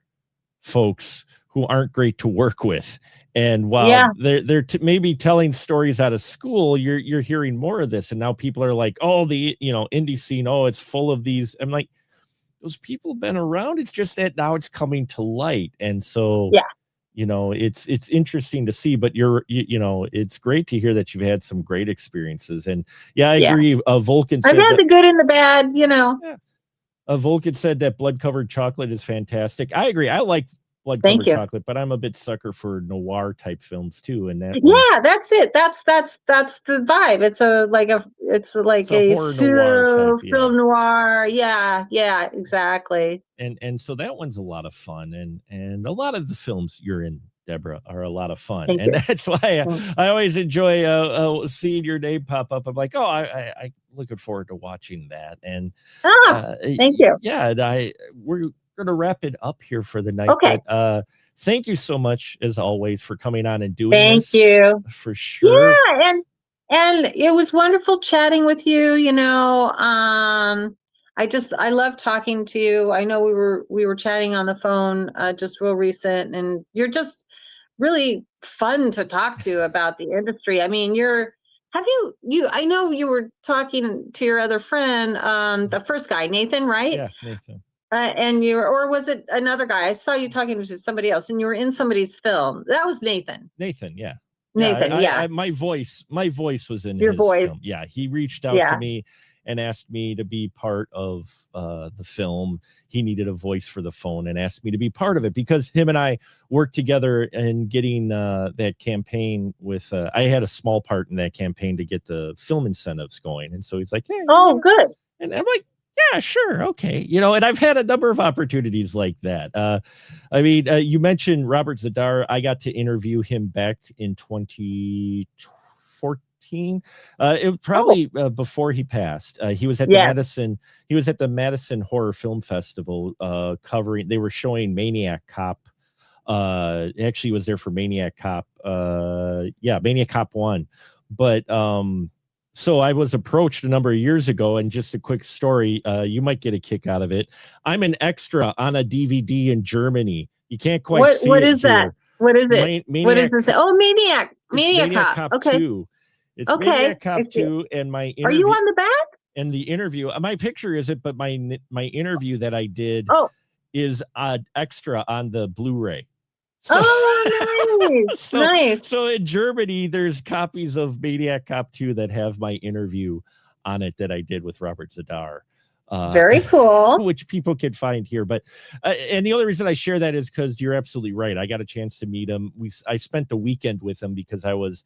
folks who aren't great to work with. And while they're maybe telling stories out of school, you're hearing more of this. And now people are like, oh, the, you know, indie scene, oh, it's full of these. I'm like, those people have been around. It's just that now it's coming to light. And so, you know, it's interesting to see, but you know, it's great to hear that you've had some great experiences. And I agree. Vulcan said I've had the good and the bad, you know. Vulcan said that Blood Covered Chocolate is fantastic. I agree. I like Blood Covered Chocolate, but I'm a bit sucker for noir type films too. And that that's it. That's the vibe. It's a pseudo film noir. Yeah, exactly. And so that one's a lot of fun, and a lot of the films you're in, Deborah, are a lot of fun. Thank and you. That's why I always enjoy seeing your name pop up. I'm like, oh, I looking forward to watching that. And thank you. Yeah, and we're gonna wrap it up here for the night. Okay. But, thank you so much, as always, for coming on and doing this. Thank you. For sure. Yeah, and it was wonderful chatting with you. You know, I love talking to you. I know we were chatting on the phone just real recent, and you're just really fun to talk to about the industry. I mean, I know you were talking to your other friend, the first guy, Nathan, right? Yeah, Nathan. And or was it another guy? I saw you talking to somebody else, and you were in somebody's film. That was Nathan. Nathan, yeah. Nathan, yeah. My voice was in Your his voice. film. Yeah, he reached out to Yeah. me and asked me to be part of the film. He needed a voice for the phone and asked me to be part of it because him and I worked together in getting that campaign with, I had a small part in that campaign to get the film incentives going. And so he's like, hey, Oh, good. and I'm like, yeah, sure. Okay. And I've had a number of opportunities like that. I mean, you mentioned Robert Zadar. I got to interview him back in 2014. It was probably before he passed. He was at the Madison. He was at the Madison Horror Film Festival they were showing Maniac Cop. Actually was there for Maniac Cop. Maniac Cop 1. But so I was approached a number of years ago, and just a quick story, you might get a kick out of it. I'm an extra on a DVD in Germany. You can't quite see what it is here. that? What is it? What is it? Oh, Maniac. Maniac Cop okay. 2. It's Okay. Maniac Cop 2, and my interview. Are you on the back? And the interview, my picture is it, but my interview that I did is extra on the Blu-ray. So, nice. Nice. So in Germany, there's copies of Maniac Cop 2 that have my interview on it that I did with Robert Zadar. Very cool. Which people can find here. But and the only reason I share that is because you're absolutely right. I got a chance to meet him. I spent the weekend with him because I was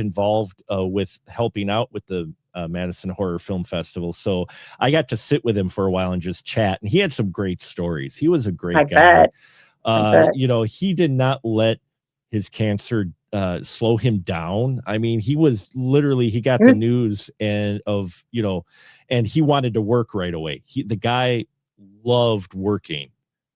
involved with helping out with the Madison Horror Film Festival. So I got to sit with him for a while and just chat. And he had some great stories. He was a great guy. He did not let his cancer slow him down. I mean, he got the news and he wanted to work right away. The guy loved working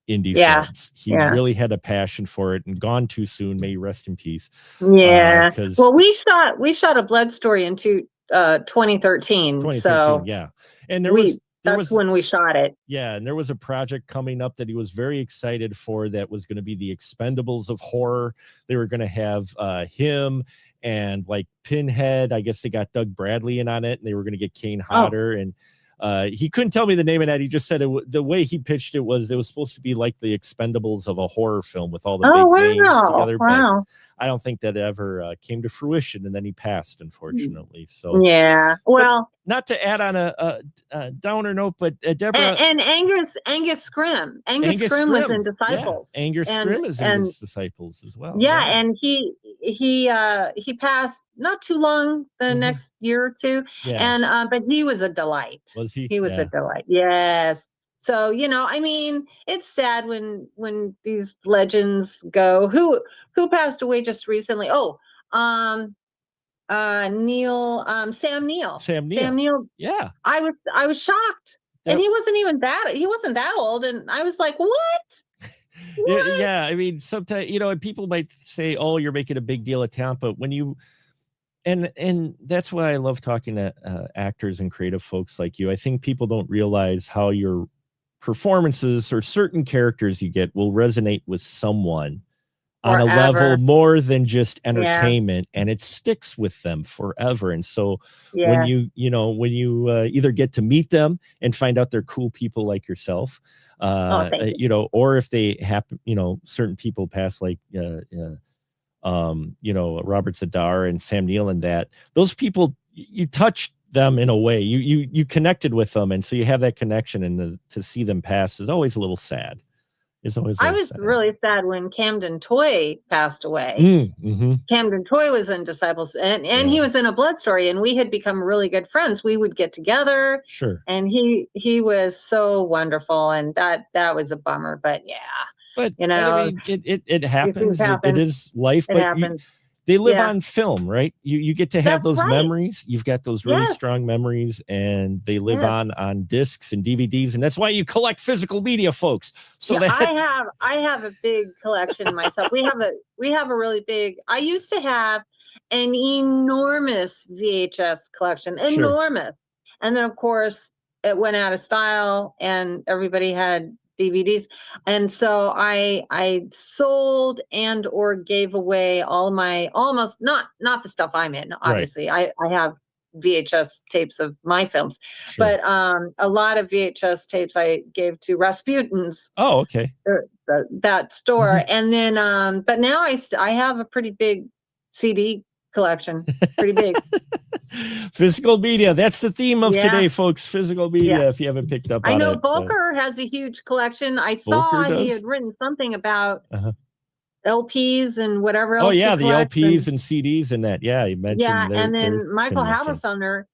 indie films. He really had a passion for it, and gone too soon. May he rest in peace. Yeah. Well, we shot a Blood Story in 2013. So and that's when we shot it. Yeah, and there was a project coming up that he was very excited for that was going to be the Expendables of horror. They were going to have him and like Pinhead. I guess they got Doug Bradley in on it, and they were going to get Kane Hodder. And he couldn't tell me the name of that. He just said the way he pitched it was supposed to be like the Expendables of a horror film with all the big names together. But I don't think that ever came to fruition, and then he passed, unfortunately. So well, not to add on a downer note, but Deborah and Angus Scrimm. Angus Scrimm was in Disciples. Yeah. Angus Scrimm is in Disciples as well. Yeah, and he passed not too long, the next year or two. Yeah. And but he was a delight. Was he? He was a delight. Yes. So, I mean, it's sad when these legends go. Who passed away just recently? Sam Neill. Sam Neill. Yeah. I was shocked. Yep. And he wasn't that old. And I was like, what? Yeah. I mean, sometimes, and people might say, oh, you're making a big deal of talent, but when you, and that's why I love talking to actors and creative folks like you. I think people don't realize how your performances or certain characters you get will resonate with someone on a level more than just entertainment, and it sticks with them forever. And so when you either get to meet them and find out they're cool people like yourself, or if they happen, certain people pass like Robert Zadar and Sam Neill, and that those people, you touch them in a way, you connected with them, and so you have that connection, and to see them pass is always a little sad. I was really sad when Camden Toy passed away. Camden Toy was in Disciples, and he was in A Blood Story, and we had become really good friends. We would get together. Sure. And he was so wonderful, and that was a bummer, but But I mean, it happens. It is life. It happens. They live on film, right? You get to have those memories. You've got those really strong memories, and they live on discs and DVDs, and that's why you collect physical media, folks. So I have a big collection myself. We have a really big. I used to have an enormous VHS collection, enormous, and then of course it went out of style, and everybody had DVDs, and so I sold and or gave away all my almost not the stuff I'm in. Obviously, I have VHS tapes of my films, but a lot of VHS tapes I gave to Rasputin's. Oh, okay. That store, and then but now I have a pretty big CD collection. Pretty big. Physical media. That's the theme of Yeah. today, folks. Physical media, if you haven't picked up I on know it. Volker has a huge collection. I Volker saw he does? had written something about Uh-huh. LPs and whatever else. Oh, yeah, he the collects, LPs and CDs and that. Yeah, you mentioned yeah, their, and their then Michael connection. Haberfellner.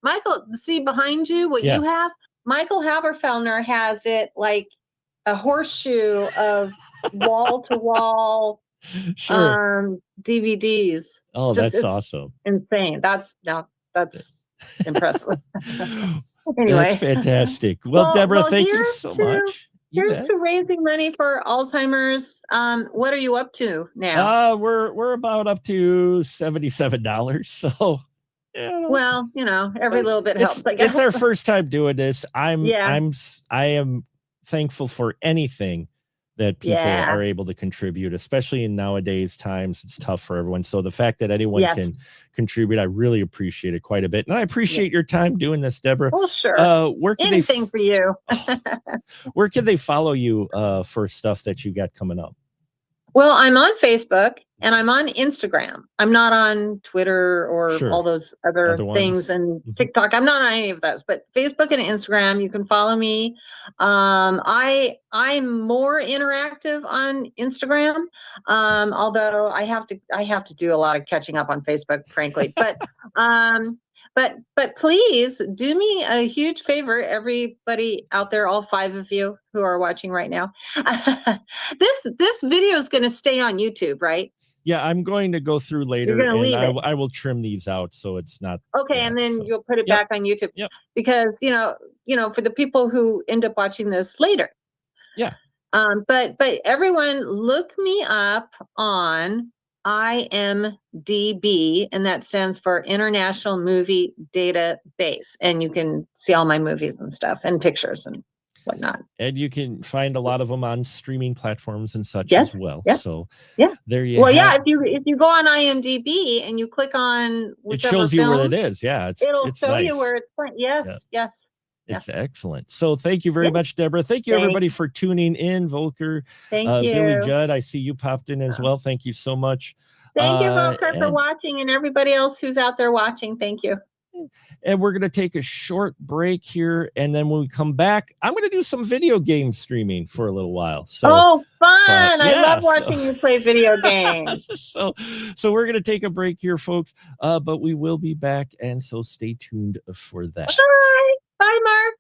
Michael, see behind you what Yeah. you have? Michael Haberfellner has it like a horseshoe of wall to wall Sure. DVDs. Oh, Just that's it's awesome. insane. That's impressive. That's Anyway. fantastic. Well, Deborah, thank you so much. You Here's bet. to raising money for Alzheimer's. What are you up to now? We're about up to $77. So yeah. Well, every little bit helps, I guess. It's our first time doing this. I am thankful for anything that people are able to contribute, especially in nowadays times. It's tough for everyone. So the fact that anyone can contribute, I really appreciate it quite a bit. And I appreciate your time doing this, Deborah. Well, sure. Where can Anything for you. where can they follow you for stuff that you got coming up? Well, I'm on Facebook and I'm on Instagram. I'm not on Twitter or all those other things and TikTok. I'm not on any of those, but Facebook and Instagram, you can follow me. I'm more interactive on Instagram. Although I have to do a lot of catching up on Facebook, frankly. But please do me a huge favor, everybody out there, all 5 of you who are watching right now. This video is going to stay on YouTube, right? Yeah, I'm going to go through later, You're gonna leave and it. I will trim these out so it's not okay. And then you'll put it back on YouTube. Yep. Because for the people who end up watching this later. Yeah. But everyone, look me up on IMDb, and that stands for International Movie Database, and you can see all my movies and stuff and pictures and whatnot. And you can find a lot of them on streaming platforms and such as well. Yeah. So yeah, there you well, have. yeah, if you go on IMDb and you click on whichever it shows you film, where it is. Yeah, it'll show nice. you where it's playing. Yes. It's excellent. So thank you very much, Deborah. Thank you, everybody, for tuning in. Volker, Thank you. Billy Judd, I see you popped in as well. Thank you so much. Thank you, Volker, for watching, and everybody else who's out there watching. Thank you. And we're going to take a short break here. And then when we come back, I'm going to do some video game streaming for a little while. So, fun. I love watching you play video games. So we're going to take a break here, folks. But we will be back. And so stay tuned for that. Bye. Bye, Mark.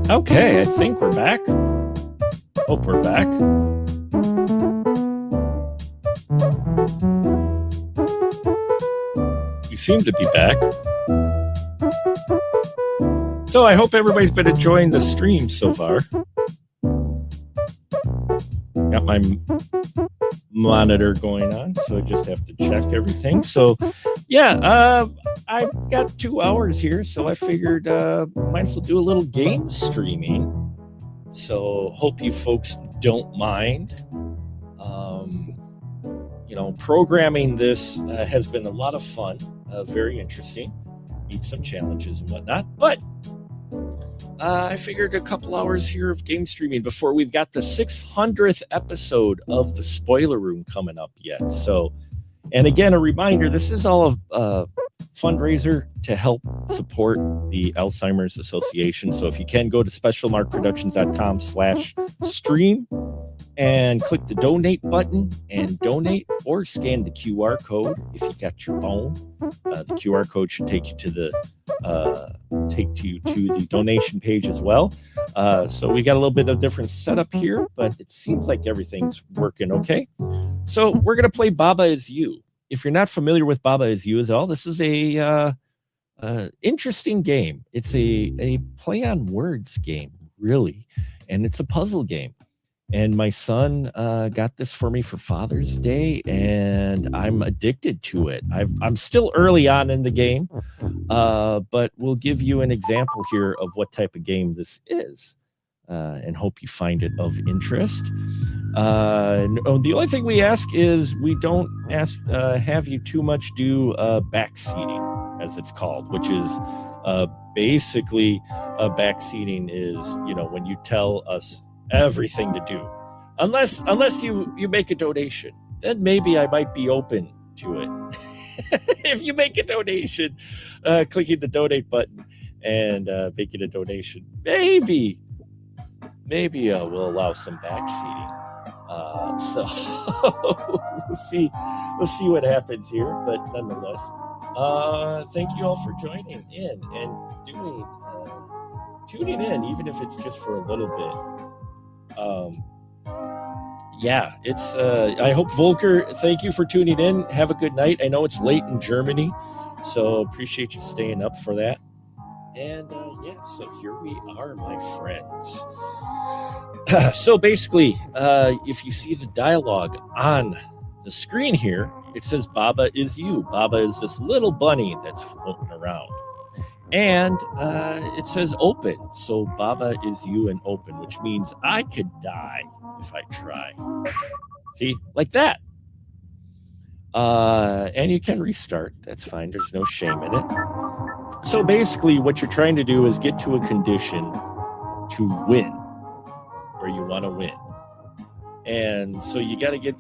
Okay, I think we're back. Hope we're back. We seem to be back. So I hope everybody's been enjoying the stream so far. Got my monitor going on, so I just have to check everything. So yeah, I've got 2 hours here, so I figured might as well do a little game streaming. So hope you folks don't mind. Programming this has been a lot of fun, very interesting, meet some challenges and whatnot, but I figured a couple hours here of game streaming before we've got the 600th episode of the Spoiler Room coming up yet. So, and again, a reminder, this is all a fundraiser to help support the Alzheimer's Association. So if you can, go to specialmarkproductions.com/stream and click the donate button and donate, or scan the QR code if you got your phone. The QR code should take you to the donation page as well. So we got a little bit of different setup here, but it seems like everything's working okay. So we're gonna play Baba Is You. If you're not familiar with Baba Is You at all, this is a interesting game. It's a play on words game, really, and it's a puzzle game. And my son got this for me for Father's Day, and I'm addicted to it. I'm still early on in the game, but we'll give you an example here of what type of game this is, and hope you find it of interest. The only thing we ask is we don't have you too much do backseating, as it's called, which is basically backseating is when you tell us everything to do, unless you make a donation, then maybe I might be open to it. If you make a donation, clicking the donate button and making a donation, maybe we'll allow some backseating. So we'll see what happens here, but nonetheless, thank you all for joining in and tuning in, even if it's just for a little bit. It's I hope Volker, thank you for tuning in. Have a good night. I know it's late in Germany, so appreciate you staying up for that. And so here we are, my friends. So basically, if you see the dialogue on the screen here, it says Baba is you. Baba is this little bunny that's floating around. And it says open. So Baba is you and open, which means I could die if I try. See, like that. And you can restart. That's fine. There's no shame in it. So basically, what you're trying to do is get to a condition to win, where you want to win. And so you got to get,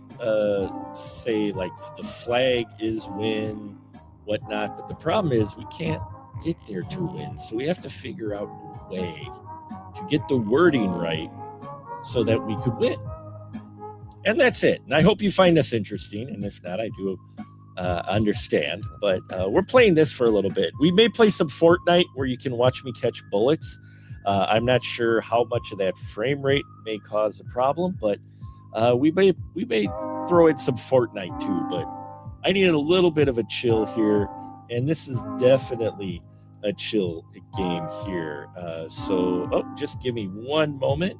say, like the flag is win, whatnot. But the problem is we can't get there to win. So we have to figure out a way to get the wording right so that we could win. And that's it. And I hope you find this interesting. And if not, I do understand. But we're playing this for a little bit. We may play some Fortnite where you can watch me catch bullets. I'm not sure how much of that frame rate may cause a problem, but we may throw in some Fortnite too. But I needed a little bit of a chill here. And this is definitely a chill game here. Just give me one moment.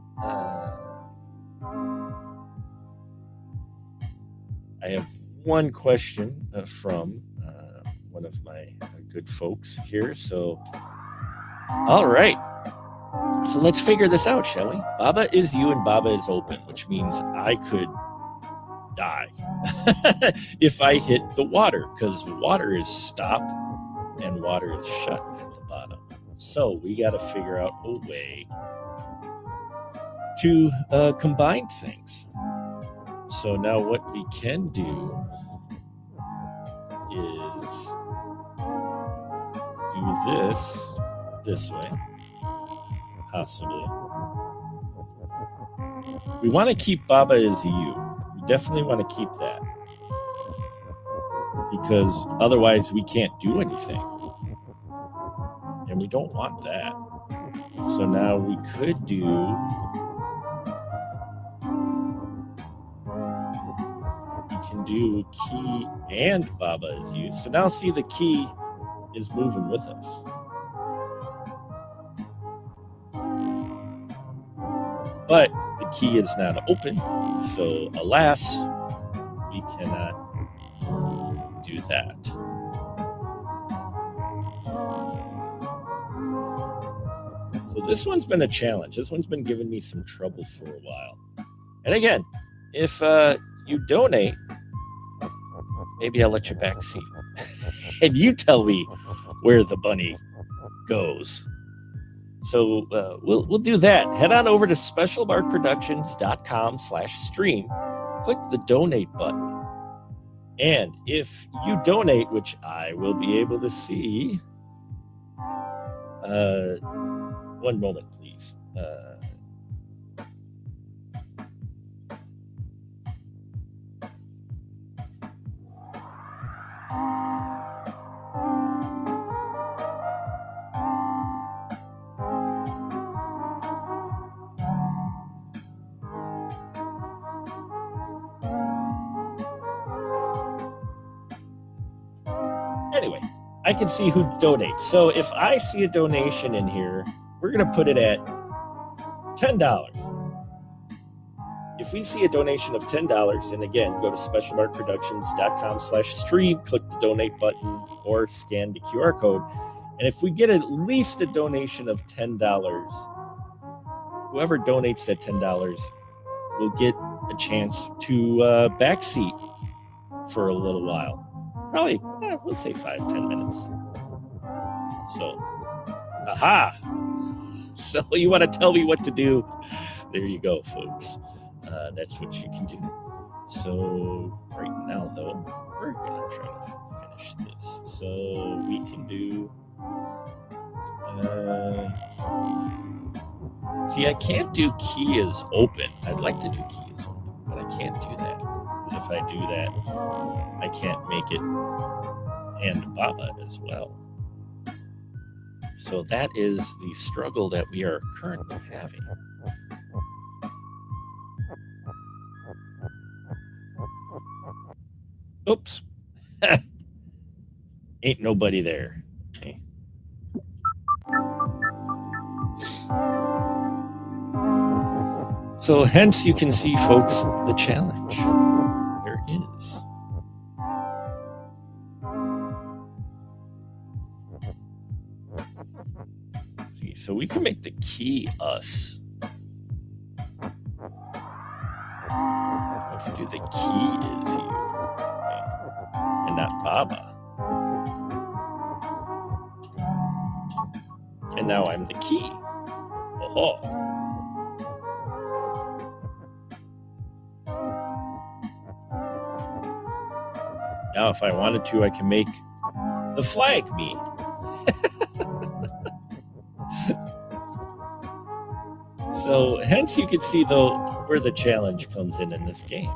I have one question from one of my good folks here. So, all right. So let's figure this out, shall we? Baba is you and Baba is open, which means I could die if I hit the water, because water is stop and water is shut at the bottom. So we got to figure out a way to combine things. So now what we can do is do this way, possibly. We want to keep Baba as you. We definitely want to keep that, because otherwise we can't do anything. And we don't want that. So now we could do key and Baba is used. So now see the key is moving with us. But the key is not open. So alas, we cannot do that. So this one's been a challenge. This one's been giving me some trouble for a while. And again, if you donate, maybe I'll let you backseat. And you tell me where the bunny goes. So we'll do that. Head on over to specialmarkproductions.com/stream. Click the donate button. And if you donate, which I will be able to see, one moment, please. Anyway, I can see who donates. So if I see a donation in here, we're going to put it at $10. If we see a donation of $10, and again, go to specialmarkproductions.com/stream, click the donate button or scan the QR code. And if we get at least a donation of $10, whoever donates that $10 will get a chance to backseat for a little while. Probably, we'll say 5-10 minutes. So, aha! So you want to tell me what to do? There you go, folks. That's what you can do. So right now, though, we're going to try to finish this. So we can do... see, I can't do key is open. I'd like to do key is open, but I can't do that. If I do that, I can't make it and Baba as well. So that is the struggle that we are currently having. Oops. Ain't nobody there. Okay. So hence you can see, folks, the challenge. There is. See, so we can make the key us. We can do the key is you. Okay. And not Baba. And now I'm the key. Oh. Now, if I wanted to, I can make the flag me. So, hence you can see, though, where the challenge comes in this game.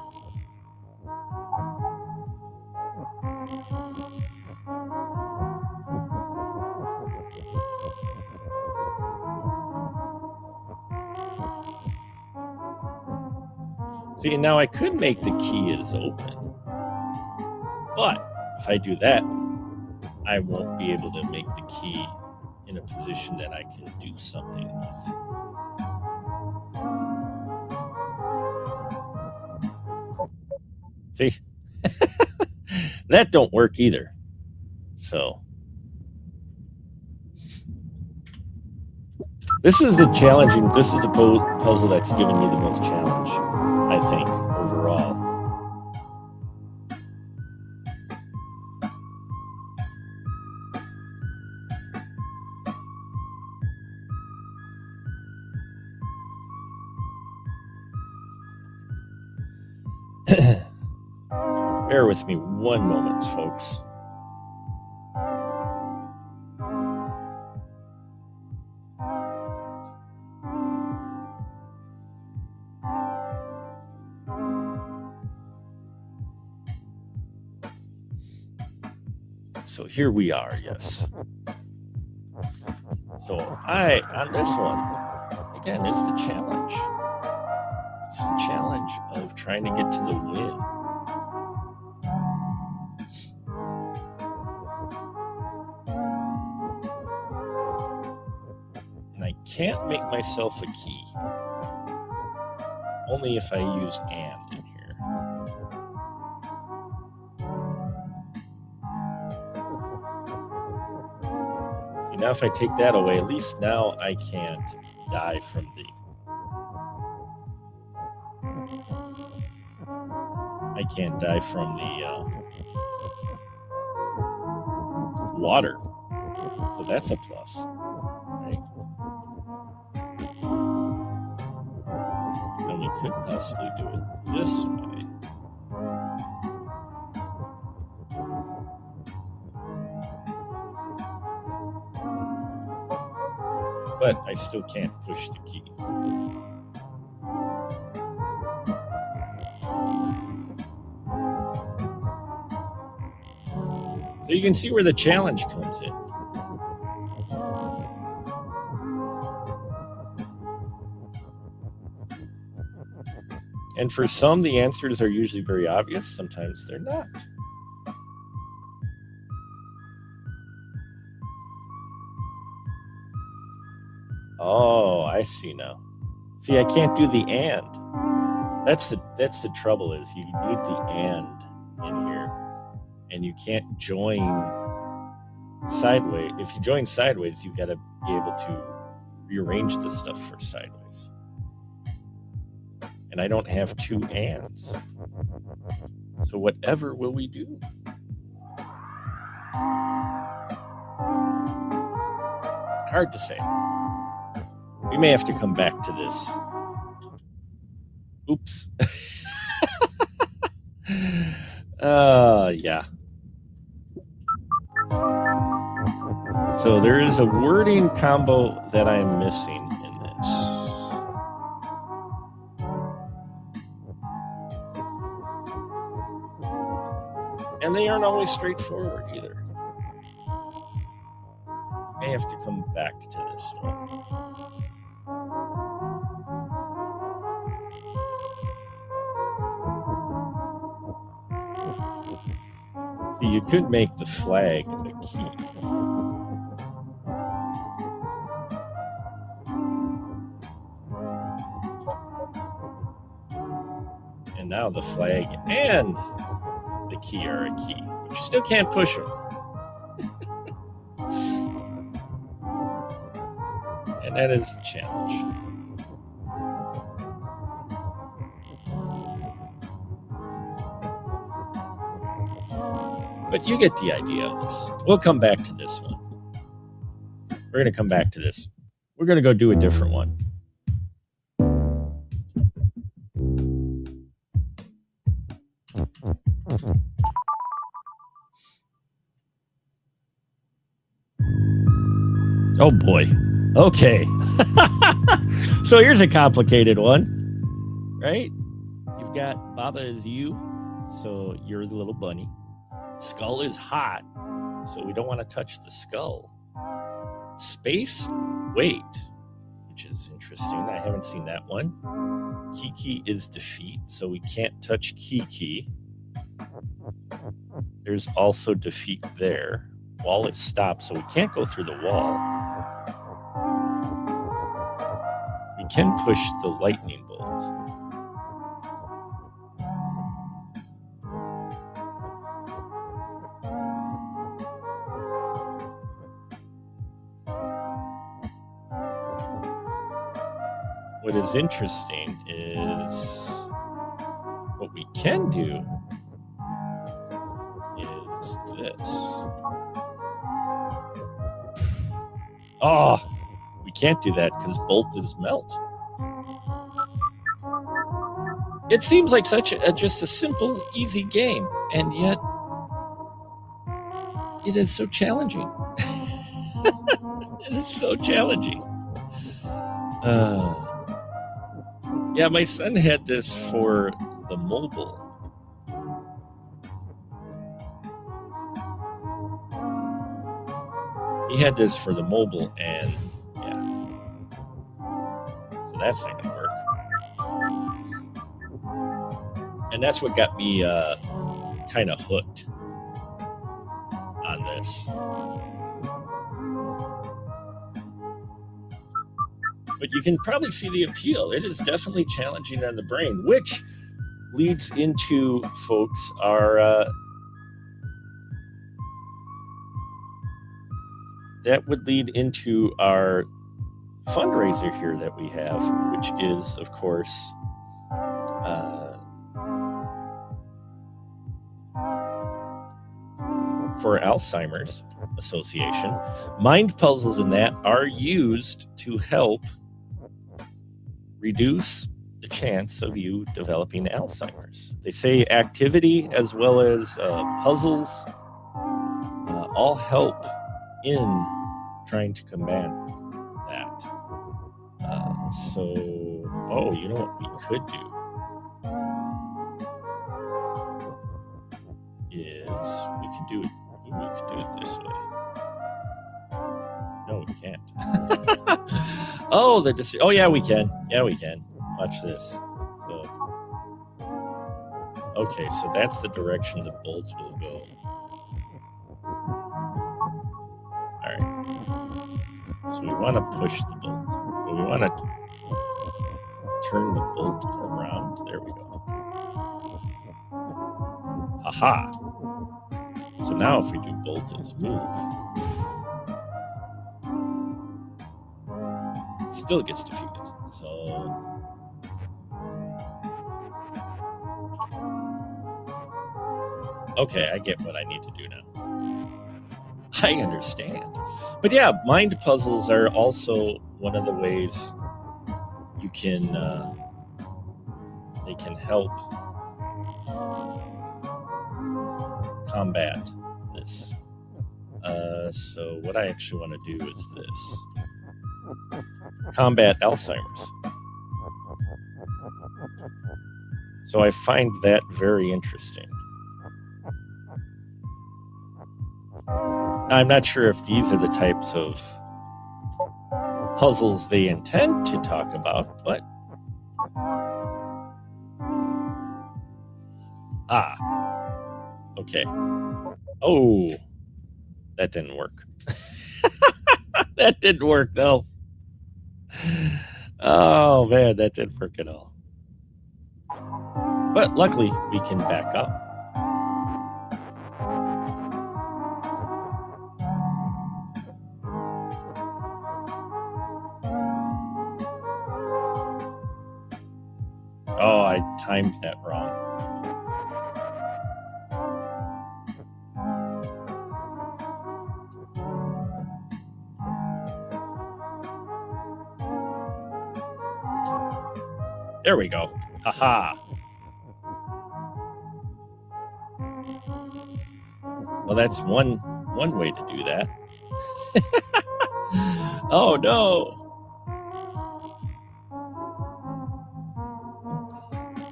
See, now I could make the key is open. But if I do that, I won't be able to make the key in a position that I can do something with. See? That don't work either. So this is the puzzle that's given me the most challenge, I think, overall. Bear with me one moment, folks. So here we are, yes. So on this one, again, is the challenge. It's the challenge of trying to get to the win. And I can't make myself a key. Only if I use and in here. See, now if I take that away, at least now I can't die from the... I can't die from the water. So that's a plus. Right? And we could possibly do it this way. But I still can't push the key. So you can see where the challenge comes in. And for some, the answers are usually very obvious. Sometimes they're not. Oh, I see now. See, I can't do the and. That's the trouble, is you need the and in here. And you can't join sideways. If you join sideways, you've got to be able to rearrange the stuff for sideways. And I don't have two ands. So whatever will we do? Hard to say. We may have to come back to this. Oops. Yeah. So there is a wording combo that I'm missing in this. And they aren't always straightforward either. May have to come back to this one. See, you could make the flag a key. And now the flag and the key are a key, but you still can't push them. And that is the challenge. But you get the idea of this. We'll come back to this one. We're going to come back to this. We're going to go do a different one. Oh boy. Okay. So here's a complicated one, right? You've got Baba is you, so you're the little bunny. Skull is hot, so we don't want to touch the skull. Space, wait, which is interesting. I haven't seen that one. Kiki is defeat, so we can't touch Kiki. There's also defeat there. Wall is stopped, so we can't go through the wall. We can push the lightning bolt. What is interesting is what we can do is this. Oh, we can't do that because bolt is melt. It seems like just a simple, easy game, and yet it is so challenging. It is so challenging. Yeah, my son had this for the mobile. He had this for the mobile, and that's not going to work. And that's what got me kind of hooked on this. But you can probably see the appeal. It is definitely challenging on the brain, which leads into, folks, our that would lead into our fundraiser here that we have, which is, of course, for Alzheimer's Association. Mind puzzles in that are used to help reduce the chance of you developing Alzheimer's. They say activity as well as puzzles all help in trying to combat that. Oh, you know what we could do is we can do it this way. No, we can't. Oh, yeah, we can. Yeah, we can. Watch this. So, okay, so that's the direction the bolts will go. All right. So we want to push the bolt, but we want to turn the bolt around. There we go. Aha. So now if we do bolt is move, it still gets defeated. So okay, I get what I need to do now. I understand. But yeah, mind puzzles are also one of the ways you can they can help combat this. So what I actually want to do is this. Combat Alzheimer's. So I find that very interesting. I'm not sure if these are the types of puzzles they intend to talk about, but okay. Oh, that didn't work. That didn't work, though. Oh, man, that didn't work at all. But luckily, we can back up. Oh, I timed that wrong. There we go. Haha. Well, that's one way to do that. Oh no.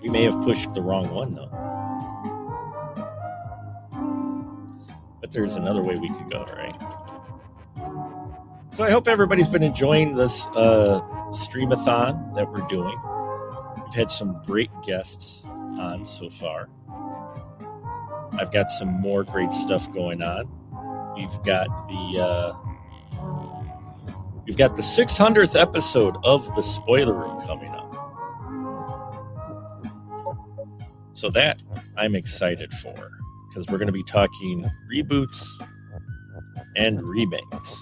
We may have pushed the wrong one though. But there's another way we could go, right? So I hope everybody's been enjoying this streamathon that we're doing. We've had some great guests on so far. I've got some more great stuff going on. We've got the 600th episode of the Spoiler Room coming up. So that I'm excited for, because we're going to be talking reboots and remakes.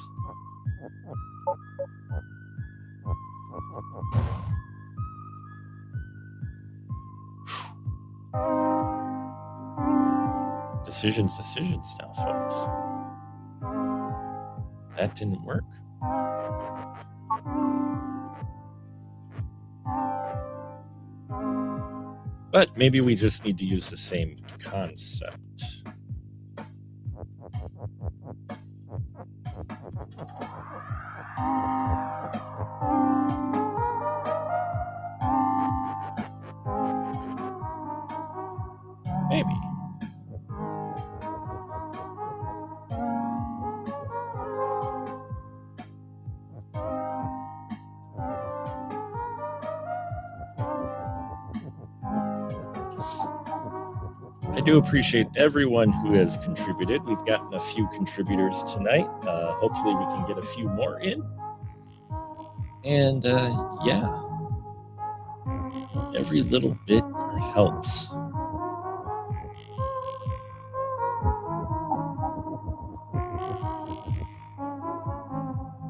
Decisions now, folks. That didn't work. But maybe we just need to use the same concept. Maybe. I do appreciate everyone who has contributed. We've gotten a few contributors tonight. Hopefully we can get a few more in. And yeah, every little bit helps.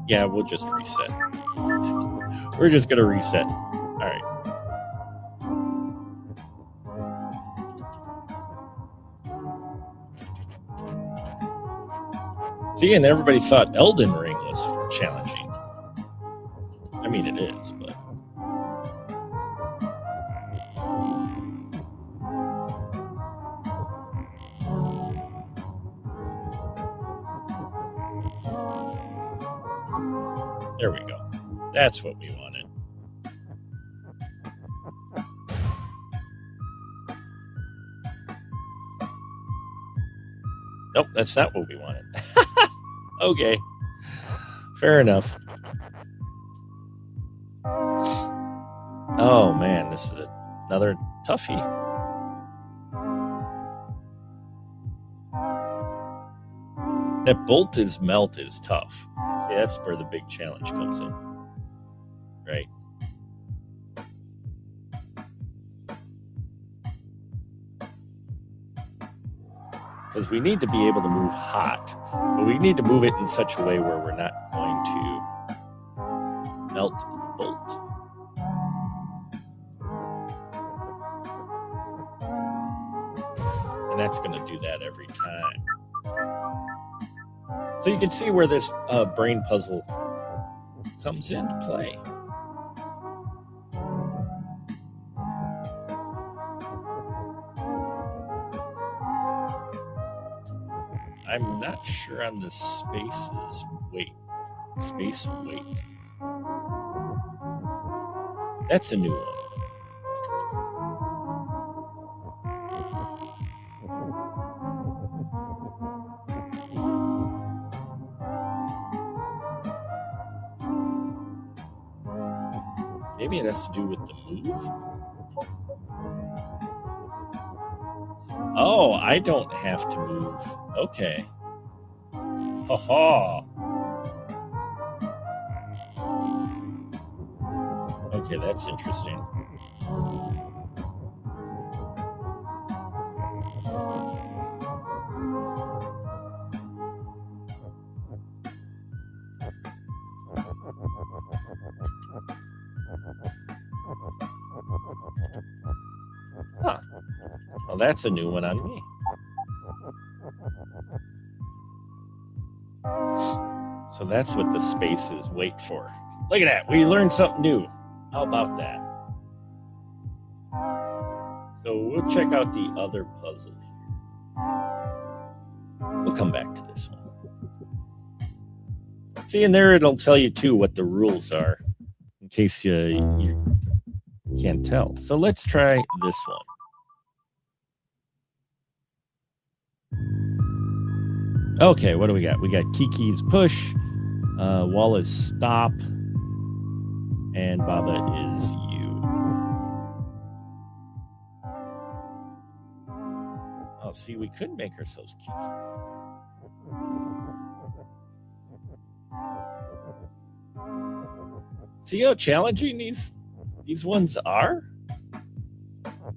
Yeah, we'll just reset. We're just going to reset. All right. See, and everybody thought Elden Ring was challenging. I mean, it is, but... There we go. That's what we wanted. Nope, that's not what we wanted. Okay. Fair enough. Oh, man, this is another toughie. That bolt is melt is tough. See, that's where the big challenge comes in. Right? Because we need to be able to move hot, but we need to move it in such a way where we're not going to melt the bolt. And that's going to do that every time. So you can see where this brain puzzle comes into play. I'm not sure on the space's weight. Space weight. That's a new one. Maybe it has to do with the move. Oh, I don't have to move. Okay. Ha ha. Okay, that's interesting. Huh. Well, that's a new one on me. So that's what the spaces wait for. Look at that. We learned something new. How about that? So we'll check out the other puzzle here. We'll come back to this one. See, in there it'll tell you too what the rules are, in case you can't tell. So let's try this one. Okay, what do we got? We got Kiki's push, Wallace stop, and Baba is you. Oh, see, we could make ourselves Kiki. See how challenging these ones are?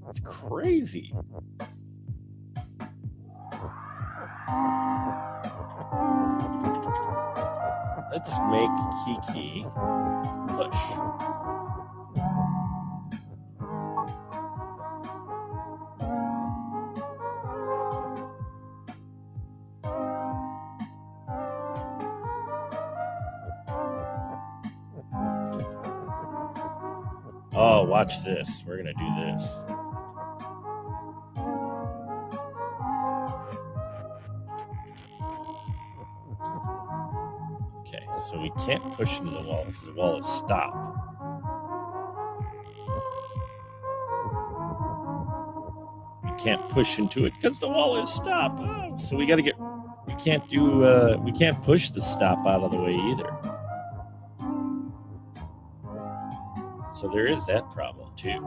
It's crazy. Let's make Kiki push. Oh, watch this. We're going to do this. Okay, so we can't push into the wall because the wall is stopped. We can't push into it because the wall is stopped. Oh, so we got to we can't push the stop out of the way either. So there is that problem too.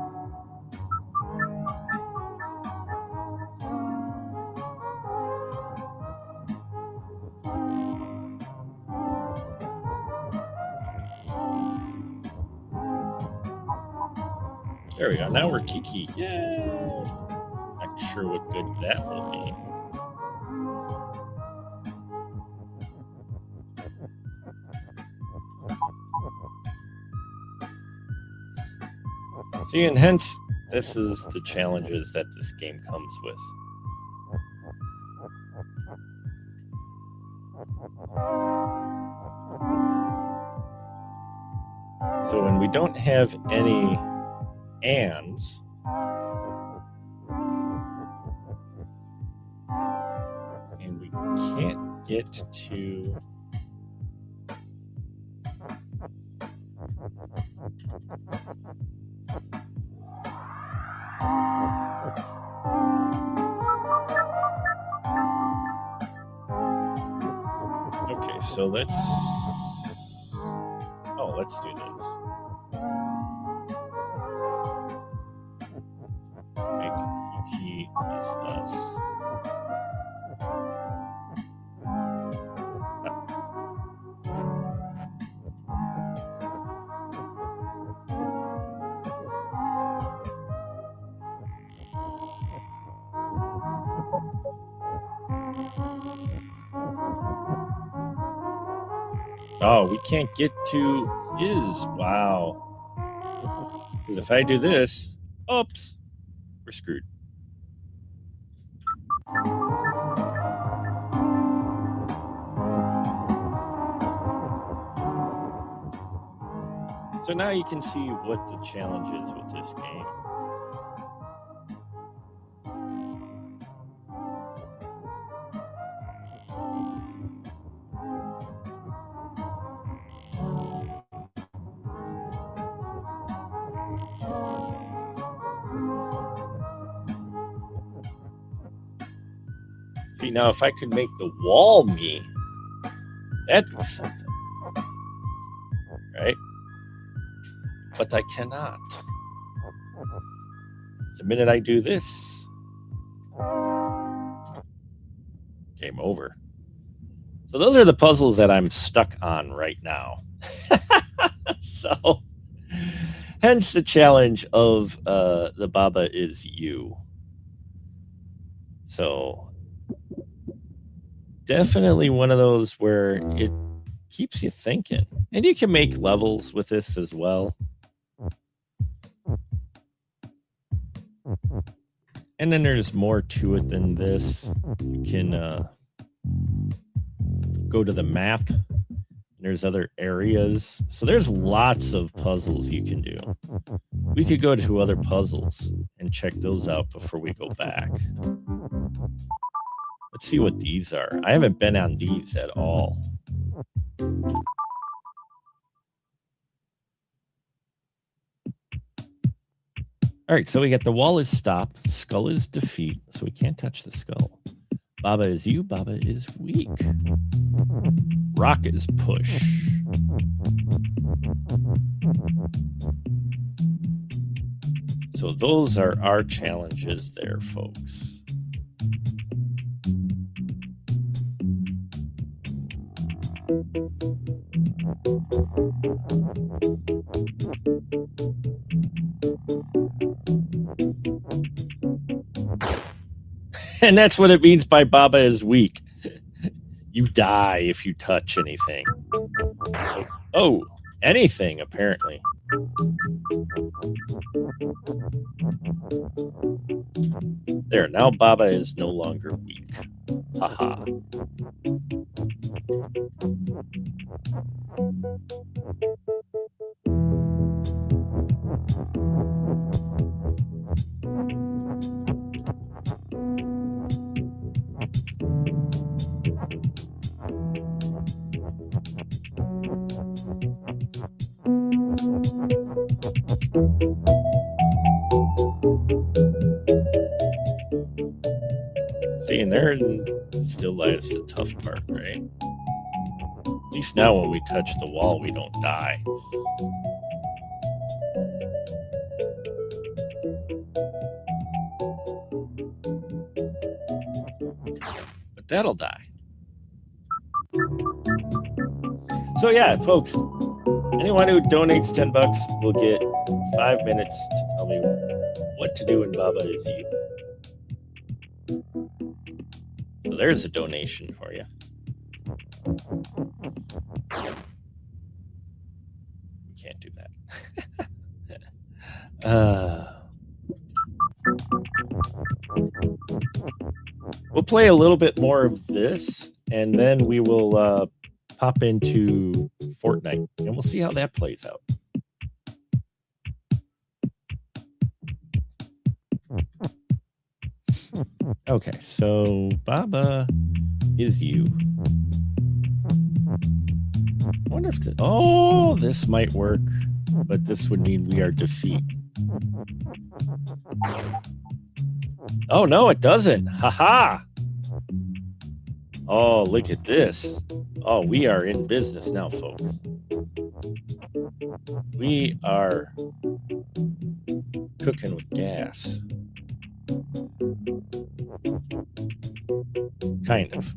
There we go. Now we're Kiki. Yay! Not sure what good that will be. See, and hence, this is the challenges that this game comes with. So when we don't have any ands, and we can't get to okay, so let's do this. Make Kiki is us. Oh, we can't get to is. Wow. Because if I do this, oops, we're screwed. So now you can see what the challenge is with this game. See, now if I could make the wall me, that'd be something. Right? But I cannot. The minute I do this, game over. So those are the puzzles that I'm stuck on right now. So, hence the challenge of the Baba is you. So, definitely one of those where it keeps you thinking. And you can make levels with this as well. And then there's more to it than this. You can go to the map. There's other areas. So there's lots of puzzles you can do. We could go to other puzzles and check those out before we go back. Let's see what these are. I haven't been on these at all. All right, so we got the wall is stop, skull is defeat, so we can't touch the skull. Baba is you, Baba is weak. Rock is push. So those are our challenges there, folks. And that's what it means by Baba is weak. You die if you touch anything. Oh, anything, apparently. There, now Baba is no longer weak. Haha. See, and there still lies the tough part, right? At least now when we touch the wall, we don't die. But that'll die. So yeah, folks, anyone who donates $10 will get 5 minutes to tell me what to do when Baba is you. So there's a donation for you. You can't do that. We'll play a little bit more of this, and then we will pop into Fortnite, and we'll see how that plays out. Okay, so Baba is you. I wonder if this might work, but this would mean we are defeat. Oh no, it doesn't. Haha. Oh, look at this. Oh, we are in business now, folks. We are cooking with gas. Kind of.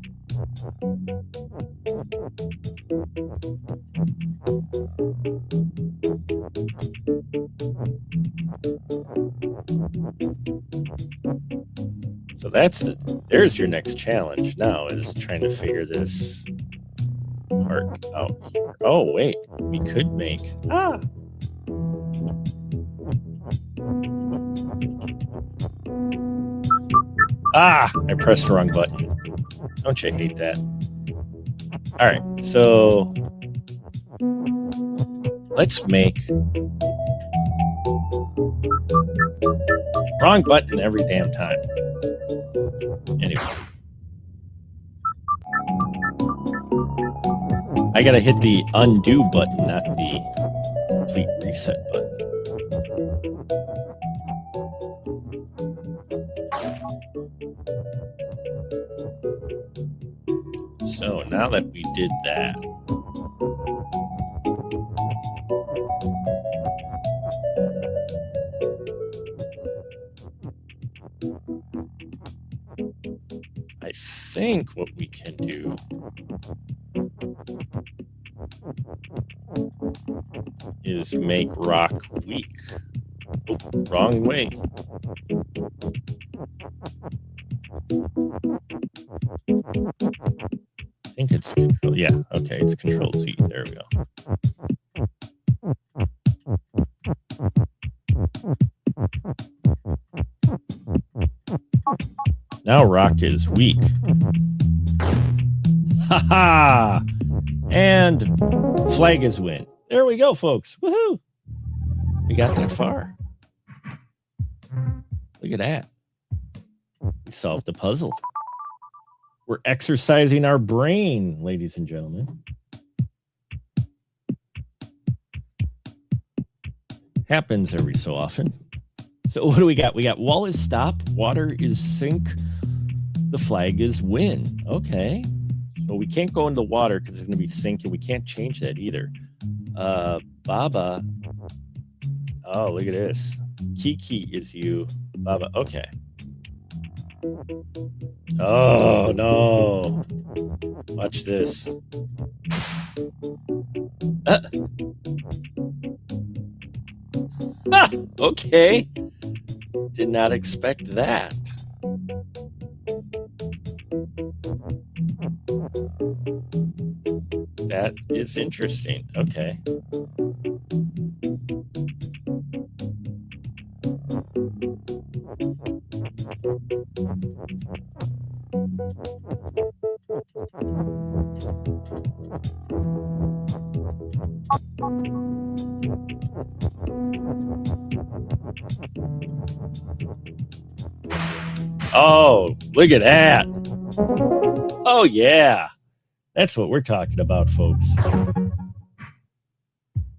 So there's your next challenge now, is trying to figure this part out here. Oh, wait, we could make, I pressed the wrong button. Don't you hate that? All right, so let's make wrong button every damn time. Anyway, I gotta hit the undo button, not the complete reset button. So now that we did that, I think what we can do is make rock weak. Oh, wrong way. I think it's control. Yeah, okay, it's Control Z. There we go. Now rock is weak. Ha ha! And flag is win. There we go, folks. Woohoo! We got that far. Look at that. We solved the puzzle. We're exercising our brain, ladies and gentlemen. Happens every so often. So what do we got? We got wall is stop, water is sink, the flag is win. Okay. So we can't go into the water because it's going to be sinking. We can't change that either. Baba. Oh, look at this. Kiki is you. Baba. Okay. Oh, no. Watch this. Okay. Did not expect that. That is interesting. Okay. Oh, look at that. Oh, yeah. That's what we're talking about, folks.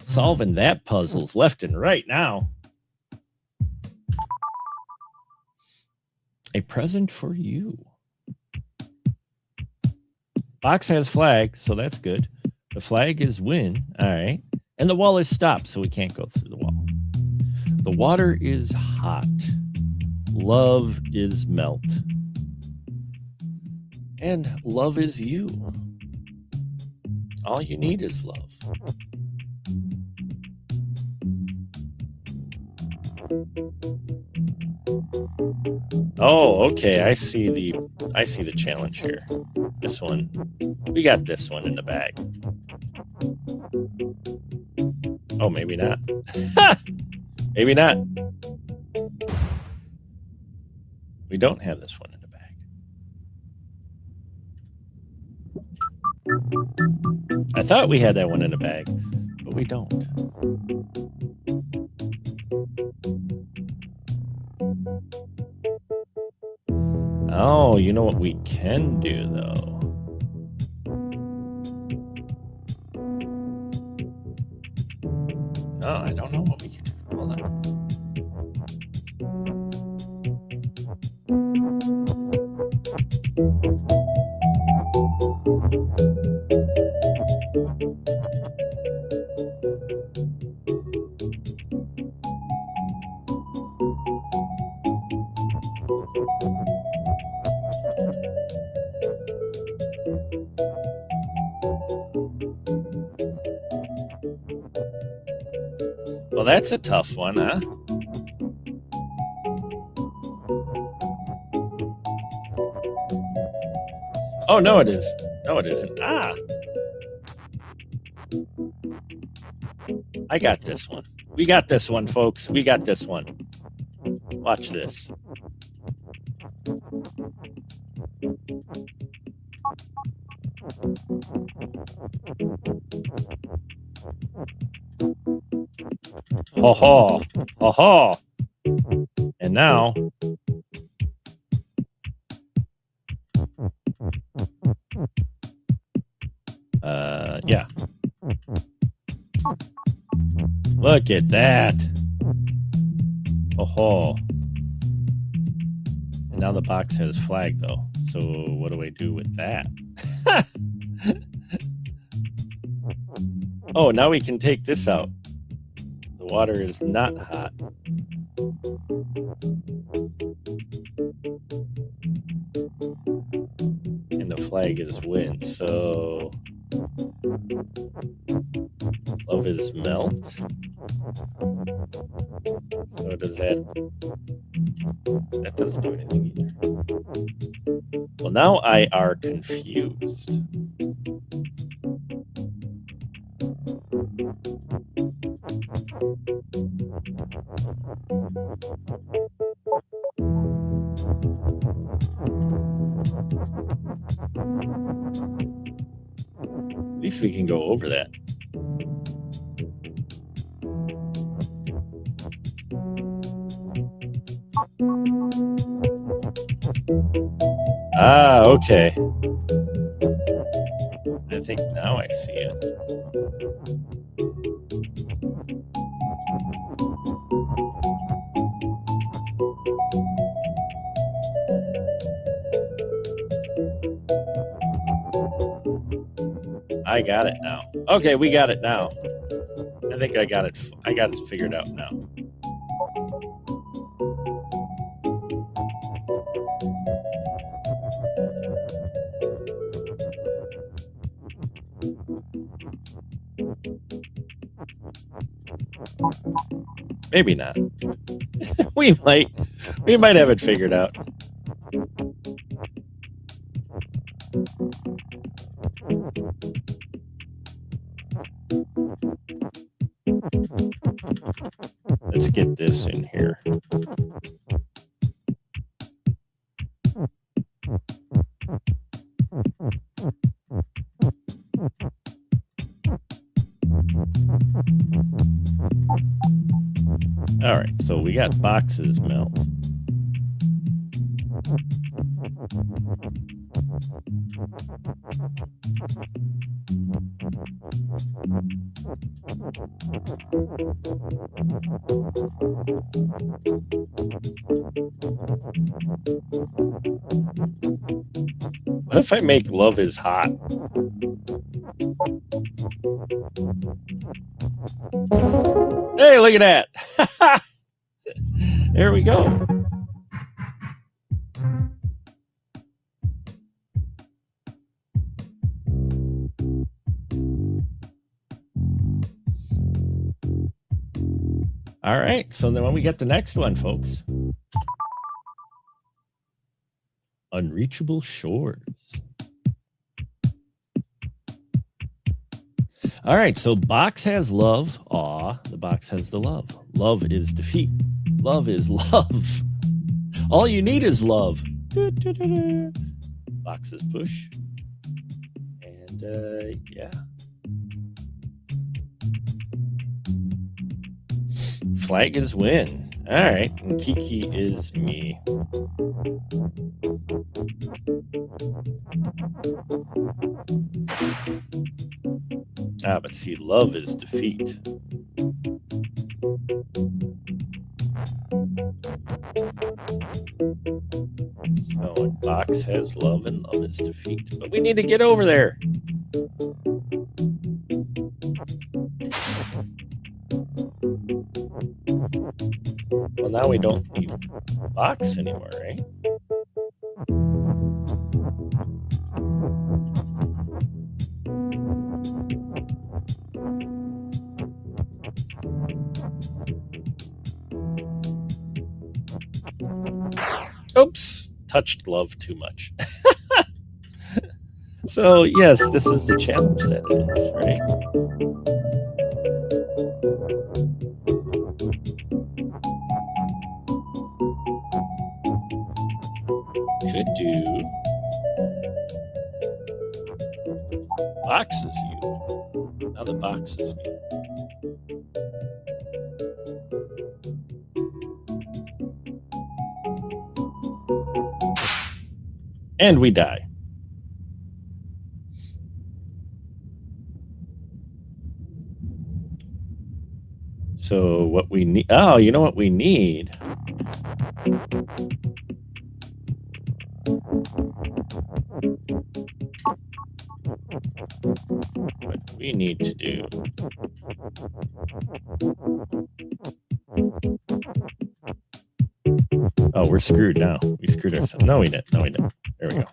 Solving that puzzles left and right now. A present for you. Box has flag, so that's good. The flag is win. All right. And the wall is stop, so we can't go through the wall. The water is hot. Love is melt. And love is you. All you need is love. Oh, okay. I see the challenge here. This one. We got this one in the bag. Oh, maybe not. Maybe not. We don't have this one in the bag. I thought we had that one in the bag, but we don't. Oh, you know what we can do, though? Oh, I don't know what we can do. Hold on. Well, that's a tough one, huh? Oh, no, it is. No, it isn't. Ah. I got this one. We got this one, folks. We got this one. Watch this. Ho ho. Ho ho. And now. Yeah. Look at that. Oh ho. And now the box has flag though. So what do I do with that? Oh, now we can take this out. The water is not hot. And the flag is win. So love is melt. So does that doesn't do anything either. Well, now I are confused. At least we can go over that. Ah, okay. I think now I see it. I got it now. Okay, we got it now. I think I got it figured out now. Maybe not. we might have it figured out. Let's get this in here. All right, so we got boxes melt. What if I make love is hot? Hey, look at that. There we go. All right, so then when we get the next one, folks. Unreachable shores. All right, so box has love. Aw, the box has the love. Love is defeat. Love is love. All you need is love. Box is push. And yeah. Flag is win. All right, and Kiki is me. But see, love is defeat. So box has love and love is defeat. But we need to get over there. Well, now we don't need box anymore, right? Oops, touched love too much. So, yes, this is the challenge that it is, right? Could do box is you. Now the box is me. And we die. So what we need, oh, you know what we need? What we need to do oh, we're screwed now. We screwed ourselves. No, we didn't. No, we didn't. There we go.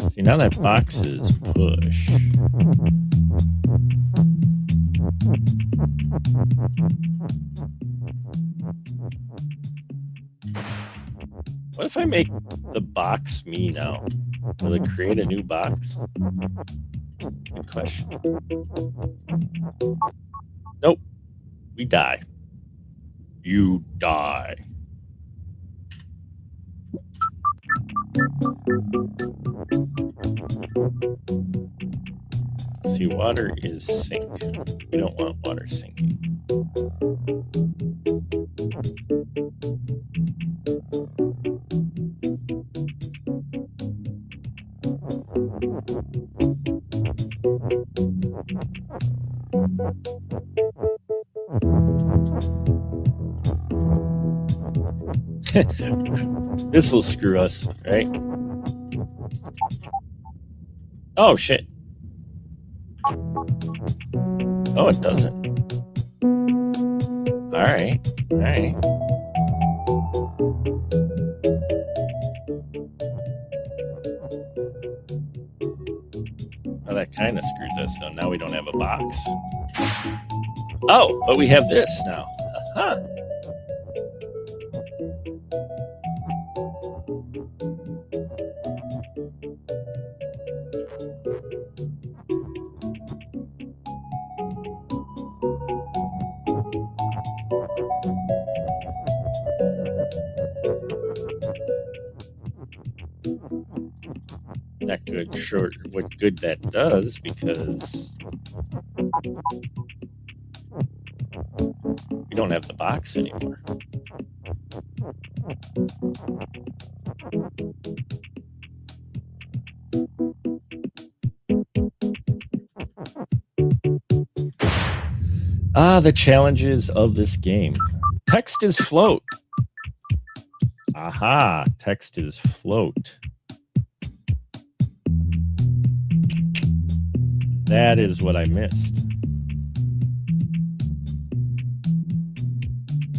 See, now that box is push. What if I make the box me now? Will it create a new box? Good question. Nope. We die. You die. See, water is sink. We don't want water sinking. This will screw us, right? Oh, shit. Oh, it doesn't. All right. All right. Oh, that kind of screws us, though. Now we don't have a box. Oh, but we have this now. Huh. Not good, sure what good that does, because we don't have the box anymore. The challenges of this game. Text is float. Aha, text is float. That is what I missed.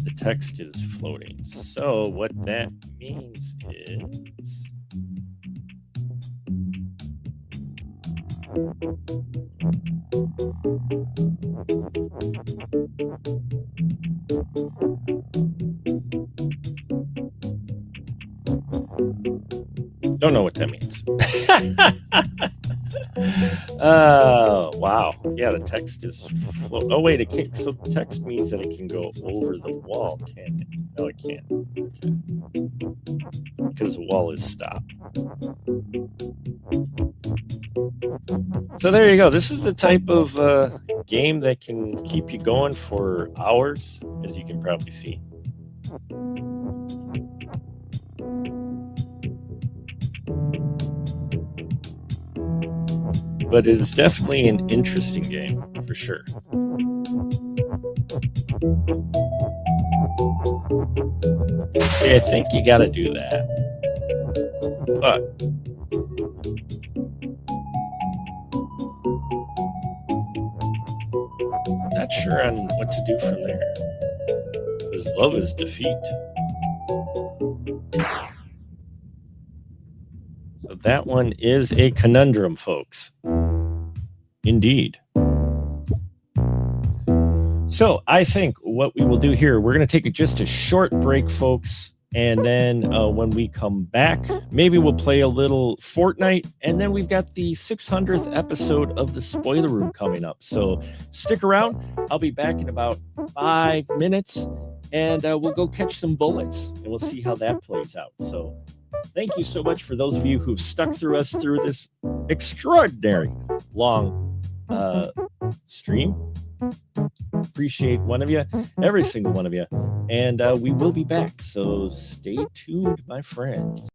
The text is floating. So what that means is Don't know what that means. Wow. Yeah, the text is. Oh wait, it can't. So text means that it can go over the wall, can it? No, it can't. Okay. Because the wall is stopped. So there you go. This is the type of game that can keep you going for hours, as you can probably see. But it is definitely an interesting game, for sure. See, I think you got to do that. But not sure on what to do from there. Because love is defeat. So that one is a conundrum, folks. Indeed. So I think what we will do here, we're going to take just a short break, folks. And then when we come back, maybe we'll play a little Fortnite. And then we've got the 600th episode of the Spoiler Room coming up. So stick around. I'll be back in about 5 minutes. And we'll go catch some bullets. And we'll see how that plays out. So thank you so much for those of you who've stuck through us through this extraordinary long stream. Appreciate one of you, every single one of you. And we will be back. So stay tuned, my friends.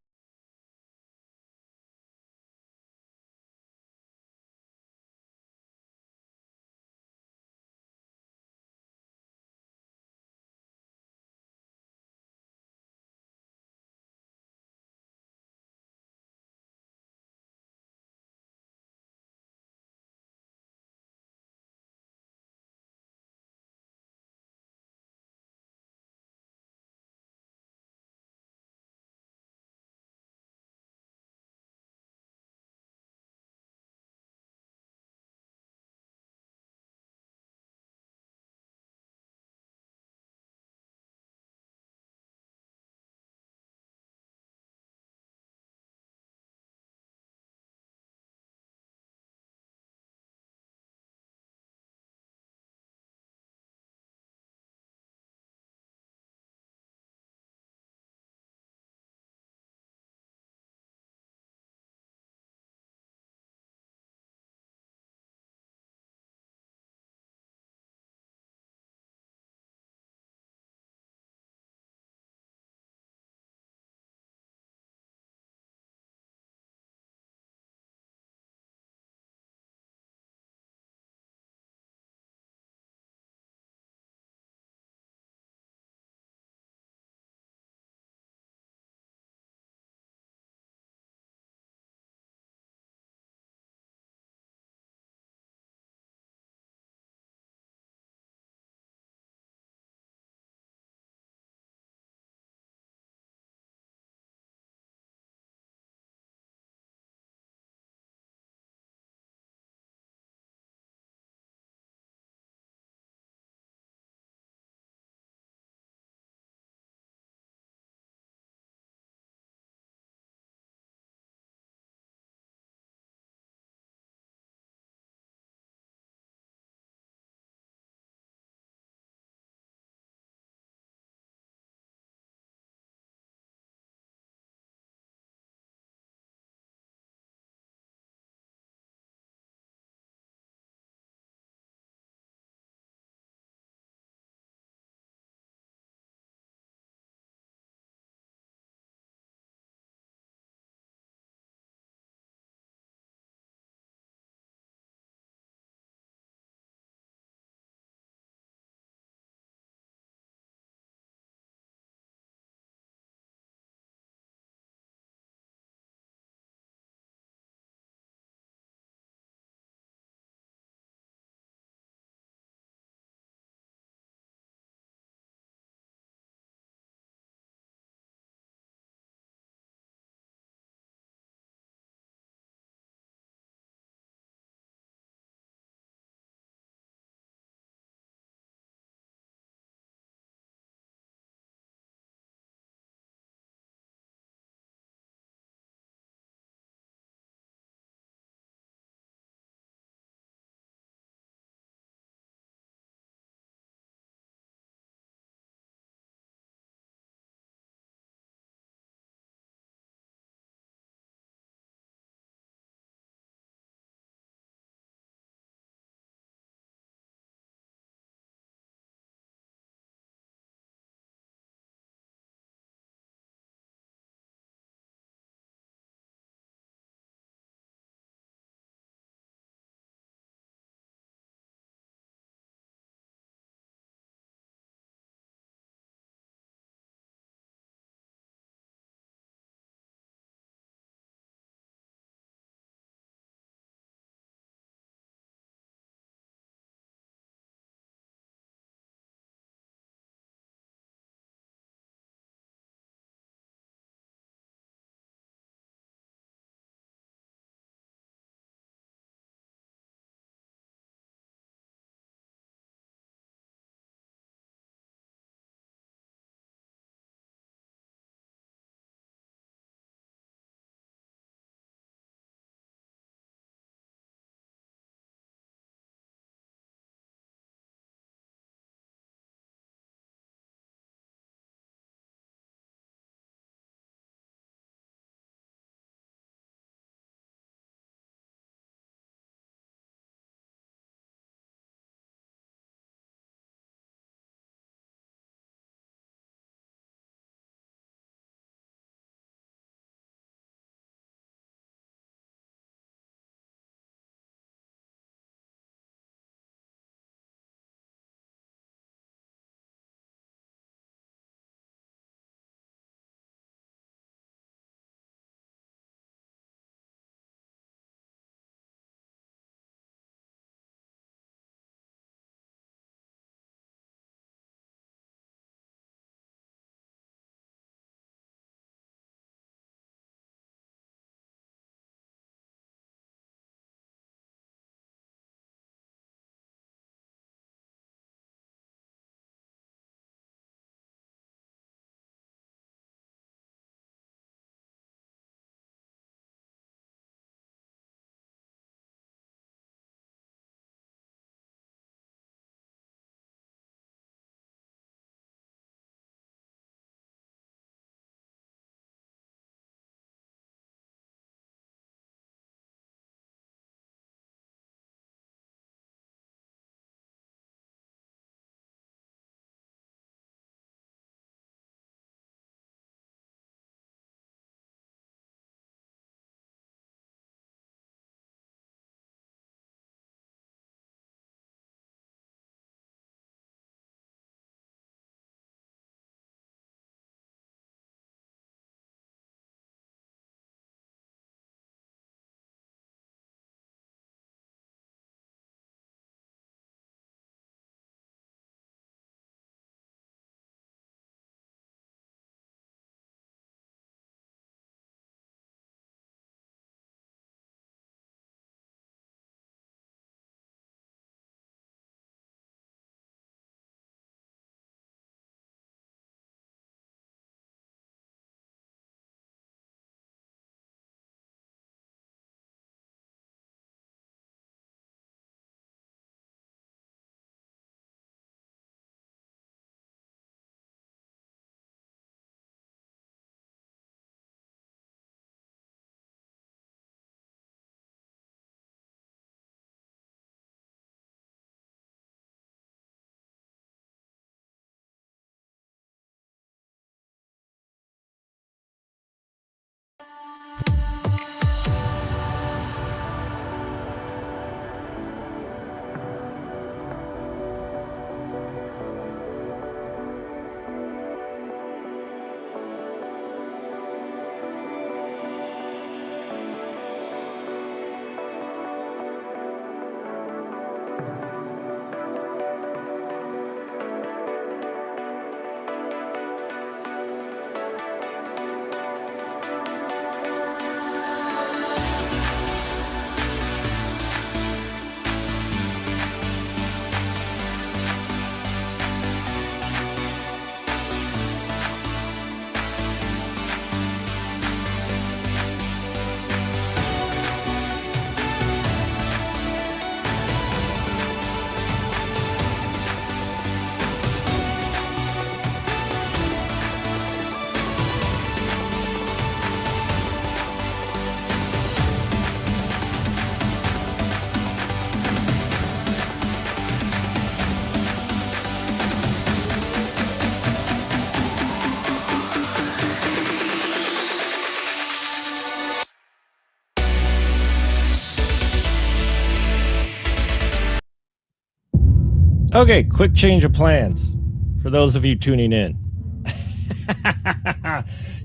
Okay, quick change of plans for those of you tuning in.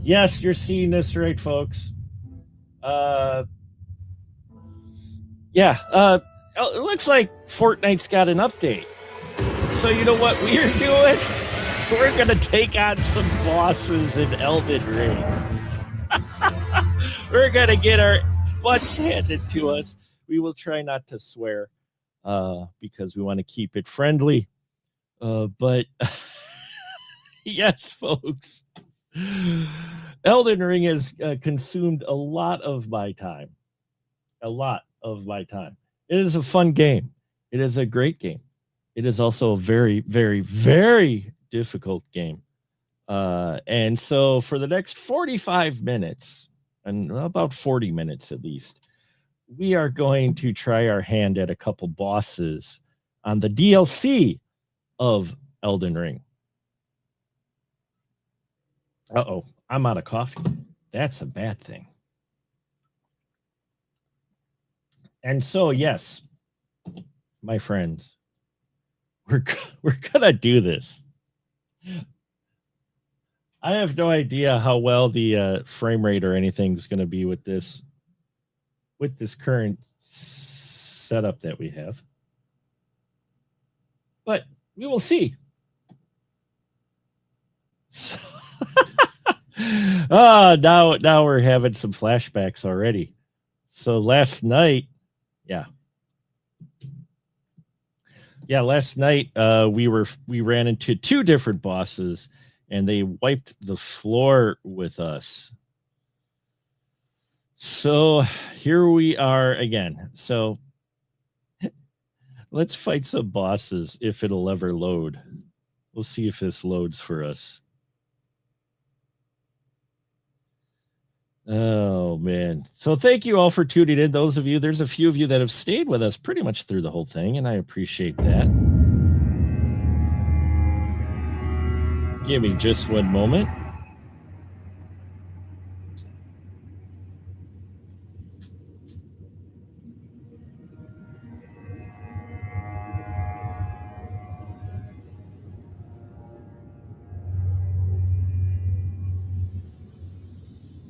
Yes, you're seeing this right, folks. It looks like Fortnite's got an update. So you know what we're doing? We're going to take on some bosses in Elden Ring. We're going to get our butts handed to us. We will try not to swear because we want to keep it friendly. But yes, folks, Elden Ring has consumed a lot of my time. A lot of my time. It is a fun game. It is a great game. It is also a very, very, very difficult game. And so for the next 45 minutes, and about 40 minutes at least, we are going to try our hand at a couple bosses on the DLC of Elden Ring. Uh-oh, I'm out of coffee. That's a bad thing. And so, yes, my friends, we're gonna do this. I have no idea how well the frame rate or anything is going to be with this current setup that we have, but we will see. So, now we're having some flashbacks already. So last night, last night we ran into two different bosses, and they wiped the floor with us. So here we are again. So let's fight some bosses if it'll ever load. We'll see if this loads for us. Oh, man. So thank you all for tuning in. Those of you, there's a few of you that have stayed with us pretty much through the whole thing, and I appreciate that. Give me just one moment.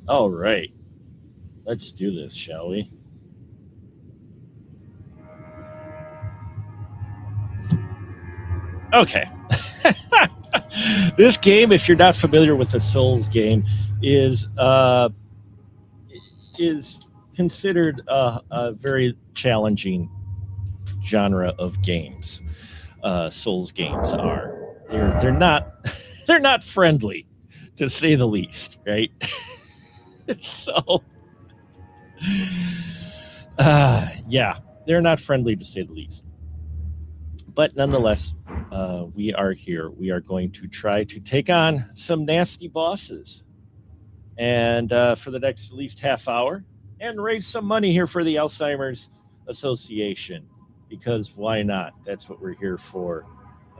All right. Let's do this, shall we? Okay. This game, if you're not familiar with the Souls game, is considered a very challenging genre of games. Souls games are. They're not friendly, to say the least, right? So, they're not friendly, to say the least. But nonetheless, we are here. We are going to try to take on some nasty bosses, and for the next at least half hour, and raise some money here for the Alzheimer's Association, because why not? That's what we're here for.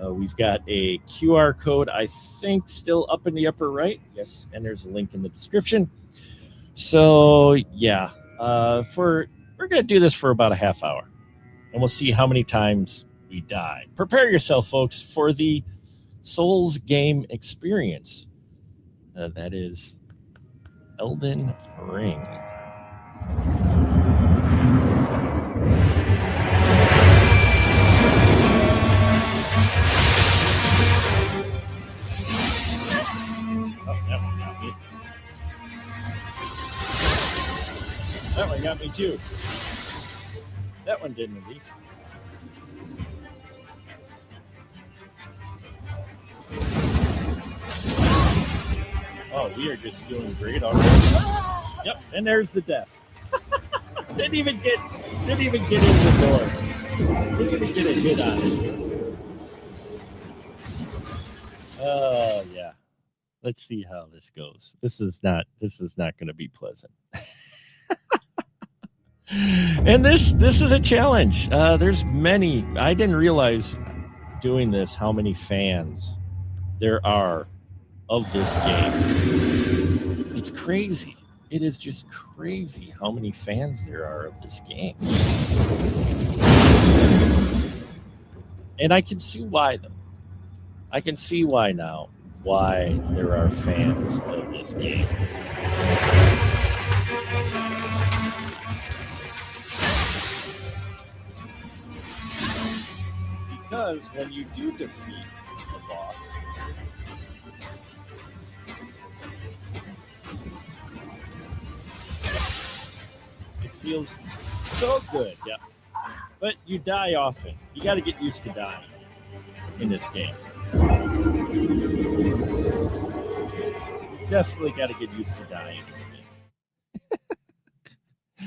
We've got a QR code, I think, still up in the upper right. Yes, and there's a link in the description. So we're going to do this for about a half hour, and we'll see how many times we die. Prepare yourself, folks, for the Souls game experience. That is Elden Ring. That one got me too. That one didn't, at least. Oh, we are just doing great already. Yep, and there's the death. Didn't even get in the door. Didn't even get a hit on it. Oh yeah. Let's see how this goes. This is not going to be pleasant. And this is a challenge. There's many. I didn't realize doing this how many fans there are of this game. It's crazy. It is just crazy how many fans there are of this game. And I can see why, though. I can see why now, why there are fans of this game. Because when you do defeat a boss, it feels so good. Yeah. But you die often. You got to get used to dying in this game. You definitely got to get used to dying in the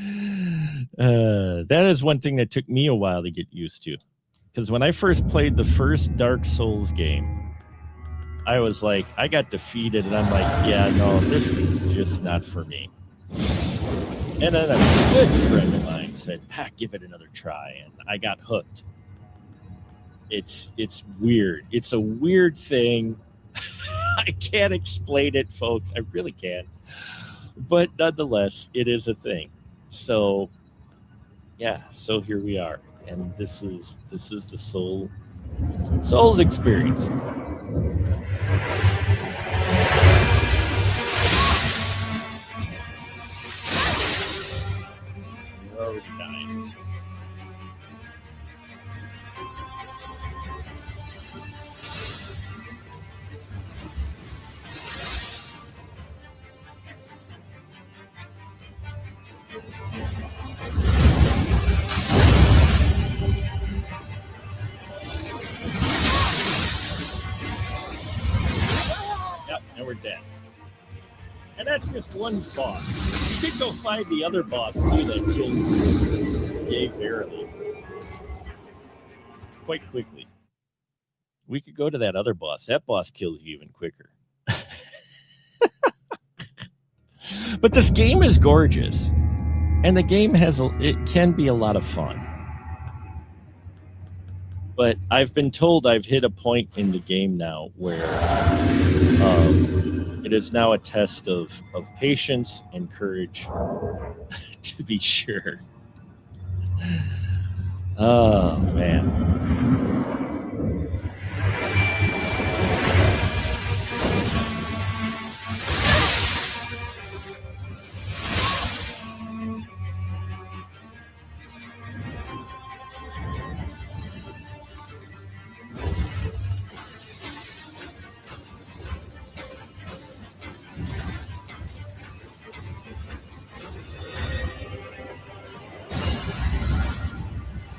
game. That is one thing that took me a while to get used to. Because when I first played the first Dark Souls game, I was like, I got defeated, and I'm like, yeah, no, this is just not for me. And then a good friend of mine said, give it another try, and I got hooked. It's weird. It's a weird thing. I can't explain it, folks. I really can't. But nonetheless, it is a thing. So, yeah. So here we are, and this is the Souls experience. We're already dying. Yep, and we're dead. And that's just one boss. You could go find the other boss too that kills Yay Verily quite quickly. We could go to that other boss. That boss kills you even quicker. But this game is gorgeous, and the game it can be a lot of fun. But I've been told I've hit a point in the game now where it is now a test of patience and courage, to be sure. Oh, man.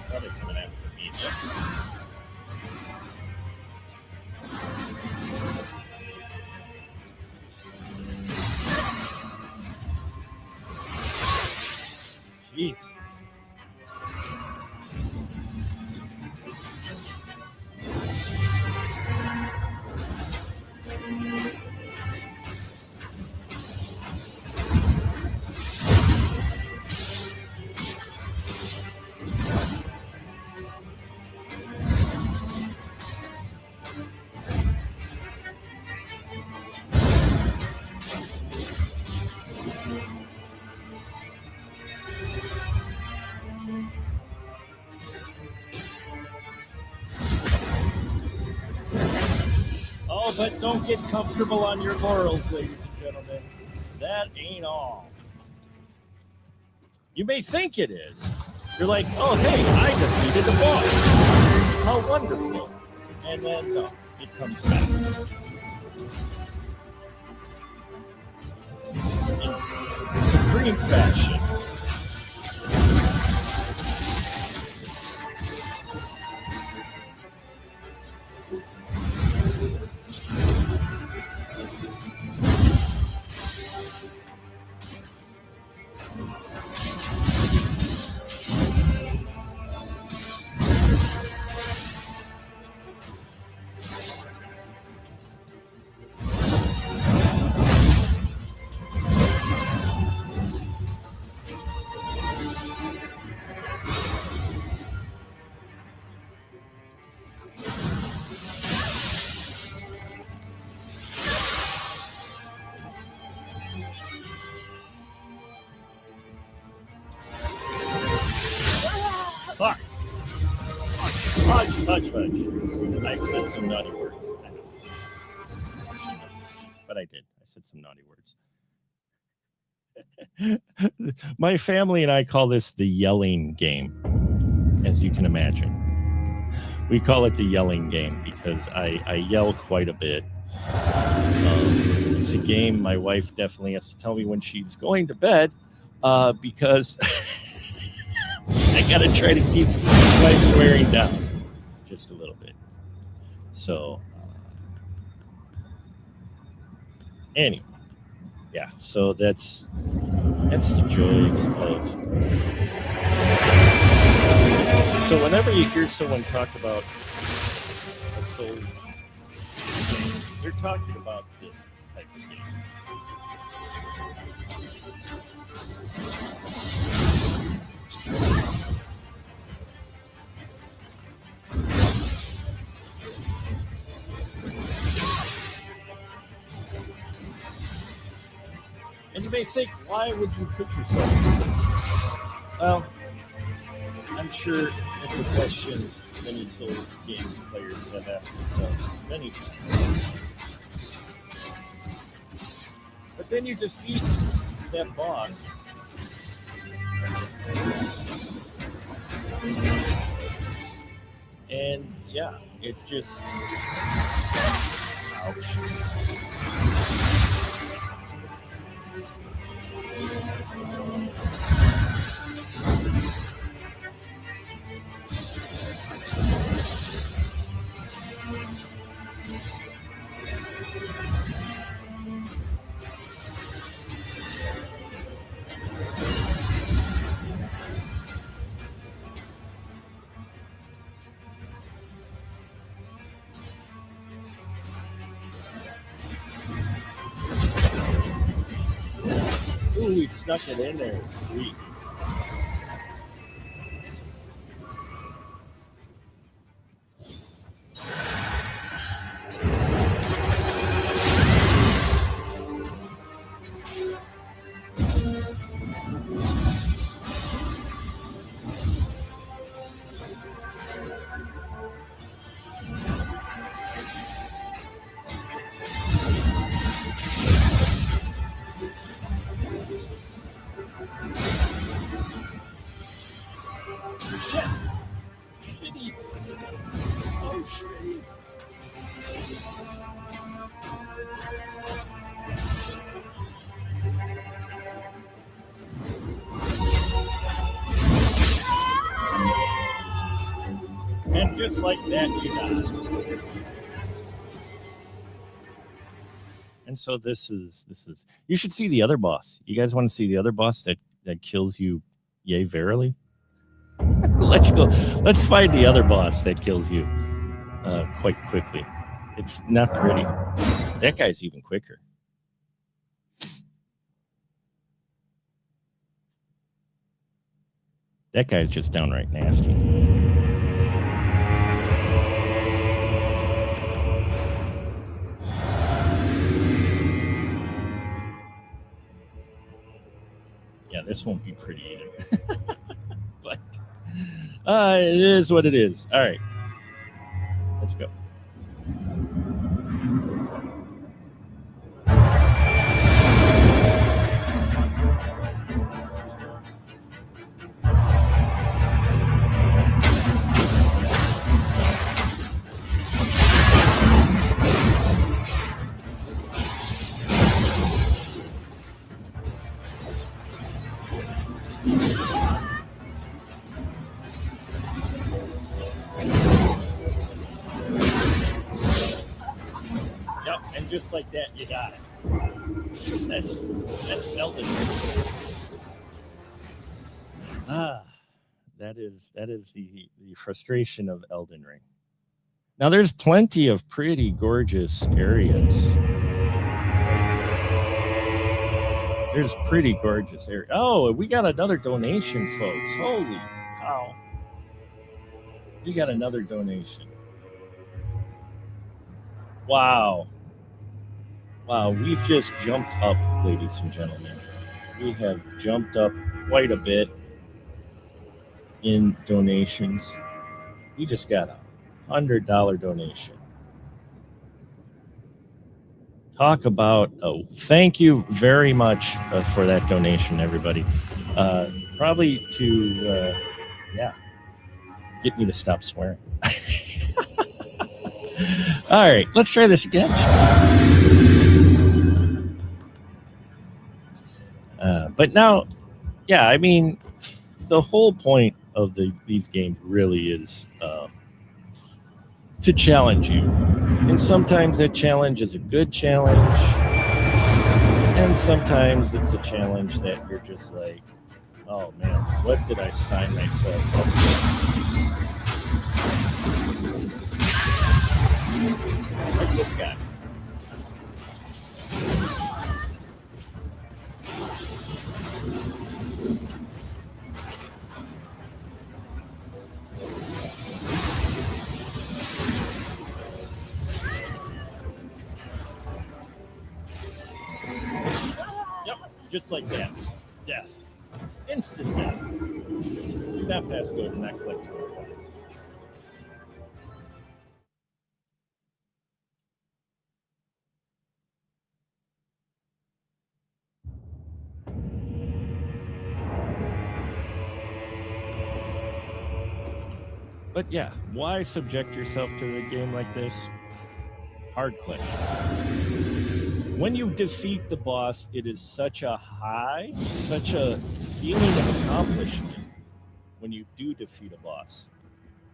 Probably coming after me. Jeez. Oh, but don't get comfortable on your laurels, ladies and gentlemen. That ain't all. You may think it is. You're like, oh, hey, I defeated the boss. How wonderful. And then, no, it comes back. In supreme fashion. Fudge. I said some naughty words. I know. But I did. I said some naughty words. My family and I call this the yelling game, as you can imagine. We call it the yelling game because I yell quite a bit. It's a game my wife definitely has to tell me when she's going to bed because I got to try to keep my swearing down just a little bit. So, anyway, yeah, so that's the joys of. So whenever you hear someone talk about a Souls game, they're talking about this type of game. And you may think, why would you put yourself through this? Well, I'm sure it's a question many Souls games players have asked themselves many times. But then you defeat that boss. And yeah, it's just ouch. Ooh, we snuck it in there. Sweet. And just like that, you die. And so this is. You should see the other boss. You guys want to see the other boss that kills you? Yea, verily. Let's go. Let's find the other boss that kills you quite quickly. It's not pretty. That guy's even quicker. That guy's just downright nasty. Yeah, this won't be pretty either. But it is what it is. All right. Let's go. Just like that, you got it. That's Elden Ring. That is the frustration of Elden Ring. Now there's plenty of pretty gorgeous areas. There's pretty gorgeous area. Oh, we got another donation, folks. Holy cow. We got another donation. Wow. Wow, we've just jumped up, ladies and gentlemen. We have jumped up quite a bit in donations. We just got $100 donation. Talk about, thank you very much for that donation, everybody. Probably to, get me to stop swearing. All right, let's try this again. But now, yeah, I mean, the whole point of these games really is to challenge you. And sometimes that challenge is a good challenge. And sometimes it's a challenge that you're just like, oh man, what did I sign myself up for? Like this guy. Just like that. Death. Instant death. Do not pass go, do not click. But yeah, why subject yourself to a game like this? Hard question. When you defeat the boss, it is such a high, such a feeling of accomplishment when you do defeat a boss.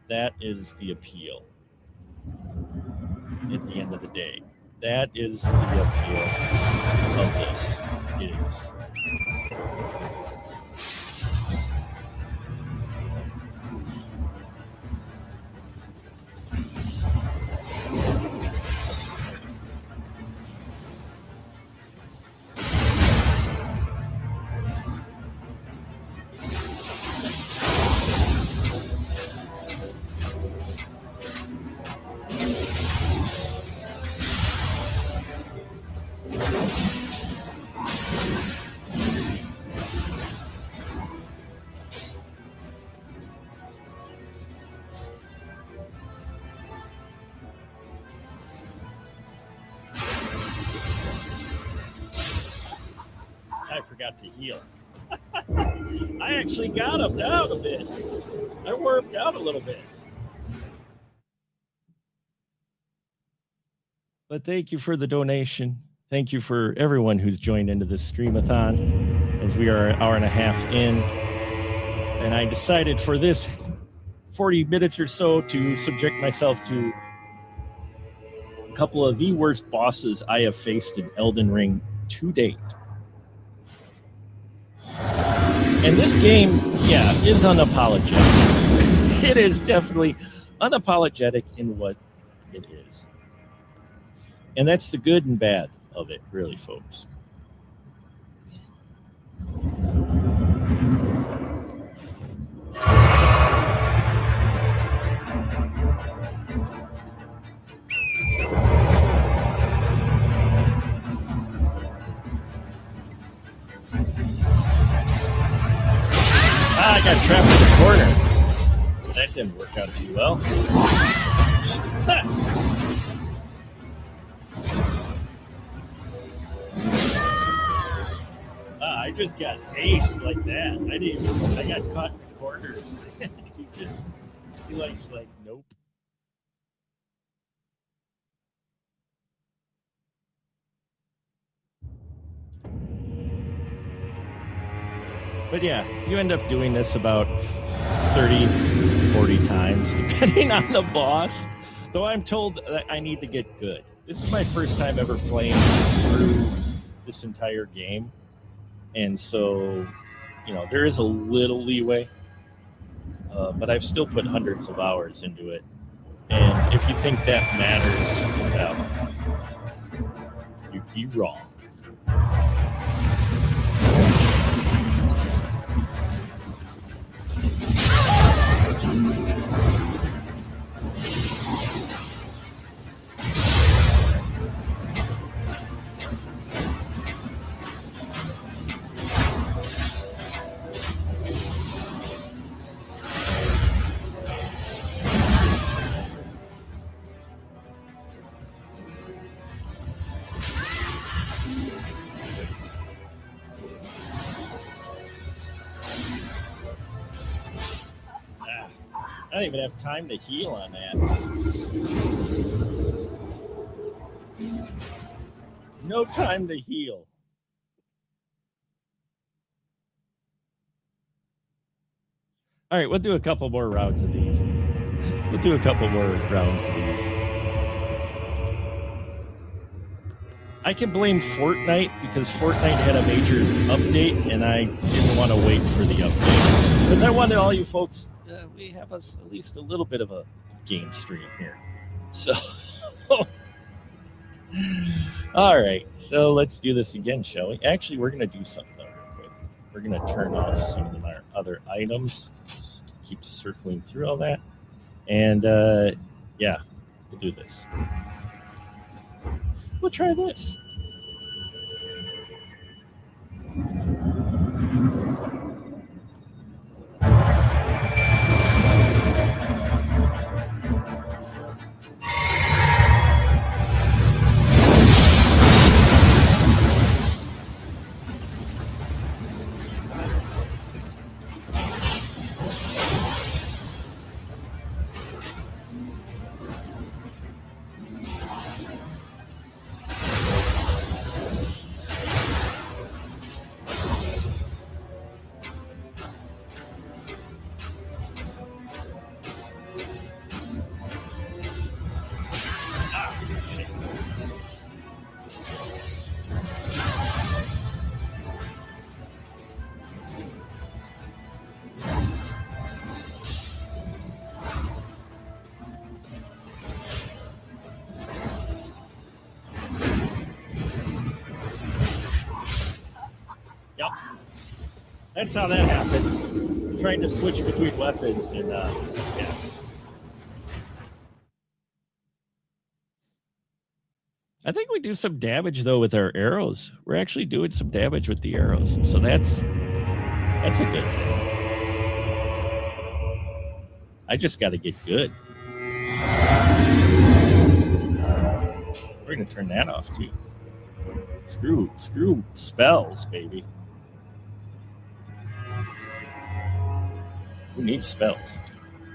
That is the appeal at the end of the day. That is the appeal of this is. I forgot to heal. I actually got him down a bit. I warped out a little bit. But thank you for the donation. Thank you for everyone who's joined into this streamathon as we are an hour and a half in. And I decided for this 40 minutes or so to subject myself to a couple of the worst bosses I have faced in Elden Ring to date. And this game, is unapologetic. It is definitely unapologetic in what it is. And that's the good and bad of it, really, folks. I got trapped in the corner. That didn't work out too well. I just got aced like that. I got caught in the corner. he likes like, nope. But yeah, you end up doing this about 30, 40 times, depending on the boss. Though I'm told that I need to get good. This is my first time ever playing through this entire game. And so, there is a little leeway. But I've still put hundreds of hours into it. And if you think that matters, you'd be wrong. I don't even have time to heal on that. No time to heal. All right, we'll do a couple more rounds of these. I can blame Fortnite because Fortnite had a major update, and I didn't want to wait for the update because I wanted all you folks. We have at least a little bit of a game stream here, so. All right, so let's do this again, shall we? Actually, we're going to do something real quick. We're going to turn off some of our other items. Just keep circling through all that, and yeah, we'll do this. We'll try this. Yep. That's how that happens. Trying to switch between weapons and yeah. I think we do some damage though with our arrows. We're actually doing some damage with the arrows. So that's a good thing. I just got to get good. We're going to turn that off too. Screw spells, baby. Who needs spells?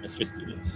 Let's just do this.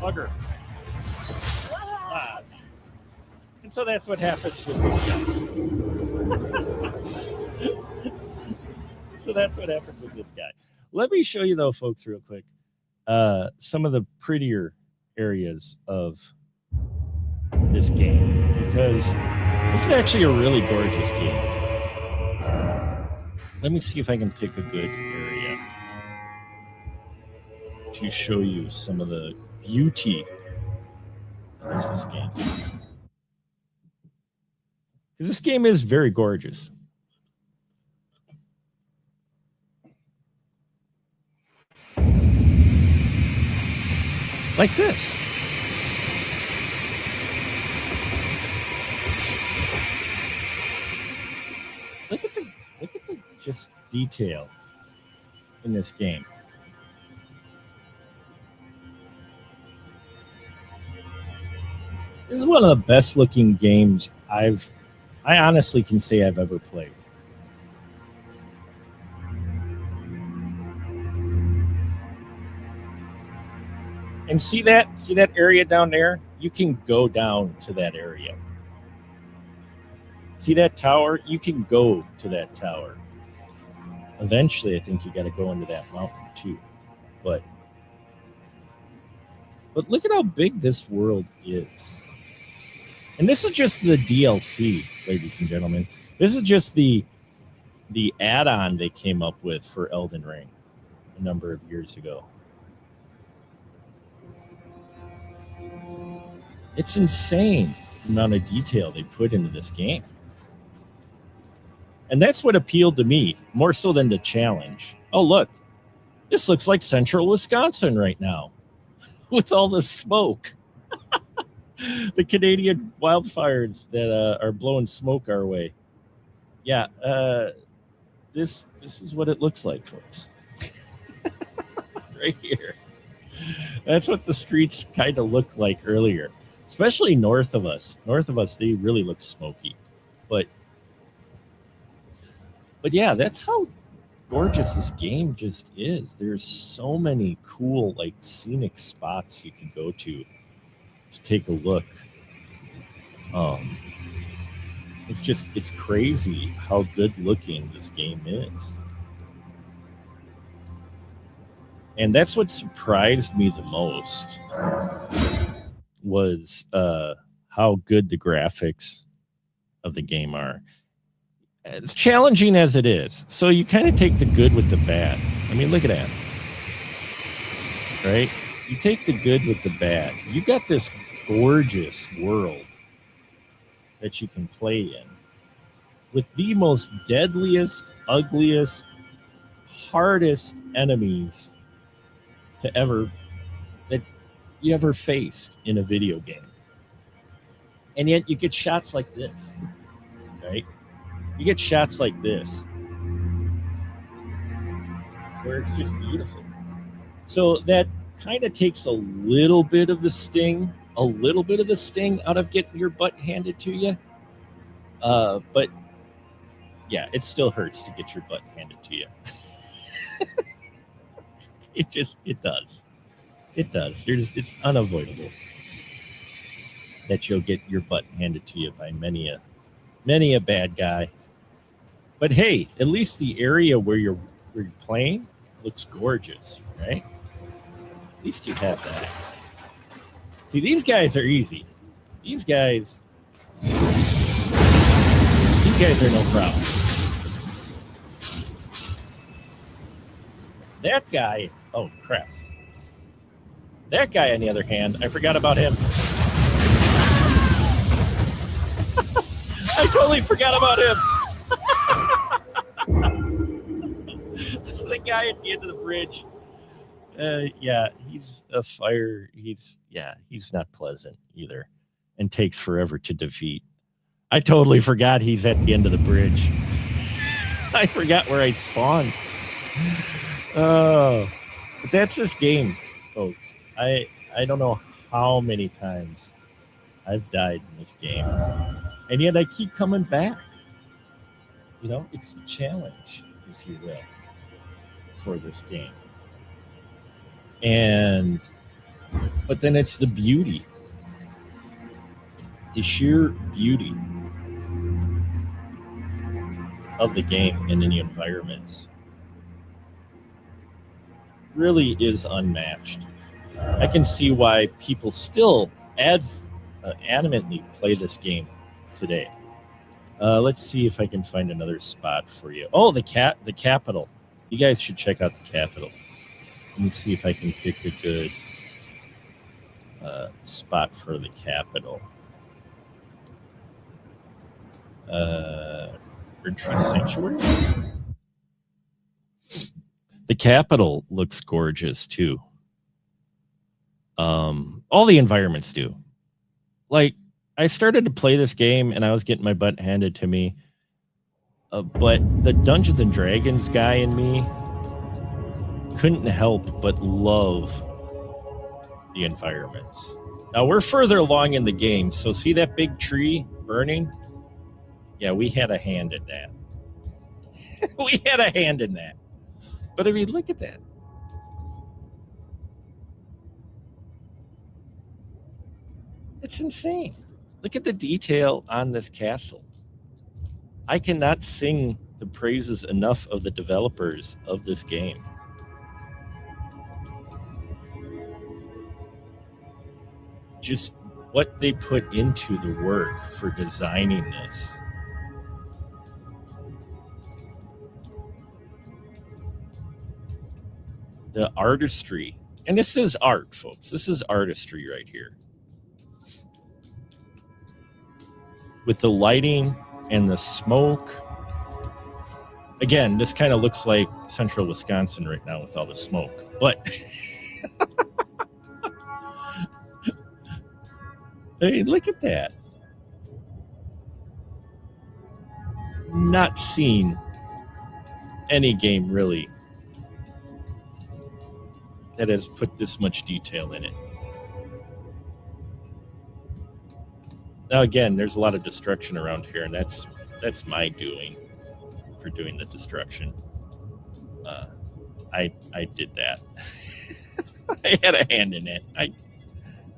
Bugger. And so that's what happens with this guy. Let me show you though, folks, real quick, some of the prettier areas of this game, because this is actually a really gorgeous game. Let me see if I can pick a good area to show you some of the beauty of this game. Because this game is very gorgeous. Like this. Look at the just detail in this game. This is one of the best looking games I honestly can say I've ever played. And see that area down there? You can go down to that area. See that tower? You can go to that tower. Eventually, I think you got to go into that mountain too. But look at how big this world is. And this is just the DLC, ladies and gentlemen. This is just the add-on they came up with for Elden Ring a number of years ago. It's insane the amount of detail they put into this game. And that's what appealed to me, more so than the challenge. Oh, look, this looks like central Wisconsin right now with all the smoke. The Canadian wildfires that are blowing smoke our way. Yeah, this is what it looks like, folks. Right here. That's what the streets kind of looked like earlier, especially north of us. North of us, they really look smoky. But yeah, that's how gorgeous this game just is. There's so many cool, like, scenic spots you can go to take a look. It's crazy how good looking this game is. And that's what surprised me the most was how good the graphics of the game are. As challenging as it is. So you kind of take the good with the bad. I mean, look at that. Right? You take the good with the bad. You got this gorgeous world that you can play in with the most deadliest, ugliest, hardest enemies that you ever faced in a video game. And yet you get shots like this, right? You get shots like this where it's just beautiful. So that kind of takes a little bit of the sting out of getting your butt handed to you. But yeah, it still hurts to get your butt handed to you. It does. It does. It's unavoidable that you'll get your butt handed to you by many a bad guy. But hey, at least the area where you're playing looks gorgeous, right? At least you have that. See, these guys are easy. These guys are no problem. That guy, oh crap. That guy, on the other hand, I forgot about him. I totally forgot about him. The guy at the end of the bridge. Yeah, he's a fire. He's not pleasant either and takes forever to defeat. I totally forgot he's at the end of the bridge. I forgot where I spawned. Oh, but that's this game, folks. I don't know how many times I've died in this game, and yet I keep coming back. You know, it's the challenge, if you will, for this game. But then it's the beauty, the sheer beauty of the game and in the environments really is unmatched. I can see why people still adamantly play this game today. Let's see if I can find another spot for you. Oh, the Capitol. You guys should check out the Capitol. Let me see if I can pick a good spot for the Capitol. Tree Sanctuary? The Capitol looks gorgeous too. All the environments do. Like, I started to play this game and I was getting my butt handed to me. But the Dungeons and Dragons guy in me couldn't help but love the environments. Now, we're further along in the game, so see that big tree burning? Yeah, we had a hand in that. We had a hand in that. But I mean, look at that. It's insane. Look at the detail on this castle. I cannot sing the praises enough of the developers of this game. Just what they put into the work for designing this. The artistry. And this is art, folks. This is artistry right here. With the lighting and the smoke. Again, this kind of looks like central Wisconsin right now with all the smoke. But hey, look at that. Not seen any game really that has put this much detail in it. Now again, there's a lot of destruction around here, and that's my doing for doing the destruction. I did that. I had a hand in it. I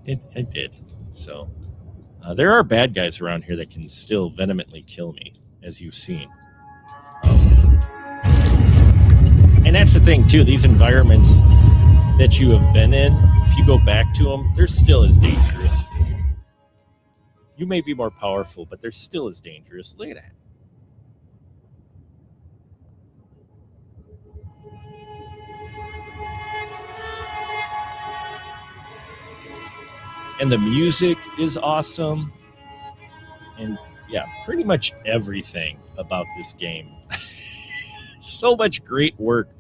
did. So there are bad guys around here that can still vehemently kill me, as you've seen. And that's the thing too. These environments that you have been in, if you go back to them, they're still as dangerous. You may be more powerful, but they're still as dangerous. Look at that. And the music is awesome. And yeah, pretty much everything about this game. So much great work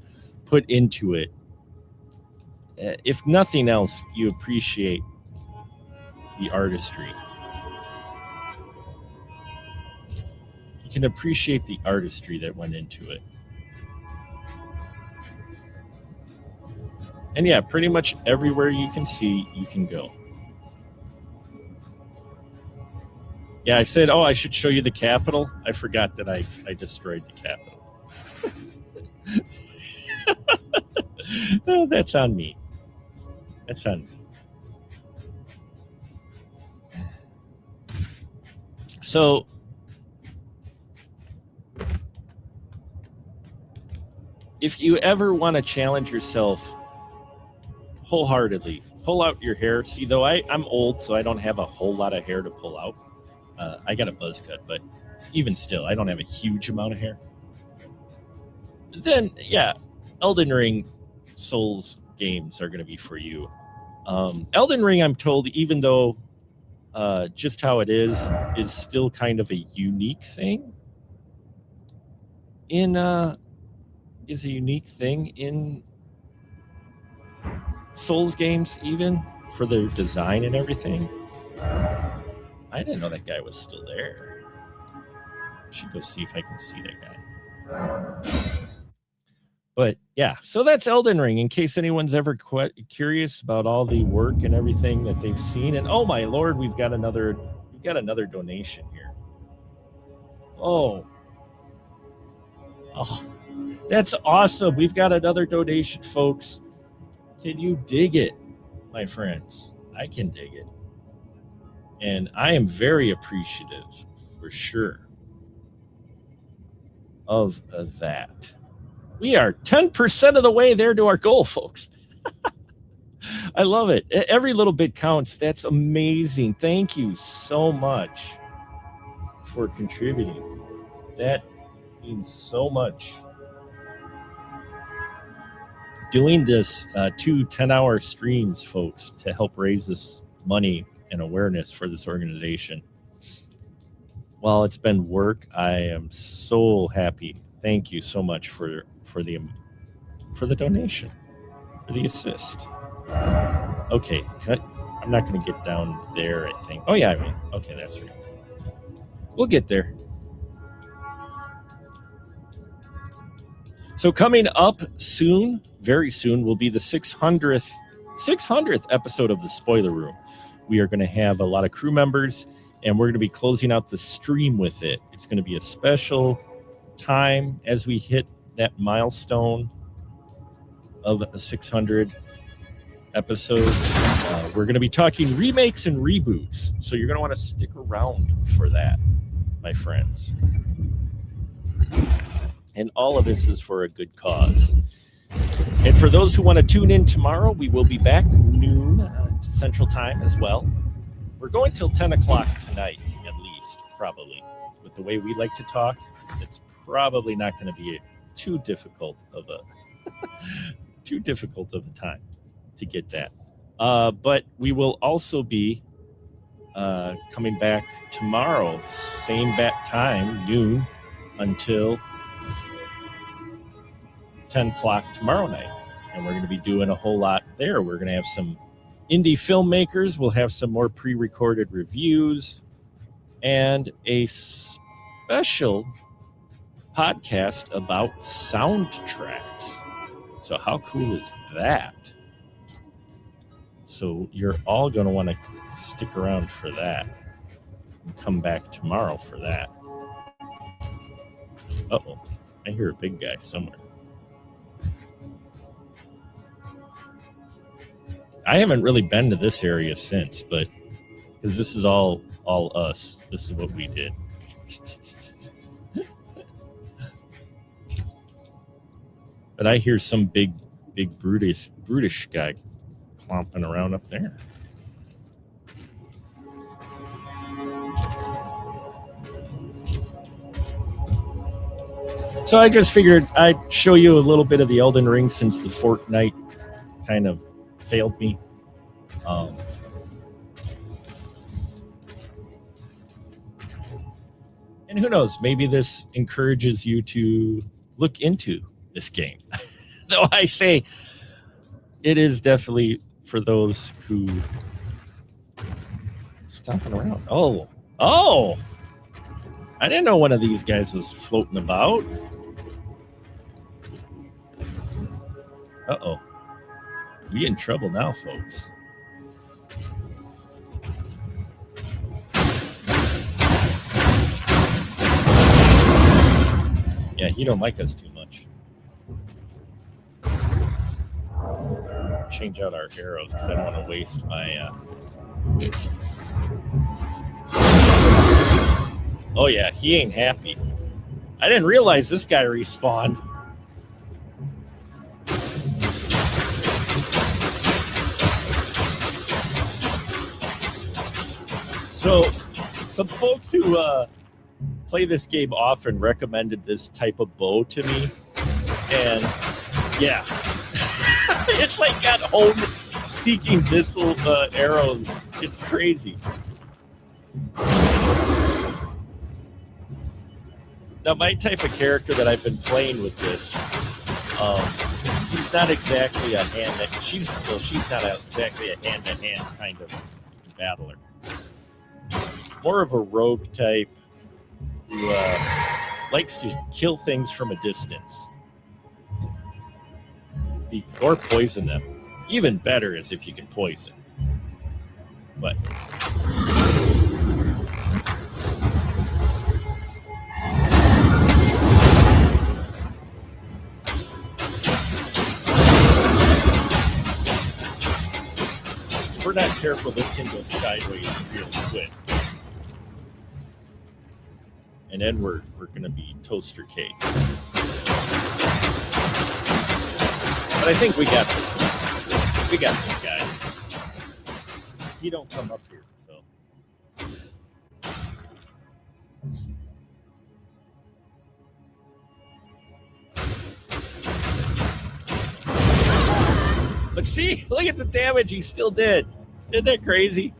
put into it. If nothing else, you appreciate the artistry. You can appreciate the artistry that went into it. And yeah, pretty much everywhere you can see, you can go. Yeah, I said, I should show you the Capitol. I forgot that I destroyed the Capitol. Oh, that's on me. That's on me. So, if you ever want to challenge yourself wholeheartedly, pull out your hair. See, though I'm old, so I don't have a whole lot of hair to pull out. I got a buzz cut, but even still, I don't have a huge amount of hair. Then, yeah, Elden Ring Souls games are going to be for you. Elden Ring, I'm told, even though just how it is still kind of a unique thing. Is a unique thing in Souls games, even for their design and everything. I didn't know that guy was still there. I should go see if I can see that guy. But yeah, so that's Elden Ring, in case anyone's ever curious about all the work and everything that they've seen. And oh my Lord, we've got another donation here. Oh, that's awesome. We've got another donation, folks. Can you dig it, my friends? I can dig it. And I am very appreciative, for sure, of that. We are 10% of the way there to our goal, folks. I love it. Every little bit counts. That's amazing. Thank you so much for contributing. That means so much. Doing this 2 10-hour streams, folks, to help raise this money and awareness for this organization. While it's been work, I am so happy. Thank you so much for the donation, for the assist. Okay, I'm not going to get down there, I think. Oh, yeah, I mean, okay, that's right. We'll get there. So coming up soon, very soon, will be the 600th episode of the Spoiler Room. We are going to have a lot of crew members, and we're going to be closing out the stream with it. It's going to be a special time as we hit that milestone of 600 episodes. We're going to be talking remakes and reboots, so you're going to want to stick around for that, my friends. And all of this is for a good cause. And for those who want to tune in tomorrow, we will be back noon Central Time as well. We're going till 10 o'clock tonight, at least, probably. With the way we like to talk, it's probably not going to be too difficult of a time to get that. But we will also be coming back tomorrow, same bat time, noon, until 10 o'clock tomorrow night. And we're going to be doing a whole lot there. We're going to have some indie filmmakers. We'll have some more pre-recorded reviews and a special podcast about soundtracks. So how cool is that? So you're all going to want to stick around for that and come back tomorrow for that. Uh-oh, I hear a big guy somewhere. I haven't really been to this area since, but because this is all us. This is what we did. But I hear some big brutish guy clomping around up there. So I just figured I'd show you a little bit of the Elden Ring since the Fortnite kind of failed me. And who knows, maybe this encourages you to look into this game. Though I say it is definitely for those who stomping around. Oh, I didn't know one of these guys was floating about. Uh-oh. We in trouble now, folks. Yeah, he don't like us too much. Change out our arrows because I don't want to waste my... Oh yeah, he ain't happy. I didn't realize this guy respawned. So, some folks who play this game often recommended this type of bow to me. And, yeah. It's like got home-seeking missile arrows. It's crazy. Now, my type of character that I've been playing with this, he's not exactly a she's not exactly a hand-to-hand kind of battler. More of a rogue type who likes to kill things from a distance. Or poison them. Even better is if you can poison. But... if we're not careful, this can go sideways real quick. And then we're going to be toaster cake. But I think we got this one. We got this guy. He don't come up here, so. But see, look at the damage he still did. Isn't that crazy?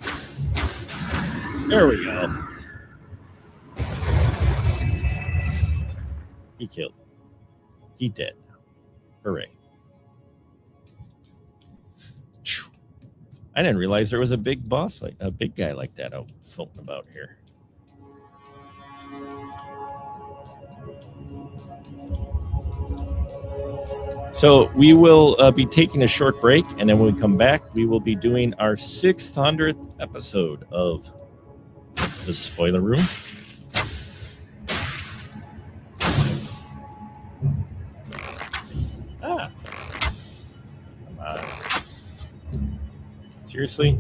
There we go. He killed. He dead. Hooray. I didn't realize there was a big boss, like a big guy like that out floating about here. So we will be taking a short break, and then when we come back, we will be doing our 600th episode of the Spoiler Room. Come on. Seriously?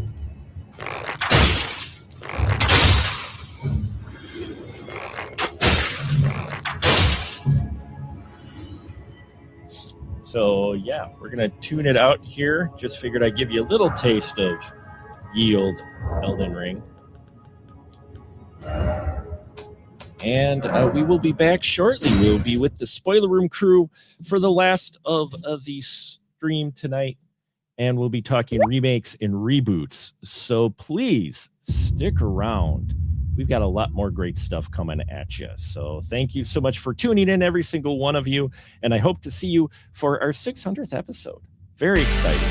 So yeah, we're gonna tune it out here. Just figured I'd give you a little taste of Yield Elden Ring. And we will be back shortly. We'll be with the Spoiler Room crew for the last of the stream tonight. And we'll be talking remakes and reboots. So please stick around. We've got a lot more great stuff coming at you. So thank you so much for tuning in, every single one of you. And I hope to see you for our 600th episode. Very exciting.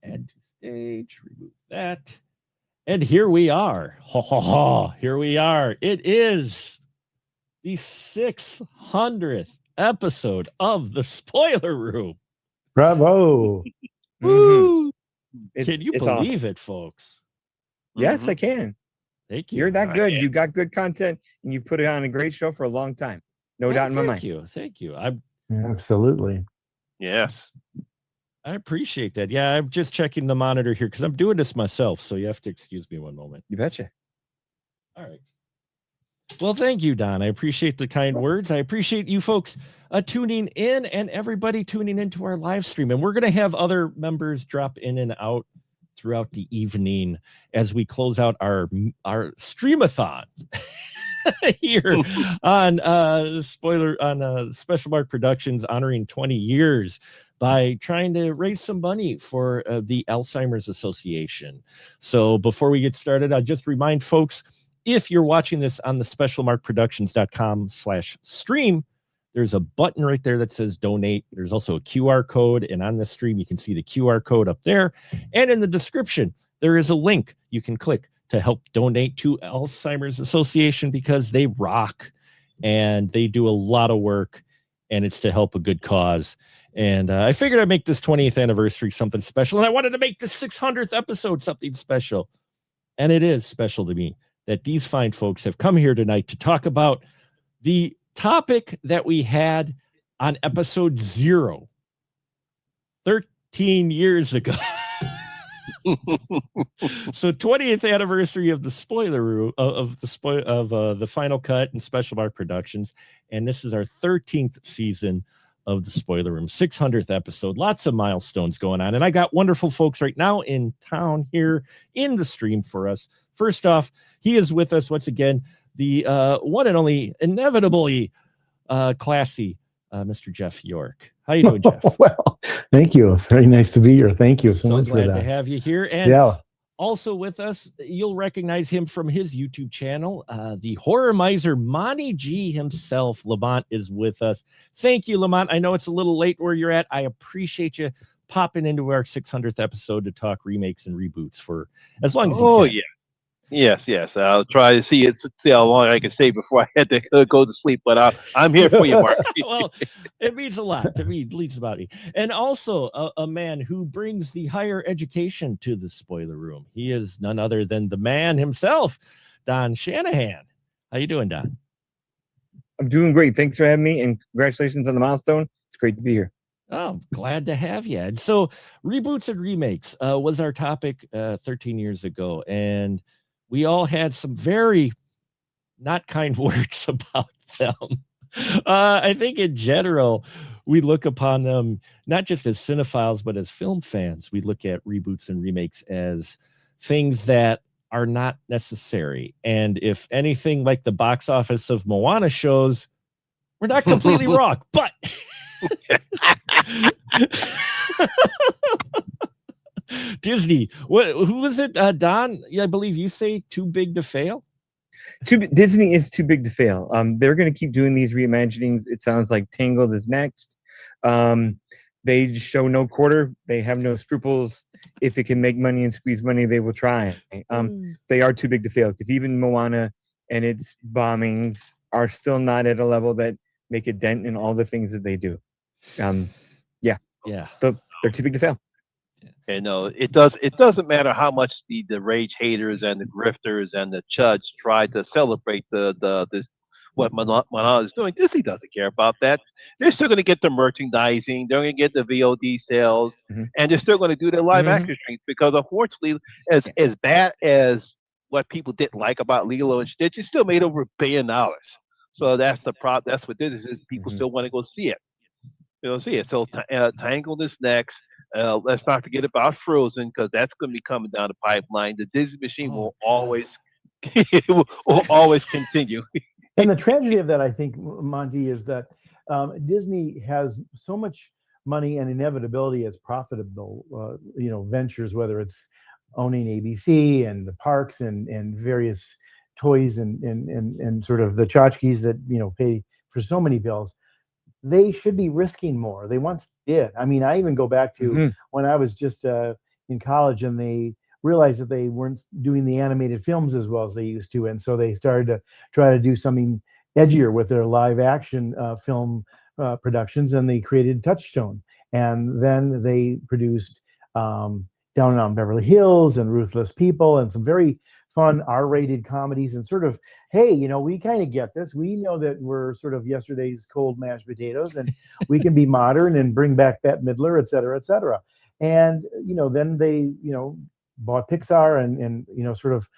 Add to stage, remove that. And here we are. Ha ha ha. Here we are. It is the 600th episode of the Spoiler Room. Bravo. Woo! Can you it's believe awesome. it, folks? Yes, I can. Thank you. You're that good. Yeah. You got good content and you put it on a great show for a long time. No doubt in my mind. Thank you. Absolutely. Yes. I appreciate that. Yeah, I'm just checking the monitor here because I'm doing this myself. So you have to excuse me one moment. You betcha. All right. Well, thank you, Don. I appreciate the kind words. I appreciate you folks tuning in and everybody tuning into our live stream. And we're going to have other members drop in and out throughout the evening as we close out our streamathon here on Special Mark Productions honoring 20 years by trying to raise some money for the Alzheimer's Association. So before we get started, I'll just remind folks, if you're watching this on the specialmarkproductions.com/stream, there's a button right there that says donate. There's also a QR code. And on this stream, you can see the QR code up there. And in the description, there is a link you can click to help donate to Alzheimer's Association because they rock and they do a lot of work and it's to help a good cause. And I figured I'd make this 20th anniversary something special. And I wanted to make this 600th episode something special. And it is special to me that these fine folks have come here tonight to talk about the topic that we had on episode 0 13 years ago. So 20th anniversary of the Spoiler Room of the Final Cut and Special Mark Productions, and this is our 13th season of the Spoiler Room, 600th episode. Lots of milestones going on, and I got wonderful folks right now in town here in the stream for us. First off, he is with us once again, the one and only inevitably classy Mr. Jeff York. How you doing, Jeff? Well, thank you. Very nice to be here. Thank you so much for glad that. to have you here. And Yeah. also with us, you'll recognize him from his YouTube channel. The horror miser Monty G himself, Lamont, is with us. Thank you, Lamont. I know it's a little late where you're at. I appreciate you popping into our 600th episode to talk remakes and reboots for as long as you can. Yeah. Yes. I'll try to see how long I can stay before I had to go to sleep. But I'm here for you, Mark. Well, it means a lot to me. It leads about me. And also a man who brings the higher education to the spoiler room. He is none other than the man himself, Don Shanahan. How you doing, Don? I'm doing great. Thanks for having me, and congratulations on the milestone. It's great to be here. Oh, glad to have you. And so reboots and remakes was our topic 13 years ago. And we all had some very not kind words about them. I think in general, we look upon them not just as cinephiles, but as film fans. We look at reboots and remakes as things that are not necessary. And if anything like the box office of Moana shows, we're not completely wrong. But Disney, who was it? Don, I believe you say too big to fail. Disney is too big to fail. They're going to keep doing these reimaginings. It sounds like Tangled is next. They show no quarter. They have no scruples. If it can make money and squeeze money, they will try. They are too big to fail, because even Moana and its bombings are still not at a level that make a dent in all the things that they do. They're too big to fail. And it doesn't matter how much the rage haters and the grifters and the chuds try to celebrate this what Manal is doing. Disney doesn't care about that. They're still going to get the merchandising. They're going to get the VOD sales, and they're still going to do their live action streams, because unfortunately, as bad as what people didn't like about Lilo and Stitch, it still made over $1 billion. So that's the problem. That's what this is. People still want to go see it. So Tangled is next. Let's not forget about Frozen, because that's going to be coming down the pipeline. The Disney machine will always continue. And the tragedy of that, I think, Monty, is that Disney has so much money and inevitability as profitable, ventures, whether it's owning ABC and the parks and various toys and sort of the tchotchkes that pay for so many bills. They should be risking more. They once did. I mean, I even go back to when I was just in college, and they realized that they weren't doing the animated films as well as they used to. And so they started to try to do something edgier with their live action film productions, and they created Touchstone. And then they produced Down and Out in Beverly Hills and Ruthless People and some very fun R-rated comedies, and sort of, hey, we kind of get this. We know that we're sort of yesterday's cold mashed potatoes, and we can be modern and bring back Bette Midler, et cetera, et cetera. And, then they, bought Pixar and sort of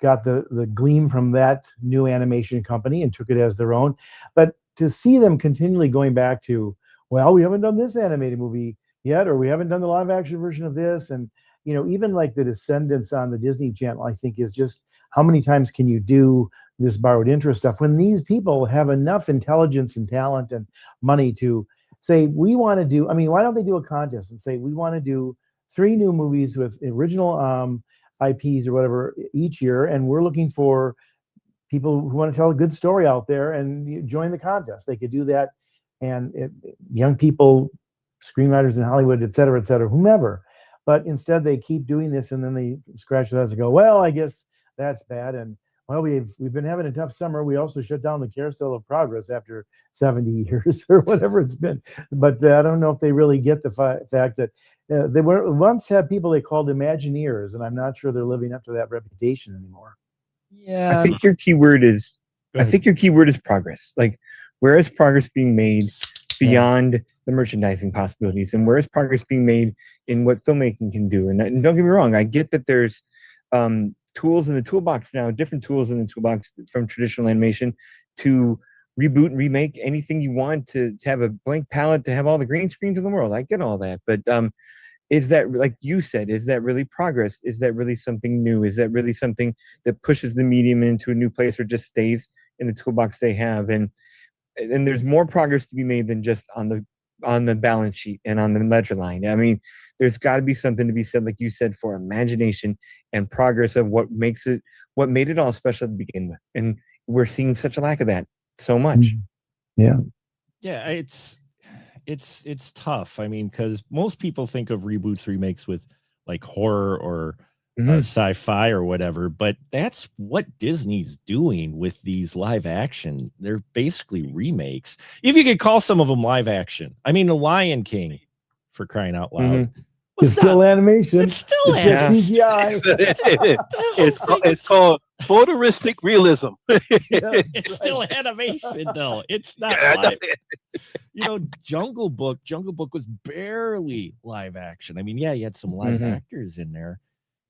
got the gleam from that new animation company and took it as their own. But to see them continually going back to, well, we haven't done this animated movie yet, or we haven't done the live action version of this. And, even like the Descendants on the Disney Channel, I think is just, how many times can you do this borrowed interest stuff when these people have enough intelligence and talent and money to say, we want to do, why don't they do a contest and say, we want to do 3 new movies with original IPs or whatever each year, and we're looking for people who want to tell a good story out there, and you join the contest. They could do that, and young people, screenwriters in Hollywood, et cetera, whomever. But instead, they keep doing this, and then they scratch their heads and go, well, I guess that's bad. And well, we've been having a tough summer. We also shut down the Carousel of Progress after 70 years or whatever it's been. But I don't know if they really get the fact that they were once had people they called Imagineers, and I'm not sure they're living up to that reputation anymore. Yeah, I think your key word is progress. Like, where is progress being made beyond the merchandising possibilities, and where is progress being made in what filmmaking can do? And don't get me wrong, I get that there's tools in the toolbox now, different tools in the toolbox from traditional animation to reboot and remake anything you want, to have a blank palette, to have all the green screens in the world. I get all that, but is that, like you said, is that really progress? Is that really something new? Is that really something that pushes the medium into a new place, or just stays in the toolbox they have? And there's more progress to be made than just on the on the balance sheet and on the ledger line. I mean, there's got to be something to be said, like you said, for imagination and progress of what made it all special to begin with. And we're seeing such a lack of that so much. Yeah. Yeah, it's tough. I mean, because most people think of reboots, remakes with like horror or sci-fi or whatever, but that's what Disney's doing with these live action. They're basically remakes, if you could call some of them live action. I mean, The Lion King, for crying out loud, it's still animation. It's still just CGI. It's called photorealistic realism. It's still animation, though. It's not live. You know, Jungle Book was barely live action. I mean, yeah, you had some live actors in there.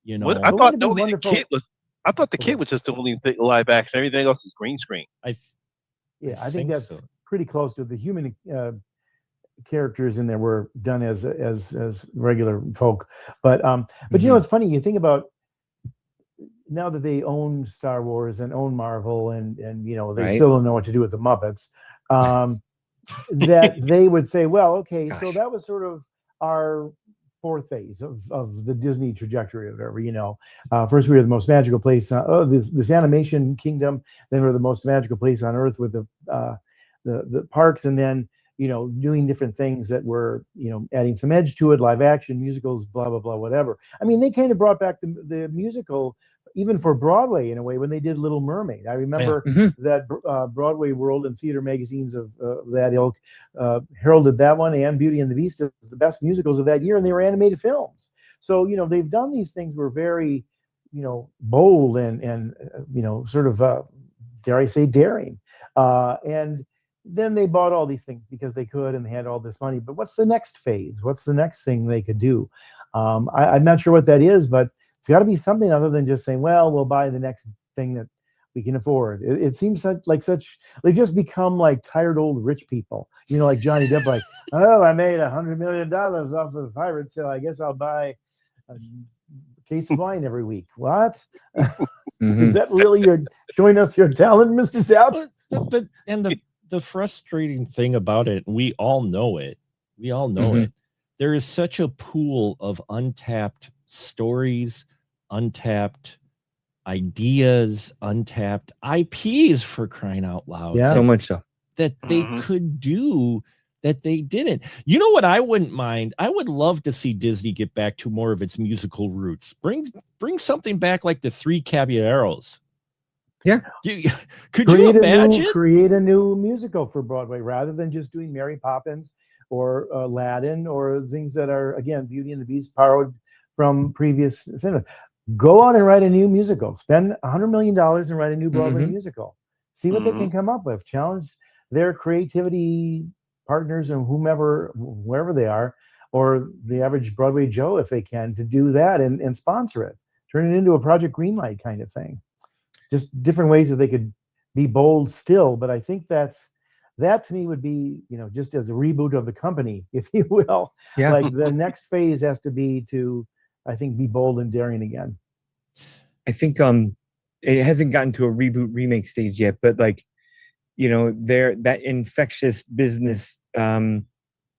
You know, I thought the kid was. I thought the kid was just the only live action. Everything else is green screen. I think that's pretty close to the human characters in there were done as regular folk. But you know, it's funny. You think about now that they own Star Wars and own Marvel, and you know they still don't know what to do with the Muppets. That they would say, well, okay, so that was sort of our fourth phase of the Disney trajectory or whatever, you know. First we were the most magical place, this animation kingdom, then we're the most magical place on earth with the parks, and then, you know, doing different things that were, you know, adding some edge to it, live action, musicals, blah, blah, blah, whatever. I mean, they kind of brought back the musical even for Broadway in a way when they did Little Mermaid. I remember that Broadway World and theater magazines of that ilk heralded that one and Beauty and the Beast as the best musicals of that year, and they were animated films. So, you know, they've done these things were very, you know, bold and you know, sort of, dare I say, daring. And then they bought all these things because they could and they had all this money. But what's the next phase? What's the next thing they could do? I'm not sure what that is, but it's got to be something other than just saying, well, we'll buy the next thing that we can afford. It seems like they just become like tired old rich people, you know, like Johnny Depp, like, oh, I made $100 million off of Pirates, so I guess I'll buy a case of wine every week. What? Is that really you're showing us your talent, Mr. Depp? The frustrating thing about it, we all know it. There is such a pool of untapped stories, untapped ideas, untapped IPs, for crying out loud. Yeah, so much so that they could do that they didn't. You know what I wouldn't mind? I would love to see Disney get back to more of its musical roots. Bring something back like the Three Caballeros. Yeah. Could you imagine? Create a new musical for Broadway rather than just doing Mary Poppins or Aladdin or things that are, again, Beauty and the Beast borrowed from previous cinema. Go out and write a new musical. Spend $100 million and write a new Broadway musical. See what they can come up with. Challenge their creativity partners and whoever they are, or the average Broadway Joe, if they can, to do that and sponsor it. Turn it into a Project Greenlight kind of thing. Just different ways that they could be bold still. But I think that to me would be, you know, just as a reboot of the company, if you will. Yeah. Like the next phase has to be to, I think, be bold and daring again. I think it hasn't gotten to a reboot remake stage yet, but like, you know, that infectious business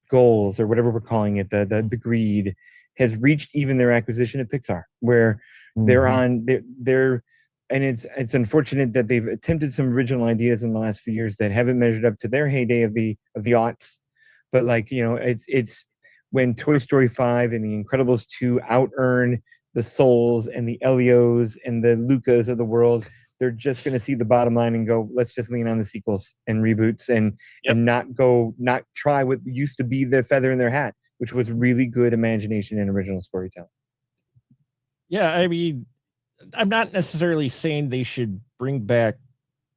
goals or whatever we're calling it, the greed has reached even their acquisition of Pixar, where they're and it's unfortunate that they've attempted some original ideas in the last few years that haven't measured up to their heyday of the aughts. But like, you know, it's when Toy Story 5 and The Incredibles 2 out-earn the Souls and the Elios and the Lucas of the world, they're just going to see the bottom line and go, let's just lean on the sequels and reboots and not try what used to be the feather in their hat, which was really good imagination and original storytelling. Yeah, I mean, I'm not necessarily saying they should bring back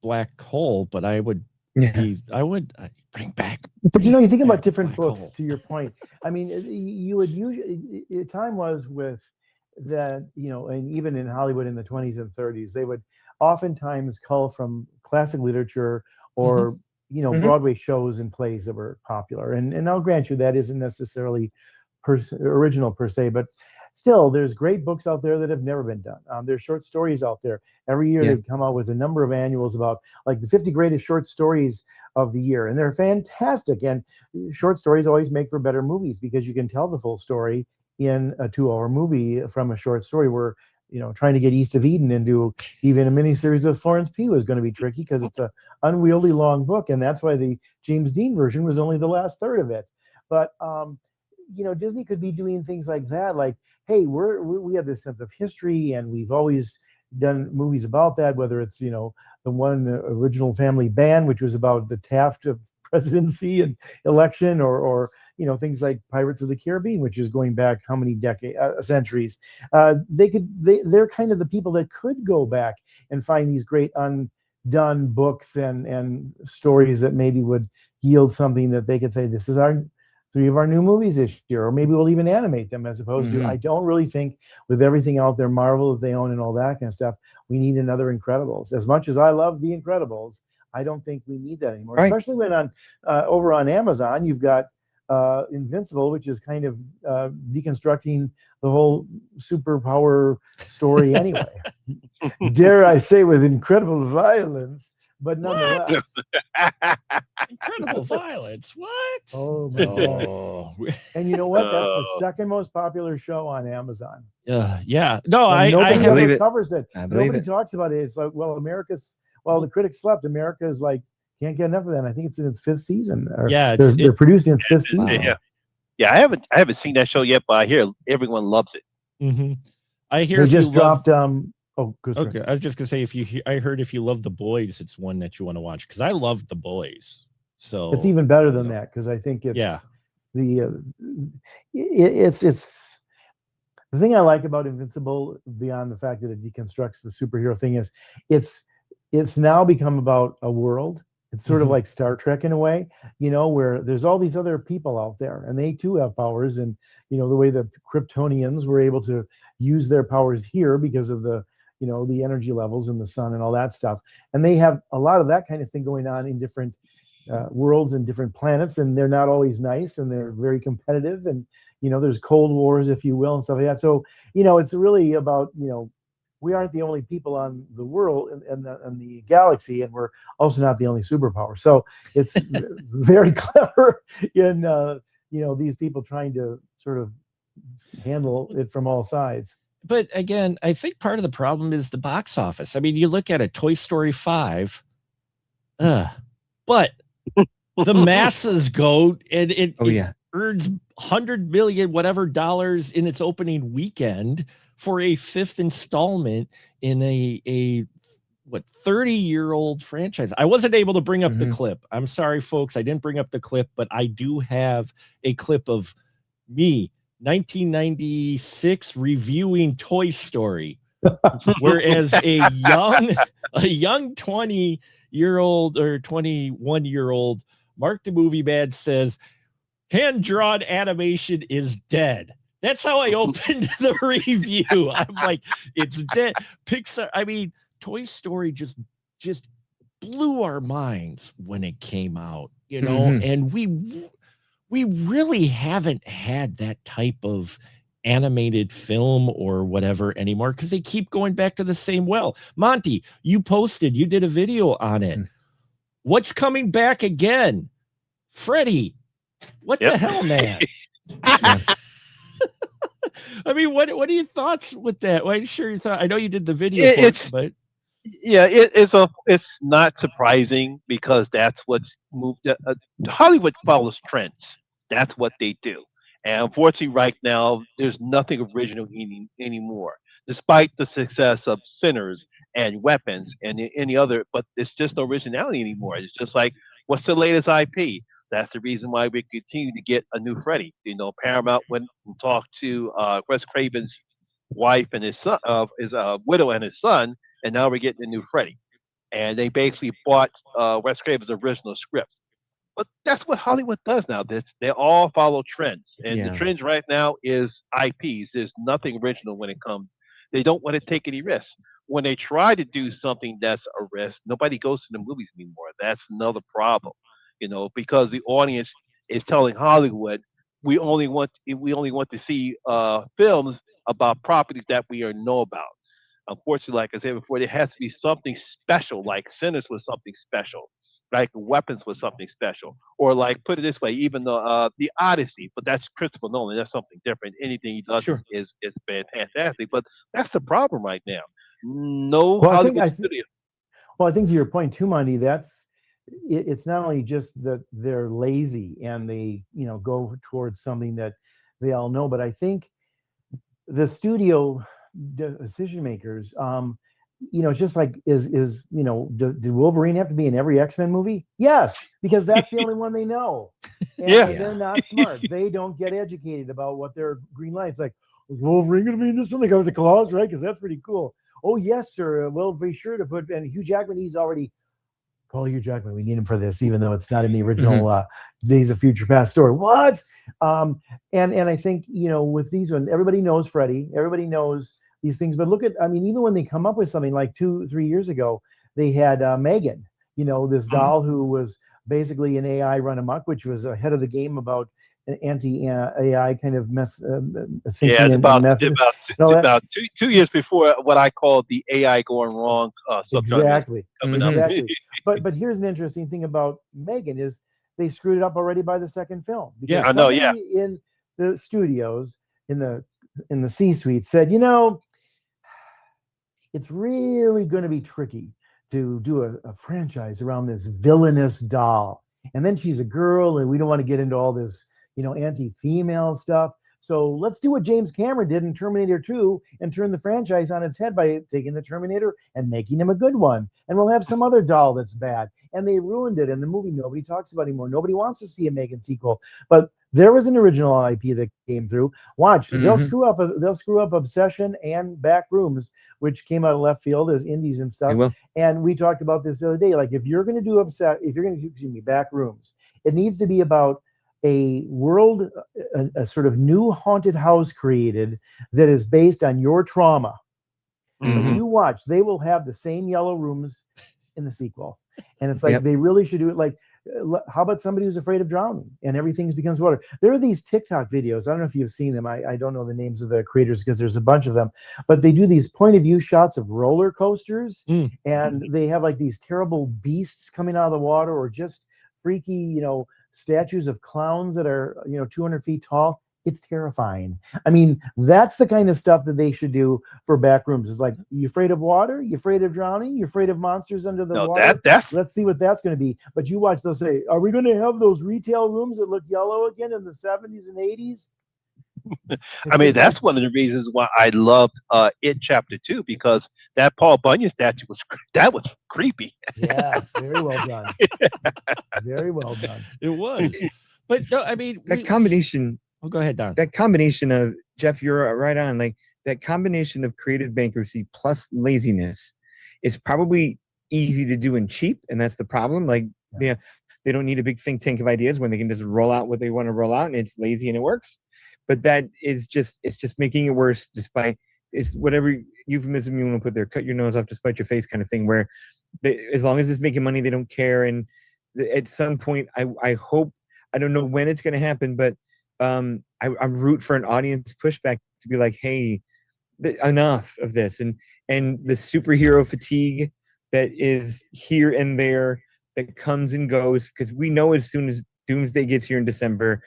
Black Hole, but I would bring back. But you know, you think about different books. To your point, I mean, you would usually time was with that, you know, and even in Hollywood in the 20s and 30s, they would oftentimes cull from classic literature or you know Broadway shows and plays that were popular. And I'll grant you that isn't necessarily original per se, but still, there's great books out there that have never been done. There's short stories out there. Every year they come out with a number of annuals about like the 50 greatest short stories of the year, and they're fantastic. And short stories always make for better movies because you can tell the full story in a 2-hour movie from a short story. Where trying to get East of Eden into even a miniseries of Florence Pugh was going to be tricky because it's a unwieldy long book, and that's why the James Dean version was only the last third of it. But Disney could be doing things like that, like, hey, we have this sense of history, and we've always done movies about that, whether it's the one original Family Band, which was about the Taft presidency and election, or things like Pirates of the Caribbean, which is going back how many centuries. They're kind of the people that could go back and find these great undone books and stories that maybe would yield something that they could say, this is our 3 of our new movies this year, or maybe we'll even animate them, as opposed to, I don't really think with everything out there, Marvel that they own and all that kind of stuff, we need another Incredibles. As much as I love the Incredibles, I don't think we need that anymore. Right. Especially when over on Amazon, you've got Invincible, which is kind of deconstructing the whole superpower story anyway. Dare I say, with incredible violence, but nonetheless. Incredible violence. What? Oh my God. And you know what? That's the second most popular show on Amazon. Yeah. No, and nobody ever covers it. Nobody talks about it. It's like, well, the critics slept. America is like, can't get enough of that. And I think it's in its 5th season. They're producing its 5th season. Yeah. I haven't seen that show yet, but I hear everyone loves it. Mm-hmm. I hear they just dropped. Okay, I was just gonna say, I heard if you love The Boys, it's one that you want to watch, because I love The Boys. So it's even better than that, because I think it's it's the thing I like about Invincible, beyond the fact that it deconstructs the superhero thing, is it's now become about a world. It's sort of like Star Trek in a way, where there's all these other people out there, and they too have powers. And the way the Kryptonians were able to use their powers here because of the the energy levels in the sun and all that stuff. And they have a lot of that kind of thing going on in different worlds and different planets, and they're not always nice, and they're very competitive, and there's cold wars, if you will, and stuff like that. So it's really about we aren't the only people on the world and the galaxy, and we're also not the only superpower. So it's very clever in these people trying to sort of handle it from all sides. But again, I think part of the problem is the box office. I mean, you look at a Toy Story 5, but the masses go, and it earns 100 million whatever dollars in its opening weekend for a 5th installment in a 30-year-old franchise. I wasn't able to bring up the clip. I'm sorry, folks, I didn't bring up the clip, but I do have a clip of me 1996 reviewing Toy Story, whereas a young 20-year-old or 21-year-old Mark the Movie Man says hand-drawn animation is dead. That's how I opened the review. I'm like, it's dead. Pixar, I mean, Toy Story just blew our minds when it came out, and we really haven't had that type of animated film or whatever anymore, because they keep going back to the same well. Monty, you did a video on it. What's coming back again? Freddy, what the hell, man? I mean, what are your thoughts with that? Well, I'm sure you thought. I know you did the video but it's not surprising, because that's what's moved. Hollywood follows trends. That's what they do. And unfortunately, right now, there's nothing original anymore, despite the success of Sinners and Weapons and any other. But it's just no originality anymore. It's just like, what's the latest IP? That's the reason why we continue to get a new Freddy. Paramount went and talked to Wes Craven's wife and his son, his widow and his son, and now we're getting a new Freddy. And they basically bought Wes Craven's original script. But that's what Hollywood does now. They all follow trends, and the trends right now is IPs. There's nothing original when it comes. They don't want to take any risks. When they try to do something that's a risk, nobody goes to the movies anymore. That's another problem, because the audience is telling Hollywood, we only want to see films about properties that we know about. Unfortunately, like I said before, there has to be something special. Like Sinners was something special. like weapons was something special, or like put it this way, even the Odyssey, but that's Christopher Nolan. That's something different. Anything he does Sure. is fantastic. But that's the problem right now. No Well, Hollywood studio. Well, I think to your point too, Monty, it's not only just that they're lazy and they, go towards something that they all know, but I think the studio decision makers, it's just like, did Wolverine have to be in every X-Men movie? Yes, because that's the only one they know. And they're not smart. They don't get educated about what their green light's like. Is Wolverine going to be in this one? They got the claws, right? Because that's pretty cool. Oh, yes, sir. We'll be sure to put, and Hugh Jackman, he's already, call Hugh Jackman. We need him for this, even though it's not in the original Days of Future Past story. What? And I think, with these ones, everybody knows Freddy. Everybody knows these things. But look at, even when they come up with something like 2-3 years ago, they had Megan, this doll who was basically an AI run amok, which was ahead of the game about anti-AI kind of thinking. Yeah, it's about 2 years before what I call the AI going wrong. Exactly. Coming up. Exactly. But here's an interesting thing about Megan is they screwed it up already by the second film. Yeah, I know. Yeah, in the studios, in the C-suite said, it's really going to be tricky to do a franchise around this villainous doll, and then she's a girl, and we don't want to get into all this anti-female stuff. So let's do what James Cameron did in Terminator 2 and turn the franchise on its head by taking the Terminator and making him a good one. And we'll have some other doll that's bad. And they ruined it in the movie. Nobody talks about it anymore. Nobody wants to see a Megan sequel. But there was an original IP that came through. Watch, they'll screw up Obsession and Backrooms, which came out of left field as indies and stuff. And we talked about this the other day. Like if you're going to do Backrooms, it needs to be about a world, a sort of new haunted house created that is based on your trauma. When you watch, they will have the same yellow rooms in the sequel. And it's like, they really should do it. Like, how about somebody who's afraid of drowning and everything becomes water? There are these TikTok videos. I don't know if you've seen them. I don't know the names of the creators because there's a bunch of them, but they do these point of view shots of roller coasters and they have like these terrible beasts coming out of the water or just freaky, statues of clowns that are 200 feet tall. It's terrifying. That's the kind of stuff that they should do for Backrooms. It's like, you afraid of water? You afraid of drowning? You afraid of monsters under the water? Let's see what that's going to be. But you watch, they'll say, are we going to have those retail rooms that look yellow again in the 70s and 80s? That's one of the reasons why I loved It Chapter 2, because that Paul Bunyan statue was creepy. Yes, very well done. Very well done. It was. But no, that combination. Go ahead, Don. That combination of, Jeff, you're right on. Like that combination of creative bankruptcy plus laziness is probably easy to do and cheap, and that's the problem. Like, they don't need a big think tank of ideas when they can just roll out what they want to roll out, and it's lazy and it works. But that is just making it worse. It's whatever euphemism you want to put there. Cut your nose off to spite your face kind of thing. Where as long as it's making money, they don't care. And at some point, I hope, I don't know when it's going to happen, but I'm root for an audience pushback to be like, hey, enough of this, and the superhero fatigue that is here and there that comes and goes, because we know as soon as Doomsday gets here in December,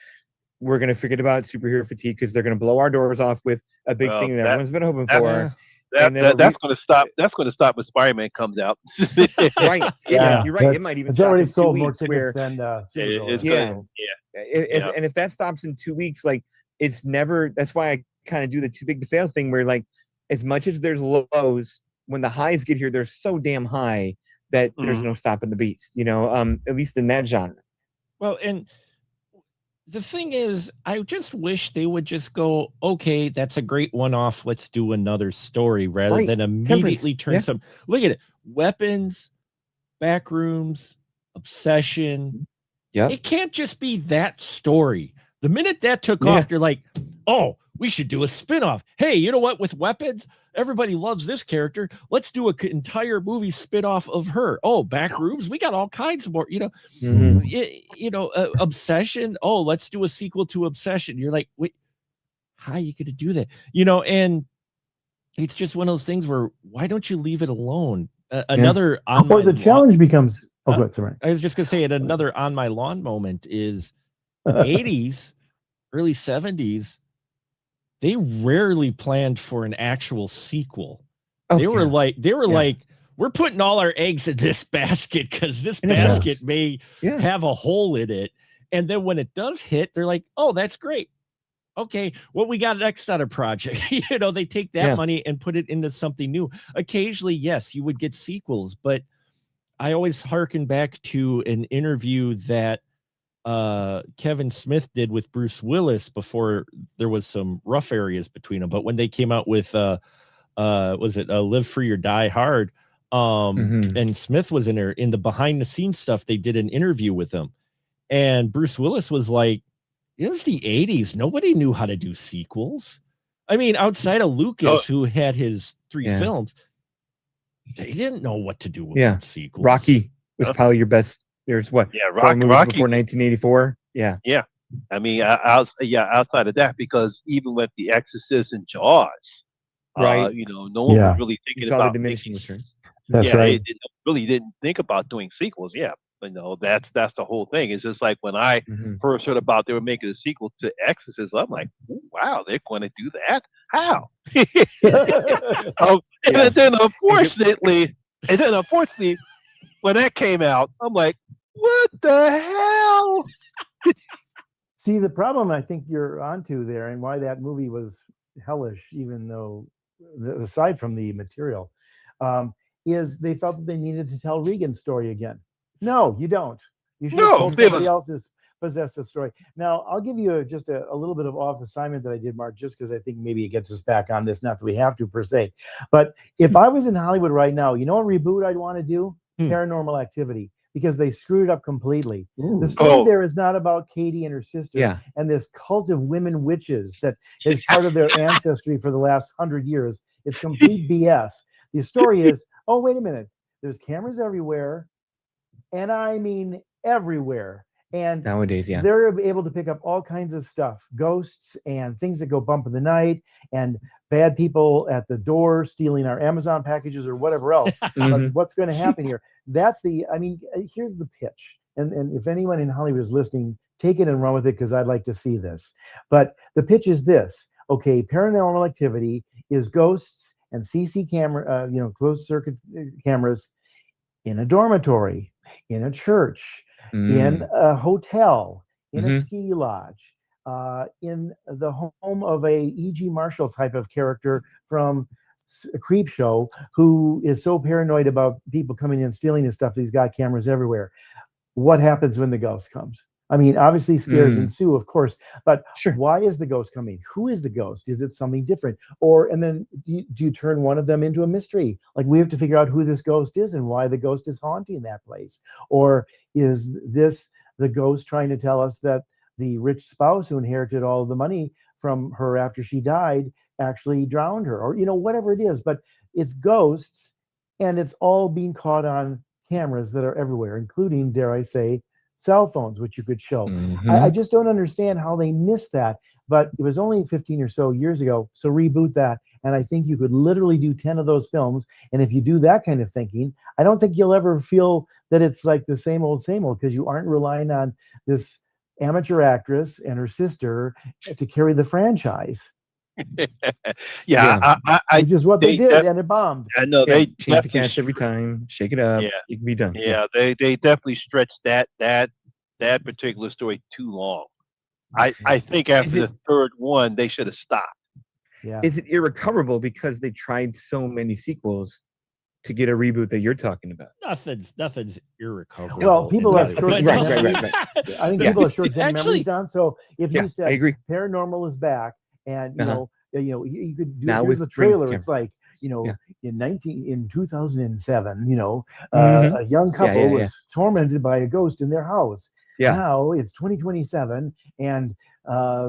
we're going to forget about superhero fatigue because they're going to blow our doors off with a big thing that everyone's been hoping for. That's going to stop. That's going to stop when Spider-Man comes out. Right? You're right. It might even. It's already sold more tickets than and if that stops in 2 weeks, like it's never. That's why I kind of do the too big to fail thing, where like as much as there's lows, when the highs get here, they're so damn high that there's no stopping the beast. At least in that genre. Well, and the thing is, I just wish they would just go, okay, that's a great one-off. Let's do another story rather than immediately turn some. Look at it. Weapons, Backrooms, Obsession. Yeah. It can't just be that story. The minute that took off, you're like, oh, we should do a spin-off. Hey, you know what? With Weapons, everybody loves this character. Let's do an entire movie spin-off of her. Oh, Backrooms, we got all kinds more, Obsession. Oh, let's do a sequel to Obsession. You're like, wait, how are you going to do that? And it's just one of those things where, why don't you leave it alone? Or the challenge becomes, Oh, good. Sorry. I was just gonna say, another on my lawn moment is 80s, early 70s. They rarely planned for an actual sequel. Oh, They were yeah. like, we're putting all our eggs in this basket because this And it basket shows. may Yeah. have a hole in it. And then when it does hit, they're like, oh, that's great. Okay, what we got next on a project? They take that Yeah. money and put it into something new. Occasionally, yes, you would get sequels, but I always hearken back to an interview that Kevin Smith did with Bruce Willis before there was some rough areas between them. But when they came out with was it Live Free or Die Hard, and Smith was in there in the behind the scenes stuff, they did an interview with him, and Bruce Willis was like, it was the 80s, nobody knew how to do sequels. I mean, outside of Lucas, who had his 3 films, they didn't know what to do with sequels. Rocky was probably your best. There's what? Yeah, 4 movies Rocky before 1984. Yeah. Yeah. I mean, outside of that, because even with The Exorcist and Jaws, Right. no one was really You thinking saw about the diminishing returns. That's right. They really didn't think about doing sequels. Yeah, that's the whole thing. It's just like when I first heard about they were making a sequel to Exorcist, I'm like, "Ooh, wow, they're going to do that? How?" And then unfortunately, when that came out, I'm like, what the hell? See, the problem I think you're onto there, and why that movie was hellish, even though aside from the material, is they felt that they needed to tell Regan's story again. No, you don't. You should have told somebody else's possessive story. Now, I'll give you just a little bit of off assignment that I did, Mark, just because I think maybe it gets us back on this. Not that we have to per se, but if I was in Hollywood right now, you know what reboot I'd want to do? Paranormal Activity. Because they screwed it up completely. Ooh. The story there is not about Katie and her sister and this cult of women witches that is part of their ancestry for the last 100 years. It's complete BS. The story is, oh, wait a minute. There's cameras everywhere. And I mean everywhere. And nowadays, they're able to pick up all kinds of stuff, ghosts and things that go bump in the night and bad people at the door stealing our Amazon packages or whatever else. But what's going to happen here? Here's the pitch. And if anyone in Hollywood is listening, take it and run with it because I'd like to see this. But the pitch is this. Okay, Paranormal Activity is ghosts and CC camera, closed circuit cameras in a dormitory, in a church, in a hotel, in a ski lodge, in the home of a E.G. Marshall type of character from a creep show who is so paranoid about people coming in stealing his stuff that he's got cameras everywhere. What happens when the ghost comes? I mean, obviously scares ensue, of course, but why is the ghost coming? Who is the ghost? Is it something different? And then do you turn one of them into a mystery? Like we have to figure out who this ghost is and why the ghost is haunting that place. Or is this the ghost trying to tell us that the rich spouse who inherited all the money from her after she died actually drowned her? Or, whatever it is, but it's ghosts and it's all being caught on cameras that are everywhere, including, dare I say, cell phones, which you could show. I just don't understand how they missed that, but it was only 15 or so years ago. So reboot that. And I think you could literally do 10 of those films. And if you do that kind of thinking, I don't think you'll ever feel that it's like the same old, because you aren't relying on this amateur actress and her sister to carry the franchise. Which is what they did, and it bombed. I know they change the cast every time, shake it up. You can be done. They definitely stretched that particular story too long. I think after the third one, they should have stopped. Yeah. Is it irrecoverable because they tried so many sequels to get a reboot that you're talking about? Nothing's irrecoverable. Well, people have short right. I think people have short-term memories, Don. So if you said I agree. Paranormal is back, and you could do here's the trailer. It's like in 2007, a young couple was tormented by a ghost in their house. Now it's 2027, and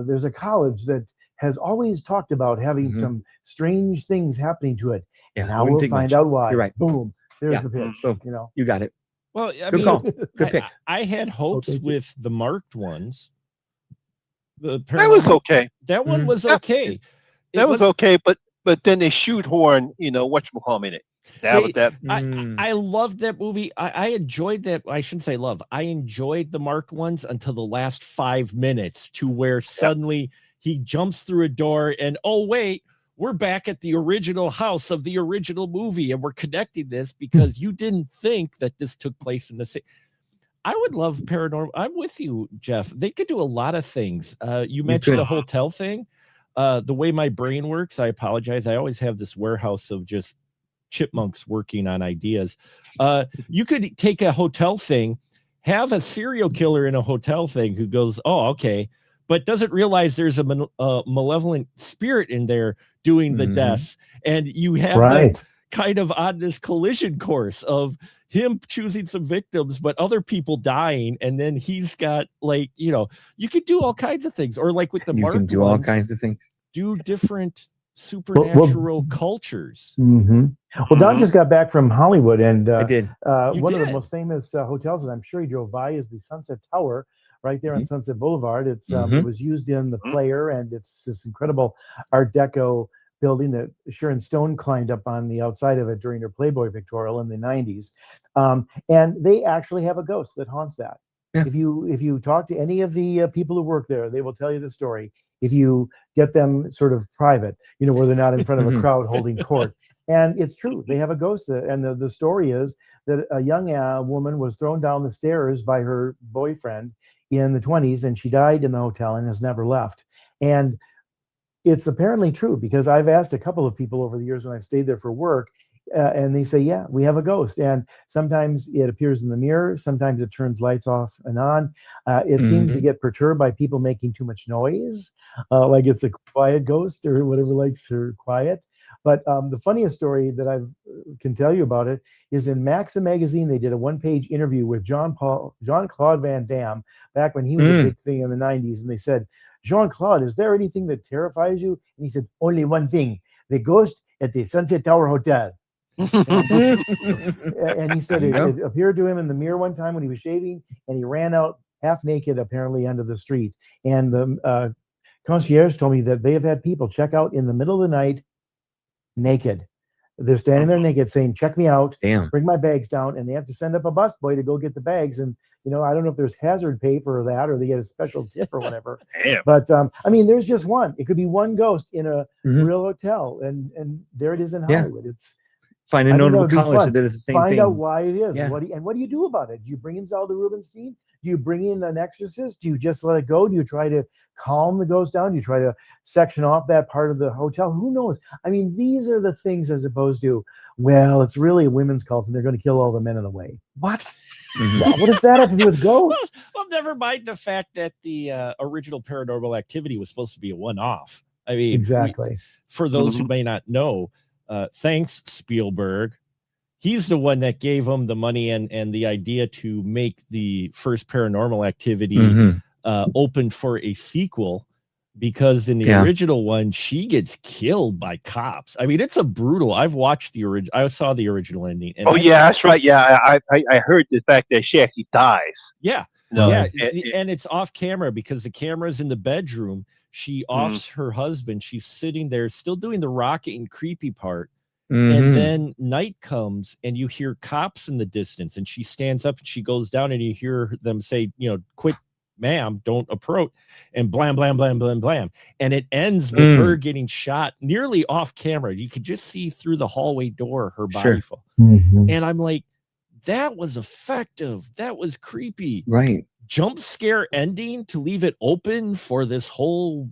there's a college that has always talked about having some strange things happening to it. And now we'll find out why. You're right. Boom. There's the pitch. Boom. You got it. Well, good call. Good pick. I had hopes with the marked ones. That was okay. That one was okay. That was okay, but then they shoehorn, whatchamacallit in it. That was that. I loved that movie. I enjoyed that. I shouldn't say love. I enjoyed the marked ones until the last 5 minutes, to where suddenly he jumps through a door and, oh, wait, we're back at the original house of the original movie. And we're connecting this because you didn't think that this took place in the same. I would love paranormal. I'm with you, Jeff. They could do a lot of things. You mentioned the hotel thing. The way my brain works, I apologize. I always have this warehouse of just chipmunks working on ideas. You could take a hotel thing, have a serial killer in a hotel thing who goes, oh, okay, but doesn't realize there's a malevolent spirit in there doing the deaths. And you have them kind of on this collision course of him choosing some victims, but other people dying. And then he's got, like, you know, you could do all kinds of things. Or like with the marked do all kinds of things. Do different supernatural cultures. Well, Don just got back from Hollywood, and I did. One of the most famous hotels that I'm sure he drove by is the Sunset Tower, right there on Sunset Boulevard. It's it was used in The Player, and it's this incredible Art Deco building that Sharon Stone climbed up on the outside of it during her Playboy pictorial in the 90s. And they actually have a ghost that haunts that. If you talk to any of the people who work there, they will tell you the story. If you get them sort of private, you know, where they're not in front of a crowd holding court. And it's true. They have a ghost. And the story is that a young woman was thrown down the stairs by her boyfriend in the 20s, and she died in the hotel and has never left. And it's apparently true, because I've asked a couple of people over the years when I've stayed there for work, and they say, yeah, we have a ghost. And sometimes it appears in the mirror. Sometimes it turns lights off and on. It seems to get perturbed by people making too much noise, like it's a quiet ghost or whatever likes her quiet. But the funniest story that I can tell you about it is in Maxim magazine. They did a one-page interview with Jean-Claude Van Damme back when he was a big thing in the 90s. And they said, Jean-Claude, is there anything that terrifies you? And he said, only one thing, the ghost at the Sunset Tower Hotel. And he said it appeared to him in the mirror one time when he was shaving, and he ran out half naked, apparently, onto the street. And the concierge told me that they have had people check out in the middle of the night naked. They're standing there naked saying, check me out, bring my bags down, and they have to send up a busboy to go get the bags. And, you know, I don't know if there's hazard pay for that or they get a special tip or whatever. But I mean, there's just one. It could be one ghost in a real hotel, and there it is in Hollywood. It's find a notable college that did the same thing. Find out why it is. And what do you do about it? Do you bring in Zelda Rubinstein? Do you bring in an exorcist? Do you just let it go? Do you try to calm the ghost down? Do you try to section off that part of the hotel? Who knows? I mean, these are the things, as opposed to, well, it's really a women's cult and they're going to kill all the men in the way. What? What does that have to do with ghosts? Well, never mind the fact that the original Paranormal Activity was supposed to be a one-off. I mean, exactly. For those who may not know, thanks Spielberg. He's the one that gave him the money and the idea to make the first Paranormal Activity open for a sequel, because in the original one, she gets killed by cops. I mean, it's a brutal. I've watched the original. I saw the original ending. And that's right. Yeah, I heard the fact that she actually dies. Yeah, and it's off camera because the camera's in the bedroom. She offs her husband. She's sitting there still doing the rocking creepy part. And then night comes and you hear cops in the distance, and she stands up and she goes down, and you hear them say, you know, quick, ma'am, don't approach, and blam, blam, blam, blam, blam. And it ends with her getting shot nearly off camera. You could just see through the hallway door her body fall. And I'm like, that was effective. That was creepy. Right. Jump scare ending to leave it open for this whole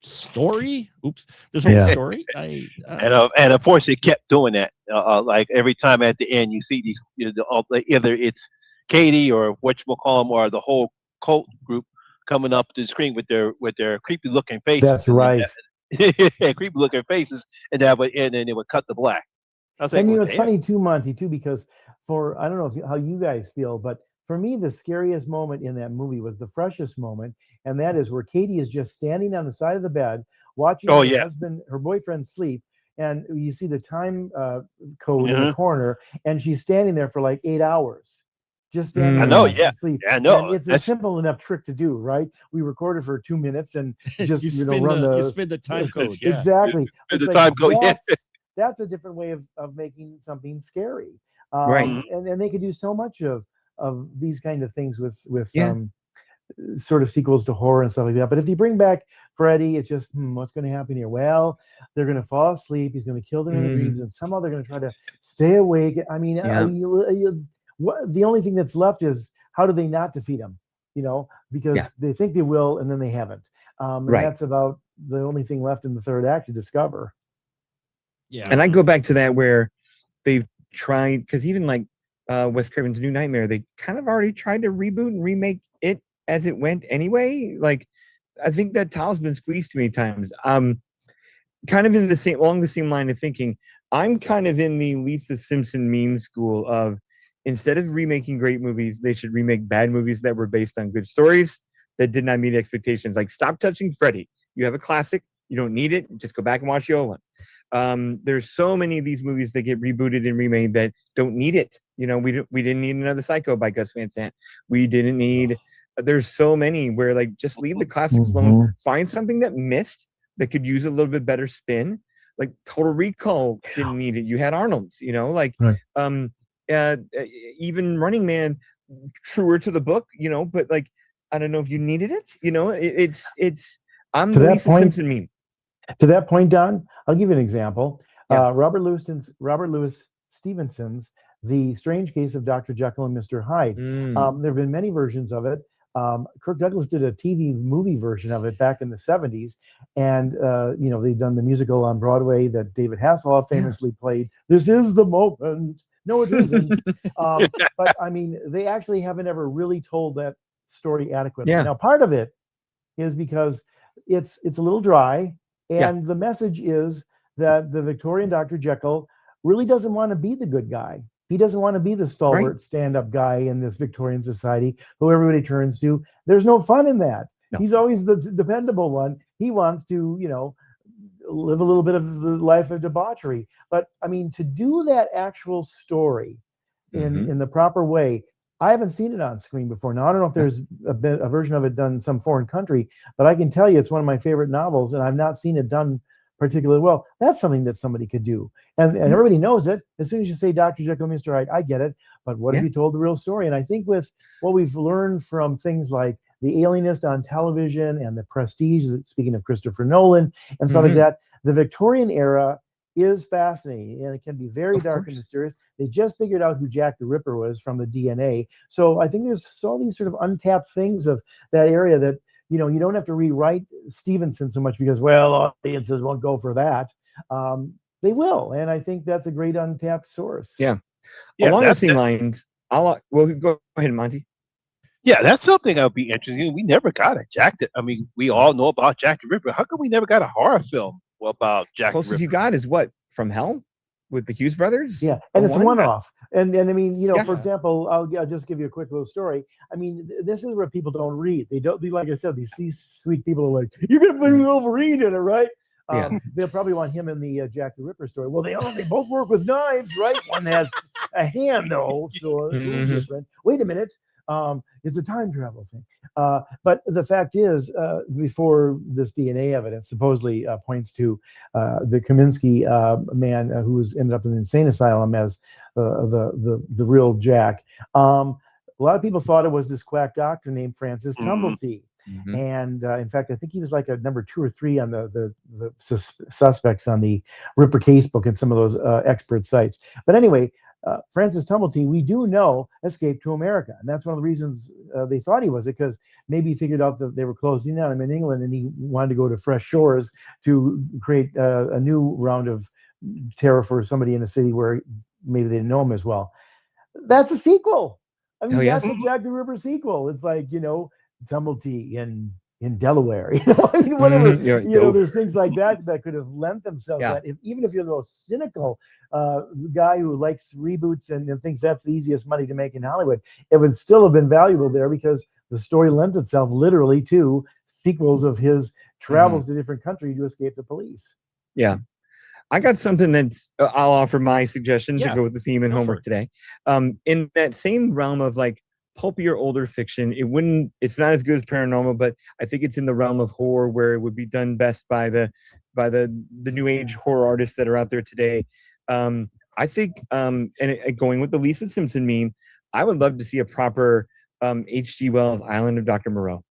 story. This whole story. And of course, they kept doing that. Like every time at the end, you see these, either it's Katie or whatchamacallem or the whole cult group coming up to the screen with their creepy looking faces. That's right. Creepy looking faces, and then it would cut to black. And you know, it's funny too, Monty, too, because I don't know how you guys feel, but for me, the scariest moment in that movie was the freshest moment, and that is where Katie is just standing on the side of the bed watching her boyfriend sleep, and you see the time code in the corner, and she's standing there for like 8 hours. Just standing there sleep. I know. And it's a simple enough trick to do, right? We recorded for 2 minutes and just you run spin the time code. Exactly. The time code. that's a different way of making something scary. Right. And they could do so much of these kind of things with Yeah. sort of sequels to horror and stuff like that. But if you bring back Freddy, it's just what's going to happen here? Well, they're going to fall asleep. He's going to kill them in the dreams, and somehow they're going to try to stay awake. I mean, Yeah. the only thing that's left is how do they not defeat him? Because Yeah. they think they will, and then they haven't. And Right. that's about the only thing left in the third act to discover. Yeah. And I go back to that where they've tried, because even like Wes Craven's New Nightmare, they kind of already tried to reboot and remake it as it went anyway. Like, I think that tile's been squeezed too many times. Kind of along the same line of thinking, I'm kind of in the Lisa Simpson meme school of, instead of remaking great movies, they should remake bad movies that were based on good stories that did not meet expectations. Like, stop touching Freddy. You have a classic. You don't need it. Just go back and watch the old one. There's so many of these movies that get rebooted and remade that don't need it. We didn't need another Psycho by Gus Van Sant. We didn't need. There's so many where, like, just leave the classics alone. Find something that missed that could use a little bit better spin. Like Total Recall didn't need it. You had Arnold's. Even Running Man, truer to the book. But like, I don't know if you needed it. It's. I'm the Lisa Simpson meme. To that point, Don, I'll give you an example. Yeah. Robert Louis Stevenson's The Strange Case of Dr. Jekyll and Mr. Hyde. There have been many versions of it. Kirk Douglas did a TV movie version of it back in the 70s. And, they've done the musical on Broadway that David Hasselhoff famously played. This is the moment. No, it isn't. But, I mean, they actually haven't ever really told that story adequately. Yeah. Now, part of it is because it's a little dry. And the message is that the Victorian Dr. Jekyll really doesn't want to be the good guy. He doesn't want to be the stalwart stand-up guy in this Victorian society who everybody turns to. There's no fun in that. No. He's always the dependable one. He wants to, live a little bit of the life of debauchery. But, I mean, to do that actual story in the proper way, I haven't seen it on screen before. Now, I don't know if there's a version of it done in some foreign country, but I can tell you it's one of my favorite novels, and I've not seen it done particularly well. That's something that somebody could do. And everybody knows it. As soon as you say Dr. Jekyll and Mr. Hyde, I get it. But what if you told the real story? And I think with what we've learned from things like The Alienist on television and The Prestige, speaking of Christopher Nolan and stuff like that, the Victorian era is fascinating, and it can be very dark and mysterious. They just figured out who Jack the Ripper was from the DNA. So I think there's all these sort of untapped things of that area that, you don't have to rewrite Stevenson so much because, well, audiences won't go for that. They will. And I think that's a great untapped source. Yeah. Along the same lines, go ahead, Monty. Yeah, that's something that would be interesting. We never got a Jack. We all know about Jack the Ripper. How come we never got a horror film about Jack the Ripper? Closest you got is what? From Hell? With the Hughes brothers? Yeah, and it's a one-off. And I mean, for example, I'll just give you a quick little story. I mean, this is where people don't read. They don't, like I said, these sweet people are like, you're going to bring Wolverine in it, right? They'll probably want him in the Jack the Ripper story. Well, they both work with knives, right? One has a hand, though, so it's a little different. Wait a minute. It's a time travel thing. But the fact is, before this DNA evidence supposedly points to the Kaminsky man who's ended up in the insane asylum as the real Jack, a lot of people thought it was this quack doctor named Francis Tumblety. And in fact, I think he was like a number 2 or 3 on the suspects on the Ripper case book and some of those expert sites. But anyway, Francis Tumblety, we do know, escaped to America. And that's one of the reasons they thought he was it, because maybe he figured out that they were closing down him in England and he wanted to go to fresh shores to create a new round of terror for somebody in a city where maybe they didn't know him as well. That's a sequel. I mean, that's a Jack the Ripper sequel. It's like, Tumblety in Delaware, I mean, whatever, there's things like that could have lent themselves that even if you're the most cynical guy who likes reboots and thinks that's the easiest money to make in Hollywood, it would still have been valuable there because the story lends itself literally to sequels of his travels to different countries to escape the police. Yeah. I got something that's I'll offer my suggestion to go with the theme and homework today. In that same realm of like pulpier older fiction, it's not as good as paranormal, but I think it's in the realm of horror where it would be done best by the by the new age horror artists that are out there today. I think, going with the Lisa Simpson meme, I would love to see a proper H.G. Wells Island of Dr. Moreau.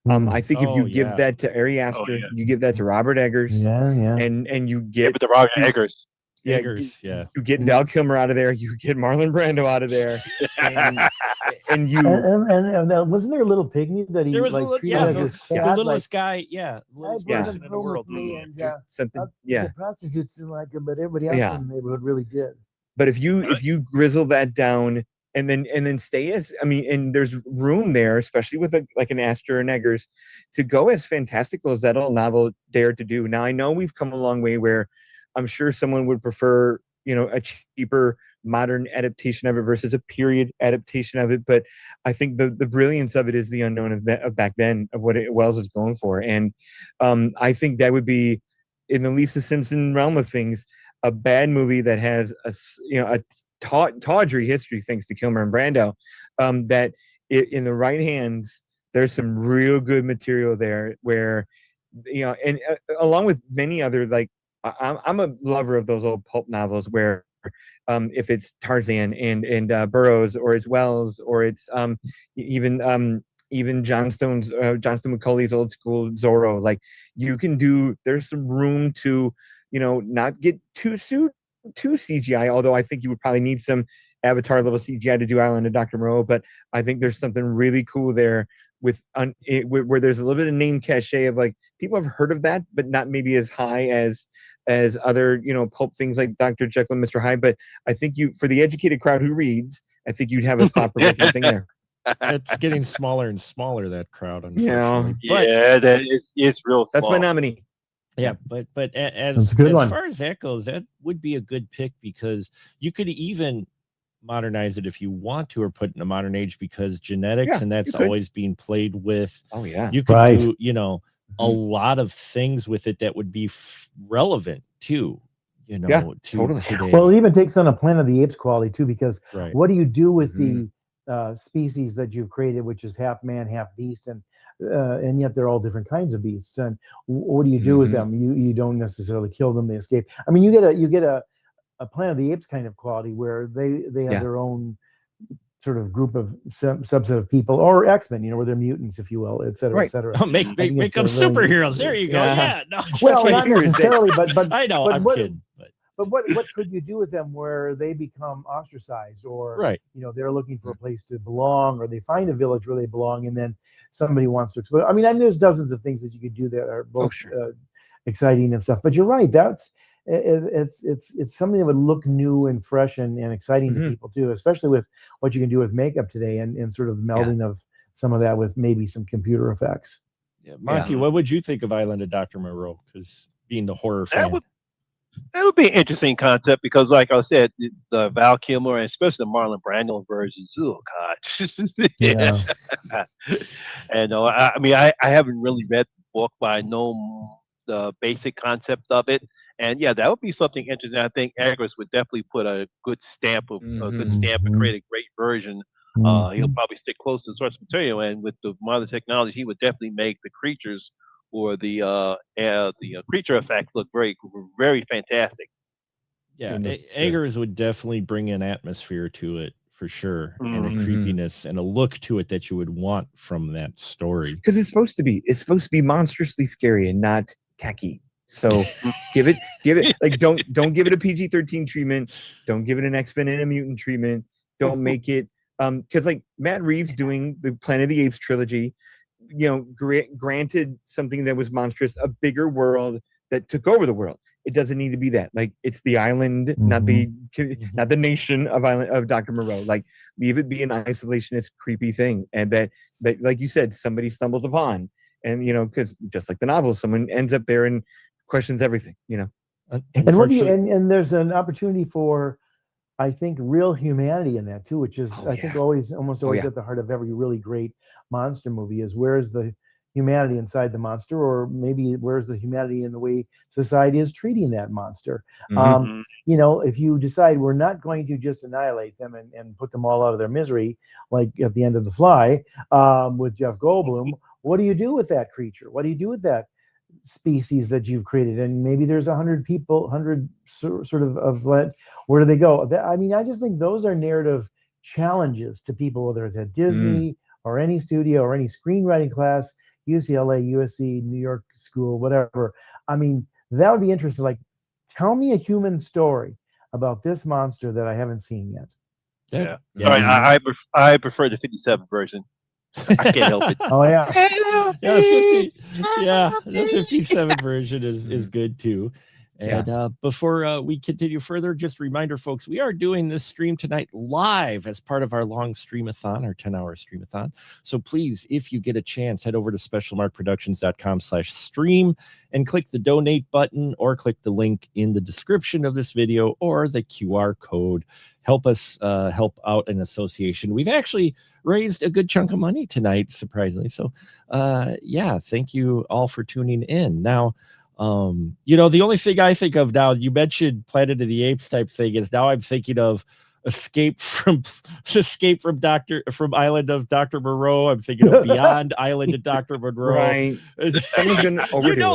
I think if you give that to Ari Aster, you give that to Robert Eggers, and you Give get it to Roger Eggers. You get Val Kilmer out of there, you get Marlon Brando out of there, and you and wasn't there a little pygmy that he There was treated as his cat? the littlest guy, littlest I person in the world. Something, the prostitutes didn't like him, but everybody else in the neighborhood really did. But if you grizzle that down and then stay as, and there's room there, especially with like an Astor and Eggers, to go as fantastical as that old novel dared to do. Now I know we've come a long way where I'm sure someone would prefer, a cheaper modern adaptation of it versus a period adaptation of it. But I think the brilliance of it is the unknown of back then, of what Wells was going for. And I think that would be, in the Lisa Simpson realm of things, a bad movie that has a tawdry history, thanks to Kilmer and Brando, that in the right hands, there's some real good material there where, and along with many other, like, I'm a lover of those old pulp novels where if it's Tarzan and Burroughs, or it's Wells, or it's even Johnston McCulley's old school Zorro, like, there's some room to, not get too CGI, although I think you would probably need some Avatar level CGI to do Island of Dr. Moreau. But I think there's something really cool there where there's a little bit of name cachet of, like, people have heard of that, but not maybe as high as other, pulp things like Dr. Jekyll and Mr. Hyde. But I think for the educated crowd who reads, I think you'd have a thought-provoking thing there. It's getting smaller and smaller, that crowd, unfortunately. It's real small. That's my nominee. Yeah, but as far as that goes, that would be a good pick, because you could even modernize it if you want to, or put in a modern age, because genetics and that's always being played with. Oh yeah, you could do a lot of things with it that would be relevant too. Totally. Today. Well, it even takes on a Planet of the Apes quality too, because what do you do with the species that you've created, which is half man, half beast, and yet they're all different kinds of beasts? And what do you do with them? You don't necessarily kill them; they escape. I mean, you get a Planet of the Apes kind of quality where they have their own sort of group of subset of people, or X-Men, where they're mutants, if you will, et cetera, et cetera. Oh, make them superheroes. There you go. Yeah. No, well, not necessarily, but I know, I'm kidding. But what could you do with them where they become ostracized, or they're looking for a place to belong, or they find a village where they belong, and then somebody wants to explode? I mean, there's dozens of things that you could do that are both exciting and stuff. But you're right, it's something that would look new and fresh and exciting to people too, especially with what you can do with makeup today, and sort of melding of some of that with maybe some computer effects. Yeah, Monty, what would you think of Island of Dr. Moreau? Because being the horror fan. That would be an interesting concept, because, like I said, the Val Kilmer and especially the Marlon Brando versions. Oh God! And I haven't really read the book, but I know the basic concept of it. And that would be something interesting. I think Eggers would definitely put a good stamp and create a great version. He'll probably stick close to the source material, and with the modern technology, he would definitely make the creatures or the creature effects look very, very fantastic. Yeah, Eggers would definitely bring an atmosphere to it for sure, and a creepiness and a look to it that you would want from that story. Because it's supposed to be monstrously scary and not tacky. So give it like don't give it a PG-13 treatment. Don't give it an X-Men and a mutant treatment. Don't make it because like Matt Reeves doing the Planet of the Apes trilogy, granted something that was monstrous, a bigger world that took over the world. It doesn't need to be that. Like, it's the island, not the nation of Dr. Moreau. Like, leave it be an isolationist, creepy thing, and that like you said, somebody stumbles upon, and because just like the novel, someone ends up there and questions everything. And what do you and there's an opportunity for, I think, real humanity in that too, which is think almost always at the heart of every really great monster movie, is where's the humanity inside the monster, or maybe where's the humanity in the way society is treating that monster. If you decide we're not going to just annihilate them and put them all out of their misery, like at the end of The Fly with Jeff Goldblum, what do you do with that creature? What do you do with that species that you've created, and maybe there's 100 people, 100 sort of where do they go? I mean, I just think those are narrative challenges to people, whether it's at Disney or any studio or any screenwriting class, UCLA, USC, New York School, whatever. I mean, that would be interesting. Like, tell me a human story about this monster that I haven't seen yet. Yeah. All right, I prefer the 57 version. I can't help it. Oh yeah. The 57 version is good too. And before we continue further, just a reminder, folks, we are doing this stream tonight live as part of our long streamathon, our 10-hour streamathon. So please, if you get a chance, head over to specialmarkproductions.com/stream and click the donate button, or click the link in the description of this video or the QR code. Help us help out an association. We've actually raised a good chunk of money tonight, surprisingly. So thank you all for tuning in. Now, the only thing I think of now, you mentioned Planet of the Apes type thing, is now I'm thinking of Escape from Island of Dr. Moreau. I'm thinking of Beyond Island of Dr. Monroe. Right. Someone's gonna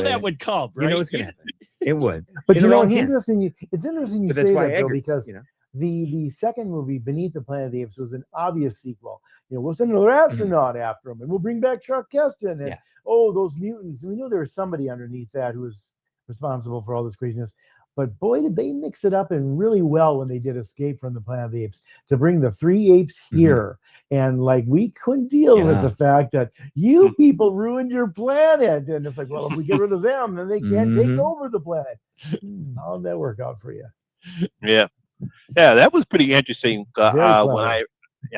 that would come, right? You know it's gonna happen. It would. But it's interesting you say that, though, because the second movie, Beneath the Planet of the Apes, was an obvious sequel. We'll send another astronaut after him, and we'll bring back Chuck Keston, and those mutants. We knew there was somebody underneath that who was responsible for all this craziness. But boy, did they mix it up and really well when they did Escape from the Planet of the Apes, to bring the 3 apes here. And like, we couldn't deal with the fact that you people ruined your planet. And it's like, well, if we get rid of them, then they can't take over the planet. How'd that work out for you? Yeah, that was pretty interesting. When I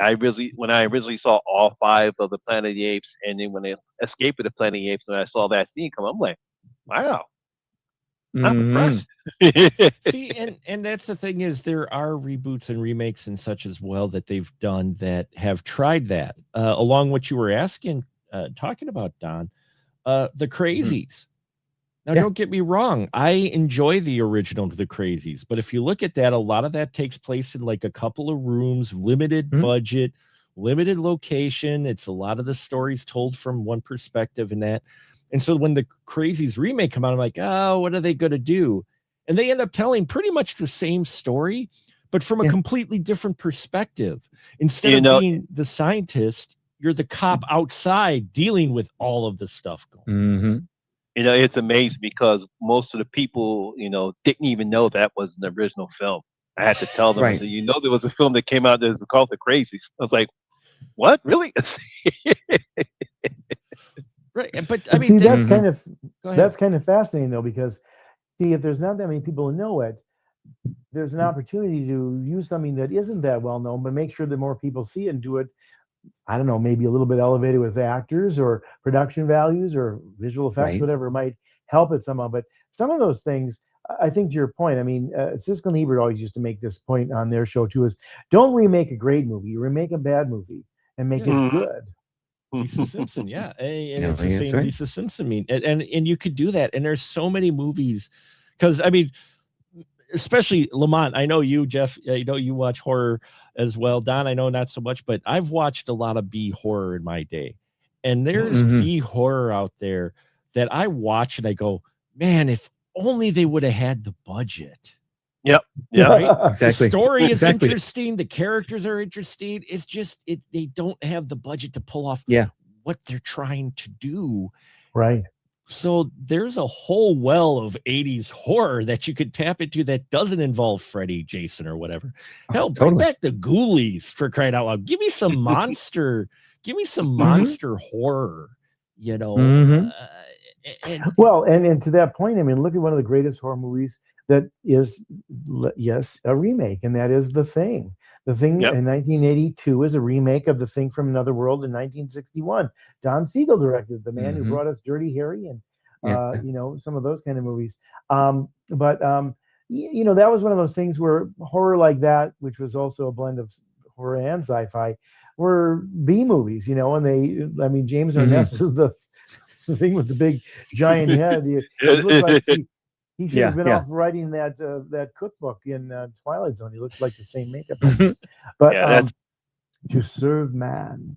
originally saw all 5 of the Planet of the Apes, and then when they escaped the Planet of the Apes, and I saw that scene come, I'm like, wow, I'm impressed. See, and that's the thing, is there are reboots and remakes and such as well that they've done that have tried that, along what you were talking about, Don, the Crazies. Now, don't get me wrong. I enjoy the original The Crazies, but if you look at that, a lot of that takes place in like a couple of rooms, limited budget, limited location. It's a lot of the stories told from one perspective and that. And so when the Crazies remake come out, I'm like, oh, what are they going to do? And they end up telling pretty much the same story, but from a completely different perspective. Instead of being the scientist, you're the cop outside dealing with all of the stuff going. It's amazing because most of the people, didn't even know that was an original film. I had to tell them, I said, there was a film that came out that was called The Crazies. I was like, what? Really? Right. But I mean, see, that's kind of fascinating, though, because if there's not that many people who know it, there's an opportunity to use something that isn't that well known, but make sure that more people see it and do it. I don't know, maybe a little bit elevated with actors or production values or visual effects, whatever might help it somehow. But some of those things, I think, to your point, I mean, Siskel and Ebert always used to make this point on their show too, is don't remake a great movie, you remake a bad movie and make it good. Lisa Simpson, and it's the same Lisa Simpson meme, and you could do that. And there's so many movies, because I mean, especially Lamont, I know you, Jeff, you watch horror as well. Don, I know not so much, but I've watched a lot of B horror in my day, and there's B horror out there that I watch and I go, man, if only they would have had the budget. Yep. Right? Exactly. The story is interesting. The characters are interesting. It's just they don't have the budget to pull off what they're trying to do. Right. So there's a whole well of 80s horror that you could tap into that doesn't involve Freddy, Jason, or whatever. Hell, bring back the Ghoulies, for crying out loud. Give me some monster. Give me some monster horror. And to that point, I mean, look at one of the greatest horror movies that is, a remake, and that is The Thing. The Thing in 1982 is a remake of The Thing from Another World in 1961. Don Siegel directed, the man who brought us Dirty Harry and some of those kind of movies. That was one of those things where horror like that, which was also a blend of horror and sci-fi, were B movies. And James Arness is the thing with the big giant head. It looked like he should have been off writing that cookbook in Twilight Zone. He looks like the same makeup. But to serve man,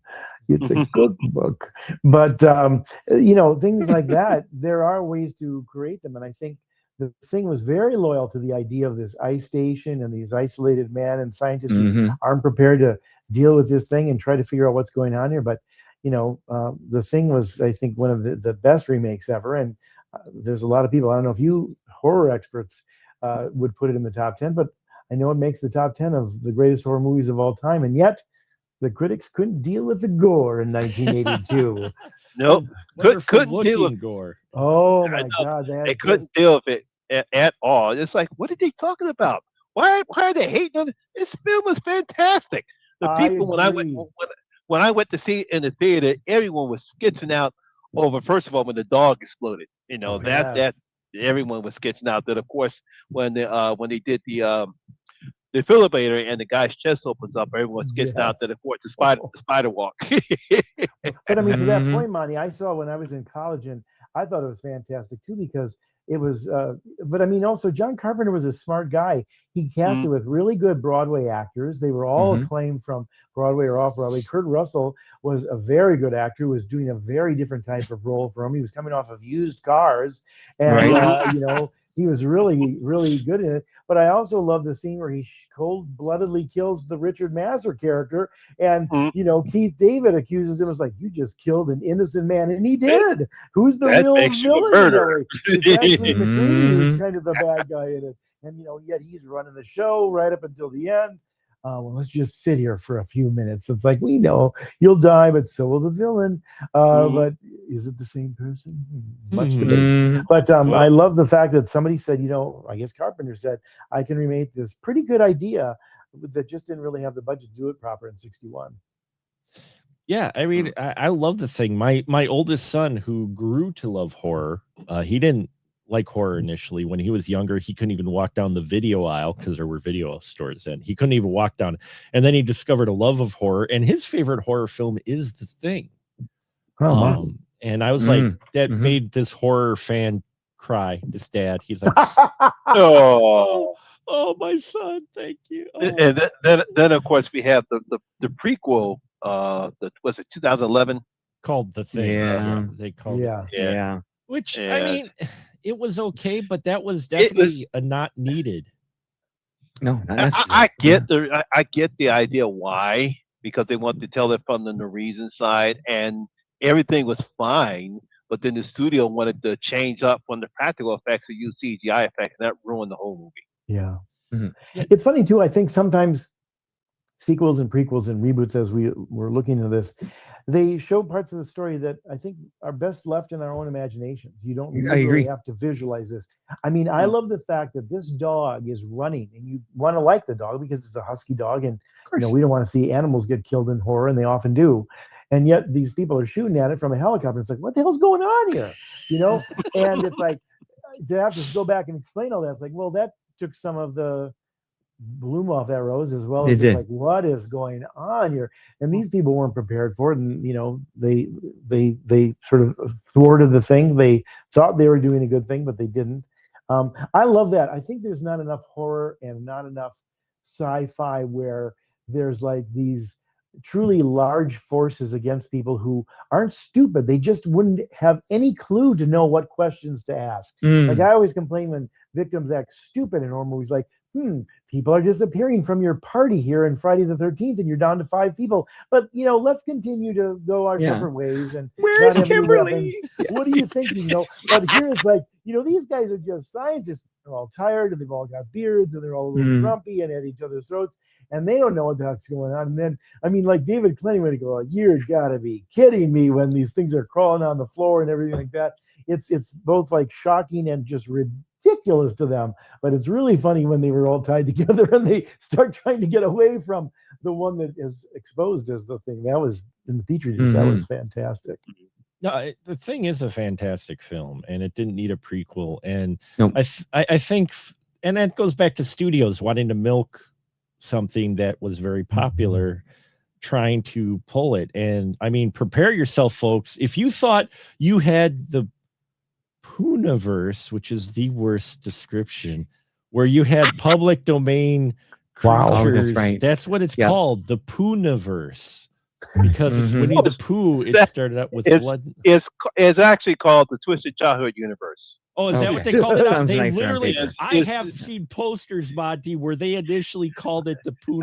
It's a cookbook. But things like that, there are ways to create them. And I think the thing was very loyal to the idea of this ice station and these isolated men and scientists who aren't prepared to deal with this thing and try to figure out what's going on here. But the thing was, I think, one of the best remakes ever. And there's a lot of people, I don't know if you horror experts would put it in the top 10, but I know it makes the top 10 of the greatest horror movies of all time. And yet the critics couldn't deal with the gore in 1982. Nope. Couldn't deal with gore. Oh my God. They couldn't deal with it at all. It's like, what are they talking about? Why are they hating on it? This film was fantastic. The people, when I went to see it in the theater, everyone was skitching out over, first of all, when the dog exploded. That everyone was sketching out. That, of course, when they did the defibrillator and the guy's chest opens up, everyone was sketching out that, of course, the spider walk. But I mean, to that point, Monty, I saw when I was in college, and I thought it was fantastic too, because it was, but I mean, also John Carpenter was a smart guy. He cast it with really good Broadway actors. They were all acclaimed from Broadway or off Broadway. Kurt Russell was a very good actor who was doing a very different type of role for him. He was coming off of Used Cars, and he was really, really good in it. But I also love the scene where he cold-bloodedly kills the Richard Masur character, and Keith David accuses him, as like, you just killed an innocent man, and he did. Who's the real villain? It's actually McCready who's kind of the bad guy in it, and yet he's running the show right up until the end. Well, let's just sit here for a few minutes. It's like, we know you'll die, but so will the villain. But is it the same person? Much debate. But I love the fact that somebody said, I guess Carpenter said, I can remake this pretty good idea that just didn't really have the budget to do it proper in 61. Yeah, I mean, I love the thing. My oldest son, who grew to love horror, he didn't like horror initially. When he was younger, he couldn't even walk down the video aisle because there were video stores then. He couldn't even walk down. And then he discovered a love of horror, and his favorite horror film is The Thing. And I was like, that made this horror fan cry. This dad, he's like, oh, my son, thank you. And then of course we have the prequel. Was it 2011? Called The Thing. Yeah, they called it. Which I mean, it was okay, but that was definitely not needed. No, not necessarily. I get the idea why, because they want to tell it from the Norwegian side, and everything was fine. But then the studio wanted to change up from the practical effects to use CGI effects, and that ruined the whole movie. Yeah. It's funny too. I think sometimes sequels and prequels and reboots, as we were looking at this, they show parts of the story that I think are best left in our own imaginations. You don't really have to visualize this. I mean, I love the fact that this dog is running, and you want to like the dog because it's a husky dog, and we don't want to see animals get killed in horror, and they often do. And yet these people are shooting at it from a helicopter. It's like, what the hell's going on here? And it's like, to have to go back and explain all that. It's like, well, that took some of the bloom off that rose, as well as like, what is going on here? And these people weren't prepared for it, and they sort of thwarted the thing. They thought they were doing a good thing, but they didn't. I love that. I think there's not enough horror and not enough sci-fi where there's like these truly large forces against people who aren't stupid. They just wouldn't have any clue to know what questions to ask. Like, I always complain when victims act stupid in horror movies, like, people are disappearing from your party here in Friday the 13th, and you're down to 5 people. But, let's continue to go our separate ways. And where's Kimberly? What are you thinking? But here it's like, these guys are just scientists. They're all tired, and they've all got beards, and they're all a little grumpy and at each other's throats, and they don't know what the heck's going on. And then, I mean, like David Clenny would go, you've got to be kidding me, when these things are crawling on the floor and everything like that. It's both like shocking and just ridiculous to them, but it's really funny when they were all tied together and they start trying to get away from the one that is exposed as the thing. That was in the Petri dish. That was fantastic. No, The Thing is a fantastic film, and it didn't need a prequel. And I think, and that goes back to studios wanting to milk something that was very popular, trying to pull it. And I mean, prepare yourself, folks. If you thought you had the Pooniverse, which is the worst description, where you had public domain creatures. That's right. That's what it's called, the Pooniverse. because it's Mhm. Winnie Oh, the Pooh. It that- started out with it's blood. it's actually called the Twisted Childhood Universe. Oh, is that what Okay. they called it? Sounds They nicer on literally. paper. I have seen posters, Monty, where they initially called it the Pooh.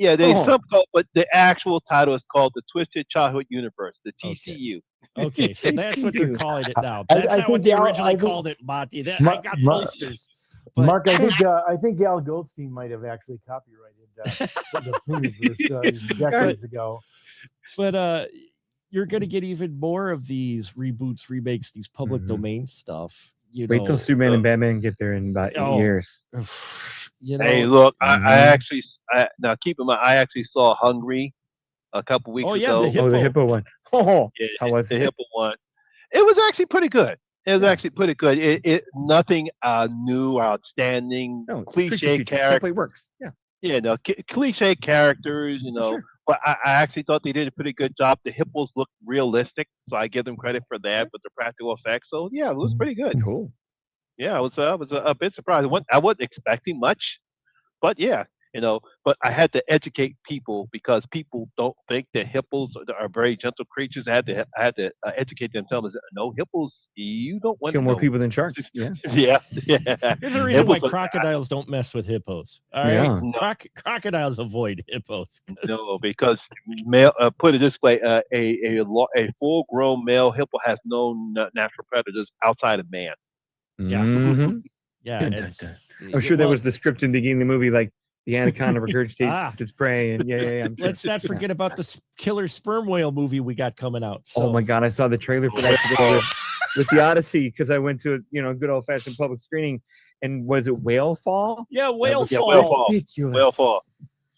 Yeah, they Oh. some call, but the actual title is called the Twisted Childhood Universe, the Okay. TCU. Okay, so that's what they're TCU. calling it now. I That's not think what they Al- originally I think- called it, Monty. That Ma- I got Ma- posters. But Mark, I think Al Goldstein might have actually copyrighted the Poohverse decades ago. but you're gonna get even more of these reboots, remakes, these public Mhm. domain stuff. You Wait till know, Superman and Batman get there in about 8 Oh. years. you know. Hey, look, Mhm. I actually now keep in mind I actually saw Hungry a couple weeks Oh, yeah, ago. the Oh, the Hippo. hippo one. Oh, Yeah, how was the it? Hippo one. It was actually pretty good. It was Yeah. actually pretty good. It nothing new, outstanding, No, cliche creature feature. character. Template works. Yeah. Yeah, no, cliche characters, Sure. But I actually thought they did a pretty good job. The hippos look realistic, so I give them credit for that. But the practical effects, so yeah, it was pretty good. Cool. Yeah, I was a bit surprised. I wasn't expecting much, but yeah, But I had to educate people because people don't think that hippos are very gentle creatures. I had to educate them. Tell them, no, hippos, you don't want Kill to more know. people than sharks. Yeah. Yeah, There's a reason why Hippos are- crocodiles don't mess with hippos. All right, Yeah. No. Crocodiles avoid hippos. No, because put it this way, a full-grown male hippo has no natural predators outside of man. Yeah. Mhm. Yeah, Dun, dun, it's- I'm sure that well, was the script in the beginning of the movie, like the anaconda regurgitates Ah. its prey, and yeah. I'm sure. Let's not forget about the killer sperm whale movie we got coming out. So, Oh my god, I saw the trailer for that today with the Odyssey because I went to a good old fashioned public screening, and was it Whale Fall? yeah, whale Yeah, fall. whale fall. Ridiculous. Whale fall.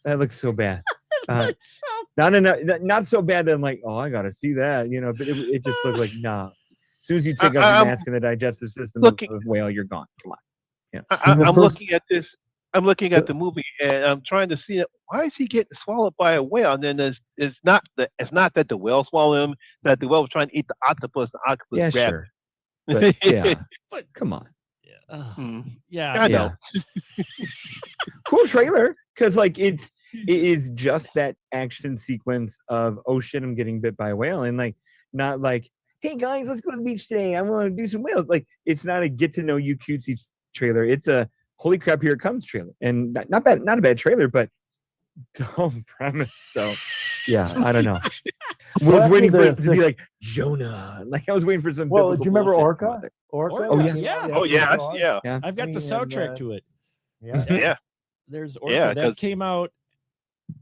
That looks so bad. Not so bad that I'm like, oh, I gotta see that, but it just looked like nah. As soon as you take off I'm your mask in the digestive system looking- of whale, you're gone. Come on. I'm the first- looking at this. I'm looking at the movie, and I'm trying to see it. Why is he getting swallowed by a whale? And then it's not that the whale swallowed him. It's that the whale was trying to eat the octopus. The octopus Yeah, grabbed sure. But yeah, come on. Hmm. Yeah, I know. Cool trailer because it is just that action sequence of oh shit, I'm getting bit by a whale, and not like hey guys, let's go to the beach today, I want to do some whales. It's not a get to know you cutesy trailer. It's a holy crap, here it comes trailer, and not a bad trailer, but dumb premise. So yeah, I don't know. I was waiting for it to be like Jonah. I was waiting for some. Well, do biblical you remember bullshit to come Orca? out there. Orca? Oh, that yeah. came out Yeah. Oh after yeah, Jaws? yeah, I've got the And, soundtrack to it. Yeah. yeah. There's Orca. Yeah, that 'cause- came out.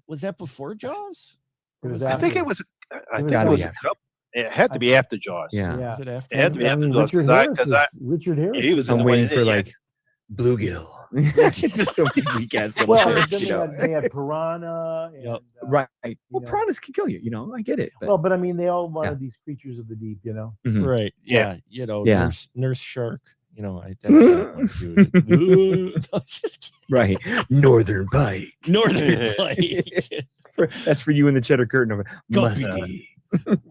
Was that before Jaws? It was I I after. think it was. I think gotta it was be a couple. It had to be after Jaws. Yeah. Yeah. Was it after? It had to be I after mean, Jaws. Richard 'cause I- Harris 'cause was I- Richard Harris. he was in I'm the waiting one- for yeah. bluegill. Just so we can some Well, shit, then they had Piranha. And, Yep. right. Well, know. piranhas can kill you. I get it. But, Well, but I mean, they all wanted these creatures of the deep, Mhm. Right. Yeah. Yeah. Yeah. Nurse Shark. That's that one too. No, just right. Northern Pike. kidding. Northern Pike. That's for you in the cheddar curtain over. Guppy. Musky.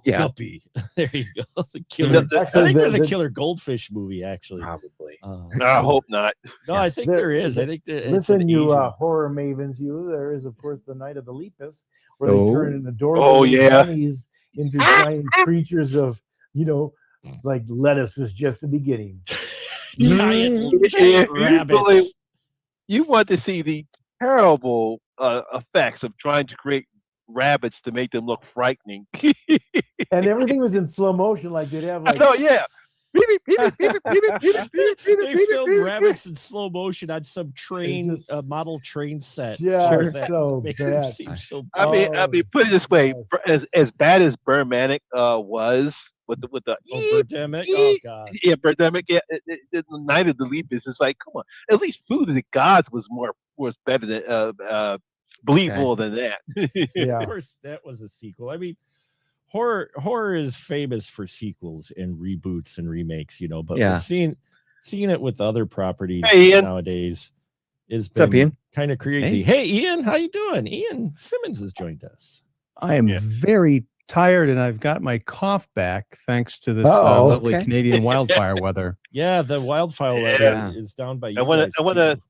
Yeah, Guppy. There you go. The killer. I Actually, think there's a the- killer goldfish movie actually. probably. I hope not. No, I think there is. I think that it's Listen, an you Asian- horror mavens, there is, of course, the Night of the Lepus, where Oh. they turn an adorable Oh, little yeah. bunnies into giant creatures of, like lettuce was just the beginning. giant If you rabbits. You want to see the terrible effects of trying to create rabbits to make them look frightening. And everything was in slow motion, like they'd have I like know, yeah. They filmed rabbits in slow motion on some train, just- model train set. just That so makes them bad. seem so I mean, Oh, put it this way: yes. as bad as Birdemic was with the Birdemic. Oh god. yeah, Birdemic, yeah, the Night of the Lepus. It's like, come on, at least Food of the Gods was better than believable than that. Yeah. Of course, that was a sequel. I mean, horror is famous for sequels and reboots and remakes, but Yeah. seeing it with other properties Hey, Ian. nowadays is What's up, Ian? kind of crazy. Hey, Ian, how you doing? Ian Simmons has joined us. I am Yeah. very tired and I've got my cough back thanks to this Oh, lovely okay. Canadian wildfire weather. Yeah, the wildfire weather Yeah. is down by you. I want guys, to too.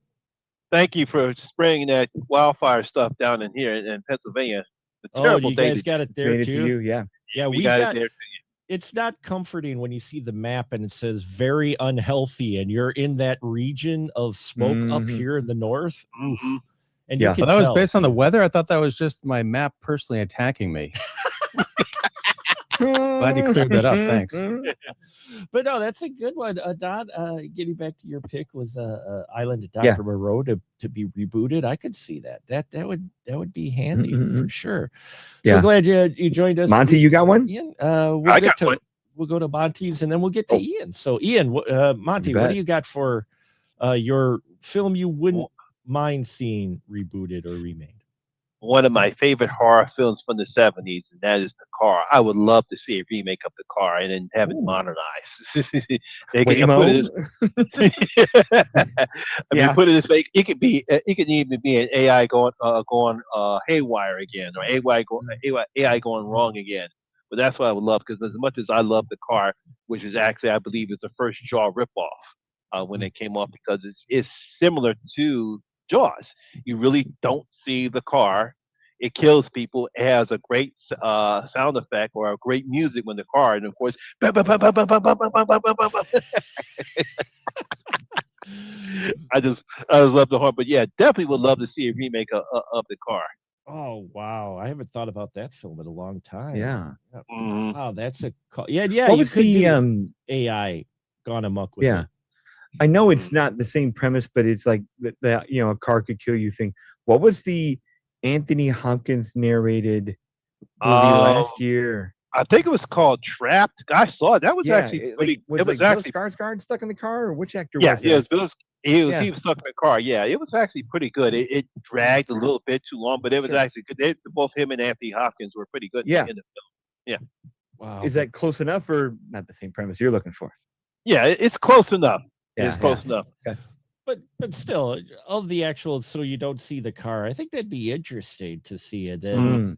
thank you for spraying that wildfire stuff down in here in Pennsylvania. Oh, terrible you day guys to got it there Made it to too. you, yeah. Yeah, we we've got got. it there. It's not comforting when you see the map and it says very unhealthy, and you're in that region of smoke up Mhm. here in the north. Oof. Mhm. And Yeah. you can Well, that was tell, based on the too. weather. I thought that was just my map personally attacking me. Glad you cleared that up. Thanks. But no, that's a good one. Don, getting back to your pick was Island of Yeah. Dr. Moreau to be rebooted. I could see that. That would be handy for sure. So Yeah. glad you joined us. Monty, you got one? Ian, I got one. we'll go to Monty's and then we'll get to Ian. So Ian, Monty, You what bet. do you got for your film you wouldn't mind seeing rebooted or remade? One of my favorite horror films from the 70s, and that is The Car. I would love to see a remake of The Car and then have it Ooh. modernized. They could Waymo? put it I mean, Yeah. put it this way: it could be, it could even be an AI going haywire again, or AI going wrong again. But that's what I would love, because as much as I love The Car, which is actually, I believe, is the first Jaw ripoff when it came off, because it's similar to Jaws. You really don't see the car. It kills people. It has a great sound effect or a great music when the car, and of course, I just love the horn. But yeah, definitely would love to see a remake of the car. Oh wow, I haven't thought about that film in a long time. Yeah. Mhm. Wow, that's a What you was could the do AI gone amok with yeah. it. I know it's not the same premise, but it's like that, a car could kill you thing. What was the Anthony Hopkins narrated movie last year? I think it was called Trapped. I saw it. That was Yeah, actually pretty. was It was Bill actually Skarsgård stuck in the car, or which actor yeah, was yeah. that? It was, he was Yeah. he was stuck in the car. Yeah, it was actually pretty good. It dragged a little bit too long, but it was Sure. actually good. Both him and Anthony Hopkins were pretty good Yeah. in the film. Yeah, Wow. Is that close enough, or not the same premise you're looking for? yeah. It's close enough. Yeah, It's close enough. Okay. But still, of the actual, so you don't see the car. I think that'd be interesting to see it. Mm.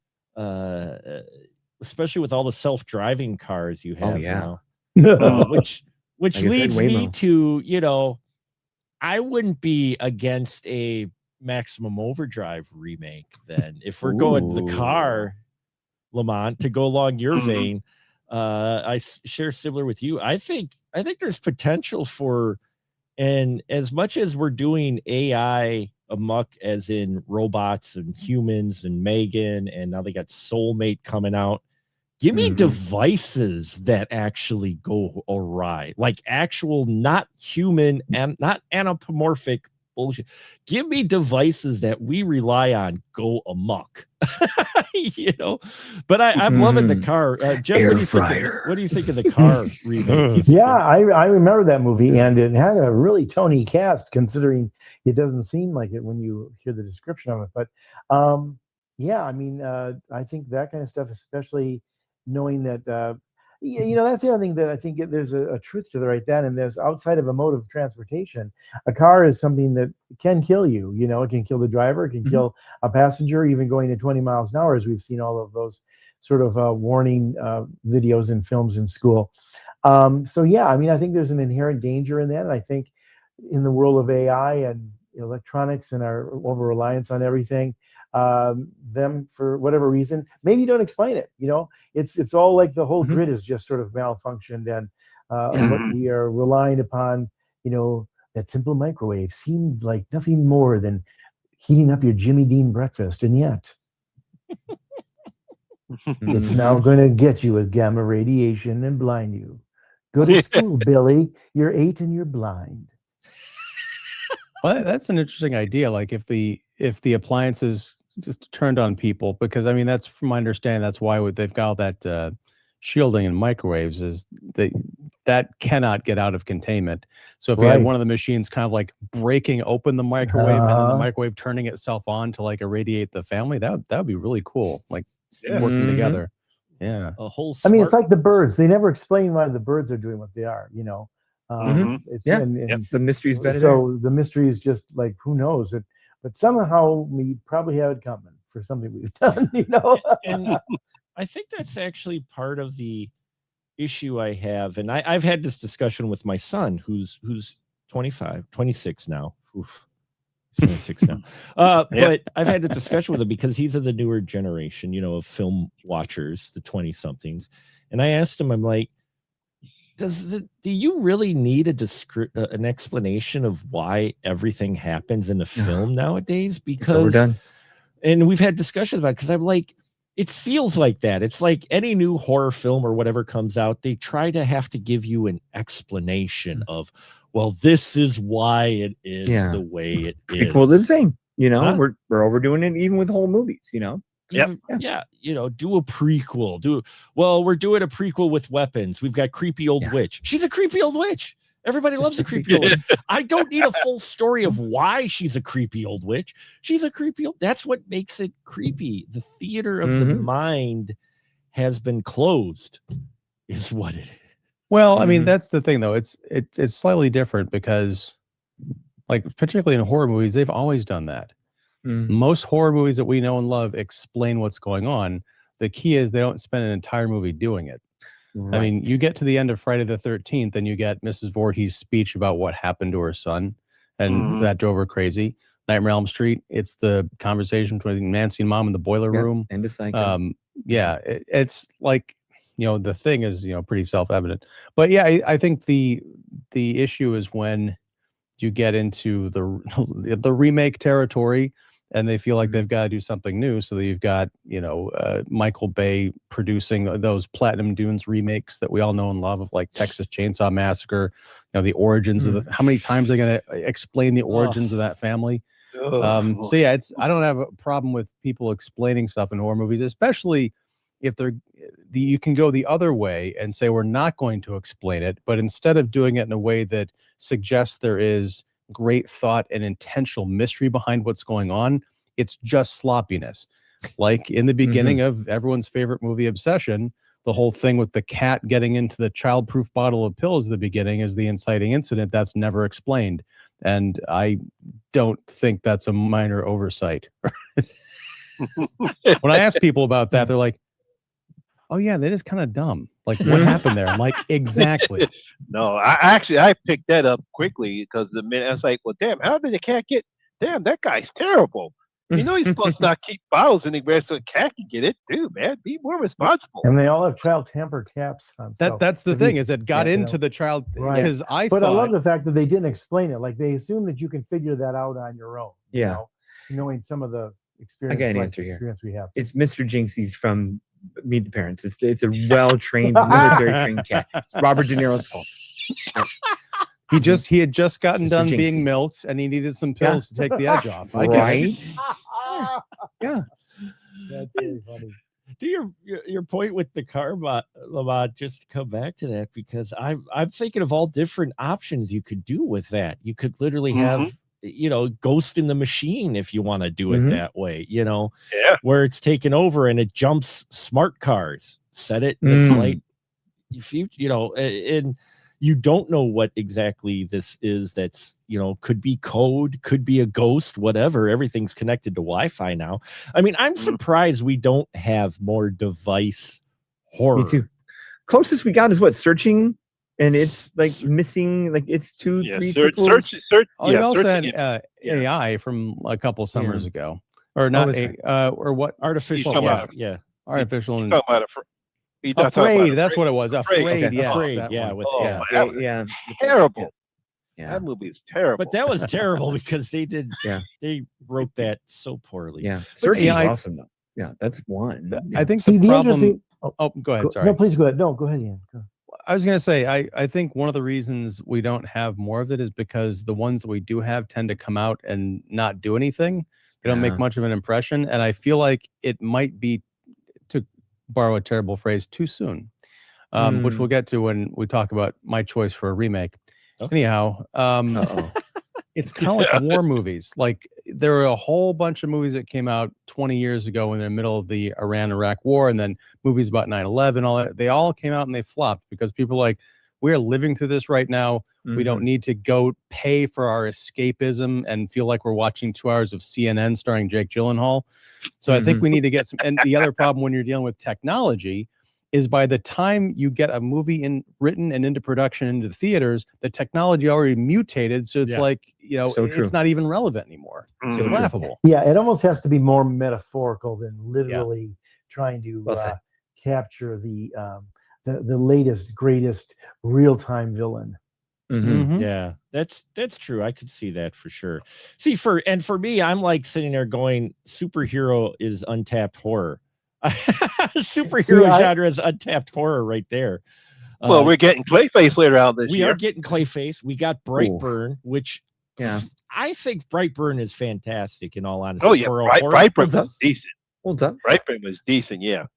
Especially with all the self-driving cars you have yeah. now. Which Like I said, leads me Waymo. to, I wouldn't be against a Maximum Overdrive remake then. If we're going the car, Lamont, to go along your vein, I share similar with you. I think there's potential for, and as much as we're doing AI amok, as in robots and humans and Megan, and now they got Soulmate coming out. Give me devices that actually go awry, like actual, not human and not anthropomorphic bullshit. Give me devices that we rely on go amok. But I'm loving the car. Jeff, Air what do you fryer. what do you think of the car remake? Yeah, I remember that movie, and it had a really Tony cast, considering it doesn't seem like it when you hear the description of it. But yeah, I mean, I think that kind of stuff, especially knowing that, that's the other thing that I think there's a truth to the right then. And there's, outside of a mode of transportation, a car is something that can kill you. It can kill the driver, it can kill a passenger, even going at 20 miles an hour, as we've seen all of those sort of warning videos and films in school. So yeah, I mean, I think there's an inherent danger in that. And I think in the world of AI and electronics and our over reliance on everything, them, for whatever reason, maybe don't explain it. It's all like the whole grid is just sort of malfunctioned, and what we are relying upon, that simple microwave seemed like nothing more than heating up your Jimmy Dean breakfast, and yet it's now going to get you with gamma radiation and blind you. Go to school, Billy. You're 8 and you're blind. Well, that's an interesting idea. Like if the appliances just turned on people, because I mean, that's, from my understanding, that's why they've got all that shielding in microwaves, is that cannot get out of containment. So if you had one of the machines kind of like breaking open the microwave and then the microwave turning itself on to like irradiate the family, that would be really cool. Like working together. Yeah. A whole I mean, it's like the birds. They never explain why the birds are doing what they are, It's, Yeah. and The mystery's better so the mystery is just like, who knows it, but somehow we probably have it coming for something we've done, And I think that's actually part of the issue I have. And I've had this discussion with my son, who's 26 now. Oof. 26 now. But I've had the discussion with him because he's of the newer generation, of film watchers, the 20 somethings. And I asked him, I'm like, do you really need an explanation of why everything happens in a film nowadays? Because and we've had discussions about it, because I'm like, it feels like that. It's like any new horror film or whatever comes out, they try to have to give you an explanation of, well, this is why it is the way it is. Prequel to the thing, we're overdoing it even with whole movies, do a prequel. We're doing a prequel with weapons. We've got creepy old witch. She's a creepy old witch. Everybody loves a creepy old witch. I don't need a full story of why she's a creepy old witch. She's a creepy old. That's what makes it creepy. The theater of the mind has been closed, is what it is. Well, I mean, that's the thing, though. It's slightly different because, like, particularly in horror movies, they've always done that. Most horror movies that we know and love explain what's going on. The key is they don't spend an entire movie doing it. Right. I mean, you get to the end of Friday the 13th and you get Mrs. Voorhees' speech about what happened to her son, and that drove her crazy. Nightmare on Elm Street, it's the conversation between Nancy and Mom in the boiler room. And it's like, it's like, the thing is, pretty self-evident. But yeah, I think the issue is when you get into the remake territory and they feel like they've got to do something new. So you've got, Michael Bay producing those Platinum Dunes remakes that we all know and love, of like Texas Chainsaw Massacre, the origins of how many times are they going to explain the origins of that family? So yeah, I don't have a problem with people explaining stuff in horror movies, especially if you can go the other way and say, we're not going to explain it, but instead of doing it in a way that suggests there is great thought and intentional mystery behind what's going on, it's just sloppiness. Like in the beginning of everyone's favorite movie, Obsession, the whole thing with the cat getting into the childproof bottle of pills at the beginning is the inciting incident. That's never explained. And I don't think that's a minor oversight. When I ask people about that, they're like, oh yeah, that is kind of dumb. Like, what happened there? I'm like, exactly. No, I picked that up quickly because the minute I was like, well, damn, how did the cat get? Damn, that guy's terrible. He's supposed to not keep bottles anywhere so a cat can get it. Dude, man, be more responsible. And they all have child temper caps on. That's the thing, is it got into the child, because I love the fact that they didn't explain it. Like, they assume that you can figure that out on your own. Knowing some of the experience. I got an answer here. We have. It's Mr. Jinxie's from Meet the Parents. It's a well-trained, military-trained cat. It's Robert De Niro's fault. He had just gotten Mr. done Jinxie. Being milked, and he needed some pills to take the edge off. Right? Yeah. That's really funny. To your point with the car, Lamont, just to come back to that, because I'm thinking of all different options you could do with that. You could literally have Ghost in the Machine, if you want to do it that way, where it's taken over and it jumps smart cars, set it in a slight, and you don't know what exactly this is. That's, could be code, could be a ghost, whatever. Everything's connected to Wi-Fi now. I mean, I'm surprised we don't have more device horror. Me too. Closest we got is what, Searching? And it's like missing, like it's 2-3 search. Oh, you also had AI from a couple summers ago, or not or what? Artificial. Artificial. Afraid. That's what it was. Afraid. Okay. Yeah. Afraid. Yeah. Terrible. Yeah. That movie is terrible. But that was terrible because they did. Yeah. They wrote that so poorly. Yeah. Searching is awesome though. Yeah, that's one. I think the problem. Go ahead. Sorry. No, please go ahead. No, go ahead, Ian. Go. I was going to say, I think one of the reasons we don't have more of it is because the ones that we do have tend to come out and not do anything. They don't make much of an impression. And I feel like it might be, to borrow a terrible phrase, too soon, which we'll get to when we talk about my choice for a remake. Okay. Anyhow, it's kind of like war movies. Like, there were a whole bunch of movies that came out 20 years ago in the middle of the Iran-Iraq war, and then movies about 9/11, all that. They all came out and they flopped because people were like, we're living through this right now. We don't need to go pay for our escapism and feel like we're watching 2 hours of CNN starring Jake Gyllenhaal. So I think we need to get some. And the other problem when you're dealing with technology is by the time you get a movie written and into production into the theaters, the technology already mutated. So it's like, So true. it's not even relevant anymore. It's true. laughable. Yeah, it almost has to be more metaphorical than literally trying to capture the latest, greatest real-time villain. Yeah, that's true. I could see that for sure. See, for me, I'm like sitting there going, superhero is untapped horror. Superhero genre is untapped horror right there. Well, we're getting Clayface later out this year. We are getting Clayface. We got Brightburn, which I think Brightburn is fantastic. In all honesty, oh yeah, Brightburn was decent. Holds up. Brightburn was decent. Yeah,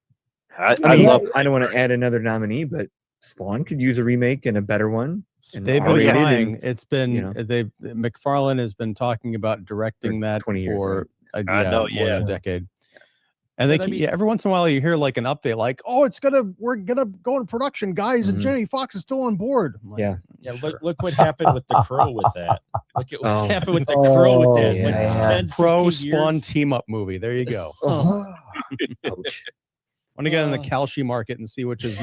I mean, love. I don't want to add another nominee, but Spawn could use a remake and a better one. They've been trying. It's been McFarlane has been talking about directing that 20 years, for more than a decade. And every once in a while you hear like an update, like, "Oh, we're gonna go in production, guys, and Jenny Fox is still on board." Like, sure. Look what happened with the Crow with that. Look at what's happened with the Crow with that. Yeah. 10, Crow 15 Spawn years. team up movie. There you go. Ouch. Want to get in the Kalshi market and see which is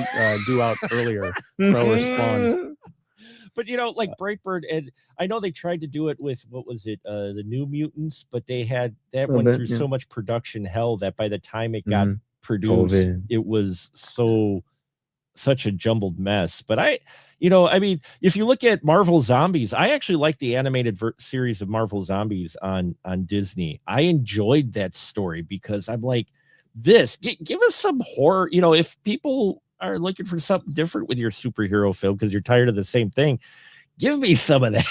due out earlier, Crow or Spawn. But like Brightburn, and I know they tried to do it with what was it, the New Mutants, but they had that went through so much production hell that by the time it got produced, it was such a jumbled mess. But I mean, if you look at Marvel Zombies, I actually like the animated series of Marvel Zombies on Disney. I enjoyed that story because I'm like, give us some horror. If people are looking for something different with your superhero film because you're tired of the same thing, give me some of that.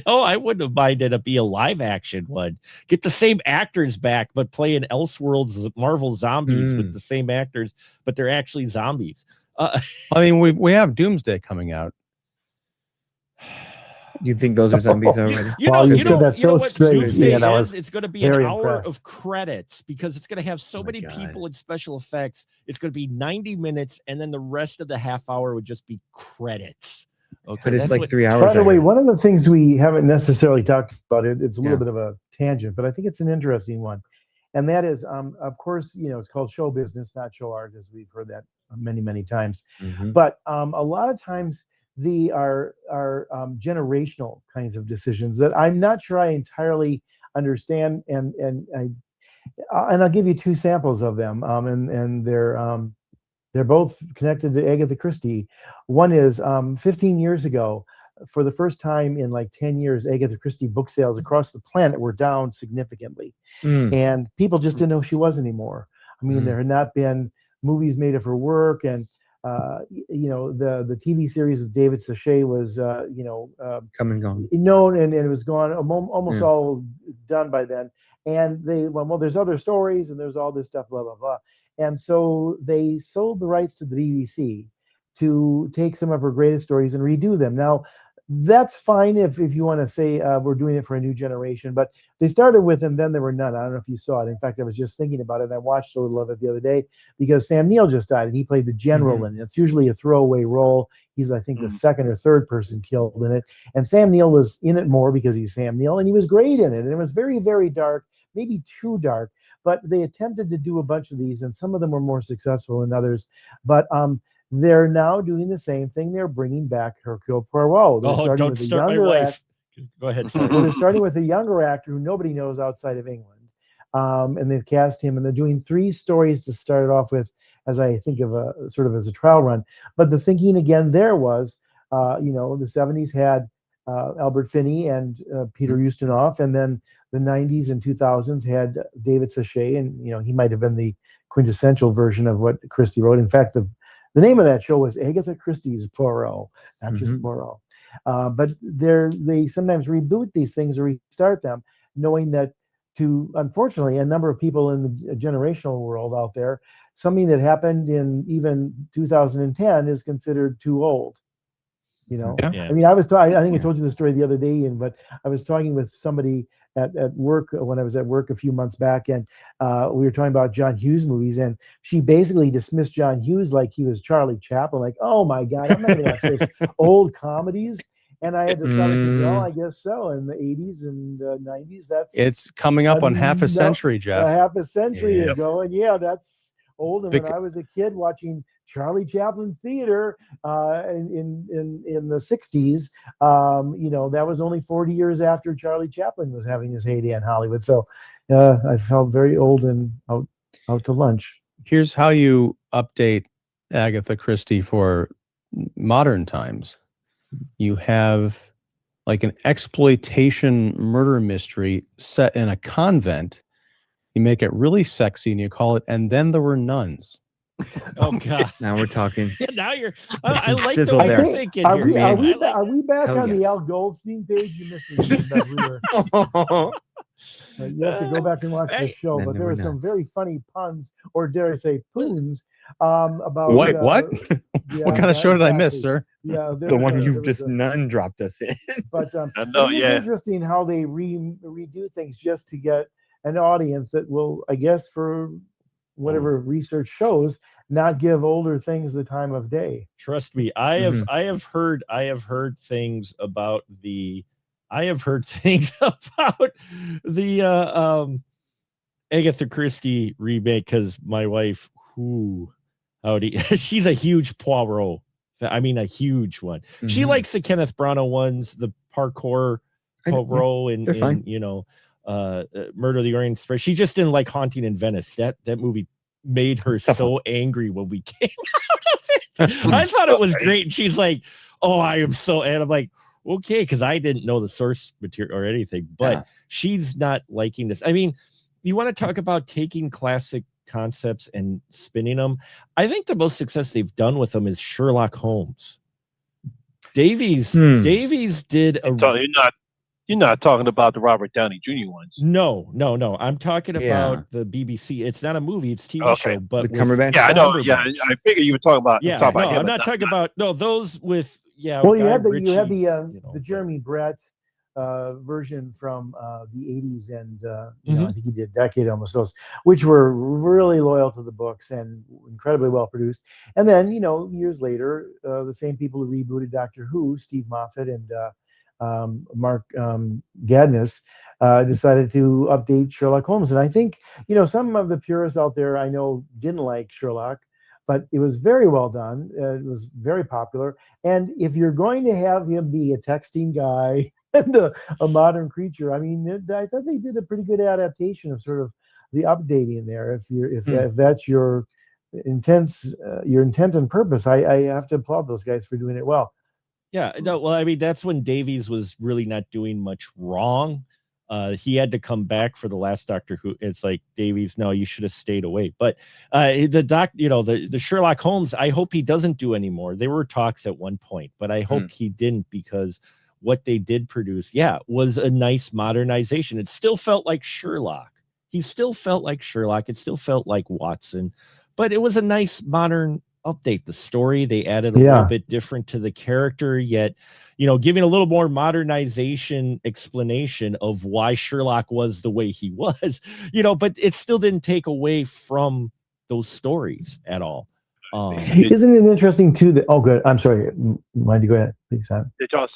I wouldn't have minded it be a live action one. Get the same actors back, but play in Elseworlds Marvel Zombies with the same actors, but they're actually zombies. I mean, we have Doomsday coming out. You think those are zombies already? You said that so straight. It's going to be an hour of credits because it's going to have so many people and special effects. It's going to be 90 minutes, and then the rest of the half hour would just be credits. Okay, but it's like 3 hours. By the way, one of the things we haven't necessarily talked about, it's a little bit of a tangent, but I think it's an interesting one. And that is, of course, it's called show business, not show art, as we've heard that many, many times. But a lot of times, they are generational kinds of decisions that I'm not sure I entirely understand, and I'll give you two samples of them, and they're both connected to Agatha Christie. One is 15 years ago, for the first time in like 10 years, Agatha Christie book sales across the planet were down significantly, and people just didn't know who she was anymore. I mean, there had not been movies made of her work, and the TV series with David Suchet was come and gone. Known, and it was gone almost all done by then. And they went, well, there's other stories and there's all this stuff, blah blah blah. And so they sold the rights to the BBC to take some of her greatest stories and redo them. Now, that's fine if you want to say we're doing it for a new generation, but they started with and then there were none. I don't know if you saw it. In fact, I was just thinking about it. I watched a little of it the other day because Sam Neill just died and he played the general in it. It's usually a throwaway role. He's, I think, the second or third person killed in it. And Sam Neill was in it more because he's Sam Neill, and he was great in it. And it was very, very dark, maybe too dark, but they attempted to do a bunch of these, and some of them were more successful than others. But they're now doing the same thing. They're bringing back Hercule Poirot. Don't start my wife. Go ahead. Well, they're starting with a younger actor who nobody knows outside of England. And they've cast him, and they're doing 3 stories to start it off with, as I think of as a trial run. But the thinking again there was, the 70s had Albert Finney and Peter Ustinov, and then the 90s and 2000s had David Suchet, and he might have been the quintessential version of what Christie wrote. In fact, the name of that show was Agatha Christie's Poirot, not just Poirot. But they sometimes reboot these things or restart them, knowing that unfortunately, a number of people in the generational world out there, something that happened in even 2010 is considered too old. I mean, I think I told you the story the other day, but I was talking with somebody at work when I was at work a few months back, and we were talking about John Hughes movies, and she basically dismissed John Hughes like he was Charlie Chaplin, like, oh my God, I'm not going to watch those old comedies. And I had to start thinking, well, I guess so. In the 80s and 90s, it's coming up on half a century, Jeff. Half a century ago, and that's old. And when I was a kid watching Charlie Chaplin theater in the 60s, that was only 40 years after Charlie Chaplin was having his heyday in Hollywood. So I felt very old and out to lunch. Here's how you update Agatha Christie for modern times. You have like an exploitation murder mystery set in a convent. You make it really sexy and you call it "And Then There Were Nuns." Oh God! Now we're talking. Yeah, now you're. That's I some like the sizzle way there. you're thinking Are here. we, are, we, I like are we back Hell on the yes. Al Goldstein page? You missed me. But we were, you have to go back and watch the show. Then But there there were were some nuns. very funny puns, or dare I say, poons, about Wait, what? Yeah, What kind of show did I miss, exactly. sir? Yeah, there The was one a- you there was just a- none dropped us in. But No, it is yeah. interesting how they redo things just to get an audience that will, I guess, for whatever research shows, not give older things the time of day. Trust me, I have heard things about the Agatha Christie remake, because my wife, she's a huge Poirot. I mean, a huge one. She likes the Kenneth Branagh ones, the parkour Poirot, and Murder of the Orient Express. She just didn't like Haunting in Venice. That movie made her so angry when we came out of it. I thought it was great, and she's like, "Oh, I am so," and I'm like, "Okay," because I didn't know the source material or anything, but she's not liking this. I mean, you want to talk about taking classic concepts and spinning them. I think the most success they've done with them is Sherlock Holmes. Davies did a. You're not talking about the Robert Downey Jr. ones. No. I'm talking about the BBC. It's not a movie; it's a TV show. But the Cumberbatch. Yeah, I know. Yeah, I figure you were talking about. Yeah, talking about him, I'm not talking about those with. Yeah. Well, you Guy had the Ritchie's, the Jeremy Brett version from the 80s, and I think he did a decade almost those, which were really loyal to the books and incredibly well produced. And then years later, the same people who rebooted Doctor Who, Steve Moffat and Mark Gadnis, decided to update Sherlock Holmes. And I think some of the purists out there I know didn't like Sherlock, but it was very well done. It was very popular. And if you're going to have him be a texting guy and a modern creature, I mean, I thought they did a pretty good adaptation of sort of the updating there. If that's your intent and purpose, I have to applaud those guys for doing it well. Yeah, no, well, I mean, that's when Davies was really not doing much wrong. He had to come back for the last Doctor Who. It's like, Davies, no, you should have stayed away. But the Sherlock Holmes, I hope he doesn't do anymore. There were talks at one point, but I hoped he didn't, because what they did produce, was a nice modernization. It still felt like Sherlock. He still felt like Sherlock. It still felt like Watson, but it was a nice modern update. The story, they added a little bit different to the character, yet giving a little more modernization explanation of why Sherlock was the way he was, but it still didn't take away from those stories at all. Isn't it interesting too that good, I'm sorry, mind you go ahead, please. Did y'all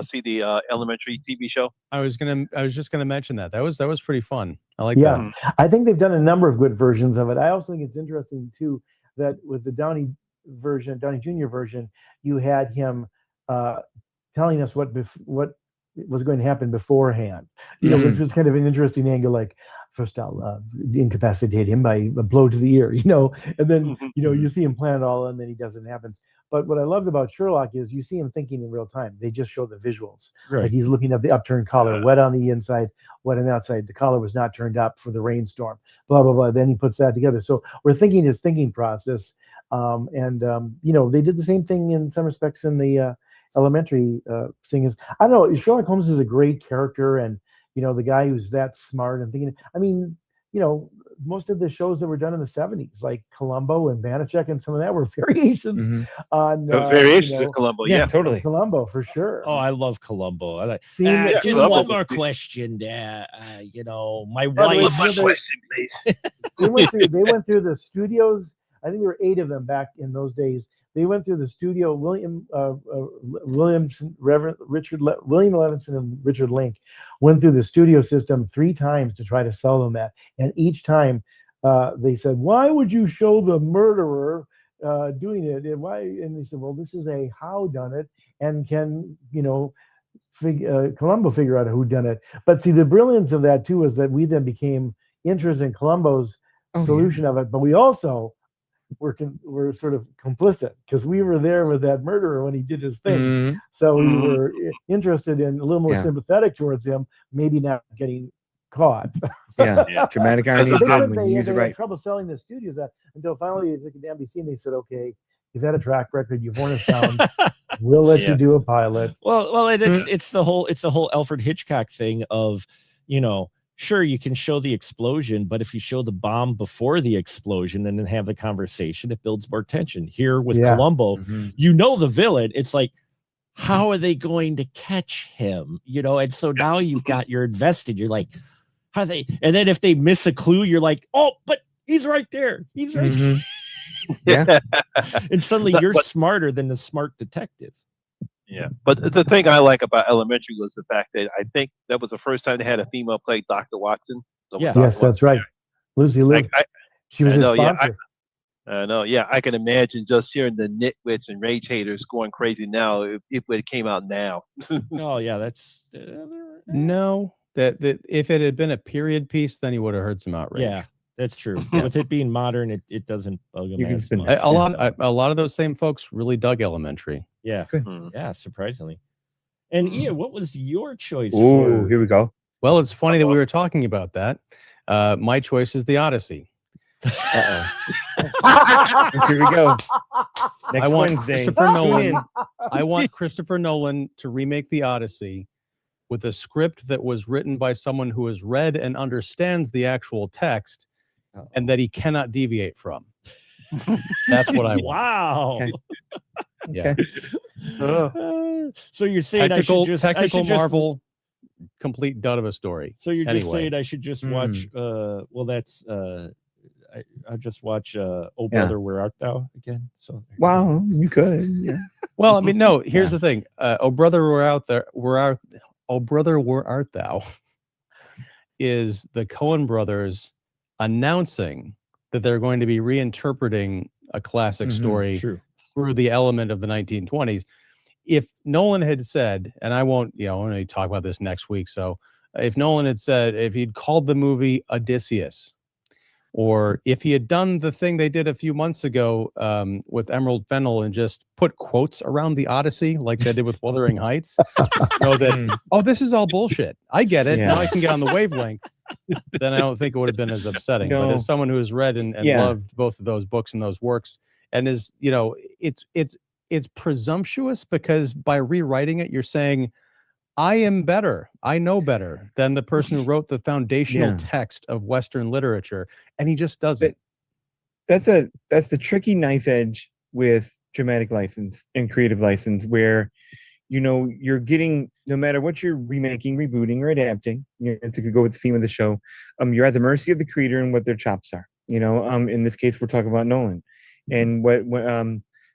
see the Elementary TV show? I was just gonna mention that was pretty fun. I like that. that. I think they've done a number of good versions of it. I also think it's interesting too that with the Downey Jr. version, you had him telling us what was going to happen beforehand, which was kind of an interesting angle. Like, first I'll incapacitate him by a blow to the ear, and then you see him plan it all, and then he doesn't happen. But what I loved about Sherlock is you see him thinking in real time. They just show the visuals. Right. Like he's looking at the upturned collar, wet on the inside, wet on the outside. The collar was not turned up for the rainstorm, blah, blah, blah. Then he puts that together. So we're thinking his thinking process. They did the same thing in some respects in the Elementary thing. Is, I don't know, Sherlock Holmes is a great character, and the guy who's that smart and thinking, I mean, most of the shows that were done in the 70s, like Columbo and Banachek and some of that, were variations on variations of Columbo. Yeah, totally. Columbo for sure. Oh, I love Columbo. I like. Just Columbo one more question. My wife. One more question, please. They went through the studios. I think there were 8 of them back in those days. They went through the studio. William Levinson and Richard Link went through the studio system 3 times to try to sell them that, and each time they said, "Why would you show the murderer doing it? And why?" And they said, "Well, this is a how done it, and can Columbo figure out who done it?" But see, the brilliance of that too is that we then became interested in Columbo's solution of it, but we also were sort of complicit because we were there with that murderer when he did his thing. So we were interested in a little more sympathetic towards him, maybe not getting caught. Dramatic irony is good when you use it They right. had trouble selling the studios that until finally they took it to NBC and they said, "Okay, you've had a track record, you've worn us down. We'll let you do a pilot." Well, it's the whole Alfred Hitchcock thing of, sure, you can show the explosion, but if you show the bomb before the explosion and then have the conversation, it builds more tension. Here with Columbo, the villain, it's like, how are they going to catch him? And so now you're invested. You're like, how are they? And then if they miss a clue, you're like, oh, but he's right there. He's right there. Yeah. And suddenly you're smarter than the smart detective. Yeah, but the thing I like about Elementary was the fact that I think that was the first time they had a female play Dr. Watson. Yes, that's right. Lucy Liu. She was his sponsor. I know. Yeah, I can imagine just hearing the nitwits and rage haters going crazy now if it came out now. Oh yeah, that's no. That if it had been a period piece, then you would have heard some outrage. Yeah, that's true. With it being modern, it doesn't bug them as much. A lot of those same folks really dug Elementary. Yeah, yeah, surprisingly. And Ian, what was your choice? Oh, here we go. Well, it's funny that we were talking about that. My choice is The Odyssey. Here we go. Next Wednesday. I want Christopher Nolan to remake The Odyssey with a script that was written by someone who has read and understands the actual text and that he cannot deviate from. That's what I want. Wow. Okay. Yeah. So you're saying technical Marvel complete dud of a story. So you're just saying I should just watch I just watch Oh Brother, Where Art Thou again? So wow, you could. Yeah. Well, I mean, no, here's the thing. Oh Brother, Where Art Thou is the Coen brothers announcing that they're going to be reinterpreting a classic story through the element of the 1920s. If Nolan had said, and I won't, I'm going to talk about this next week. So if Nolan had said, if he'd called the movie Odysseus, or if he had done the thing they did a few months ago with Emerald Fennell and just put quotes around the Odyssey like they did with Wuthering Heights, this is all bullshit. I get it. Now I can get on the wavelength. Then I don't think it would have been as upsetting. No. But as someone who has read and loved both of those books and those works, and is, it's presumptuous because by rewriting it, you're saying, I am better. I know better than the person who wrote the foundational text of Western literature, and he just doesn't. That's the tricky knife edge with dramatic license and creative license, where you're getting, no matter what you're remaking, rebooting, or adapting, to go with the theme of the show, you're at the mercy of the creator and what their chops are. In this case, we're talking about Nolan and what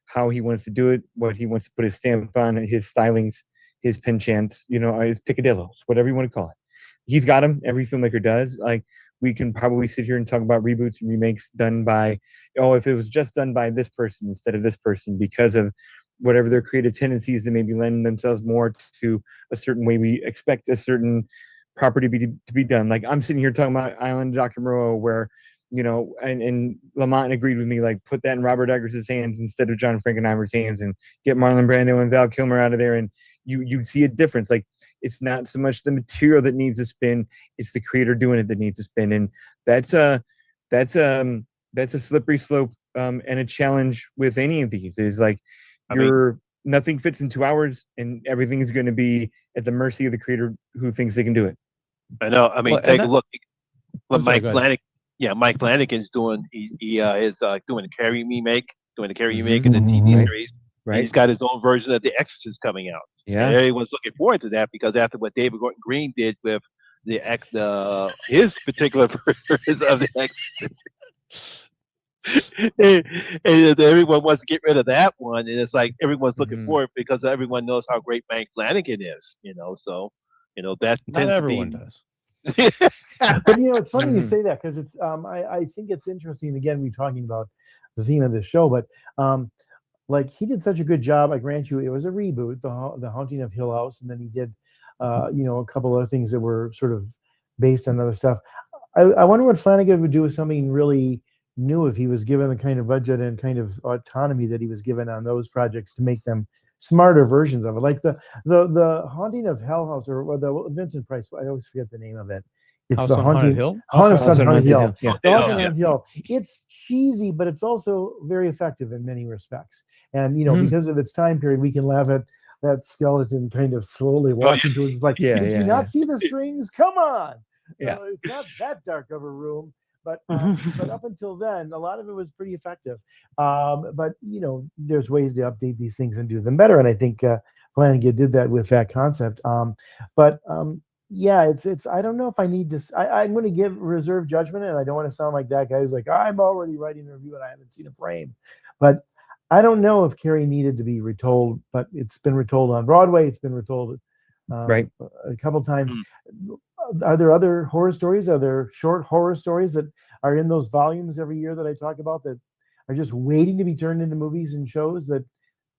how he wants to do it, what he wants to put his stamp on, his stylings, his penchants, his picadillos, whatever you want to call it. He's got them. Every filmmaker does. Like, we can probably sit here and talk about reboots and remakes done by, if it was just done by this person instead of this person, because of whatever their creative tendencies that maybe lend themselves more to a certain way we expect a certain property to be done. Like, I'm sitting here talking about Island of Dr. Moreau, where, and Lamont agreed with me, like, put that in Robert Eggers' hands instead of John Frankenheimer's hands, and get Marlon Brando and Val Kilmer out of there, and you see a difference. Like, it's not so much the material that needs to spin, it's the creator doing it that needs to spin. And that's a slippery slope, and a challenge with any of these is like, nothing fits in 2 hours, and everything is going to be at the mercy of the creator who thinks they can do it. I know. I mean, take a look. What Mike Flanagan's doing, he is doing the Carrie remake, in the TV series. Right. He's got his own version of The Exorcist coming out. Yeah. And everyone's looking forward to that, because after what David Gordon Green did with his particular version of The Exorcist, and everyone wants to get rid of that one, and it's like everyone's looking forward because everyone knows how great Mike Flanagan is. So that not everyone does. But it's funny you Mhm. say that because it's I think it's interesting. Again, we're talking about the theme of this show, but like he did such a good job. I grant you, it was a reboot, the Haunting of Hill House, and then he did a couple other things that were sort of based on other stuff. I wonder what Flanagan would do with something really new if he was given the kind of budget and kind of autonomy that he was given on those projects to make them smarter versions of it, like the Haunting of Hell House or the Vincent Price. I always forget the name of it. It's House the on Haunted Haunting Hill. House House on on Haunted Haunted Hill. Hill. Yeah. The House on Yeah. Haunted Hill. It's cheesy, but it's also very effective in many respects. And Mhm. because of its time period, we can laugh at that skeleton kind of slowly walking towards. It's like, Yeah, did you yeah, not yeah. see the strings? Come on. Yeah. It's not that dark of a room, but up until then, a lot of it was pretty effective. But there's ways to update these things and do them better, and I think Flanagan did that with that concept. But yeah, it's. I don't know if I need to. I'm going to give reserve judgment, and I don't want to sound like that guy who's like, I'm already writing the review and I haven't seen a frame. But I don't know if Carrie needed to be retold, but it's been retold on Broadway. It's been retold Right. a couple times. Are there other horror stories? Are there short horror stories that are in those volumes every year that I talk about that are just waiting to be turned into movies and shows that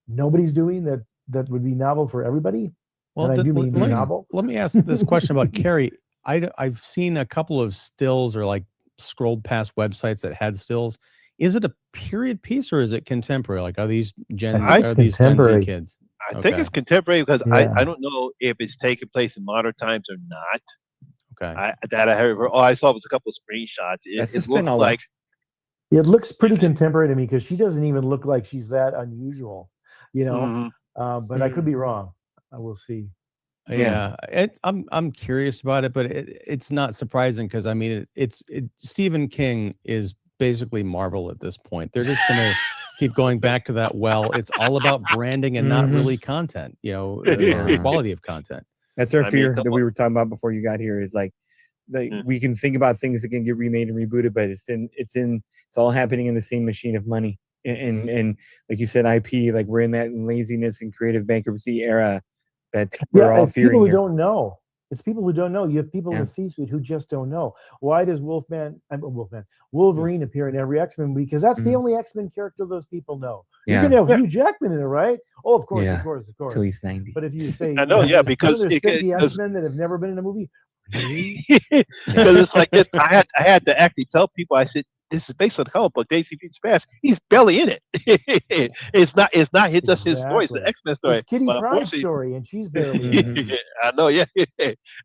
nobody's doing that would be novel for everybody? Well, And I do mean novel. let me ask this question about Carrie. I've seen a couple of stills or like scrolled past websites that had stills. Is it a period piece or is it contemporary? Like, are these Gen I think it's are these Gen Z contemporary. kids? I think Okay. it's contemporary because Yeah. I don't know if it's taking place in modern times or not. Okay. I heard. All I saw was a couple of screenshots. That's the It spin looks I'll like watch. It looks pretty contemporary to me because she doesn't even look like she's that unusual, Mhm. But I could be wrong. I will see. Yeah, I'm curious about it, but it's not surprising because I mean it's Stephen King is basically Marvel at this point. They're just gonna keep going back to that well. It's all about branding and not Mhm. really content, or Yeah. quality of content. That's our I mean, fear come that on. we were talking about before you got here. Is like Mm. we can think about things that can get remade and rebooted, but it's all happening in the same machine of money. And like you said, IP, like we're in that laziness and creative bankruptcy era that we're all It's people fearing who here. don't know. It's people who don't know. You have people in Yeah. the C-suite who just don't know. Why does Wolverine appear in every X-Men movie? Because that's the Mhm. only X-Men character those people know. Yeah. You're gonna have Yeah. Hugh Jackman in it, right? Oh, of course, Yeah. of course, of course. Till he's 90. But if you say, I know, yeah, because there's 50 because X-Men that have never been in a movie, really? it's like this. I had to actually tell people. I said this is based on the comic book Days of Future Past. He's barely in it. It's not just his story. It's the Exactly. X Men story. It's Kitty But Pryde's unfortunately, story, and she's barely in it. Mhm. I know, yeah,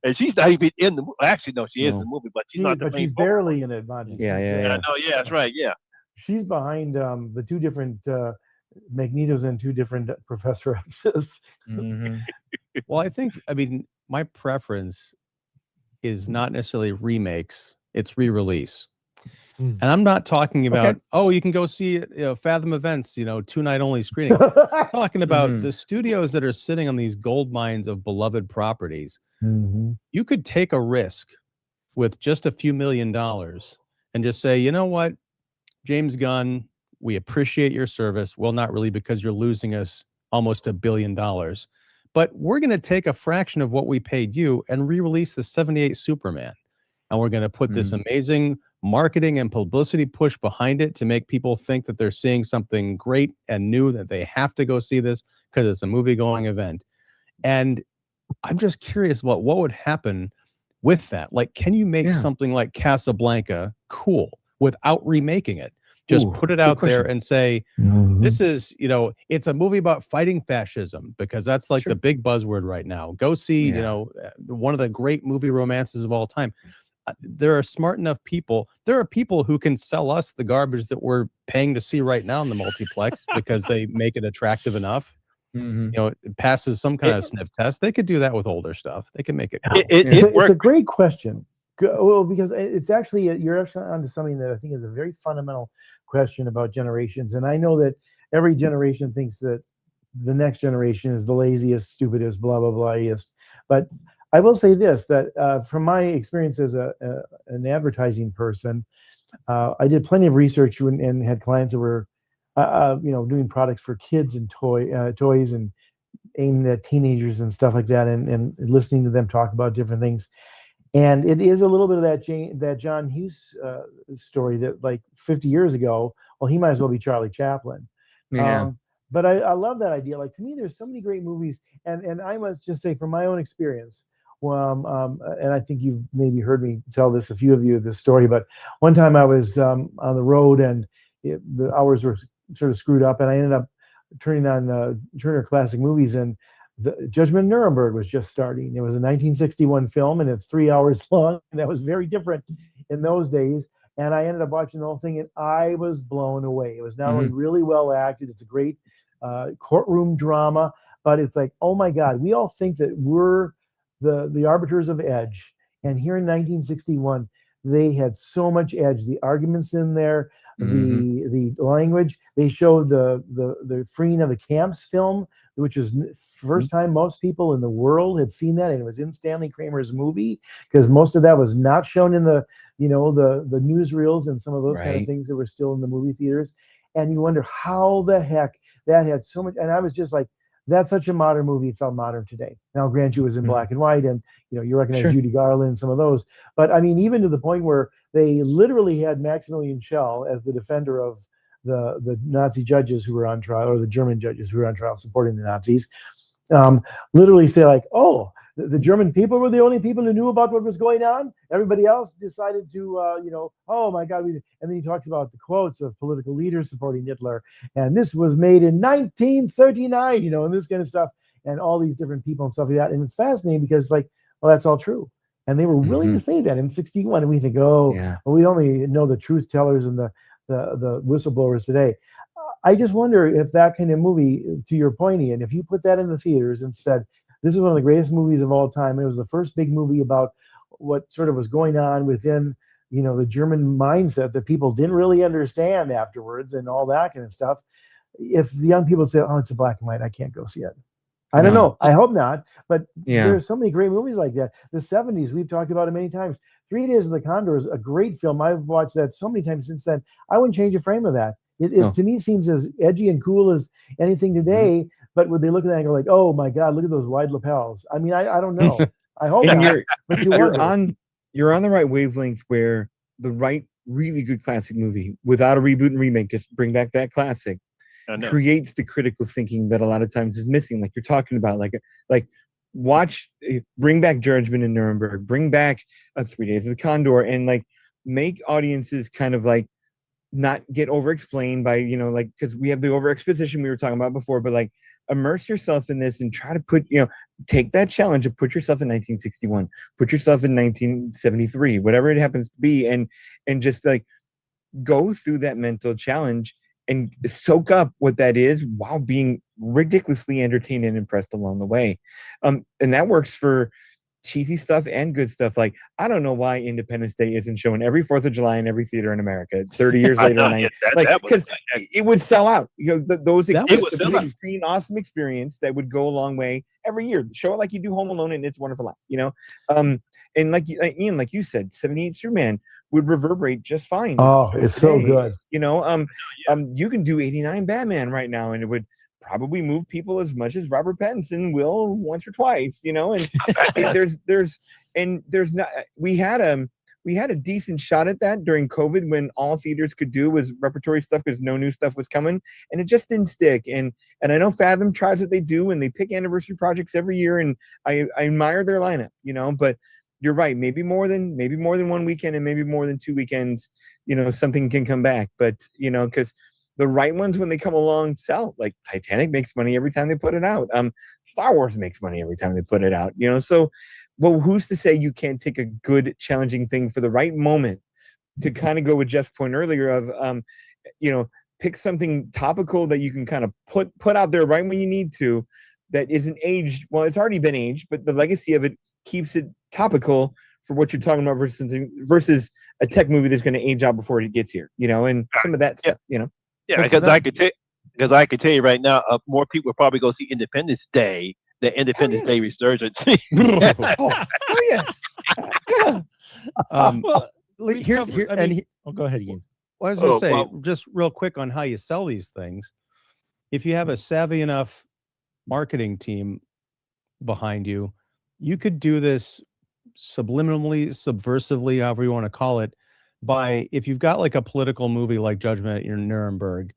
and she's not even in the movie. Actually, no, she is in No. the movie, but she's not the But main. she's barely in it, Monty. Yeah, She's, yeah, I yeah. know, yeah, that's right, yeah. she's behind the two different Magnetos and two different Professor X's. Mhm. Well, I mean, my preference is not necessarily remakes; it's re-release. Mm. And I'm not talking about, Okay. oh, you can go see Fathom Events, 2-night only screening. I'm talking about Mhm. the studios that are sitting on these gold mines of beloved properties. Mhm. You could take a risk with just a few $1 million and just say, you know what, James Gunn, we appreciate your service. Well, not really, because you're losing us almost $1 billion. But we're going to take a fraction of what we paid you and re-release the 78 Superman. And we're going to put this amazing marketing and publicity push behind it to make people think that they're seeing something great and new, that they have to go see this because it's a movie going event. And I'm just curious about what would happen with that. Like, can you make Yeah. something like Casablanca cool without remaking it? Just Ooh, put it good out there question. and say, Mhm. this is, it's a movie about fighting fascism, because that's like Sure. the big buzzword right now. Go see, Yeah. one of the great movie romances of all time. There are smart enough people. There are people who can sell us the garbage that we're paying to see right now in the multiplex because they make it attractive enough. Mhm. It passes some kind of sniff test. They could do that with older stuff. They can make it cool. It's Worked. a great question. Well, because it's actually you're actually onto something that I think is a very fundamental question about generations. And I know that every generation thinks that the next generation is the laziest, stupidest, blah blah blahest. But I will say this: that from my experience as an advertising person, I did plenty of research and had clients that were, doing products for kids and toys and aimed at teenagers and stuff like that, and listening to them talk about different things. And it is a little bit of that John Hughes story that like 50 years ago, well, he might as well be Charlie Chaplin. Yeah. But I love that idea. Like, to me, there's so many great movies, and I must just say from my own experience, and I think you've maybe heard me tell this, a few of you, this story, but one time I was on the road, and the hours were sort of screwed up, and I ended up turning on Turner Classic Movies, and the Judgment in Nuremberg was just starting. It was a 1961 film, and it's 3 hours long, and that was very different in those days. And I ended up watching the whole thing, and I was blown away. It was not only really well acted, it's a great courtroom drama, but it's like, oh my God, we all think that we're the arbiters of edge. And here in 1961, they had so much edge. The arguments in there, the language. They showed the freeing of the camps film, which is first time most people in the world had seen that, and it was in Stanley Kramer's movie, because most of that was not shown in the newsreels and some of those kind of things that were still in the movie theaters. And you wonder how the heck that had so much. And I was just like, that's such a modern movie. It felt modern today. Now, grant you, it was in black and white, and you recognize Judy Garland and some of those. But I mean, even to the point where they literally had Maximilian Schell as the defender of the Nazi judges who were on trial, or the German judges who were on trial supporting the Nazis. Literally say like, oh, the German people were the only people who knew about what was going on. Everybody else decided to, oh my God. And then he talks about the quotes of political leaders supporting Hitler. And this was made in 1939, and this kind of stuff, and all these different people and stuff like that. And it's fascinating because, like, well, that's all true. And they were willing to say that in 61. And we think, well, we only know the truth tellers and the whistleblowers today. I just wonder if that kind of movie, to your point, Ian, if you put that in the theaters and said, this is one of the greatest movies of all time. It was the first big movie about what sort of was going on within, the German mindset that people didn't really understand afterwards and all that kind of stuff. If the young people say, oh, it's a black and white, I can't go see it. I don't know. I hope not. But there's so many great movies like that. The 70s, we've talked about it many times. 3 Days of the Condor is a great film. I've watched that so many times since then. I wouldn't change a frame of that. It to me seems as edgy and cool as anything today. But would they look at that and go like, oh my God, look at those wide lapels? I mean, I don't know. I hope not. But you're on the right wavelength where the right, really good classic movie without a reboot and remake, just bring back that classic, creates the critical thinking that a lot of times is missing. Like you're talking about, like bring back Judgment in Nuremberg, bring back 3 Days of the Condor, and like make audiences kind of like not get over explained by, because we have the over exposition we were talking about before, but like immerse yourself in this and try to put, take that challenge and put yourself in 1961, put yourself in 1973, whatever it happens to be, and just like go through that mental challenge and soak up what that is while being ridiculously entertained and impressed along the way. And that works for cheesy stuff and good stuff. Like, I don't know why Independence Day isn't shown every 4th of July in every theater in America 30 years later. Because it would sell out. Those screen awesome experience that would go a long way every year. Show it like you do Home Alone and It's a Wonderful Life, and like Ian, like you said, 78 Superman would reverberate just fine. Oh, it's so good. You can do 89 Batman right now, and it would probably move people as much as Robert Pattinson will once or twice, and there's not, we had a decent shot at that during COVID when all theaters could do was repertory stuff because no new stuff was coming, and it just didn't stick. And I know Fathom tries what they do and they pick anniversary projects every year, and I admire their lineup, but you're right, maybe more than 1 weekend and maybe more than 2 weekends, something can come back. But because the right ones, when they come along, sell. Like Titanic makes money every time they put it out. Star Wars makes money every time they put it out. So, well, who's to say you can't take a good, challenging thing for the right moment? To kind of go with Jeff's point earlier of, pick something topical that you can kind of put out there right when you need to, that isn't aged. Well, it's already been aged, but the legacy of it keeps it topical for what you're talking about versus a tech movie that's going to age out before it gets here. And some of that stuff. Yeah, because I could tell you right now, more people will probably go see Independence Day than Independence Day Resurgence. Oh yes. Go ahead, Ian. Well, I was going to say, just real quick on how you sell these things. If you have a savvy enough marketing team behind you, you could do this subliminally, subversively, however you want to call it, by if you've got like a political movie like Judgment at Nuremberg,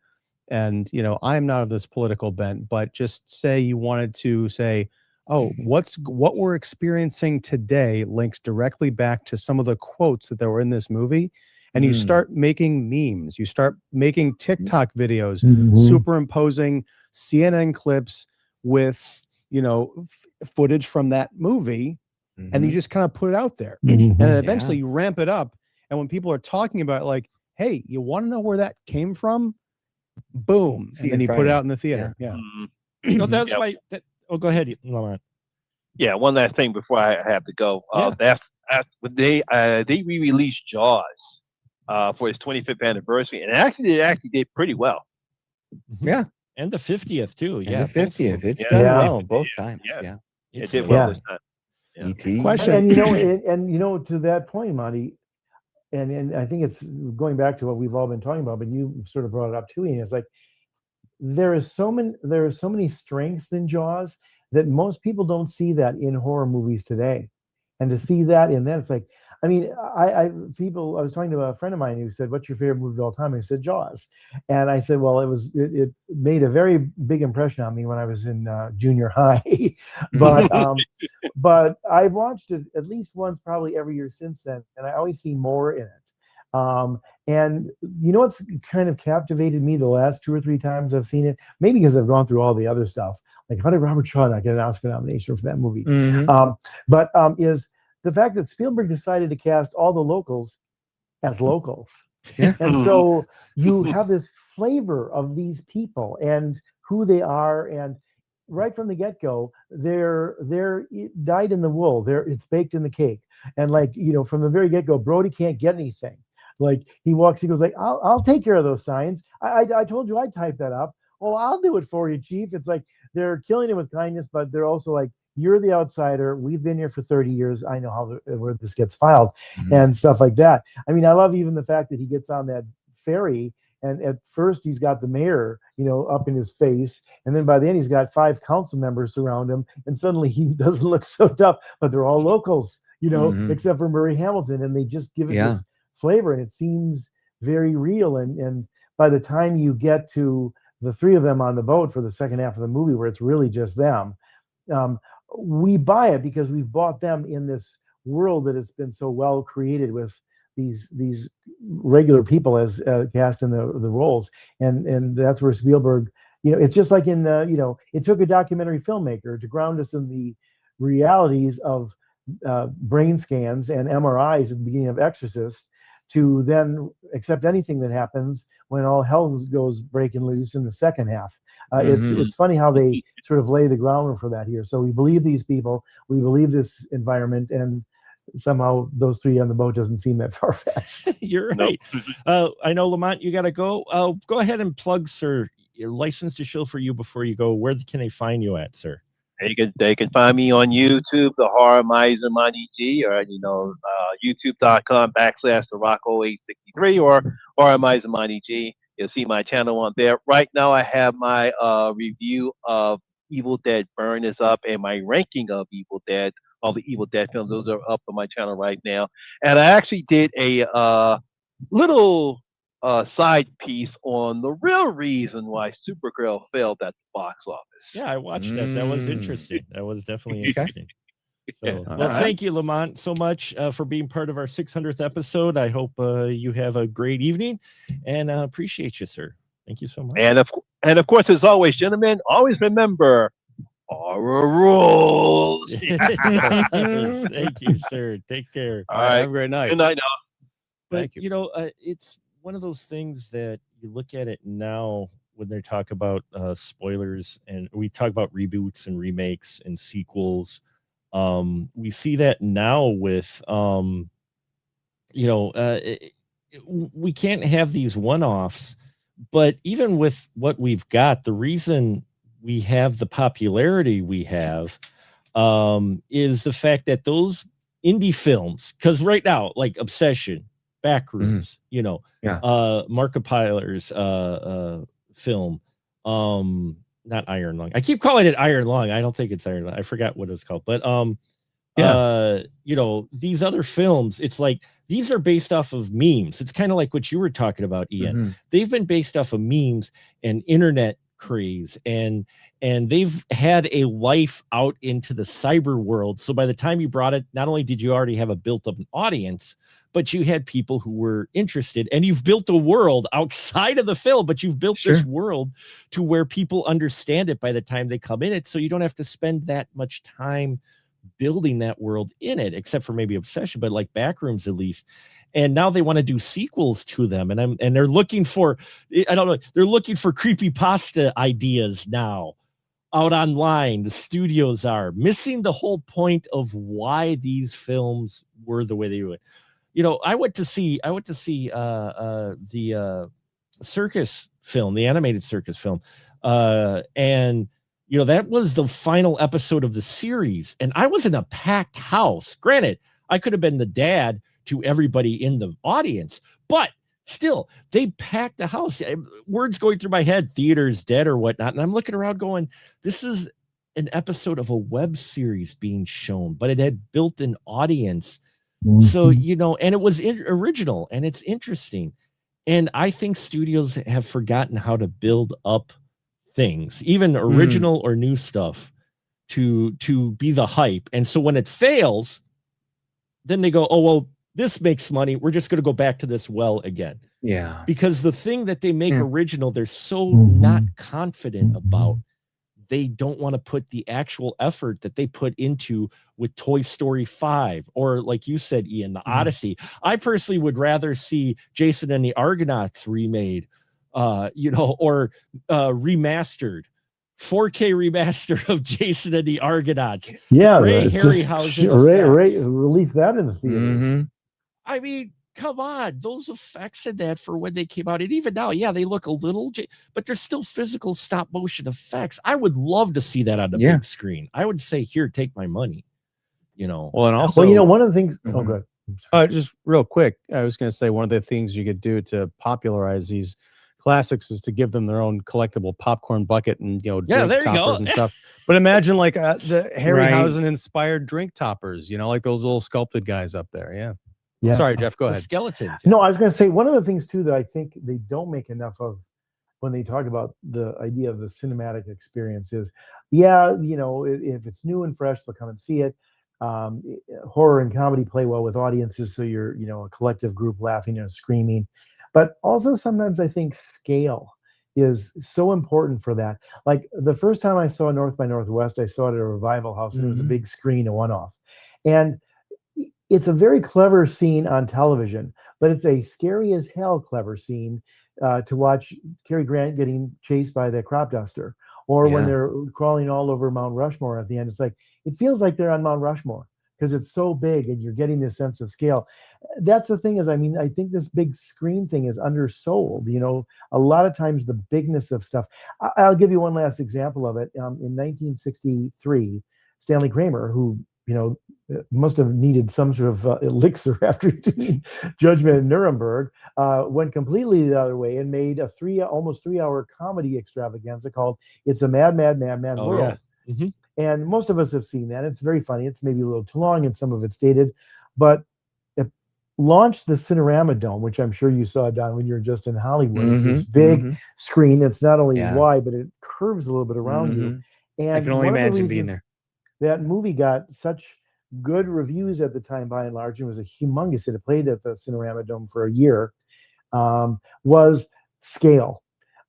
and I'm not of this political bent, but just say you wanted to say, oh, what we're experiencing today links directly back to some of the quotes that were in this movie. And you start making memes, you start making TikTok videos, superimposing CNN clips with, footage from that movie. And you just kind of put it out there. And then eventually you ramp it up. And when people are talking about it, like, hey, you want to know where that came from? Boom. And then you put it out in the theater. Yeah. That's why. Go ahead, Lamont. Yeah, one last thing before I have to go. That's when they re-released Jaws for its 25th anniversary, and it did pretty well. Yeah, and the 50th too. And the 50th, it's done well both times. Yeah, it did well this time. E.T. Question, and to that point, Monty, and I think it's going back to what we've all been talking about, but you sort of brought it up too, Ian. It's like there are so many strengths in Jaws that most people don't see that in horror movies today, and to see that in that, it's like, I mean, I was talking to a friend of mine who said, "What's your favorite movie of all time?" I said, "Jaws," and I said, "Well, it made a very big impression on me when I was in junior high, but I've watched it at least once, probably every year since then, and I always see more in it." And what's kind of captivated me the last 2 or 3 times I've seen it, maybe because I've gone through all the other stuff, like how did Robert Shaw not get an Oscar nomination for that movie? Is the fact that Spielberg decided to cast all the locals as locals. Yeah. And so you have this flavor of these people and who they are, and right from the get-go, they're dyed in the wool. It's baked in the cake. And from the very get-go, Brody can't get anything. Like he goes like, I'll take care of those signs. I told you I'd type that up. Oh, I'll do it for you, Chief. It's like they're killing it with kindness, but they're also like, you're the outsider. We've been here for 30 years. I know where this gets filed and stuff like that. I mean, I love even the fact that he gets on that ferry, and at first he's got the mayor, up in his face. And then by the end, he's got 5 council members around him. And suddenly he doesn't look so tough, but they're all locals, except for Murray Hamilton. And they just give it this flavor, and it seems very real. And by the time you get to the 3 of them on the boat for the second half of the movie, where it's really just them, we buy it because we've bought them in this world that has been so well created with these regular people as cast in the roles, and that's where Spielberg, it's just like in it took a documentary filmmaker to ground us in the realities of brain scans and MRIs at the beginning of Exorcist, to then accept anything that happens when all hell goes breaking loose in the second half. It's funny how they sort of lay the groundwork for that here. So we believe these people, we believe this environment, and somehow those 3 on the boat doesn't seem that far-fetched. You're right. I know, Lamont, you got to go. Go ahead and plug, sir, your license to shill for you before you go. Where can they find you at, sir? They can find me on YouTube, the Horror Miser Monty G, or youtube.com/TheRocko863 or Horror Miser Monty G. You'll see my channel on there. Right now, I have my review of Evil Dead Burn is up, and my ranking of Evil Dead, all the Evil Dead films. Those are up on my channel right now. And I actually did a little side piece on the real reason why Supergirl failed at the box office. Yeah, I watched that. That was interesting. That was definitely interesting. So, well, thank you, Lamont, so much for being part of our 600th episode. I hope you have a great evening, and appreciate you, sir. Thank you so much. And of course, as always, gentlemen, always remember horror rules. Thank you, sir. Take care. All right. Have a great night. Good night now. But, Thank you. It's one of those things that you look at it now when they talk about spoilers, and we talk about reboots and remakes and sequels. We see that now with, we can't have these one-offs, but even with what we've got, the reason we have the popularity we have is the fact that those indie films, because right now, like Obsession, Backrooms, Markiplier's film, not Iron Lung. I keep calling it Iron Lung. I don't think it's Iron Lung. I forgot what it's called, but you know, these other films, it's like these are based off of memes. It's kind of like what you were talking about, Ian. They've been based off of memes and internet craze, and they've had a life out into the cyber world. So by the time you brought it, not only did you already have a built-up audience, but you had people who were interested, and you've built a world outside of the film, but you've built this world to where people understand it by the time they come in it. So you don't have to spend that much time building that world in it, except for maybe Obsession, but like Backrooms at least. And now they want to do sequels to them, and they're looking for, I don't know, they're looking for creepypasta ideas now out online. The studios are missing the whole point of why these films were the way they were. You know, I went to see the circus film, the animated circus film, and you know, that was the final episode of the series, and I was in a packed house. Granted, I could have been the dad to everybody in the audience, but still, they packed the house. Words going through my head, theater's dead or whatnot, and I'm looking around going, this is an episode of a web series being shown, but it had built an audience. So, you know, and it was original, and it's interesting. And I think studios have forgotten how to build up things, even original or new stuff, to be the hype. And so when it fails, then they go, oh, well, this makes money, we're just going to go back to this well again. Yeah. Because the thing that they make original, they're so not confident about. They don't want to put the actual effort that they put into with Toy Story 5, or like you said, Ian, the Odyssey. I personally would rather see Jason and the Argonauts remade, you know, or remastered, 4K remaster of Jason and the Argonauts. Yeah, Ray Harryhausen release that in the theaters. I mean, come on, those effects in that for when they came out, and even now, yeah, they look a little, but they're still physical stop motion effects. I would love to see that on the big screen. I would say, here, take my money. You know. Well, and also, well, you know, one of the things. Oh, good. Just real quick, I was going to say one of the things you could do to popularize these classics is to give them their own collectible popcorn bucket and, you know, drink toppers and stuff. But imagine like the Harryhausen inspired drink toppers, you know, like those little sculpted guys up there. Yeah. Yeah. Sorry, Jeff, go ahead. Skeletons. No, I was going to say one of the things too that I think they don't make enough of when they talk about the idea of the cinematic experience is, yeah, you know, if it's new and fresh, they'll come and see it. Horror and comedy play well with audiences, so you're, you know, a collective group laughing and screaming. But also sometimes I think scale is so important for that. Like the first time I saw North by Northwest, I saw it at a Revival House, and it was a big screen, a one-off. And it's a very clever scene on television, but it's a scary as hell clever scene to watch Cary Grant getting chased by the crop duster, or when they're crawling all over Mount Rushmore at the end. It's like, it feels like they're on Mount Rushmore because it's so big and you're getting this sense of scale. That's the thing is, I mean, I think this big screen thing is undersold. You know, a lot of times the bigness of stuff. I'll give you one last example of it. In 1963, Stanley Kramer, who, you know, must have needed some sort of elixir after doing Judgment in Nuremberg, went completely the other way and made a almost 3-hour comedy extravaganza called "It's a Mad, Mad, Mad, Mad World." Yeah. And most of us have seen that. It's very funny. It's maybe a little too long and some of it's dated, but it launched the Cinerama Dome, which I'm sure you saw, Don, when you were just in Hollywood. It's this big screen that's not only wide, but it curves a little bit around you. And I can only imagine being there. That movie got such good reviews at the time, by and large, and was a humongous hit. It played at the Cinerama Dome for a year. Was scale.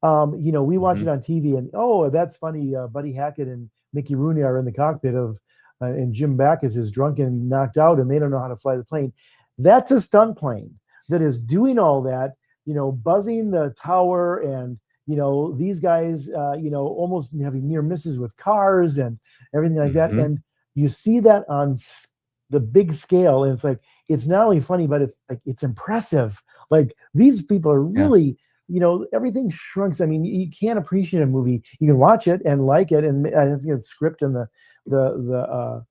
You know, we watch it on TV, and oh, that's funny. Buddy Hackett and Mickey Rooney are in the cockpit of, and Jim Backus is drunk and knocked out, and they don't know how to fly the plane. That's a stunt plane that is doing all that. You know, buzzing the tower, and you know, these guys, you know, almost having near misses with cars and everything like that. And you see that on the big scale, and it's like, it's not only funny, but it's like, it's impressive. Like, these people are really, you know, everything shrunks. I mean, you can't appreciate a movie. You can watch it and like it, and I think the script and the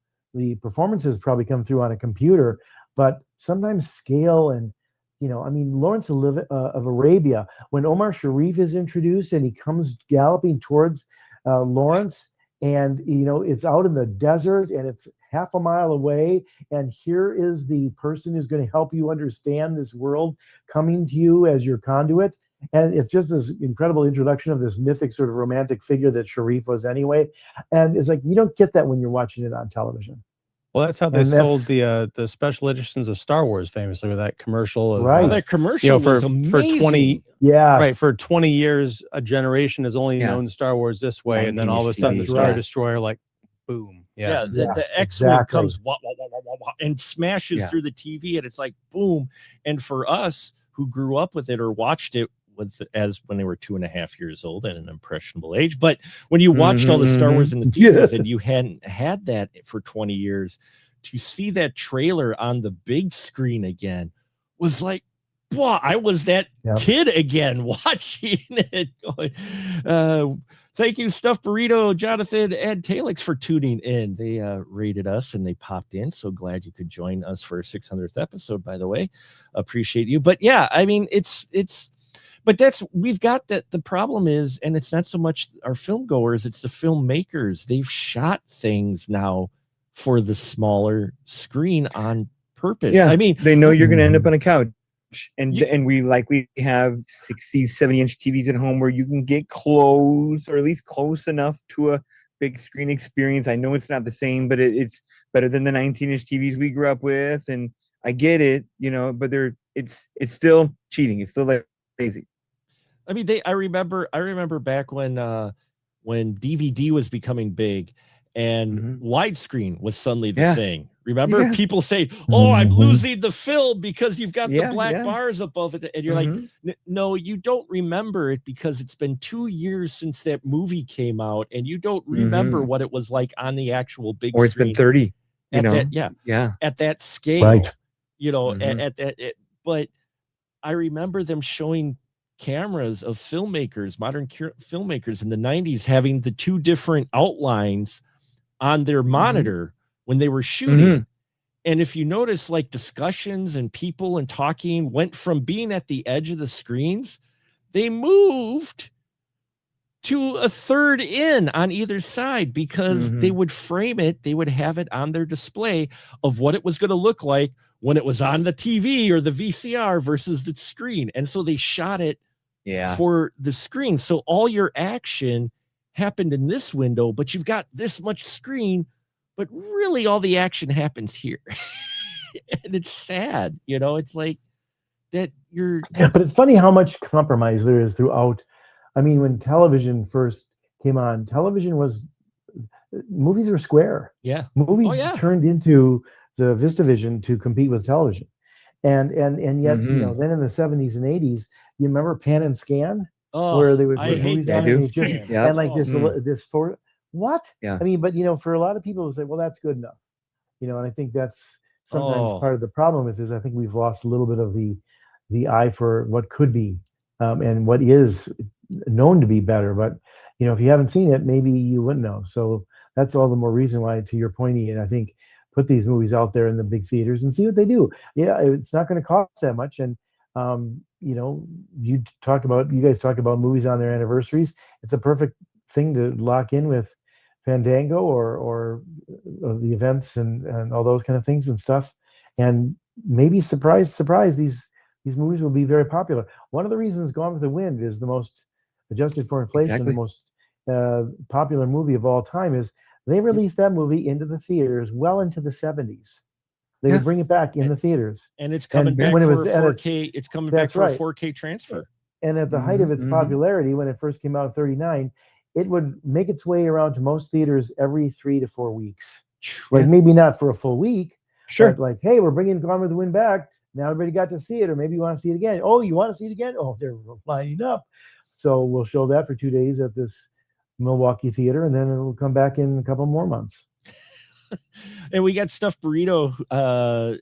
performances probably come through on a computer, but sometimes scale and, you know, I mean, Lawrence of Arabia, when Omar Sharif is introduced and he comes galloping towards Lawrence, and it's out in the desert and it's half a mile away, and here is the person who's going to help you understand this world coming to you as your conduit. And it's just this incredible introduction of this mythic sort of romantic figure that Sharif was anyway. And it's like, you don't get that when you're watching it on television. Well, that's how they And sold the special editions of Star Wars famously, with that commercial of Right. Oh, that commercial was for amazing. 20 Yeah, right, for 20 years a generation has only Yeah. known Star Wars this way, and then all of a 19-ish sudden the TVs, Star yeah. Destroyer, like, boom. Yeah, Yeah. the X-Wing exactly. comes wah, wah, wah, wah, wah, wah, and smashes Yeah. through the TV, and it's like boom. And for us who grew up with it or watched it when they were 2.5 years old at an impressionable age, but when you watched all the Star Wars in the theaters and you hadn't had that for 20 years, to see that trailer on the big screen again was like, wow, I was that kid again watching it. Thank you, Stuffed Burrito, Jonathan, and Talix for tuning in. They rated us and they popped in. So glad you could join us for our 600th episode, by the way. Appreciate you. But yeah, I mean, we've got that. The problem is, and it's not so much our film goers, it's the filmmakers. They've shot things now for the smaller screen on purpose. Yeah, I mean, they know you're going to end up on a couch, and we likely have 60, 70-inch TVs at home where you can get close, or at least close enough to a big screen experience. I know it's not the same, but it's better than the 19-inch TVs we grew up with, and I get it, but it's still cheating. It's still like lazy. I mean, I remember back when DVD was becoming big and widescreen was suddenly the thing. Remember people say, "Oh, I'm losing the film because you've got the black bars above it," and you're like, "No, you don't remember it because it's been 2 years since that movie came out, and you don't remember what it was like on the actual big or it's screen." been 30. At that scale, right? At that. But I remember them showing cameras of filmmakers, modern filmmakers in the 90s, having the two different outlines on their monitor when they were shooting. And if you notice, like, discussions and people and talking went from being at the edge of the screens, they moved to a third in on either side because they would frame it, they would have it on their display of what it was going to look like when it was on the TV or the VCR versus the screen. And so they shot it for the screen. So all your action happened in this window, but you've got this much screen, but really all the action happens here. And it's sad, it's like that but it's funny how much compromise there is throughout. I mean, when television first came on, movies were square. Yeah. Movies turned into the VistaVision to compete with television. And yet, then in the 70s and 80s, you remember Pan and Scan? Where they would put movies on and like this for what? Yeah. I mean, but for a lot of people, it's like, well, that's good enough. And I think that's sometimes part of the problem with this. I think we've lost a little bit of the eye for what could be and what is known to be better. But if you haven't seen it, maybe you wouldn't know. So that's all the more reason why, to your point, Ian, I think put these movies out there in the big theaters and see what they do. Yeah, it's not going to cost that much. And you guys talk about movies on their anniversaries. It's a perfect thing to lock in with Fandango or the events and all those kind of things and stuff. And maybe surprise, these movies will be very popular. One of the reasons Gone with the Wind is the most, adjusted for inflation, the most popular movie of all time is they released that movie into the theaters well into the 70s. They would bring it back in the theaters. And it's coming back for a 4K. It's coming back for a 4K transfer. And at the height of its popularity, when it first came out in 1939, it would make its way around to most theaters every 3 to 4 weeks. Like maybe not for a full week. Sure. But like, hey, we're bringing Gone with the Wind back. Now everybody got to see it, or maybe you want to see it again. Oh, you want to see it again? Oh, they're lining up. So we'll show that for 2 days at this Milwaukee theater, and then it'll come back in a couple more months. And we got Stuffed Burrito,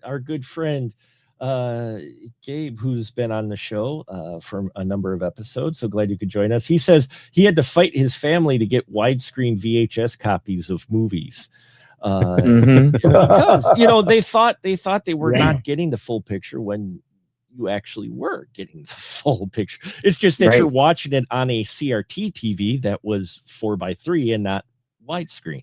our good friend Gabe, who's been on the show for a number of episodes. So glad you could join us. He says he had to fight his family to get widescreen VHS copies of movies. Because they thought they were not getting the full picture when you actually were getting the full picture. It's just that you're watching it on a CRT TV that was 4:3 and not widescreen.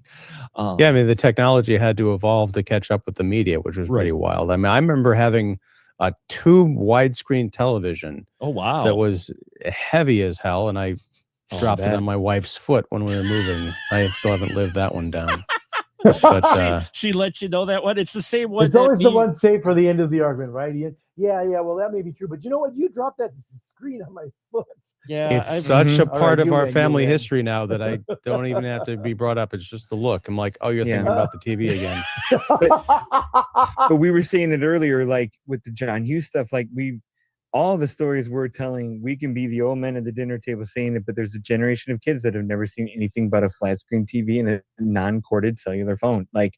Yeah, I mean, the technology had to evolve to catch up with the media, which was pretty wild. I mean, I remember having a tube widescreen television. Oh, wow. That was heavy as hell, and I dropped it on my wife's foot when we were moving. I still haven't lived that one down. But she lets you know that one. It's the same one. It's always the one saved for the end of the argument, right, Ian? Yeah. Well, that may be true, but you know what? You dropped that screen on my foot. Yeah, it's such a part of our family history now that I don't even have to be brought up. It's just the look. I'm like, oh, you're thinking about the TV again. But we were saying it earlier, like with the John Hughes stuff, like all the stories we're telling, we can be the old men at the dinner table saying it, but there's a generation of kids that have never seen anything but a flat screen TV and a non-corded cellular phone. Like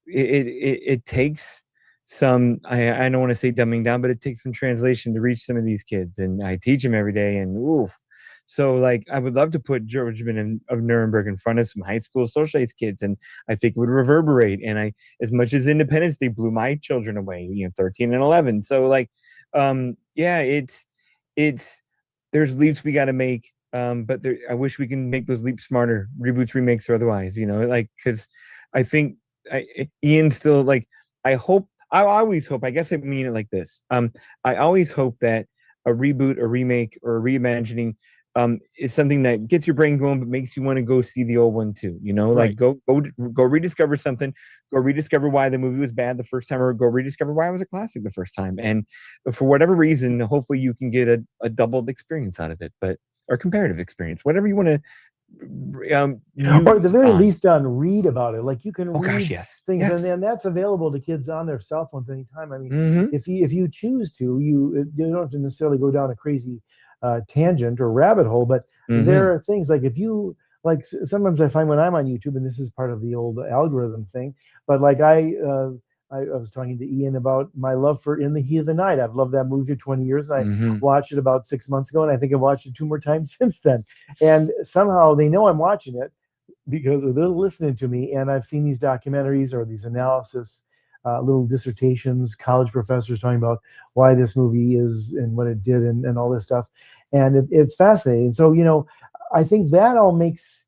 it takes some, I don't want to say dumbing down, but it takes some translation to reach some of these kids. And I teach them every day, and oof. So like, I would love to put George Benn of Nuremberg in front of some high school socialites kids, and I think it would reverberate. And as much as Independence Day blew my children away, 13 and 11. So like, it's there's leaps we got to make. But I wish we can make those leaps smarter, reboots, remakes, or otherwise, like, because I think Ian still, like, I always hope, I guess I mean it like this. I always hope that a reboot, a remake, or a reimagining is something that gets your brain going, but makes you want to go see the old one too. Like go rediscover something, go rediscover why the movie was bad the first time, or go rediscover why it was a classic the first time. And for whatever reason, hopefully you can get a doubled experience out of it, or comparative experience, whatever you want to. Or at the very least, read about it. Like you can read things, Yes. and that's available to kids on their cell phones anytime. I mean, if you choose to, you don't have to necessarily go down a crazy tangent or rabbit hole, but there are things like if you like. Sometimes I find when I'm on YouTube, and this is part of the old algorithm thing, but like I was talking to Ian about my love for In the Heat of the Night. I've loved that movie for 20 years. And I watched it about 6 months ago, and I think I've watched it 2 more times since then. And somehow they know I'm watching it because they're listening to me. And I've seen these documentaries or these analysis, little dissertations, college professors talking about why this movie is and what it did and all this stuff. And it's fascinating. So, I think that all makes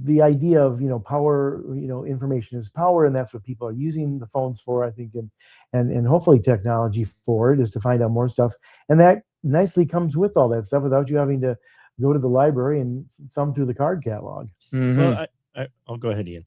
the idea of power, information is power, and that's what people are using the phones for, I think, and hopefully technology for it is to find out more stuff, and that nicely comes with all that stuff without you having to go to the library and thumb through the card catalog. Well, I'll go ahead, Ian.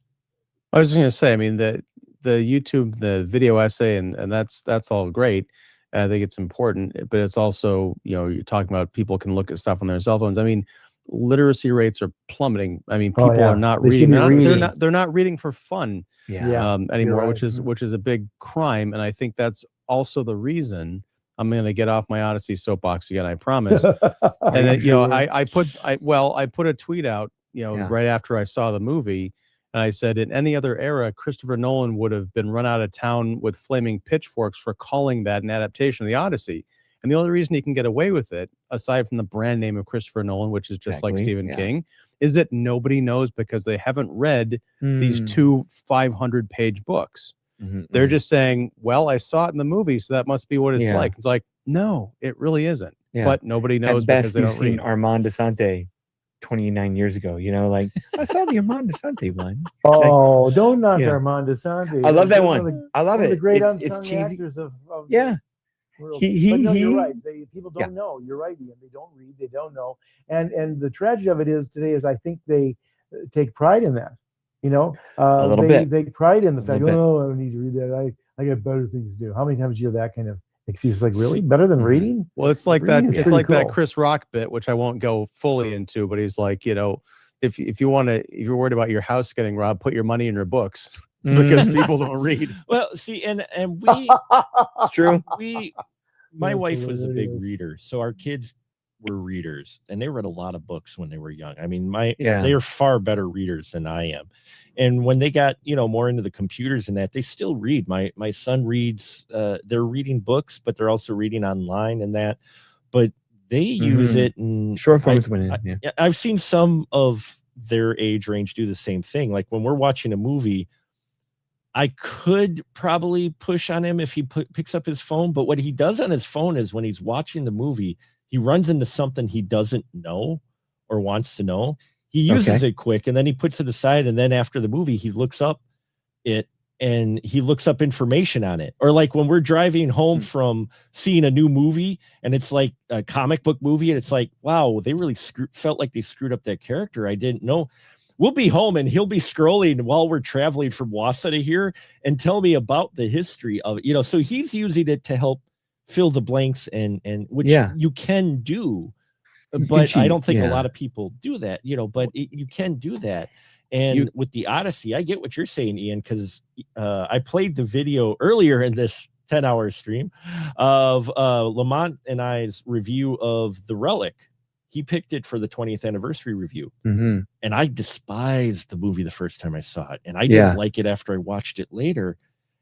I was just going to say, I mean, the YouTube, the video essay, and that's all great. I think it's important, but it's also, you're talking about people can look at stuff on their cell phones. I mean, literacy rates are plummeting. I mean, people are not reading. They're not reading for fun anymore, right. which is a big crime. And I think that's also the reason I'm going to get off my Odyssey soapbox again. I promise. And then, I put a tweet out, right after I saw the movie, and I said, in any other era, Christopher Nolan would have been run out of town with flaming pitchforks for calling that an adaptation of the Odyssey. And the only reason he can get away with it, aside from the brand name of Christopher Nolan, which is just like Stephen King, is that nobody knows because they haven't read these 2 500-page books. They're just saying, well, I saw it in the movie, so that must be what it's like. It's like, no, it really isn't. But nobody knows because they don't read. Armand Desante 29 years ago, like I saw the Armand Desante one. Oh, don't knock Armand Desante. I love that one. I love it. The great it's unsung cheesy. Actors of world. No, you're right. People don't know. You're right, Ian. They don't read. They don't know. And the tragedy of it is today is I think they take pride in that. A little bit. They pride in the fact. Oh, I don't need to read that. I got better things to do. How many times do you have that kind of excuse? Like, really, better than reading? Well, it's like that. It's like that Chris Rock bit, which I won't go fully into, but he's like, if you're worried about your house getting robbed, put your money in your books. Because people don't read. Well, see, and we it's true. My wife was a big reader, so our kids were readers, and they read a lot of books when they were young. I mean, they are far better readers than I am. And when they got more into the computers and that, they still read. My son reads. They're reading books, but they're also reading online and that. But they use it, and short forms went in. I've seen some of their age range do the same thing. Like when we're watching a movie, I could probably push on him if he picks up his phone, but what he does on his phone is when he's watching the movie, he runs into something he doesn't know or wants to know. He uses it quick, and then he puts it aside, and then after the movie, he looks up it and he looks up information on it. Or like when we're driving home from seeing a new movie, and it's like a comic book movie, and it's like, wow, they really felt like they screwed up that character. I didn't know. We'll be home, and he'll be scrolling while we're traveling from Wausau to here and tell me about the history of it. You know, so he's using it to help fill the blanks, and which you can do. But I don't think a lot of people do that, you know, but you can do that. And with the Odyssey, I get what you're saying, Ian, because I played the video earlier in this 10-hour stream of Lamont and I's review of The Relic. He picked it for the 20th anniversary review. And I despised the movie the first time I saw it. And I didn't like it after I watched it later.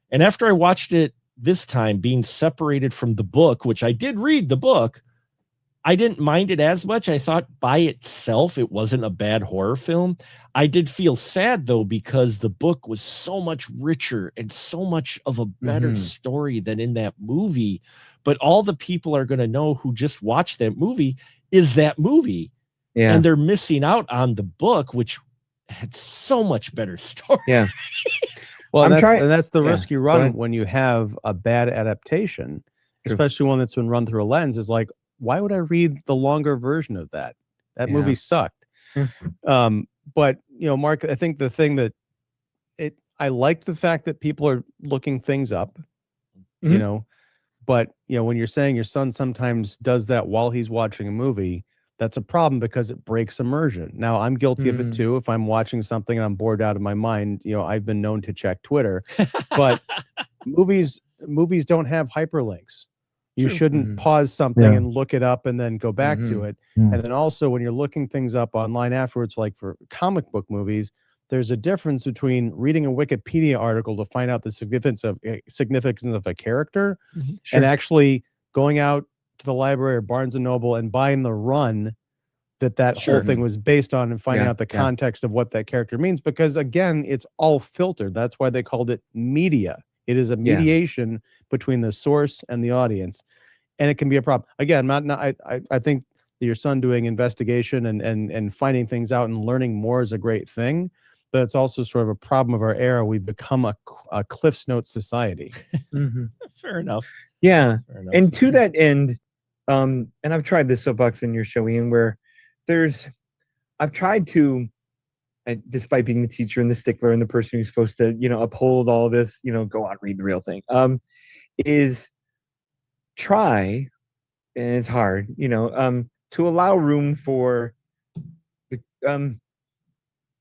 And after I watched it this time, being separated from the book, which I did read the book, I didn't mind it as much. I thought by itself, it wasn't a bad horror film. I did feel sad, though, because the book was so much richer and so much of a better story than in that movie. But all the people are going to know who just watched that movie is that movie. Yeah. And they're missing out on the book, which had so much better story. Yeah. Well, that's the risk you run when you have a bad adaptation, especially one that's been run through a lens, is like, why would I read the longer version of that? That movie sucked. But, you know, Mark, I think the thing that I liked the fact that people are looking things up, you know, but, you know, when you're saying your son sometimes does that while he's watching a movie, that's a problem because it breaks immersion. Now, I'm guilty of it too. If I'm watching something and I'm bored out of my mind, you know, I've been known to check Twitter, but movies don't have hyperlinks. You shouldn't pause something and look it up and then go back to it. And then also when you're looking things up online afterwards, like for comic book movies, there's a difference between reading a Wikipedia article to find out the significance of a character and actually going out to the library or Barnes and Noble and buying the run that whole thing was based on and finding out the context of what that character means. Because again, it's all filtered. That's why they called it media. It is a mediation between the source and the audience, and it can be a problem. Again, I think your son doing investigation and finding things out and learning more is a great thing, but it's also sort of a problem of our era. We've become a Cliff's Notes society. Fair enough. Yeah, Fair enough. and to that end, and I've tried this soapbox in your show, Ian, where I've tried to, despite being the teacher and the stickler and the person who's supposed to, you know, uphold all this, you know, go out, read the real thing, is try, and it's hard, you know, to allow room for the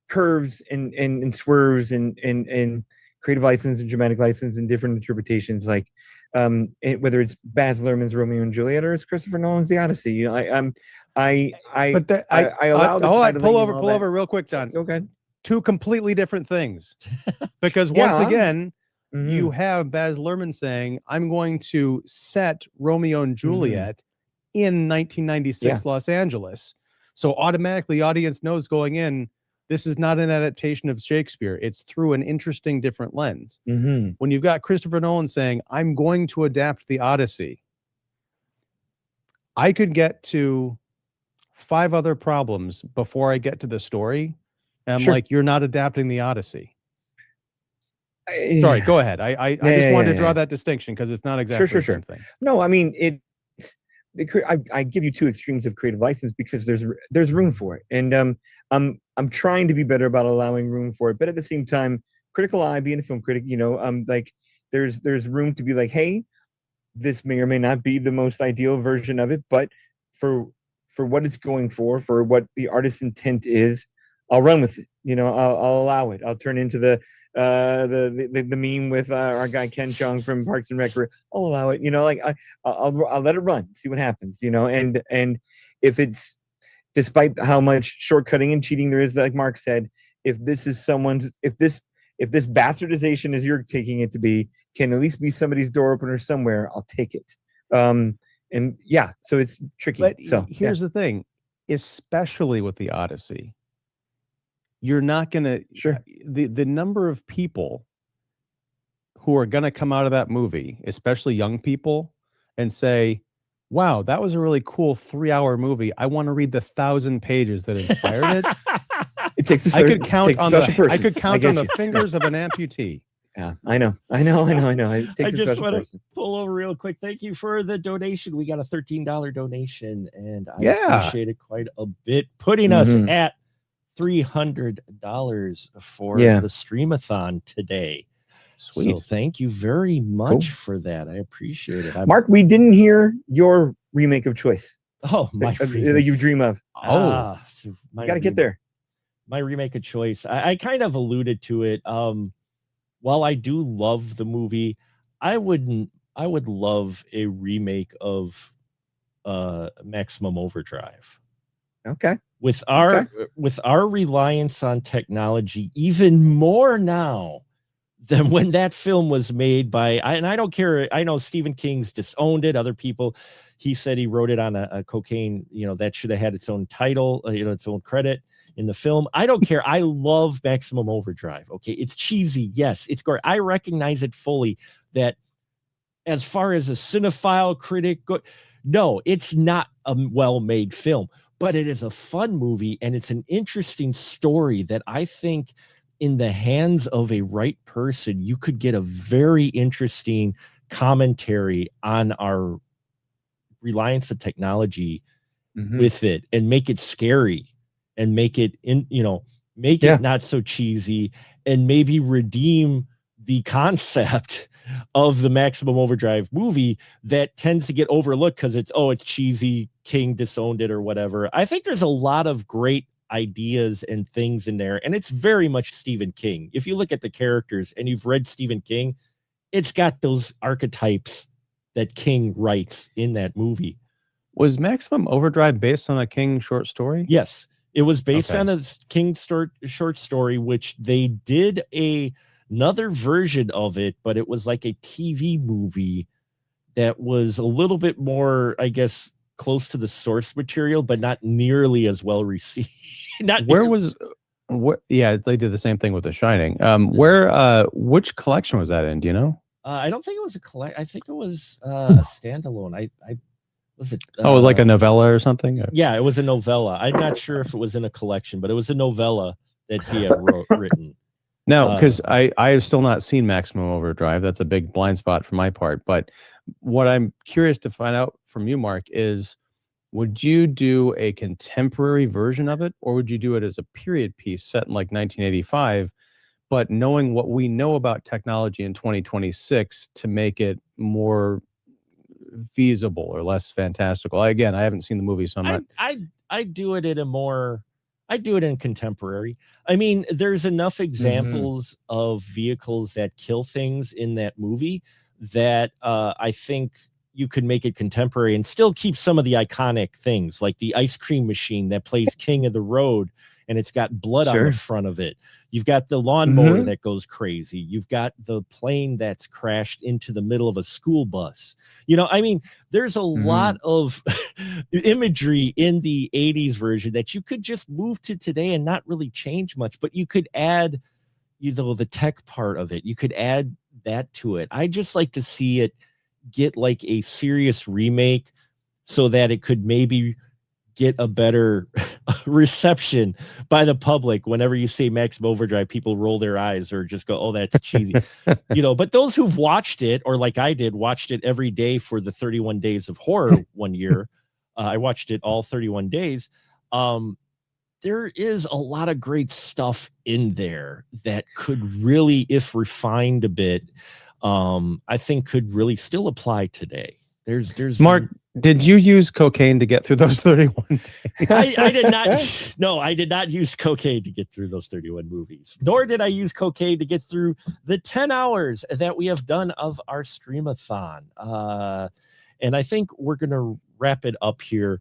curves and swerves and creative license and dramatic license and different interpretations, like whether it's Baz Luhrmann's Romeo and Juliet or it's Christopher Nolan's The Odyssey. You know, I allow pull over real quick, Don. Okay. Two completely different things. Because once again, you have Baz Luhrmann saying, I'm going to set Romeo and Juliet in 1996 Los Angeles. So automatically the audience knows going in, this is not an adaptation of Shakespeare. It's through an interesting different lens. When you've got Christopher Nolan saying, I'm going to adapt the Odyssey, I could get to 5 other problems before I get to the story. And I'm like, you're not adapting the Odyssey. Sorry, go ahead. I just wanted to draw that distinction because it's not exactly the same thing. No, I mean, I give you 2 extremes of creative license because there's room for it. And I'm trying to be better about allowing room for it. But at the same time, critical eye, being a film critic, you know, like there's room to be like, hey, this may or may not be the most ideal version of it, but for what it's going for what the artist's intent is, I'll run with it. You know, I'll allow it. I'll turn into the meme with our guy Ken Jeong from Parks and Rec. I'll allow it. You know, like I'll let it run, see what happens. You know, and if it's, despite how much shortcutting and cheating there is, like Mark said, if this is if this bastardization, as you're taking it to be, can at least be somebody's door opener somewhere, I'll take it. And yeah, so it's tricky. But so here's the thing, especially with the Odyssey, you're not going to, the number of people who are going to come out of that movie, especially young people, and say, wow, that was a really cool 3-hour movie. I want to read the 1,000 pages that inspired it. It takes a I could it count takes a on special the I person. could count get on the you. fingers of an amputee. Yeah, I know. It takes I a just special want to person. pull over real quick. Thank you for the donation. We got a $13 donation, and I Yeah. appreciate it quite a bit, putting us at $300 for the Streamathon today. Sweet. So thank you very much for that. I appreciate it. Mark, we didn't hear your remake of choice. Oh, my that you dream of. you got to get there. My remake of choice. I kind of alluded to it. While I do love the movie, I would love a remake of Maximum Overdrive. Okay. With our reliance on technology even more now than when that film was made and I don't care. I know Stephen King's disowned it. Other people, he said he wrote it on a cocaine, that should have had its own title, its own credit in the film. I don't care. I love Maximum Overdrive. Okay. It's cheesy. Yes, it's great. I recognize it fully that as far as a cinephile critic, no, it's not a well-made film, but it is a fun movie. And it's an interesting story that I think in the hands of a right person, you could get a very interesting commentary on our reliance on technology with it and make it scary and make it it not so cheesy and maybe redeem the concept of the Maximum Overdrive movie that tends to get overlooked because it's cheesy, King disowned it or whatever. I think there's a lot of great ideas and things in there, and it's very much Stephen King. If you look at the characters and you've read Stephen King, it's got those archetypes that King writes in that movie. Was Maximum Overdrive based on a King short story? Yes, it was based on a King short story, which they did another version of it, but it was like a TV movie that was a little bit more, I guess, close to the source material, but not nearly as well received. Yeah, they did the same thing with The Shining. Which collection was that in? Do you know? I don't think it was a collect. I think it was a standalone. I was it. Like a novella or something? Yeah, it was a novella. I'm not sure if it was in a collection, but it was a novella that he had written. No, because I have still not seen Maximum Overdrive. That's a big blind spot for my part. But what I'm curious to find out from you, Mark, is would you do a contemporary version of it, or would you do it as a period piece set in like 1985, but knowing what we know about technology in 2026 to make it more feasible or less fantastical? I haven't seen the movie, so I'm not. I do it in contemporary. I mean, there's enough examples of vehicles that kill things in that movie that I think you could make it contemporary and still keep some of the iconic things, like the ice cream machine that plays King of the Road and it's got blood on the front of it. You've got the lawnmower that goes crazy. You've got the plane that's crashed into the middle of a school bus. I mean, there's a lot of imagery in the 80s version that you could just move to today and not really change much, but you could add, the tech part of it. You could add that to it. I just like to see it get like a serious remake so that it could maybe get a better reception by the public. Whenever you say Maximum Overdrive, people roll their eyes or just go, oh, that's cheesy. But those who've watched it, or like I did, watched it every day for the 31 days of horror one year. I watched it all 31 days. There is a lot of great stuff in there that could really, if refined a bit, I think could really still apply today. There's Mark, did you use cocaine to get through those 31 days? I did not. No, I did not use cocaine to get through those 31 movies, nor did I use cocaine to get through the 10 hours that we have done of our Streamathon. And I think we're going to wrap it up here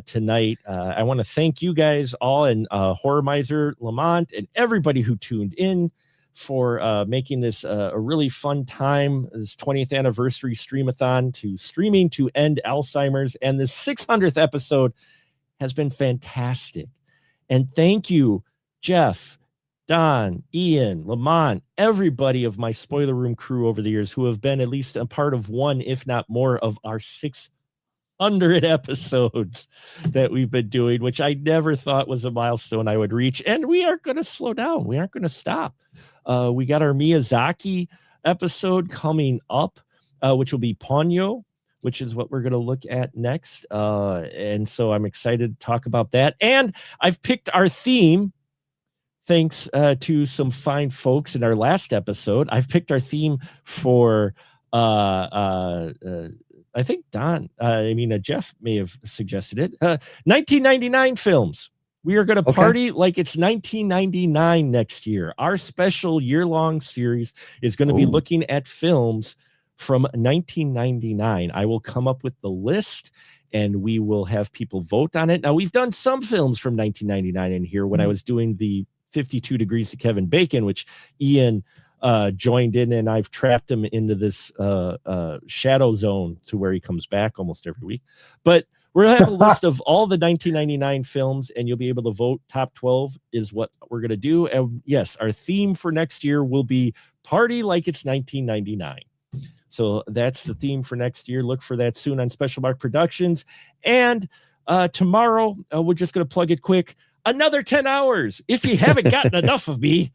tonight. I want to thank you guys all, and Horror Miser, Lamont, and everybody who tuned in for making this a really fun time, this 20th anniversary Streamathon to Streaming to End Alzheimer's. And the 600th episode has been fantastic. And thank you, Jeff, Don, Ian, Lamont, everybody of my Spoiler Room crew over the years who have been at least a part of one, if not more, of our 600 100 episodes that we've been doing, which I never thought was a milestone I would reach. And we aren't going to slow down. We aren't going to stop. We got our Miyazaki episode coming up, which will be Ponyo, which is what we're going to look at next. And so I'm excited to talk about that. And I've picked our theme. Thanks to some fine folks in our last episode. I've picked our theme for I think Jeff may have suggested it. 1999 films. We are going to party like it's 1999 next year. Our special year-long series is going to be looking at films from 1999. I will come up with the list and we will have people vote on it. Now, we've done some films from 1999 in here when I was doing the 52 Degrees of Kevin Bacon, which Ian joined in, and I've trapped him into this shadow zone to where he comes back almost every week. But we're going to have a list of all the 1999 films, and you'll be able to vote. Top 12 is what we're going to do. And yes, our theme for next year will be Party Like It's 1999. So that's the theme for next year. Look for that soon on Special Mark Productions. And tomorrow, we're just going to plug it quick. Another 10 hours. If you haven't gotten enough of me,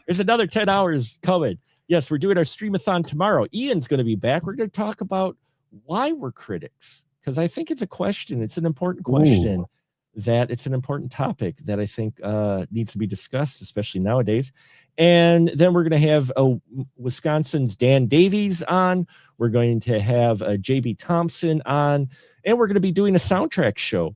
there's another 10 hours coming. Yes, we're doing our streamathon tomorrow. Ian's going to be back. We're going to talk about why we're critics, because I think it's a question. It's an important question. That it's an important topic that I think needs to be discussed, especially nowadays. And then we're going to have Wisconsin's Dan Davies on. We're going to have JB Thompson on, and we're going to be doing a soundtrack show,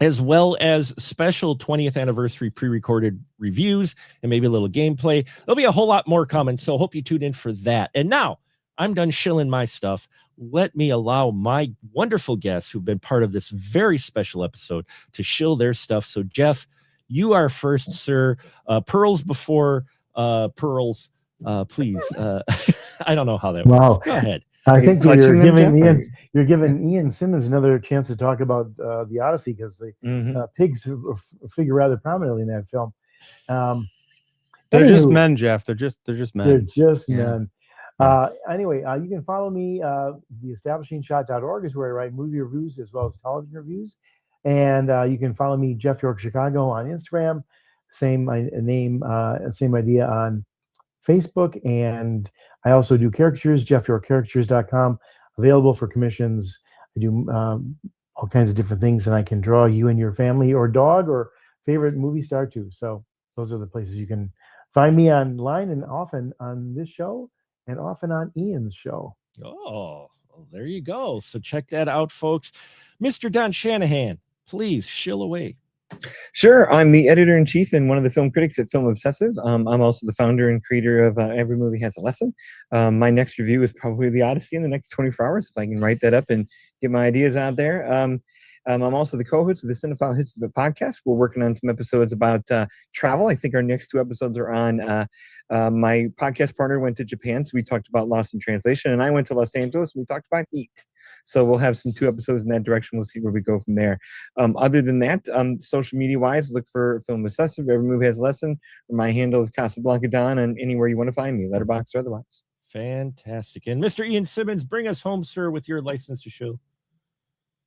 as well as special 20th anniversary pre-recorded reviews and maybe a little gameplay. There'll be a whole lot more coming, so hope you tune in for that. And now I'm done shilling my stuff. Let me allow my wonderful guests who've been part of this very special episode to shill their stuff. So, Jeff, you are first, sir. Pearls before pearls, please. I don't know how that works. Go ahead. I think you're giving Ian Simmons another chance to talk about the Odyssey, because the pigs figure rather prominently in that film. They're just men, Jeff. They're just men. They're just men. Anyway, you can follow me. TheEstablishingShot.org is where I write movie reviews as well as television reviews. And you can follow me, Jeff York Chicago, on Instagram. Same name, same idea on Facebook. And I also do caricatures, jeffyorkcaricatures.com, available for commissions. I do all kinds of different things, and I can draw you and your family or dog or favorite movie star too. So those are the places you can find me online, and often on this show and often on Ian's show. Oh, well, there you go. So check that out, folks. Mr. Don Shanahan, please shill away. Sure. I'm the editor-in-chief and one of the film critics at Film Obsessive. I'm also the founder and creator of Every Movie Has a Lesson. My next review is probably The Odyssey in the next 24 hours, if I can write that up and get my ideas out there. I'm also the co-host of the Cinephile History of the podcast. We're working on some episodes about travel. I think our next two episodes are on my podcast partner went to Japan, so we talked about Lost in Translation, and I went to Los Angeles, and we talked about Heat. So we'll have some 2 episodes in that direction. We'll see where we go from there. Other than that, social media-wise, look for Film Obsessive. Every Movie Has a Lesson. Or my handle is Casablanca Don, and anywhere you want to find me, letterbox or otherwise. Fantastic. And Mr. Ian Simmons, bring us home, sir, with your license to show.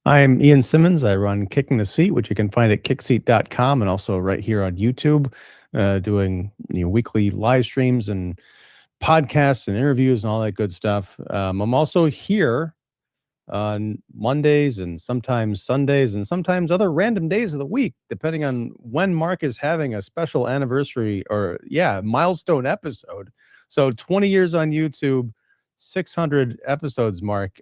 I'm Ian Simmons. I run Kicking the Seat, which you can find at kickseat.com, and also right here on YouTube, doing weekly live streams and podcasts and interviews and all that good stuff. I'm also here on Mondays and sometimes Sundays and sometimes other random days of the week, depending on when Mark is having a special anniversary or milestone episode. So 20 years on YouTube, 600 episodes, Mark.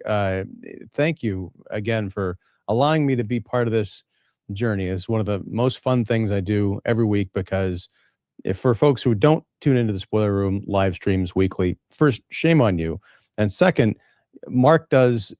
Thank you again for allowing me to be part of this journey. It's one of the most fun things I do every week, because if for folks who don't tune into the Spoiler Room live streams weekly, first, shame on you. And second, Mark does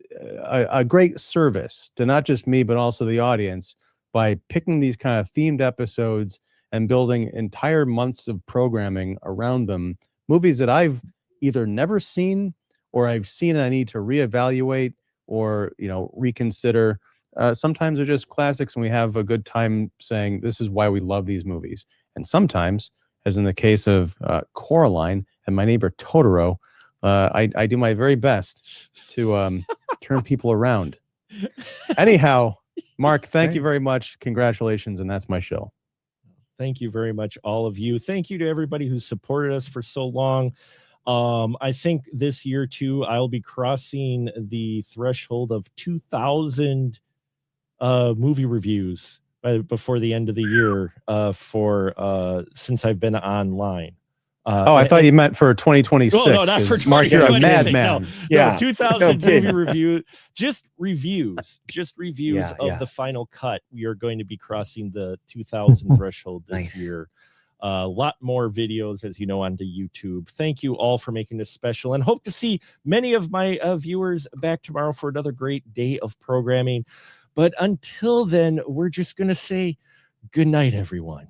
a great service to not just me, but also the audience by picking these kind of themed episodes and building entire months of programming around them. Movies that I've either never seen or I've seen and I need to reevaluate or, reconsider. Sometimes they're just classics and we have a good time saying this is why we love these movies. And sometimes, as in the case of Coraline and My Neighbor Totoro, I do my very best to turn people around Anyhow, Mark, thank you Right. very much. Congratulations, and that's my show. Thank you very much, all of you. Thank you to everybody who supported us for so long. I think this year too, I'll be crossing the threshold of 2,000 movie reviews before the end of the year since I've been online. I thought you meant for 2026. No, not for 'cause Mark, you're a 2026, madman. no. Yeah. No, 2,000 No kidding. movie review, just reviews Yeah, of yeah. the final cut. We are going to be crossing the 2,000 threshold this Nice. year. A lot more videos, as you know, onto YouTube. Thank you all for making this special, and hope to see many of my viewers back tomorrow for another great day of programming. But until then, we're just going to say good night, everyone.